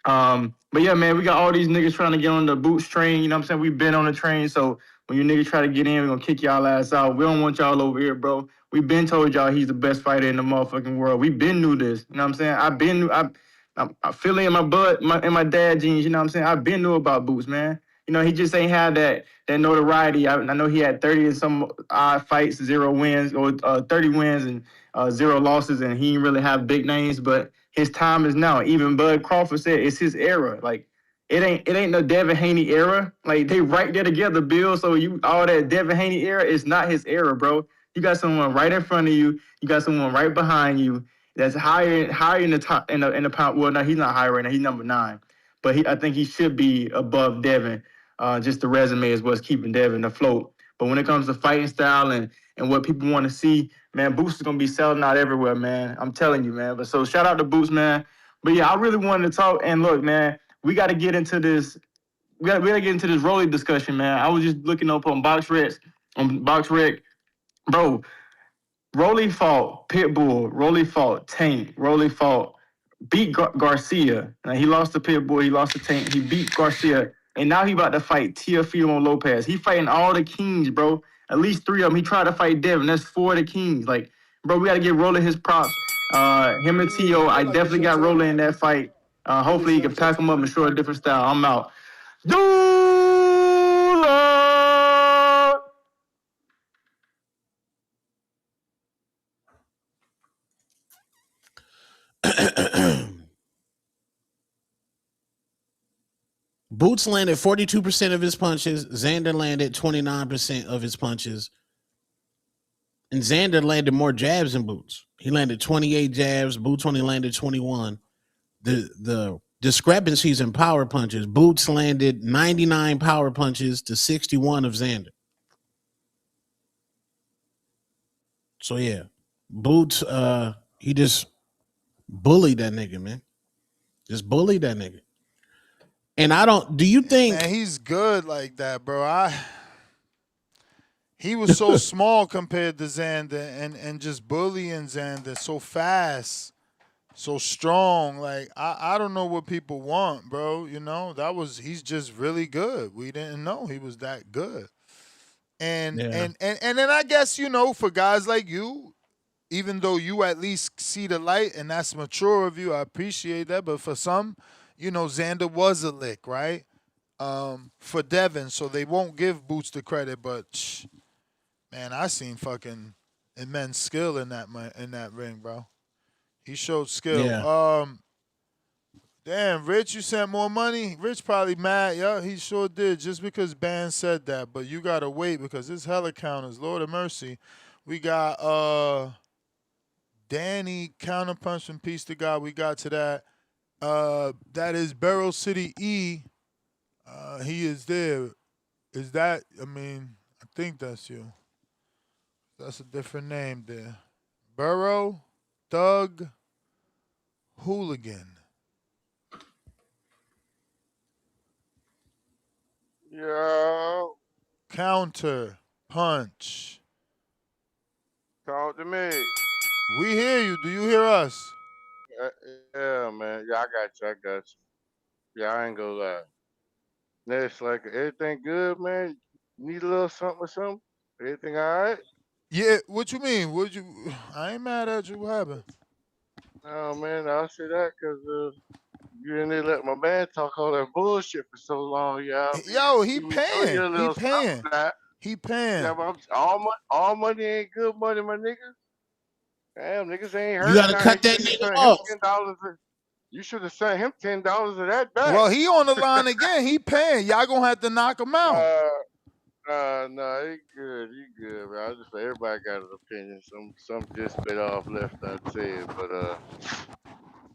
Speaker 20: But yeah, man, we got all these niggas trying to get on the Boots train. You know what I'm saying? We've been on the train, so when you niggas try to get in, we're gonna kick y'all ass out. We don't want y'all over here, bro. We been told y'all he's the best fighter in the motherfucking world. We been knew this. You know what I'm saying? I feel it in my blood, in my dad genes. You know what I'm saying? I been knew about Boots, man. You know, he just ain't had that notoriety. I know he had 30 and some odd fights, 0 wins, or 30 wins and 0 losses, and he didn't really have big names, but his time is now. Even Bud Crawford said it's his era. Like, it ain't no Devin Haney era. Like, they right there together, Bill. So all that Devin Haney era is not his era, bro. You got someone right in front of you. You got someone right behind you that's higher in the top in the pound. Well, no, he's not higher right now. He's number 9, but I think he should be above Devin. Just the resume is what's keeping Devin afloat. But when it comes to fighting style and what people want to see, man, Boots is gonna be selling out everywhere, man. I'm telling you, man. But so shout out to Boots, man. But yeah, I really wanted to talk. And look, man, we got to get into this. We got to get into this Rolly discussion, man. I was just looking up on BoxRec, bro. Rolly fought Pitbull. Rolly fought Tank. Rolly fought beat Garcia. Now, he lost to Pitbull. He lost to Tank. He beat Garcia. And now he about to fight Teofimo Lopez. He fighting all the kings, bro. At least 3 of them. He tried to fight Devin. That's 4 of the kings. Like, bro, we got to give Rolly his props. Him and Tio, I definitely got Rolly in that fight. Hopefully he can pack him up and show a different style. I'm out. Dula!
Speaker 17: Boots landed 42% of his punches. Xander landed 29% of his punches. And Xander landed more jabs than Boots. He landed 28 jabs. Boots only landed 21. The discrepancies in power punches. Boots landed 99 power punches to 61 of Xander. So yeah, Boots, he just bullied that nigga, man. Just bullied that nigga. And do you think...
Speaker 5: Man, he's good like that, bro. He was so small compared to Xander and just bullying Xander so fast, so strong. Like, I don't know what people want, bro. You know, he's just really good. We didn't know he was that good. And then I guess, you know, for guys like you, even though you at least see the light and that's mature of you, I appreciate that. But for some, you know, Xander was a lick, right? For Devin, so they won't give Boots the credit, but man, I seen fucking immense skill in that ring, bro. He showed skill.
Speaker 17: Yeah.
Speaker 5: Damn, Rich, you sent more money? Rich probably mad. Yeah, he sure did. Just because Ban said that, but you gotta wait because this hella counters. Lord of mercy. We got Danny counterpunch from Peace to God. We got to that. That is Barrel City E. He is there. Is that? I mean, I think that's you. That's a different name there. Burrow, Thug, Hooligan.
Speaker 8: Yo.
Speaker 5: Counter, punch.
Speaker 8: Talk to me.
Speaker 5: We hear you. Do you hear us?
Speaker 8: Yeah, man. Yeah, I got you. Yeah, I ain't gonna lie. Next, like, everything good, man? Need a little something or something? Everything all right?
Speaker 5: Yeah, what you mean? I ain't mad at you. What happened?
Speaker 8: Oh, man, I'll say that because you didn't let my man talk all that bullshit for so long, y'all.
Speaker 5: Yo, he
Speaker 8: We know you
Speaker 5: paying.
Speaker 8: a little something that.
Speaker 5: He paying.
Speaker 8: Yeah, but all money ain't good money, my nigga. Damn, niggas ain't hurt.
Speaker 17: You gotta cut that nigga off.
Speaker 8: You should have sent him $10 of that back.
Speaker 5: Well, he on the line again. He paying. Y'all gonna have to knock him out.
Speaker 8: No, he good, man. I just say everybody got an opinion. Some just bit off left unsaid, but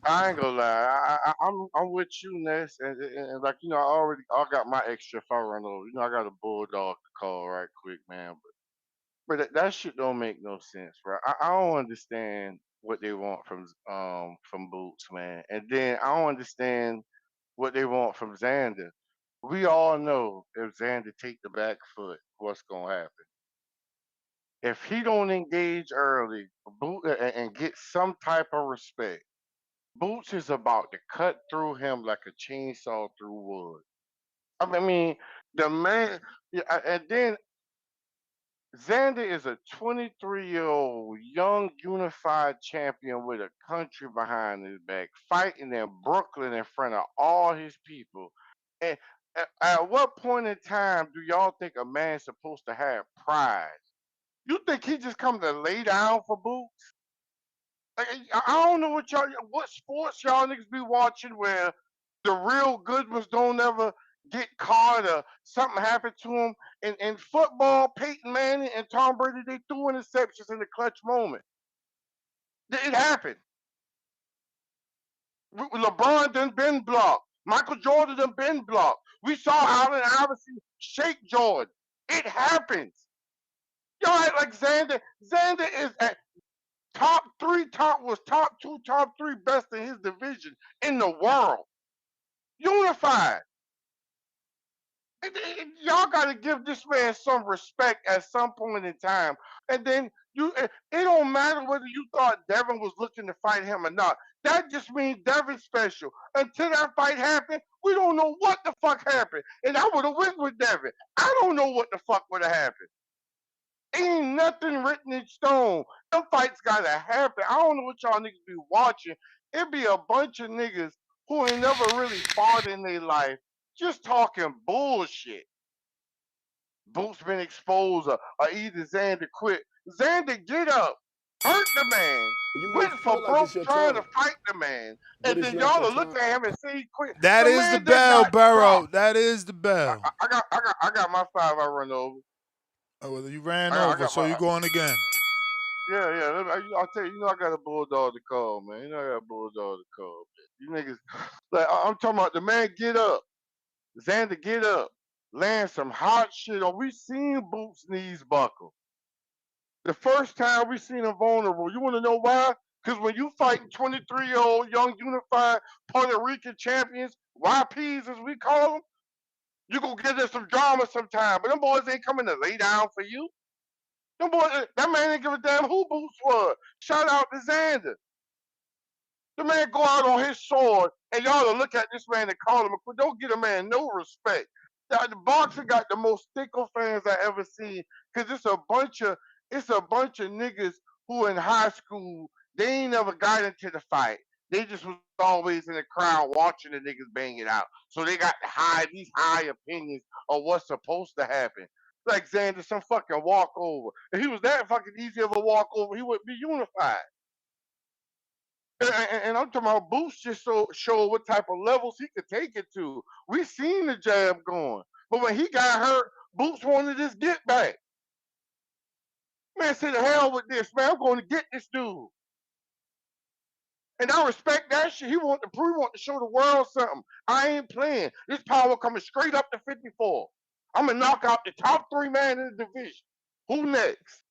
Speaker 8: I ain't gonna lie. I'm with you, Ness, and like I got my extra fire on those. I got a bulldog to call right quick, man. But that shit don't make no sense, bro. I don't understand what they want from Boots, man, and then I don't understand what they want from Xander. We all know if Xander take the back foot, what's gonna happen. If he don't engage early, and get some type of respect, Boots is about to cut through him like a chainsaw through wood. I mean, the man, yeah, and then Xander is a 23-year-old young unified champion with a country behind his back, fighting in Brooklyn in front of all his people. And at what point in time do y'all think a man's supposed to have pride? You think he just come to lay down for Boots? Like, I don't know what sports y'all niggas be watching where the real good ones don't ever get caught or something happened to them. In football, Peyton Manning and Tom Brady, they threw interceptions in the clutch moment. It happened. LeBron done been blocked. Michael Jordan done been blocked. We saw Allen Iverson shake Jordan. It happens. Y'all act like Xander. Xander is at top two, top three best in his division in the world. Unified. Y'all got to give this man some respect at some point in time. And then it don't matter whether you thought Devin was looking to fight him or not. That just means Devin's special. Until that fight happened, we don't know what the fuck happened. And I would have went with Devin. I don't know what the fuck would have happened. Ain't nothing written in stone. Them fights gotta happen. I don't know what y'all niggas be watching. It be a bunch of niggas who ain't never really fought in their life, just talking bullshit. Boots been exposed, or either Xander quit. Xander, get up, hurt the man,
Speaker 11: You may
Speaker 8: went for
Speaker 11: feel like
Speaker 8: broke
Speaker 11: it's your
Speaker 8: trying to
Speaker 11: time,
Speaker 8: fight the man,
Speaker 11: but
Speaker 8: and
Speaker 11: it's
Speaker 8: then
Speaker 11: not
Speaker 8: y'all
Speaker 11: your
Speaker 8: will look
Speaker 11: time.
Speaker 8: at him and say he quit.
Speaker 5: That
Speaker 8: The
Speaker 5: is the
Speaker 8: man done
Speaker 5: bell,
Speaker 8: got
Speaker 5: Burrow.
Speaker 8: dropped.
Speaker 5: That is the bell.
Speaker 8: I got my 5 I run over.
Speaker 5: Oh, well, you ran
Speaker 8: I
Speaker 5: over,
Speaker 8: got
Speaker 5: so
Speaker 8: my
Speaker 5: you're going again.
Speaker 8: Yeah. I'll tell you, I got a bulldog to call, man. I got a bulldog to call, man. You niggas, like, I'm talking about the man get up. Xander, get up. Land some hot shit on. We seen Boots' knees buckle. The first time we seen him vulnerable. You want to know why? Because when you fighting 23-year-old young unified Puerto Rican champions, YPs as we call them, you gonna get us some drama sometime. But them boys ain't coming to lay down for you. Them boys, that man ain't give a damn who Boots was. Shout out to Xander. The man go out on his sword, and y'all will look at this man and call him a quit. Don't get a man no respect. The boxing got the most fickle fans I ever seen, cause it's a bunch of niggas who in high school they ain't never got into the fight. They just was always in the crowd watching the niggas bang it out. So they got these high opinions of what's supposed to happen. Like Xander, some fucking walkover. If he was that fucking easy of a walkover, he would be unified. And I'm talking about Boots just show what type of levels he could take it to. We seen the jab going, but when he got hurt, Boots wanted his get back. Man said, "The hell with this, man. I'm going to get this dude." And I respect that shit. He want to prove, want to show the world something. I ain't playing. This power coming straight up to 54. I'm gonna knock out the top 3 man in the division. Who next?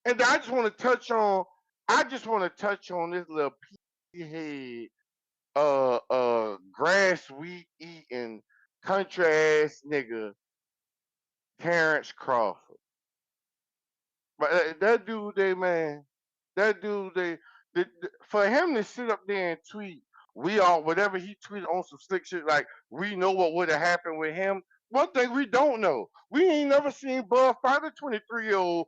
Speaker 8: And I just want to touch on. I just want to touch on this little head grass wheat eating country ass nigga Terrence Crawford. But that dude, that dude, for him to sit up there and tweet, we all whatever he tweeted on some slick shit like we know what would have happened with him. One thing we don't know, we ain't never seen Bud fight a 23-year-old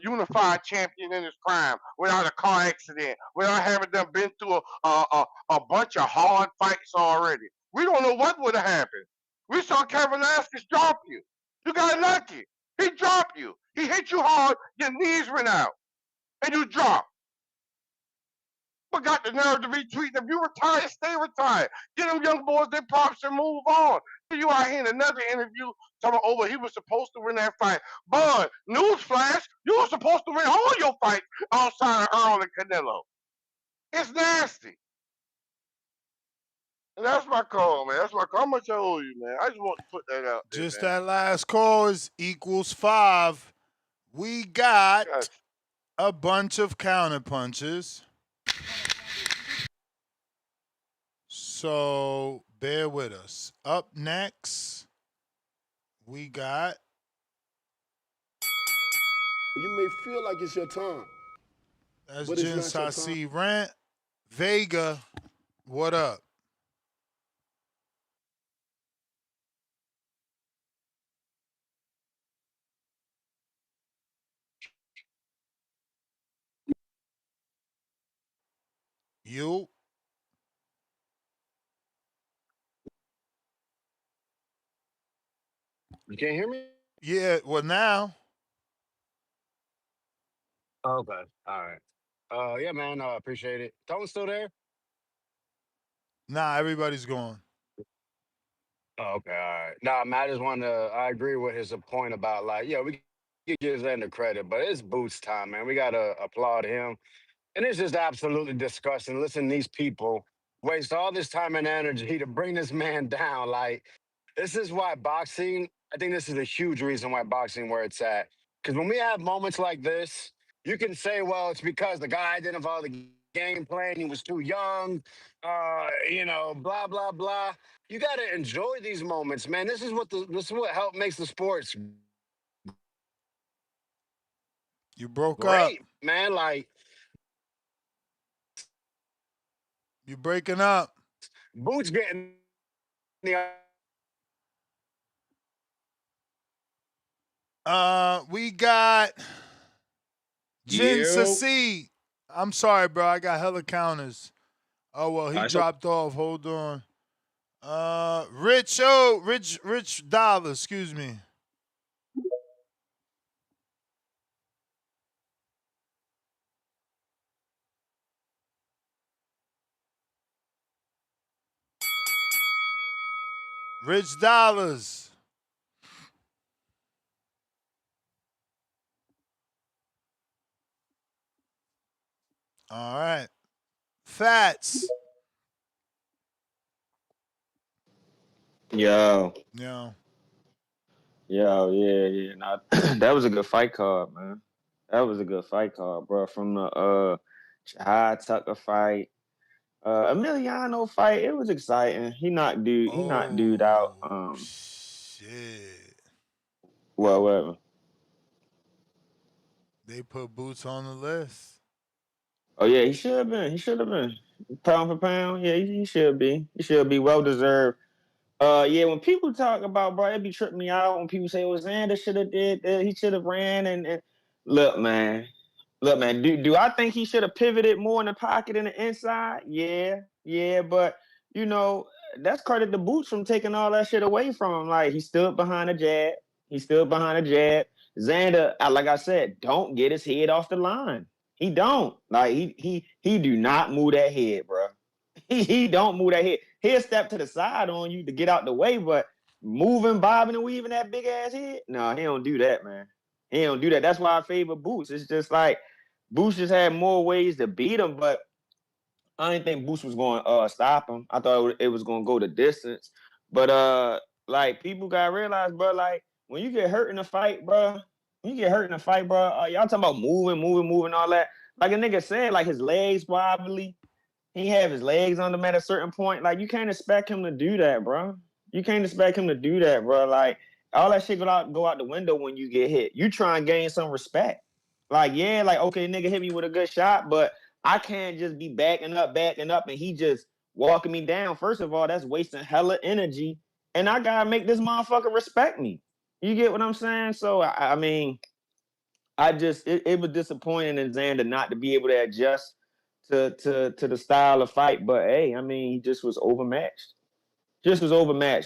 Speaker 8: unified champion in his prime without a car accident, without having them been through a bunch of hard fights already. We don't know what would have happened. We saw Kevin Velasquez drop you. You got lucky. He dropped you. He hit you hard, your knees went out, and you dropped. But got the nerve to retweet. If you retired, stay retired. Get them young boys their props and move on. You out here in another interview talking about, he was supposed to win that fight. Bud, newsflash, you were supposed to win all your fights outside of Earl and Canelo. It's nasty. And that's my call, man. That's my call. How much I owe you, man? I just want to put that out there,
Speaker 5: Just
Speaker 8: man.
Speaker 5: that last call is equals 5. We got
Speaker 8: Gotcha.
Speaker 5: a bunch of counter punches. So bear with us. Up next, we got.
Speaker 1: You may feel like it's your time,
Speaker 5: That's
Speaker 1: but it's
Speaker 5: Jen
Speaker 1: not your time.
Speaker 5: Sasi Rant. Vega, what up? You?
Speaker 1: You can't hear me?
Speaker 5: Yeah, well, now.
Speaker 1: Okay. All right. Yeah, man. Appreciate it. Tone's still there?
Speaker 5: Nah, everybody's gone.
Speaker 1: Oh, okay. All right. Nah, man, I just wanted to, I agree with his point about, like, yeah, we can give Xander credit, but it's Boots time, man. We got to applaud him. And it's just absolutely disgusting. Listen, these people waste all this time and energy to bring this man down. Like, this is why boxing, I think this is a huge reason why boxing where it's at. Because when we have moments like this, you can say, well, it's because the guy didn't follow the game plan. He was too young, blah, blah, blah. You got to enjoy these moments, man. This is what help makes the sports
Speaker 5: You broke up.
Speaker 1: great, man. Like,
Speaker 5: You breaking up.
Speaker 1: Boots getting the
Speaker 5: We got Jin
Speaker 9: You.
Speaker 5: Sasi. I'm sorry, bro. I got hella counters. Oh well, he dropped off. Hold on. Rich Dollar, excuse me. Rich Dollars. All right. Fats.
Speaker 4: Yo.
Speaker 5: Yeah.
Speaker 4: Yo, yeah. Nah, that was a good fight card, man. That was a good fight card, bro. From the Jahi Tucker fight, Emiliano fight, it was exciting. He knocked dude out.
Speaker 5: Shit.
Speaker 4: Whatever.
Speaker 5: They put Boots on the list.
Speaker 4: Oh yeah, he should have been. He should have been. Pound for pound, yeah, he should be. He should be well deserved. Yeah, when people talk about, bro, it be tripping me out when people say, "Well, Xander should have did that. He should have ran." And look, man, Do I think he should have pivoted more in the pocket and the inside? Yeah. But you know, that's credit to Boots from taking all that shit away from him. Like he stood behind a jab. Xander, like I said, don't get his head off the line. He don't. Like he do not move that head, bro. He don't move that head. He'll step to the side on you to get out the way, but moving, bobbing, and weaving that big ass head, no, he don't do that, man. He don't do that. That's why I favor Boots. It's just like Boots just had more ways to beat him, but I didn't think Boots was going to stop him. I thought it was going to go the distance. But like people gotta realize, bro, like when you get hurt in a fight, bro, y'all talking about moving, all that. Like a nigga said, like his legs probably he have his legs on him at a certain point. Like you can't expect him to do that, bro. You can't expect him to do that, bro. Like all that shit go out the window when you get hit. You try and gain some respect. Like yeah, like okay, nigga hit me with a good shot, but I can't just be backing up, and he just walking me down. First of all, that's wasting hella energy, and I gotta make this motherfucker respect me. You get what I'm saying? So I mean, it was disappointing in Xander not to be able to adjust to the style of fight. But hey, I mean, he just was overmatched.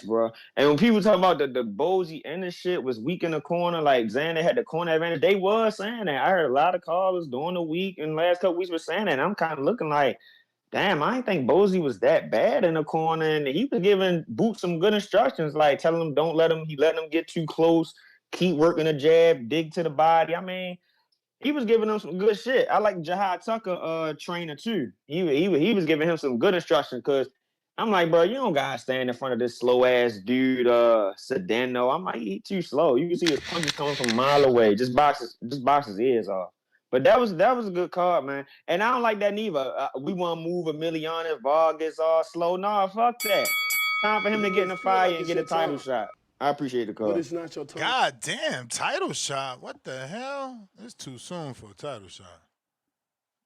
Speaker 4: Bro. And when people talk about the Bozy Ennis shit was weak in the corner, like Xander had the corner advantage, they was saying that. I heard a lot of callers during the week and last couple weeks were saying that. And I'm kind of looking like, damn, I didn't think Bozy was that bad in the corner. And he was giving Boots some good instructions, like telling him don't let him get too close, keep working the jab, dig to the body. I mean,
Speaker 20: he was giving him some good shit. I like Jahi Tucker trainer too. He was giving him some good instruction because I'm like, bro, you don't gotta stand in front of this slow ass dude, Cedeno. I'm like, he too slow. You can see his punches coming from a mile away. Just box his ears off. But that was a good card, man. And I don't like that neither. We want to move Emiliano Vargas all slow. Nah, fuck that. Time for him to get in the fire and get a title shot. I appreciate the card.
Speaker 7: But it's not your turn.
Speaker 5: God damn, title shot. What the hell? It's too soon for a title shot.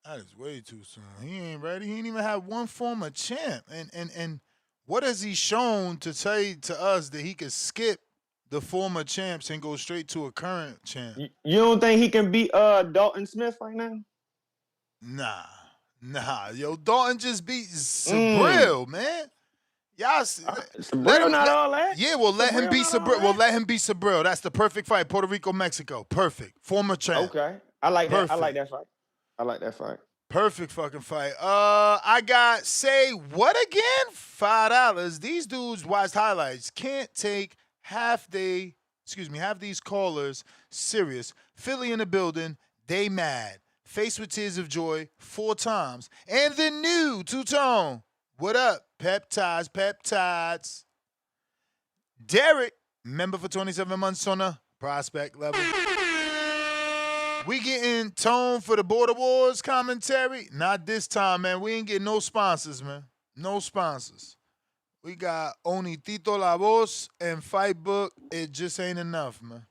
Speaker 5: That is way too soon. He ain't ready. He ain't even have one former champ. And what has he shown to say to us that he could skip the former champs and go straight to a current champ?
Speaker 20: You don't think he can beat Dalton Smith right now?
Speaker 5: Nah. Yo, Dalton just beat Sabril, man. Y'all,
Speaker 20: Sabril not all that.
Speaker 5: Yeah, well, let him beat Sabril. Well, let him beat Sabril. That's the perfect fight. Puerto Rico, Mexico. Perfect. Former champ.
Speaker 20: Okay. I like that. I like that fight.
Speaker 5: Perfect fucking fight. I got say what again? $5. These dudes watched highlights. Can't take half these callers serious. Philly in the building. They mad. Faced with tears of joy 4 times. And the new two-tone. What up? Peptides. Derek, member for 27 months on a prospect level. We getting tone for the Border Wars commentary? Not this time, man. We ain't getting no sponsors, man. No sponsors. We got only Tito La Voz and Fight Book. It just ain't enough, man.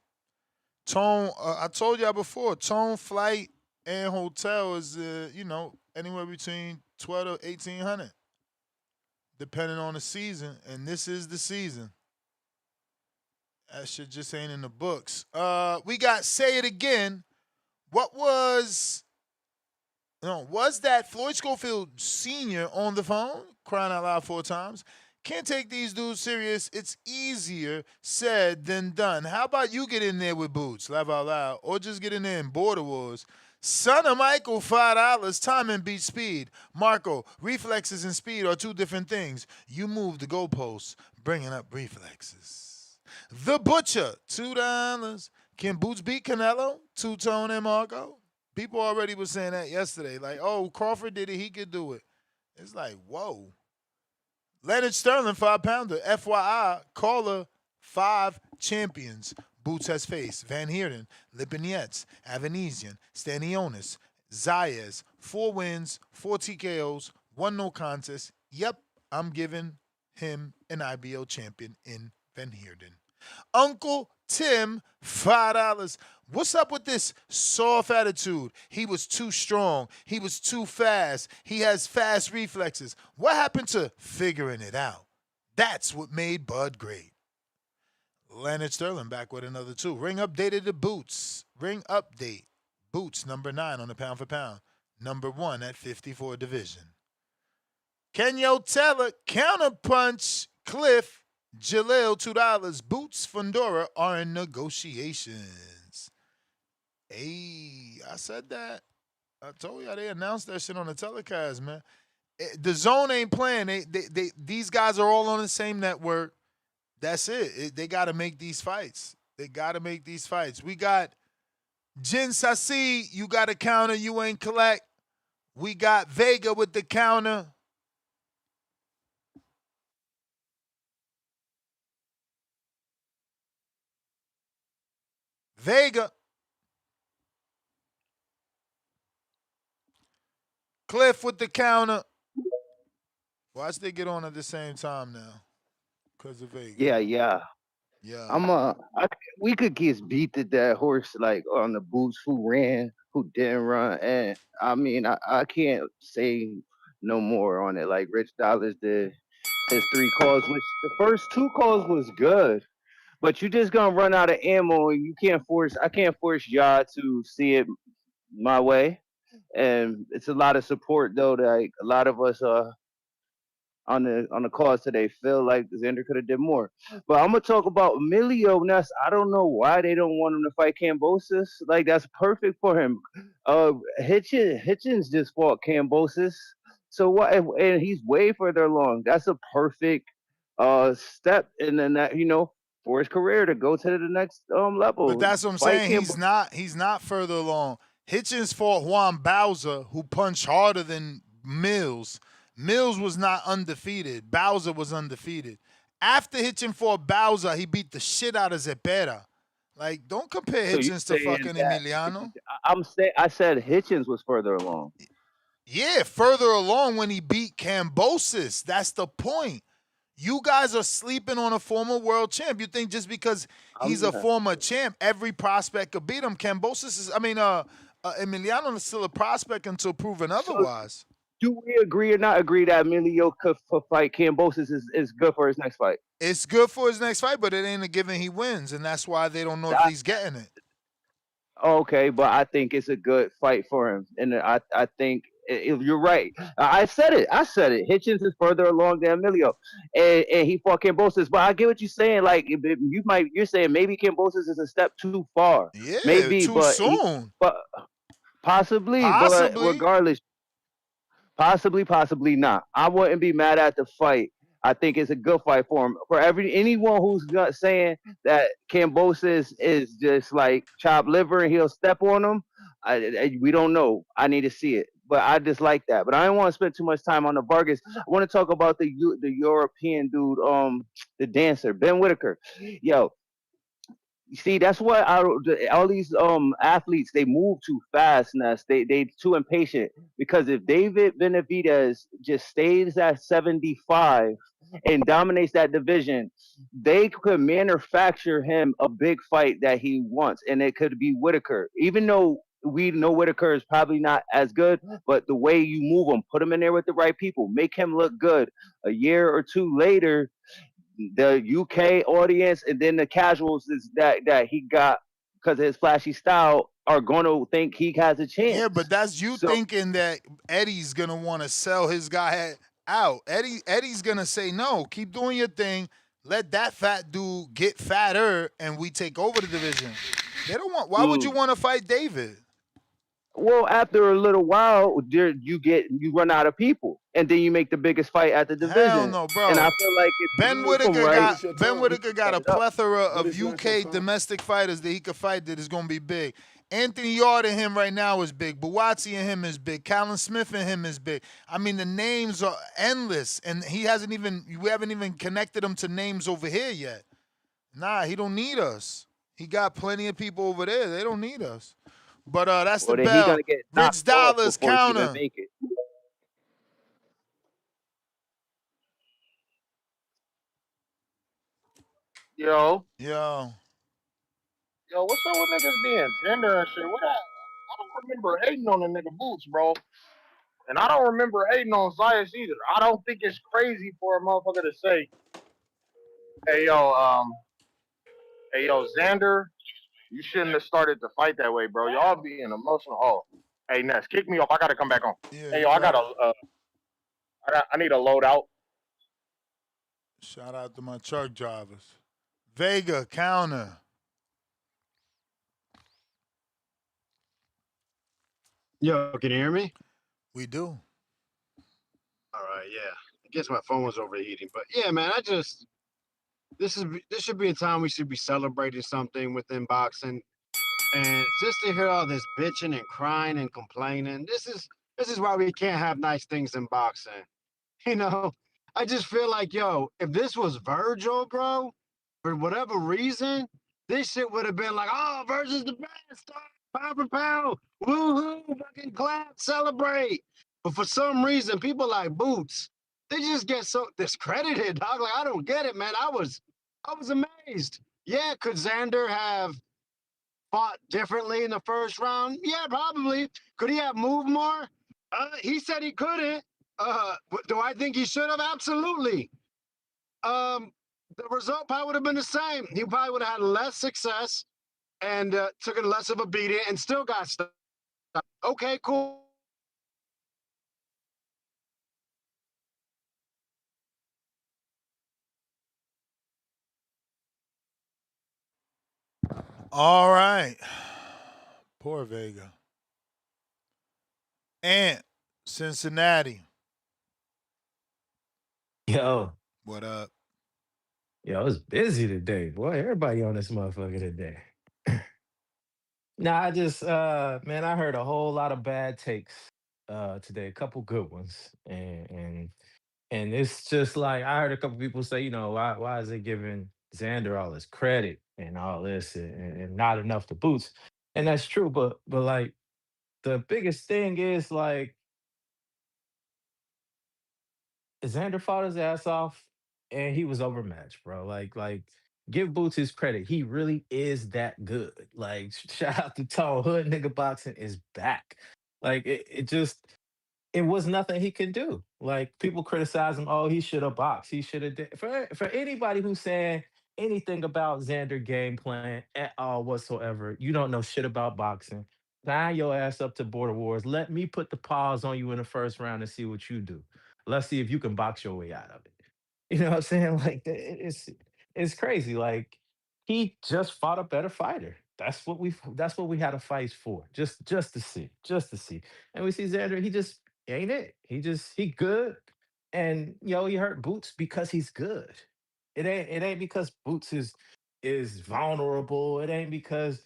Speaker 5: Tone, I told y'all before, Tone flight and hotel is, anywhere between $1,200 to $1,800, depending on the season. And this is the season. That shit just ain't in the books. We got Say It Again. Was that Floyd Schofield Sr. on the phone, crying out loud 4 times? Can't take these dudes serious. It's easier said than done. How about you get in there with Boots, laugh out loud, or just get in there in Border Wars? Son of Michael, $5. Timing beats speed. Marco, reflexes and speed are 2 different things. You move the goalposts, bringing up reflexes. The Butcher, $2. Can Boots beat Canelo? Two-Tone and Marco? People already was saying that yesterday. Like, oh, Crawford did it, he could do it. It's like, whoa. Leonard Sterling, 5-pounder. FYI, caller 5 champions. Boots has faced Van Heerden, Lipinets, Avanesian, Stanionis, Zayas. 4 wins, 4 TKOs, 1 no contest. Yep, I'm giving him an IBO champion in Van Heerden. Uncle Tim, $5. What's up with this soft attitude? He was too strong. He was too fast. He has fast reflexes. What happened to figuring it out? That's what made Bud great. Leonard Sterling back with another 2. Ring updated the Boots. Ring update. Boots number 9 on the pound for pound. Number 1 at 54 division. Kenyo Teller, counterpunch, Cliff, Jaleel, $2. Boots, Fundora are in negotiations. Hey, I said that. I told y'all they announced that shit on the telecast, man. The Zone ain't playing. These guys are all on the same network. That's it. They got to make these fights. We got Jin Sasi, you got a counter, you ain't collect. We got Vega with the counter. Vega. Cliff with the counter. Watch they get on at the same time now. Because of Vega.
Speaker 21: Yeah. We could get beat to that horse like on the Boots who ran, who didn't run. And I mean, I can't say no more on it. Like Rich Dollars did his 3 calls, which the first 2 calls was good. But you just gonna run out of ammo, and I can't force y'all to see it my way. And it's a lot of support though. Like a lot of us on the calls today feel like Xander could have did more. But I'm gonna talk about Emilio Ness. I don't know why they don't want him to fight Kambosos. Like that's perfect for him. Hitchens just fought Kambosos. So what? And he's way further along. That's a perfect step in that for his career to go to the next level.
Speaker 5: But that's what I'm saying. He's not further along. Hitchens fought Juan Bowser, who punched harder than Mills. Mills was not undefeated. Bowser was undefeated. After Hitchens fought Bowser, he beat the shit out of Zepeda. Like, don't compare
Speaker 7: So you
Speaker 5: Hitchens to
Speaker 7: saying
Speaker 5: fucking
Speaker 7: that
Speaker 5: Emiliano.
Speaker 7: I said Hitchens was further along.
Speaker 5: Yeah, further along when he beat Kambosos. That's the point. You guys are sleeping on a former world champ. You think just because he's a former champ, every prospect could beat him. Kambosos is, Emiliano is still a prospect until proven otherwise.
Speaker 7: Do we agree or not agree that Emilio could fight Kambosos is good for his next fight?
Speaker 5: It's good for his next fight, but it ain't a given he wins, and that's why they don't know if he's getting it.
Speaker 7: Okay, but I think it's a good fight for him, and I think you're right. I said it. Hitchens is further along than Emilio, and he fought Kambosos. But I get what you're saying. Like you're saying maybe Kambosos is a step too far.
Speaker 5: Yeah,
Speaker 7: maybe,
Speaker 5: too soon.
Speaker 7: but possibly. But regardless, possibly not. I wouldn't be mad at the fight. I think it's a good fight for him. For anyone who's saying that Kambosos is just like chopped liver and he'll step on him, we don't know. I need to see it. But I just like that. But I don't want to spend too much time on the Vargas. I want to talk about the European dude, the dancer, Ben Whittaker. Yo, see, that's what all these athletes, they move too fast, Ness. They too impatient. Because if David Benavidez just stays at 75 and dominates that division, they could manufacture him a big fight that he wants, and it could be Whittaker. Even though we know Whittaker is probably not as good, but the way you move him, put him in there with the right people, make him look good. A year or two later, the UK audience and then the casuals is that he got because of his flashy style are going to think he has a chance.
Speaker 5: Yeah, but that's you thinking that Eddie's going to want to sell his guy out. Eddie's going to say, no, keep doing your thing. Let that fat dude get fatter and we take over the division. They don't want. Why would you want to fight David?
Speaker 7: Well, after a little while, you run out of people, and then you make the biggest fight at the division.
Speaker 5: Hell no, bro.
Speaker 7: And I feel like
Speaker 5: Ben Whittaker got a plethora of UK domestic fighters that he could fight that is going to be big. Anthony Yard and him right now is big. Buatsi and him is big. Callum Smith and him is big. I mean, the names are endless, and we haven't even connected him to names over here yet. Nah, he don't need us. He got plenty of people over there. They don't need us. But that's the bell. Rich Dollars counter.
Speaker 10: Yo,
Speaker 13: what's up with niggas being tender and shit? I don't remember hating on the nigga Boots, bro. And I don't remember hating on Zayas either. I don't think it's crazy for a motherfucker to say, hey yo, Xander, you shouldn't have started the fight that way, bro. Y'all being emotional. Oh, hey Ness, kick me off. I gotta come back on.
Speaker 5: Yeah,
Speaker 13: hey yo, I need a load out.
Speaker 5: Shout out to my truck drivers. Vega counter.
Speaker 9: Yo, can you hear me?
Speaker 5: We do.
Speaker 9: All right, yeah. I guess my phone was overheating, but yeah, man, this should be a time we should be celebrating something within boxing, and just to hear all this bitching and crying and complaining, this is why we can't have nice things in boxing. You know, I just feel like, yo, if this was Virgil, bro, for whatever reason, this shit would have been like, oh, Virgil's the best, pound for pound, woohoo, fucking clap, celebrate. But for some reason, people like Boots, they just get so discredited, dog. Like, I don't get it, man. I was amazed. Yeah, could Xander have fought differently in the first round? Yeah, probably. Could he have moved more? He said he couldn't. Do I think he should have? Absolutely. The result probably would have been the same. He probably would have had less success and took it less of a beating and still got stuck. Okay, cool.
Speaker 5: All right. Poor Vega. Ant, Cincinnati.
Speaker 23: Yo.
Speaker 5: What up?
Speaker 23: Yo, I was busy today. Boy, everybody on this motherfucker today.
Speaker 2: Nah, I just man, I heard a whole lot of bad takes today, a couple good ones. And it's just like I heard a couple people say, why is it giving Xander all his credit and all this and not enough to Boots? And that's true, but like the biggest thing is like Xander fought his ass off and he was overmatched, bro. Like give Boots his credit. He really is that good. Like shout out to Tone Hood nigga boxing is back. Like it just it was nothing he could do. Like people criticize him, oh, he should have boxed. He should have did for anybody who's saying anything about Xander game plan at all whatsoever, you don't know shit about boxing. Sign your ass up to Border Wars. Let me put the pause on you in the first round and see what you do. Let's see if you can box your way out of it. You know what I'm saying? Like it's crazy. Like he just fought a better fighter. That's what we had a fight for. Just to see. Just to see. And we see Xander, he just ain't it. He good. And he hurt Boots because he's good. It ain't because Boots is vulnerable. It ain't because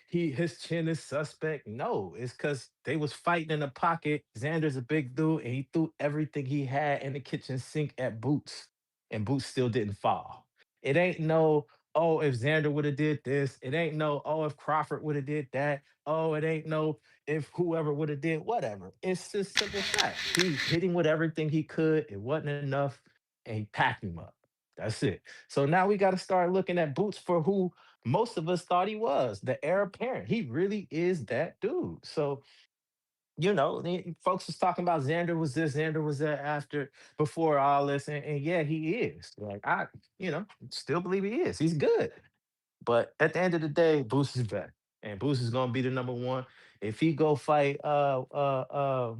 Speaker 2: his chin is suspect. No, it's because they was fighting in the pocket. Xander's a big dude, and he threw everything he had in the kitchen sink at Boots, and Boots still didn't fall. It ain't no, oh, if Xander would have did this. It ain't no, oh, if Crawford would have did that. Oh, it ain't no, if whoever would have did whatever. It's just simple fact. He hit him with everything he could. It wasn't enough, and he packed him up. That's it. So now we got to start looking at Boots for who most of us thought he was, the heir apparent. He really is that dude. So the folks was talking about Xander was this, Xander was that after, before all this, and yeah, he is. Like still believe he is. He's good. But at the end of the day, Boost is back, and Boost is gonna be the number one. If he go fight, what's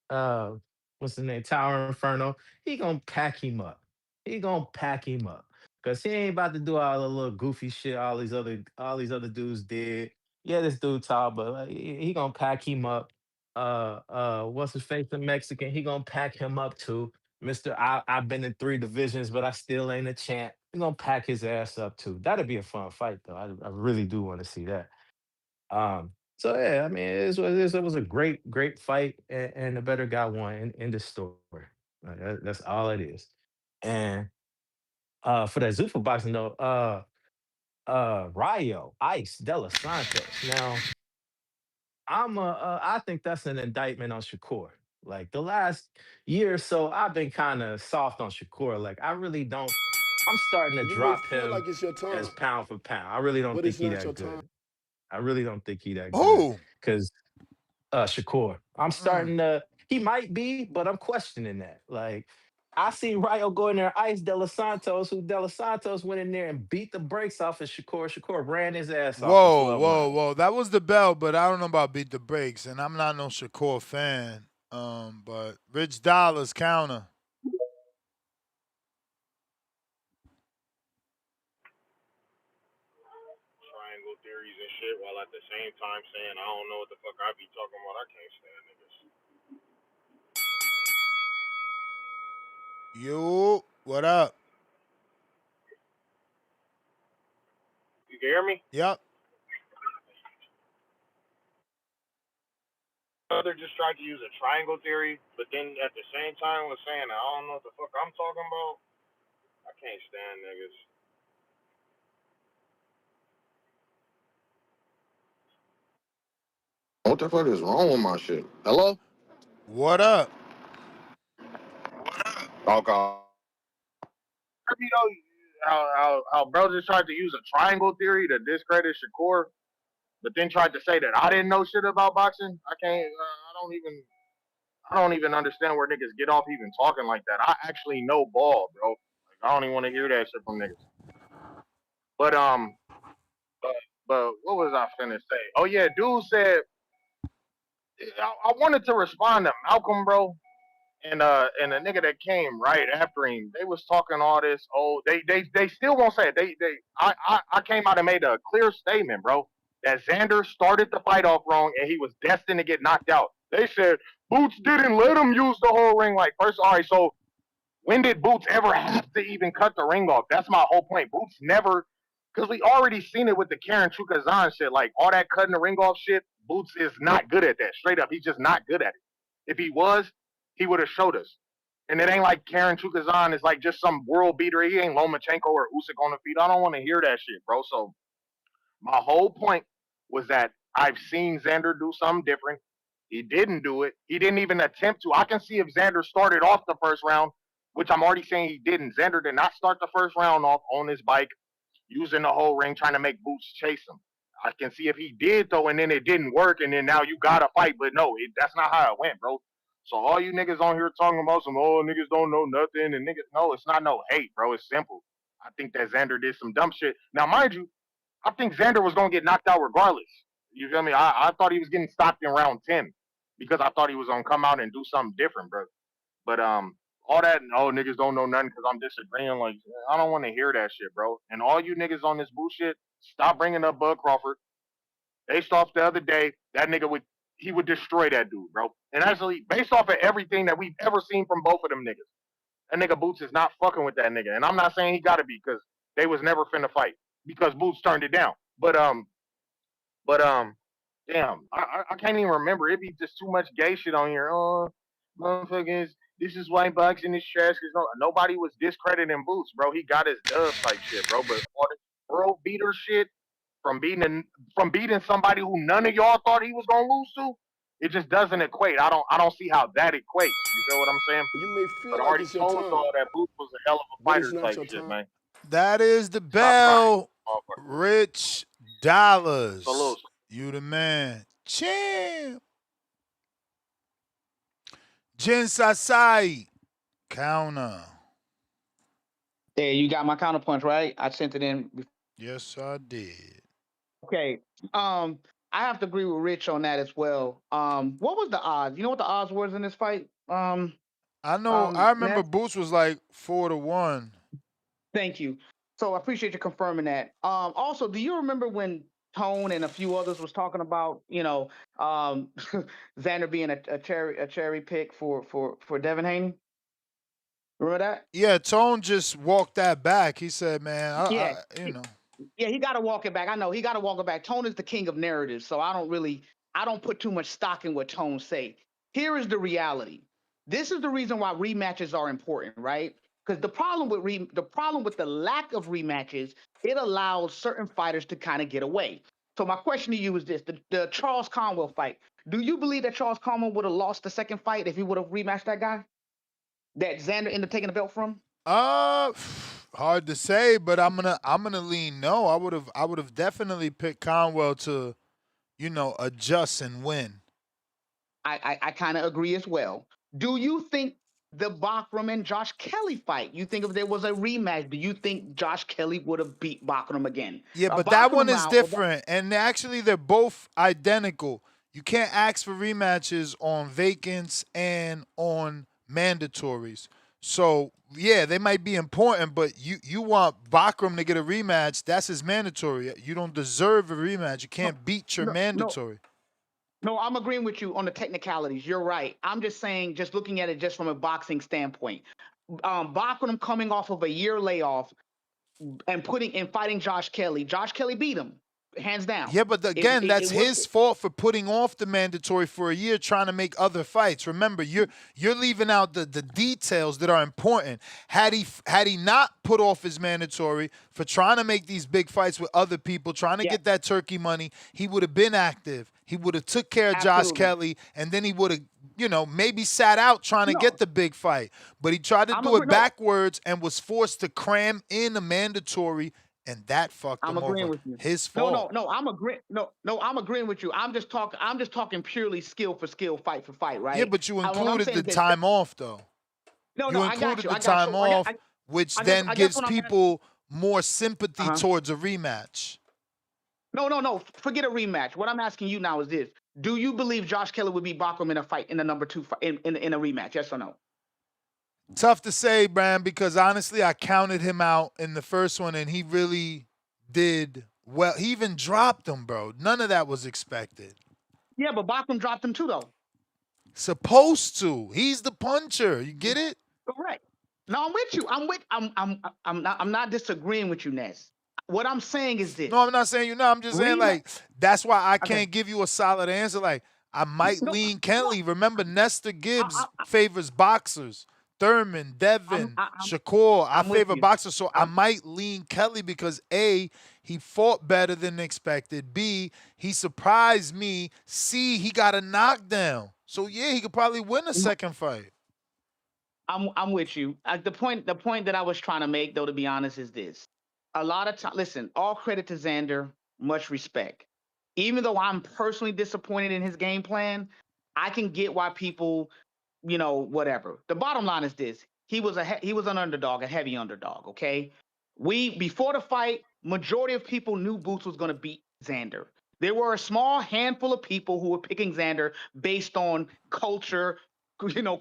Speaker 2: the name, Tower Inferno, he gonna pack him up. He gonna pack him up because he ain't about to do all the little goofy shit all these other dudes did. Yeah, this dude tall, but he gonna pack him up. What's his face, the Mexican? He gonna pack him up too. Mister, I've been in 3 divisions, but I still ain't a champ. We're gonna pack his ass up too. That'd be a fun fight though. I really do want to see that. So yeah, I mean, it is what it is. It was a great fight, and the better guy won in the story. That's all it is. And for that Zuffa boxing though, Rayo Ice De Los Santos. Now I think that's an indictment on Shakur. Like the last year or so, I've been kind of soft on Shakur. Like I really don't. I'm starting to
Speaker 19: You may
Speaker 2: drop
Speaker 19: feel
Speaker 2: him
Speaker 19: like it's your
Speaker 2: as
Speaker 19: time,
Speaker 2: pound for pound. I really don't
Speaker 19: but
Speaker 2: think
Speaker 19: it's
Speaker 2: he
Speaker 19: not
Speaker 2: that
Speaker 19: your time.
Speaker 2: good. I really don't think he that good.
Speaker 5: Who?
Speaker 2: Cause Shakur, I'm
Speaker 5: Mm.
Speaker 2: starting to. He might be, but I'm questioning that. Like I see Rayo go in there, ice De Los Santos, who De Los Santos went in there and beat the brakes off of Shakur. Shakur ran his ass off for
Speaker 5: Whoa,
Speaker 2: 12
Speaker 5: whoa,
Speaker 2: rounds.
Speaker 5: whoa. That was the bell, but I don't know about beat the brakes. And I'm not no Shakur fan. But Rich Dollars counter.
Speaker 13: Triangle theories and shit, while at the same time saying I don't know what the fuck I be talking about. I can't stand niggas.
Speaker 5: Yo, what up?
Speaker 13: You can hear me?
Speaker 5: Yep.
Speaker 13: Brother just tried to use a triangle theory, but then at the same time was saying I don't know what the fuck I'm talking about. I can't stand niggas.
Speaker 14: What the fuck is wrong with my shit? Hello?
Speaker 5: What up?
Speaker 14: Okay.
Speaker 13: You know how bro just tried to use a triangle theory to discredit Shakur, but then tried to say that I didn't know shit about boxing. I can't. I don't even understand where niggas get off even talking like that. I actually know ball, bro. Like I don't even want to hear that shit from niggas. But but, but what was I finna say? Oh yeah, dude said I wanted to respond to Malcolm, bro, and the nigga that came right after him. They was talking all this. Oh, they still won't say it. I came out and made a clear statement, bro, that Xander started the fight off wrong and he was destined to get knocked out. They said Boots didn't let him use the whole ring. Like first, all right, so when did Boots ever have to even cut the ring off? That's my whole point. Boots never, Because we already seen it with the Karen Chukazan shit. Like, all that cutting the ring off shit, Boots is not good at that. Straight up, he's just not good at it. If he was, he would have showed us. And it ain't like Karen Chukazan is like just some world beater. He ain't Lomachenko or Usyk on the feet. I don't want to hear that shit, bro. So my whole point was that I've seen Xander do something different. He didn't do it. He didn't even attempt to. I can see if Xander started off the first round, which I'm already saying he didn't. Xander did not start the first round off on his bike, using the whole ring, trying to make Boots chase him. I can see if he did, though, and then it didn't work, and then now you got to fight. But no, that's not how it went, bro. So all you niggas on here talking about some, oh, niggas don't know nothing, and niggas, no, it's not no hate, bro. It's simple. I think that Xander did some dumb shit. Now, mind you, I think Xander was going to get knocked out regardless. You feel me? I thought he was getting stopped in round 10 because I thought he was going to come out and do something different, bro. But all that, oh, niggas don't know nothing because I'm disagreeing. Like, I don't want to hear that shit, bro. And all you niggas on this bullshit, stop bringing up Bud Crawford. Based off the other day, that nigga would destroy that dude, bro. And actually, based off of everything that we've ever seen from both of them niggas, that nigga Boots is not fucking with that nigga. And I'm not saying he got to be because they was never finna fight because Boots turned it down. But damn, I can't even remember. It be just too much gay shit on here. Oh, motherfuckers, this is why boxing is trash. Cause nobody was discrediting Boots, bro. He got his dub type shit, bro. But all this world beater shit from beating somebody who none of y'all thought he was gonna lose to, it just doesn't equate. I don't see how that equates. You feel what I'm saying?
Speaker 3: You may feel
Speaker 13: But I
Speaker 3: like
Speaker 13: already
Speaker 3: it's your
Speaker 13: told
Speaker 3: time,
Speaker 13: y'all that Boots was a hell of a
Speaker 3: but it's
Speaker 13: fighter
Speaker 3: not
Speaker 13: type
Speaker 3: your
Speaker 13: shit,
Speaker 3: time.
Speaker 13: man.
Speaker 5: That is the
Speaker 13: Stop crying,
Speaker 5: bell.
Speaker 13: motherfucker.
Speaker 5: Rich Dollars.
Speaker 13: Salute.
Speaker 5: You the man. Champ. Jin Sasai. Counter.
Speaker 12: There, you got my counterpunch, right? I sent it in.
Speaker 5: Yes, I did.
Speaker 12: Okay. I have to agree with Rich on that as well. What was the odds? You know what the odds was in this fight?
Speaker 5: I know. I remember
Speaker 12: Ness?
Speaker 5: Boots was like 4-1.
Speaker 12: Thank you. So I appreciate you confirming that. Also, do you remember when Tone and a few others was talking about, Xander being a cherry pick for Devin Haney? Remember that?
Speaker 5: Yeah, Tone just walked that back. He said, "Man,
Speaker 12: Yeah.
Speaker 5: you know."
Speaker 12: Yeah, he got to walk it back. I know he got to walk it back. Tone is the king of narratives, so I don't put too much stock in what Tone say. Here is the reality. This is the reason why rematches are important, right? Because the problem with the lack of rematches, it allows certain fighters to kind of get away. So my question to you is this: the Charles Conwell fight. Do you believe that Charles Conwell would have lost the second fight if he would have rematched that guy that Xander ended up taking the belt from?
Speaker 5: Hard to say, but I'm gonna lean no. I would have definitely picked Conwell to, adjust and win.
Speaker 12: I kind of agree as well. Do you think the Bachram and Josh Kelly fight, you think if there was a rematch, do you think Josh Kelly would have beat Bachram again?
Speaker 5: Yeah, but that one is different, and actually they're both identical. You can't ask for rematches on vacants and on mandatories. So yeah, they might be important, but you want Bachram to get a rematch. That's his mandatory. You don't deserve a rematch. You can't beat your mandatory.
Speaker 12: No, I'm agreeing with you on the technicalities. You're right. I'm just saying, just looking at it just from a boxing standpoint. Bachram coming off of a year layoff and fighting Josh Kelly. Josh Kelly beat him, hands down.
Speaker 5: Yeah, but again, that's his fault for putting off the mandatory for a year, trying to make other fights. Remember, you're leaving out the details that are important. Had he not put off his mandatory for trying to make these big fights with other people, trying to get that turkey money, he would have been active. He would have took care of Josh Kelly, and then he would have, maybe sat out trying to get the big fight. But he tried to do it backwards and was forced to cram in a mandatory, and that fucked him over.
Speaker 12: I'm agreeing with you.
Speaker 5: His fault.
Speaker 12: No, I'm agreeing. No, I'm agreeing with you. I'm just talking purely skill for skill, fight for fight, right?
Speaker 5: Yeah, but you included the time off though.
Speaker 12: No,
Speaker 5: I got you. The time off, which then gives people more sympathy towards a rematch.
Speaker 12: No. Forget a rematch. What I'm asking you now is this: do you believe Josh Kelly would beat Bachram in a fight in the number 2 fight, in a rematch? Yes or no?
Speaker 5: Tough to say, Bram, because honestly, I counted him out in the first one, and he really did well. He even dropped him, bro. None of that was expected.
Speaker 12: Yeah, but Bachram dropped him too, though.
Speaker 5: Supposed to. He's the puncher. You get it?
Speaker 12: Correct. No, I'm with you. I'm not disagreeing with you, Ness. what I'm saying is
Speaker 5: No,
Speaker 12: this.
Speaker 5: I'm not saying you know. I'm just saying like that's why I
Speaker 12: Okay.
Speaker 5: can't give you a solid answer. Like I might
Speaker 12: No,
Speaker 5: lean Kentley. Remember, Nestor
Speaker 12: I,
Speaker 5: Gibbs favors boxers. Thurman,
Speaker 12: I'm
Speaker 5: Devin,
Speaker 12: I,
Speaker 5: Shakur. I
Speaker 12: I'm with
Speaker 5: favor
Speaker 12: you.
Speaker 5: boxers, so I
Speaker 12: I'm
Speaker 5: might lean Kelly because A, he fought better than expected. B, he surprised me. C, he got a knockdown. So yeah, he could probably win a second fight.
Speaker 12: I'm with you. The point that I was trying to make, though, to be honest, is this. A lot of time, listen, all credit to Xander, much respect. Even though I'm personally disappointed in his game plan, I can get why people, whatever. The bottom line is this: he was an underdog, a heavy underdog. Okay, we before the fight, majority of people knew Boots was going to beat Xander. There were a small handful of people who were picking Xander based on culture,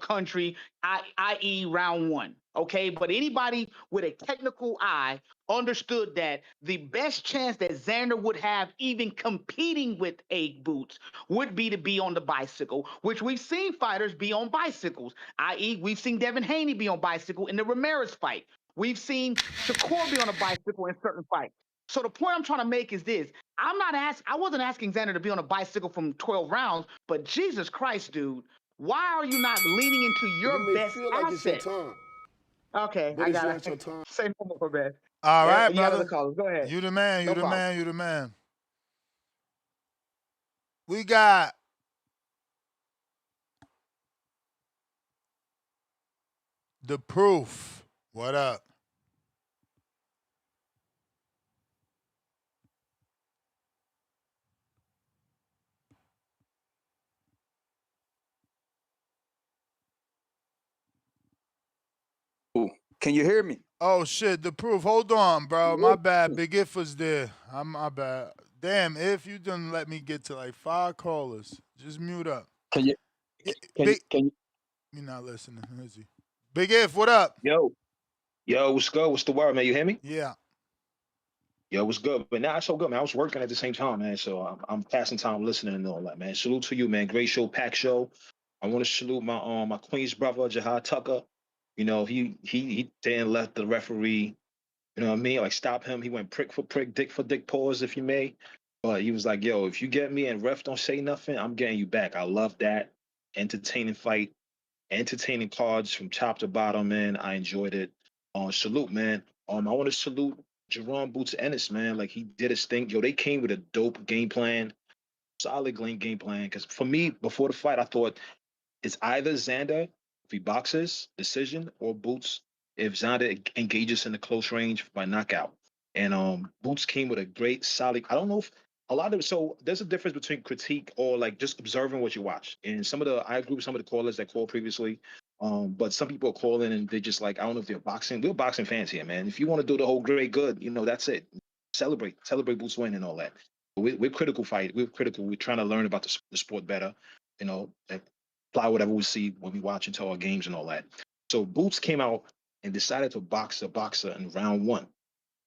Speaker 12: country, i.e., round one. Okay, but anybody with a technical eye understood that the best chance that Xander would have, even competing with a Boots, would be to be on the bicycle, which we've seen fighters be on bicycles. I.e., we've seen Devin Haney be on bicycle in the Ramirez fight. We've seen Shakur be on a bicycle in certain fights. So the point I'm trying to make is this: I wasn't asking Xander to be on a bicycle from 12 rounds, but Jesus Christ, dude, why are you not leaning into your
Speaker 3: You may
Speaker 12: best
Speaker 3: feel like it's your
Speaker 12: asset?
Speaker 3: time,
Speaker 12: Okay,
Speaker 3: but
Speaker 12: I
Speaker 3: it's
Speaker 12: got
Speaker 3: not
Speaker 12: to
Speaker 3: your time.
Speaker 12: say no more, man.
Speaker 5: All
Speaker 12: Yeah,
Speaker 5: right,
Speaker 12: you got other
Speaker 5: brother.
Speaker 12: callers. Go ahead.
Speaker 5: You the man. You
Speaker 12: No
Speaker 5: the
Speaker 12: problem.
Speaker 5: man. You the man. We got the proof. What up?
Speaker 18: Ooh, can you hear me?
Speaker 5: Oh shit, the proof. Hold on, bro. My bad. Big If was there. I'm my bad. Damn, if you didn't let me get to like 5 callers. Just mute up.
Speaker 18: Can you
Speaker 5: Yeah,
Speaker 18: can you
Speaker 5: Big
Speaker 18: can you
Speaker 5: you not listening, is he? Big If, what up?
Speaker 19: Yo, what's good? What's the word, man? You hear me?
Speaker 5: Yeah.
Speaker 19: Yo, what's good? But now it's so good, man. I was working at the same time, man. So I'm passing time listening and all that, man. Salute to you, man. Great show, pack show. I want to salute my Queen's brother, Jahi Tucker. You know, he didn't let the referee, you know what I mean, like stop him. He went prick for prick, dick for dick, pause, if you may. But he was like, yo, if you get me and ref don't say nothing, I'm getting you back. I love that. Entertaining fight, entertaining cards from top to bottom, man. I enjoyed it. Salute, man. I want to salute Jaron Boots Ennis, man. Like he did his thing. Yo, they came with a dope game plan, solid game plan. Because for me, before the fight, I thought it's either Xander if he boxes decision or Boots if Xander engages in the close range by knockout. And Boots came with a great solid. I don't know if a lot of so there's a difference between critique or like just observing what you watch. And some of the I agree with some of the callers that called previously. But some people are calling and they're just like, I don't know if they're boxing. We're boxing fans here, man. If you want to do the whole great good, that's it. Celebrate Boots win and all that. We're critical fight. We're critical. We're trying to learn about the sport better. And apply whatever we see when we watch into our games and all that. So Boots came out and decided to box a boxer in round one.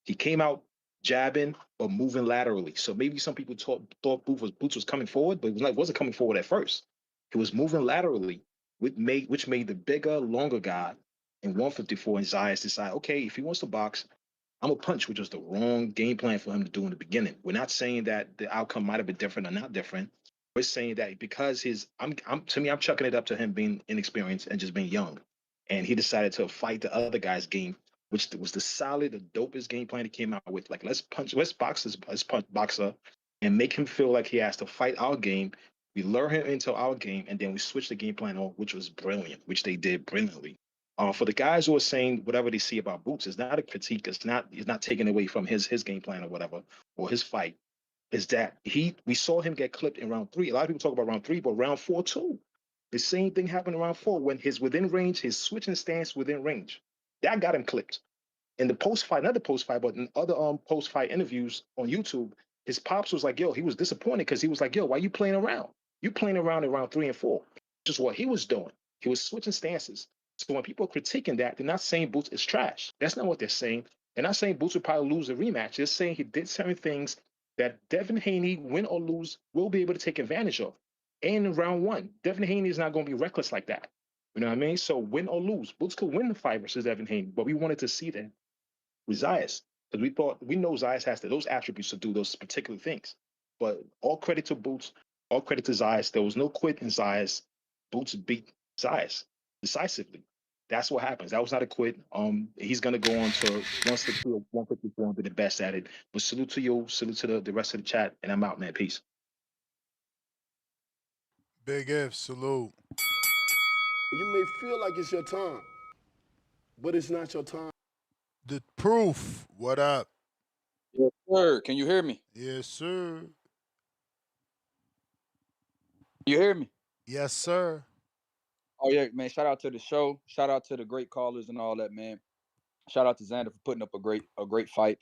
Speaker 19: He came out jabbing but moving laterally. So maybe some people thought Boots was coming forward, but wasn't coming forward at first. He was moving laterally, which made the bigger, longer guy in 154 and Zayas decide, okay, if he wants to box, I'm a punch, which was the wrong game plan for him to do in the beginning. We're not saying that the outcome might have been different or not different. We're saying that because I'm chucking it up to him being inexperienced and just being young, and he decided to fight the other guy's game, which was the dopest game plan he came out with. Like let's punch boxer, and make him feel like he has to fight our game. We lure him into our game, and then we switch the game plan on, which was brilliant, which they did brilliantly. For the guys who are saying whatever they see about Boots, it's not a critique. It's not taken away from his game plan or whatever or his fight. Is that we saw him get clipped in round three. A lot of people talk about round three, but round four too. The same thing happened in round four when his within range, his switching stance within range, that got him clipped. In the post fight, not the post fight, but in other post fight interviews on YouTube, his pops was like, yo, he was disappointed because he was like, yo, why you playing around? You playing around in round three and four, which is what he was doing. He was switching stances. So when people are critiquing that, they're not saying Boots is trash. That's not what they're saying. They're not saying Boots would probably lose a rematch. They're saying he did certain things that Devin Haney, win or lose, will be able to take advantage of. And in round one, Devin Haney is not going to be reckless like that. You know what I mean? So win or lose, Boots could win the fight versus Devin Haney, but we wanted to see that with Zayas. because we know Zayas has those attributes to do those particular things. But all credit to Boots, all credit to Zayas. There was no quit in Zayas. Boots beat Zayas decisively. That's what happens. That was not a quit. He's gonna go on to 160 or 154 and be the best at it. But salute to you, salute to the rest of the chat, and I'm out, man. Peace.
Speaker 5: Big F, salute.
Speaker 3: You may feel like it's your time, but it's not your time.
Speaker 5: The proof. What up?
Speaker 15: Yes, sir. Can you hear me?
Speaker 5: Yes, sir.
Speaker 15: You hear me?
Speaker 5: Yes, sir.
Speaker 15: Oh yeah, man. Shout out to the show. Shout out to the great callers and all that, man. Shout out to Xander for putting up a great fight.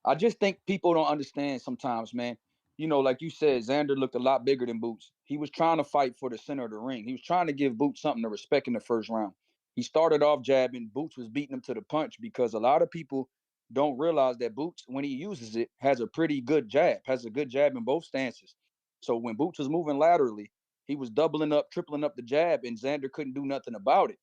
Speaker 15: I just think people don't understand sometimes, man. You know, like you said, Xander looked a lot bigger than Boots. He was trying to fight for the center of the ring. He was trying to give Boots something to respect in the first round. He started off jabbing. Boots was beating him to the punch because a lot of people don't realize that Boots, when he uses it, has a pretty good jab, has a good jab in both stances. So when Boots was moving laterally, he was doubling up, tripling up the jab, and Xander couldn't do nothing about it.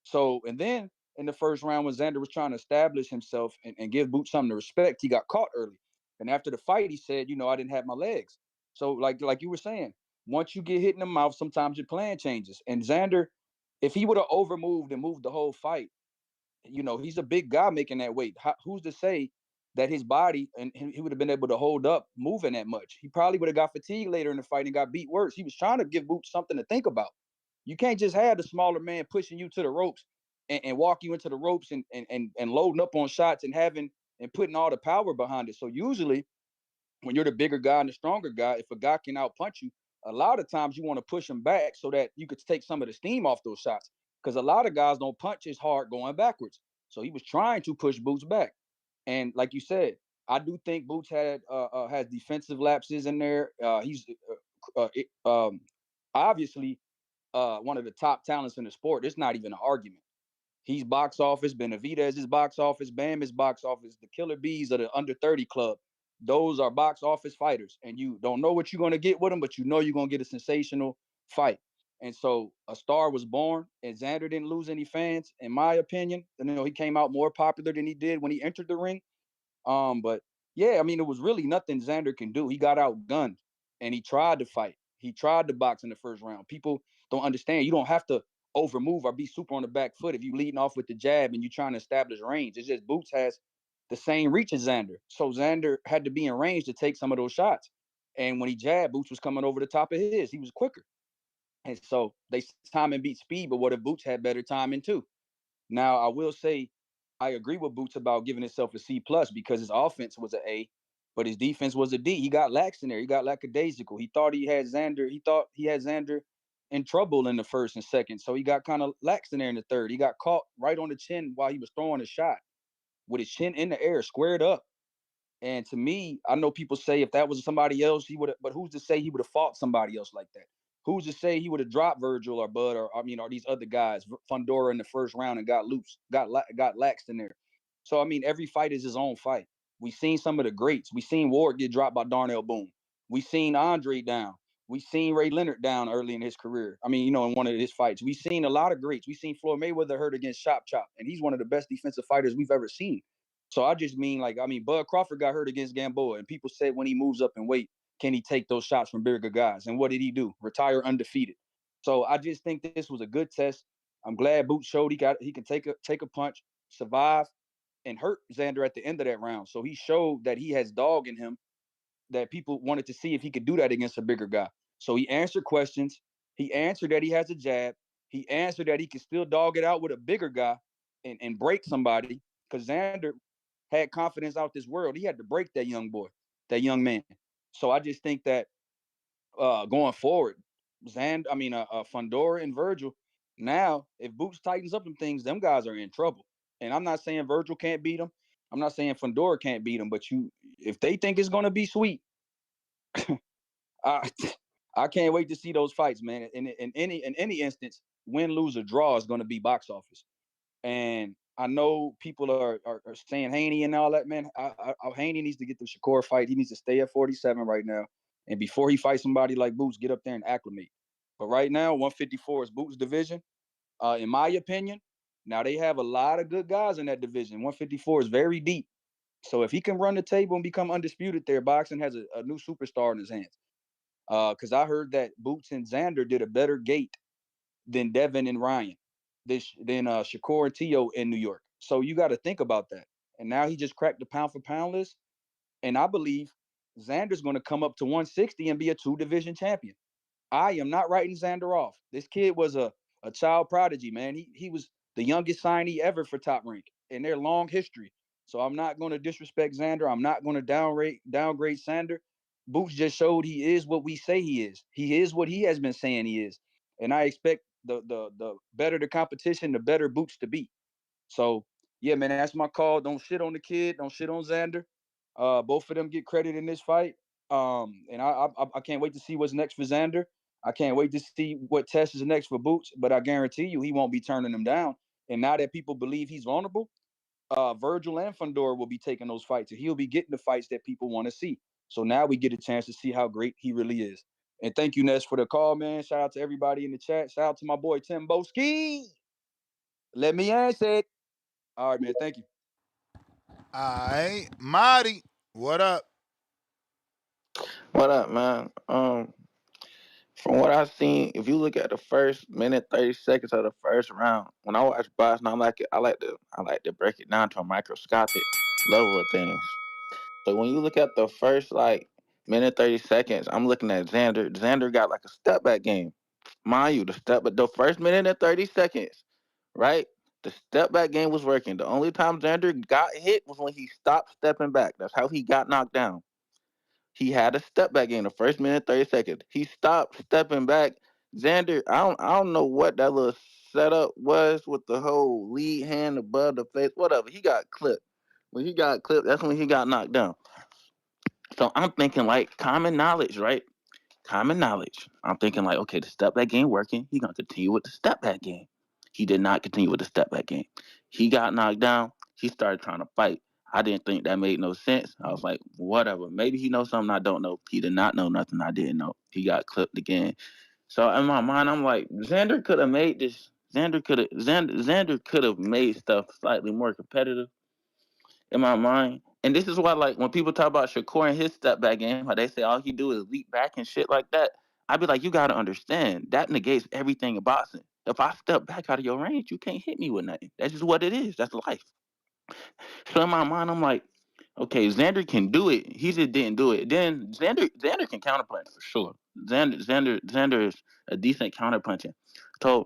Speaker 15: So, and then in the first round when Xander was trying to establish himself and give Boots something to respect, he got caught early. And after the fight, he said, I didn't have my legs. So like you were saying, once you get hit in the mouth, sometimes your plan changes. And Xander, if he would have overmoved and moved the whole fight, he's a big guy making that weight. Who's to say that his body and he would have been able to hold up moving that much? He probably would have got fatigued later in the fight and got beat worse. He was trying to give Boots something to think about. You can't just have the smaller man pushing you to the ropes and walk you into the ropes and loading up on shots and putting all the power behind it. So usually when you're the bigger guy and the stronger guy, if a guy can outpunch you, a lot of times you want to push him back so that you could take some of the steam off those shots. Because a lot of guys don't punch as hard going backwards. So he was trying to push Boots back. And like you said, I do think Boots has defensive lapses in there. He's obviously one of the top talents in the sport. It's not even an argument. He's box office. Benavidez is box office. Bam is box office. The Killer Bees of the under 30 club. Those are box office fighters. And you don't know what you're going to get with them, but you know you're going to get a sensational fight. And so a star was born, and Xander didn't lose any fans, in my opinion. He came out more popular than he did when he entered the ring. But yeah, I mean, it was really nothing Xander can do. He got outgunned, and he tried to fight. He tried to box in the first round. People don't understand. You don't have to overmove or be super on the back foot if you leading off with the jab and you're trying to establish range. It's just Boots has the same reach as Xander. So Xander had to be in range to take some of those shots. And when he jabbed, Boots was coming over the top of his. He was quicker. And so they time and beat speed, but what if Boots had better timing too? Now, I will say I agree with Boots about giving himself a C plus because his offense was an A, but his defense was a D. He got lax in there. He got lackadaisical. He thought he had Xander. He thought he had Xander in trouble in the first and second. So he got kind of lax in there in the third. He got caught right on the chin while he was throwing a shot with his chin in the air, squared up. And to me, I know people say if that was somebody else, he would have, but who's to say he would have fought somebody else like that? Who's to say he would have dropped Virgil or Bud or these other guys, Fundora in the first round and got loose, got laxed in there. So I mean, every fight is his own fight. We seen some of the greats. We seen Ward get dropped by Darnell Boone. We seen Andre down. We seen Ray Leonard down early in his career. I mean, in one of his fights. We seen a lot of greats. We seen Floyd Mayweather hurt against Chop Chop, and he's one of the best defensive fighters we've ever seen. So I just mean, Bud Crawford got hurt against Gamboa, and people said when he moves up in weight, can he take those shots from bigger guys? And what did he do? Retire undefeated. So I just think this was a good test. I'm glad Boots showed he can take a punch, survive, and hurt Xander at the end of that round. So he showed that he has dog in him that people wanted to see if he could do that against a bigger guy. So he answered questions. He answered that he has a jab. He answered that he can still dog it out with a bigger guy and break somebody because Xander had confidence out this world. He had to break that young boy, that young man. So I just think that going forward, Fundora and Virgil. Now, if Boots tightens up some things, them guys are in trouble. And I'm not saying Virgil can't beat him. I'm not saying Fundora can't beat him. But if they think it's going to be sweet, I, I can't wait to see those fights, man. In any instance, win, lose, or draw is going to be box office. And I know people are saying Haney and all that, man. Haney needs to get the Shakur fight. He needs to stay at 47 right now. And before he fights somebody like Boots, get up there and acclimate. But right now, 154 is Boots' division, in my opinion. Now, they have a lot of good guys in that division. 154 is very deep. So if he can run the table and become undisputed there, boxing has a new superstar in his hands. Because I heard that Boots and Xander did a better gate than Devin and Ryan, than Shakur and Tio in New York. So you got to think about that. And now he just cracked the pound for pound list. And I believe Xander's going to come up to 160 and be a 2-division champion. I am not writing Xander off. This kid was a child prodigy, man. He was the youngest signee ever for Top Rank in their long history. So I'm not going to disrespect Xander. I'm not going to downgrade Xander. Boots just showed he is what we say he is. He is what he has been saying he is. And I expect the better the competition, the better Boots to be. So yeah, man, that's my call. Don't shit on the kid. Don't shit on Xander. Both of them get credit in this fight. And I can't wait to see what's next for Xander. I can't wait to see what test is next for Boots. But I guarantee you, he won't be turning them down. And now that people believe he's vulnerable, Virgil and Fundora will be taking those fights. And he'll be getting the fights that people want to see. So now we get a chance to see how great he really is. And thank you, Ness, for the call, man. Shout out to everybody in the chat. Shout out to my boy Tim Boski. Let me answer it. All right, man. Thank you.
Speaker 5: All right, Marty, what up?
Speaker 21: What up, man? From what I've seen, if you look at the first minute 30 seconds of the first round, when I watch boxing, I like to break it down to a microscopic level of things. So when you look at the first minute 30 seconds, I'm looking at Xander. Xander got like a step back game. Mind you, the first minute and 30 seconds, right? The step back game was working. The only time Xander got hit was when he stopped stepping back. That's how he got knocked down. He had a step back in the first minute, 30 seconds. He stopped stepping back. Xander, I don't know what that little setup was with the whole lead hand above the face, whatever. He got clipped. When he got clipped, that's when he got knocked down. So I'm thinking like common knowledge, right? Common knowledge. I'm thinking like, okay, the step back game working. He gonna continue with the step back game. He did not continue with the step back game. He got knocked down. He started trying to fight. I didn't think that made no sense. I was like, whatever. Maybe he knows something I don't know. He did not know nothing I didn't know. He got clipped again. So in my mind, I'm like, Xander could have made this. Xander could have made stuff slightly more competitive in my mind. And this is why, like, when people talk about Shakur and his step back game, how they say all he do is leap back and shit like that, I'd be like, you gotta understand that negates everything in boxing. If I step back out of your range, you can't hit me with nothing. That's just what it is. That's life. So in my mind, I'm like, okay, Xander can do it. He just didn't do it. Then Xander can counterpunch for sure. Xander is a decent counterpuncher. So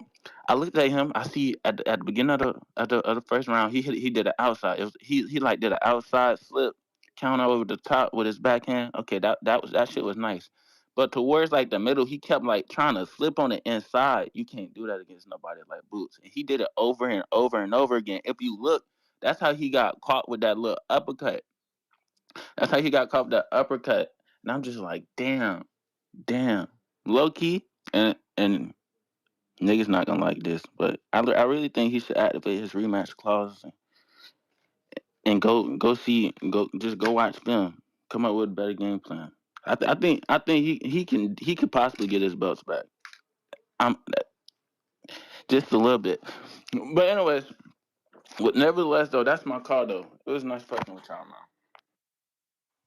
Speaker 21: I looked at him. I see at the beginning of the first round, he did an outside. He like did an outside slip counter over the top with his backhand. Okay, that shit was nice. But towards like the middle, he kept like trying to slip on the inside. You can't do that against nobody like Boots. And he did it over and over and over again. If you look, that's how he got caught with that little uppercut. That's how he got caught with that uppercut. And I'm just like, damn, low key, and niggas not gonna like this. But I really think he should activate his rematch clause and go watch film. Come up with a better game plan. I think he could possibly get his belts back. I'm just a little bit. But anyways, nevertheless though, that's my call though. It was nice fucking with y'all, man.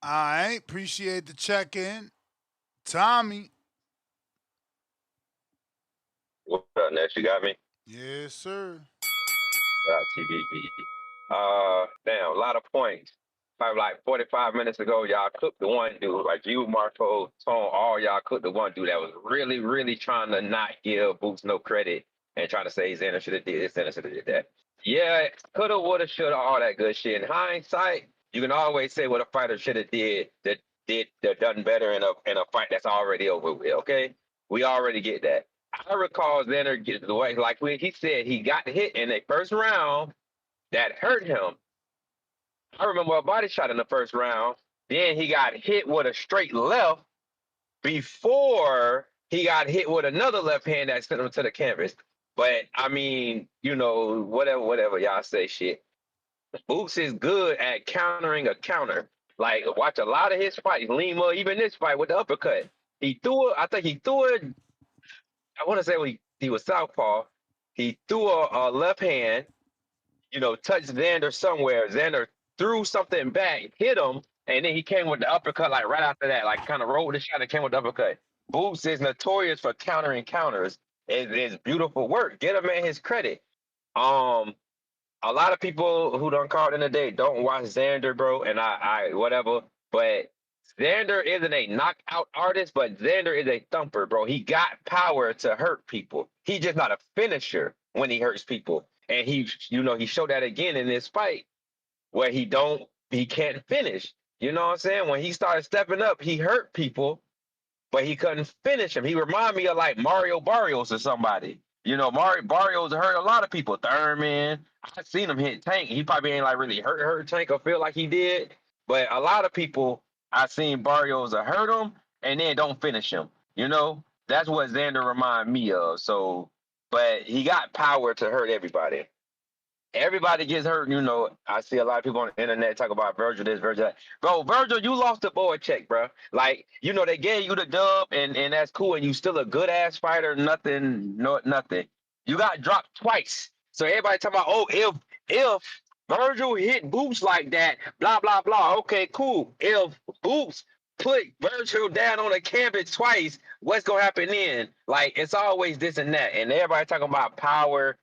Speaker 5: All right, appreciate the check in. Tommy.
Speaker 6: What up, Ness? You got me?
Speaker 5: Yes, sir.
Speaker 6: TVB. Damn, a lot of points. Probably like 45 minutes ago, y'all cooked the one dude. Like you, Marco, Tone, all y'all cooked the one dude that was really, really trying to not give Boots no credit and trying to say Xander should have did this, Xander should have did that. Yeah, coulda, woulda, shoulda, all that good shit. In hindsight, you can always say what a fighter should have did that done better in a fight that's already over with. Okay, we already get that. I recall Xander get the way, like when he said he got hit in the first round that hurt him. I remember a body shot in the first round. Then he got hit with a straight left before he got hit with another left hand that sent him to the canvas. But I mean, whatever y'all say shit. Boots is good at countering a counter. Like watch a lot of his fights. Lima, even this fight with the uppercut. I think he threw it. I want to say he was southpaw. He threw a left hand, touched Xander somewhere. Xander threw something back, hit him, and then he came with the uppercut like right after that, like kind of rolled the shot and came with the uppercut. Boots is notorious for countering counters. It's beautiful work. Get a man his credit. Um, a lot of people who don't call it in the day don't watch Xander, bro, and I whatever. But Xander isn't a knockout artist, but Xander is a thumper, bro. He got power to hurt people. He's just not a finisher when he hurts people. And he showed that again in this fight where he can't finish. You know what I'm saying? When he started stepping up, he hurt people, but he couldn't finish him. He reminded me of like Mario Barrios or somebody. Mario Barrios hurt a lot of people. Thurman, I seen him hit Tank. He probably ain't like really hurt Tank or feel like he did, but a lot of people I seen Barrios hurt him and then don't finish him. That's what Xander remind me of. So, but he got power to hurt everybody. Everybody gets hurt, I see a lot of people on the internet talk about Virgil this, Virgil that. Bro, Virgil, you lost the boy check, bro. Like, they gave you the dub, and that's cool, and you still a good ass fighter. Nothing. You got dropped twice. So everybody talking about, oh, if Virgil hit Boots like that, blah blah blah. Okay, cool. If Boots put Virgil down on the canvas twice, what's gonna happen then? Like, it's always this and that, and everybody talking about power.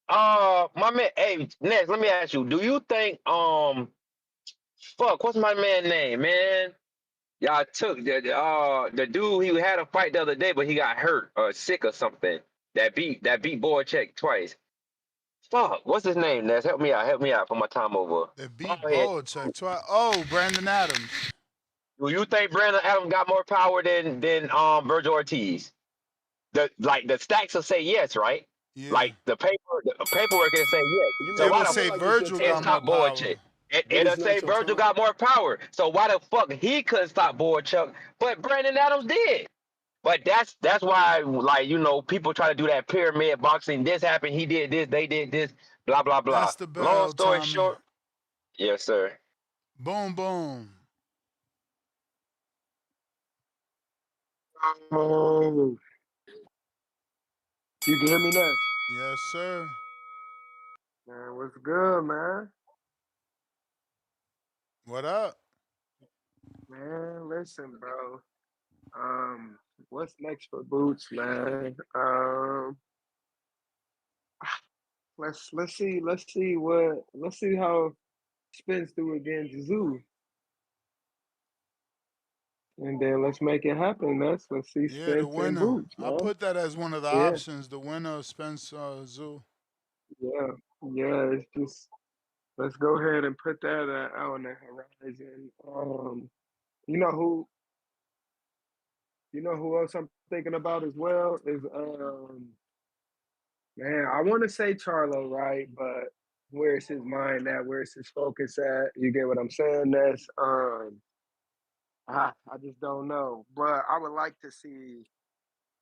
Speaker 6: My man, hey, next, let me ask you, do you think, what's my man name, man? Y'all took the dude, he had a fight the other day, but he got hurt or sick or something. That beat Boychek twice. Fuck, what's his name, Ness? Help me out for my time over.
Speaker 5: They
Speaker 6: Go
Speaker 5: beat
Speaker 6: ahead.
Speaker 5: Belichick twice. Oh, Brandon Adams.
Speaker 6: Do you think Brandon Adams got more power than Virgil Ortiz? The stacks will say yes, right?
Speaker 5: Yeah.
Speaker 6: Like the paperwork will say yes. So
Speaker 5: It
Speaker 6: why
Speaker 5: would
Speaker 6: the
Speaker 5: say
Speaker 6: fuck
Speaker 5: Virgil got more
Speaker 6: stop
Speaker 5: power.
Speaker 6: Boychuk? It'll say Virgil got more power. So why the fuck he couldn't stop Boychuk, but Brandon Adams did? But that's why, like, people try to do that pyramid boxing. This happened, he did this, they did this, blah blah blah.
Speaker 5: That's the
Speaker 6: Long
Speaker 5: bell,
Speaker 6: story
Speaker 5: Tommy.
Speaker 6: short, yes sir.
Speaker 5: Boom, boom.
Speaker 18: Oh, you can hear me now?
Speaker 5: Yes, sir.
Speaker 18: Man, what's good, man?
Speaker 5: What up?
Speaker 18: Man, listen, bro. What's next for Boots, man? Let's see how Spence do against Zoo, and then let's make it happen. Let's see
Speaker 5: Yeah, the
Speaker 18: Spence and
Speaker 5: winner.
Speaker 18: Boots,
Speaker 5: I
Speaker 18: man.
Speaker 5: put that as one of the
Speaker 18: Yeah,
Speaker 5: options. The winner of Spencer Zoo.
Speaker 18: yeah, yeah. It's just let's go ahead and put that out on the horizon. You know who? You know who else I'm thinking about as well is man, I want to say Charlo, right? But where's his mind at? Where's his focus at? You get what I'm saying? I just don't know. But I would like to see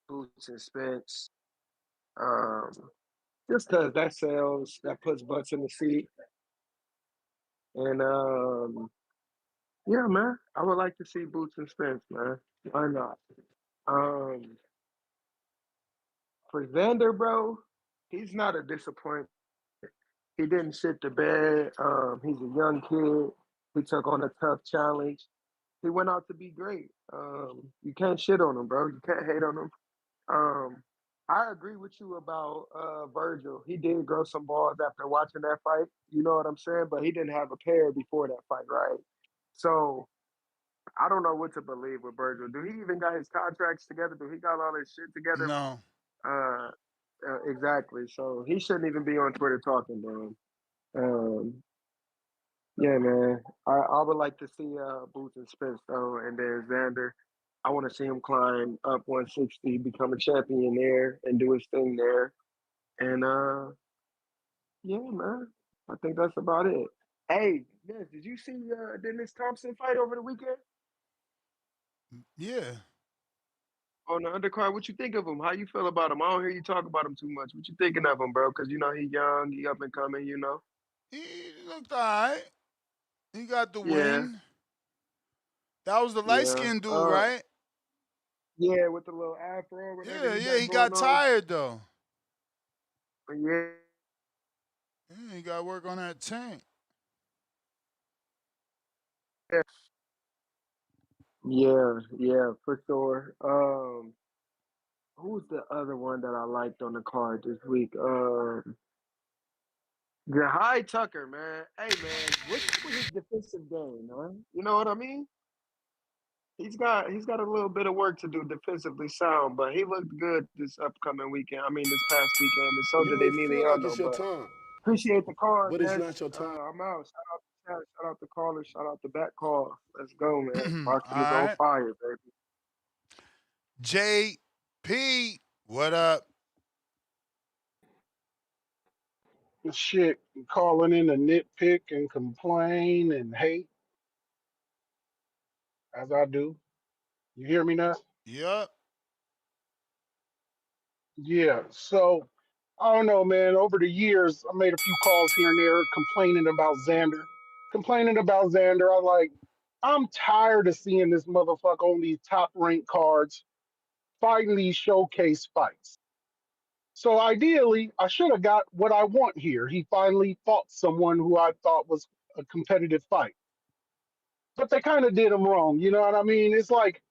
Speaker 18: Boots and Spence. Um, just cause that sells, that puts butts in the seat. And yeah, man, I would like to see Boots and Spence, man. Why not? Um, for Xander, bro, he's not a disappointment. He didn't shit the bed. He's a young kid. He took on a tough challenge. He went out to be great. You can't shit on him, bro. You can't hate on him. Um, I agree with you about Virgil. He did grow some balls after watching that fight. You know what I'm saying? But he didn't have a pair before that fight, right? So I don't know what to believe with Virgil. Do he even got his contracts together? Do he got all his shit together?
Speaker 5: No.
Speaker 18: Uh, exactly. So he shouldn't even be on Twitter talking, bro. Um, yeah, man. I would like to see Boots and Spence though, and then Xander. I want to see him climb up 160, become a champion there, and do his thing there. And yeah, man. I think that's about it. Hey, yes, did you see Dennis Thompson fight over the weekend
Speaker 5: Yeah.
Speaker 18: on the undercard? What you think of him? How you feel about him? I don't hear you talk about him too much. What you thinking of him, bro? Because you know he young, he up and coming. You know.
Speaker 5: He looked all right. He got the
Speaker 18: Yeah,
Speaker 5: win. That was the light
Speaker 18: yeah.
Speaker 5: skinned dude, right?
Speaker 18: Yeah, with the little afro, whatever
Speaker 5: Yeah,
Speaker 18: he
Speaker 5: yeah.
Speaker 18: got
Speaker 5: He
Speaker 18: going
Speaker 5: got
Speaker 18: on.
Speaker 5: tired though.
Speaker 18: Yeah,
Speaker 5: Yeah, he got to work on that tank.
Speaker 18: Yeah, for sure. Who's the other one that I liked on the card this week? Jahi Tucker, man. Hey, man, what's up with his defensive game, man? You know what I mean? He's got a little bit of work to do defensively sound, but he looked good this upcoming weekend. I mean, this past weekend, and so
Speaker 16: You
Speaker 18: did
Speaker 16: may feel like
Speaker 18: Emiliano.
Speaker 16: it's your
Speaker 18: But
Speaker 16: time,
Speaker 18: appreciate the call,
Speaker 16: but it's
Speaker 18: Ness.
Speaker 16: not your time.
Speaker 18: I'm out. Shout out to chat. Shout out to caller. Shout out to back call. Let's go, man.
Speaker 5: All
Speaker 18: Boxing is on
Speaker 5: right.
Speaker 18: fire, baby.
Speaker 5: JP, what up?
Speaker 22: Shit, calling in to nitpick and complain and hate as I do. You hear me now?
Speaker 5: Yup.
Speaker 22: Yeah. So I don't know, man. Over the years, I made a few calls here and there complaining about Xander. Complaining about Xander. I'm tired of seeing this motherfucker on these top ranked cards fighting these showcase fights. So ideally, I should have got what I want here. He finally fought someone who I thought was a competitive fight. But they kind of did him wrong. You know what I mean? It's like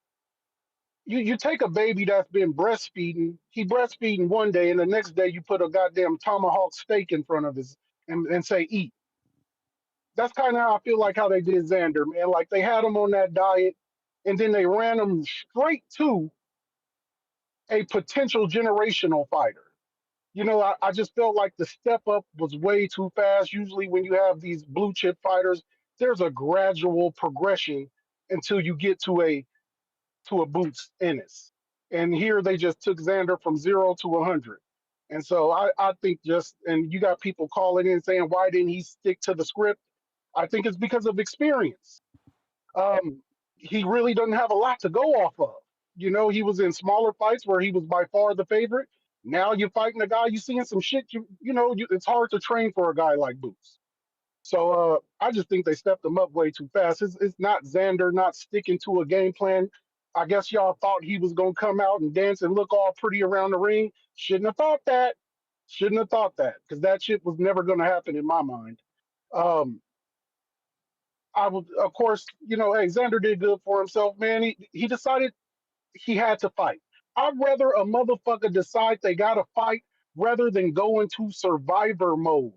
Speaker 22: you take a baby that's been breastfeeding, he breastfeeding one day, and the next day you put a goddamn tomahawk steak in front of his and say eat. That's kind of how I feel like how they did Xander, man. Like they had him on that diet, and then they ran him straight to a potential generational fighter. You know, I just felt like the step up was way too fast. Usually, when you have these blue chip fighters, there's a gradual progression until you get to a Boots Ennis. And here they just took Xander from 0 to 100. And so I think and you got people calling in saying, why didn't he stick to the script? I think it's because of experience. He really doesn't have a lot to go off of. You know, he was in smaller fights where he was by far the favorite. Now you're fighting a guy, you're seeing some shit, it's hard to train for a guy like Boots. So I just think they stepped him up way too fast. It's not Xander not sticking to a game plan. I guess y'all thought he was gonna come out and dance and look all pretty around the ring. Shouldn't have thought that. Shouldn't have thought that because that shit was never gonna happen in my mind. Um, I would, of course, hey, Xander did good for himself, man. He decided he had to fight. I'd rather a motherfucker decide they gotta fight rather than go into survivor mode.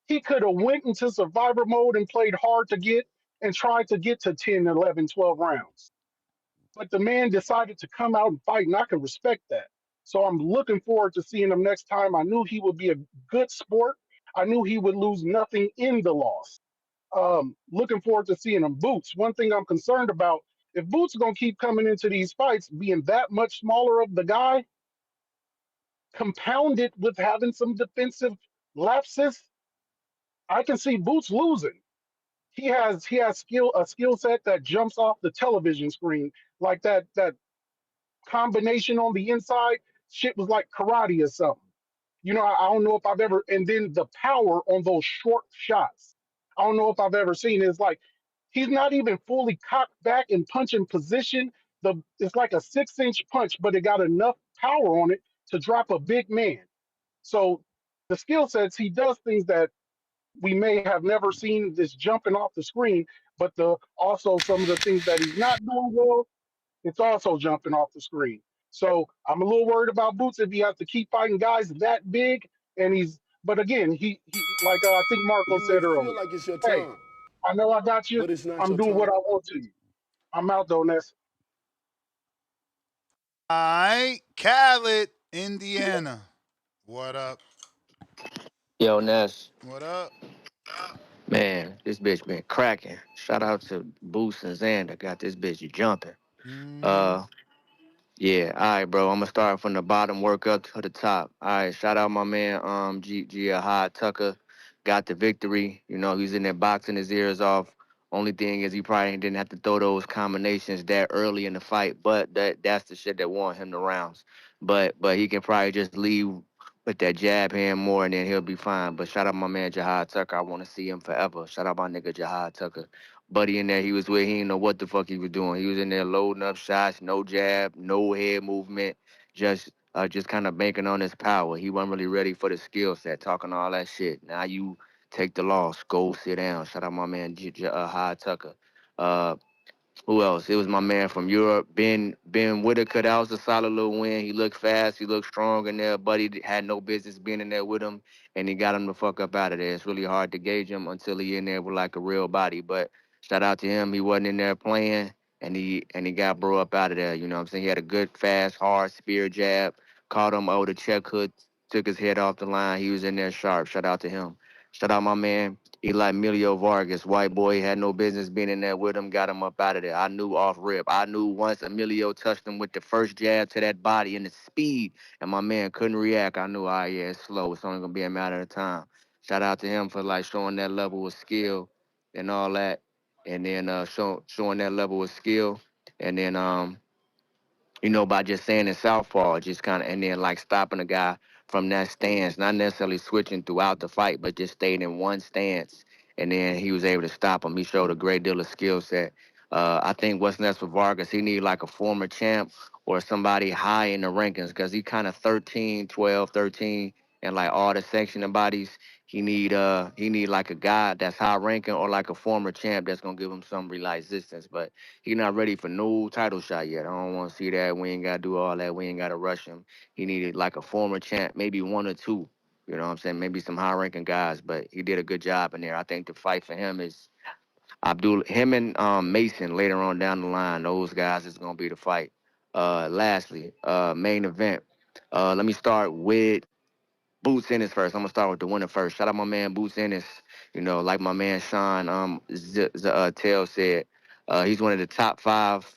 Speaker 22: He could have went into survivor mode and played hard to get and tried to get to 10, 11, 12 rounds. But the man decided to come out and fight, and I can respect that. So I'm looking forward to seeing him next time. I knew he would be a good sport. I knew he would lose nothing in the loss. Looking forward to seeing him. Boots, one thing I'm concerned about, if Boots is going to keep coming into these fights being that much smaller of the guy, compounded with having some defensive lapses, I can see Boots losing. He has a skill set that jumps off the television screen like that combination on the inside. Shit was like karate or something. I don't know if I've ever. And then the power on those short shots. I don't know if I've ever seen it. It's like he's not even fully cocked back and punching position. It's like a 6-inch punch, but it got enough power on it to drop a big man. So the skill sets, he does things that we may have never seen this jumping off the screen, but also some of the things that he's not doing well, it's also jumping off the screen. So I'm a little worried about Boots if he has to keep fighting guys that big. But again, he like I think Marco
Speaker 16: You may
Speaker 22: said
Speaker 16: feel
Speaker 22: earlier.
Speaker 16: like it's your
Speaker 22: Hey,
Speaker 16: time,
Speaker 22: I know I got you.
Speaker 16: but it's not
Speaker 22: I'm
Speaker 16: your
Speaker 22: doing what
Speaker 16: time.
Speaker 22: I want to you. I'm out though, Ness.
Speaker 5: All right. Khaled, Indiana. What up?
Speaker 21: Yo, Ness,
Speaker 5: What up?
Speaker 21: man, this bitch been cracking. Shout out to Boost and Xander, got this bitch jumping.
Speaker 5: Mm-hmm.
Speaker 21: Uh, Yeah, all right, bro. I'm gonna start from the bottom, work up to the top. All right, shout out my man, Jahi Tucker, got the victory. He's in there boxing his ears off. Only thing is, he probably didn't have to throw those combinations that early in the fight, but that's the shit that won him the rounds. But he can probably just leave with that jab hand more, and then he'll be fine. But shout out my man Jahi Tucker. I want to see him forever. Shout out my nigga Jahi Tucker. Buddy in there, he was with, he didn't know what the fuck he was doing. He was in there loading up shots, no jab, no head movement, just kind of banking on his power. He wasn't really ready for the skill set, talking all that shit. Now you take the loss, go sit down. Shout out my man Jahi Tucker. Uh, who else? It was my man from Europe, Ben Whittaker. That was a solid little win. He looked fast. He looked strong in there. Buddy had no business being in there with him, and he got him the fuck up out of there. It's really hard to gauge him until he in there with like a real body. But shout out to him. He wasn't in there playing, and he got bro up out of there. You know what I'm saying? He had a good, fast, hard spear jab. Caught him over the check hook. Took his head off the line. He was in there sharp. Shout out to him. Shout out my man Emiliano Vargas, white boy, had no business being in there with him, got him up out of there. I knew off rip. I knew once Emilio touched him with the first jab to that body and the speed, and my man couldn't react. I knew, yeah, it's slow. It's only gonna be a matter of time. Shout out to him for like showing that level of skill and all that, and then showing that level of skill, and then by just saying in southpaw, just kind of, and then like stopping a guy from that stance, not necessarily switching throughout the fight, but just staying in one stance, and then he was able to stop him. He showed a great deal of skill set. I think what's next for Vargas, he need like a former champ or somebody high in the rankings because he kind of 13, 12, 13, and like all the sanctioning bodies. He need like a guy that's high ranking or like a former champ that's gonna give him some resistance. But he not ready for no title shot yet. I don't want to see that. We ain't got to do all that. We ain't got to rush him. He needed like a former champ, maybe one or two. You know what I'm saying? Maybe some high-ranking guys, but he did a good job in there. I think the fight for him is him and Mason later on down the line. Those guys is going to be the fight. Lastly, main event. Let me start with Boots Ennis first. I'm gonna start with the winner first. Shout out my man Boots Ennis. Like my man Sean Tell said, he's one of the top five.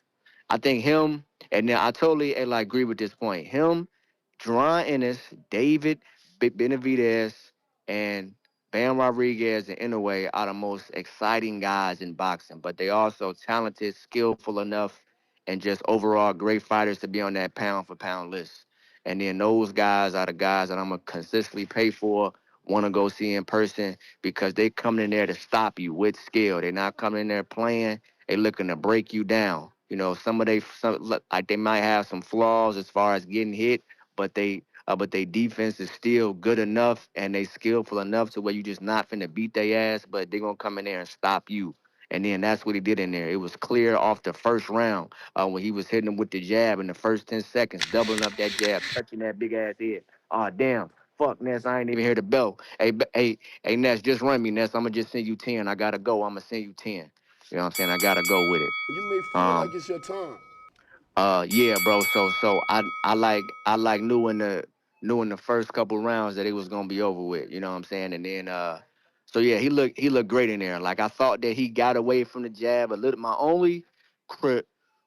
Speaker 21: I think him, and then I totally agree with this point. Him, Jaron Ennis, David Benavidez, and Bam Rodriguez and Inoue are the most exciting guys in boxing. But they also talented, skillful enough, and just overall great fighters to be on that pound for pound list. And then those guys are the guys that I'm gonna consistently pay for, want to go see in person because they coming in there to stop you with skill. They're not coming in there playing. They looking to break you down. Like they might have some flaws as far as getting hit, but they defense is still good enough and they skillful enough to where you just not finna beat their ass, but they gonna come in there and stop you. And then that's what he did in there. It was clear off the first round when he was hitting him with the jab in the first 10 seconds, doubling up that jab, touching that big ass head. Damn. Fuck, Ness, I ain't even hear the bell. Hey, Ness, just run me, Ness. I'm going to just send you 10. I got to go. I'm going to send you 10. You know what I'm saying? I got to go with it.
Speaker 3: You may feel like it's your time.
Speaker 21: Yeah, bro. So I knew in the first couple rounds that it was gonna be over with. You know what I'm saying? And then so yeah, he looked great in there. Like I thought that he got away from the jab a little. My only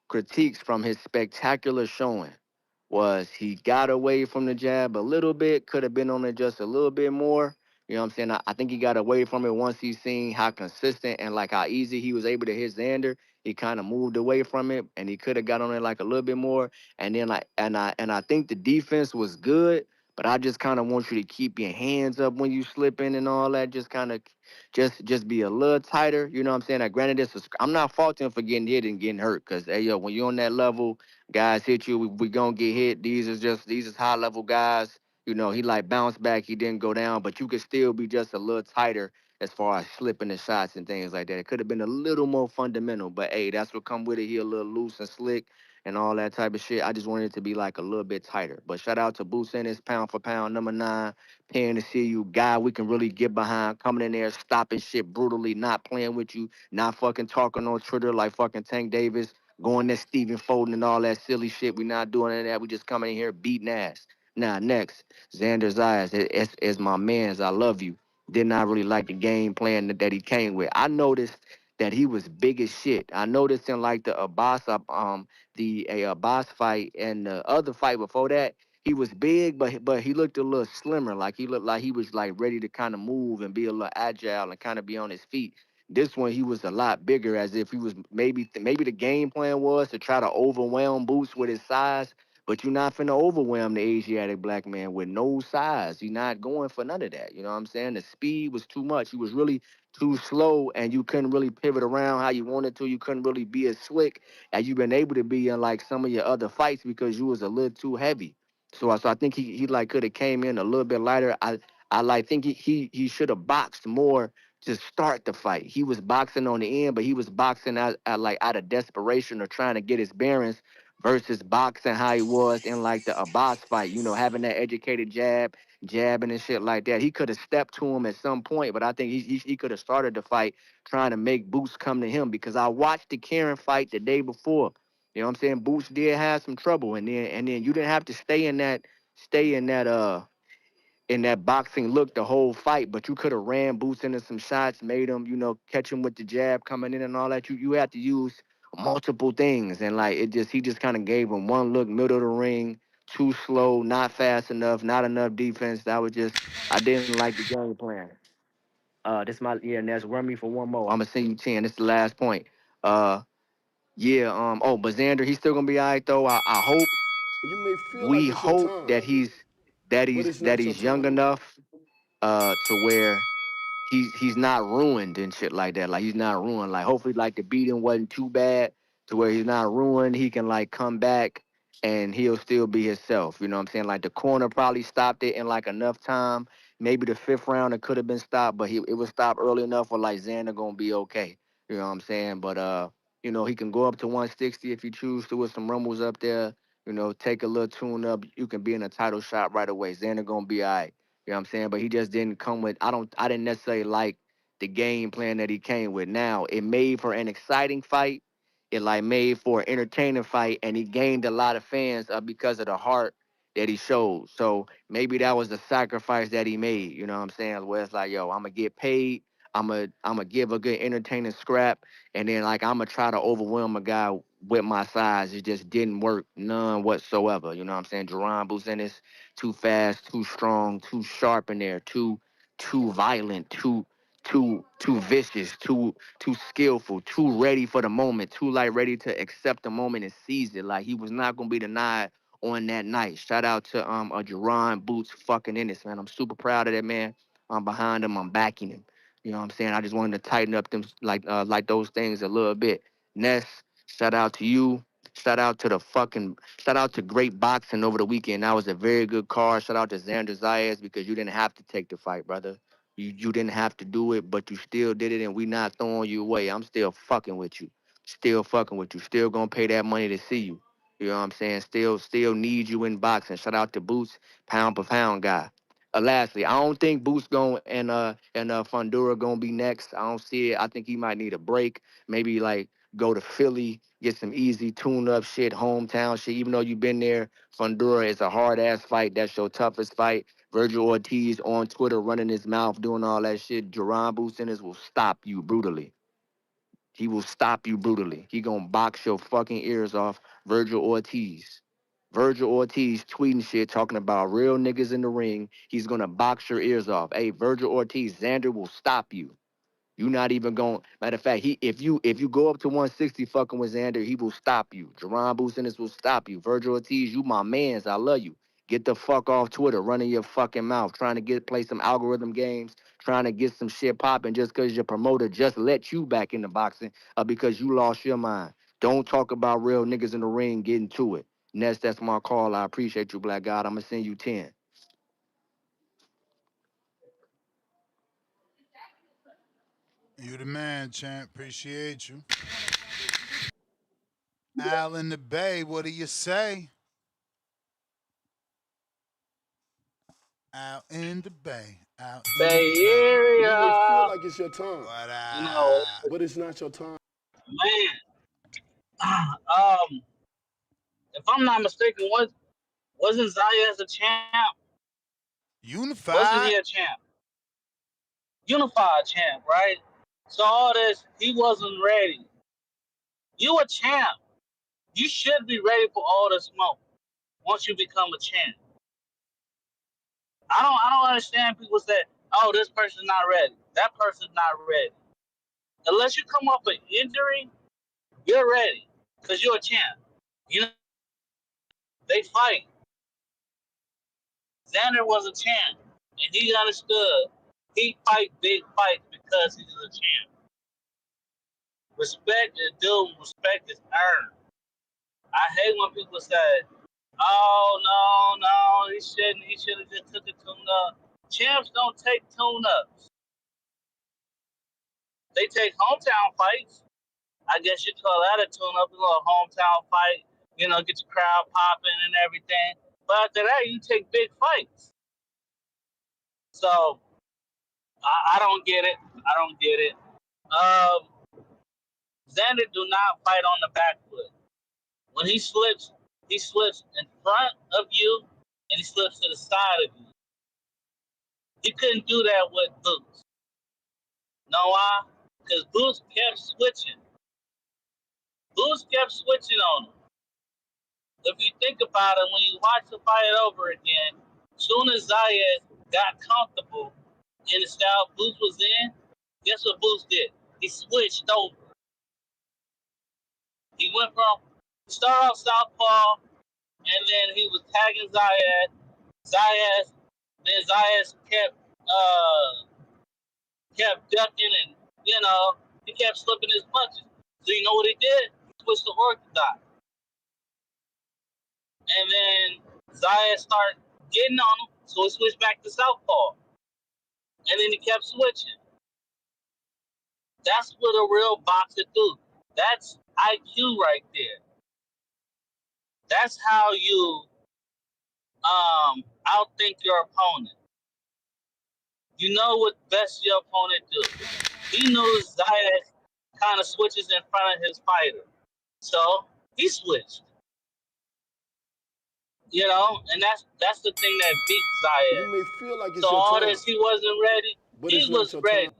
Speaker 21: critiques from his spectacular showing was he got away from the jab a little bit. Could have been on it just a little bit more. You know what I'm saying? I think he got away from it once he seen how consistent and like how easy he was able to hit Xander. He kind of moved away from it, and he could have got on it like a little bit more. And then I think the defense was good, but I just kind of want you to keep your hands up when you slip in and all that. Just kind of just be a little tighter. You know what I'm saying? Like, granted, I'm not faulting for getting hit and getting hurt, because hey yo, when you're on that level, guys hit you, we gonna get hit. These is high level guys. He like bounced back, he didn't go down, but you could still be just a little tighter as far as slipping the shots and things like that. It could have been a little more fundamental, but hey, that's what come with it. He a little loose and slick and all that type of shit. I just wanted it to be like a little bit tighter. But shout out to Boots Ennis, pound for pound, number 9, paying to see you, guy we can really get behind, coming in there, stopping shit brutally, not playing with you, not fucking talking on Twitter like fucking Tank Davis, going there Stephen Foden and all that silly shit. We not doing any of that. We just coming in here beating ass. Now, next, Xander Zayas is my mans. I love you. Did not really like the game plan that he came with. I noticed that he was big as shit. I noticed in like the Abbas fight and the other fight before that, he was big, but he looked a little slimmer. Like he looked like he was like ready to kind of move and be a little agile and kind of be on his feet. This one, he was a lot bigger, as if he was maybe the game plan was to try to overwhelm Boots with his size. But you're not finna overwhelm the Asiatic black man with no size. You're not going for none of that. You know what I'm saying? The speed was too much. He was really too slow, and you couldn't really pivot around how you wanted to. You couldn't really be as slick as you've been able to be in like some of your other fights because you was a little too heavy. So I think he like could have came in a little bit lighter. I like think he should have boxed more just start the fight. He was boxing on the end, but he was boxing like out of desperation or trying to get his bearings versus boxing how he was in like the Abbas fight, having that educated jab, jabbing and shit like that. He could have stepped to him at some point, but I think he could have started the fight trying to make Boots come to him, because I watched the Karen fight the day before. You know what I'm saying? Boots did have some trouble, and then you didn't have to stay in that boxing look the whole fight, but you could have ran Boots into some shots, made him, catch him with the jab coming in and all that. You had to use multiple things, and like he just kind of gave him one look, middle of the ring, too slow, not fast enough, not enough defense. I didn't like the game plan. And that's run me for one more. I'm gonna send you 10. This is the last point. Uh, yeah. But Xander, he's still gonna be all right though. I hope.
Speaker 16: You may feel like
Speaker 21: We
Speaker 16: it's your
Speaker 21: hope
Speaker 16: time,
Speaker 21: that he's that
Speaker 16: but
Speaker 21: he's
Speaker 16: it's
Speaker 21: that
Speaker 16: not your
Speaker 21: he's young
Speaker 16: time.
Speaker 21: enough to where he's not ruined and shit like that. Like he's not ruined. Like hopefully like the beating wasn't too bad to where he's not ruined. He can like come back and he'll still be himself. You know what I'm saying? Like the corner probably stopped it in like enough time. Maybe the fifth round it could have been stopped, but it was stopped early enough for like Xander gonna be okay. You know what I'm saying? But he can go up to 160 if you choose to with some rumbles up there. Take a little tune up. You can be in a title shot right away. Xander gonna be all right. You know what I'm saying? But he just didn't come with I didn't necessarily like the game plan that he came with. Now, it made for an exciting fight. It like made for an entertaining fight, and he gained a lot of fans because of the heart that he showed. So maybe that was the sacrifice that he made. You know what I'm saying? Where it's like, yo, I'm gonna get paid. I'm gonna give a good entertaining scrap, and then like I'm gonna try to overwhelm a guy with my size. It just didn't work none whatsoever. You know what I'm saying? Jaron Ennis, too fast, too strong, too sharp in there, too violent, too vicious, too skillful, too ready for the moment, too like ready to accept the moment and seize it. Like he was not gonna be denied on that night. Shout out to a Jaron Boots fucking Ennis, man. I'm super proud of that man. I'm behind him. I'm backing him. You know what I'm saying? I just wanted to tighten up them like those things a little bit. Ness, shout out to you. Shout out to great boxing over the weekend. That was a very good card. Shout out to Xander Zayas, because you didn't have to take the fight, brother. You didn't have to do it, but you still did it, and we not throwing you away. I'm still fucking with you. Still fucking with you. Still gonna pay that money to see you. You know what I'm saying? Still need you in boxing. Shout out to Boots, pound per pound guy. Lastly, I don't think Boots and Fundura gonna be next. I don't see it. I think he might need a break. Maybe like go to Philly, get some easy tune-up shit, hometown shit. Even though you've been there, Fundura is a hard-ass fight. That's your toughest fight. Virgil Ortiz on Twitter running his mouth, doing all that shit. Jerron Businis will stop you brutally. He will stop you brutally. He gonna box your fucking ears off. Virgil Ortiz. Virgil Ortiz tweeting shit, talking about real niggas in the ring. He's gonna box your ears off. Hey, Virgil Ortiz, Xander will stop you. You not even going. Matter of fact, if you go up to 160 fucking with Xander, he will stop you. Jerron Businis will stop you. Virgil Ortiz, you my mans. I love you. Get the fuck off Twitter, running your fucking mouth, trying to play some algorithm games, trying to get some shit popping just because your promoter just let you back into boxing because you lost your mind. Don't talk about real niggas in the ring getting to it. Ness, that's my call. I appreciate you, Black God. I'm gonna send you 10.
Speaker 5: You the man, champ. Appreciate you. Al in the Bay, what do you say? Out in the Bay. Out in the
Speaker 16: Bay
Speaker 5: Bay.
Speaker 16: You may feel
Speaker 3: Area.
Speaker 16: like it's your time,
Speaker 5: What
Speaker 3: You know,
Speaker 5: up?
Speaker 16: but it's not your time.
Speaker 3: man. If I'm not mistaken, wasn't Zayas a champ? Wasn't
Speaker 5: Unified.
Speaker 3: he a champ? Unified champ, right? So all this, he wasn't ready. You a champ. You should be ready for all the smoke once you become a champ. I don't understand people say, oh, this person's not ready. That person's not ready. Unless you come off an injury, you're ready. Because you're a champ. You know, they fight. Xander was a champ. And he understood. He fight big fights because he's a champ. Respect is due, respect is earned. I hate when people say, oh no, he should have just took a tune up. Champs don't take tune ups. They take hometown fights. I guess you call that a tune-up, a little hometown fight. You know, get the crowd popping and everything. But after that, you take big fights. So I don't get it. I don't get it. Xander do not fight on the back foot. When he slips in front of you and he slips to the side of you. He couldn't do that with Boots. Know why? Because Boots kept switching. Boots kept switching on him. If you think about it, when you watch the fight over again, soon as Zayas got comfortable in the style Boots was in, guess what Boots did? He switched over. He went from start off southpaw, and then he was tagging Zayas. Then Zayas kept ducking, and he kept slipping his punches. So you know what he did? He switched to orthodox. And then Zayas started getting on him, so he switched back to southpaw. And then he kept switching. That's what a real boxer do. That's IQ right there. That's how you outthink your opponent. You know what best your opponent do. He knows Zayas kind of switches in front of his fighter. So he switched. And that's the thing that beats Zayas.
Speaker 16: You may feel like it's
Speaker 3: So
Speaker 16: your
Speaker 3: all
Speaker 16: time,
Speaker 3: this, he wasn't ready.
Speaker 16: but
Speaker 3: He
Speaker 16: it's not
Speaker 3: was
Speaker 16: your
Speaker 3: ready.
Speaker 16: time.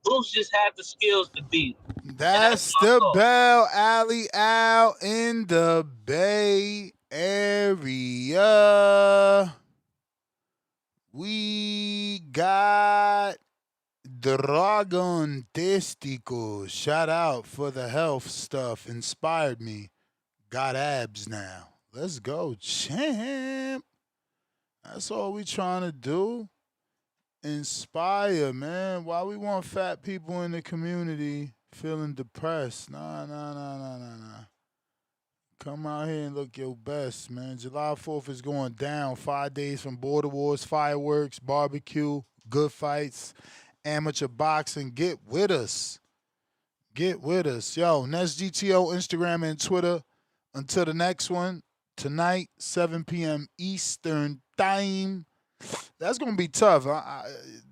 Speaker 3: Boots just had the skills to beat him.
Speaker 5: That's the Bell Alley out in the Bay Area. We got Dragon Testico. Shout out for the health stuff. Inspired me. Got abs now. Let's go, champ. That's all we trying to do. Inspire, man. Why we want fat people in the community feeling depressed? Nah. Come out here and look your best, man. July 4th is going down. 5 days from Border Wars, fireworks, barbecue, good fights, amateur boxing. Get with us. Get with us. Yo, Nest GTO, Instagram, and Twitter. Until the next one, tonight, 7 p.m. Eastern Time. That's going to be tough.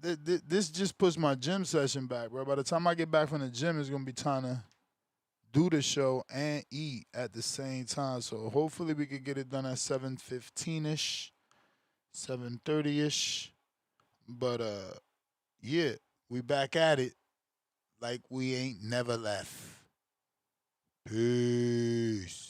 Speaker 5: This just puts my gym session back, bro. By the time I get back from the gym, it's going to be time to do the show and eat at the same time. So hopefully we could get it done at 7:15-ish, 7:30-ish. But yeah, we back at it like we ain't never left. Peace.